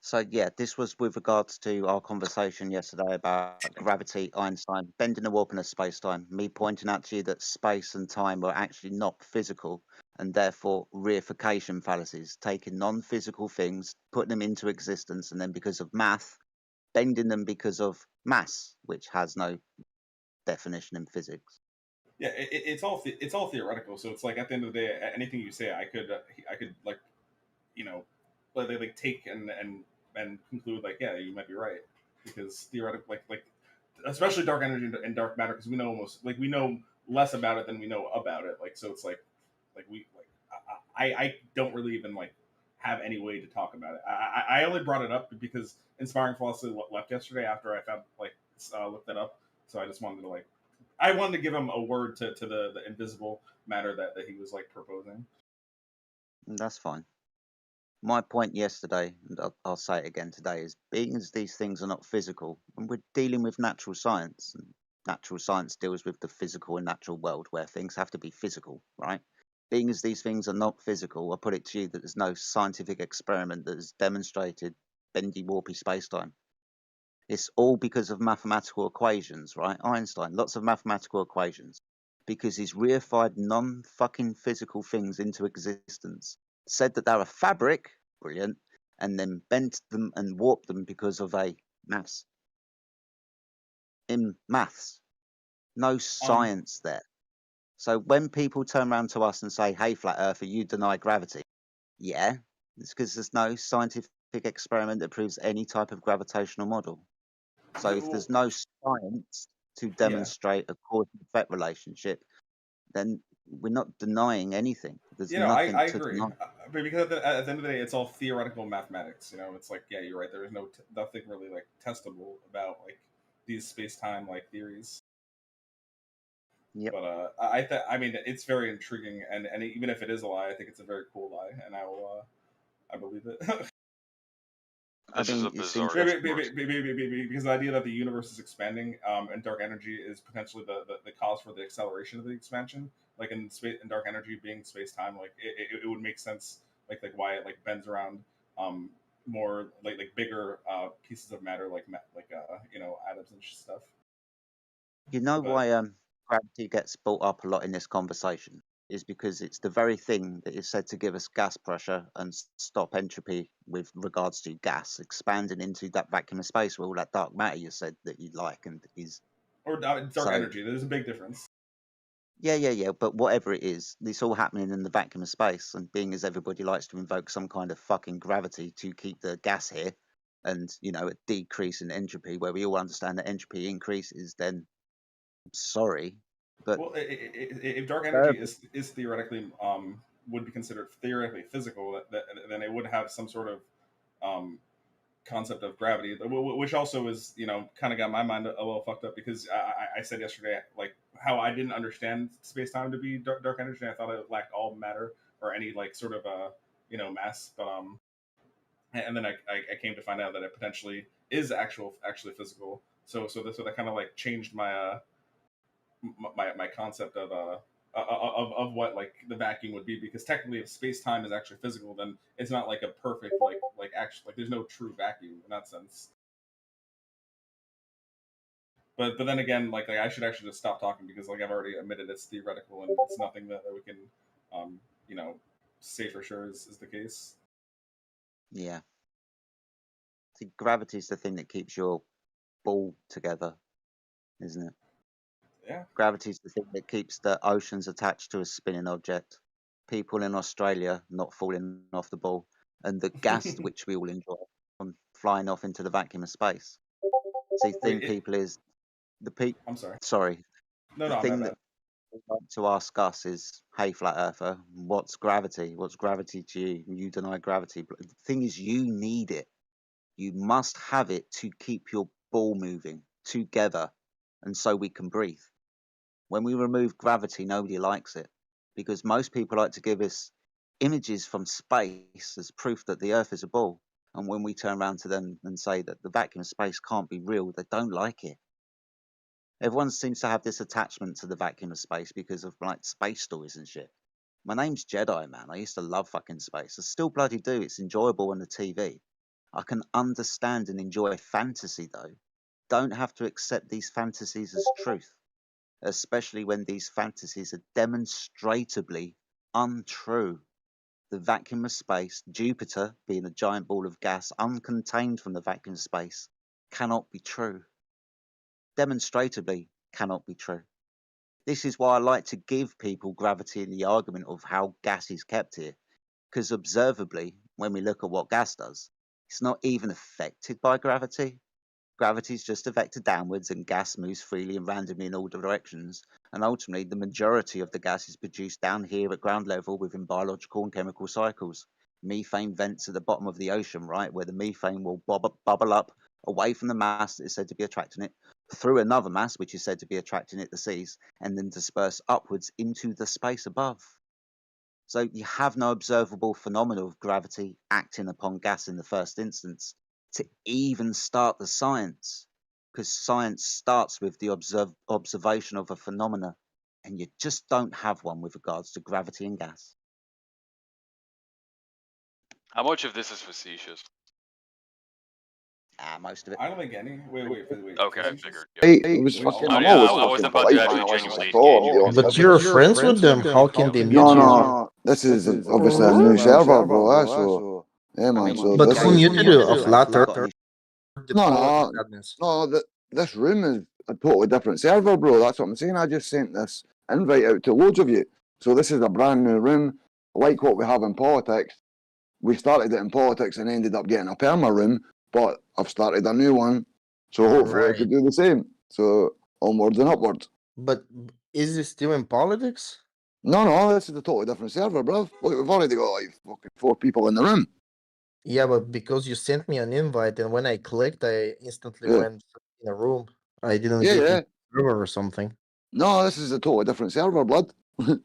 So yeah, this was with regards to our conversation yesterday about gravity, Einstein, bending the warp of space-time. Me pointing out to you that space and time are actually not physical, and therefore reification fallacies, taking non-physical things, putting them into existence, and then because of math, bending them because of mass, which has no definition in physics. Yeah, it's all theoretical. So it's like at the end of the day, anything you say, I could like, you know, like take and conclude like, yeah, you might be right, because theoretically, like especially dark energy and dark matter, because we know less about it than we know about it. Like, so it's like I don't really even like have any way to talk about it. I only brought it up because Inspiring Philosophy left yesterday after I found looked that up. So I just wanted to give him a word to the invisible matter that he was like proposing. That's fine. My point yesterday, and I'll say it again today, is being as these things are not physical, and we're dealing with natural science, and natural science deals with the physical and natural world where things have to be physical, right? Being as these things are not physical, I put it to you that there's no scientific experiment that has demonstrated bendy, warpy space-time. It's all because of mathematical equations, right? Einstein, lots of mathematical equations, because he's reified non-fucking physical things into existence. Said that they're a fabric, brilliant, and then bent them and warped them because of a mass. In maths, no science there. So when people turn around to us and say, hey, flat earther, you deny gravity. Yeah, it's because there's no scientific experiment that proves any type of gravitational model. So if there's no science to demonstrate a cause and effect relationship, then we're not denying anything. There's nothing I to agree. deny. But because at the end of the day, it's all theoretical mathematics. It's like, yeah, you're right. There is nothing really like testable about like these space-time like theories. Yep. But I mean, it's very intriguing, and even if it is a lie, I think it's a very cool lie, and I believe it. This is a bizarre because the idea that the universe is expanding, and dark energy is potentially the cause for the acceleration of the expansion. Like in space and dark energy being space time, like it would make sense, like why it like bends around more like bigger pieces of matter, like atoms and stuff. You know why gravity gets brought up a lot in this conversation is because it's the very thing that is said to give us gas pressure and stop entropy with regards to gas expanding into that vacuum of space where all that dark matter you said that you like and is. Or dark energy. There's a big difference. Yeah. But whatever it is, it's all happening in the vacuum of space. And being as everybody likes to invoke some kind of fucking gravity to keep the gas here and, a decrease in entropy where we all understand that entropy increases, then sorry. But well, if dark energy is theoretically would be considered theoretically physical, then it would have some sort of concept of gravity, which also is kind of got my mind a little fucked up because I said yesterday like how I didn't understand space time to be dark energy. I thought it lacked all matter or any like sort of mass, but and then I came to find out that it potentially is actually physical. So that kind of like changed my my concept of what like the vacuum would be, because technically if space-time is actually physical, then it's not like a perfect like actually like there's no true vacuum in that sense. But then again, like I should actually just stop talking because like I've already admitted it's theoretical and it's nothing that we can say for sure is the case. Yeah. See, gravity is the thing that keeps your ball together, isn't it? Yeah. Gravity is the thing that keeps the oceans attached to a spinning object. People in Australia not falling off the ball, and the gas which we all enjoy from flying off into the vacuum of space. See, people is the people. I'm sorry. Sorry. No, the no, thing that people like to ask us is, "Hey, flat earther, what's gravity? What's gravity to you? You deny gravity." But the thing is, you need it. You must have it to keep your ball moving together, and so we can breathe. When we remove gravity, nobody likes it because most people like to give us images from space as proof that the Earth is a ball. And when we turn around to them and say that the vacuum of space can't be real, they don't like it. Everyone seems to have this attachment to the vacuum of space because of like space stories and shit. My name's Jedi, man. I used to love fucking space. I still bloody do. It's enjoyable on the TV. I can understand and enjoy fantasy though. Don't have to accept these fantasies as truth, especially when these fantasies are demonstrably untrue. The vacuum of space, Jupiter being a giant ball of gas uncontained from the vacuum of space, cannot be true. Demonstrably cannot be true. This is why I like to give people gravity in the argument of how gas is kept here, because observably, when we look at what gas does, it's not even affected by gravity. Gravity is just a vector downwards and gas moves freely and randomly in all directions, and ultimately the majority of the gas is produced down here at ground level within biological and chemical cycles. Methane vents at the bottom of the ocean, right, where the methane will bubble up away from the mass that is said to be attracting it, through another mass which is said to be attracting it, the seas, and then disperse upwards into the space above. So you have no observable phenomenon of gravity acting upon gas in the first instance to even start the science, because science starts with the observation of a phenomena, and you just don't have one with regards to gravity and gas. How much of this is facetious? Most of it. I don't think any. Wait. Okay, I figured. I wasn't about to actually genuinely engage. But you're friends with them. How can they mute you? No, this is obviously a new server, bro. So yeah, man. So But this who is muted you? A flat earth? no. This room is a totally different server, bro. That's what I'm saying. I just sent this invite out to loads of you. So this is a brand new room, like what we have in politics. We started it in politics and ended up getting a perma room, but I've started a new one, so hopefully I could do the same. So onwards and upwards. But is it still in politics? No, this is a totally different server, bro. Look, we've already got like fucking 4 people in the room. Yeah, but because you sent me an invite, and when I clicked, I instantly went in a room. I didn't get the server or something. No, this is a totally different server, blood.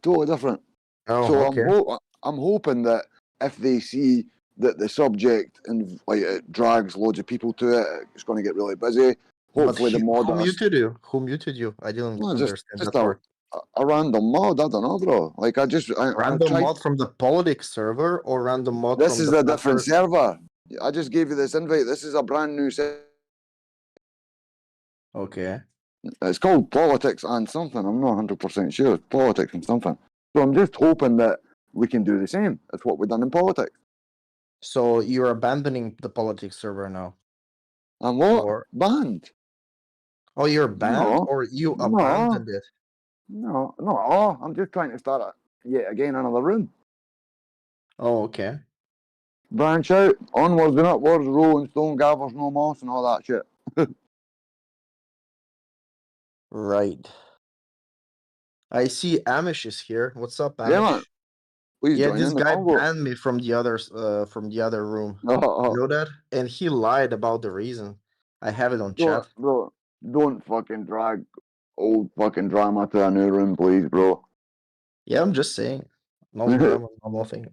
Totally different. Oh, so okay. I'm hoping that if they see that the subject and like it drags loads of people to it, it's going to get really busy. Hopefully the mod. Who muted you? Who muted you? I didn't understand just that part. A random mod. I don't know, bro. Like Random mod from the politics server or random mod This from is the a different server. I just gave you this invite. This is a brand new server. Okay. It's called politics and something. I'm not 100% sure. It's politics and something. So I'm just hoping that we can do the same. That's what we've done in politics. So you're abandoning the politics server now? And what? Banned. Oh, you're banned or you abandoned it? No. I'm just trying to start yet again another room. Oh, okay. Branch out, onwards and upwards, rolling stone, gathers no moss, and all that shit. Right. I see Amish is here. What's up, Amish? Yeah, man. Please yeah, join this in the guy convo. banned me from the other room. You know that? And he lied about the reason. I have it on chat. Bro, don't fucking drag old fucking drama to a new room, please, bro. Yeah, I'm just saying. No drama, no nothing.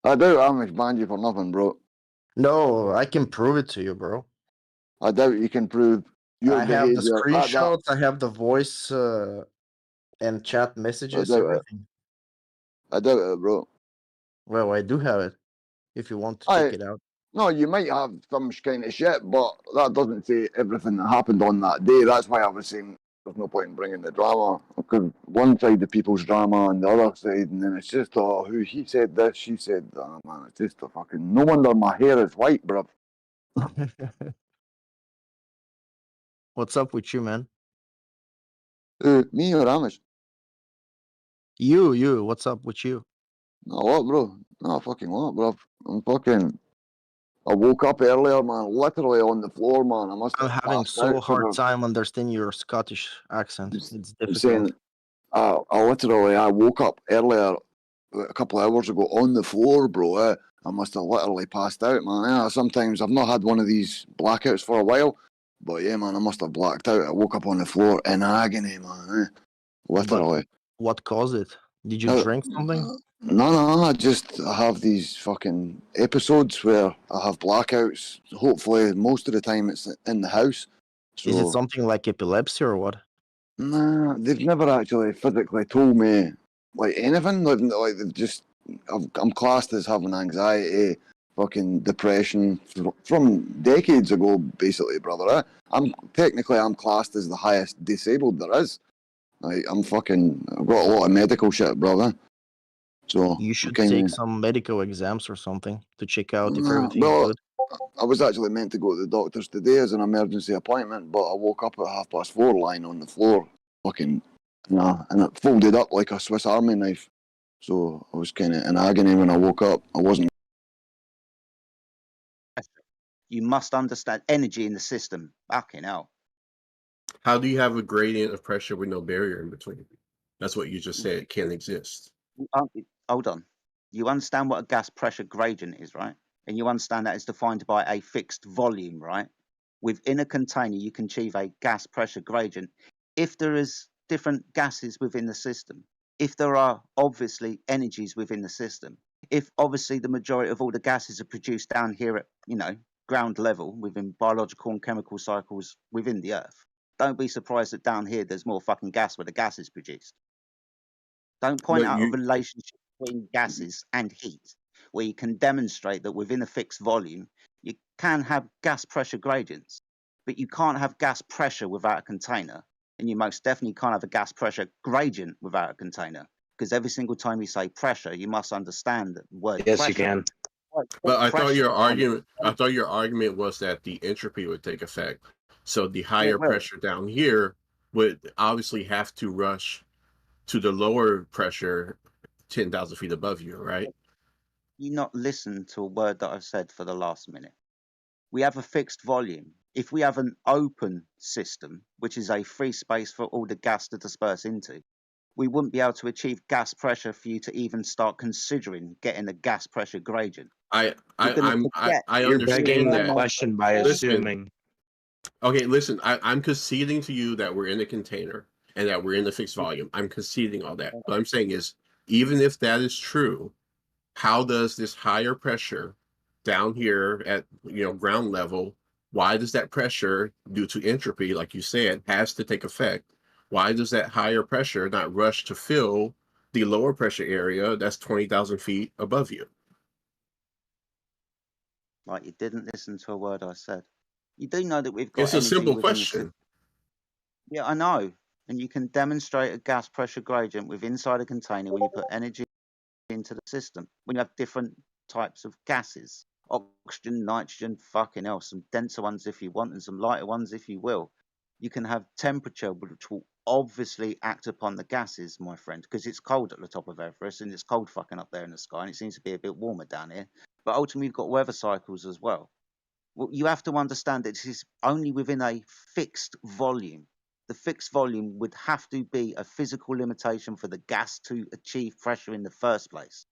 I doubt Amish banned you for nothing, bro. No, I can prove it to you, bro. I doubt you can prove your I have the behavior. screenshots, I have the voice and chat messages, everything. I doubt it, bro. Well, I do have it. If you want to check it out. No, you might have some kind of shit, but that doesn't say everything that happened on that day. That's why I was saying there's no point in bringing the drama, because one side the people's drama and the other side, and then it's just, oh, who he said this, she said that, man. It's just a fucking, no wonder my hair is white, bruv. What's up with you, man? Me or Amish? You. What's up with you? No, what, bro? No, fucking what, bruv? I woke up earlier, man, literally on the floor, man. I'm having so hard time understanding your Scottish accent. It's difficult. Saying, I woke up earlier, a couple of hours ago, on the floor, bro. I must have literally passed out, man. Sometimes I've not had one of these blackouts for a while, but yeah, man, I must have blacked out. I woke up on the floor in agony, man. Literally. But what caused it? Did you drink something? No, I have these fucking episodes where I have blackouts. Hopefully, most of the time it's in the house. So, is it something like epilepsy or what? Nah, they've never actually physically told me like anything. Like they've just, I'm classed as having anxiety, fucking depression from decades ago, basically, brother. I'm classed as the highest disabled there is. Like I've got a lot of medical shit, brother. So you should take some medical exams or something to check out if everything's well, good. I was actually meant to go to the doctor's today as an emergency appointment, but I woke up at 4:30 lying on the floor, fucking, and it folded up like a Swiss Army knife. So I was kind of in agony when I woke up. I wasn't. You must understand energy in the system. Fucking hell. How do you have a gradient of pressure with no barrier in between? That's what you just said. It can't exist. Hold on. You understand what a gas pressure gradient is, right? And you understand that is defined by a fixed volume, right? Within a container, you can achieve a gas pressure gradient if there is different gases within the system, if there are obviously energies within the system, if obviously the majority of all the gases are produced down here at, ground level within biological and chemical cycles within the earth. Don't be surprised that down here there's more fucking gas where the gas is produced. Don't point out a relationship between gases and heat where you can demonstrate that within a fixed volume you can have gas pressure gradients, but you can't have gas pressure without a container, and you most definitely can't have a gas pressure gradient without a container, because every single time you say pressure you must understand that the word Yes, pressure. you can. But I thought your argument was that the entropy would take effect. So the higher pressure down here would obviously have to rush to the lower pressure 10,000 feet above you, right? You not listen to a word that I've said for the last minute. We have a fixed volume. If we have an open system, which is a free space for all the gas to disperse into, we wouldn't be able to achieve gas pressure for you to even start considering getting a gas pressure gradient. I You're begging understand the that. question by assuming. Okay, listen, I'm conceding to you that we're in a container and that we're in the fixed volume. I'm conceding all that. What I'm saying is, even if that is true, how does this higher pressure down here at ground level, why does that pressure, due to entropy, like you said, has to take effect? Why does that higher pressure not rush to fill the lower pressure area that's 20,000 feet above you? Like, you didn't listen to a word I said. You do know that we've got It's a energy simple within question. Yeah, I know. And you can demonstrate a gas pressure gradient with inside a container when you put energy into the system, when you have different types of gases, oxygen, nitrogen, fucking hell, some denser ones if you want and some lighter ones if you will. You can have temperature which will obviously act upon the gases, my friend, because it's cold at the top of Everest and it's cold fucking up there in the sky and it seems to be a bit warmer down here. But ultimately you've got weather cycles as well. Well, you have to understand that this is only within a fixed volume. The fixed volume would have to be a physical limitation for the gas to achieve pressure in the first place.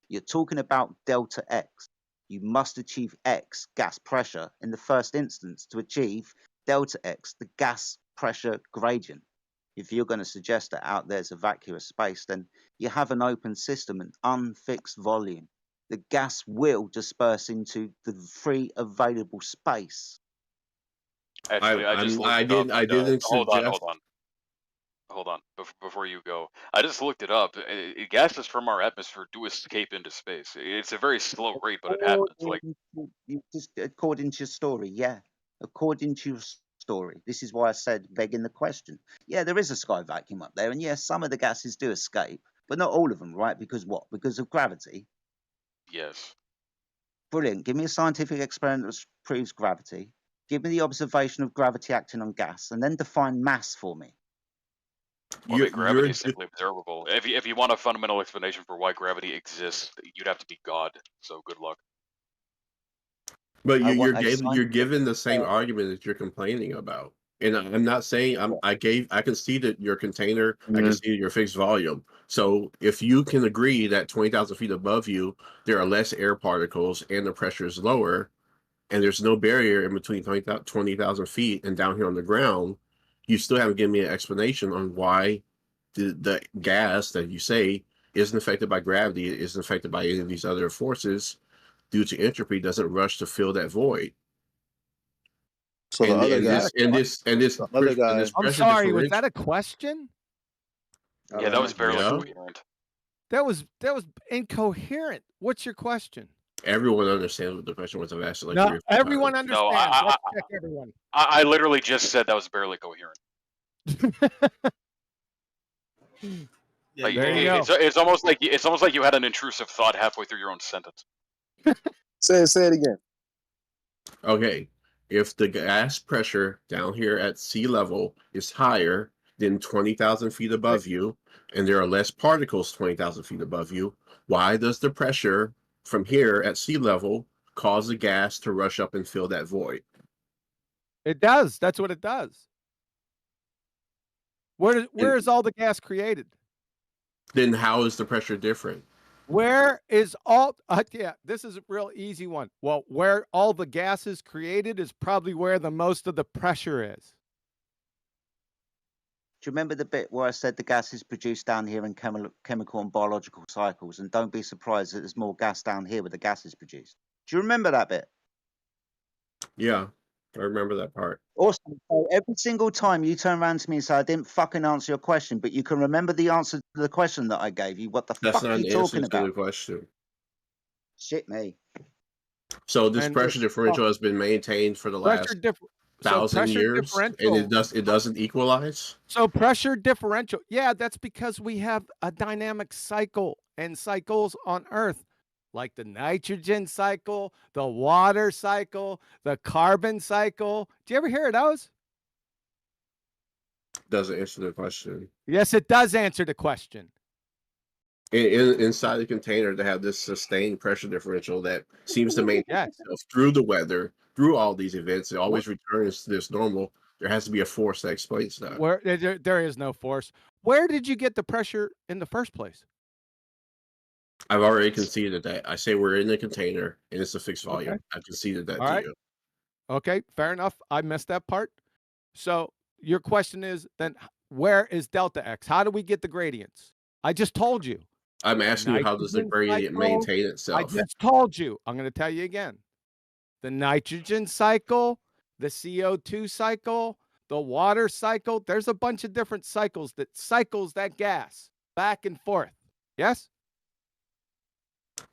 You're talking about delta X. You must achieve X gas pressure in the first instance to achieve delta X, the gas pressure gradient. If you're going to suggest that out there's a vacuous space, then you have an open system, an unfixed volume. The gas will disperse into the free available space. Actually, I just looked it up. I didn't Hold suggest. on. Before you go, I just looked it up. Gases from our atmosphere do escape into space. It's a very slow rate, but it happens. Like, Just according to your story, yeah. According to your story, this is why I said begging the question. Yeah, there is a sky vacuum up there, and yes, some of the gases do escape, but not all of them, right? Because what? Because of gravity. yes. Brilliant. Give me a scientific experiment that proves gravity. Give me the observation of gravity acting on gas, and then define mass for me. Well, gravity is simply observable. If you want a fundamental explanation for why gravity exists, you'd have to be God. So good luck. But you're given the same argument that you're complaining about. And I'm not saying I conceded your container, I conceded your fixed volume. So if you can agree that 20,000 feet above you, there are less air particles and the pressure is lower, and there's no barrier in between 20,000 feet and down here on the ground, you still haven't given me an explanation on why the gas that you say isn't affected by gravity, isn't affected by any of these other forces due to entropy, doesn't rush to fill that void. So the other guy, the other guy. I'm sorry, was that a question? Yeah, that was barely coherent. That was incoherent. What's your question? Everyone understands what the question was. I've asked it like No, 3 or 4 everyone times. understands. Let's check everyone. I literally just said that was barely coherent. Like, there you go. It's almost like you had an intrusive thought halfway through your own sentence. Say it again. Okay, if the gas pressure down here at sea level is higher than 20,000 feet above you, and there are less particles 20,000 feet above you, why does the pressure from here at sea level cause the gas to rush up and fill that void? It does. That's what it does. Where is all the gas created? Then how is the pressure different? Where is all? Yeah, this is a real easy one. Well, where all the gas is created is probably where the most of the pressure is. Do you remember the bit where I said the gas is produced down here in chemical and biological cycles, and don't be surprised that there's more gas down here where the gas is produced? Do you remember that bit? Yeah, I remember that part. Awesome. So every single time you turn around to me and say, I didn't fucking answer your question, but you can remember the answer to the question that I gave you, what the fuck are you talking about? The question. Shit me. So this pressure differential has been maintained for the last 1,000 years, and it doesn't equalize? So pressure differential, yeah, that's because we have a dynamic cycle and cycles on Earth, like the nitrogen cycle, the water cycle, the carbon cycle. Do you ever hear of those? Doesn't answer the question. Yes, it does answer the question. Inside the container, to have this sustained pressure differential that seems to maintain itself through the weather, through all these events, it always returns to this normal. There has to be a force that explains that. Where there is no force. Where did you get the pressure in the first place? I've already conceded that. I say we're in the container and it's a fixed volume. Okay. I conceded that to you. Okay, fair enough. I missed that part. So your question is then, where is delta X? How do we get the gradients? I just told you. I'm asking you, how does the gradient maintain itself? I just told you. I'm going to tell you again. The nitrogen cycle, the CO2 cycle, the water cycle. There's a bunch of different cycles that cycles that gas back and forth. Yes?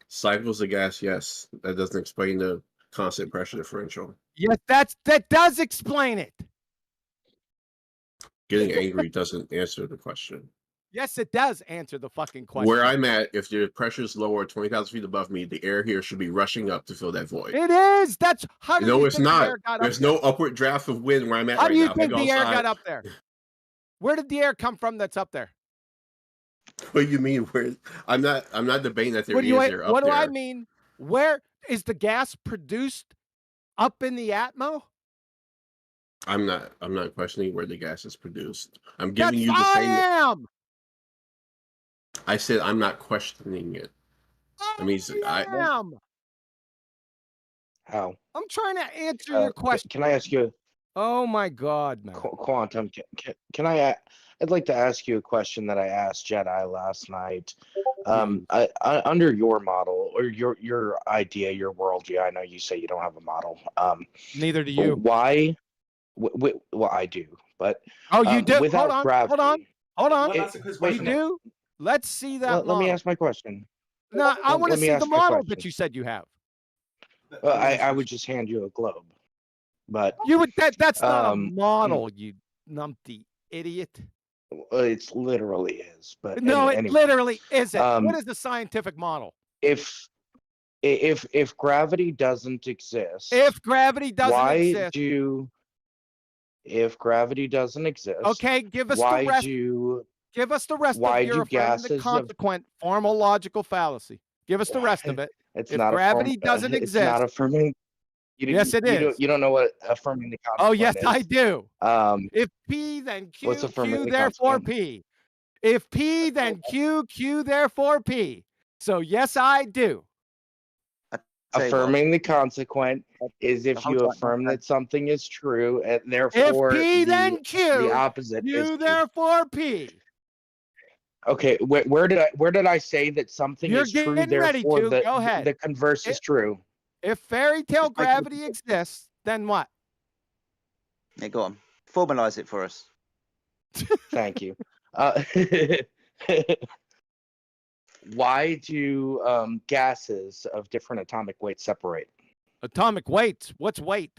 Cycles the gas, yes. That doesn't explain the constant pressure differential. Yes, that does explain it. Getting angry doesn't answer the question. Yes, it does answer the fucking question. Where I'm at, if the pressure is lower, 20,000 feet above me, the air here should be rushing up to fill that void. It is. That's how. No, it's not. There's no upward draft of wind where I'm at. How do you think the air got up there? Where did the air come from? That's up there. What do you mean? Where? I'm not debating that there is air up there. What do I mean? Where is the gas produced? Up in the atmo? I'm not questioning where the gas is produced. I'm giving you the same. I said I'm not questioning it. I mean, how? I'm trying to answer your question. Can I ask you? Oh my God, man. Quantum, can I? I'd like to ask you a question that I asked Jedi last night. I under your model or your idea, your worldview. I know you say you don't have a model. Neither do you. Why? Well, I do, but you do. Without gravity, hold on. You do. Let's see that. Let me ask my question. No, I want to see the model that you said you have. Well, I would just hand you a globe, but you would. That's not a model, you numpty idiot. It literally is, but no, it literally isn't. What is the scientific model? If gravity doesn't exist, if gravity doesn't exist, if gravity doesn't exist, okay, give us the rest. Give us the rest of your the consequent formal logical fallacy. Give us the rest of it. If gravity doesn't exist, it's not affirming. Yes, it is. You don't know what affirming the consequent is. Oh, yes, is. I do. If P, then Q, Q, therefore P. If P, then Q, Q, therefore P. So, yes, I do. Affirming the consequent is if you affirm that something is true, and therefore if P, then Q, the opposite Q, is therefore P. Okay, where did I say that something is true? Therefore, the converse is true. If fairy tale gravity exists, then what? Yeah, go on. Formalize it for us. Thank you. Why do gases of different atomic weights separate? Atomic weights? What's weight?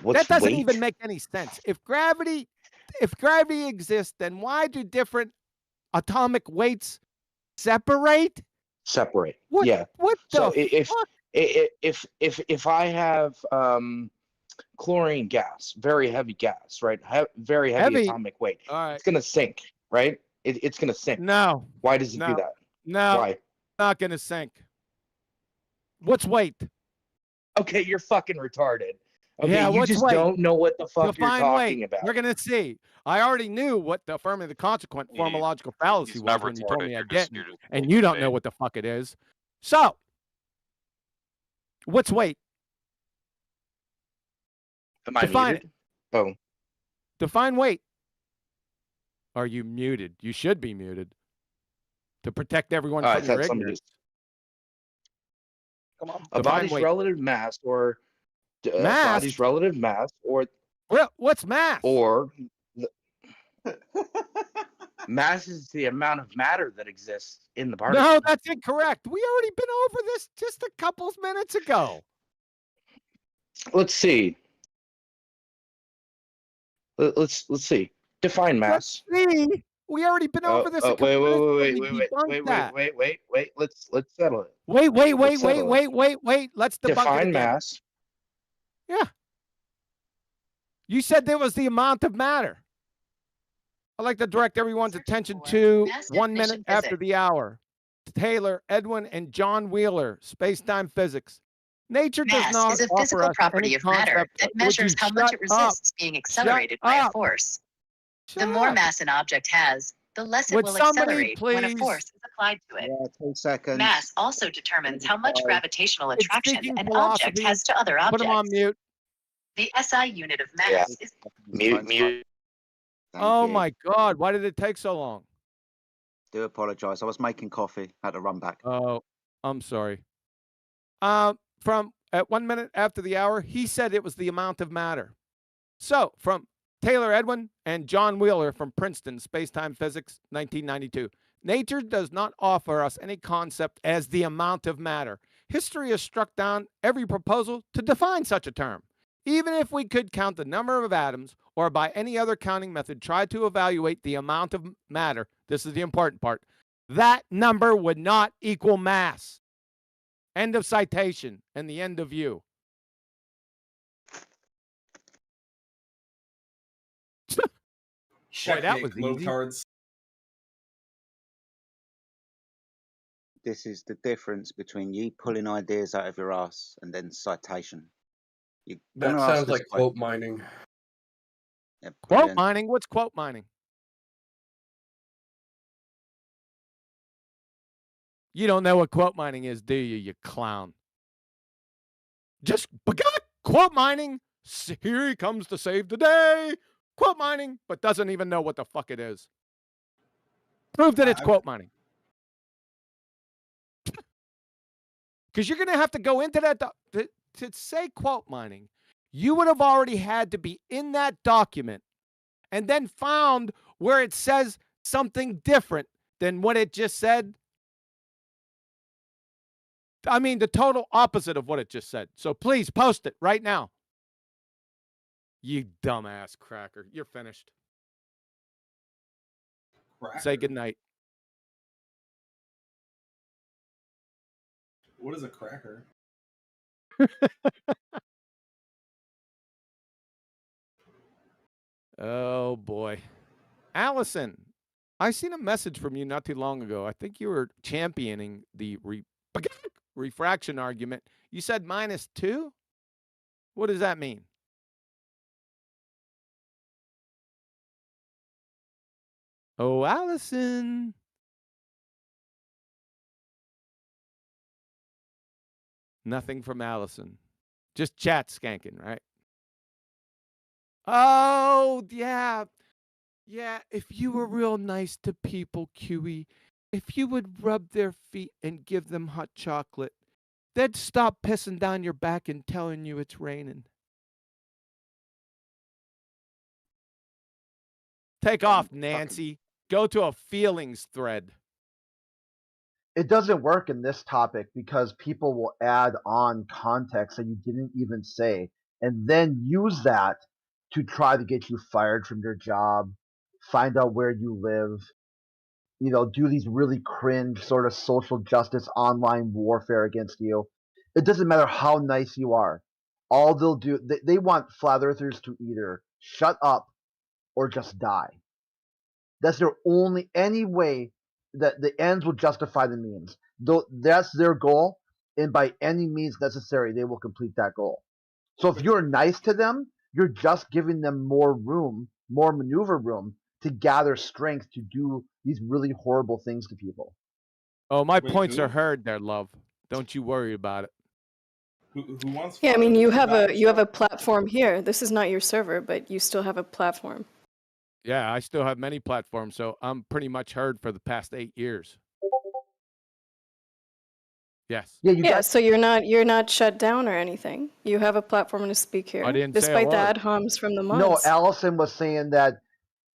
What's that doesn't weight? even make any sense. If gravity exists, then why do different atomic weights separate? Separate. What? Yeah. What the So fuck? if I have chlorine gas, very heavy gas, right? Very heavy atomic weight. All right. It's gonna sink, right? It's gonna sink. No. Why does it No. do that? No. Why? Not gonna sink. What's weight? Okay, you're fucking retarded. Okay, Yeah, you what's just weight? don't know what the fuck you're Define talking weight. about. You're gonna see. I already knew what the affirmative consequent formological fallacy He's was not when you told retarded. me I You're just didn't, and you don't know what the fuck it is. So, what's weight? Am I Define muted? Oh. Define weight. Are you muted? You should be muted to protect everyone I from your thought somebody ignorance. Come on. A Define body's weight. relative mass, or Mass? body's relative mass, or what's mass? Or mass is the amount of matter that exists in the particle. No, that's incorrect. We already been over this just a couple of minutes ago. Let's see. Let's see. Define mass. Let's see. We already been over this a couple minutes ago. Wait. Let's settle it. Wait. Let's settle it. Let's debunk it Define again. mass. Yeah. You said there was the amount of matter. I'd like to direct everyone's attention to 1 minute after the hour. Taylor, Edwin, and John Wheeler, Space-Time Physics. Nature does Mass not is a offer physical us property any of matter concept. that Would you measures how much shut it resists being accelerated by a force. The more mass an object has, the less it Would will somebody accelerate when a please- force is applied to it. Yeah, 2 seconds. Mass also determines how much gravitational It's attraction speaking an object philosophy. has to other Put objects. him on mute. The SI unit of mass is Mute. Oh you. my God. Why did it take so long? Do apologise. I was making coffee. Had to run back. Oh, I'm sorry. From at 1 minute after the hour, he said it was the amount of matter. So from Taylor Edwin and John Wheeler from Princeton, Space-Time Physics, 1992. Nature does not offer us any concept as the amount of matter. History has struck down every proposal to define such a term. Even if we could count the number of atoms or by any other counting method try to evaluate the amount of matter, this is the important part, that number would not equal mass. End of citation and the end of view. Boy, that was easy. Cards. This is the difference between you pulling ideas out of your ass and then citation. That sounds like quote mining. Yeah, quote mining? What's quote mining? You don't know what quote mining is, do you, you clown? Just quote mining. Here he comes to save the day. Quote mining, but doesn't even know what the fuck it is. Prove that it's quote mining. Because you're going to have to go into that to say quote mining. You would have already had to be in that document and then found where it says something different than what it just said. I mean, the total opposite of what it just said. So please post it right now. You dumbass cracker. You're finished. Cracker. Say goodnight. What is a cracker? Oh, boy. Allison, I seen a message from you not too long ago. I think you were championing the refraction argument. You said -2? What does that mean? Oh, Allison. Nothing from Allison. Just chat skanking, right? Oh, yeah. Yeah, if you were real nice to people, QE, if you would rub their feet and give them hot chocolate, they'd stop pissing down your back and telling you it's raining. Take off, Nancy. Go to a feelings thread. It doesn't work in this topic because people will add on context that you didn't even say and then use that to try to get you fired from your job, find out where you live, do these really cringe sort of social justice online warfare against you. It doesn't matter how nice you are. All they'll do, they want flat earthers to either shut up or just die. That's their any way that the ends will justify the means. That's their goal, and by any means necessary, they will complete that goal. So if you're nice to them, you're just giving them more room, more maneuver room to gather strength to do these really horrible things to people. Oh, my points are heard there, love. Don't you worry about it. Who wants? Yeah, I mean, you have a platform here. This is not your server, but you still have a platform. Yeah, I still have many platforms, so I'm pretty much heard for the past 8 years. Yes. Yeah, so you're not shut down or anything. You have a platform to speak here, I didn't say a despite the word. ad homs from the No, mods. Allison was saying that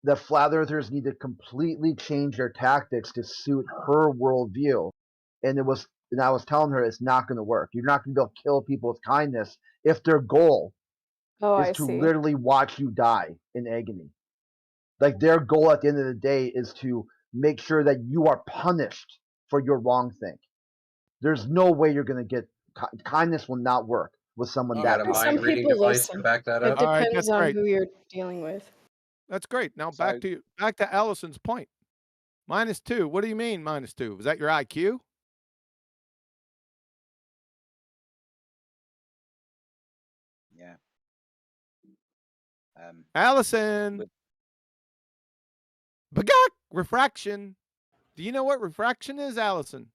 the flat earthers need to completely change their tactics to suit her worldview, and I was telling her it's not going to work. You're not going to be able to kill people with kindness if their goal is to literally watch you die in agony. Like their goal at the end of the day is to make sure that you are punished for your wrong thing. There's no way you're going to get kindness will not work with someone that. Some people listen. It depends on who you're dealing with. That's great. Now back to Allison's point. -2. What do you mean -2? Was that your IQ? Yeah. Allison. Bagak! Refraction. Do you know what refraction is, Allison?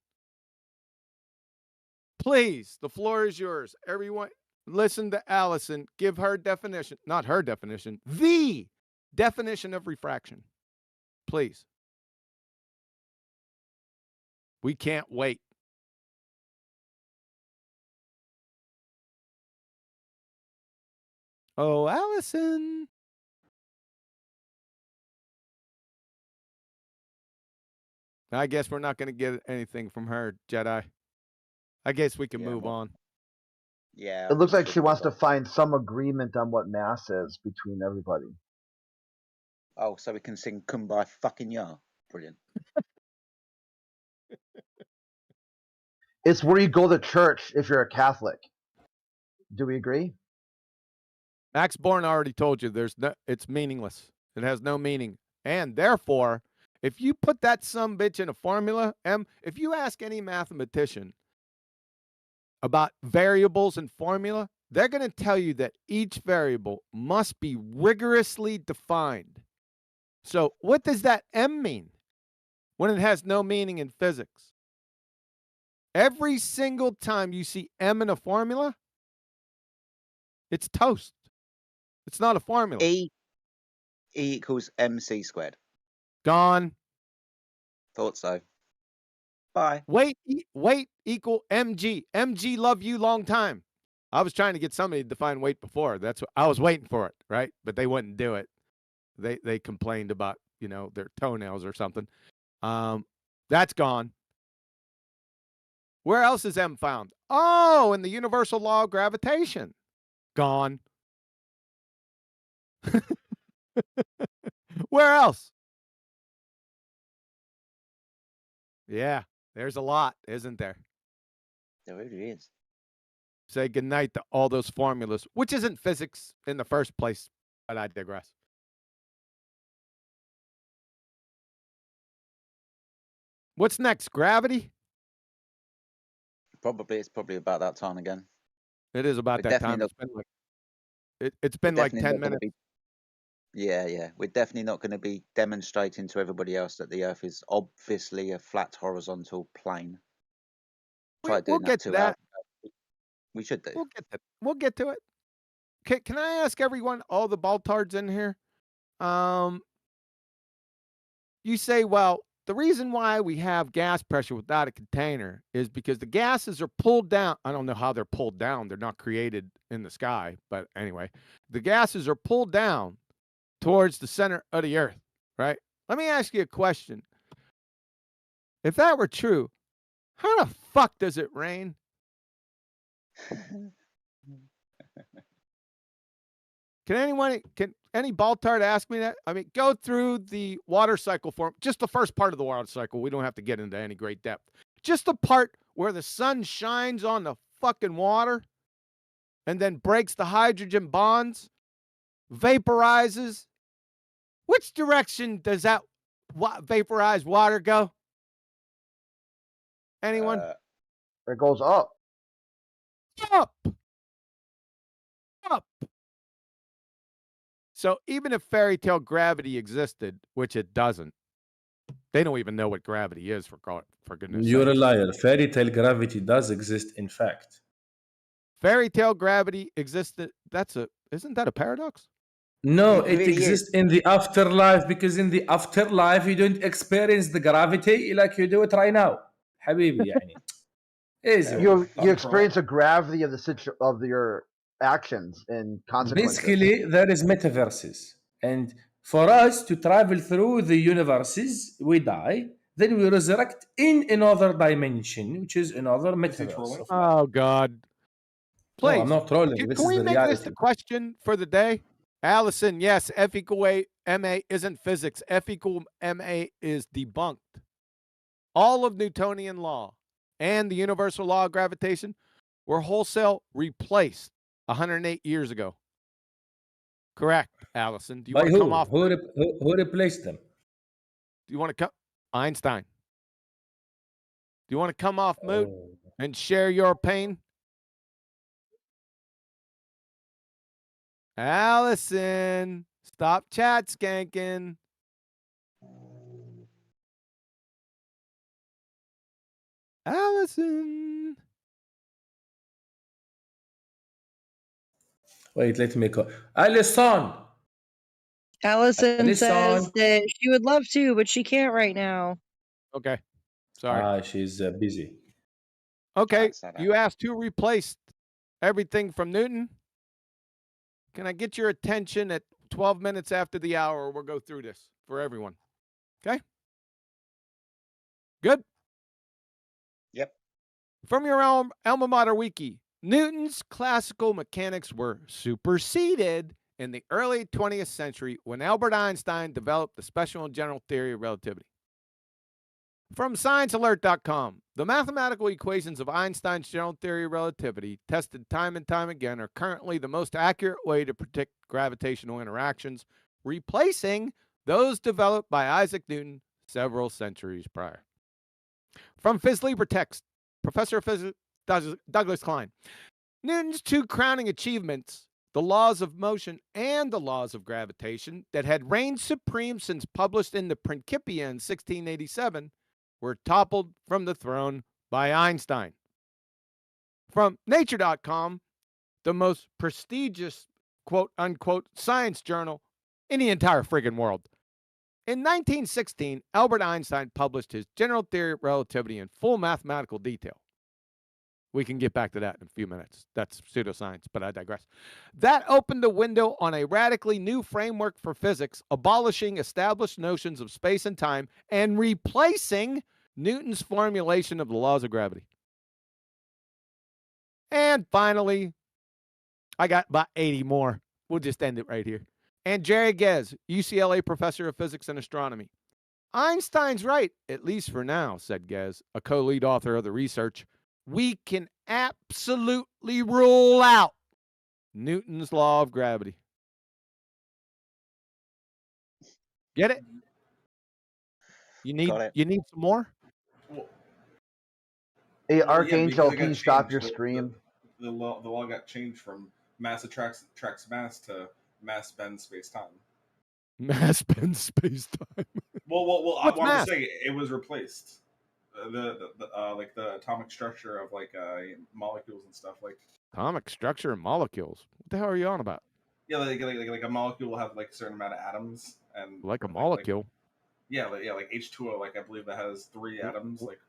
Please, the floor is yours. Everyone, listen to Allison. Give her definition. Not her definition. The definition of refraction. Please. We can't wait. Oh, Allison. I guess we're not going to get anything from her, Jedi. I guess we can move on. Yeah. It looks like she wants to find some agreement on what mass is between everybody. Oh, so we can sing Kumbaya fucking Ya. Brilliant. It's where you go to church if you're a Catholic. Do we agree? Max Born already told you it's meaningless. It has no meaning. And therefore, if you put that sumbitch in a formula, if you ask any mathematician about variables and formula, they're going to tell you that each variable must be rigorously defined. So what does that M mean when it has no meaning in physics? Every single time you see M in a formula, it's toast. It's not a formula. E equals MC squared. Gone. Thought so. Bye. Weight equal mg. Mg love you long time. I was trying to get somebody to define weight before. That's what I was waiting for it, right? But they wouldn't do it. They complained about, their toenails or something. That's gone. Where else is M found? Oh, in the universal law of gravitation. Gone. Where else? Yeah, there's a lot, isn't there? There really is. Say goodnight to all those formulas, which isn't physics in the first place, but I digress. What's next? Gravity? It's probably about that time again. It is about that time. It's been like 10 minutes. Yeah. We're definitely not going to be demonstrating to everybody else that the Earth is obviously a flat horizontal plane. We'll get to that. We should do. We'll get to it. Can I ask everyone, all the baltards in here? You say, well, the reason why we have gas pressure without a container is because the gases are pulled down. I don't know how they're pulled down. They're not created in the sky. But anyway, the gases are pulled down towards the center of the Earth. right? Let me ask you a question. If that were true, how the fuck does it rain? Can any Baltard ask me that? I mean, go through the water cycle form, just the first part of the water cycle. We don't have to get into any great depth. Just the part where the sun shines on the fucking water and then breaks the hydrogen bonds, vaporizes. Which direction does that vaporized water go? Anyone? It goes up. Up. Up. So even if fairy tale gravity existed, which it doesn't, they don't even know what gravity is, for goodness sake. You're a liar. Fairy tale gravity does exist, in fact. Fairy tale gravity existed. Isn't that a paradox? No, it exists in the afterlife, because in the afterlife you don't experience the gravity like you do it right now. Habibi, يعني. Easy. You experience the gravity of of your actions and consequences. Basically, there is metaverses, and for us to travel through the universes, we die, then we resurrect in another dimension, which is another metaverse. Oh God! Please, no, I'm not trolling. Can we make this the question for the day? Allison, yes, F equal ma isn't physics. F equal ma is debunked. All of Newtonian law and the universal law of gravitation were wholesale replaced 108 years ago. Correct, Allison. Do you want to come off? Who replaced them? Do you want to come? Einstein. Do you want to come off mute and share your pain? Allison, stop chat skanking. Allison. Wait, let me call. Allison Allison says that she would love to, but she can't right now. Okay. Sorry. She's busy. Okay. You asked who replaced everything from Newton. Can I get your attention at 12 minutes after the hour? We'll go through this for everyone. Okay? Good? Yep. From your alma mater wiki, Newton's classical mechanics were superseded in the early 20th century when Albert Einstein developed the special and general theory of relativity. From ScienceAlert.com, the mathematical equations of Einstein's general theory of relativity, tested time and time again, are currently the most accurate way to predict gravitational interactions, replacing those developed by Isaac Newton several centuries prior. From PhysLibra Text, Professor of Physics Douglas Klein, Newton's two crowning achievements, the laws of motion and the laws of gravitation, that had reigned supreme since published in the Principia in 1687, were toppled from the throne by Einstein. From Nature.com, the most prestigious quote-unquote science journal in the entire friggin' world. In 1916, Albert Einstein published his general theory of relativity in full mathematical detail. We can get back to that in a few minutes. That's pseudoscience, but I digress. That opened a window on a radically new framework for physics, abolishing established notions of space and time and replacing Newton's formulation of the laws of gravity. And finally, I got about 80 more. We'll just end it right here. And Jerry Ghez, UCLA professor of physics and astronomy. Einstein's right, at least for now, said Ghez, a co-lead author of the research. We can absolutely rule out Newton's law of gravity. Get it? You need some more? Hey, Archangel, can you stop your stream? The law got changed from mass attracts mass to mass bends space-time. Mass bends space-time. Well, I wanted to say it was replaced. Like the atomic structure of like molecules and stuff, like atomic structure and molecules. What the hell are you on about? Yeah, like a molecule will have like a certain amount of atoms, and like a molecule. Like H2O, like I believe that has 3 atoms, like,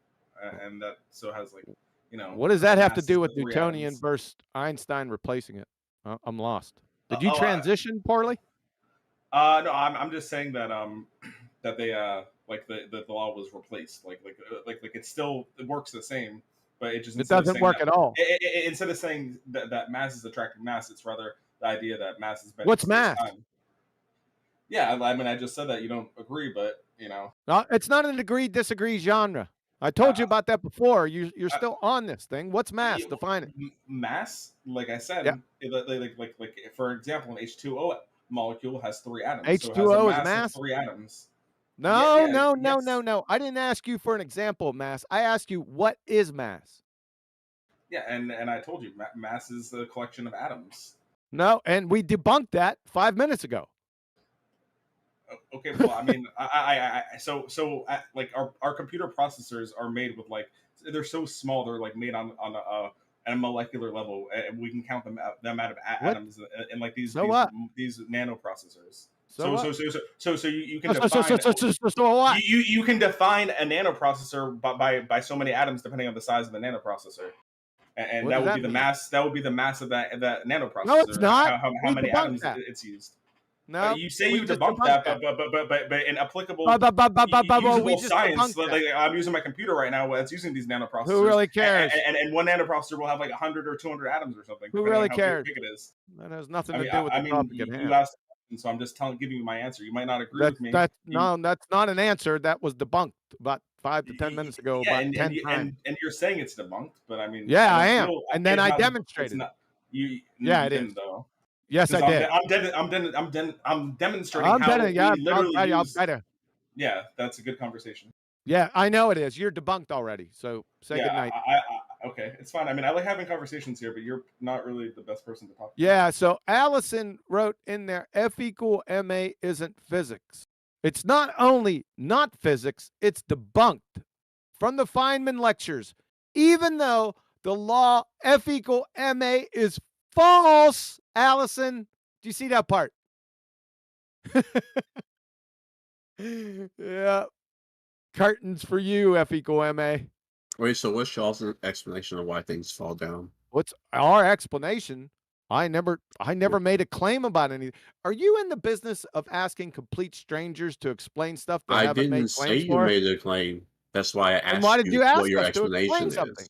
and that so has like, you know. What does that have to do with Newtonian versus Einstein replacing it? I'm lost. Did you transition poorly? No, I'm just saying that that they like the law was replaced. Like it works the same, but it just it doesn't work at all. Instead of saying that mass is attracting mass, it's rather the idea that mass is bending What's mass? time. Yeah, I mean, I just said that you don't agree, but you know, no, it's not an agree-disagree genre. I told you about that before. You're still on this thing. What's mass? Define it. Mass, like I said, yeah. like for example, an H2O molecule has 3 atoms. H2O so it has a is mass. Of 3 atoms. No, no. I didn't ask you for an example of mass. I asked you what is mass. Yeah, and I told you mass is a collection of atoms. No, and we debunked that 5 minutes ago. Okay, well, I mean, so like our computer processors are made with like they're so small, they're like made on a molecular level, and we can count them out of atoms in like these nano processors. So you can define you can define a nanoprocessor by so many atoms depending on the size of the nanoprocessor, and that would be the mass. That would be the mass of that nanoprocessor. No, it's not. How many atoms it's used. No, you say you debunked that, but in applicable usable science, like I'm using my computer right now, it's using these nanoprocessors. Who really cares? And one nanoprocessor will have like 100 or 200 atoms or something. Who really cares? How big it is. That has nothing to do with the topic at hand. You asked, so I'm just giving you my answer. You might not agree with me. No, that's not an answer. That was debunked about 5 to 10 minutes ago. Yeah, about 10 times. And you're saying it's debunked, but I mean, yeah, I am. And then I demonstrated. Yeah, it is. Though. Yes, I did. I'm demonstrating how we literally use. Yeah, that's a good conversation. Yeah, I know it is. You're debunked already. So say good night. Okay, it's fine. I mean, I like having conversations here, but you're not really the best person to talk to. Yeah, so Allison wrote in there, F equal MA isn't physics. It's not only not physics, it's debunked from the Feynman lectures, even though the law F equal MA is false. Allison, do you see that part? Yeah. Curtains for you, F equal MA. Wait, so what's y'all's explanation of why things fall down? What's our explanation? I never made a claim about anything. Are you in the business of asking complete strangers to explain stuff they haven't made claims for? I didn't say you made a claim. That's why I asked and why did you ask what your us explanation to explain something?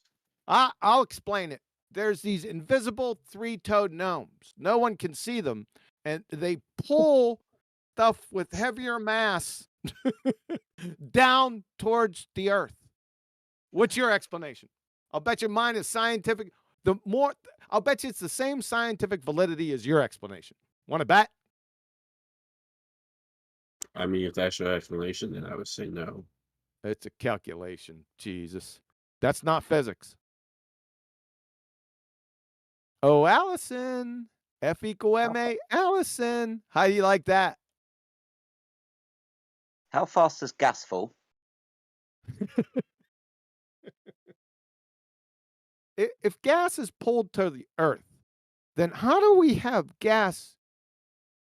I'll explain it. There's these invisible 3-toed gnomes. No one can see them, and they pull stuff with heavier mass down towards the earth. What's your explanation? I'll bet you mine is scientific. I'll bet you it's the same scientific validity as your explanation. Want to bet? I mean, if that's your explanation, then I would say no. It's a calculation. Jesus. That's not physics. Oh, Allison. F equal MA. Allison. How do you like that? How fast does gas fall? If gas is pulled to the earth, then how do we have gas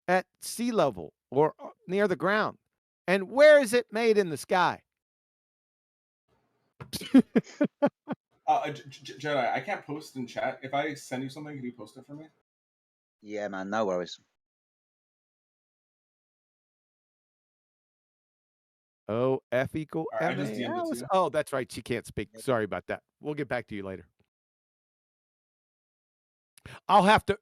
at sea level or near the ground? And where is it made in the sky? Jedi, I can't post in chat. If I send you something, can you post it for me? Yeah, man, no worries. Oh, F equal I just DM'd it to you. Oh, that's right. She can't speak. Sorry about that. We'll get back to you later.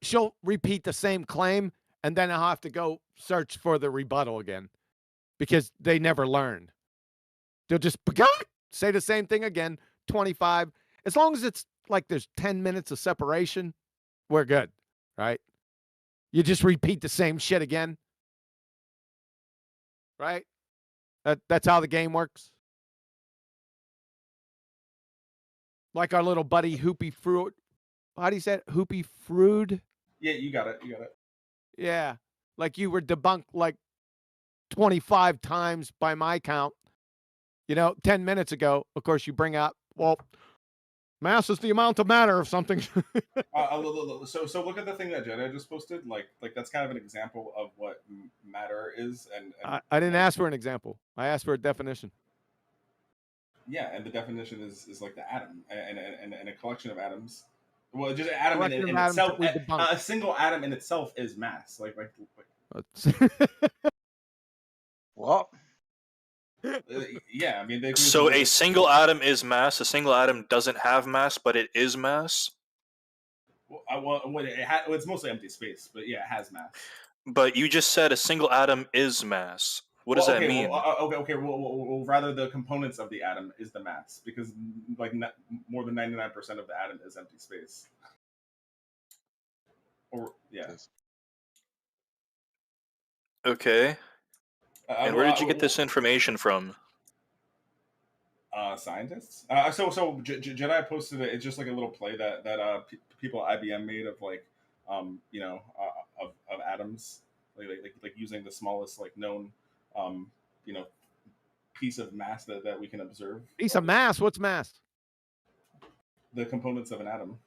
She'll repeat the same claim, and then I'll have to go search for the rebuttal again because they never learn. They'll just say the same thing again, 25. As long as it's like there's 10 minutes of separation, we're good, right? You just repeat the same shit again, right? That's how the game works. Like our little buddy Hoopy Fruit. How do you say it? Hoopy Frood? Yeah, you got it. Yeah. Like you were debunked like 25 times by my count. 10 minutes ago, of course, you bring up, well, mass is the amount of matter of something. So look at the thing that Jedi just posted. Like that's kind of an example of what matter is. And I didn't ask for an example. I asked for a definition. Yeah, and the definition is like the atom and a collection of atoms. Well, just an atom in itself. A single atom in itself is mass. Like. What? Yeah, I mean, so a single atom is mass. A single atom doesn't have mass, but it is mass. It's mostly empty space, but yeah, it has mass. But you just said a single atom is mass. What does that mean? Okay. Well, rather the components of the atom is the mass, because like more than 99% of the atom is empty space. Or yeah. Okay. And where did you get this information from? Scientists. So Jedi posted it. It's just like a little play that people at IBM made of like of atoms, like using the smallest like known piece of mass that we can observe. Piece of mass. What's mass? The components of an atom.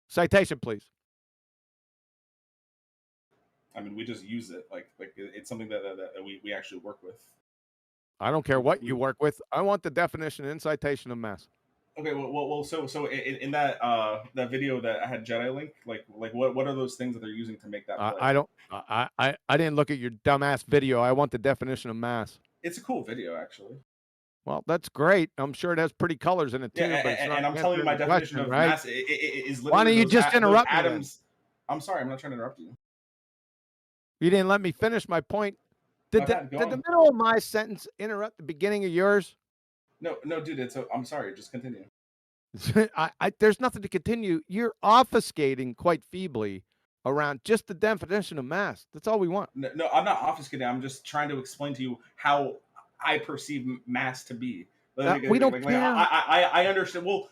Citation, please. I mean, we just use it like it's something that we actually work with. I don't care what you work with. I want the definition and citation of mass. Okay, well, so in that that video that I had Jedi link, like what are those things that they're using to make that play? I didn't look at your dumbass video. I want the definition of mass. It's a cool video, actually. Well, that's great. I'm sure it has pretty colors in it too. Yeah, but and I'm telling you, my definition of mass is literally why don't you just interrupt me atoms? I'm sorry, I'm not trying to interrupt you. You didn't let me finish my point. Did the middle of my sentence interrupt the beginning of yours? No, dude. I'm sorry. Just continue. There's nothing to continue. You're obfuscating quite feebly around just the definition of mass. That's all we want. No, I'm not obfuscating. I'm just trying to explain to you how I perceive mass to be. We don't care. I understand. Well,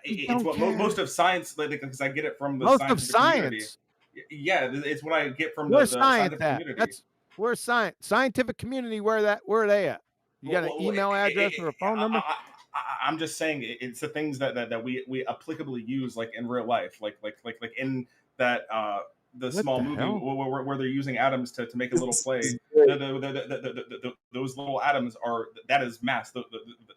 it's what most of science, because I get it from the most scientific of science. Community. Yeah, it's what I get from the scientific community. We're scientific community. Where are they at? You got an email address or a phone number? I'm just saying it's the things that we applicably use like in real life, like in that the small movie where they're using atoms to make a little play. Those little atoms that is mass.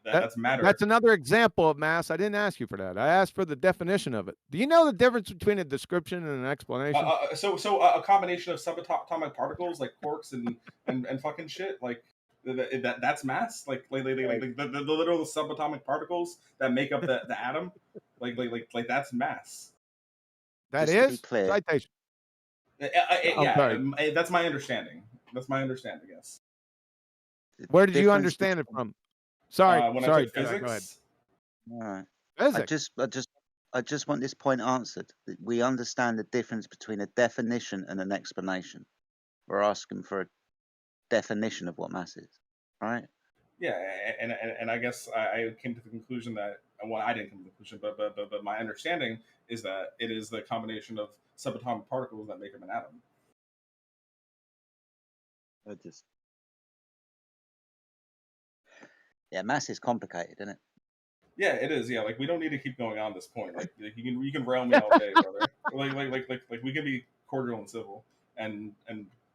That's matter. That's another example of mass. I didn't ask you for that. I asked for the definition of it. Do you know the difference between a description and an explanation? So a combination of subatomic particles like quarks and fucking shit like. That's mass, like the little subatomic particles that make up the atom, like that's mass. That is citation. Yeah, that's my understanding. Yes. Where did you understand it from? Sorry, when sorry. I took physics. All right. Physics. I just want this point answered. We understand the difference between a definition and an explanation. We're asking for a definition of what mass is, right? Yeah, and I guess I came to the conclusion that, well, I didn't come to the conclusion, but my understanding is that it is the combination of subatomic particles that make up an atom. Mass is complicated, isn't it? Yeah, it is. Yeah, like we don't need to keep going on this point. Like you can rail me all day, brother. like we can be cordial and civil and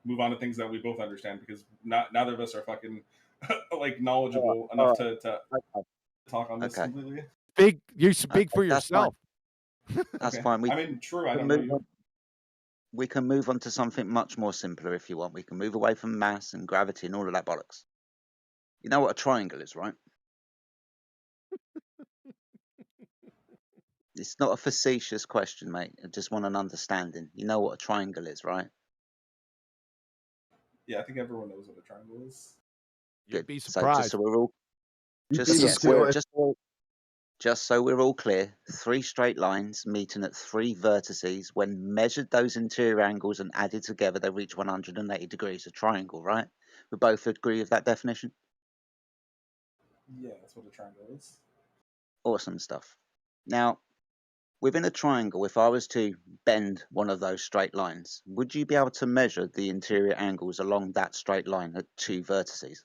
move on to things that we both understand, because neither of us are fucking like knowledgeable enough to talk on this completely. You speak for yourself. That's fine. True. I don't know you. We can move on to something much more simpler if you want. We can move away from mass and gravity and all of that bollocks. You know what a triangle is, right? It's not a facetious question, mate. I just want an understanding. You know what a triangle is, right? Yeah, I think everyone knows what a triangle is. You'd be surprised. So just so we're all just so we're all clear, 3 straight lines meeting at 3 vertices. When measured those interior angles and added together, they reach 180 degrees. A triangle, right? We both agree with that definition? Yeah, that's what a triangle is. Awesome stuff. Now, within a triangle, if I was to bend one of those straight lines, would you be able to measure the interior angles along that straight line at 2 vertices?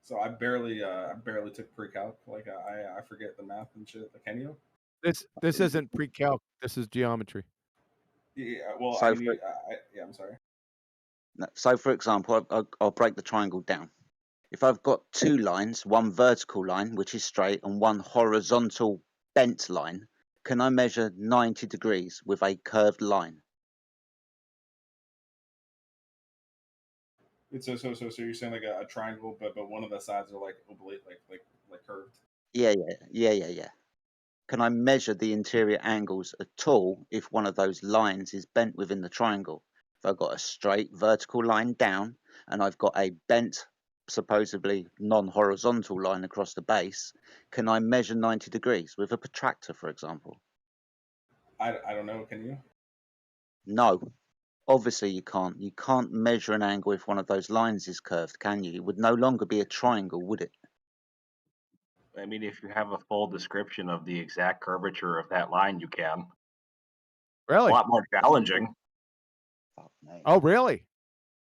So I barely took pre-calc. Like I forget the math and shit. Like, can you? This isn't pre-calc. This is geometry. Yeah. Well, So I'm sorry. So, for example, I'll break the triangle down. If I've got 2 lines, one vertical line, which is straight, and one horizontal bent line, can I measure 90 degrees with a curved line? So you're saying like a triangle, but one of the sides are like oblate, like curved. Yeah. Can I measure the interior angles at all if one of those lines is bent within the triangle? If I've got a straight vertical line down and I've got a bent, supposedly non-horizontal line across the base, can I measure 90 degrees with a protractor, for example? I don't know. Can you? No. Obviously you can't. You can't measure an angle if one of those lines is curved, can you? It would no longer be a triangle, would it? I mean, if you have a full description of the exact curvature of that line, you can. Really? A lot more challenging. Oh, really?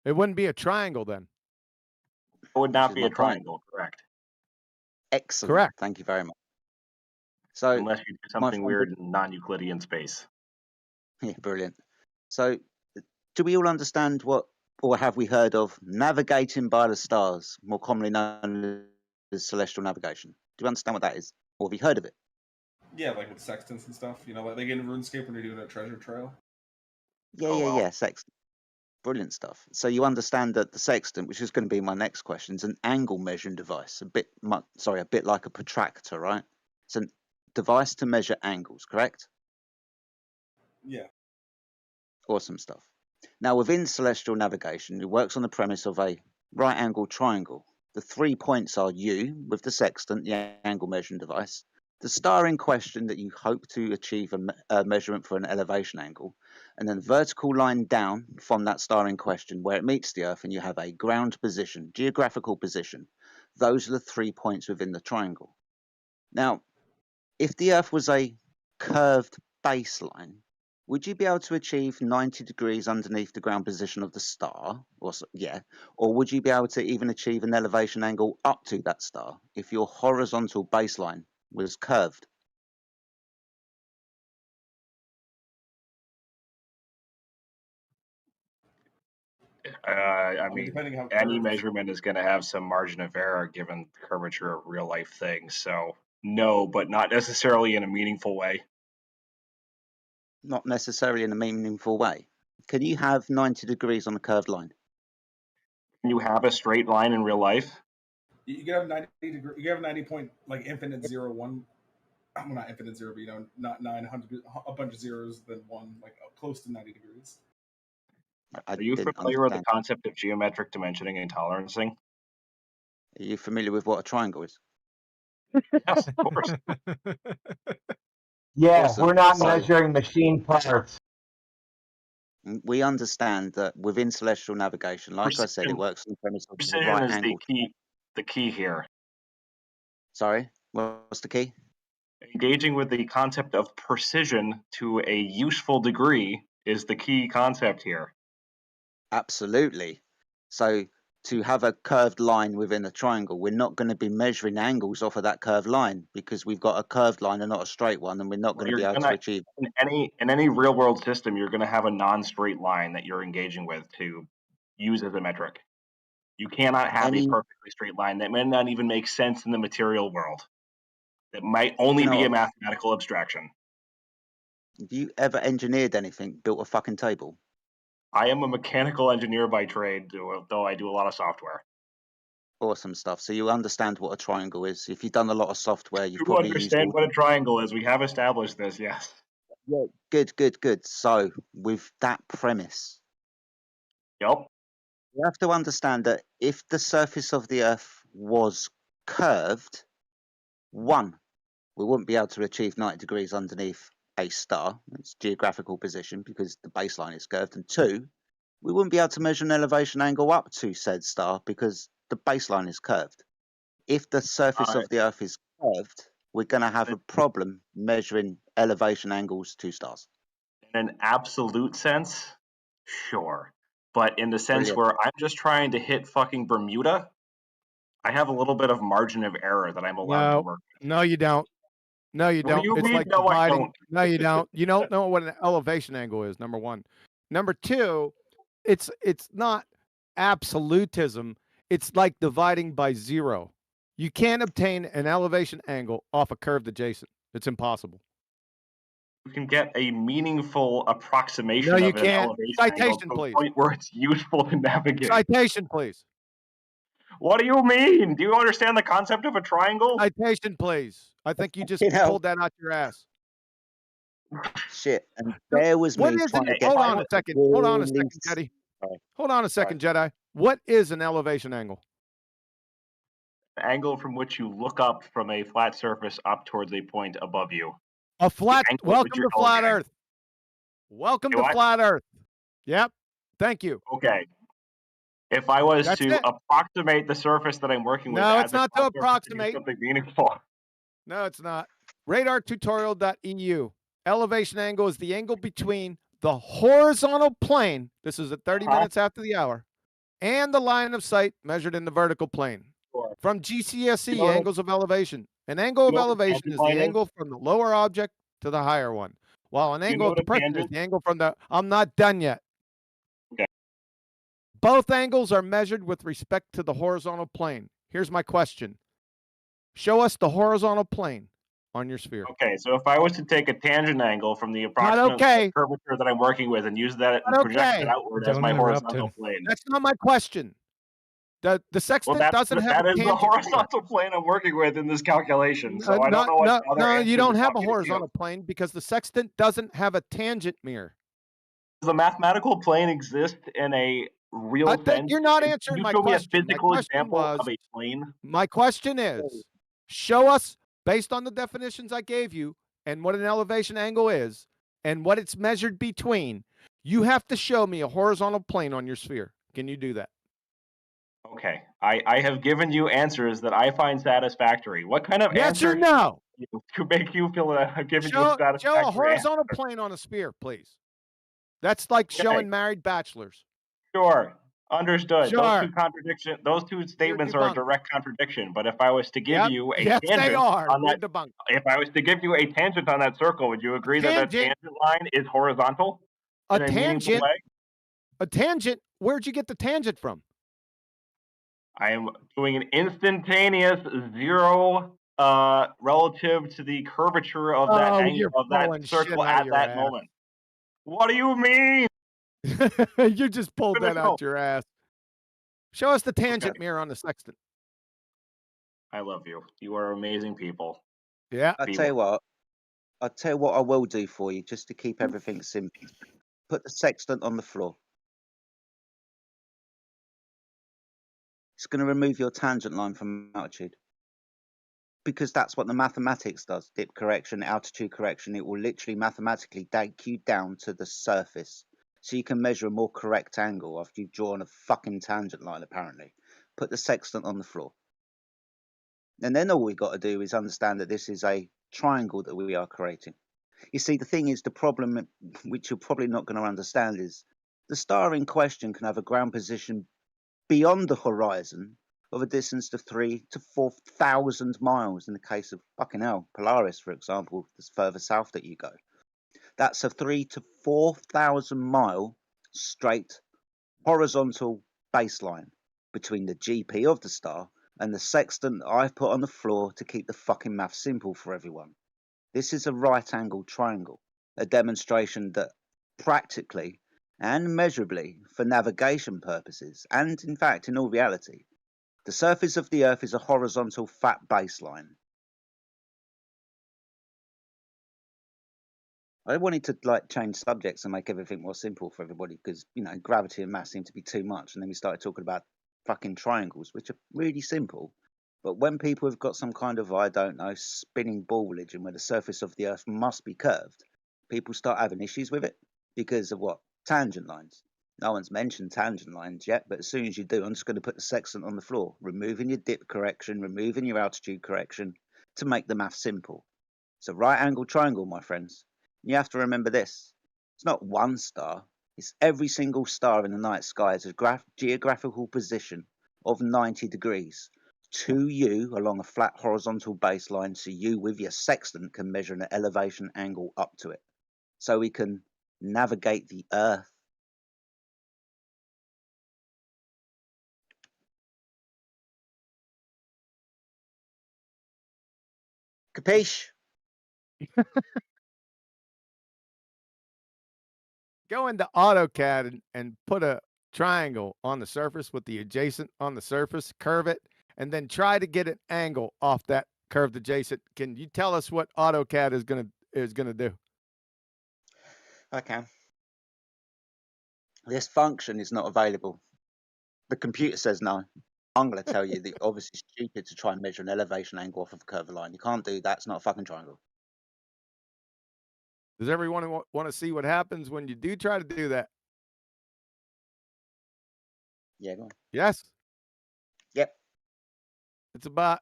It wouldn't be a triangle then. It would not be a triangle, correct? Excellent. Correct. Thank you very much. So, unless you do something weird in non-Euclidean space. Yeah, brilliant. So, do we all understand what, or have we heard of navigating by the stars, more commonly known as celestial navigation? Do you understand what that is, or have you heard of it? Yeah, like with sextants and stuff. You know, like they get in RuneScape when they're doing a treasure trail. Yeah, sextant. Brilliant stuff. So you understand that the sextant, which is going to be my next question, is an angle measuring device, a bit like a protractor, right? It's a device to measure angles, correct? Yeah. Awesome stuff. Now, within celestial navigation, it works on the premise of a right angle triangle. The 3 points are you with the sextant, the angle measuring device, the star in question that you hope to achieve a measurement for an elevation angle, and then the vertical line down from that star in question where it meets the Earth, and you have a ground position, geographical position. Those are the 3 points within the triangle. Now, if the Earth was a curved baseline, would you be able to achieve 90 degrees underneath the ground position of the star? Or would you be able to even achieve an elevation angle up to that star if your horizontal baseline was curved? I mean, any measurement is going to have some margin of error given the curvature of real life things. So no, but not necessarily in a meaningful way. Not necessarily in a meaningful way. Can you have 90 degrees on a curved line? Can you have a straight line in real life? You can have 90 degree. You can have 90 point like infinite 0 1. Well, not infinite 0, but you know, not 900, a bunch of zeros, then one, like close to 90 degrees. Are you familiar with the concept of geometric dimensioning and tolerancing? Are you familiar with what a triangle is? Yes, of course. Yeah, Awesome. we're not measuring machine parts. We understand that within celestial navigation, like I said, it works on the premise of precision right is angle. the key here. Sorry, what's the key? Engaging with the concept of precision to a useful degree is the key concept here. Absolutely. So to have a curved line within a triangle, we're not going to be measuring angles off of that curved line because we've got a curved line and not a straight one, and we're not going to be able to achieve. In any real world system, you're going to have a non-straight line that you're engaging with to use as a metric. You cannot have a perfectly straight line that may not even make sense in the material world. It might only be a mathematical abstraction. Have you ever engineered anything, built a fucking table? I am a mechanical engineer by trade, though I do a lot of software. Awesome stuff. So you understand what a triangle is. If you've done a lot of software, you've You probably understand used what a triangle is. We have established this, yes. Yeah, good. So with that premise, yep, you have to understand that if the surface of the Earth was curved, one, we wouldn't be able to achieve 90 degrees underneath a star, its geographical position, because the baseline is curved, and two, we wouldn't be able to measure an elevation angle up to said star because the baseline is curved. If the surface of the Earth is curved, we're going to have a problem measuring elevation angles to stars. In an absolute sense, sure. But in the sense Brilliant. where I'm just trying to hit fucking Bermuda, I have a little bit of margin of error that I'm allowed to work with. No, you don't. No, you What do don't. you It's mean? like No, I dividing. don't. No, you don't. You don't know what an elevation angle is, number one. Number two, it's not absolutism. It's like dividing by zero. You can't obtain an elevation angle off a curved adjacent. It's impossible. you can get a meaningful approximation No, you of an can't. elevation angle Citation, to a please. point where it's useful to navigate. Citation, please. What do you mean? Do you understand the concept of a triangle? Citation, please. I think you just pulled that out your ass. Shit, and there was What me is trying an, to get. hold on a second. Hold on a really second, Teddy. Hold on a second, Jedi. What is an elevation angle? The angle from which you look up from a flat surface up towards a point above you. A flat. Welcome to flat Earth. Welcome to flat Earth. Yep. Thank you. Okay. If I was to approximate the surface that I'm working with, no, it's not to approximate. Something meaningful. No, it's not. Radartutorial.eu. Elevation angle is the angle between the horizontal plane. This is at 30 minutes after the hour, and the line of sight measured in the vertical plane. Sure. From GCSE, angles of elevation. An angle of elevation is the angle from the lower object to the higher one, while an angle of depression is the angle from the. I'm not done yet. Okay. Both angles are measured with respect to the horizontal plane. Here's my question. Show us the horizontal plane on your sphere. Okay, so if I was to take a tangent angle from the approximate curvature that I'm working with and use that and project it outward as my horizontal plane. That's not my question. The sextant doesn't have that a is the horizontal plane I'm working with in this calculation. So I don't know what other No, you don't have a answers horizontal plane because the sextant doesn't have a tangent mirror. Does the mathematical plane exist in a real sense? I think you're not answering my question. Can you show me a physical example of a plane? My question is, show us, based on the definitions I gave you, and what an elevation angle is, and what it's measured between, you have to show me a horizontal plane on your sphere. Can you do that? Okay, I have given you answers that I find satisfactory. What kind of yes or no to make you feel that I've given you a satisfactory show a horizontal plane on a sphere, please. That's like showing married bachelors. Sure, understood. Sure. Those two statements are a direct contradiction. But if I was to give you a tangent they are. On that, if I was to give you a tangent on that circle, would you agree that tangent line is horizontal? A tangent. A tangent. Where'd you get the tangent from? I am doing an instantaneous zero relative to the curvature of that angle of that circle at that moment. What do you mean? You just pulled that out your ass. Show us the tangent mirror on the sextant. I love you. You are amazing people. Yeah. I'll tell you what I will do for you, just to keep everything simple. Put the sextant on the floor. It's going to remove your tangent line from altitude. Because that's what the mathematics does. Dip correction, altitude correction. It will literally mathematically take you down to the surface. So you can measure a more correct angle after you've drawn a fucking tangent line, apparently. Put the sextant on the floor. And then all we got to do is understand that this is a triangle that we are creating. You see, the thing is, the problem, which you're probably not going to understand, is the star in question can have a ground position beyond the horizon of a distance to 3,000 to 4,000 miles in the case of fucking hell, Polaris, for example, that's further south that you go. That's a 3,000 to 4,000 mile straight horizontal baseline between the GP of the star and the sextant I've put on the floor to keep the fucking math simple for everyone. This is a right-angled triangle, a demonstration that practically and measurably for navigation purposes, and in fact in all reality, the surface of the Earth is a horizontal fat baseline. I wanted to change subjects and make everything more simple for everybody because, gravity and mass seem to be too much. And then we started talking about fucking triangles, which are really simple. But when people have got some kind of, I don't know, spinning ball religion where the surface of the Earth must be curved, people start having issues with it because of what? Tangent lines. No one's mentioned tangent lines yet, but as soon as you do, I'm just going to put the sextant on the floor, removing your dip correction, removing your altitude correction to make the math simple. It's a right angle triangle, my friends. You have to remember this. It's not one star. It's every single star in the night sky is a geographical position of 90 degrees to you along a flat horizontal baseline, so you with your sextant can measure an elevation angle up to it. So we can navigate the Earth. Capiche? go into AutoCAD and put a triangle on the surface with the adjacent on the surface, curve it, and then try to get an angle off that curved adjacent. Can you tell us what AutoCAD is gonna do? I can. This function is not available. The computer says no. I'm going to tell you that obviously it's stupid to try and measure an elevation angle off of a curved line. You can't do that. It's not a fucking triangle. Does everyone want to see what happens when you do try to do that? Yeah, go on. Yes? Yep. It's about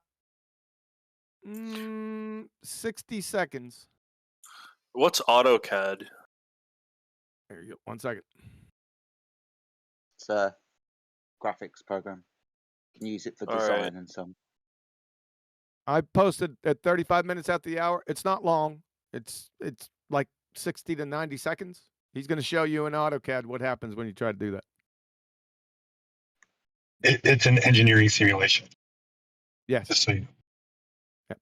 60 seconds. What's AutoCAD? There you go. 1 second. It's a graphics program. You can use it for design and so on. I posted at 35 minutes after the hour. It's not long. It's like 60 to 90 seconds. He's going to show you in AutoCAD what happens when you try to do that. It's an engineering simulation. Yes. Just so you know. Yep.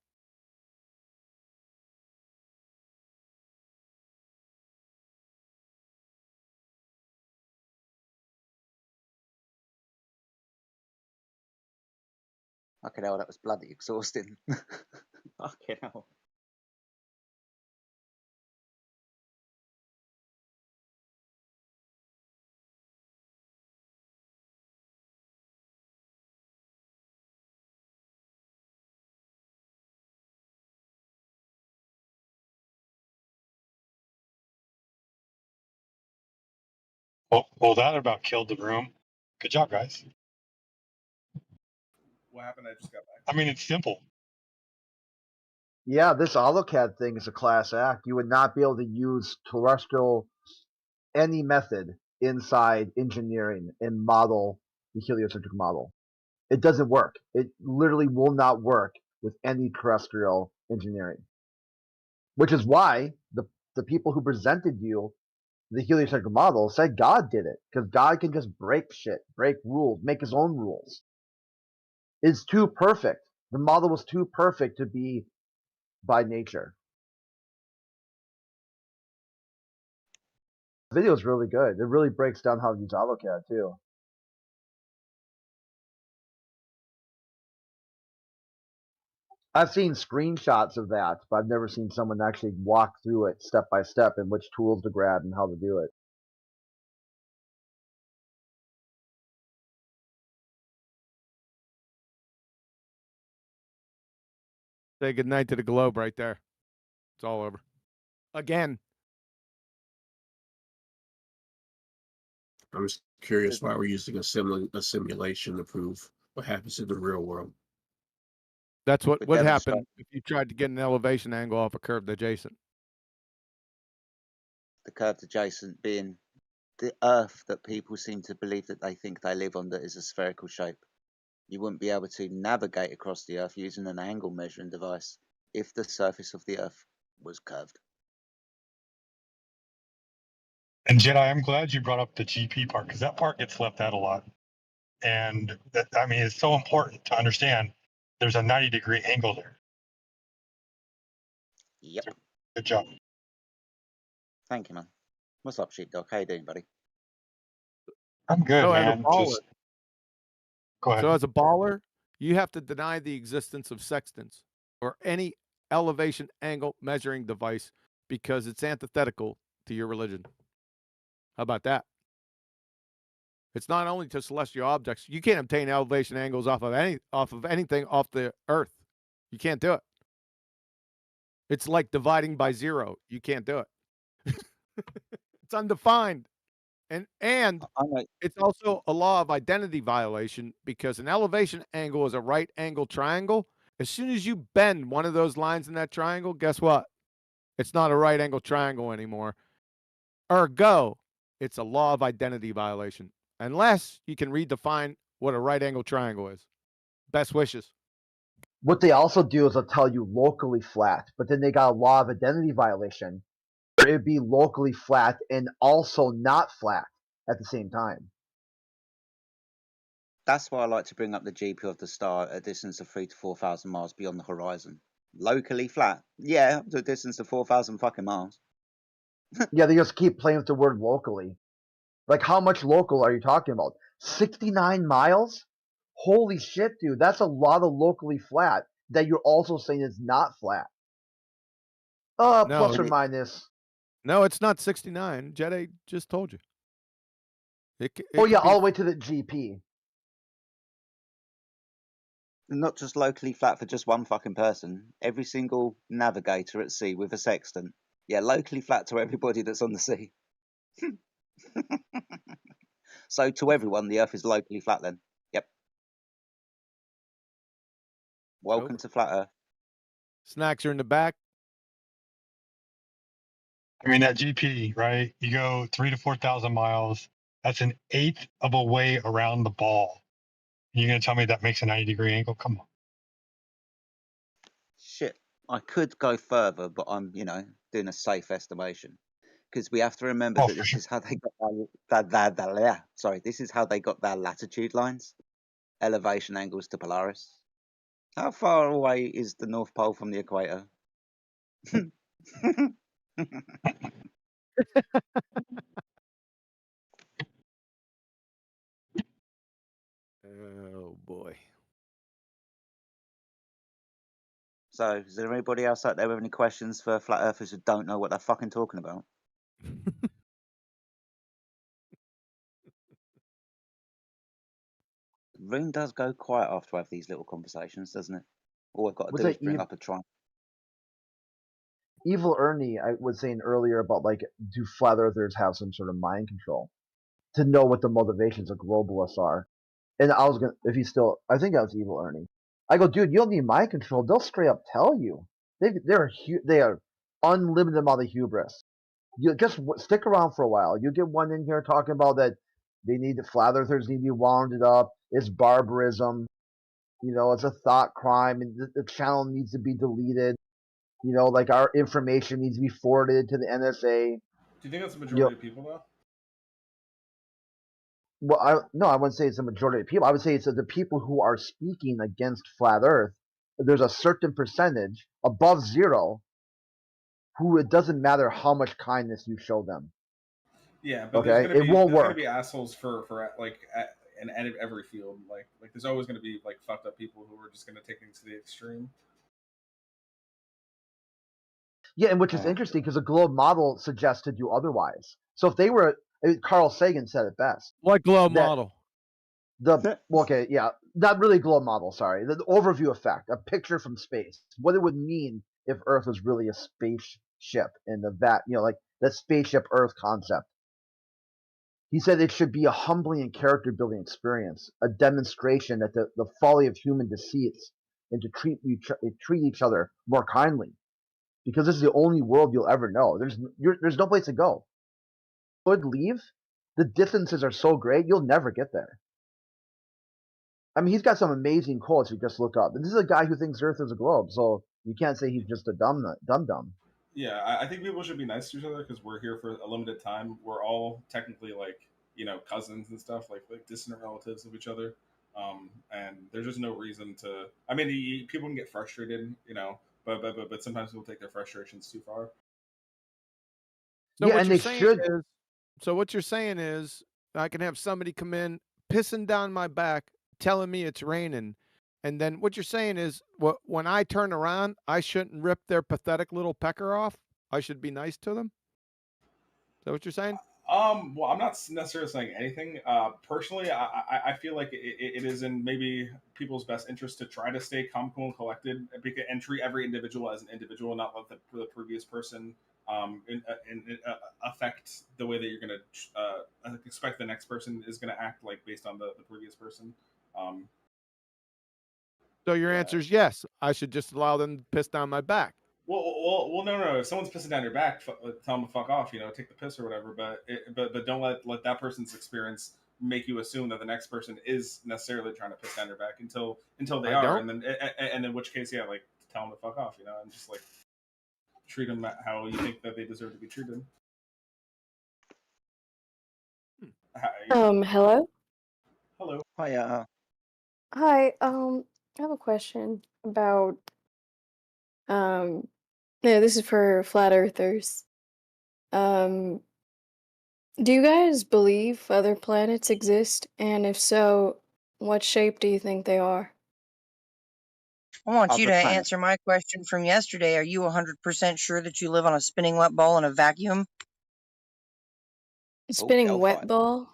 Fucking hell, that was bloody exhausting. Fucking hell. Well, that about killed the room. Good job, guys. What happened? I just got back. I mean, it's simple. Yeah, this AutoCAD thing is a class act. You would not be able to use terrestrial any method inside engineering and model the heliocentric model. It doesn't work. It literally will not work with any terrestrial engineering. Which is why the people who presented you the heliocentric model said God did it, because God can just break shit, break rules, make his own rules. It's too perfect. The model was too perfect to be by nature. The video is really good. It really breaks down how to use AutoCAD too. I've seen screenshots of that, but I've never seen someone actually walk through it step by step and which tools to grab and how to do it. Say goodnight to the globe right there. It's all over. Again. I'm just curious why we're using a simulation to prove what happens in the real world. That's what would happen if you tried to get an elevation angle off a curved adjacent. The curved adjacent being the Earth that people seem to believe that they think they live on, that is a spherical shape. You wouldn't be able to navigate across the Earth using an angle measuring device if the surface of the Earth was curved. And Jedi, I'm glad you brought up the GP part, because that part gets left out a lot. And that, I mean, it's so important to understand there's a 90-degree angle there. Yep. So, good job. Thank you, man. What's up, Sheepdog? How you doing, buddy? I'm good, So man. Just go ahead. So as a baller, you have to deny the existence of sextants or any elevation angle measuring device because it's antithetical to your religion. How about that? It's not only to celestial objects. You can't obtain elevation angles off of anything off the earth. You can't do it. It's like dividing by zero. You can't do it. It's undefined. And it's also a law of identity violation because an elevation angle is a right angle triangle. As soon as you bend one of those lines in that triangle, guess what? It's not a right angle triangle anymore. Ergo, it's a law of identity violation. Unless you can redefine what a right angle triangle is. Best wishes. What they also do is they'll tell you locally flat, but then they got a law of identity violation. It would be locally flat and also not flat at the same time. That's why I like to bring up the GP of the star at a distance of 3,000 to 4,000 miles beyond the horizon. Locally flat, yeah, up to a distance of 4,000 fucking miles. Yeah, they just keep playing with the word locally. Like, how much local are you talking about? 69 miles? Holy shit, dude. That's a lot of locally flat that you're also saying is not flat. Plus or minus. No, it's not 69. Jedi just told you. Oh, yeah, all the way to the GP. Not just locally flat for just one fucking person. Every single navigator at sea with a sextant. Yeah, locally flat to everybody that's on the sea. So to everyone, the Earth is locally flat then. Yep. Welcome to Flat Earth. Snacks are in the back. I mean, that GP, right? You go 3,000 to 4,000 miles. That's an eighth of a way around the ball. You're going to tell me that makes a 90-degree angle? Come on. Shit. I could go further, but I'm, doing a safe estimation. Because we have to remember that this is how they got this is how they got their latitude lines, elevation angles to Polaris. How far away is the North Pole from the equator? Oh boy. So, is there anybody else out there with any questions for flat earthers who don't know what they're fucking talking about? The room does go quiet after I have these little conversations, doesn't it? All I've got to do is bring up a try. Evil Ernie, I was saying earlier about, like, do flat earthers have some sort of mind control to know what the motivations of globalists are? And I was gonna, if he's still, I think that was Evil Ernie. I go, dude, you don't need mind control. They'll straight up tell you. They are unlimited amount of hubris. You just stick around for a while. You get one in here talking about that flat earthers need to be wounded up. It's barbarism. It's a thought crime, and the channel needs to be deleted. Like our information needs to be forwarded to the NSA. Do you think that's the majority of people, though? Well, I wouldn't say it's the majority of people. I would say it's the people who are speaking against flat Earth. There's a certain percentage above zero who it doesn't matter how much kindness you show them. Yeah, but okay, it won't work. There's gonna be assholes for like in every field. Like there's always gonna be like fucked up people who are just gonna take things to the extreme. Yeah, and which is interesting because the globe model suggested you otherwise. So if they were, Carl Sagan said it best. What globe model? Not really globe model. Sorry, the overview effect, a picture from space. What it would mean if Earth was really a spaceship in like the spaceship Earth concept. He said it should be a humbling and character building experience, a demonstration that the folly of human deceits and to treat each other more kindly. Because this is the only world you'll ever know. There's no place to go. Could leave. The distances are so great, you'll never get there. I mean, he's got some amazing quotes you just look up. And this is a guy who thinks Earth is a globe, so you can't say he's just a dumb. Yeah, I think people should be nice to each other because we're here for a limited time. We're all technically like cousins and stuff, like distant relatives of each other. And there's just no reason to. I mean, people can get frustrated, but sometimes people take their frustrations too far. So what you're saying is, what you're saying is, I can have somebody come in pissing down my back, telling me it's raining, and then what you're saying is, when I turn around, I shouldn't rip their pathetic little pecker off. I should be nice to them. Is that what you're saying? Well, I'm not necessarily saying anything. Personally, I feel like it is in maybe people's best interest to try to stay calm, cool, and collected, and treat every individual as an individual, not let the previous person affect the way that you're going to expect the next person is going to act like based on the previous person. So your answer is yes. I should just allow them to piss down my back. Well, no. If someone's pissing down your back, tell them to fuck off. Take the piss or whatever. But don't let that person's experience make you assume that the next person is necessarily trying to piss down your back until they are, and then in which case, like tell them to fuck off. And just like treat them how you think that they deserve to be treated. Hello. Hello. Hi. Hi. I have a question about. Yeah, this is for flat earthers. Do you guys believe other planets exist? And if so, what shape do you think they are? I want you Other to planets. answer my question from yesterday. Are you 100% sure that you live on a spinning wet ball in a vacuum? Spinning wet ball?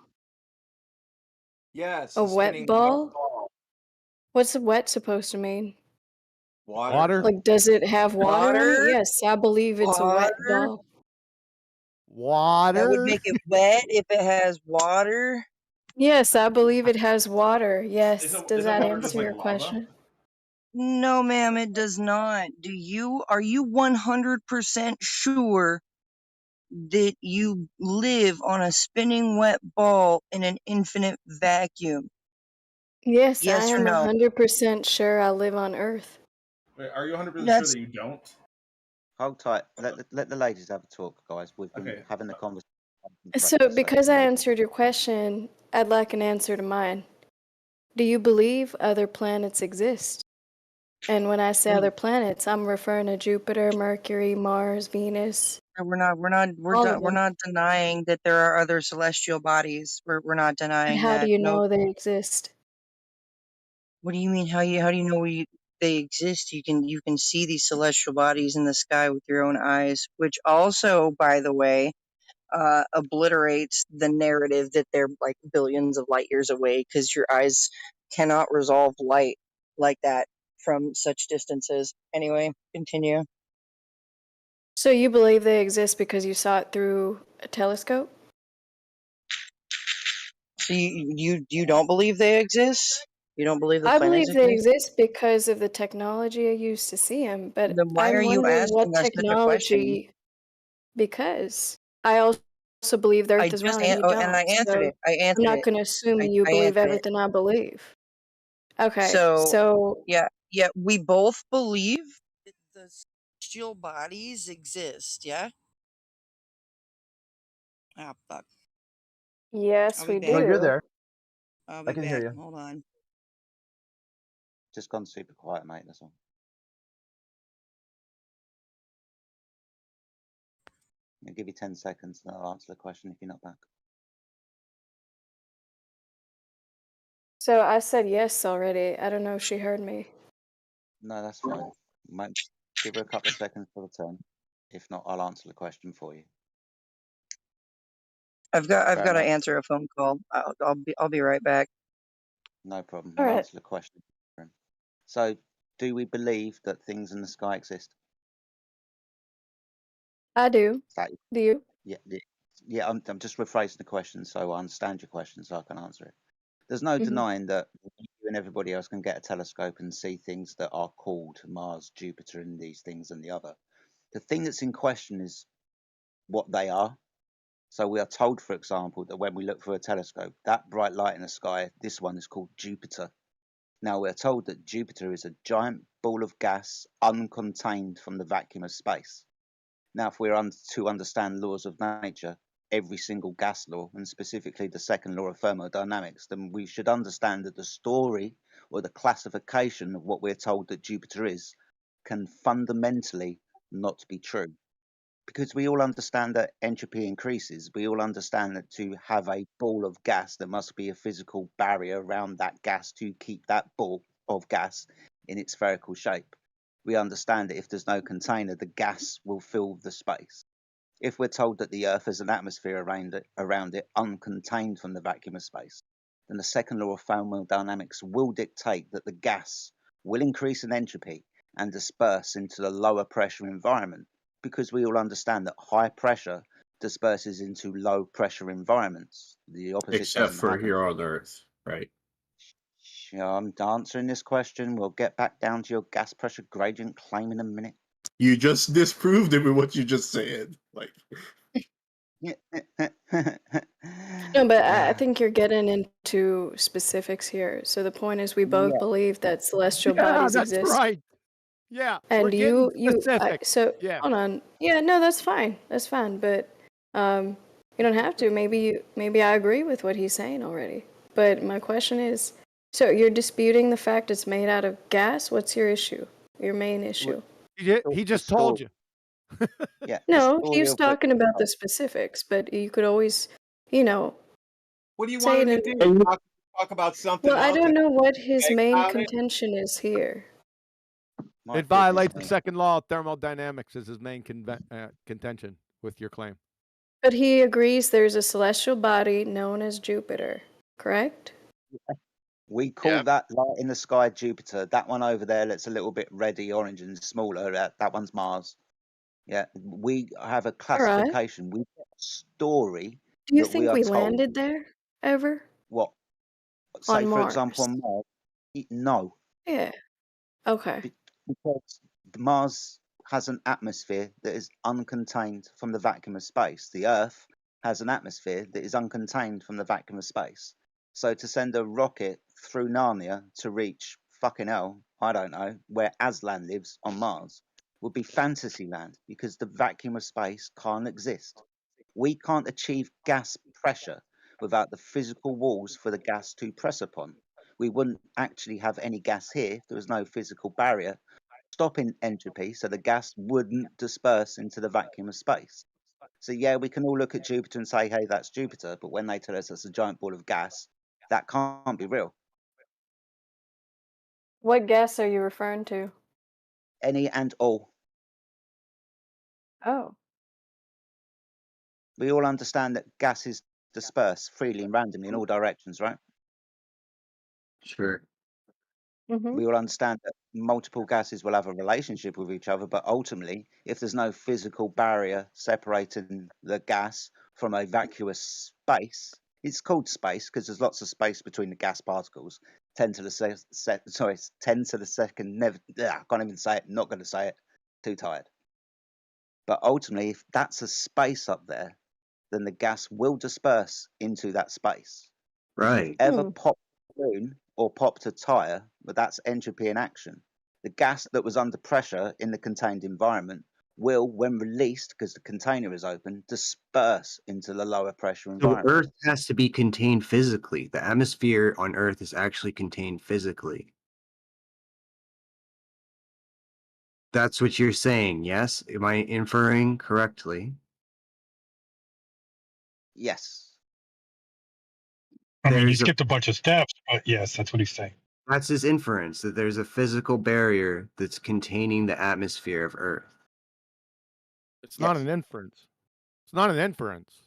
Yes. A wet spinning ball? What's wet supposed to mean? Water. Like, does it have water in it? Water? Yes, I believe it's a wet Water? ball. That would Water? make it wet if it has water? Yes, I believe it has water. Yes. Does Isn't that water just answer like your lava? question? No, ma'am, it does not. Are you 100% sure that you live on a spinning wet ball in an infinite vacuum? Yes, I Yes or am no? 100% sure I live on Earth. Wait, are you 100% sure That's that you don't? Hold tight. Let the ladies have a talk, guys. We've been Okay. having the conversation So, breakfast, because I answered your question, I'd like an answer to mine. Do you believe other planets exist? And when I say other planets, I'm referring to Jupiter, Mercury, Mars, Venus. we're not denying that there are other celestial bodies. We're not But denying how do that. you No. know they exist? What do you mean? How do you know they exist? You can see these celestial bodies in the sky with your own eyes, which also, by the way, obliterates the narrative that they're like billions of light years away, because your eyes cannot resolve light like that from such distances. Anyway, continue. So you believe they exist because you saw it through a telescope? So you don't believe they exist? You don't believe the I planets believe they exist? exist because of the technology I use to see them, but Then why are I'm you wondering what asking us such a question? technology, because I also believe the I Earth is just round and you and I don't, answered so it. I I'm answered not it. going to assume you I believe answered it. everything I believe. Okay, So so yeah, we both believe that the celestial bodies exist. Yeah. Ah, fuck. yes, I'll be we back. No, you're do. there. I'll I be can back. hear you. Hold on. Just gone super quiet, mate. That's all. I'll give you 10 seconds and I'll answer the question if you're not back. So I said yes already. I don't know if she heard me. No, that's fine. Might give her a couple of seconds for the turn. If not, I'll answer the question for you. I've Fair got to enough. answer a phone call. I'll be right back. No problem. All I'll right. answer the question. So, do we believe that things in the sky exist? I do. Do you? Yeah. I'm just rephrasing the question so I understand your question so I can answer it. There's no denying that you and everybody else can get a telescope and see things that are called Mars, Jupiter, and these things and the other. The thing that's in question is what they are. So we are told, for example, that when we look through a telescope, that bright light in the sky, this one is called Jupiter. Now we're told that Jupiter is a giant ball of gas uncontained from the vacuum of space. Now, if we're to understand laws of nature, every single gas law, and specifically the second law of thermodynamics, then we should understand that the story or the classification of what we're told that Jupiter is can fundamentally not be true. Because we all understand that entropy increases. We all understand that to have a ball of gas, there must be a physical barrier around that gas to keep that ball of gas in its spherical shape. We understand that if there's no container, the gas will fill the space. If we're told that the Earth has an atmosphere around it, uncontained from the vacuum of space, then the second law of thermodynamics will dictate that the gas will increase in entropy and disperse into the lower pressure environment, because we all understand that high pressure disperses into low pressure environments. The opposite Except doesn't for happen. here on Earth, right? I'm answering this question. We'll get back down to your gas pressure gradient claim in a minute. You just disproved it with what you just said. Like, No, but I think you're getting into specifics here. So the point is, we both believe that celestial bodies that's exist. right. Yeah, we're And getting you, specific. so Yeah. hold on. Yeah, no, that's fine. That's fine. But you don't have to. Maybe I agree with what he's saying already. But my question is, so you're disputing the fact it's made out of gas? What's your issue? Your main issue? He just told you. Yeah. No, he was talking about the specifics, but you could always, What do you want him to do? Talk about something Well, I else? don't know what his main contention is here. It violates the second law of thermodynamics is his main contention with your claim. But he agrees there's a celestial body known as Jupiter, correct? We call that light in the sky Jupiter. That one over there that's a little bit reddy, orange, and smaller, that one's Mars. Yeah, we have a classification. We get a story. Do you think we landed there ever? What? Say, for example, on Mars? No. Yeah. Okay. Because Mars has an atmosphere that is uncontained from the vacuum of space. The Earth has an atmosphere that is uncontained from the vacuum of space. So to send a rocket through Narnia to reach fucking hell, I don't know, where Aslan lives on Mars, would be fantasy land because the vacuum of space can't exist. We can't achieve gas pressure without the physical walls for the gas to press upon. We wouldn't actually have any gas here if there was no physical barrier stopping entropy, so the gas wouldn't disperse into the vacuum of space. So yeah, we can all look at Jupiter and say, hey, that's Jupiter, but when they tell us it's a giant ball of gas, that can't be real. What gas are you referring to? Any and all. Oh. We all understand that gases disperse freely and randomly in all directions, right? Sure. We all understand that multiple gases will have a relationship with each other, but ultimately, if there's no physical barrier separating the gas from a vacuous space, it's called space because there's lots of space between the gas particles. 10 to the second. Never. I can't even say it. Not going to say it. Too tired. But ultimately, if that's a space up there, then the gas will disperse into that space. Right. If you've ever popped a balloon or popped a tire, but that's entropy in action. The gas that was under pressure in the contained environment will, when released, because the container is open, disperse into the lower pressure environment. So Earth has to be contained physically. The atmosphere on Earth is actually contained physically. That's what you're saying, yes? Am I inferring correctly? Yes. I mean, you skipped a bunch of steps, but yes, that's what he's saying. That's his inference, that there's a physical barrier that's containing the atmosphere of Earth. It's not an inference. It's not an inference.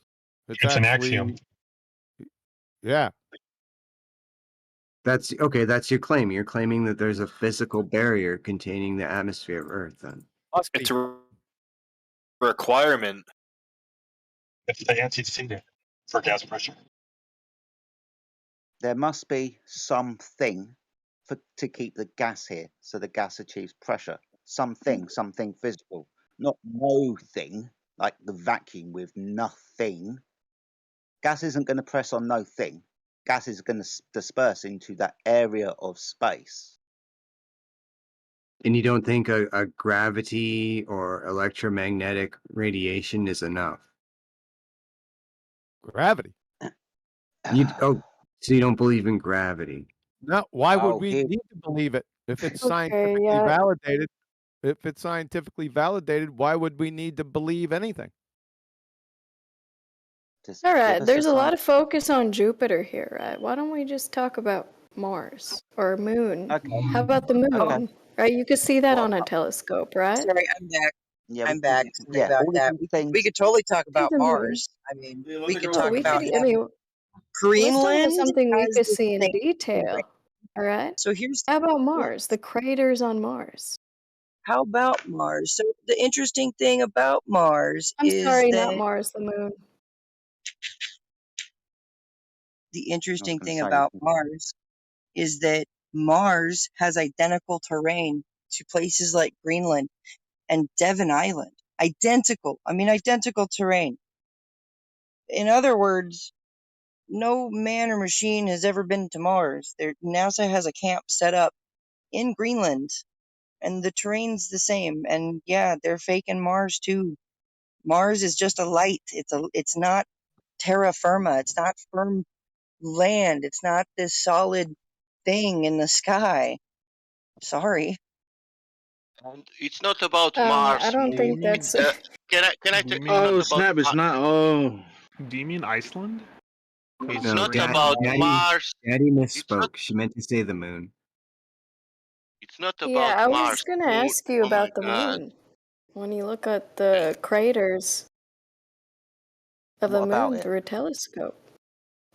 It's an axiom. Yeah. That's okay. That's your claim. You're claiming that there's a physical barrier containing the atmosphere of Earth. Then it's a requirement. It's the antecedent for gas pressure. There must be something to keep the gas here, so the gas achieves pressure. Something physical, not no thing like the vacuum with nothing. Gas isn't going to press on no thing. Gas is going to disperse into that area of space. And you don't think a gravity or electromagnetic radiation is enough? Gravity? So you don't believe in gravity? No, why would we need to believe it if it's scientifically validated? If it's scientifically validated, why would we need to believe anything? All right, there's a lot of focus on Jupiter here, right? Why don't we just talk about Mars or Moon? How about the Moon? Right, you could see that on a telescope, right? Sorry, I'm back. Yeah, I'm back. Sorry about that. We could totally talk about Mars. I mean, we could talk about Greenland. Let's talk about something we has could the see in same detail. thing. All right. So here's how about Mars? The craters on Mars. How about Mars? So the interesting thing about Mars I'm is sorry, that not Mars, the Moon. the interesting thing about Mars is that Mars has identical terrain to places like Greenland and Devon Island. Identical. I mean, identical terrain. In other words, no man or machine has ever been to Mars. NASA has a camp set up in Greenland, and the terrain's the same. And yeah, they're faking Mars too. Mars is just a light. It's not terra firma. It's not firm land. It's not this solid thing in the sky. Sorry. And it's not about Mars, I don't think moon. that's. Can I take? Oh snap! It's not. Oh, Do you mean Iceland? It's No, not about Mars. Daddy It's not. misspoke. She meant to say the moon. It's not Yeah, about I was Mars, gonna moon. ask you Oh my about the God. moon. When you look at the craters of the What about moon it? through a telescope,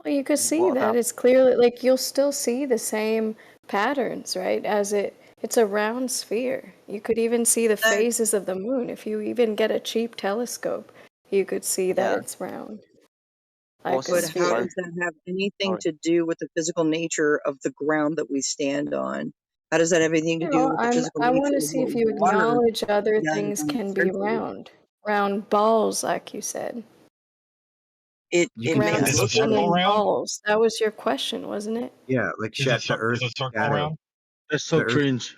well, you could see What that about? it's clearly like you'll still see the same patterns, right? As it's a round sphere. You could even see the phases of the moon. If you even get a cheap telescope, you could see that Yeah. it's round, like a But how sphere. does that have anything Sorry. to do with the physical nature of the ground that we stand on? How does that have anything to do No, with the physical I nature want to of see what if you water acknowledge other does things on the can be surface? round balls, like you said. It You it can Round makes Is a sense. circle spinning round? balls. That was your question, wasn't it? Yeah, like Is a the Earth's is a circle shadow. round? that's so The Earth, cringe.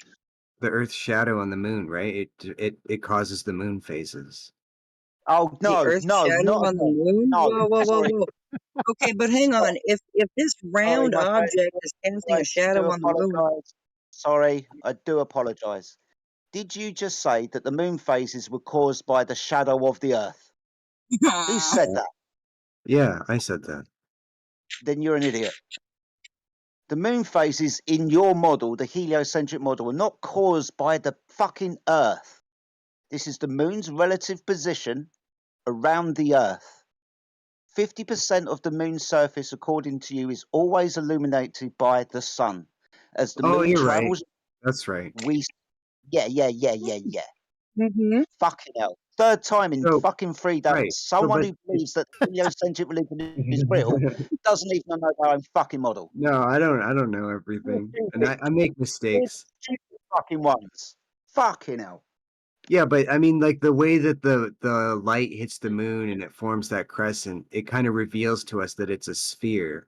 the Earth's shadow on the moon, right? It causes the moon phases. Oh The no, Earth's no, shadow not on the again. moon? No, Whoa, whoa, whoa, sorry, whoa. Okay, but hang sorry, on. If this sorry, round my friend. object is casting a I do shadow on the moon, apologise. Sorry, I do apologise. Did you just say that the moon phases were caused by the shadow of the Earth? Who said that? Yeah, I said that. Then you're an idiot. The moon phases in your model, the heliocentric model, are not caused by the fucking Earth. This is the moon's relative position around the Earth. 50% of the moon's surface, according to you, is always illuminated by the sun. As the Oh, moon you're right. travels, That's right. yeah. mm-hmm. Fucking hell. Third time in So, fucking 3 days. right. So, Someone but who believes that heliocentric religion is real doesn't even know their own fucking model. no, I don't know everything, and I make mistakes. Stupid fucking ones. Fucking hell. Yeah, but I mean, like the way that the light hits the moon and it forms that crescent, it kind of reveals to us that it's a sphere.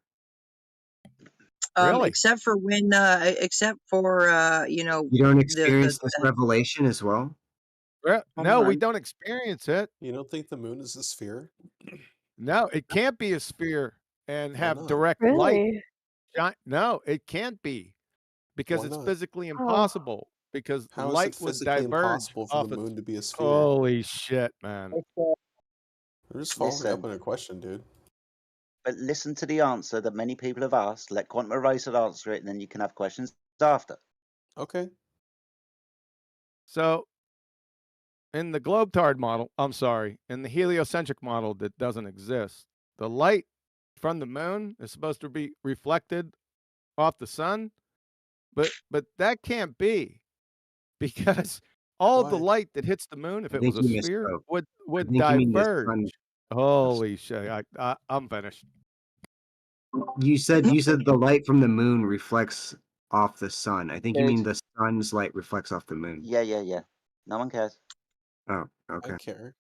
Really? Except for when, you know, You don't the experience this revelation as well? Well, hold no, we on. don't experience it. You don't think the moon is a sphere? No, it can't be a sphere and Why have not? direct light. Really? No, it can't be because Why it's not? physically Oh. impossible because How is light it would physically diverge impossible for off the its. moon to be a sphere? Holy shit, man! I'm just following up Listen. on a question, dude. But listen to the answer that many people have asked. Let Quantum Eraser answer it, and then you can have questions after. Okay. So, in the globetard model, I'm sorry, in the heliocentric model that doesn't exist, the light from the moon is supposed to be reflected off the sun, but that can't be because all the Why? light that hits the moon, if I it was think a you sphere, misspoke. I would think you mean the diverge. sun. Holy shit! I'm finished. You said the light from the moon reflects off the sun. I think you mean the sun's light reflects off the moon. Yeah. No one cares. Oh, I okay. care.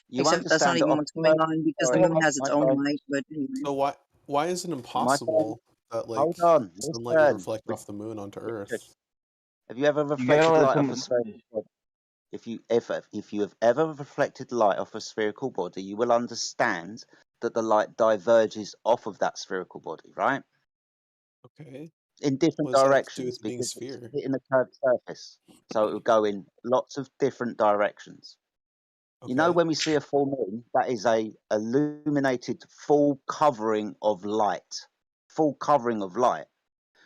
You Except that's not understand even that what's going on because the sorry, moon has its my own friend. light. But anyway, So why is it My friend. impossible that Hold like on. sunlight would Listen. reflect off the moon onto Earth? Have you ever You gotta reflected let light off a someone. spherical body? If you have ever reflected light off a spherical body, you will understand that the light diverges off of that spherical body, right? Okay. In different What does that have to do directions with being because it's sphere? hitting a curved surface. So it will go in lots of different directions. You know, Okay. when we see a full moon, that is a illuminated full covering of light. Full covering of light,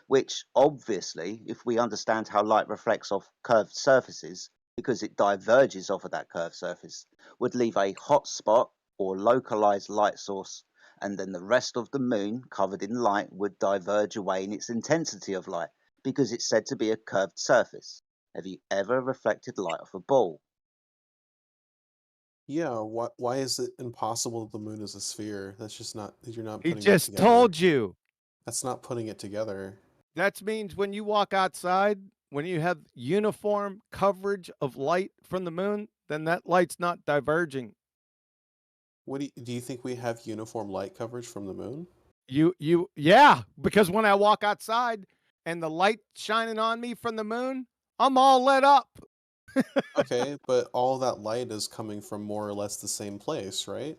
which obviously, if we understand how light reflects off curved surfaces, because it diverges off of that curved surface, would leave a hot spot or localized light source, and then the rest of the moon covered in light would diverge away in its intensity of light, because it's said to be a curved surface. Have you ever reflected light off a ball? Yeah. Why is it impossible that the moon is a sphere? That's just not. You're not He putting it just together. told you. That's not putting it together. That means when you walk outside, when you have uniform coverage of light from the moon, then that light's not diverging. What do you think we have uniform light coverage from the moon? Yeah, because when I walk outside and the light shining on me from the moon, I'm all lit up. Okay, but all that light is coming from more or less the same place, right?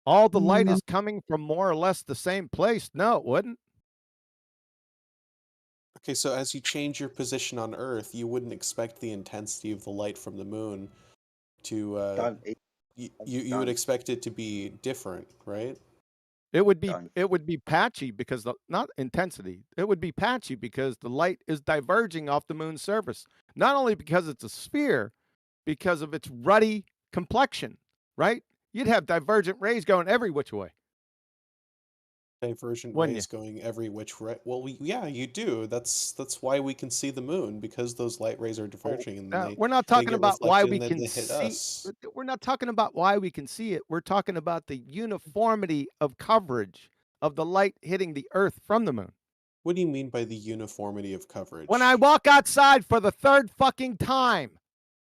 All the light is coming from more or less the same place. No, it wouldn't. Okay, so as you change your position on Earth, you wouldn't expect the intensity of the light from the moon to. You would expect it to be different, right? It would be patchy because not intensity. It would be patchy because the light is diverging off the moon's surface. Not only because it's a sphere, because of its ruddy complexion, right? You'd have divergent rays going every which way. Divergent Wouldn't rays going every which way. Well, yeah, you do. That's why we can see the moon, because those light rays are diverging, and then we're not they talking get about why reflected we and then can they hit see. us. We're not talking about why we can see it. We're talking about the uniformity of coverage of the light hitting the Earth from the moon. What do you mean by the uniformity of coverage? When I walk outside for the third fucking time,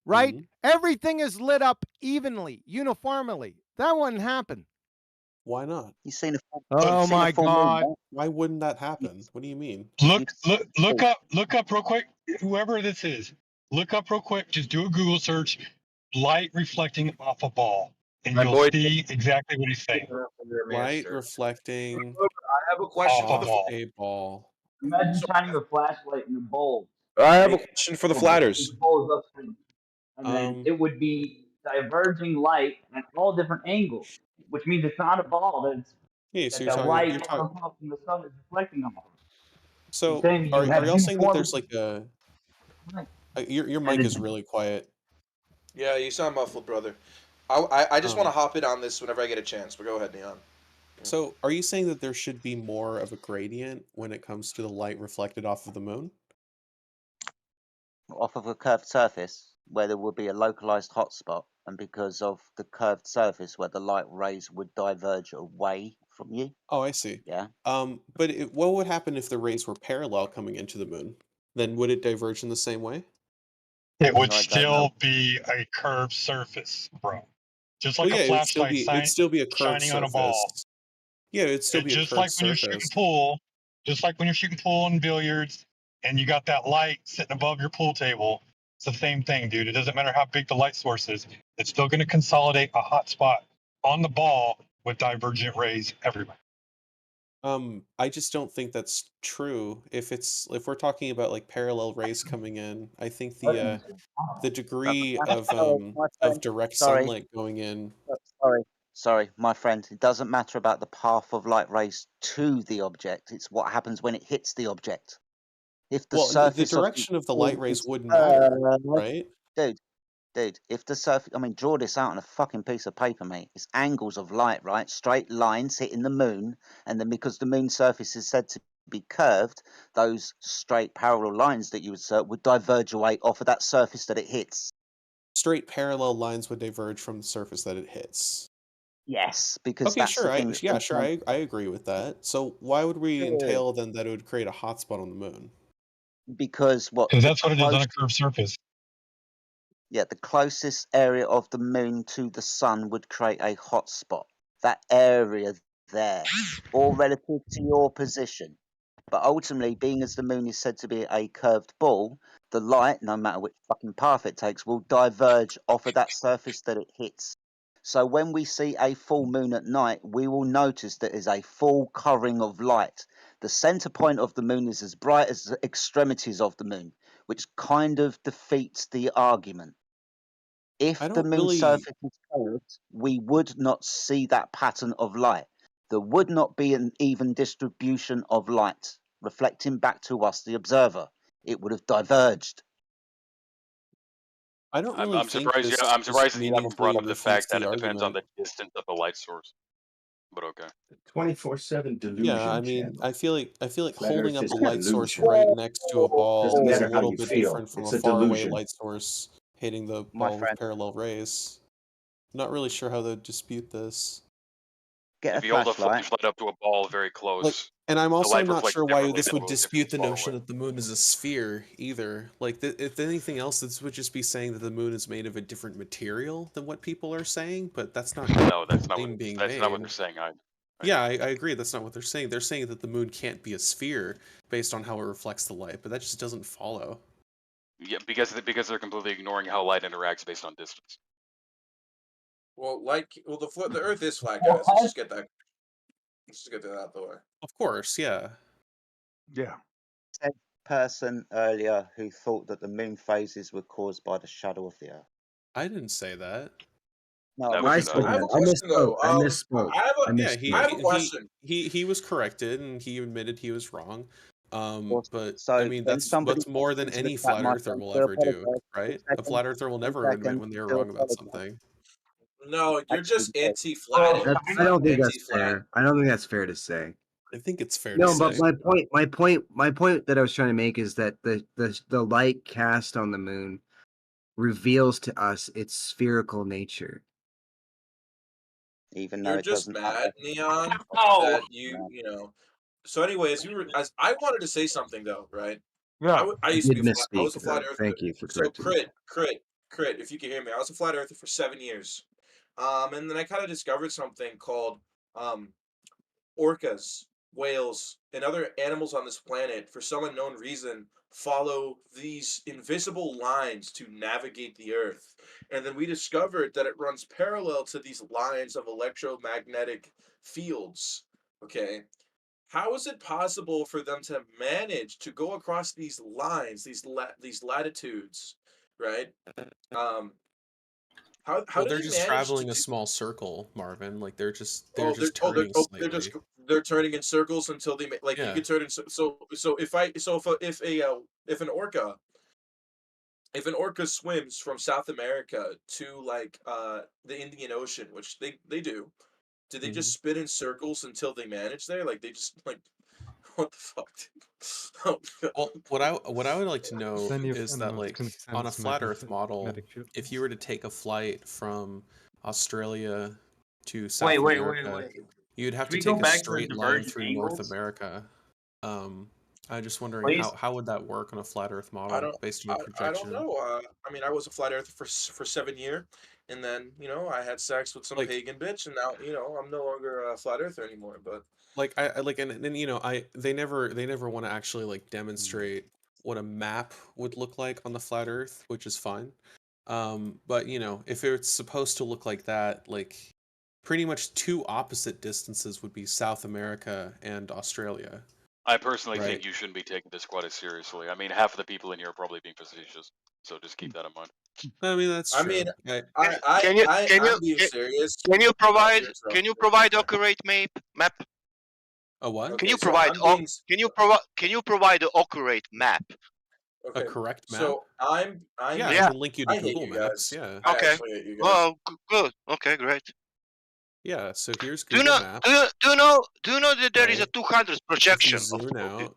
right? Everything is lit up evenly, uniformly. That wouldn't happen. Why not? You've seen a Oh my God! Why wouldn't that happen? What do you mean? Look up real quick. Whoever this is, look up real quick. Just do a Google search. Light reflecting off a ball, and you'll see exactly what he's saying. Light reflecting. I have a question off for a ball. Imagine shining a flashlight in a bowl. I have a question for the flatters. The bowl is upstream, and then it would be diverging light at all different angles, which means it's not a ball. That so the light from the sun is reflecting on. So are y'all saying that there's like a your mic is really quiet? Yeah, you sound muffled, brother. I just want to hop in on this whenever I get a chance, but go ahead, Neon. So are you saying that there should be more of a gradient when it comes to the light reflected off of the moon? Off of a curved surface where there would be a localized hotspot, and because of the curved surface where the light rays would diverge away from you. Oh, I see. Yeah. But what would happen if the rays were parallel coming into the moon? Then would it diverge in the same way? It would still be a curved surface, bro. Just like a flashlight it'd still be a curved shining on a ball. Yeah, it'd still be a curved surface. Just like when you're shooting pool, just like when you're shooting pool and billiards, and you got that light sitting above your pool table. It's the same thing, dude. It doesn't matter how big the light source is. It's still going to consolidate a hot spot on the ball with divergent rays everywhere. I just don't think that's true. If we're talking about like parallel rays coming in, I think the degree of direct sunlight going in. Sorry, my friend. It doesn't matter about the path of light rays to the object. It's what happens when it hits the object. If the surface the direction of the light rays wouldn't matter, right? Dude, if the surface, I mean, draw this out on a fucking piece of paper, mate. It's angles of light, right? Straight lines hitting the moon, and then because the moon's surface is said to be curved, those straight parallel lines that you insert would diverge away off of that surface that it hits. Straight parallel lines would diverge from the surface that it hits. Yes, because okay, that's sure, the thing. I agree with that. So why would we entail then that it would create a hotspot on the moon? Because that's what it is on a curved surface. Yeah, the closest area of the moon to the sun would create a hot spot. That area there, all relative to your position. But ultimately, being as the moon is said to be a curved ball, the light, no matter which fucking path it takes, will diverge off of that surface that it hits. So when we see a full moon at night, we will notice that there's a full covering of light. The center point of the moon is as bright as the extremities of the moon, which kind of defeats the argument. If the moon's surface is curved, we would not see that pattern of light. There would not be an even distribution of light reflecting back to us, the observer. It would have diverged. I don't really I'm surprised. Yeah, I'm surprised that you haven't brought up the fact that it depends on the distance of the light source. But okay. 24/7 delusion. Yeah, I mean, I feel like holding up a is light a source delusion. right next to a ball Doesn't is a matter how little you bit feel. different from It's a a faraway delusion. light source hitting the ball with parallel rays. Not really sure how to dispute this. Get if you hold a flashlight up to a ball very close, and I'm the also light not reflects sure why differently this than would if dispute it's the far notion away. that the moon is a sphere either. Like, if anything else, this would just be saying that the moon is made of a different material than what people are saying, but that's not No, that's not claim what being that's made. not what they're saying. Yeah, I agree. That's not what they're saying. They're saying that the moon can't be a sphere based on how it reflects the light, but that just doesn't follow. Yeah, because they're completely ignoring how light interacts based on distance. Well, the Earth is flat, guys. Let's just get that out the way. Of course, yeah. Yeah. person earlier who thought that the moon phases were caused by the shadow of the Earth? I didn't say that. No, Never I said I have that. a question though. I misspoke. Yeah, I have a question. he was corrected and he admitted he was wrong. But So I mean when that's somebody more than comes to any attack flat my earther friend, will do ever do, apologise. right? 2 A flat seconds. earther will 2 never admit seconds. when they're Do wrong about apologise. something. No, you're just Actually, anti-flat. I don't think that's fair. I don't think that's fair to say. I think it's fair to No, say. but my point that I was trying to make is that the light cast on the moon reveals to us its spherical nature. Even though You're it just doesn't mad, Neon, Oh! that you know. So, anyways, I wanted to say something though, right? Yeah. I used to be I was Misspeak, a flat though. earther. Thank you for So correcting me. crit, if you can hear me, I was a flat earther for 7 years. And then I kind of discovered something called orcas, whales, and other animals on this planet, for some unknown reason, follow these invisible lines to navigate the Earth. And then we discovered that it runs parallel to these lines of electromagnetic fields. Okay. How is it possible for them to manage to go across these lines, these latitudes, right? How Well, do they're they just manage to traveling a do? small circle, Marvin. Like they're They're turning slightly. they're turning in circles until they like you Yeah. could turn in so if an orca swims from South America to like the Indian Ocean, which they do they Mhm. just spin in circles until they manage there? Like they just like what the fuck? Well, what I would like to know is that like on a flat Earth model, if you were to take a flight from Australia to South America, you'd have to take a straight line through North America. I'm just wondering how would that work on a flat Earth model based on your I don't projection? know. I mean, I was a flat earther for 7 years, and then I had sex with some pagan bitch, and now I'm no longer a flat earther anymore. But like I like and they never want to actually like demonstrate what a map would look like on the flat Earth, which is fine. But if it's supposed to look like that, like pretty much two opposite distances would be South America and Australia. I personally Right. think you shouldn't be taking this quite as seriously. I mean, half of the people in here are probably being facetious, so just keep that in mind. I mean, that's true. I mean, Can I'm being serious. Can you provide accurate map? A what? Can you so provide I'm being can you provide an accurate map? A correct map? So I'm Yeah, I can link you to I hate Google you Maps. guys. Yeah. I Okay. actually hate you guys. Well, good. Okay, great. Yeah. So here's Do you Google know? Maps. Do you know that there is a 200 projection If you zoom out,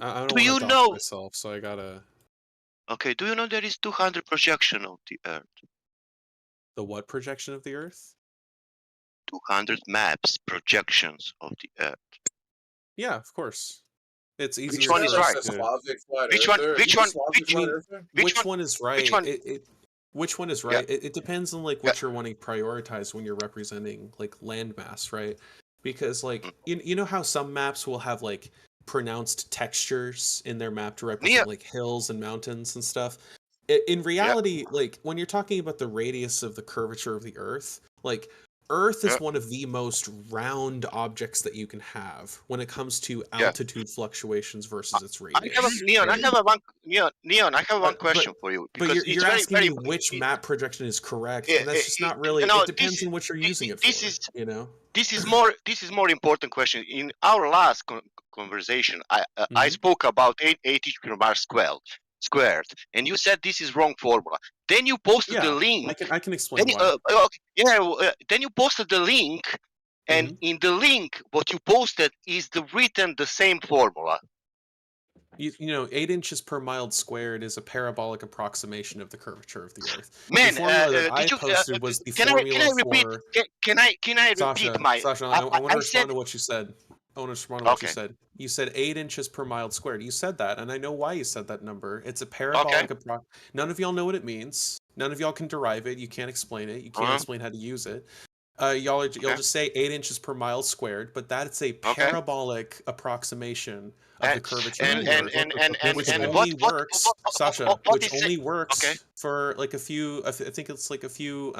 I don't do want you to know? myself, so I gotta. Okay. Do you know there is 200 projection of the Earth? The what projection of the Earth? 200 maps projections of the Earth. Yeah, of course. It's easier. Which one is right? Which one? Which one is right? Which one? Which one is right? It depends on like what you're wanting prioritized when you're representing like landmass, right? Because like you know how some maps will have like pronounced textures in their map to represent like hills and mountains and stuff. In reality, like when you're talking about the radius of the curvature of the Earth, like Earth is one of the most round objects that you can have when it comes to altitude fluctuations versus its radius. I have one question for you. But you're asking me which map projection is correct, and that's just not really. It depends on what you're using it for. This is more important question. In our last conversation, I spoke about 8 per squared, and you said this is wrong formula. Then you posted the link. I can explain why. Then you posted the link, and in the link, what you posted is written the same formula. 8 inches per mile squared is a parabolic approximation of the curvature of the Earth. Man, the formula that I posted was the formula for. Can I repeat my? Sasha, I want to respond to what you said. You said. You said 8 inches per mile squared. You said that, and I know why you said that number. It's a parabolic. None of y'all know what it means. None of y'all can derive it. You can't explain it. You can't explain how to use it. Y'all just say 8 inches per mile squared, but that's a parabolic approximation of the curvature of the Earth, which only works, Sasha, for like a few. I think it's like a few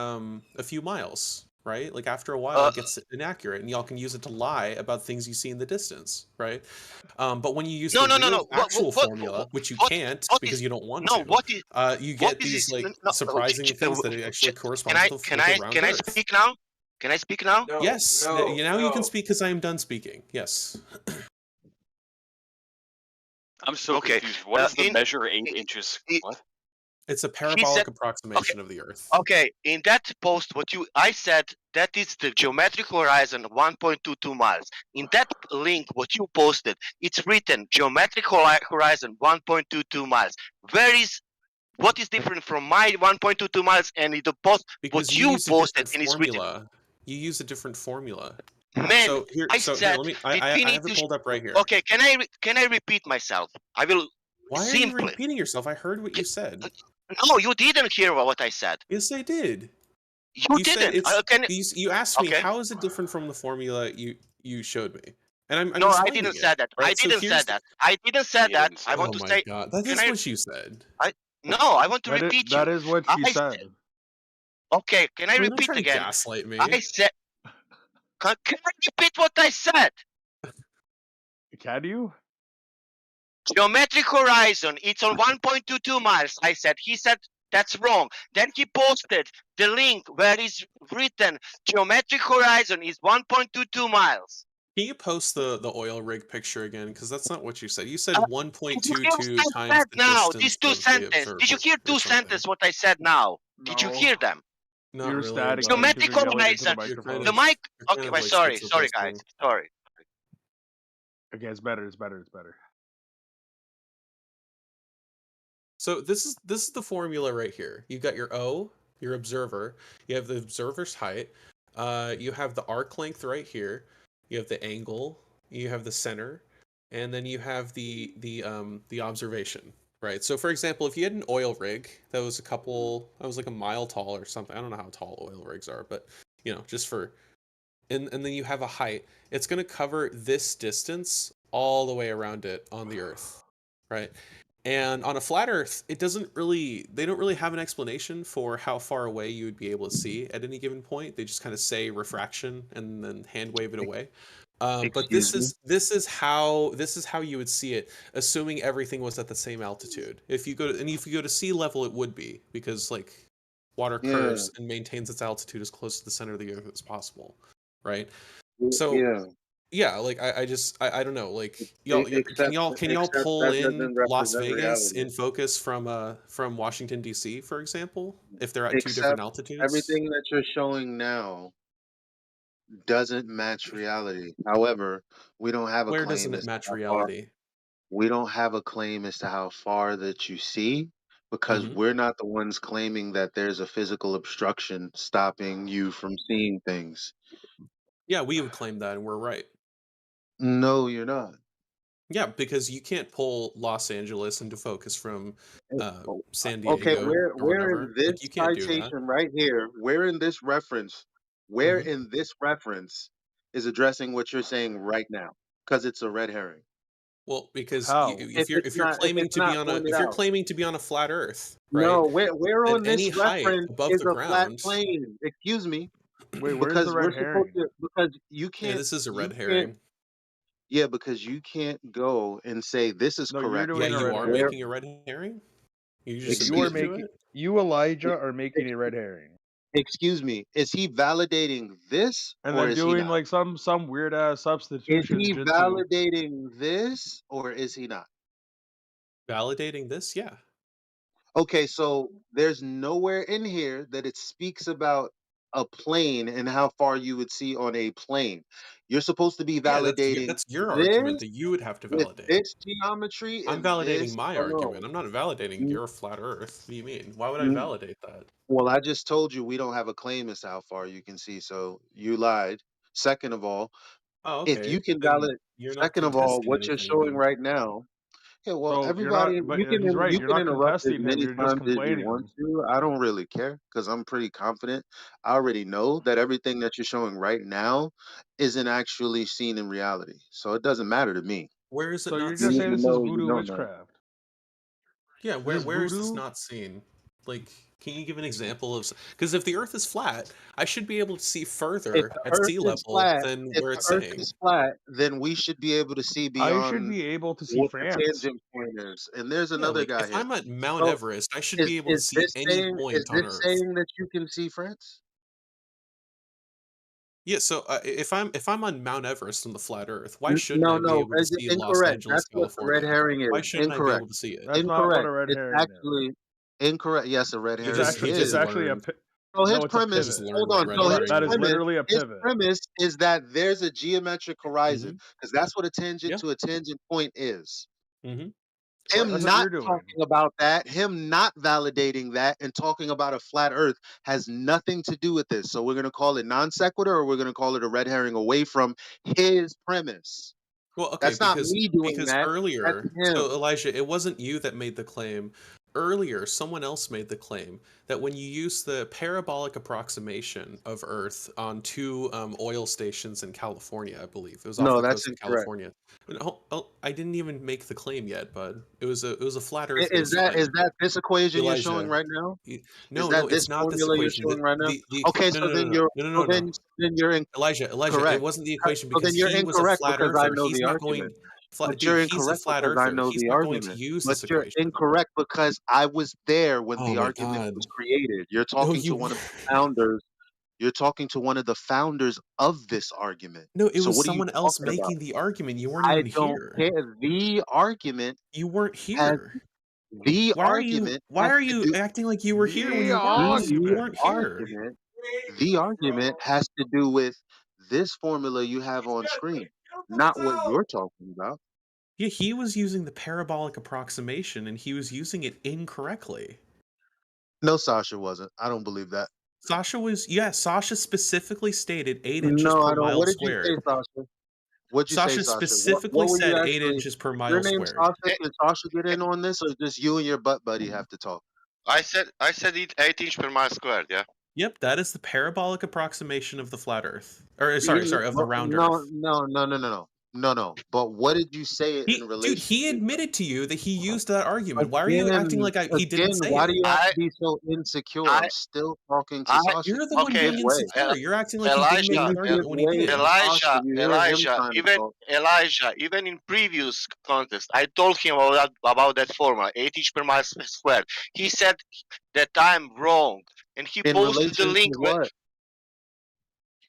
miles. right? Like after a while, it gets inaccurate, and y'all can use it to lie about things you see in the distance, right? But when you use the real actual formula, which you can't because you don't want to, you get these like surprising things that it actually corresponds with a round Earth. Speak now? Can I speak now? Yes. Now you can speak because I am done speaking. Yes. I'm so confused. What is the measure 8 inches? What? It's a parabolic approximation of the Earth. Okay, in that post, I said that is the geometric horizon 1.22 miles. In that link, what you posted, it's written geometric horizon 1.22 miles. What is different from my 1.22 miles and the post because what you posted and it's written? You use a different formula. Man, so here, I have it pulled up right here. Okay, can I repeat myself? I will. Why are you repeating yourself? I heard what you said. No, you didn't hear what I said. Yes, I did. You didn't. You asked me how is it different from the formula you showed me, and I'm no, I didn't say that. Right? I didn't say that. I didn't say that. I want to say. God, that is what you said. No, I want to repeat you. That is what she said. Okay, can I repeat again? Gaslight me. I said. Can I repeat what I said? Can you? Geometric horizon, it's on 1.22 miles. I said. He said that's wrong. Then he posted the link where it's written geometric horizon is 1.22 miles. Can you post the oil rig picture again? Because that's not what you said. You said 1.22 times the now. distance. These two sentences. Did you hear two sentences? What I said now? No. Did you hear them? Not You're really. static. Geometric horizon. The mic. Okay, well, sorry, guys. Sorry. Okay, it's better. It's better. So this is the formula right here. You got your O, your observer. You have the observer's height. You have the arc length right here. You have the angle. You have the center, and then you have the observation. Right. So for example, if you had an oil rig that was like a mile tall or something. I don't know how tall oil rigs are, but just for, and then you have a height. It's going to cover this distance all the way around it on the Earth, right? And on a flat Earth, they don't really have an explanation for how far away you would be able to see at any given point. They just kind of say refraction and then hand wave it away. But this is how you would see it, assuming everything was at the same altitude. If you go to sea level, it would be, because like water curves and maintains its altitude as close to the center of the Earth as possible, right? So like I don't know, like can y'all pull in Las Vegas in focus from Washington D.C., for example, if they're at two different altitudes? Everything that you're showing now doesn't match reality. However, we don't have a Where claim doesn't it as to match how reality? we don't have a claim as to how far that you see, because we're not the ones claiming that there's a physical obstruction stopping you from seeing things. Yeah, we would claim that, and we're right. No, you're not. Yeah, because you can't pull Los Angeles into focus from San Diego. Okay, or we're whatever. in this Like, you can't do that. citation right here. We're in this reference. Where in this reference is addressing what you're saying right now? Because it's a red herring. Well, because If you're claiming to be on a flat Earth, right? No, where on any this height reference above is the a flat ground. plane? Excuse me. Wait, where's the red herring? Because you Yeah, can't. this is a red you herring. can't- Yeah, because you can't go and say this is No, correct. you're doing Yeah, a you red are herring. making a red herring. You just You are Excuse me. making Elijah are making a red herring. Excuse me. Is he validating this, And or then is he doing not? like some weird ass Is substitution he jitsu. validating this, or is he not? validating this. Yeah. Okay, so there's nowhere in here that it speaks about a plane and how far you would see on a plane. You're supposed to be Yeah, validating that's your this argument that you would have to with validate. this geometry I'm and validating this my alone. argument. I'm not validating your flat Earth. What do you mean? Why would I validate that? Well, I just told you we don't have a claim as to how far you can see, so you lied. Second of all, Oh, if okay. you can Then validate, you're not second of all, contesting what you're anything showing then. right now. Yeah, well, So you're everybody, not, but you can he's right. you You're can not interrupt as contesting him. many You're just times as you complaining want him. to. I don't really care because I'm pretty confident. I already know that everything that you're showing right now isn't actually seen in reality, so it doesn't matter to me. Where is it So not you're just saying seen? this is voodoo witchcraft. Yeah, Is this where is this voodoo? not seen? Like, can you give an example of? Because if the Earth is flat, I should be able to see If further the at Earth sea is level flat, than if where the it's Earth saying. is flat, then we should be able to see I should beyond be able to see what the France. tangent point is. And there's Yeah, another like guy if here. I'm at Mount So Everest, I should be able to see any point on Earth. saying that you can see France? Yeah, so if I'm on Mount Everest on the flat Earth, why shouldn't No, I be no, able to see Los incorrect. Angeles, That's what the red California? herring Why is. shouldn't I be Incorrect. able to see it? That's not what a Incorrect. red It's herring is. actually incorrect. Yes, a red herring He It's just actually a learned. So his no, it's a premise, pivot. hold learned what on. red So herring That is is. literally a his pivot. premise is that there's a geometric horizon because that's what a tangent Yeah. to a tangent point is. Mm-hmm. Him That's what not you're doing. talking about that, him not validating that, and talking about a flat Earth has nothing to do with this. So we're gonna call it non sequitur, or we're gonna call it a red herring away from his premise. Well, okay, That's not me doing that. earlier, That's so him. Elijah, it wasn't you that made the claim. Earlier, someone else made the claim that when you use the parabolic approximation of Earth on two oil stations in California, I believe it was off No, the that's coast of incorrect. California. I didn't even make the claim yet, bud. It was a flat Earth Is based claim. that this equation you're showing Elijah, right now? no, Is that it's this not this formula you're equation. showing right now? Okay, No, so then you're Elijah, it incorrect. wasn't the equation So then because you're he was a incorrect flat because I earther. know He's the not argument. going. But you're He's a incorrect flat because I earther. know He's the not going to argument. use But this you're equation. incorrect because I was there when Oh the my argument God. was created. You're No, talking to you. one of the founders. You're talking to one of the founders of this argument. No, it So was what are you someone else talking about? making the argument. You weren't I even don't here. care. The argument You weren't has here. the argument Why has are to you do acting like you were here when The you weren't? Because you the weren't here. argument. The argument has to do with this formula you have on screen, not what you're talking about. Yeah, he was using the parabolic approximation, and he was using it incorrectly. No, Sasha wasn't. I don't believe that. Sasha specifically stated 8 inches No, per I don't. mile What did you squared. say, Sasha? What'd you say, Sasha Sasha? specifically What were you said 8 actually? inches per Is your mile name squared. Sasha? Can Sasha get in on this, or just you and your butt buddy have to talk? I said it 8 inch per mile squared. Yeah. Yep, that is the parabolic approximation of the flat Earth. Or sorry, of the Well, round no, Earth. no. But what did you say in relation? Dude, he admitted to you that he used that argument. Why are Again, you acting like he didn't say why it? do you have to be so insecure? I'm still talking to Sasha. You're the one Give being way. insecure. You're acting like he didn't make that argument when he did. Elijah, You hear him trying to talk. Elijah, even in previous contest, I told him about that formula, 8 inch per mile squared. He said that I'm wrong, and he In posted the relation link to what?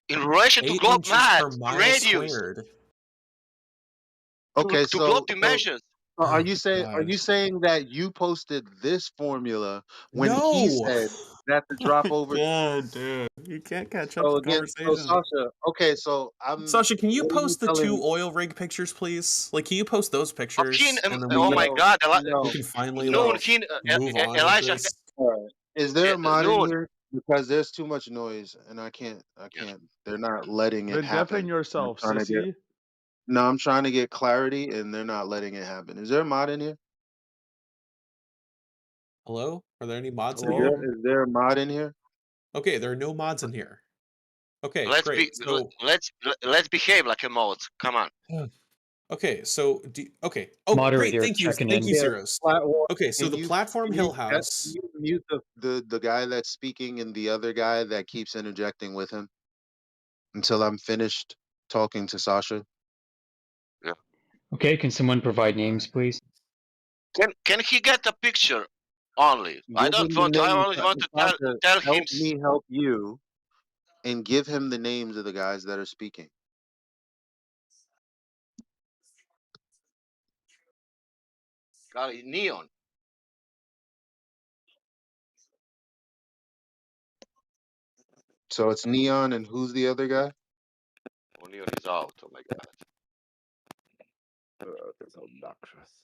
in relation to 8 globe inches mass, per mile radius, squared. Okay, to globe dimensions. are Oh you saying that you posted this formula when he No. said that the drop over? God, dude, you can't catch up So to again, conversation. Sasha. Okay, so Sasha, can you what are you post the telling 2 me? oil rig pictures, please? Like, can you post those pictures, and then Oh my God, we can finally Noon, move on with Elijah, this. All right. Is there a mod in Noon. here? Because there's too much noise, and I can't. They're not letting it Then happen. deafen yourself, I'm trying to get. sissy. No, I'm trying to get clarity, and they're not letting it happen. Is there a mod in here? Hello? Are there any mods in Is here? there a mod in here? Okay, there are no mods in here. Okay, let's great. let's behave like a mod. Come on. Okay, so okay. Oh, Moderator great. Thank you, Zeros. Okay, so the platform Hill House. Can you mute the guy that's speaking and the other guy that keeps interjecting with him until I'm finished talking to Sasha? Yeah. Okay, can someone provide names, please? Can he get a picture only? I only want to tell him. Help me help you, and give him the names of the guys that are speaking. Neon. So it's Neon, and who's the other guy? Oh, Neon is out. Oh my God. That's obnoxious.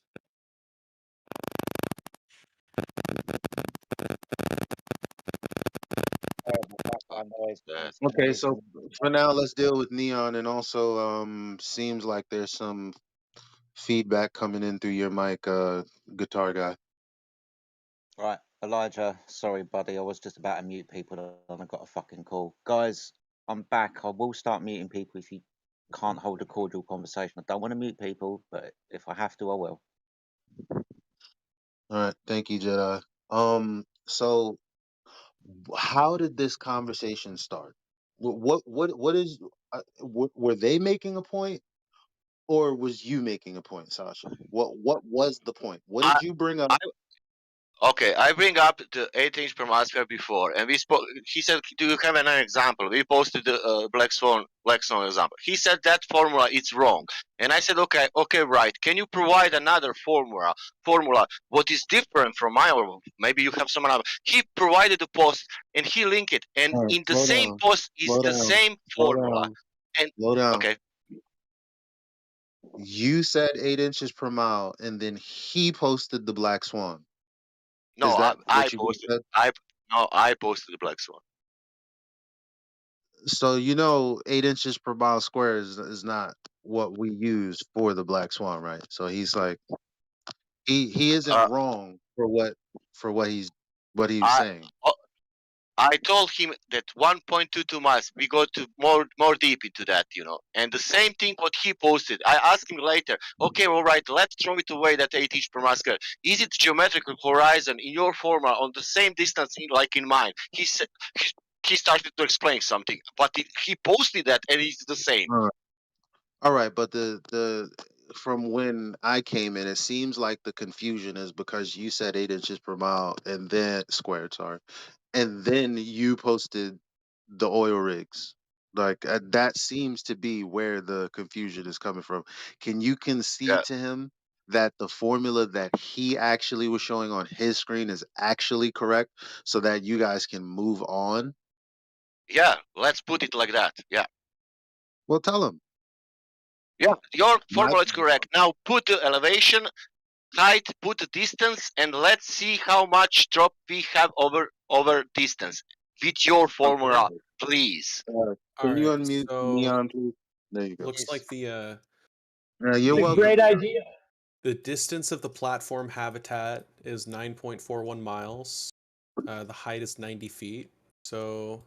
Okay, so for now, let's deal with Neon, and also seems like there's some feedback coming in through your mic, guitar guy. Right, Elijah, sorry, buddy. I was just about to mute people and I got a fucking call. Guys, I'm back. I will start muting people if you can't hold a cordial conversation. I don't want to mute people, but if I have to, I will. All right, thank you, Jedi. So, how did this conversation start? What is? Were they making a point, or was you making a point, Sasha? What was the point? What I, did you bring up? Okay, I bring up the 8 inch per mile square before, and we spoke. He said, "Do you have an example?" We posted the Black Swan example. He said that formula is wrong, and I said, "Okay, right. Can you provide another formula? What is different from my? Or maybe you have some other." He provided the post, and he linked it, and All right, in the slow same down, post is slow the down, same slow formula. down, And slow down. okay, You said 8 inches per mile, and then he posted the Black Swan. no, Is that I what you just posted. said? I posted the Black Swan. So 8 inches per mile square is not what we use for the Black Swan, right? So he's like he isn't Uh, wrong for what he's I saying. I told him that 1.22 miles. We go to more deep into that, And the same thing what he posted. I asked him later. Okay, all right. Let's throw it away. That 8 inch per mile square. Is it geometrical horizon in your formula on the same distance like in mine? He said he started to explain something, but he posted that and it's the same. All right, but the from when I came in, it seems like the confusion is because you said 8 inches per mile and then squared, sorry, and then you posted the oil rigs. Like that seems to be where the confusion is coming from. Can you concede Yeah, to him that the formula that he actually was showing on his screen is actually correct, so that you guys can move on? yeah. Let's put it like that. Yeah. Well, tell him. Yeah, your My- formula is correct. Now put the elevation, height, put the distance, and let's see how much drop we have over distance with your formula, please. Can you Alright, unmute so Neon, please? There you go. looks like You're the welcome. Great idea. the distance of the platform habitat is 9.41 miles. The height is 90 feet. So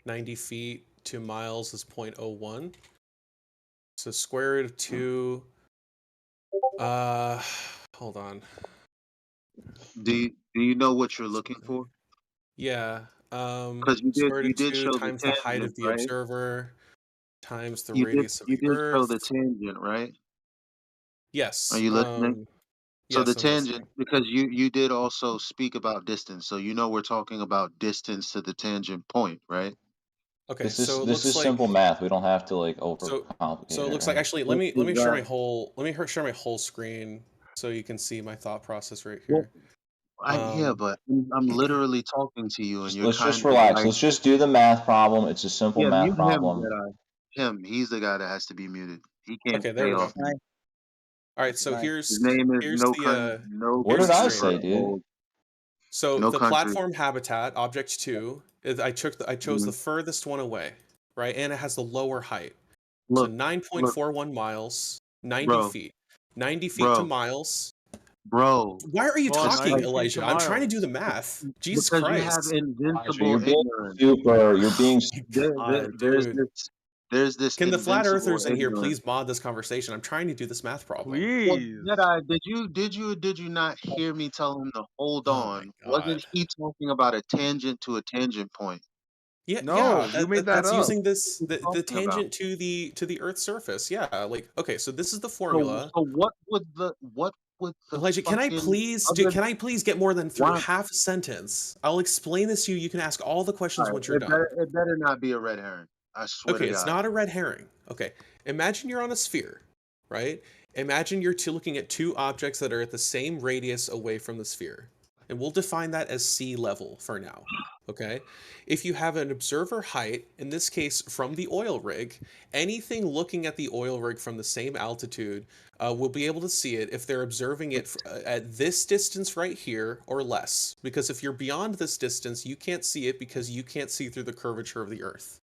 90 feet to miles is 0.01. So square root of 2. Hold on. Do you know what you're looking for? Yeah. Because Square root you of did 2 show the times the height tangent, of the right? observer times the You radius of the did show Earth. the tangent, right? Are Yes. you listening? So the Yes, I'm tangent, listening. because you did also speak about distance, so we're talking about distance to the tangent point, right? Okay, so it looks like simple math. We don't have to like so overcomplicate so it it, looks right? like actually let me share my whole share my whole screen so you can see my thought process right here. Yeah, but I'm literally talking to you, and you're Let's just kind of relax. like, Let's just do the math problem. It's a simple yeah, math mute him, problem. Jedi. Him, he's the guy that has to be muted. He can't Okay, there stay we go. off mute. All right, so His name is here's the What here's did the I screen. say, dude? So No the country. platform habitat, object 2, I chose the furthest one away, right? And it has the lower height. So Look, 9.41 miles, 90 bro, feet. 90 feet to bro, miles. bro. Why are you Oh, talking, 90 feet Elijah? to I'm trying to miles. do the math. Jesus Because you have Christ. invincible You're being ignorance. super. You're being. Dude. There's this Can the flat invincible earthers in here ignorance. please mod this conversation? I'm trying to do this math problem. Well, Please. Jedi, did you not hear me tell him to hold Oh my on? Wasn't god. he talking about a tangent to a tangent point? Yeah, No, you made that that's up. using this What are you the talking about? tangent to the Earth's surface. Yeah, like okay, so this is the So, formula. so what would the Elijah, can I fucking please other? can I please get more than through Why? half a sentence? I'll explain this to you. You can ask all the questions All right, once you're done. it better not be a red herring. I swear Okay, to it's God. not a red herring. Okay, imagine you're on a sphere, right? Imagine you're looking at two objects that are at the same radius away from the sphere. And we'll define that as sea level for now, okay? If you have an observer height, in this case from the oil rig, anything looking at the oil rig from the same altitude will be able to see it if they're observing it at this distance right here or less. Because if you're beyond this distance, you can't see it because you can't see through the curvature of the Earth.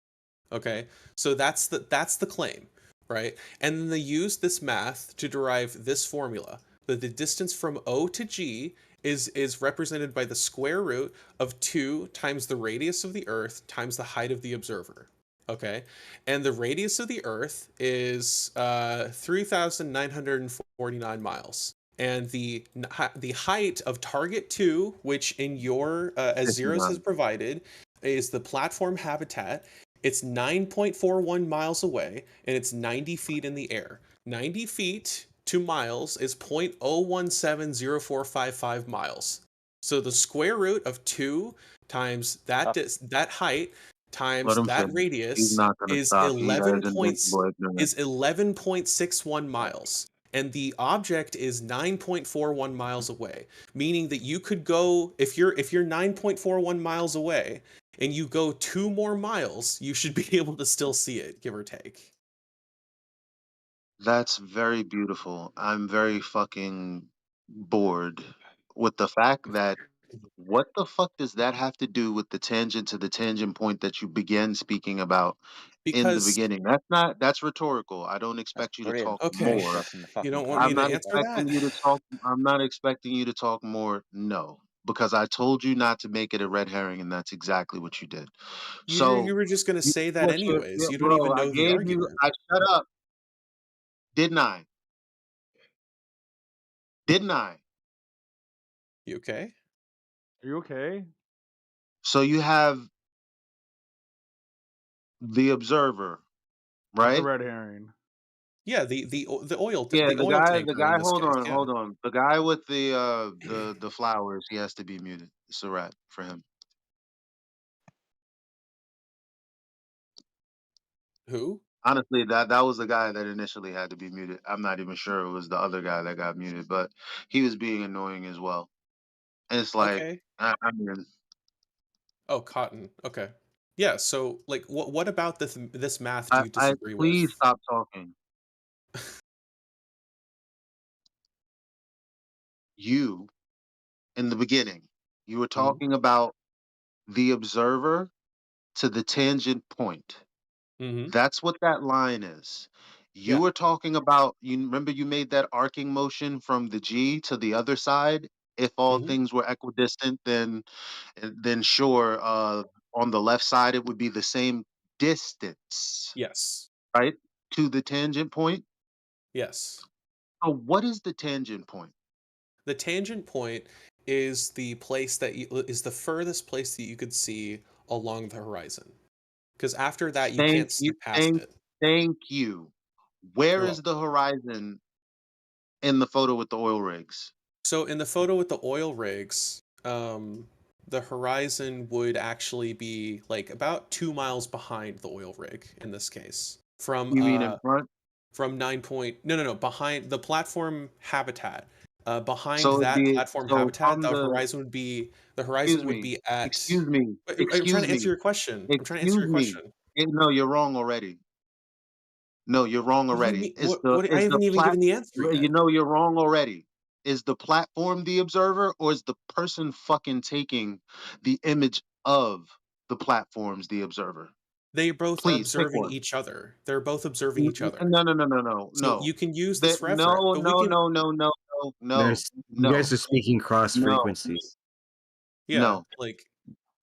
Okay, so that's the claim, right? And then they use this math to derive this formula, that the distance from O to G is represented by the square root of 2 times the radius of the Earth times the height of the observer. Okay, and the radius of the Earth is 3,949 miles, and the height of target 2, which in your as Zeros has provided, is the platform habitat. It's 9.41 miles away, and it's 90 feet in the air. 90 feet to miles is 0.0170455 miles. So the square root of 2 times that that height times that radius is 11.61 miles, and the object is 9.41 miles away, meaning that you could go, if you're 9.41 miles away and you go 2 more miles, you should be able to still see it, give or take. That's very beautiful. I'm very fucking bored with the fact that what the fuck does that have to do with the tangent to the tangent point that you began speaking about in the Because beginning? That's rhetorical. I don't expect you to talk okay, more. you don't want me to answer that? I'm not expecting you to talk more. No, because I told you not to make it a red herring, and that's exactly what you did. You So, were just going to say that anyways. You don't bro, even I know the gave you. argument. I shut up. Didn't I? Didn't I? You okay? Are you okay? So you have the observer, That's a right? red herring. Yeah, the oil Yeah, the oil the tanker in guy. this case. Yeah. Hold on. The guy with the flowers, he has to be muted. It's a wrap for him. Who? Honestly, that was the guy that initially had to be muted. I'm not even sure it was the other guy that got muted, but he was being annoying as well. And it's like, Okay. I mean, Oh, cotton. Okay. Yeah. So, like, what about this math do you I disagree with? please stop talking. You in the beginning, you were talking about the observer to the tangent point. Mm-hmm. That's what that line is. You Yeah. were talking about, you remember you made that arcing motion from the G to the other side? If all things were equidistant, then sure, on the left side it would be the same distance, Yes. right? To the tangent point. Yes. So what is the tangent point? The tangent point is the place that is the furthest place that you could see along the horizon. Because after that, you Thank can't you, see past it. thank you. Where You're is welcome. the horizon in the photo with the oil rigs? So in the photo with the oil rigs, the horizon would actually be like about 2 miles behind the oil rig in this case. You mean in front? From 9 point no behind the platform habitat. Behind So it'd that be platform so habitat, from the the horizon would be at. excuse me, I'm trying excuse to answer me, your question. I'm trying to answer excuse your me. question. No, you're wrong already. No, you're wrong What do you already. mean? What? I haven't even given the answer You yet. know you're wrong already. Is the platform the observer, or is the person fucking taking the image of the platforms the observer? They're both Please pick observing one. each other. They're both observing each other. No. So you can use That this reference, but we can. You guys are speaking cross frequencies. Yeah, like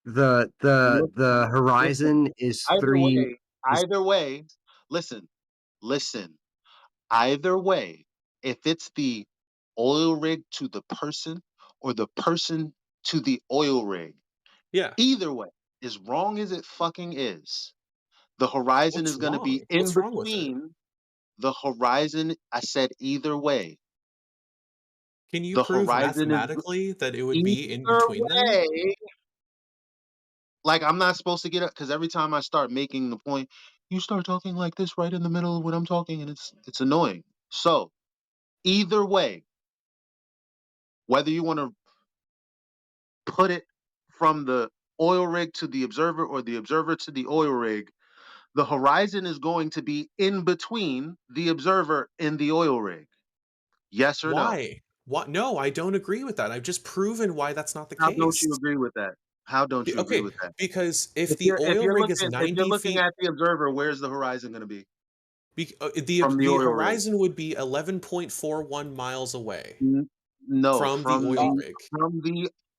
The Listen, horizon is either 3 way, either way, listen, listen. Either way, if it's the oil rig to the person or the person to the oil rig, yeah. either way, as wrong as it fucking is, the horizon What's is going to be wrong? in What's wrong with it? between the horizon. I said either way. Can you The prove horizon is mathematically that it would be in either between them? way. Like I'm not supposed to get up because every time I start making the point, you start talking like this right in the middle of what I'm talking, and it's annoying. So either way, whether you want to put it from the oil rig to the observer or the observer to the oil rig, the horizon is going to be in between the observer and the oil rig. Yes or no? Why? What? No, I don't agree with that. I've just proven why that's not the How don't case. you agree with that? How don't you agree Okay, with that? because if If the if oil you're rig is looking 90 feet, at the observer, where's the horizon going to be from the the oil rig? horizon would be 11.41 miles away No, from the oil rig.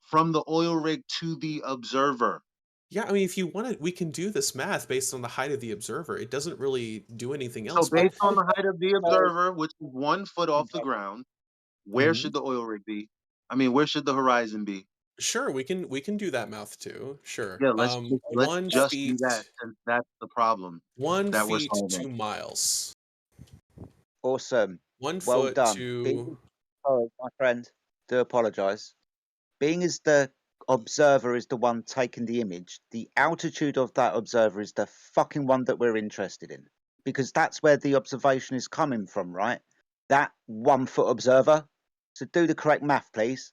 from the oil rig to the observer. Yeah, I mean, if you want to, we can do this math based on the height of the observer. It doesn't really do anything So else. But based on the height of the observer, which is 1 foot off the ground, where should the oil rig be? I mean, where should the horizon be? Sure, we can do that math too. Sure. Yeah, let's 1 just do feet. that, since that's the problem 1 that we're feet, solving. 2 miles. Awesome. 1 Well foot done. to. Oh, my friend, do apologise. Being as the observer is the one taking the image, the altitude of that observer is the fucking one that we're interested in. Because that's where the observation is coming from, right? That 1 foot observer. So do the correct math, please.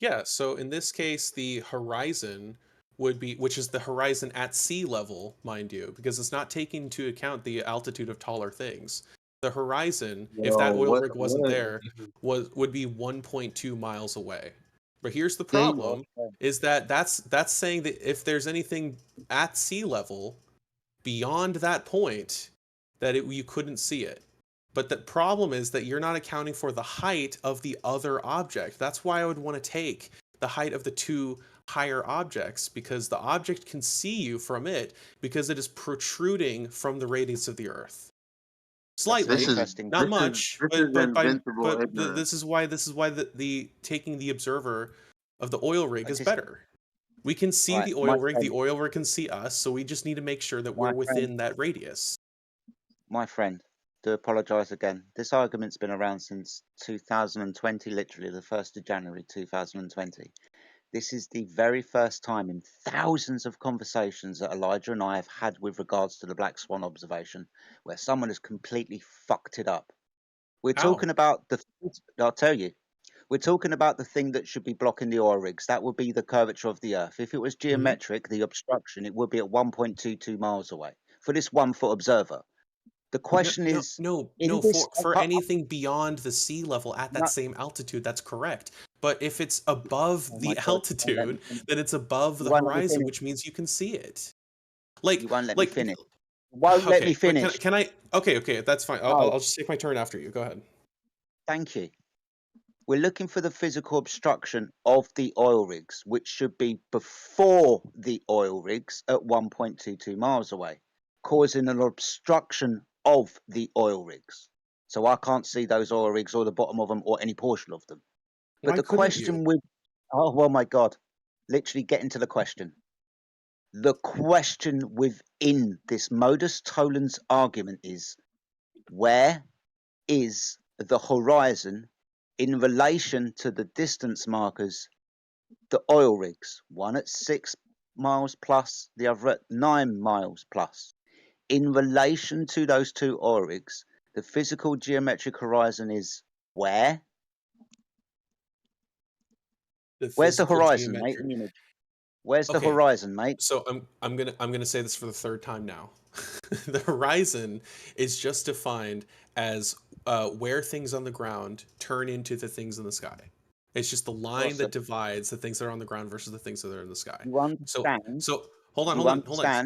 Yeah, so in this case, the horizon would be, which is the horizon at sea level, mind you, because it's not taking into account the altitude of taller things. The horizon, if that oil rig wasn't there, would be 1.2 miles away. But here's the problem: is that that's saying that if there's anything at sea level beyond that point, that you couldn't see it. But the problem is that you're not accounting for the height of the other object. That's why I would want to take the height of the 2 higher objects, because the object can see you from it because it is protruding from the radius of the Earth. Slightly, not much, but this is why the taking the observer of the oil rig is better. We can see the oil rig, the oil rig can see us, so we just need to make sure that we're within that radius. My friend, do apologise again. This argument's been around since 2020, literally the 1st of January 2020. This is the very first time in thousands of conversations that Elijah and I have had with regards to the Black Swan observation where someone has completely fucked it up. We're talking about I'll tell you, we're talking about the thing that should be blocking the oil rigs. That would be the curvature of the Earth. If it was geometric, the obstruction, it would be at 1.22 miles away for this 1 foot observer. The question is, for anything beyond the sea level at that same altitude, that's correct. But if it's above the altitude, then it's above the horizon, which means you can see it. Like, you won't let me finish. Won't let me finish. Can I? Okay, that's fine. I'll just take my turn after you. Go ahead. Thank you. We're looking for the physical obstruction of the oil rigs, which should be before the oil rigs at 1.22 miles away, causing an obstruction of the oil rigs. So I can't see those oil rigs or the bottom of them or any portion of them. But the question with, oh, well, my God, literally get into the question. The question within this modus tollens argument is, where is the horizon in relation to the distance markers, the oil rigs, one at 6 miles plus, the other at 9 miles plus. In relation to those 2 oil rigs, the physical geometric horizon is where? Where's the horizon, mate? Where's the horizon, mate? So I'm gonna say this for the 3rd time now. The horizon is just defined as where things on the ground turn into the things in the sky. It's just the line that divides the things that are on the ground versus the things that are in the sky. You understand? So hold on.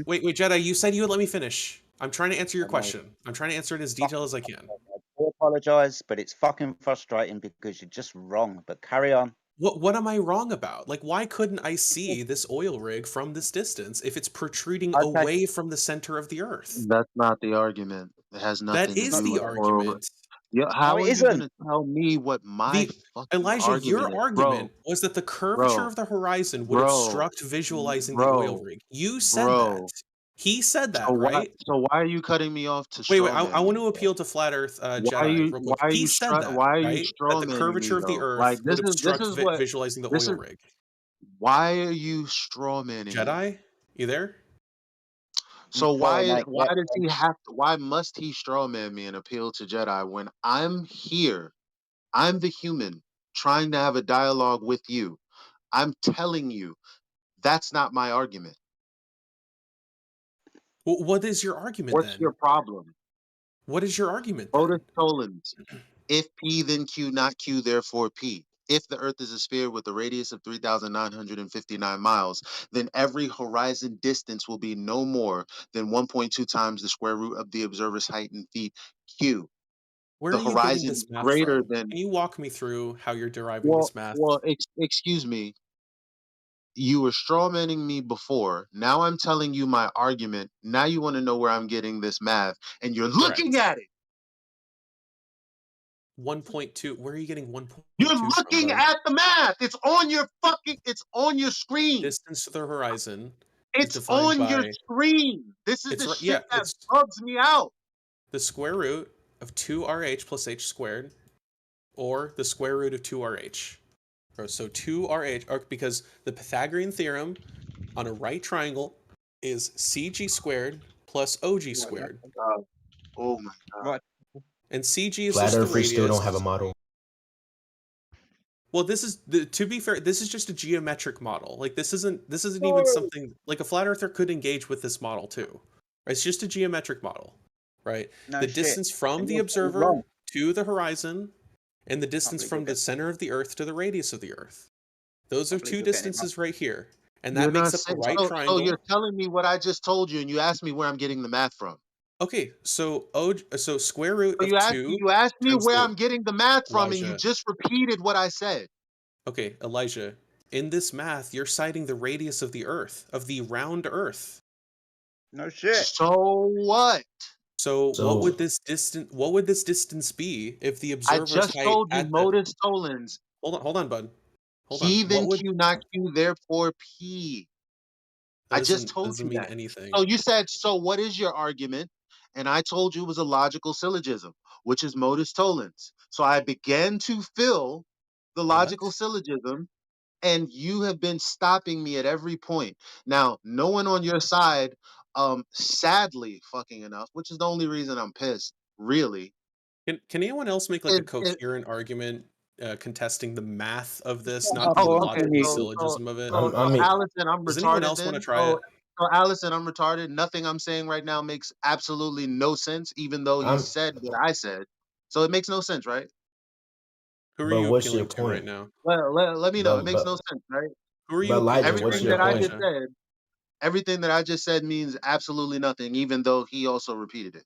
Wait, Jedi, you said you would let me finish. I'm trying to answer your question. I'm trying to answer it as detailed as I can. I do apologise, but it's fucking frustrating because you're just wrong. But carry on. What am I wrong about? Like, why couldn't I see this oil rig from this distance if it's protruding away from the center of the Earth? That's not the argument. It has nothing to do with That is the argument. Yeah, how are you going to tell me what my fucking Elijah, argument your is? argument was that the curvature of the horizon would obstruct visualizing the oil rig. You said that. He said that, right? So why are you cutting me off to wait, I want to appeal to Flat Earth Jedi real quick. He said that, right? That the curvature of the Earth would obstruct visualizing the oil rig. Why are you strawmanning Jedi? You there? So why does he have to, why must he strawman me and appeal to Jedi when I'm here? I'm the human trying to have a dialogue with you. I'm telling you, that's not my argument. Well, what is your argument then? What's your problem? What is your argument then? Modus tollens. If P, then Q, not Q, therefore P. If the Earth is a sphere with a radius of 3,959 miles, then every horizon distance will be no more than 1.2 times the square root of the observer's height in feet Q. Where are you getting this math greater from? than. Can you walk me through how you're deriving this math? Well, excuse me. You were strawmanning me before. Now I'm telling you my argument. Now you want to know where I'm getting this math, and you're looking at it. 1.2. Where are you getting 1.2 You're looking from, at the math. It's on your screen. Distance to the horizon It's is defined on your by... screen. This is It's the right, shit that it's bugs me out. the square root of 2RH plus h squared, or the square root of 2RH. So 2RH, because the Pythagorean theorem on a right triangle is CG squared plus OG squared. Oh my god. And CG is Flat just the earthers still radius. don't have a model. Well, this is to be fair, this is just a geometric model. Like this isn't even something like a flat earther could engage with this model too. It's just a geometric model, right? No the shit. distance from And the you're observer wrong. to the horizon, and the distance believe from you're the center of the Earth to the radius of the Earth. Those are believe two you're getting it wrong. distances right here, and You're that makes not up the saying right so triangle. you're telling me what I just told you, and you asked me where I'm getting the math from. Okay, so square root So of 2 you asked me times where the... I'm getting the math from, and you Elijah. just repeated what I said. Okay, Elijah, in this math, you're citing the radius of the Earth, of the round Earth. No shit. So what? So what would this distance be if the I observer's just height told you at the... modus tollens. Hold on, bud. Hold on. P What then would... Q, not Q, therefore P. That I just told doesn't you mean that. anything. So you said, so what is your argument? And I told you it was a logical syllogism, which is modus tollens. So I began to fill the logical syllogism, and you have been stopping me at every point. Now, no one on your side, sadly, fucking enough, which is the only reason I'm pissed, really. Can anyone else make like a It- coherent argument contesting the math of this, not the Oh, okay. logical syllogism of it? So Allison, I'm Does anyone retarded else want then. to try it? So Allison, I'm retarded. Nothing I'm saying right now makes absolutely no sense, even though he said what I said. So it makes no sense, right? Who are But you what's your appealing to right point? now? Let me know. It makes But no sense, right? Who are you but Elijah, appealing to what's right Everything your that now, I point? just Elijah? said, everything that I just said means absolutely nothing, even though he also repeated it.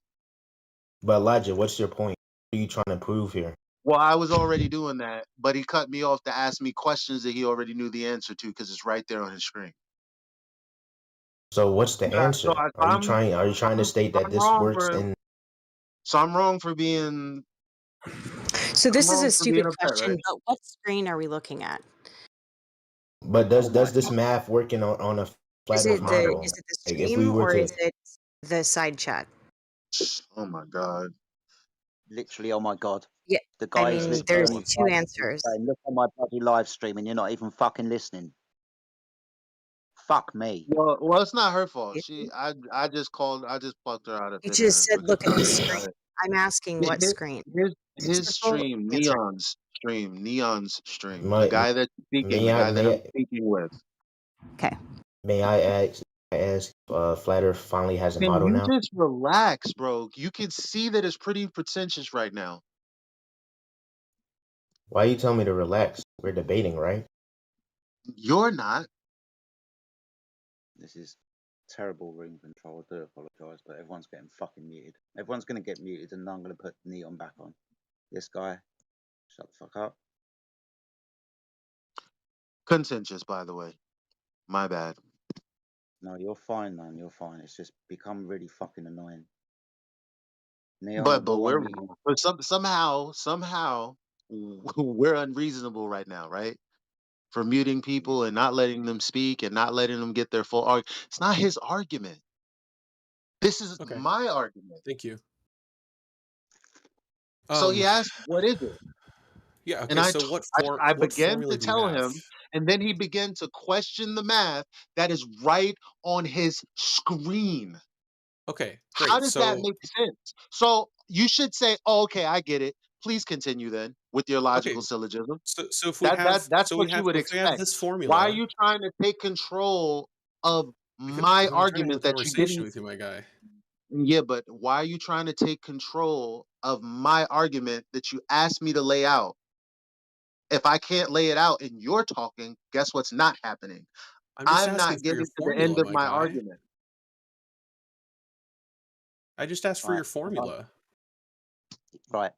But Elijah, what's your point? What are you trying to prove here? Well, I was already doing that, but he cut me off to ask me questions that he already knew the answer to because it's right there on his screen. So what's the answer? Are you trying to state that this wrong works for in? so I'm wrong for being So this is wrong a for being stupid upset, question, right? but what screen are we looking at? But does this math working on a flat Is Earth it model? the Like if we stream were or to, is it the side chat? Oh my god. Literally, oh my god. Yeah, The I guy is mean, there's literally two answers. saying, look on my bloody live stream and you're not even fucking listening. Fuck me. Well, it's not her fault. I just plucked her out of You thin just air said, look at the because screen. I'm asking what screen. his the full stream, answer. Neon's stream. The guy that's speaking, may the I guy that I'm speaking with. Okay. may I ask flat Earth finally has a Can model you now? just relax, bro? You can see that it's pretty pretentious right now. Why you tell me to relax? We're debating, right? You're not. This is terrible room control. I do apologise, but everyone's getting fucking muted. Everyone's going to get muted, and I'm going to put Neon back on. This guy, shut the fuck up. Contentious, by the way. My bad. No, you're fine, man. You're fine. It's just become really fucking annoying. Neon, But somehow we're unreasonable right now, right? For muting people and not letting them speak and not letting them get their full argument. It's not his argument. This is my argument. Thank you. So he asked, "What is it?" Yeah. Okay. And I So what began formula to do you tell have? him, and then he began to question the math that is right on his screen. Okay. How Great. does that make sense? So you should say, "Oh, okay, I get it." Please continue then with your logical syllogism. So if we have That's what you would if we have expect. this formula, Why are you trying to take control of my because I'm trying to have argument a that you conversation didn't? with you, my guy. Yeah, but why are you trying to take control of my argument that you asked me to lay out? If I can't lay it out and you're talking, guess what's not happening? I'm just I'm asking not for your getting to the end formula, of my my guy. argument. I just asked for your formula. Right.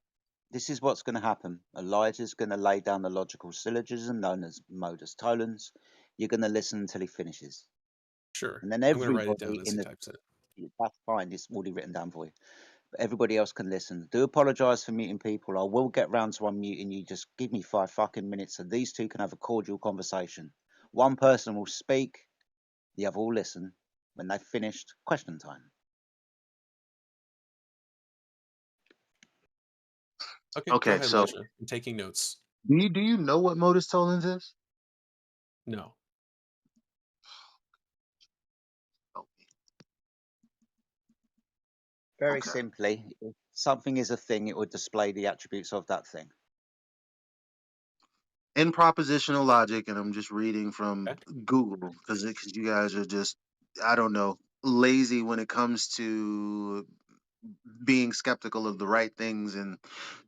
This is what's going to happen. Elijah's going to lay down the logical syllogism known as modus tollens. You're going to listen until he finishes. Sure. And then I'm going to write it everybody down as in he the types it. that's fine. It's already written down for you. but everybody else can listen. Do apologise for muting people. I will get round to unmuting you. Just give me 5 fucking minutes so these two can have a cordial conversation. One person will speak, the other will listen. When they've finished, question time. Okay, go Okay, ahead, so Elijah. I'm taking notes. do you know what modus tollens is? No. Very Okay. simply, if something is a thing, it would display the attributes of that thing. In propositional logic, and I'm just reading from Google because you guys are just, I don't know, lazy when it comes to being skeptical of the right things and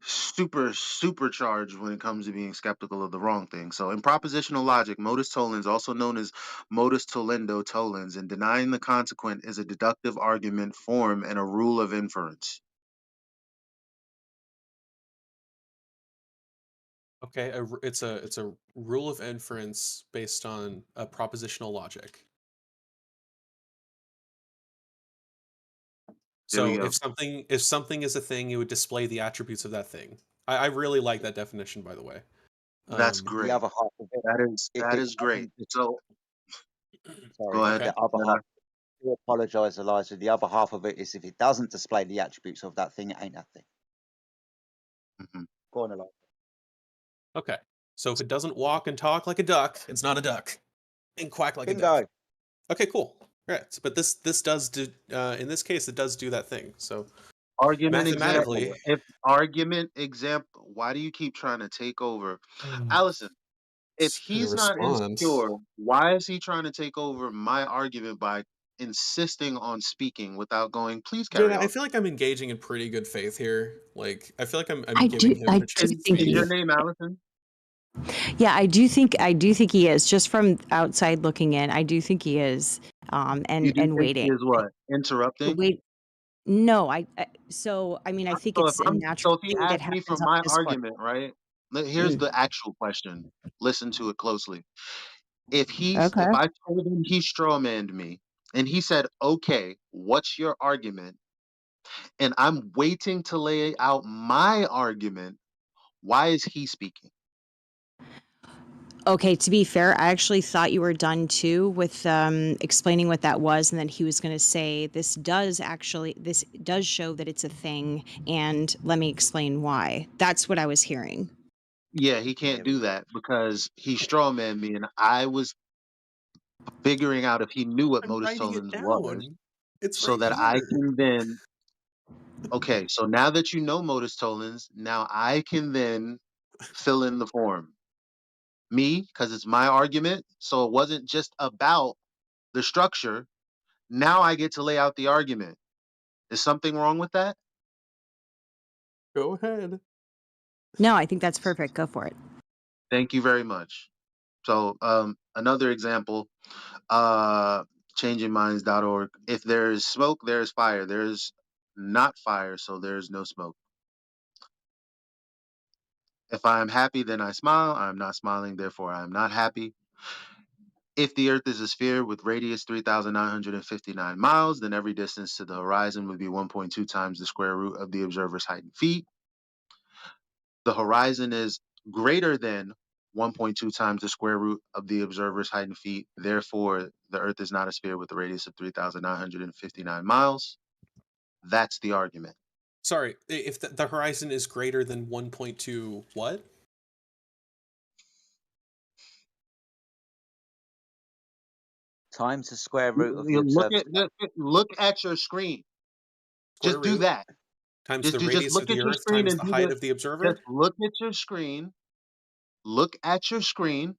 supercharged when it comes to being skeptical of the wrong thing. So in propositional logic, modus tollens, also known as modus tollendo tollens, and denying the consequent is a deductive argument form and a rule of inference. Okay, it's a rule of inference based on a propositional logic. There we So go. if something is a thing, it would display the attributes of that thing. I really like that definition, by the way. That's The great. other half of it, That is great. So sorry, go ahead. the other half. I do apologise, Elijah. The other half of it is if it doesn't display the attributes of that thing, it ain't that thing. Mm-hmm. Go on, Elijah. Okay, so if it doesn't walk and talk like a duck, it's not a duck, and quack like Bingo. a duck. Okay, cool. Right, but this does do in this case it does do that thing. So Argument mathematically, example. If argument example, why do you keep trying to take over? Allison, if just gonna he's not respond. insecure, why is he trying to take over my argument by insisting on speaking without going, please carry Jada, I on? feel like I'm engaging in pretty good faith here. Like I feel like I'm I giving do him I a do chance to think Is speak. your he name Allison? Yeah, I do think he is. Just from outside looking in, I do think he is. You do And think he waiting. is what? Interrupting? Wait, no, so I mean I think So if it's a natural if he thing that asks me for happens on my Discord. argument, right? Here's Mm, the actual question. Listen to it closely. If okay. I told him he strawmanned me and he said, okay, what's your argument? And I'm waiting to lay out my argument, why is he speaking? Okay, to be fair, I actually thought you were done too with explaining what that was, and then he was going to say, this does show that it's a thing, and let me explain why. That's what I was hearing. Yeah, he can't do that because he strawmanned me and I was figuring out if he knew what I'm modus writing it tollens was down. It's so right that I here. can then okay, so now that you know modus tollens, now I can then fill in the form. Me, because it's my argument, so it wasn't just about the structure. Now I get to lay out the argument. Is something wrong with that? Go ahead. No, I think that's perfect. Go for it. Thank you very much. So another example, changingminds.org. If there's smoke, there's fire. There's not fire, so there's no smoke. If I am happy, then I smile. I am not smiling, therefore I am not happy. If the Earth is a sphere with radius 3,959 miles, then every distance to the horizon would be 1.2 times the square root of the observer's height in feet. The horizon is greater than 1.2 times the square root of the observer's height in feet. Therefore, the Earth is not a sphere with a radius of 3,959 miles. That's the argument. Sorry, if the horizon is greater than 1.2 what? Times the square root of the You observer's look at your screen. Square Just do root that. times the Just radius of look at the your Earth screen times and the do height the. of the observer? Just look at your screen. Look at your screen.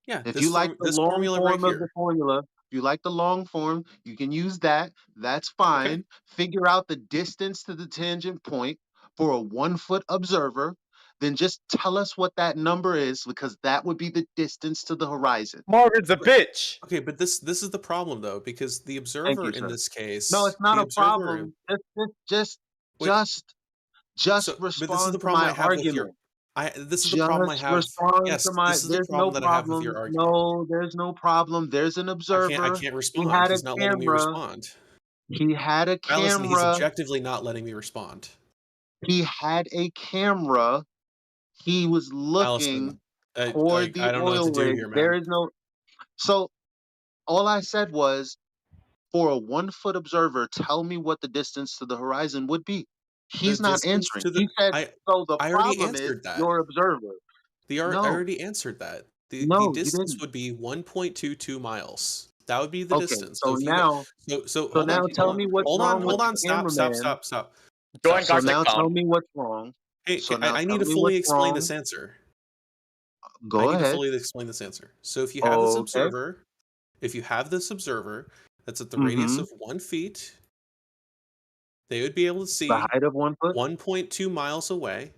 Yeah, If you like the this long formula right form of the here. formula, if you like the long form, you can use that. That's Okay. fine. Figure out the distance to the tangent point for a 1 foot observer. Then just tell us what that number is because that would be the distance to the horizon. Morgan's a bitch. Okay, but this is the problem though, because the Thank observer you, in sir. this No, case, it's not the a observer. problem. Wait, Just but this is the respond to problem my I have with your. argument. This is the problem I Just have. respond to Yes, my. this is the There's no problem that I have with your problem. argument. No, there's no problem. There's an I observer. can't He respond. had a He's not letting me camera. respond. He had a Allison, he's camera. objectively not letting me respond. He had a camera. He was looking Allison, toward the I don't know what oil to do rig. here, There man. is no. So all I said was, for a 1 foot observer, tell me what the distance to the horizon would be. He's not answering. He said, so the I already problem is answered that. your observer. I No, already answered that. The no, you distance didn't. would be 1.22 miles. That would be the Okay, distance. so So if you now, so so hold now on, tell me what's wrong with hold the on, stop. cameraman. Stop. So now tell me what's wrong. Hey, So now I tell need to me fully what's explain wrong. this answer. Go I need to ahead. fully explain this answer. So if you have this Okay. observer, that's at the radius Mm-hmm. of 1 feet, they would be able to see The height of 1 foot. 1.2 miles away,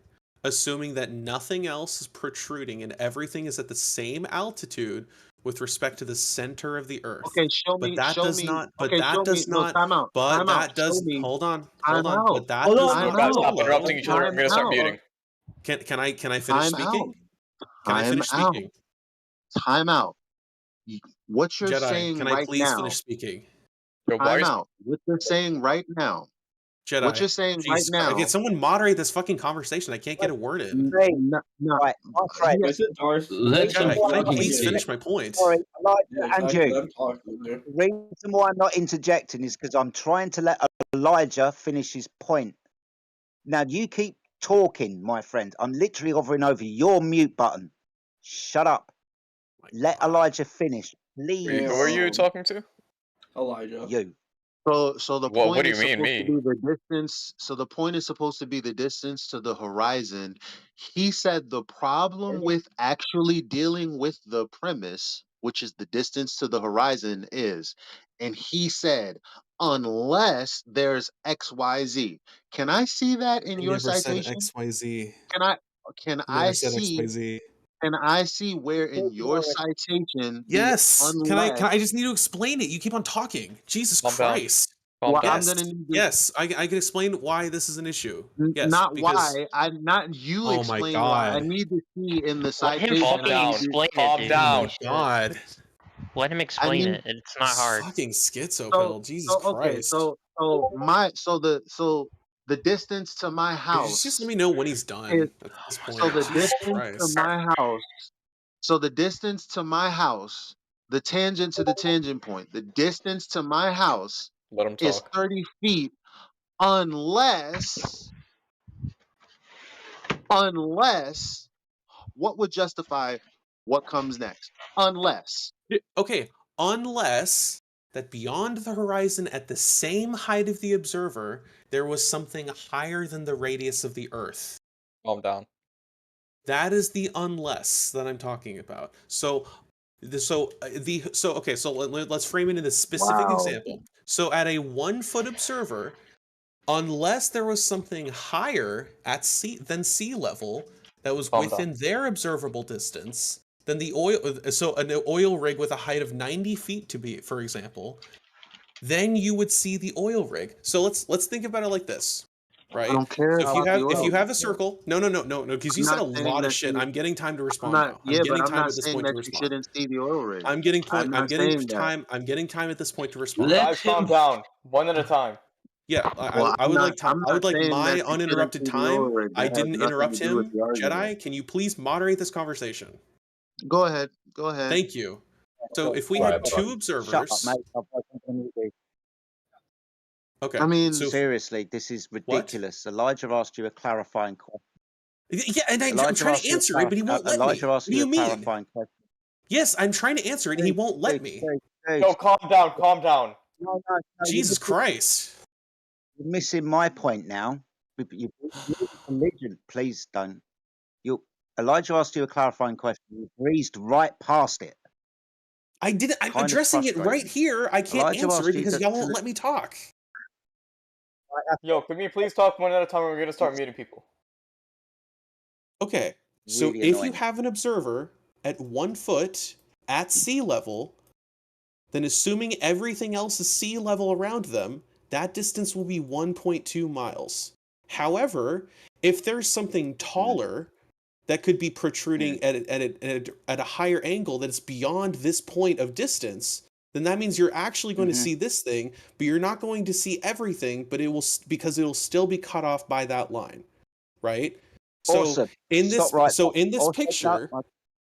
assuming that nothing else is protruding and everything is at the same altitude with respect to the center of the Earth. Okay, show me. Show me. Okay, show me. No, time out. Time out. Show me. Hold on. Time out. But that does not Guys, stop follow. interrupting each other. I'm gonna start muting. Can I finish Time speaking? out. Can I Time finish out. speaking? Time out. What you're Jedi, saying can I right please now. finish speaking? Time out. What you're saying right now. Jedi, What you're saying right Jesus Christ. now. Can someone moderate this fucking conversation? I can't get a word in. No, Right, my friend. Jedi, can I please finish my point? Sorry, Yeah, Andrew. exactly. I'm talking there. The reason why I'm not interjecting is because I'm trying to let Elijah finish his point. Now you keep talking, my friend. I'm literally hovering over your mute button. Shut up. Let Elijah finish, please. Who are you talking to? Elijah. You. So the point is supposed to be the distance. So the point is supposed to be the distance to the horizon. He said the problem with actually dealing with the premise, which is the distance to the horizon, is, and he said, unless there's XYZ. Can I see that in I your never said citation? XYZ. Can I never I said see? XYZ. Can I see where in your citation the Yes. unless? Can I just need to explain it? You keep on talking. Jesus Christ. Well, yes. I'm gonna need to, Yes, I can explain why this is an issue. Yes, not because why. Not you oh my explain why. I God. need to see in the Let him citation. fucking explain it, dude. Oh my God. Let him explain need it. It's not hard. Fucking schizo so pill. Jesus okay. Christ. So the distance to my Just let house me know when he's done is at this point. so the Jesus distance to Christ. my house. So the distance to my house, the tangent to the tangent point, the distance to my house is 30 feet unless what would justify what comes next? Unless. Okay, unless that beyond the horizon at the same height of the observer, there was something higher than the radius of the Earth. Calm down. That is the unless that I'm talking about. So let's frame it in a specific example. So at a 1 foot observer, unless there was something higher than sea level that was within their observable distance, then the oil. So an oil rig with a height of 90 feet for example, then you would see the oil rig. So let's think about it like this. Right. I don't care So about the oil. if you have a circle, no, because you said a lot of shit. I'm getting time to respond now. Yeah, but I'm not at this saying point that to you respond. shouldn't see the oil rig. I'm getting I'm time at this point to respond. Guys, calm down. One at a time. Yeah, Well, I would not, like time. I would like saying my that you shouldn't uninterrupted see the oil time. rig. I That has didn't nothing interrupt to do with him. the argument. Jedi, can you please moderate this conversation? Go ahead. Go ahead. Thank you. So if we had two observers, Shut up, mate. Okay. I mean, seriously, this is ridiculous. Elijah asked you a clarifying question. Yeah, and I'm trying to answer it, but he won't let me. What do you mean? Yes, I'm trying to answer it, and he won't let me. No, calm down. Calm down. No, Jesus Christ. You're missing my point now. You religion, please don't. Elijah asked you a clarifying question. You breezed right past it. I didn't. I'm addressing it right here. I can't answer it because y'all won't let me talk. Yo, can we please talk one at a time, or we're gonna start muting people? Okay, so Really if annoying. you have an observer at 1 foot at sea level, then assuming everything else is sea level around them, that distance will be 1.2 miles. However, if there's something taller that could be protruding at a higher angle that's beyond this point of distance, then that means you're actually going to see this thing, but you're not going to see everything, but it will, because it'll still be cut off by that line, right? So Awesome. in this, Stop right so there. in this Awesome. picture,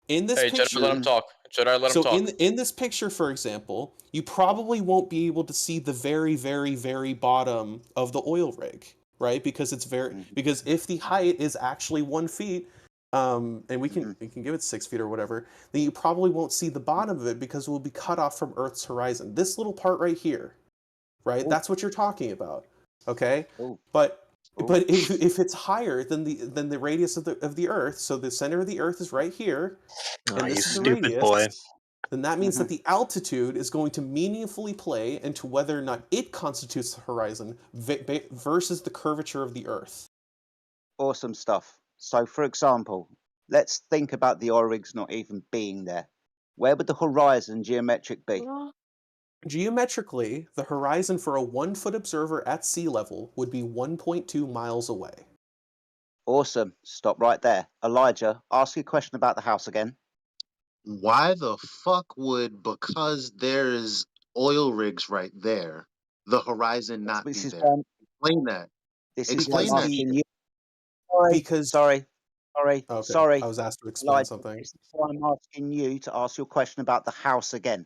in this Hey, Jedi, let him picture, talk. Jedi, let him so talk. in this picture, for example, you probably won't be able to see the very, very, very bottom of the oil rig, right? Because it's because if the height is actually 1 feet, and we can give it 6 feet or whatever, then you probably won't see the bottom of it because it will be cut off from Earth's horizon. This little part right here, right? That's what you're talking about, okay? But if it's higher than the radius of the Earth, so the center of the Earth is right here, and this is the radius, then that means that the altitude is going to meaningfully play into whether or not it constitutes the horizon versus the curvature of the Earth. Awesome stuff. So, for example, let's think about the oil rigs not even being there. Where would the horizon geometric be? Geometrically, the horizon for a 1 foot observer at sea level would be 1.2 miles away. Awesome. Stop right there. Elijah, ask you a question about the house again. Why the fuck would, because there's oil rigs right there, the horizon not be there? Explain that. Explain that. Sorry. Okay. I was asked to explain Elijah, something. This is why I'm asking you to ask your question about the house again.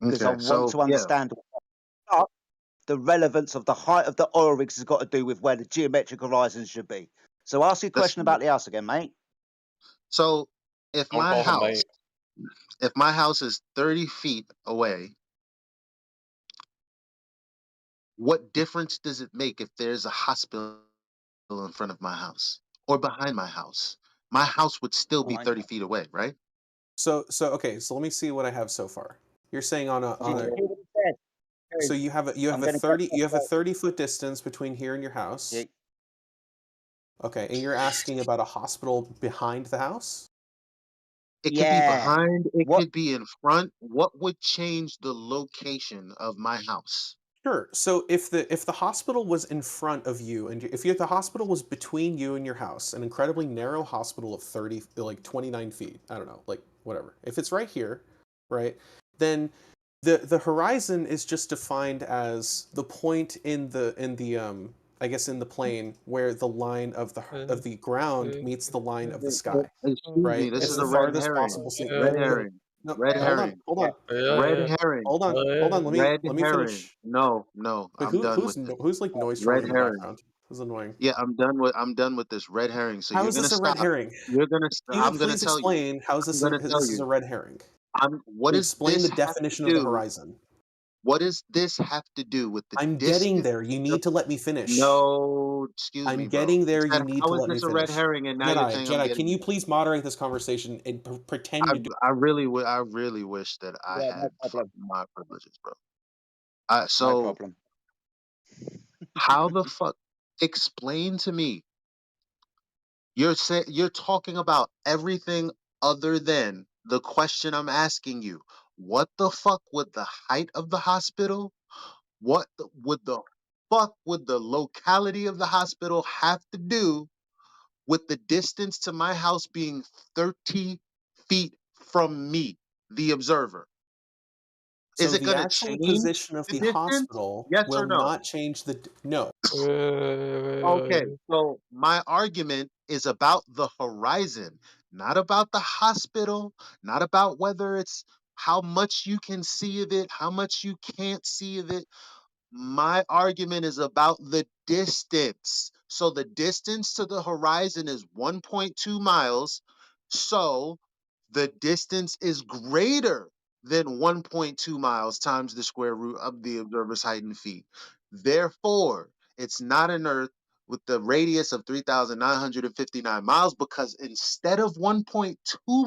Because I Okay, want to understand the relevance of the height of the oil rigs has got to do with where the geometric horizon should be. So ask your question about the house again, mate. So if Don't my call him house, mate. if my house is 30 feet away, what difference does it make if there's a hospital in front of my house or behind my house? My house would still be 30 feet away, right? So okay, so let me see what I have so far. You're saying on a so you have a 30-foot distance between here and your house. Yeah. Okay, and you're asking about a hospital behind the house? It could be behind, it could be in front. What would change the location of my house? Sure. So if the hospital was in front of you, and if the hospital was between you and your house, an incredibly narrow hospital of 29 feet, I don't know, like whatever. If it's right here, right, then the horizon is just defined as the point in the I guess in the plane where the line of the ground meets the line of the sky. Excuse Right? me, this It's is the a red farthest herring. possible Red herring. No, Red herring. hold on. Red herring. Hold on. Red Let me herring. finish. No, Wait, I'm done with this. who's like noise Red trolling in the herring. background? This is annoying. Yeah, I'm done with this red herring. So How you're is gonna this a red stop. herring? Can you I'm gonna please tell you. explain how I'm gonna tell this is a you. red herring? What does Explain this the have to definition of the do? horizon. What does this have to do with the I'm distance? getting there. You need to let me finish. No, excuse I'm me, bro. getting there. You said, You need how to is let me this a red finish. herring? And now you're saying I'm Jedi, getting can you there. please moderate this conversation and pretend to do I really wish that I had my privileges, bro. No So problem. how the fuck? Explain to me. You're talking about everything other than the question I'm asking you. What the fuck would the height of the hospital? Would the fuck would the locality of the hospital have to do with the distance to my house being 30 feet from me, the observer? Is So it the going to actual change position of the the distance? hospital Yes or will no? not change no. Okay, so my argument is about the horizon, not about the hospital, not about whether it's how much you can see of it, how much you can't see of it. My argument is about the distance. So the distance to the horizon is 1.2 miles. So the distance is greater than 1.2 miles times the square root of the observer's height in feet. Therefore, it's not an Earth with the radius of 3,959 miles because instead of 1.2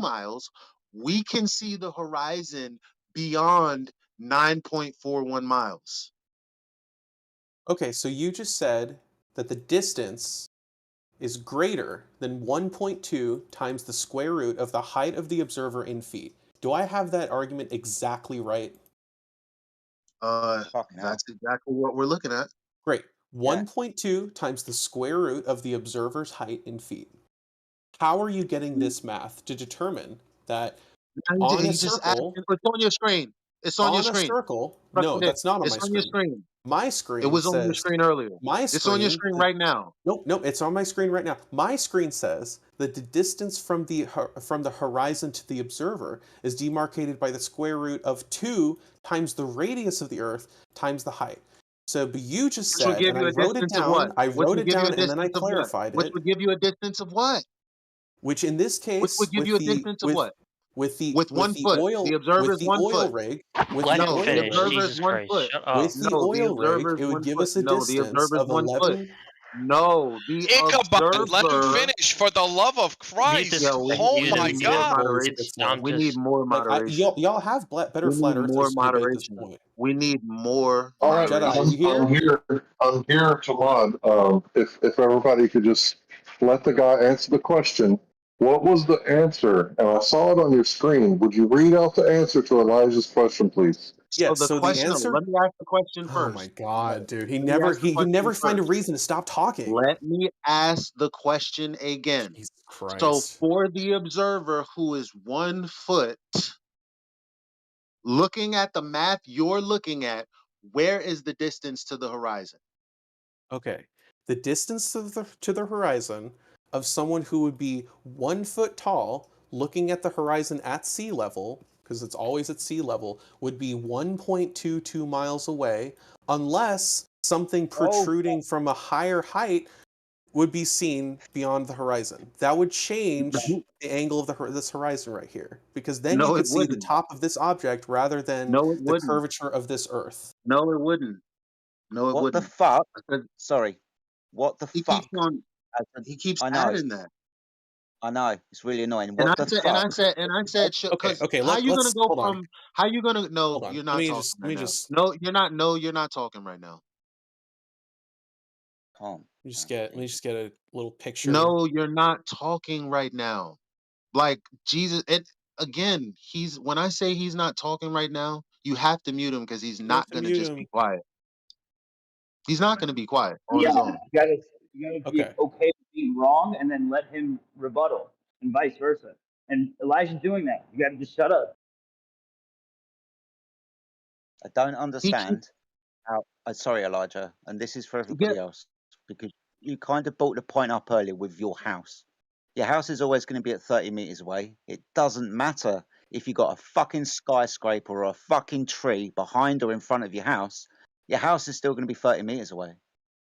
miles, we can see the horizon beyond 9.41 miles. Okay, so you just said that the distance is greater than 1.2 times the square root of the height of the observer in feet. Do I have that argument exactly right? That's exactly what we're looking at. Great. 1.2 times the square root of the observer's height in feet. How are you getting this math to determine that on a He just asked, circle? it's on your screen. It's on your On a screen. circle. Trust No, me, that's not on it's my on your screen. screen. My It screen was on your says screen earlier. my It's on your screen. screen right now. Nope, it's on my screen right now. My screen says that the distance from the horizon to the observer is demarcated by the square root of 2 times the radius of the Earth times the height. So, but you just Which will said, give and I you a wrote it distance of what? down. I Which wrote would it give you a down, and then I distance of what? clarified Which it. would give you a distance of what? Which in this Which case, would give you a distance of what? with the With 1 foot. The observer is 1 oil foot. rig, Let him No, the finish. observer is Jesus 1 Christ, foot. shut up. with the No, the oil rig, observer is it would 1 give foot. us a No, the distance observer is of 1 foot. 11. No, the Ichabod, let him observer. finish for the love of Mute Christ. this. Yo, Oh we Mute my him. need Mute more him. God. moderation. I'm We need just. more Like moderation. y'all have better We flat need more earthers to debate this moderation. point. We need more All right, Jedi, are moderation. you here? I'm here to mod. If everybody could just let the guy answer the question. What was the answer? And I saw it on your screen. Would you read out the answer to Elijah's question, please? So Yes. the So the question, answer. let me ask the question Oh my first. God, dude! He Let me never ask the he question never find a first. reason to stop talking. Let me ask the question again. Jesus So Christ. for the observer who is 1 foot, looking at the math you're looking at, where is the distance to the horizon? Okay. The distance to the horizon of someone who would be 1 foot tall, looking at the horizon at sea level, because it's always at sea level, would be 1.22 miles away, unless something protruding from a higher height would be seen beyond the horizon. That would change the angle of this horizon right here, because then you No, it could see the wouldn't. top of this object rather than No, it the wouldn't. curvature of this Earth. No, it wouldn't. No, it What the wouldn't. fuck? Because Sorry. What the he fuck? keeps on. He keeps I know. adding that. I know. It's really annoying. And What I the said, fuck? because Okay. how you gonna Let's go hold on. from? How you gonna? No, Hold on. you're not talking Let me right now. just. No, you're not. No, you're not talking right now. Calm. Let me just get a little picture. No, you're not talking right now. Like Jesus, it again. He's when I say he's not talking right now, you have to mute him because he's You have not to gonna mute just him. be quiet. He's not gonna be quiet on his Yeah, own. you gotta be Okay. okay with being wrong, and then let him rebuttal, and vice versa. And Elijah's doing that. You gotta just shut up. I don't He keeps understand how. Sorry, Elijah, and this is for yeah. everybody else, because you kind of brought the point up earlier with your house. Your house is always going to be at 30 meters away. It doesn't matter if you got a fucking skyscraper or a fucking tree behind or in front of your house. Your house is still going to be 30 meters away,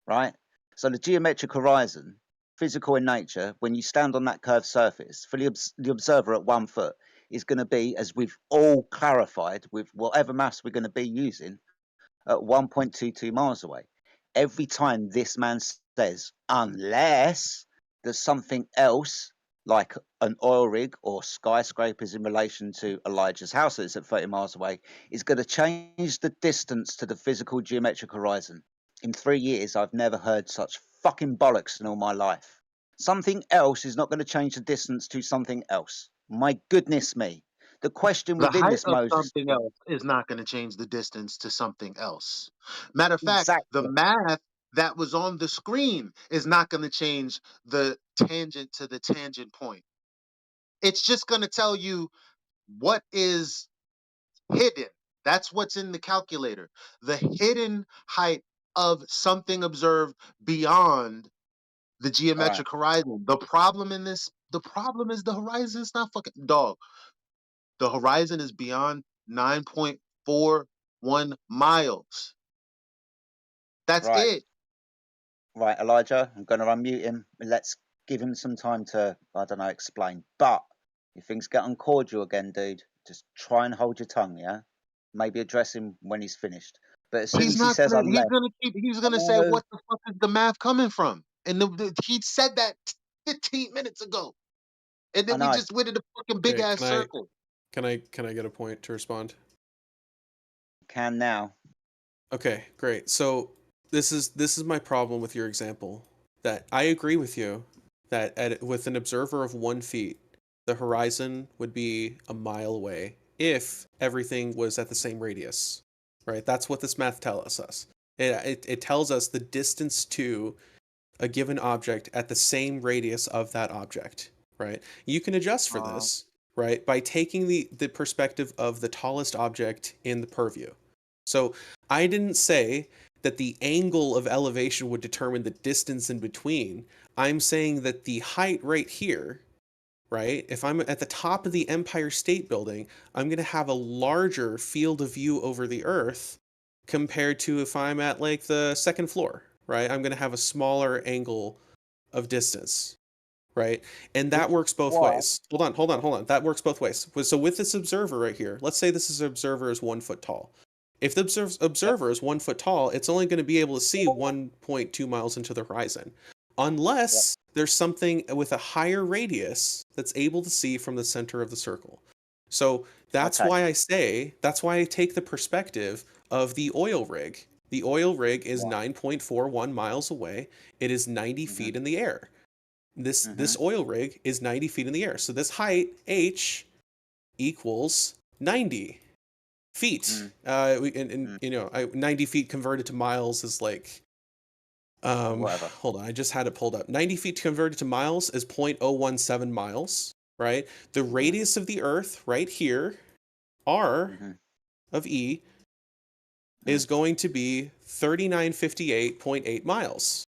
right? So the geometric horizon, physical in nature, when you stand on that curved surface, for the observer at 1 foot, is going to be, as we've all clarified, with whatever maths we're going to be using, at 1.22 miles away. Every time this man says, unless there's something else, like an oil rig or skyscrapers in relation to Elijah's house that's at 30 miles away, is going to change the distance to the physical geometric horizon. In 3 years, I've never heard such fucking bollocks in all my life. Something else is not going to change the distance to something else. My goodness me. The question The within height this of Moses something thing, else is not going to change the distance to something else. Matter of fact, the exactly. math that was on the screen is not going to change the tangent to the tangent point. It's just going to tell you what is hidden. That's what's in the calculator. The hidden height of something observed beyond the All right. geometric horizon. The problem is the horizon is not fucking dog. The horizon is beyond 9.41 miles. That's Right. it. Right, Elijah, I'm going to unmute him. Let's give him some time to, I don't know, explain. But if things get uncordial again, dude, just try and hold your tongue, yeah? Maybe address him when he's finished. But as soon He's as he not says gonna. unless, He's gonna say, no, "What the fuck is the math coming from?" And he said that 15 minutes ago, and I then we know. just went in a fucking big Okay. ass circle. Can I get a point to respond? Can now. Okay, great. So this is my problem with your example. That I agree with you that with an observer of 1 feet, the horizon would be a mile away if everything was at the same radius, right? That's what this math tells us. It tells us the distance to a given object at the same radius of that object, right? You can adjust for this right? By taking the perspective of the tallest object in the purview. So I didn't say that the angle of elevation would determine the distance in between. I'm saying that the height right here, right? If I'm at the top of the Empire State Building, I'm going to have a larger field of view over the Earth compared to if I'm at like the second floor, right? I'm going to have a smaller angle of distance, right? And that works both ways. Hold on. That works both ways. So with this observer right here, let's say this observer is 1 foot tall. If the observer is 1 foot tall, it's only going to be able to see 1.2 miles into the horizon, unless there's something with a higher radius that's able to see from the center of the circle. So that's why I take the perspective of the oil rig. The oil rig is 9.41 miles away. It is 90 feet in the air. This oil rig is 90 feet in the air. So this height, h, equals 90 feet. And 90 feet converted to miles is like, hold on, I just had it pulled up. 90 feet converted to miles is 0.017 miles, right? The radius of the Earth right here, r of E, is going to be 3958.8 miles.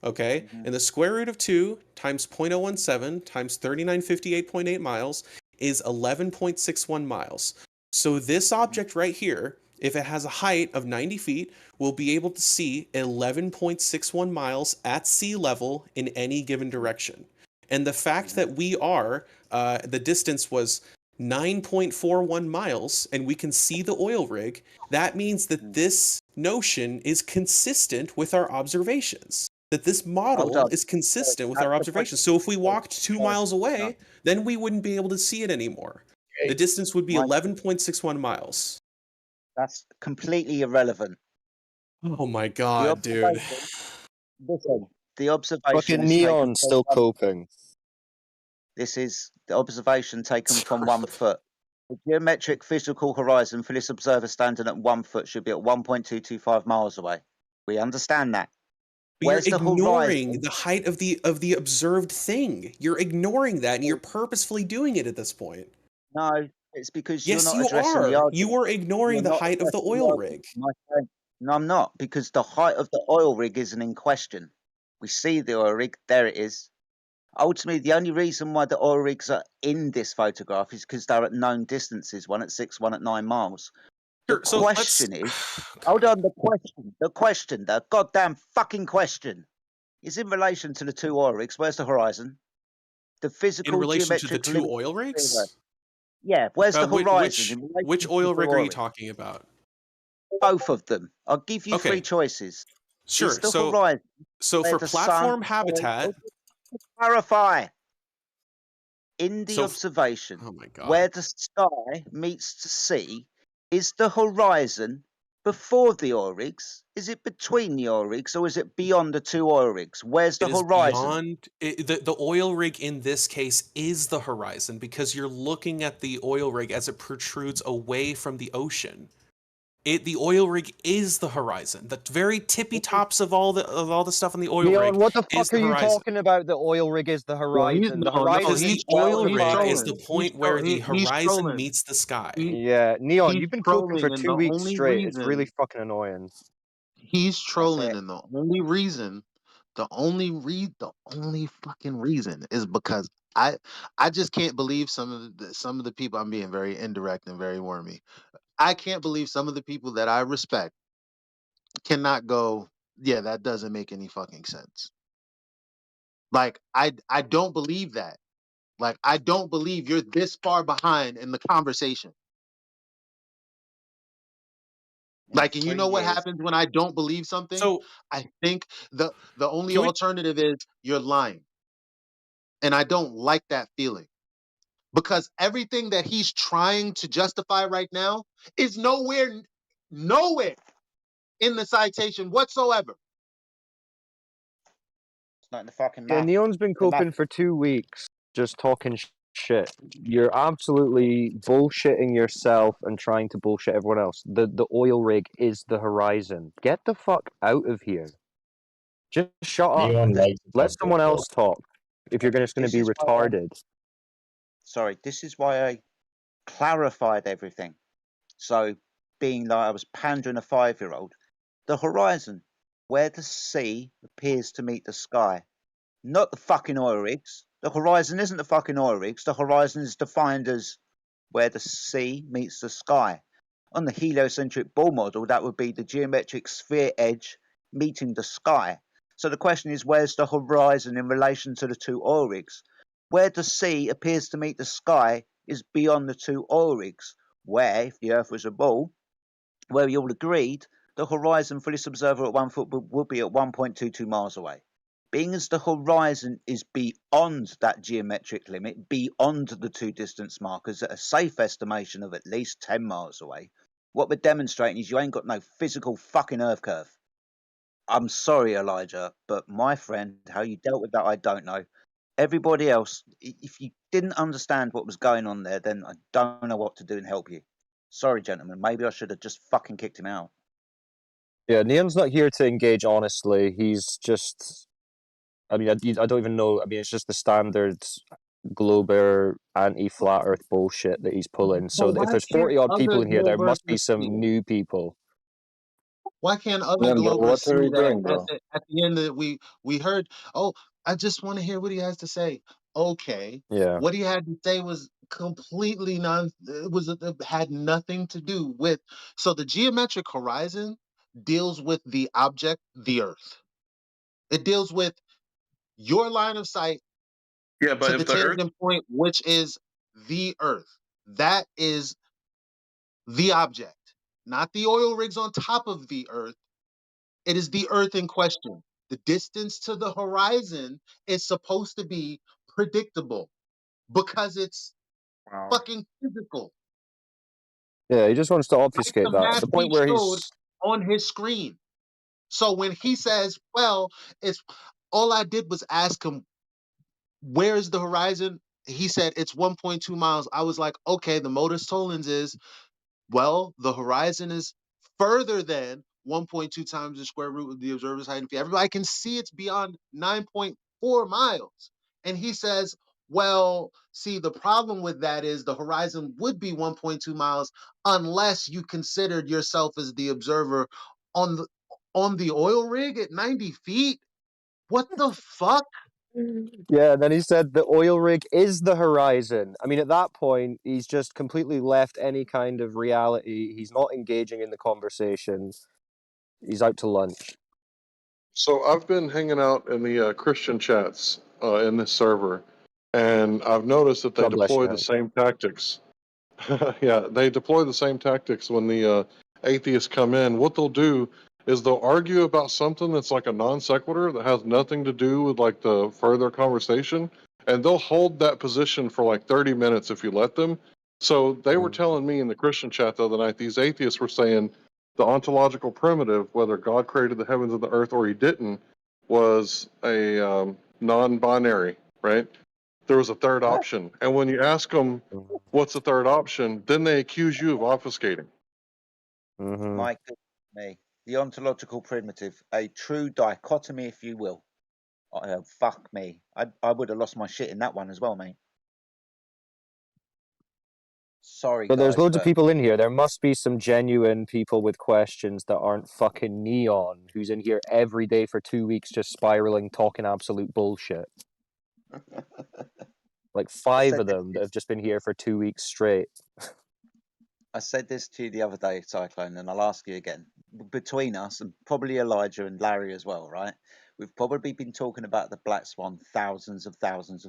Okay, and the square root of 2 times 0.017 times 3958.8 miles is 11.61 miles. So this object right here, if it has a height of 90 feet, will be able to see 11.61 miles at sea level in any given direction. And the fact that we are, the distance was 9.41 miles, and we can see the oil rig, that means that this notion is consistent with our observations. That this model is consistent with our observations. So if we walked 2 miles away, then we wouldn't be able to see it anymore. The distance would be 11.61 miles. That's completely irrelevant. Oh my god, dude. Listen, the observation Fucking is Neon's still coping. This is the observation taken from 1 foot. The geometric physical horizon for this observer standing at 1 foot should be at 1.225 miles away. We understand that. But Where's you're the ignoring horizon? the height of the observed thing. You're ignoring that, and you're purposefully doing it at this point. No, it's because Yes, you're you not addressing the are. argument. You are ignoring the height of the oil rig. My friend. No, I'm not, because the height of the oil rig isn't in question. We see the oil rig, there it is. Ultimately, the only reason why the oil rigs are in this photograph is because they're at known distances, one at 6, one at 9 miles. The question is, hold on, the goddamn fucking question is in relation to the 2 oil rigs. Where's the horizon? The physical In relation to the geometric 2 oil rigs? Yeah, where's the horizon? Which oil rig are you talking about? Both of them. I'll give you 3 Okay. choices. Sure. Is the horizon So where for the platform sun- habitat, Clarify. In the So f- observation, oh my god. where the sky meets the sea, is the horizon before the oil rigs? Is it between the oil rigs, or is it beyond the 2 oil rigs? Where's the It is horizon? beyond the oil rig in this case is the horizon because you're looking at the oil rig as it protrudes away from the ocean. The oil rig is the horizon. The very tippy tops of all the stuff on the oil rig Neon, what the is fuck the are you horizon. talking about? The oil rig is the horizon. The horizon Because is the oil rig is trolling. the point where the horizon meets the sky. Yeah, Neon, He's you've been coping for trolling, and 2 the weeks only straight. It's really reason fucking annoying. he's trolling, and the only fucking reason is because I just can't believe some of the people. I'm being very indirect and very wormy. I can't believe some of the people that I respect cannot go, yeah, that doesn't make any fucking sense. Like I don't believe that. Like I don't believe you're this far behind in the conversation. Like, and you know what happens when I don't believe something? So I think the only Can we- alternative is you're lying. And I don't like that feeling. Because everything that he's trying to justify right now is nowhere in the citation whatsoever. It's not in the fucking Yeah, map. Neon's been The map- coping for 2 weeks just talking shit. You're absolutely bullshitting yourself and trying to bullshit everyone else. The oil rig is the horizon. Get the fuck out of here. Just shut up. Neon likes to Let talk someone bullshit. else talk. If you're just going to This be is why retarded. Sorry, this is why I clarified everything. So, being like I was pandering a 5-year-old, the horizon, where the sea appears to meet the sky, not the fucking oil rigs. The horizon isn't the fucking oil rigs. The horizon is defined as where the sea meets the sky. On the heliocentric ball model, that would be the geometric sphere edge meeting the sky. So the question is, where's the horizon in relation to the two oil rigs? Where the sea appears to meet the sky is beyond the two oil rigs, where, if the Earth was a ball, where we all agreed, the horizon for this observer at 1 foot would be at 1.22 miles away. Being as the horizon is beyond that geometric limit, beyond the two distance markers at a safe estimation of at least 10 miles away, what we're demonstrating is you ain't got no physical fucking Earth curve. I'm sorry, Elijah, but my friend, how you dealt with that, I don't know. Everybody else, if you didn't understand what was going on there, then I don't know what to do and help you. Sorry, gentlemen, maybe I should have just fucking kicked him out. Yeah, Neon's not here to engage honestly. He's just, I mean, I don't even know. I mean, it's just the standard Glober anti-flat Earth bullshit that he's pulling. So But if why there's can't 40 odd people other in here, there Globers must be some new people. Why can't other Then, but Globers what are see you that doing, bro? at the end that we heard? Oh, I just want to hear what he has to say. Okay, Yeah. what he had to say was completely had nothing to do with. So the geometric horizon deals with the object, the Earth. It deals with your line of sight Yeah, but to the if the Earth, tangent point, which is the Earth. That is the object, not the oil rigs on top of the Earth. It is the Earth in question. The distance to the horizon is supposed to be predictable because it's fucking physical. Yeah, he just wants to Like obfuscate the that. At math the point he where showed he's on his screen. So when he says, well, it's all I did was ask him, where is the horizon? He said it's 1.2 miles. I was like, okay, the modus tollens is, well, the horizon is further than 1.2 times the square root of the observer's height in feet. Everybody can see it's beyond 9.4 miles. And he says, well, see, the problem with that is the horizon would be 1.2 miles unless you considered yourself as the observer on the oil rig at 90 feet. What the fuck? Yeah, and then he said the oil rig is the horizon. I mean, at that point, he's just completely left any kind of reality. He's not engaging in the conversation. He's out to lunch. so I've been hanging out in the Christian chats in this server, and I've noticed that they God bless deploy you, the Hank. same tactics. Yeah, they deploy the same tactics when the atheists come in. What they'll do is they'll argue about something that's like a non sequitur that has nothing to do with like the further conversation, and they'll hold that position for like 30 minutes if you let them. So they were telling me in the Christian chat the other night, these atheists were saying the ontological primitive, whether God created the heavens and the earth or he didn't, was a non-binary, right? There was a third option. And when you ask them what's the third option, then they accuse you of obfuscating. My goodness me. The ontological primitive, a true dichotomy, if you will. Fuck me. I would have lost my shit in that one as well, mate. Sorry, But there's guys, loads of but people in here. There must be some genuine people with questions that aren't fucking Neon, who's in here every day for 2 weeks just spiraling, talking absolute bullshit. Like 5 of them that have just been here for 2 weeks straight. I said this to you the other day, Cyclone, and I'll ask you again. Between us, and probably Elijah and Larry as well, right? We've probably been talking about the Black Swan thousands of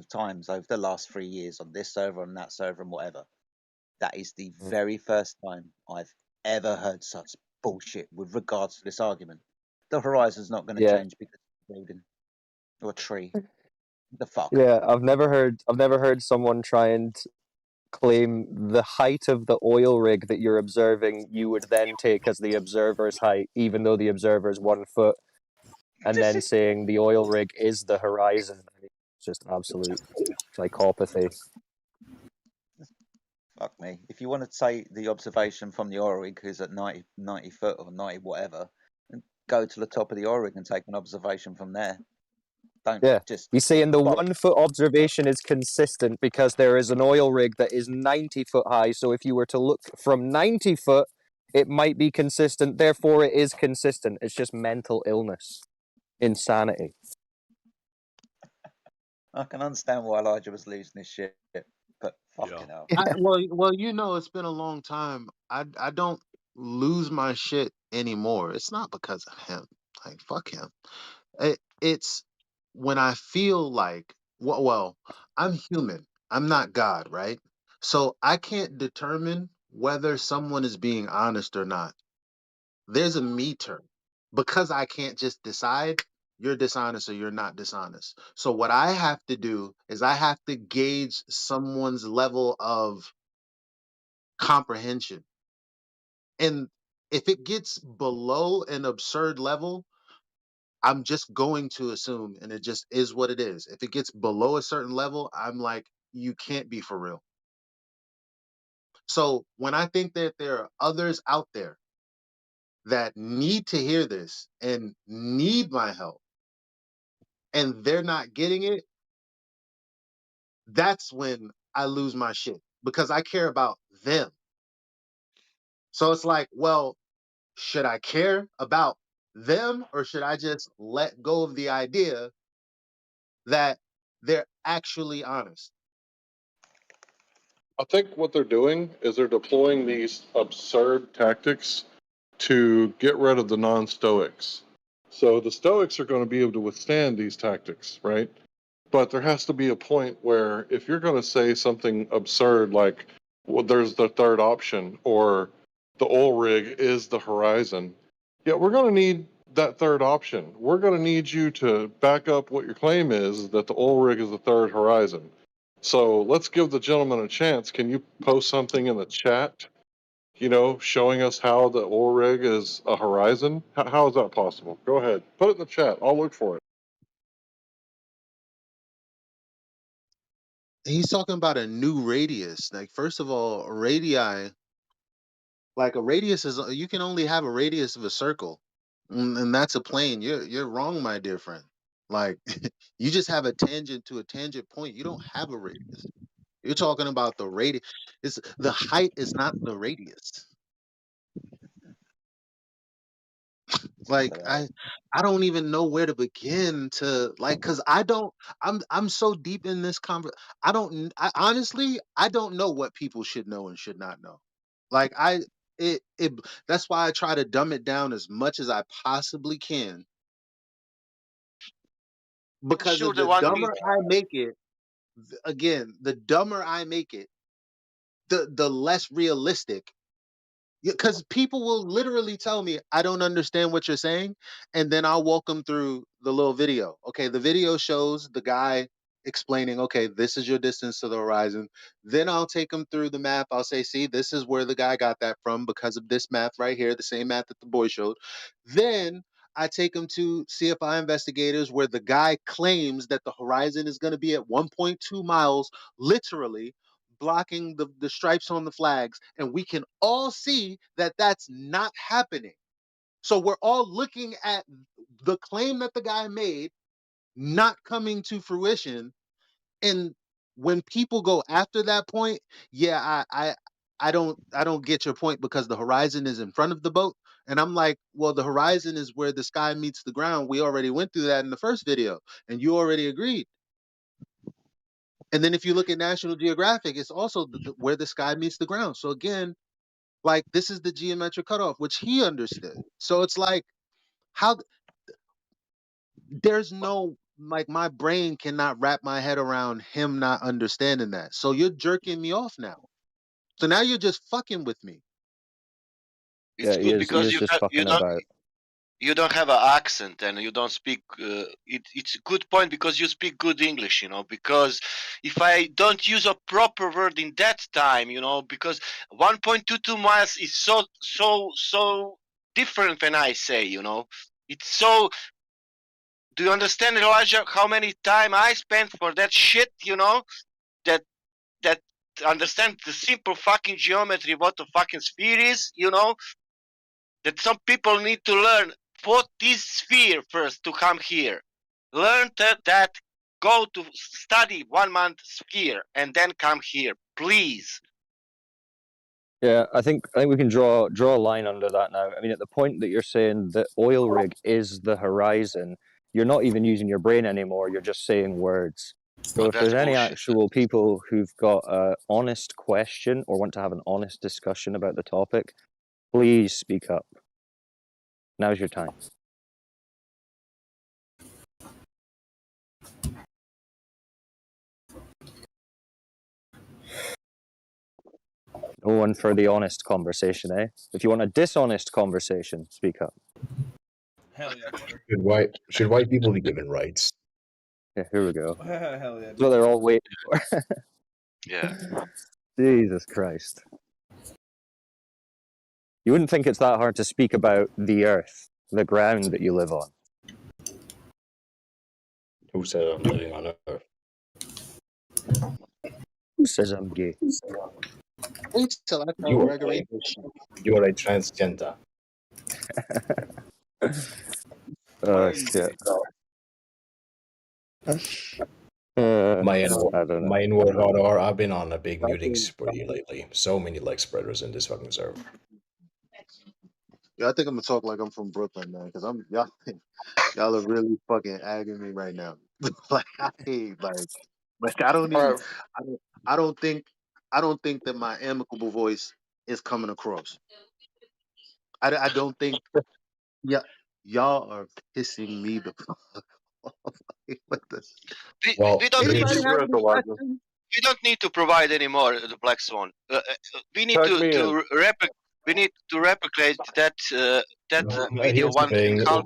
times over the last 3 years on this server, on that server, and whatever. That is the very first time I've ever heard such bullshit with regards to this argument. The horizon's not going to change because of a building or a tree. The fuck? Yeah, I've never heard someone try and claim the height of the oil rig that you're observing you would then take as the observer's height, even though the observer's 1 foot, and then saying the oil rig is the horizon. I mean, it's just absolute psychopathy. Fuck me. If you want to say the observation from the oil rig is at 90 foot or 90 whatever, go to the top of the oil rig and take an observation from there. Don't Yeah. just. He's saying the Bollocks. 1 foot observation is consistent because there is an oil rig that is 90 foot high. So if you were to look from 90 foot, it might be consistent. Therefore, it is consistent. It's just mental illness, insanity. I can understand why Elijah was losing his shit, but fucking hell. Well, it's been a long time. I don't lose my shit anymore. It's not because of him. Like fuck him. It's when I feel like well, I'm human. I'm not God, right? So I can't determine whether someone is being honest or not. There's a meter. Because I can't just decide you're dishonest or you're not dishonest. So what I have to do is I have to gauge someone's level of comprehension. And if it gets below an absurd level, I'm just going to assume, and it just is what it is. If it gets below a certain level, I'm like, you can't be for real. So when I think that there are others out there that need to hear this and need my help, and they're not getting it, that's when I lose my shit because I care about them. So it's like, well, should I care about them or should I just let go of the idea that they're actually honest? I think what they're doing is they're deploying these absurd tactics to get rid of the non-Stoics. So the Stoics are going to be able to withstand these tactics, right? But there has to be a point where if you're going to say something absurd like, well, there's the third option, or the oil rig is the horizon, yeah, we're going to need that third option. We're going to need you to back up what your claim is that the oil rig is the third horizon. So let's give the gentleman a chance. Can you post something in the chat, showing us how the oil rig is a horizon? How is that possible? Go ahead. Put it in the chat. I'll look for it. He's talking about a new radius. Like, first of all, a radii, like a radius is, you can only have a radius of a circle. And that's a plane. You're wrong, my dear friend. Like, you just have a tangent to a tangent point. You don't have a radius. You're talking about the radius. It's the height is not the radius. Like I don't even know where to begin to cuz I'm so deep in this I honestly I don't know what people should know and should not know. Like it that's why I try to dumb it down as much as I possibly can because Sure, of the the one thing. dumber I make it, again, the dumber I make it, the less realistic. Because people will literally tell me, I don't understand what you're saying. And then I'll walk them through the little video. Okay, the video shows the guy explaining, okay, this is your distance to the horizon. Then I'll take them through the math. I'll say, see, this is where the guy got that from because of this math right here, the same math that the boy showed. Then I take them to CFI investigators where the guy claims that the horizon is going to be at 1.2 miles, literally blocking the stripes on the flags, and we can all see that that's not happening. So we're all looking at the claim that the guy made not coming to fruition. And when people go after that point, yeah, I don't get your point because the horizon is in front of the boat. And I'm like, well, the horizon is where the sky meets the ground. We already went through that in the first video, and you already agreed. And then if you look at National Geographic, it's also where the sky meets the ground. So again, like this is the geometric cutoff, which he understood. So it's like, how there's no like my brain cannot wrap my head around him not understanding that. So you're jerking me off now. So now you're just fucking with me. It's Yeah, good because just fucking about. You don't have an accent and you don't speak it's a good point because you speak good English, because if I don't use a proper word in that time, because 1.22 miles is so different when I say, it's so. Do you understand, Elijah, how many time I spent for that shit, that that understand the simple fucking geometry, what the fucking sphere is, that some people need to learn what is sphere first to come here. Learn that. Go to study 1 month here and then come here, please. Yeah, I think we can draw a line under that now. I mean, at the point that you're saying that oil rig is the horizon, you're not even using your brain anymore. You're just saying words. So if there's any actual people who've got an honest question or want to have an honest discussion about the topic, please speak up. Now's your time. No one for the honest conversation, eh? If you want a dishonest conversation, speak up. Hell yeah. Should white people be given rights? Yeah, here we go. Hell yeah. That's what they're all waiting for. Yeah. Jesus Christ. You wouldn't think it's that hard to speak about the earth, the ground that you live on. Who said I'm living on Earth? Who says I'm gay? Wait till I tell You are Gregory. You are a transgender. Oh shit. My I don't know. N-word hardcore. I've been on a big muting spree lately. So many leg spreaders in this fucking server. Yeah, I think I'm gonna talk like I'm from Brooklyn, man, because y'all are really fucking agging me right now. like I don't even I don't think that my amicable voice is coming across. I don't think y'all are pissing me the fuck off. What the? We don't need Anybody to. have any questions? We don't need to provide anymore the Black Swan. We need we need to replicate that video Here's the one thing: half.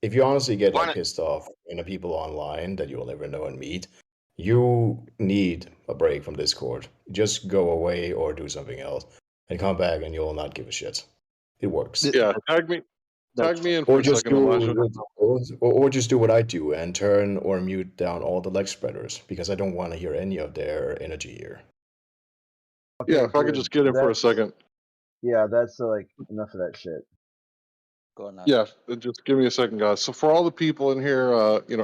if you honestly get like One- pissed off in the people online that you'll never know and meet, you need a break from Discord. Just go away or do something else, and come back, and you'll not give a shit. It works. Yeah, tag me in for Or a just second, Elijah. or just do what I do and turn or mute down all the leg spreaders because I don't want to hear any of their energy here. Yeah, if I could just get in for a second. Yeah, that's like enough of that shit. Go on now. Yeah, just give me a second, guys. So for all the people in here,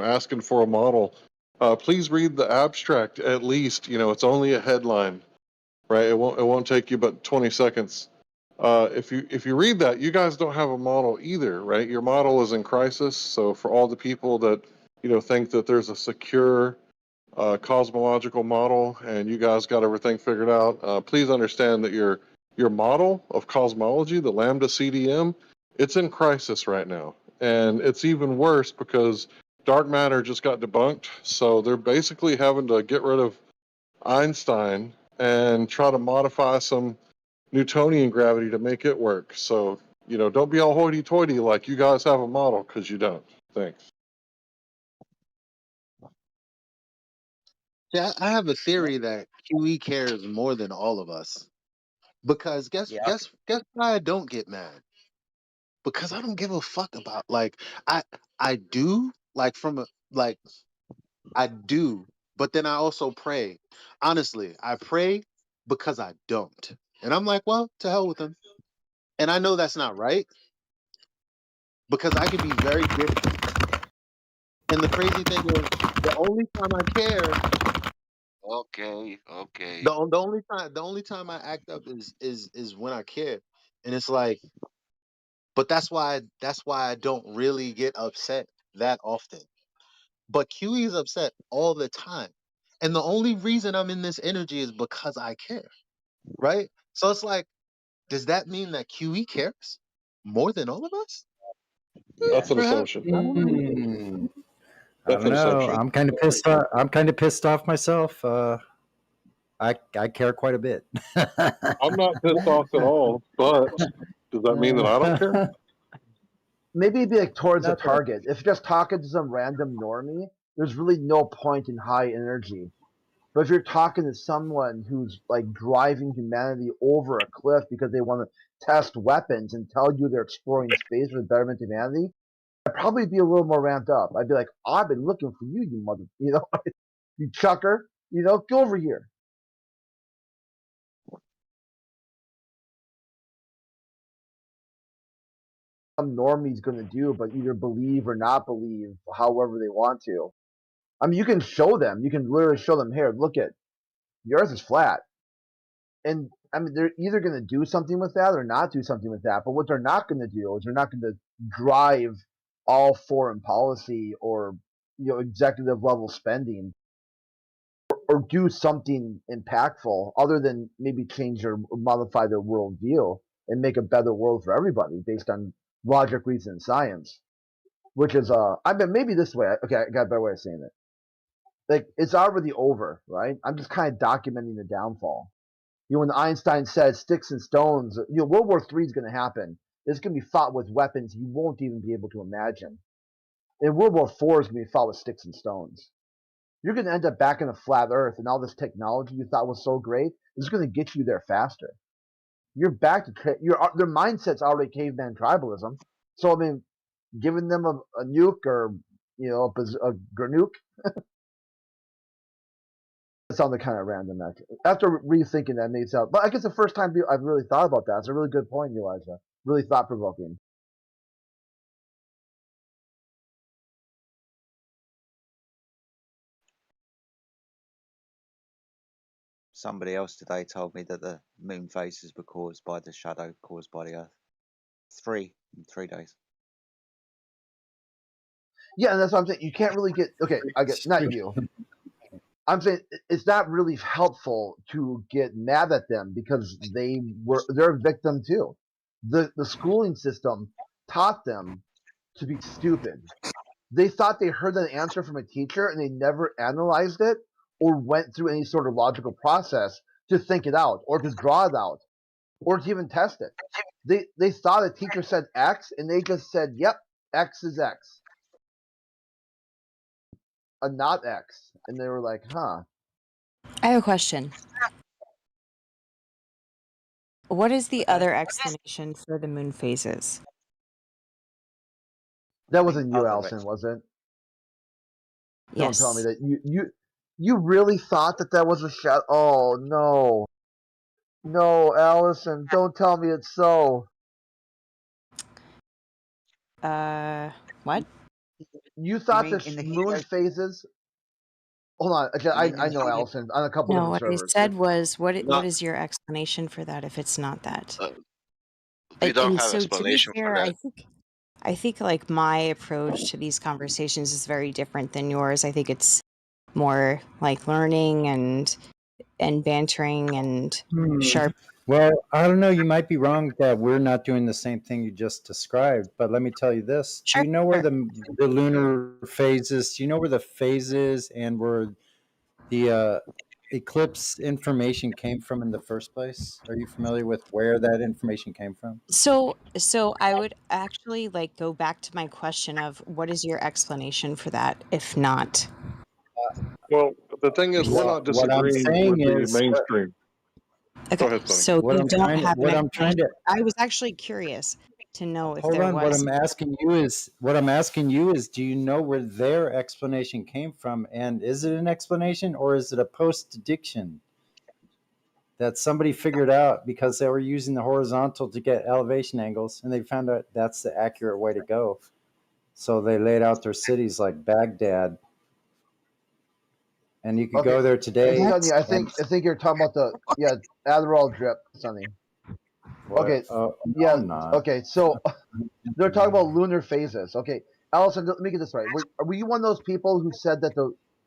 asking for a model, please read the abstract at least. It's only a headline, right? It won't take you but 20 seconds. If you read that, you guys don't have a model either, right? Your model is in crisis. So for all the people that think that there's a secure cosmological model and you guys got everything figured out, please understand that your model of cosmology, the Lambda CDM, it's in crisis right now. And it's even worse because dark matter just got debunked. So they're basically having to get rid of Einstein and try to modify some Newtonian gravity to make it work. So, don't be all hoity-toity like you guys have a model, because you don't. Thanks. Yeah, I have a theory that QE cares more than all of us. Because guess why I don't get mad? Because I don't give a fuck about I do I do, but then I also pray. Honestly, I pray because I don't. And I'm like, well, to hell with them. And I know that's not right because I can be very different. And the crazy thing is, the only time I care, Okay. the only time I act up is when I care, and it's like, but that's why I don't really get upset that often. But QE is upset all the time, and the only reason I'm in this energy is because I care, right? So it's like, does that mean that QE cares more than all of us? That's an Perhaps. assumption. I don't know. I'm kind of pissed off. I'm kind of pissed off myself. I care quite a bit. I'm not pissed off at all, but does that mean that I don't care? Maybe it'd be like towards a target. If you're just talking to some random normie, there's really no point in high energy. But if you're talking to someone who's like driving humanity over a cliff because they want to test weapons and tell you they're exploring space for the betterment of humanity, I'd probably be a little more ramped up. I'd be like, I've been looking for you, you chucker, go over here. some normie's going to do, but either believe or not believe, however they want to. I mean, you can show them. You can literally show them, here, look at, the Earth is flat. And, I mean, they're either going to do something with that or not do something with that. But what they're not going to do is they're not going to drive all foreign policy or, executive level spending or do something impactful other than maybe change or modify their worldview and make a better world for everybody based on logic, reason, and science. Which is, I mean, maybe this way. Okay, I got a better way of saying it. Like, it's already over, right? I'm just kind of documenting the downfall. When Einstein said sticks and stones, World War III is going to happen. It's going to be fought with weapons you won't even be able to imagine. And World War IV is going to be fought with sticks and stones. You're going to end up back in a flat Earth, and all this technology you thought was so great is going to get you there faster. You're back to their mindset's already caveman tribalism. So I mean, giving them a nuke or a granuke. It sounded kind of random. After rethinking that, made sense. But I guess the first time I've really thought about that. It's a really good point, Elijah. Really thought provoking. Somebody else today told me that the moon phases were caused by the shadow caused by the Earth. 3 in 3 days. Yeah, and that's what I'm saying. You can't really get I get not you. I'm saying it's not really helpful to get mad at them because they're a victim too. The schooling system taught them to be stupid. They thought they heard an answer from a teacher and they never analyzed it or went through any sort of logical process to think it out or to draw it out or to even test it. They thought a teacher said X and they just said, yep, X is X. Not X. And they were like, huh. I have a question. What is the other explanation for the moon phases? That wasn't you, Allison, was it? Yes. Don't tell me that you really thought that was a shot. Oh no, no, Allison, don't tell me it's so. What? You thought the moon phases? Hold on, I know, Allison, on a couple No, different what servers. I said was, what is your explanation for that if it's not that? We don't have so explanation to be for fair, that. I think like my approach to these conversations is very different than yours. I think it's more like learning and bantering and sharp. Well, I don't know. You might be wrong that we're not doing the same thing you just described. But let me tell you this: Sure. Do you know where the lunar phases? Do you know where the phases and where the eclipse information came from in the first place? Are you familiar with where that information came from? So I would actually like go back to my question of what is your explanation for that, if not? Well, the thing is, we're not What I'm disagreeing saying with the is, mainstream. Okay, Go ahead, Sonny. so what you I'm don't trying to, have what an I'm trying to, I was actually curious to know if hold there on. What was. I'm asking you is, do you know where their explanation came from, and is it an explanation or is it a post-diction that somebody figured out because they were using the horizontal to get elevation angles, and they found out that's the accurate way to go. So they laid out their cities like Baghdad, and you could go there today. Sonny, I think you're talking about the Adderall drip, Sonny. What? Okay, No, yeah, I'm not. okay, so they're talking about lunar phases. Okay, Allison, let me get this right. Were you one of those people who said that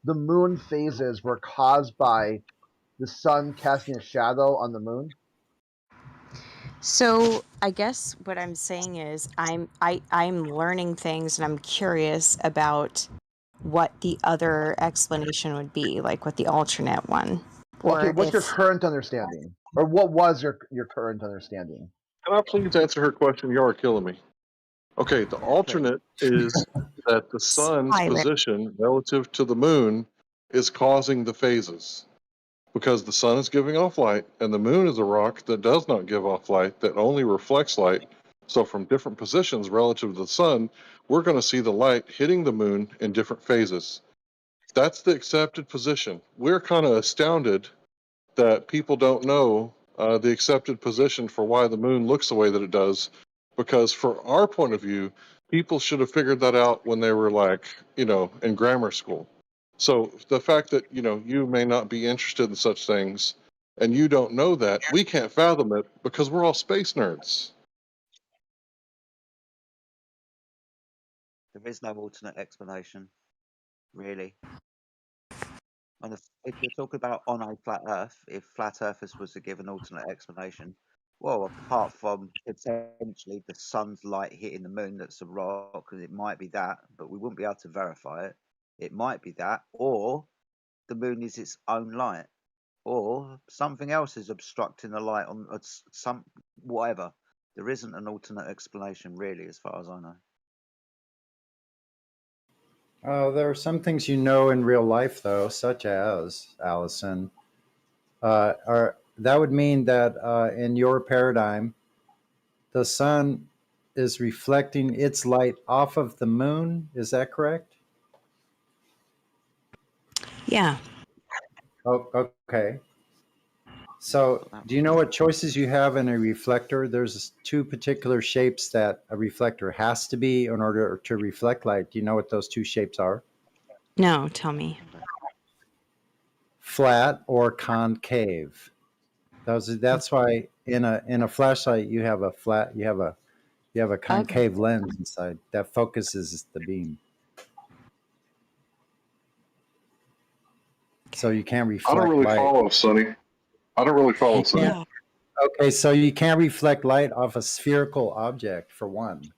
the moon phases were caused by the sun casting a shadow on the moon? So I guess what I'm saying is I'm learning things and I'm curious about what the other explanation would be, like what the alternate one. Or Okay, what's your if current understanding? Or what was your current understanding? Can I please answer her question? You are killing me. Okay, the alternate is that the sun's Silent. position relative to the moon is causing the phases. Because the sun is giving off light, and the moon is a rock that does not give off light, that only reflects light. So from different positions relative to the sun, we're going to see the light hitting the moon in different phases. That's the accepted position. We're kind of astounded that people don't know the accepted position for why the moon looks the way that it does, because for our point of view, people should have figured that out when they were like, in grammar school. So the fact that, you may not be interested in such things and you don't know that, we can't fathom it because we're all space nerds. There is no alternate explanation, really. And if you're talking about on a flat Earth, if flat Earthers was to give an alternate explanation, well, apart from potentially the sun's light hitting the moon, that's a rock, and it might be that, but we wouldn't be able to verify it. It might be that, or the moon is its own light, or something else is obstructing the light on some whatever. There isn't an alternate explanation, really, as far as I know. There are some things in real life, though, such as, Allison, that would mean that in your paradigm, the sun is reflecting its light off of the moon. Is that correct? Yeah. Oh, okay. So, do you know what choices you have in a reflector? There's two particular shapes that a reflector has to be in order to reflect light. Do you know what those two shapes are? No, tell me. Flat or concave. That's why in a flashlight you have a concave lens inside that focuses the beam. So you can't reflect I don't really light. follow, Sonny. I don't really follow, Sonny. Yeah. Okay, so you can't reflect light off a spherical object, for one.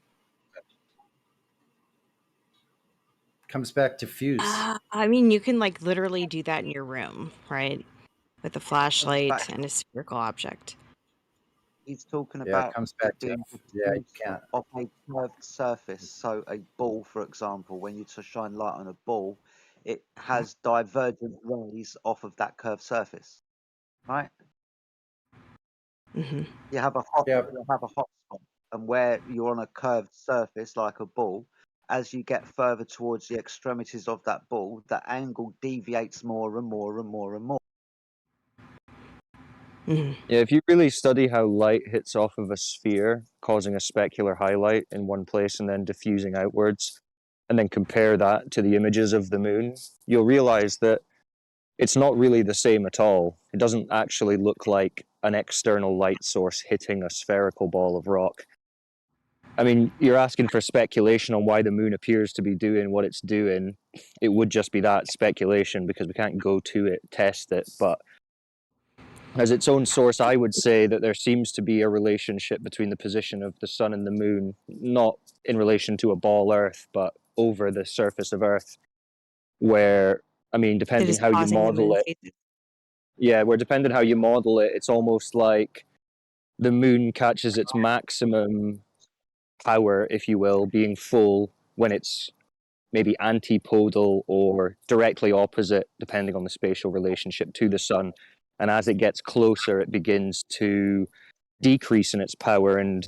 Comes back to fuse. I mean, you can like literally do that in your room, right? With a flashlight and a spherical object. He's talking Yeah, it about comes back to being yeah, you can't. of a curved surface. So a ball, for example, when you shine light on a ball, it has divergent rays off of that curved surface, right? Mm-hmm. You have a hot spot, and where you're on a curved surface like a ball, as you get further towards the extremities of that ball, the angle deviates more and more and more and more. Mm-hmm. Yeah, if you really study how light hits off of a sphere, causing a specular highlight in one place and then diffusing outwards, and then compare that to the images of the moon, you'll realize that it's not really the same at all. It doesn't actually look like an external light source hitting a spherical ball of rock. I mean, you're asking for speculation on why the moon appears to be doing what it's doing. It would just be that speculation because we can't go to it, test it, but as its own source, I would say that there seems to be a relationship between the position of the sun and the moon, not in relation to a ball Earth, but over the surface of Earth, where, I mean, depending how you model it, where depending how you model it, it's almost like the moon catches its maximum power, if you will, being full when it's maybe antipodal or directly opposite, depending on the spatial relationship to the sun. And as it gets closer, it begins to decrease in its power, and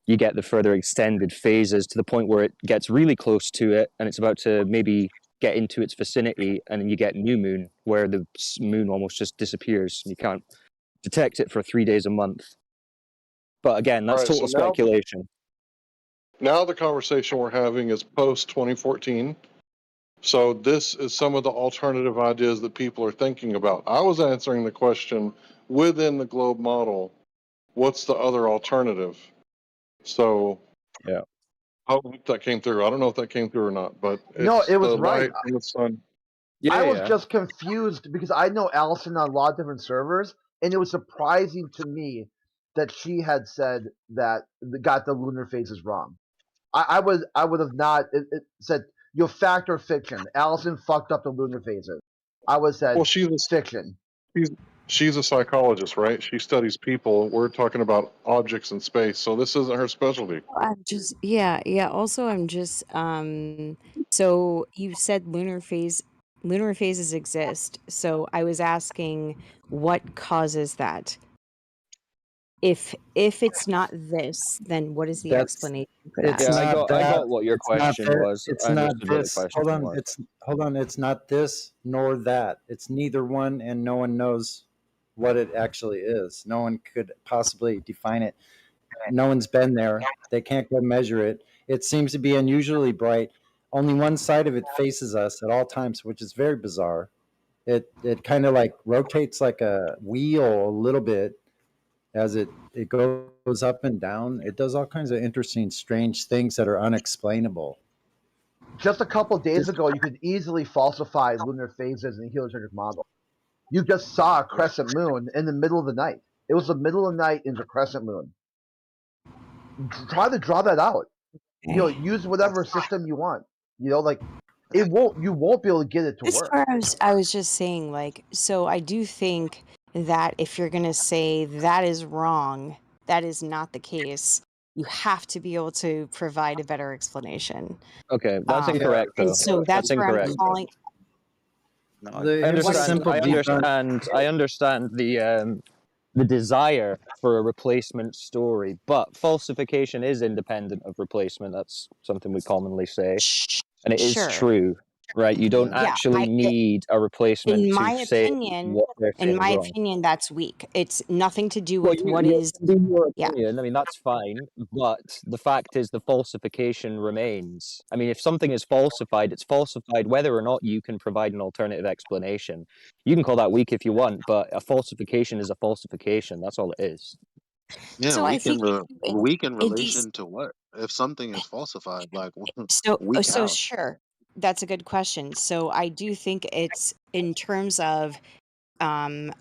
you get the further extended phases to the point where it gets really close to it, and it's about to maybe get into its vicinity, and then you get new moon, where the moon almost just disappears. You can't detect it for 3 days a month. But again, that's total speculation. Now the conversation we're having is post 2014. So this is some of the alternative ideas that people are thinking about. I was answering the question within the globe model, what's the other alternative? So yeah, I hope that came through. I don't know if that came through or not, but it's no, it was the right. light and the sun. Yeah, I was just confused because I know Allison on a lot of different servers, and it was surprising to me that she had said that got the lunar phases wrong. I would have not it said you fact or fiction. Allison fucked up the lunar phases. I would have said fiction. She's a psychologist, right? She studies people. We're talking about objects in space, so this isn't her specialty. I'm just yeah. Also, I'm just so you said lunar phases exist. So I was asking what causes that. If it's not this, then what is the explanation for that? It's not I got what your it's not question that- was. It's I not understood what the this. question Hold on. was. Hold on. It's not this nor that. It's neither one, and no one knows what it actually is. No one could possibly define it. no one's been there. They can't go measure it. It seems to be unusually bright. Only one side of it faces us at all times, which is very bizarre. It kind of like rotates like a wheel a little bit as it goes up and down. It does all kinds of interesting, strange things that are unexplainable. Just a couple days ago, you could easily falsify lunar phases in the heliocentric model. You just saw a crescent moon in the middle of the night. It was the middle of the night into a crescent moon. Try to draw that out. Use whatever system you want. Like you won't be able to get it to As work. far as I was just saying, like, so I do think that if you're going to say that is wrong, that is not the case, you have to be able to provide a better explanation. Okay, that's incorrect, though. And so that's where I'm calling. I understand. I understand the desire for a replacement story, but falsification is independent of replacement. That's something we commonly say, and it is true, right? You don't actually need a replacement In my to say opinion, what they're saying is wrong. that's weak. It's nothing to do with what You is. can do your opinion. I mean, that's fine, but the fact is the falsification remains. I mean, if something is falsified, it's falsified whether or not you can provide an alternative explanation. You can call that weak if you want, but a falsification is a falsification. That's all it is. Yeah, So I think weak in it is. relation to what? If something is falsified, like So, weak so how? sure, that's a good question. So I do think it's in terms of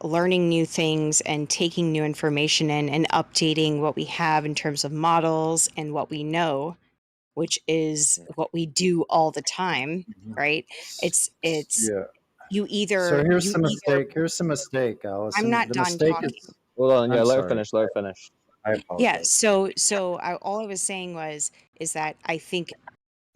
learning new things and taking new information in and updating what we have in terms of models and what we know, which is what we do all the time, right? It's Yeah. you either. So here's you some either. mistake. Here's some mistake, Allison. I'm not The done mistake talking. is. Hold on, yeah, I'm let her sorry. finish. Let her finish. I apologize. Yeah. All I was saying is that I think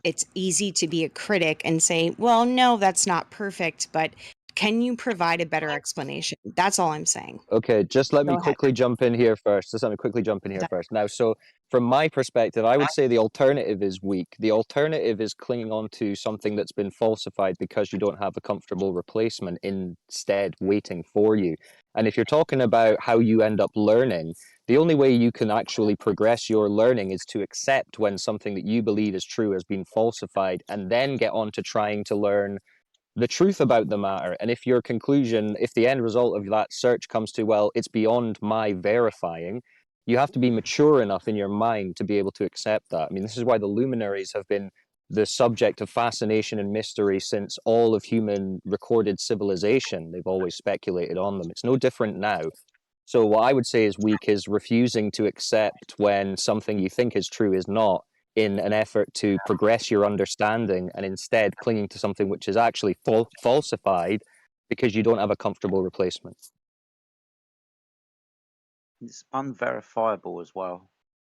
it's easy to be a critic and say, well, no, that's not perfect, but can you provide a better explanation? That's all I'm saying. Okay, just let me Go ahead. quickly jump in here first. Just let me quickly jump in here first. Now, so from my perspective, I would say the alternative is weak. The alternative is clinging on to something that's been falsified because you don't have a comfortable replacement, instead waiting for you. And if you're talking about how you end up learning, the only way you can actually progress your learning is to accept when something that you believe is true has been falsified and then get on to trying to learn the truth about the matter. And if your conclusion, if the end result of that search comes to, well, it's beyond my verifying, you have to be mature enough in your mind to be able to accept that. I mean, this is why the luminaries have been the subject of fascination and mystery since all of human recorded civilization. They've always speculated on them. It's no different now. So what I would say is weak is refusing to accept when something you think is true is not, in an effort to progress your understanding, and instead clinging to something which is actually falsified because you don't have a comfortable replacement. It's unverifiable as well.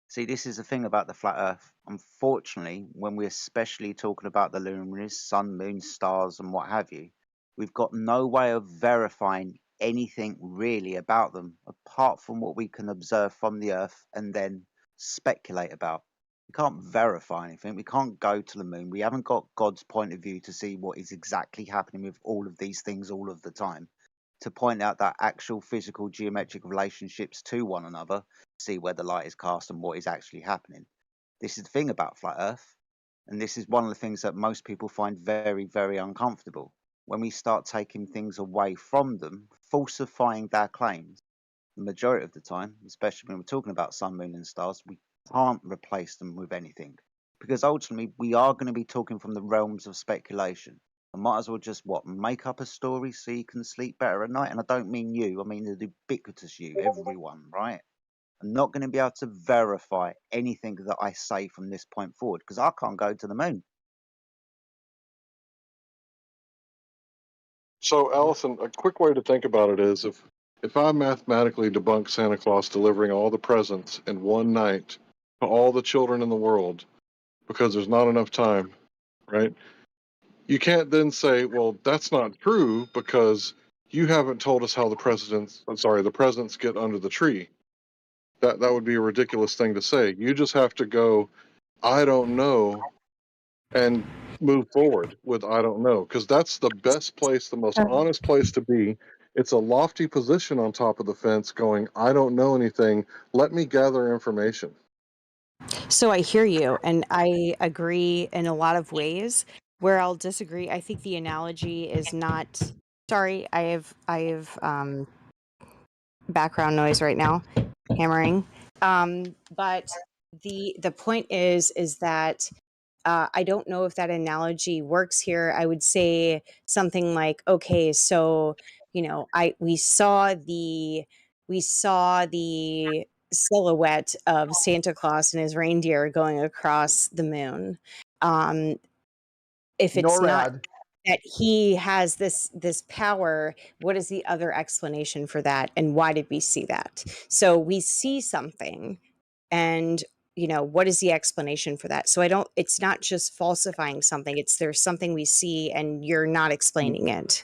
See, this is the thing about the flat Earth. Unfortunately, when we're especially talking about the luminaries, sun, moon, stars, and what have you, we've got no way of verifying anything really about them apart from what we can observe from the Earth and then speculate about. We can't verify anything. We can't go to the moon. We haven't got God's point of view to see what is exactly happening with all of these things all of the time, to point out that actual physical geometric relationships to one another, see where the light is cast and what is actually happening. This is the thing about flat Earth, and this is one of the things that most people find very, very uncomfortable. When we start taking things away from them, falsifying their claims, the majority of the time, especially when we're talking about sun, moon, and stars, we can't replace them with anything, because ultimately we are going to be talking from the realms of speculation. I might as well just make up a story so you can sleep better at night. And I don't mean you, I mean the ubiquitous you, everyone, right? I'm not going to be able to verify anything that I say from this point forward because I can't go to the moon. So, Allison, a quick way to think about it is if I mathematically debunk Santa Claus delivering all the presents in one night to all the children in the world because there's not enough time, right? You can't then say, well, that's not true because you haven't told us how the presents get under the tree. That would be a ridiculous thing to say. You just have to go, I don't know, and move forward with I don't know, because that's the best place, the most honest place to be, It's a lofty position on top of the fence going, I don't know anything. Let me gather information. So I hear you, and I agree in a lot of ways. Where I'll disagree, I think the analogy is not. Sorry, I have background noise right now, hammering. But the point is that I don't know if that analogy works here. I would say something like, okay, so I we saw the silhouette of Santa Claus and his reindeer going across the moon. Um, if it's not NORAD. that he has this power, what is the other explanation for that, and why did we see that? So we see something, and what is the explanation for that? So it's not just falsifying something, it's there's something we see and you're not explaining it.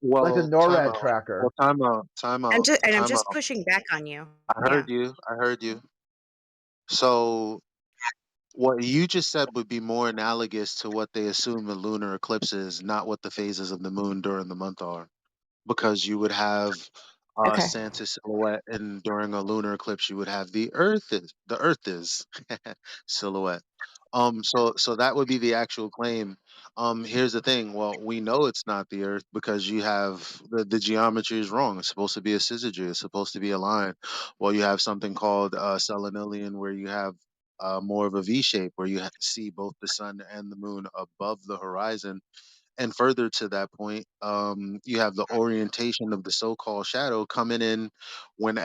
Like the Well, time NORAD out. tracker. Well, time out. Time out. I'm Time just out. pushing back on you. I Yeah. heard you. I heard you. So what you just said would be more analogous to what they assume a lunar eclipse is, not what the phases of the moon during the month are. Because you would have Okay. Santa silhouette, and during a lunar eclipse, you would have the Earth is silhouette. So that would be the actual claim. Here's the thing. Well, we know it's not the Earth because you have the geometry is wrong. It's supposed to be a syzygy. It's supposed to be a line. Well, you have something called selenilian, where you have more of a V shape, where you see both the sun and the moon above the horizon. And further to that point, you have the orientation of the so-called shadow coming in when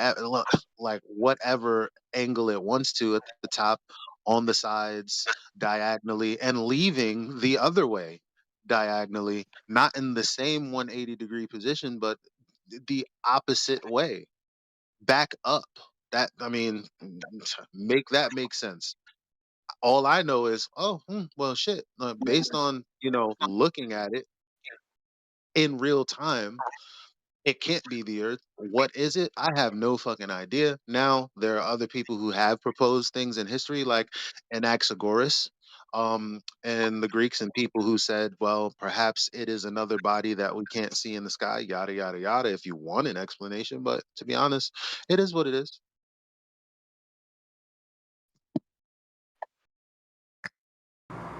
like whatever angle it wants to at the top, on the sides, diagonally, and leaving the other way diagonally, not in the same 180-degree position, but the opposite way, back up. That I mean, make that make sense. All I know is, oh, well, shit. Based on looking at it in real time, it can't be the Earth. What is it? I have no fucking idea. Now there are other people who have proposed things in history, like Anaxagoras, and the Greeks, and people who said, well, perhaps it is another body that we can't see in the sky. Yada yada yada. If you want an explanation, but to be honest, it is what it is.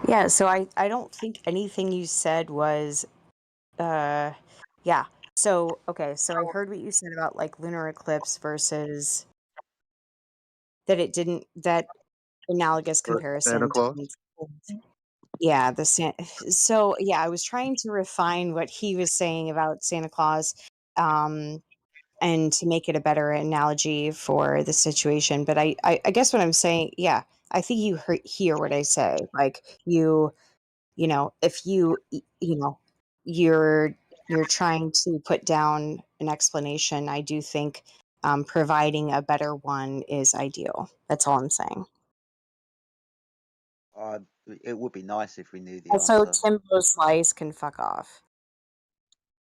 Yeah, so I don't think anything you said was yeah. So okay, so I heard what you said about like lunar eclipse versus that analogous Santa comparison Claus. didn't. Yeah, so yeah, I was trying to refine what he was saying about Santa Claus, um, and to make it a better analogy for the situation. But I guess what I'm saying, yeah, I think you hear what I say. Like if you're trying to put down an explanation, I do think providing a better one is ideal. That's all I'm saying. It would be nice if we knew the Also, answer. Timbo Slice can fuck off.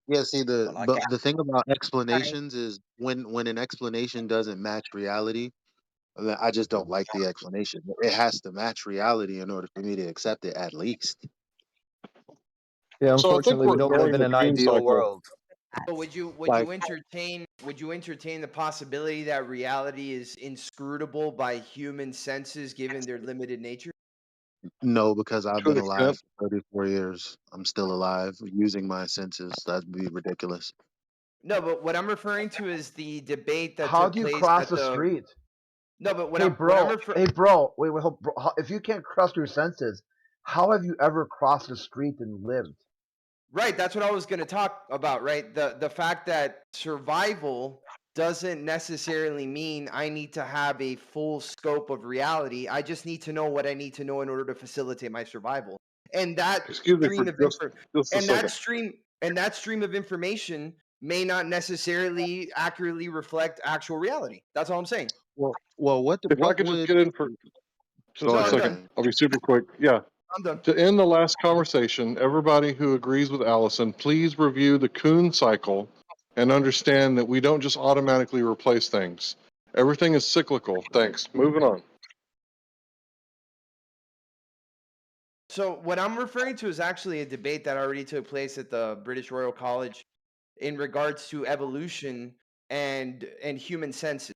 Yeah, see Well, I but can. the thing about Sorry. explanations is when an explanation doesn't match reality, then I just don't like the explanation. It has to match reality in order for me to accept it, at least. Yeah, So I think unfortunately, we we're don't live ignoring in the an coon ideal cycle. world. But would you Like, entertain the possibility that reality is inscrutable by human senses given their limited nature? no, because I've To an been alive extent. for 34 years. I'm still alive using my senses. That'd be ridiculous. No, but what I'm referring to is the debate that How took do you place cross at the the. street? No, but Hey, what I'm bro. referring. Hey, bro. Wait, wait. Bro, if you can't trust your senses, how have you ever crossed the street and lived? Right, that's what I was going to talk about, right? The fact that survival doesn't necessarily mean I need to have a full scope of reality. I just need to know what I need to know in order to facilitate my survival. And that Excuse me for stream of just a second. that stream of information may not necessarily accurately reflect actual reality. That's all I'm saying. Well, If I what could just would? get in for just Go a No, I'm ahead, done. second, man. I'll be super quick. Yeah. I'm done. To end the last conversation, everybody who agrees with Allison, please review the Kuhn cycle and understand that we don't just automatically replace things. Everything is cyclical. Thanks. Moving on. So what I'm referring to is actually a debate that already took place at the British Royal College. in regards to evolution and human senses.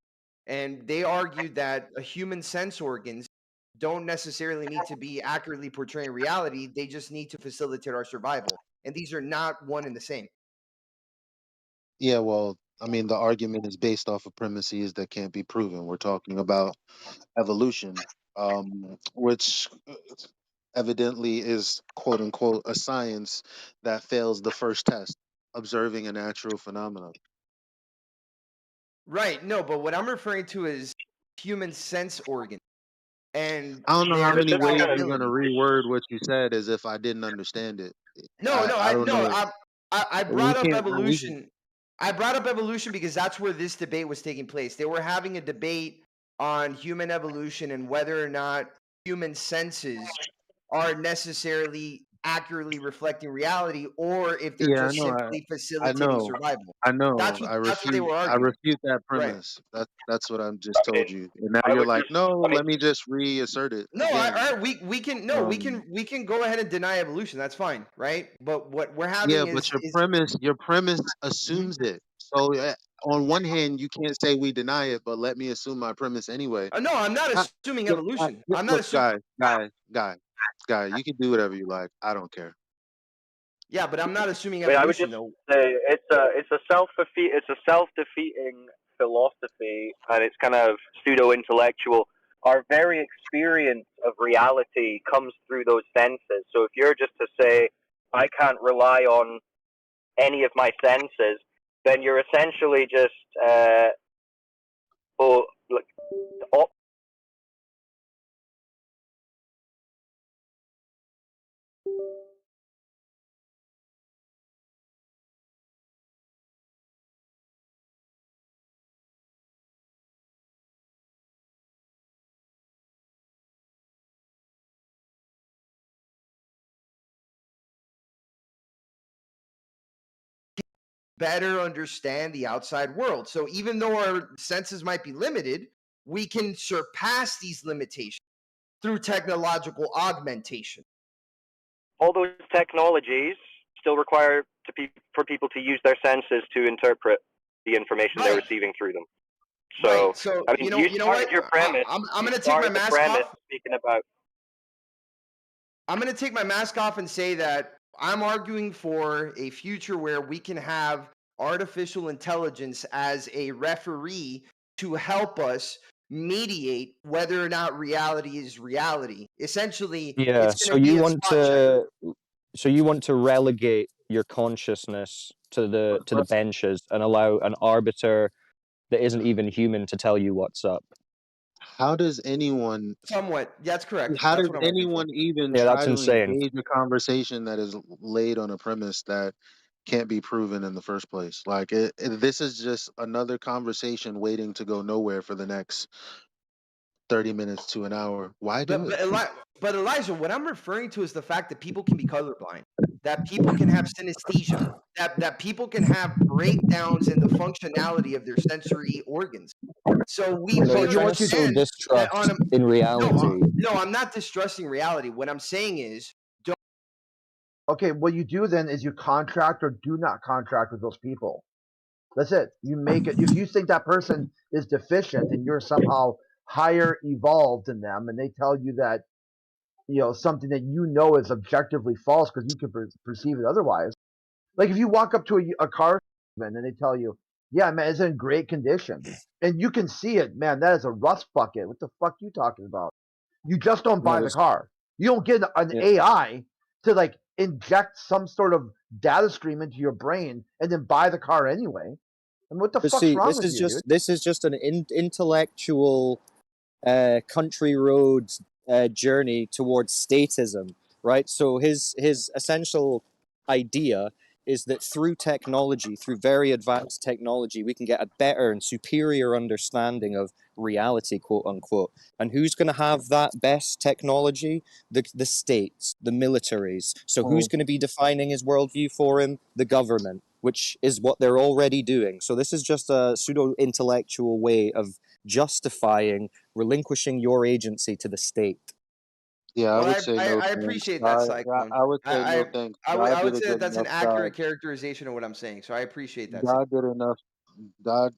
And they argued that a human sense organs don't necessarily need to be accurately portraying reality. They just need to facilitate our survival. And these are not one and the same. Yeah, well, I mean, the argument is based off of premises that can't be proven. We're talking about evolution, which evidently is quote unquote a science that fails the first test, observing a natural phenomenon. Right. No, but what I'm referring to is human sense organs and I don't know how their many ways you're gonna pliability. reword what you said as if I didn't understand it. No, no, I don't know. I We brought up can't. evolution. I brought up evolution because that's where this debate was taking place. They were having a debate on human evolution and whether or not human senses are necessarily accurately reflecting reality, or if they're Yeah, I just know. simply I facilitating know. survival. I know. That's what they were I arguing. refute that Right. premise. That's what I'm just I mean, told you. And now I you're would like, just, no, I mean, let me just reassert it No, again. we can no, Um, we can go ahead and deny evolution. That's fine, right? But what we're yeah, having but is your premise Mhm. assumes it. So on one hand, you can't say we deny it, but let me assume my premise anyway. No, I'm not I, assuming evolution. I'm not look, assuming. guy, you can do whatever you like. I don't care. Yeah, but I'm not assuming I mean, I would evolution just though. say it's a self defeating philosophy, and it's kind of pseudo intellectual. Our very experience of reality comes through those senses. So if you're just to say I can't rely on any of my senses, then you're essentially just oh, like, Better understand the outside world. So even though our senses might be limited, we can surpass these limitations through technological augmentation. all those technologies still require for people to use their senses to interpret the information they're receiving through them. So, Right. So I mean, you you know what? started your premise. I'm You going to take my started the mask premise off. speaking about. I'm going to take my mask off and say that I'm arguing for a future where we can have artificial intelligence as a referee to help us mediate whether or not reality is reality. Essentially, Yeah, it's going to be a spot checker. so you want to relegate your consciousness to the benches and allow an arbiter that isn't even human to tell you what's up. How does anyone Somewhat. That's correct. how That's does what I'm arguing for. anyone even Yeah, try that's to insane. engage a conversation that is laid on a premise that can't be proven in the first place? Like this is just another conversation waiting to go nowhere for the next 30 minutes to an hour. Why do But it? but Elijah, what I'm referring to is the fact that people can be colorblind, that people can have synesthesia, that people can have breakdowns in the functionality of their sensory organs. So No, we you're trying to sow understand that on distrust a in no reality. no, I'm not distrusting reality. What I'm saying is Okay, what you do then is you contract or do not contract with those people. That's it. You make it. If you think that person is deficient and you're somehow higher evolved than them, and they tell you that something that is objectively false because you can perceive it otherwise. Like if you walk up to a car and they tell you, "Yeah, man, it's in great condition," and you can see it, man, that is a rust bucket. What the fuck are you talking about? You just don't No, buy the car. You don't get an yeah. AI to like inject some sort of data stream into your brain and then buy the car anyway. And what the But fuck's see, wrong with you, dude? this is just an intellectual country roads journey towards statism, right? So his essential idea is that through technology, through very advanced technology, we can get a better and superior understanding of reality, quote unquote. And who's going to have that best technology? The states, the militaries. So who's going to be defining his worldview for him? The government, which is what they're already doing. So this is just a pseudo intellectual way of justifying relinquishing your agency to the state. Yeah, I Well, would say no I thanks. appreciate that, Cyclone. I would say no thanks. God I did would a say that good that's an enough job. accurate characterization of what I'm saying. So I appreciate that. God did enough.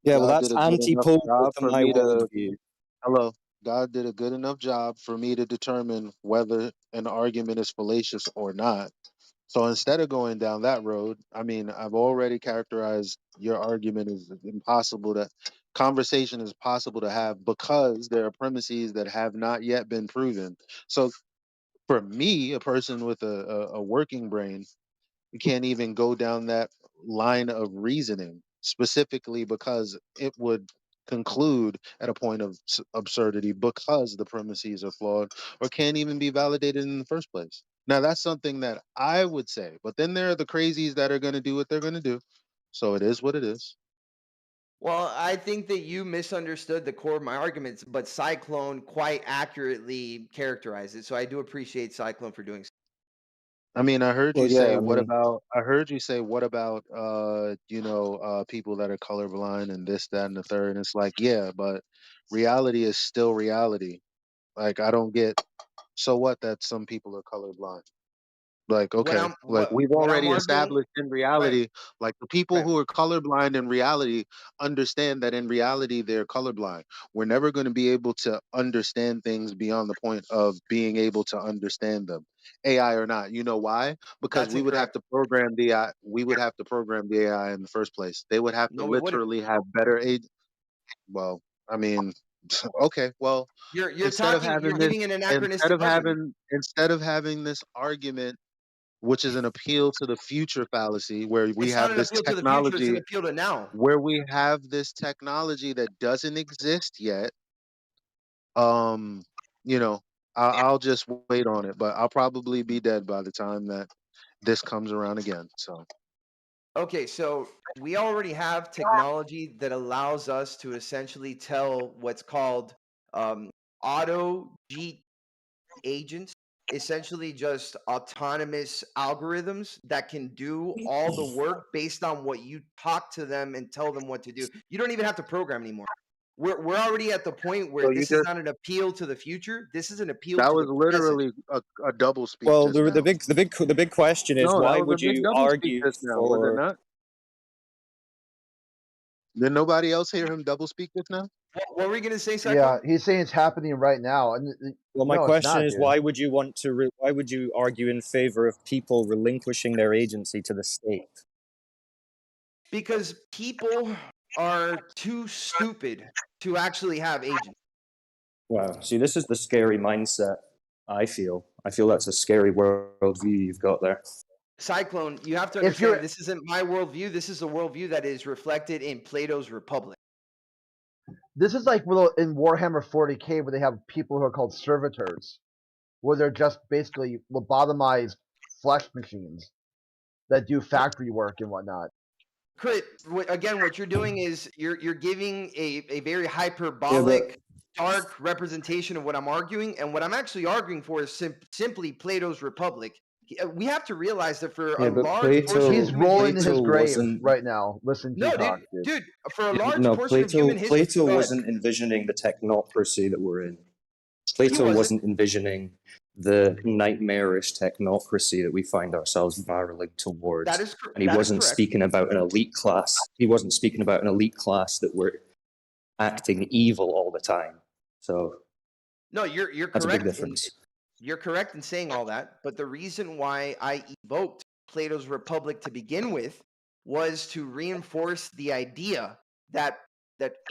Yeah, well, God that's did a good enough antipodal job to for my me to. worldview. Hello. God did a good enough job for me to determine whether an argument is fallacious or not. So instead of going down that road, I mean, I've already characterized your argument as impossible to conversation is possible to have because there are premises that have not yet been proven. So for me, a person with a working brain, you can't even go down that line of reasoning specifically because it would conclude at a point of absurdity because the premises are flawed or can't even be validated in the first place. Now that's something that I would say, but then there are the crazies that are going to do what they're going to do. So it is what it is. Well, I think that you misunderstood the core of my arguments, but Cyclone quite accurately characterized it. So I do appreciate Cyclone for doing so. I mean, I heard Well, you yeah, say I what mean, about I heard you say what about people that are colorblind and this, that, and the third. And it's like, yeah, but reality is still reality. Like I don't get so what that some people are colorblind. Like, okay, like we've What I'm already arguing, established in right, reality, like the people right. who are colorblind in reality understand that in reality they're colorblind. We're never going to be able to understand things beyond the point of being able to understand them, AI or not. You know why? Because That's we would have incorrect. to program the AI. We would have to program the AI in the first place. They would have to No, we wouldn't. literally have better age. Well, I mean, okay. Well, You're talking. You're giving an anachronistic argument. instead of having this argument which is an appeal to the future fallacy where we It's not have an this appeal to the future. It's an technology appeal to now. that doesn't exist yet. um you know I'll just wait on it, but I'll probably be dead by the time that this comes around again. So Okay, so we already have technology that allows us to essentially tell what's called auto G agents, essentially just autonomous algorithms that can do all the work based on what you talk to them and tell them what to do. You don't even have to program anymore. We're already at the point where so you this is just not an appeal to the future. This is an appeal that to was the present. literally a double speak well, just the now. big question is No, that why was a would big you double speak argue just now, was it for? not? Did nobody else hear him double speak just now? What were we gonna say, Yeah, Cyclone? he's saying it's happening right now, and Well, my no, it's question not, is dude. why would you want to? Why would you argue in favor of people relinquishing their agency to the state? Because people are too stupid to actually have agents. Wow. See, this is the scary mindset. I feel that's a scary worldview you've got there. Cyclone, you have to If you're understand this isn't my worldview. This is a worldview that is reflected in Plato's Republic. This is like in Warhammer 40K where they have people who are called servitors, where they're just basically lobotomized flesh machines that do factory work and whatnot. Crit, again, what you're doing is you're giving a very Yeah, hyperbolic, dark representation of what I'm arguing, and what I'm actually arguing for is simply Plato's Republic. We have to realize that for a but large portion of He's human rolling in history, his Plato grave wasn't. right now, listening to you no, talk, dude. dude, for a large No, portion of human history, Plato go ahead. wasn't envisioning the technocracy that we're in. He Plato wasn't. wasn't envisioning the nightmarish technocracy that we find ourselves barreling towards. And he wasn't correct. speaking about an elite class. He wasn't speaking about an elite class that were acting evil all the time. So No, you're that's a big correct. difference. You're correct in saying all that, but the reason why I evoked Plato's Republic to begin with was to reinforce the idea that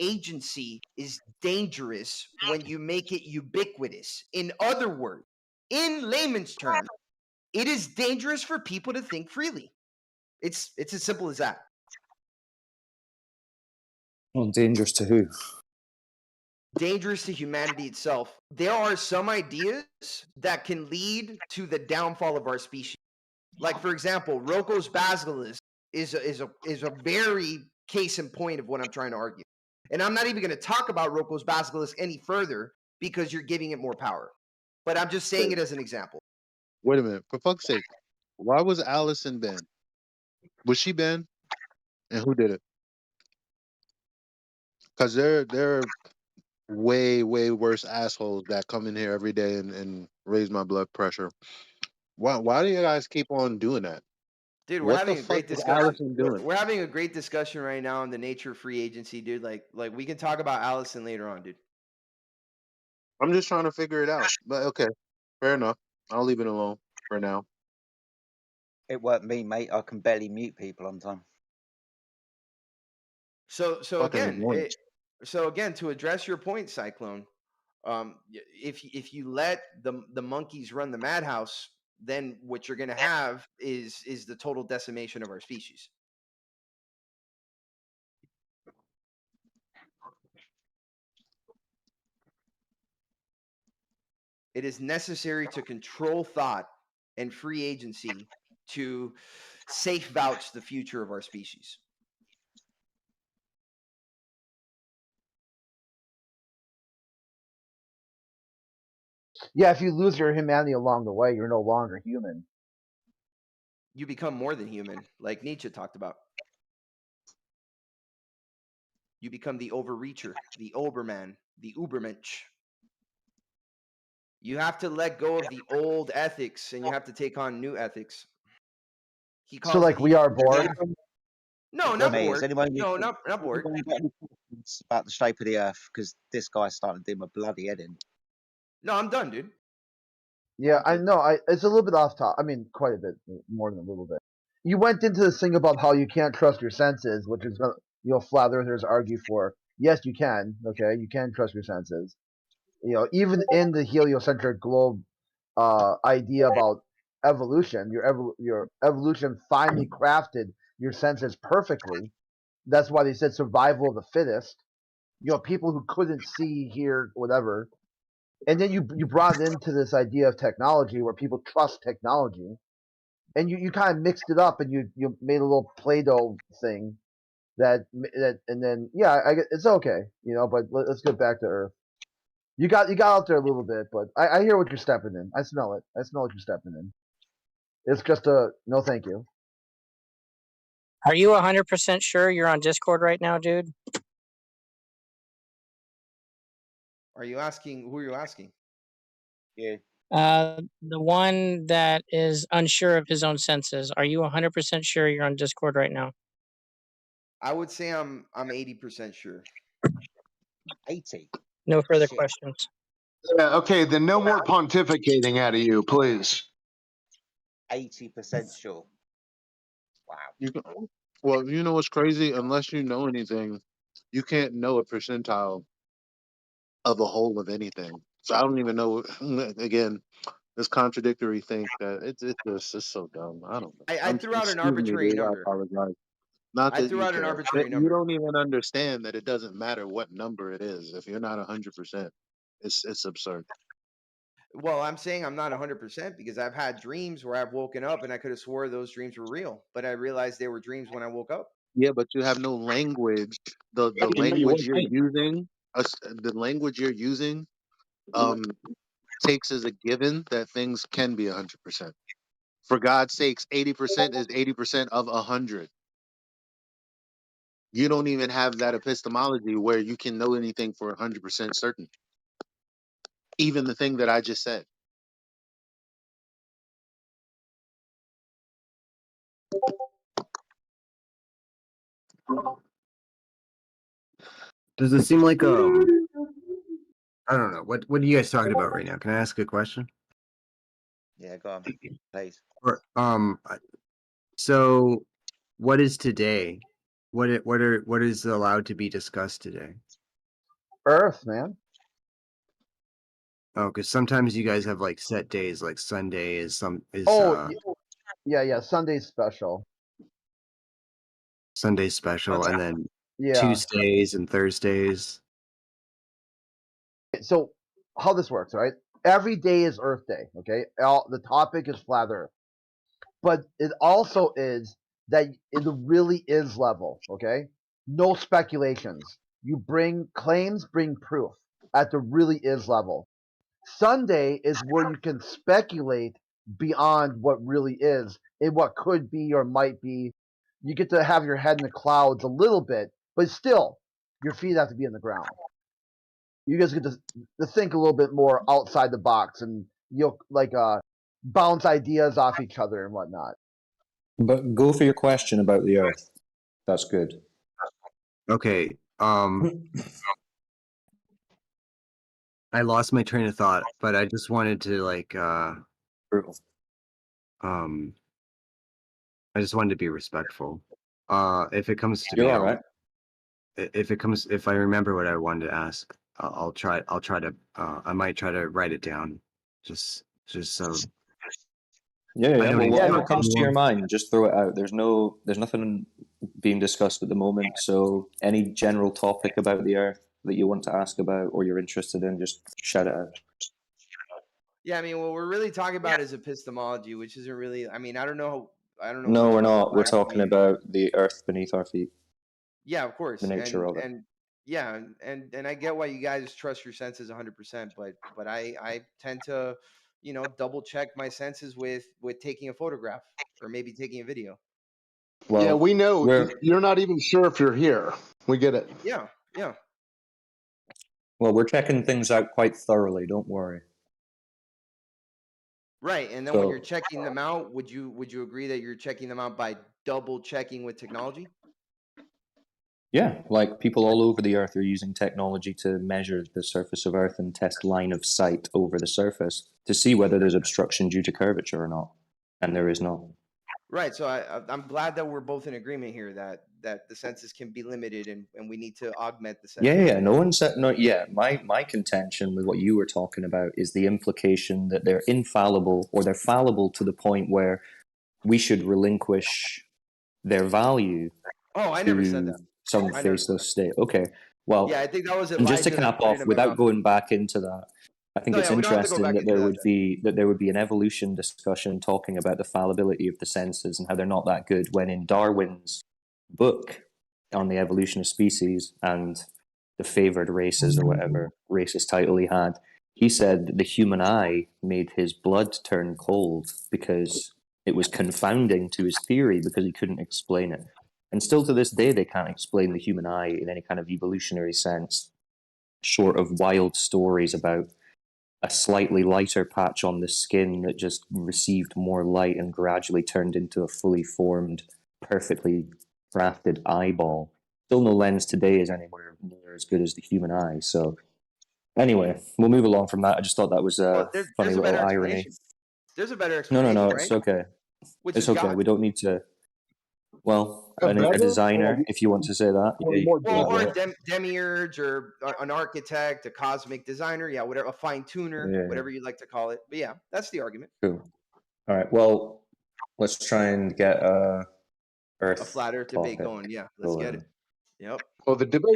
agency is dangerous when you make it ubiquitous. In other words, in layman's terms, it is dangerous for people to think freely. It's as simple as that. Well, dangerous to who? Dangerous to humanity itself. There are some ideas that can lead to the downfall of our species. Like, for example, Rocco's basilisk is a very case in point of what I'm trying to argue. And I'm not even going to talk about Rocco's basilisk any further because you're giving it more power. But I'm just saying it as an example. Wait a minute, for fuck's sake, why was Allison banned? Was she banned, and who did it? Because way worse assholes that come in here every day and raise my blood pressure. Why do you guys keep on doing that? Dude, we're What the having a fuck great is discussion. Allison doing? We're having a great discussion right now on the nature of free agency, dude. Like we can talk about Allison later on, dude. I'm just trying to figure it out. But okay, fair enough. I'll leave it alone for now. It weren't me, mate. I can barely mute people on time. So Fucking annoying. again, to address your point, Cyclone, if you let the monkeys run the madhouse, then what you're going to have is the total decimation of our species. It is necessary to control thought and free agency to safe vouch the future of our species. Yeah, if you lose your humanity along the way, you're no longer human. You become more than human, like Nietzsche talked about. You become the overreacher, the Oberman, the Ubermensch. You have to let go of the old ethics and you have to take on new ethics. He calls So, like, we are bored. No, not Mate, bored. has anyone No, not bored. anyone got any questions about the shape of the Earth? Because this guy's starting to do my bloody head in. No, I'm done, dude. Yeah, I know. It's a little bit off top. I mean, quite a bit more than a little bit. You went into this thing about how you can't trust your senses, which is flat earthers argue for. Yes, you can. Okay, you can trust your senses. Even in the heliocentric globe idea about evolution, your evolution finally crafted your senses perfectly. That's why they said survival of the fittest. People who couldn't see, hear, whatever. And then you brought it into this idea of technology where people trust technology, and you kind of mixed it up and you made a little Play-Doh thing that and then it's okay, but let's get back to Earth. You got out there a little bit, but I hear what you're stepping in. I smell it. I smell what you're stepping in. It's just a no, thank you. Are you 100% sure you're on Discord right now, dude? Are you asking? Who are you asking? Yeah. The one that is unsure of his own senses. Are you 100% sure you're on Discord right now? I would say I'm 80% sure. 80. No further questions. Yeah, okay, then no more pontificating out of you, please. 80% sure. Wow. Well, you know what's crazy? Unless you know anything, you can't know a percentile of a whole of anything. So I don't even know. Again, this contradictory thing that it's so dumb. I don't know. I threw out an Excuse me, arbitrary dude. I number. apologize. Not I that threw you out an care. arbitrary You number. don't even understand that it doesn't matter what number it is. If you're not 100%, it's absurd. Well, I'm saying I'm not 100% because I've had dreams where I've woken up and I could have swore those dreams were real, but I realized they were dreams when I woke up. Yeah, but you have no language. The language you're using, the language you're using, takes as a given that things can be 100%. For God's sakes, 80% is 80% of 100. You don't even have that epistemology where you can know anything for 100% certain. Even the thing that I just said. Does it seem like I don't know. What are you guys talking about right now? Can I ask a question? Yeah, go on, please. Or so what is today? What is allowed to be discussed today? Earth, man. Oh, because sometimes you guys have like set days, like Sunday is Yeah. Sunday's special. Sunday special, and then Yeah. Tuesdays and Thursdays. So how this works, right? Every day is Earth Day. Okay, the topic is flat Earth, but it also is that it really is level. Okay, no speculations. You bring claims, bring proof at the really is level. Sunday is where you can speculate beyond what really is and what could be or might be. You get to have your head in the clouds a little bit, but still, your feet have to be in the ground. you guys get to think a little bit more outside the box, and you'll bounce ideas off each other and whatnot. But go for your question about the Earth. That's good. Okay. I lost my train of thought, but I just wanted to I just wanted to be respectful. If it comes to You're me, all right. If I remember what I wanted to ask, I'll try to I might try to write it down. Just so. Yeah. Well, whatever comes to your mind. mind, just throw it out. There's nothing being discussed at the moment. So any general topic about the Earth that you want to ask about or you're interested in, just shout it out. Yeah, I mean, what we're really talking about is epistemology, which isn't really. I mean, I don't know. No, we're much not. We're about talking about the Earth beneath our feet. Yeah, of course, The nature of it. and I get why you guys trust your senses 100%, but I tend to, double check my senses with taking a photograph or maybe taking a video. Well, yeah, we know you're not even sure if you're here. We get it. Yeah. Well, we're checking things out quite thoroughly. Don't worry. Right, and then when you're checking them out, would you agree that you're checking them out by double checking with technology? Yeah, like people all over the Earth are using technology to measure the surface of Earth and test line of sight over the surface to see whether there's obstruction due to curvature or not, and there is not. Right, so I'm glad that we're both in agreement here that the senses can be limited and we need to augment the senses. Yeah. No one said no. Yeah, my contention with what you were talking about is the implication that they're infallible or they're fallible to the point where we should relinquish their value. Oh, I never said that. Some faceless state. Okay. Well, yeah, I think that was and just to Elijah that cap put it off in my without mouth. going back into that, I think No, it's yeah, we don't have to go interesting back that into there would be an evolution discussion talking about the fallibility of the senses and how they're not that good, when in Darwin's book on the evolution of species and the favored races or whatever racist title he had, he said that the human eye made his blood turn cold because it was confounding to his theory because he couldn't explain it. And still to this day, they can't explain the human eye in any kind of evolutionary sense, short of wild stories about a slightly lighter patch on the skin that just received more light and gradually turned into a fully formed, perfectly crafted eyeball. Still no lens today is anywhere near as good as the human eye. So anyway, we'll move along from that. I just thought that was a funny little irony. There's a better explanation. No, right? it's okay. It's okay. God. We don't need to. Well, a designer, if you want to say that. Or a demiurge or an architect, a cosmic designer, whatever, a fine tuner, whatever you like to call it. But yeah, that's the argument. Cool. All right. Well, let's try and get Earth a flat Earth debate going. Yeah, let's get it. Yep. Well, the debate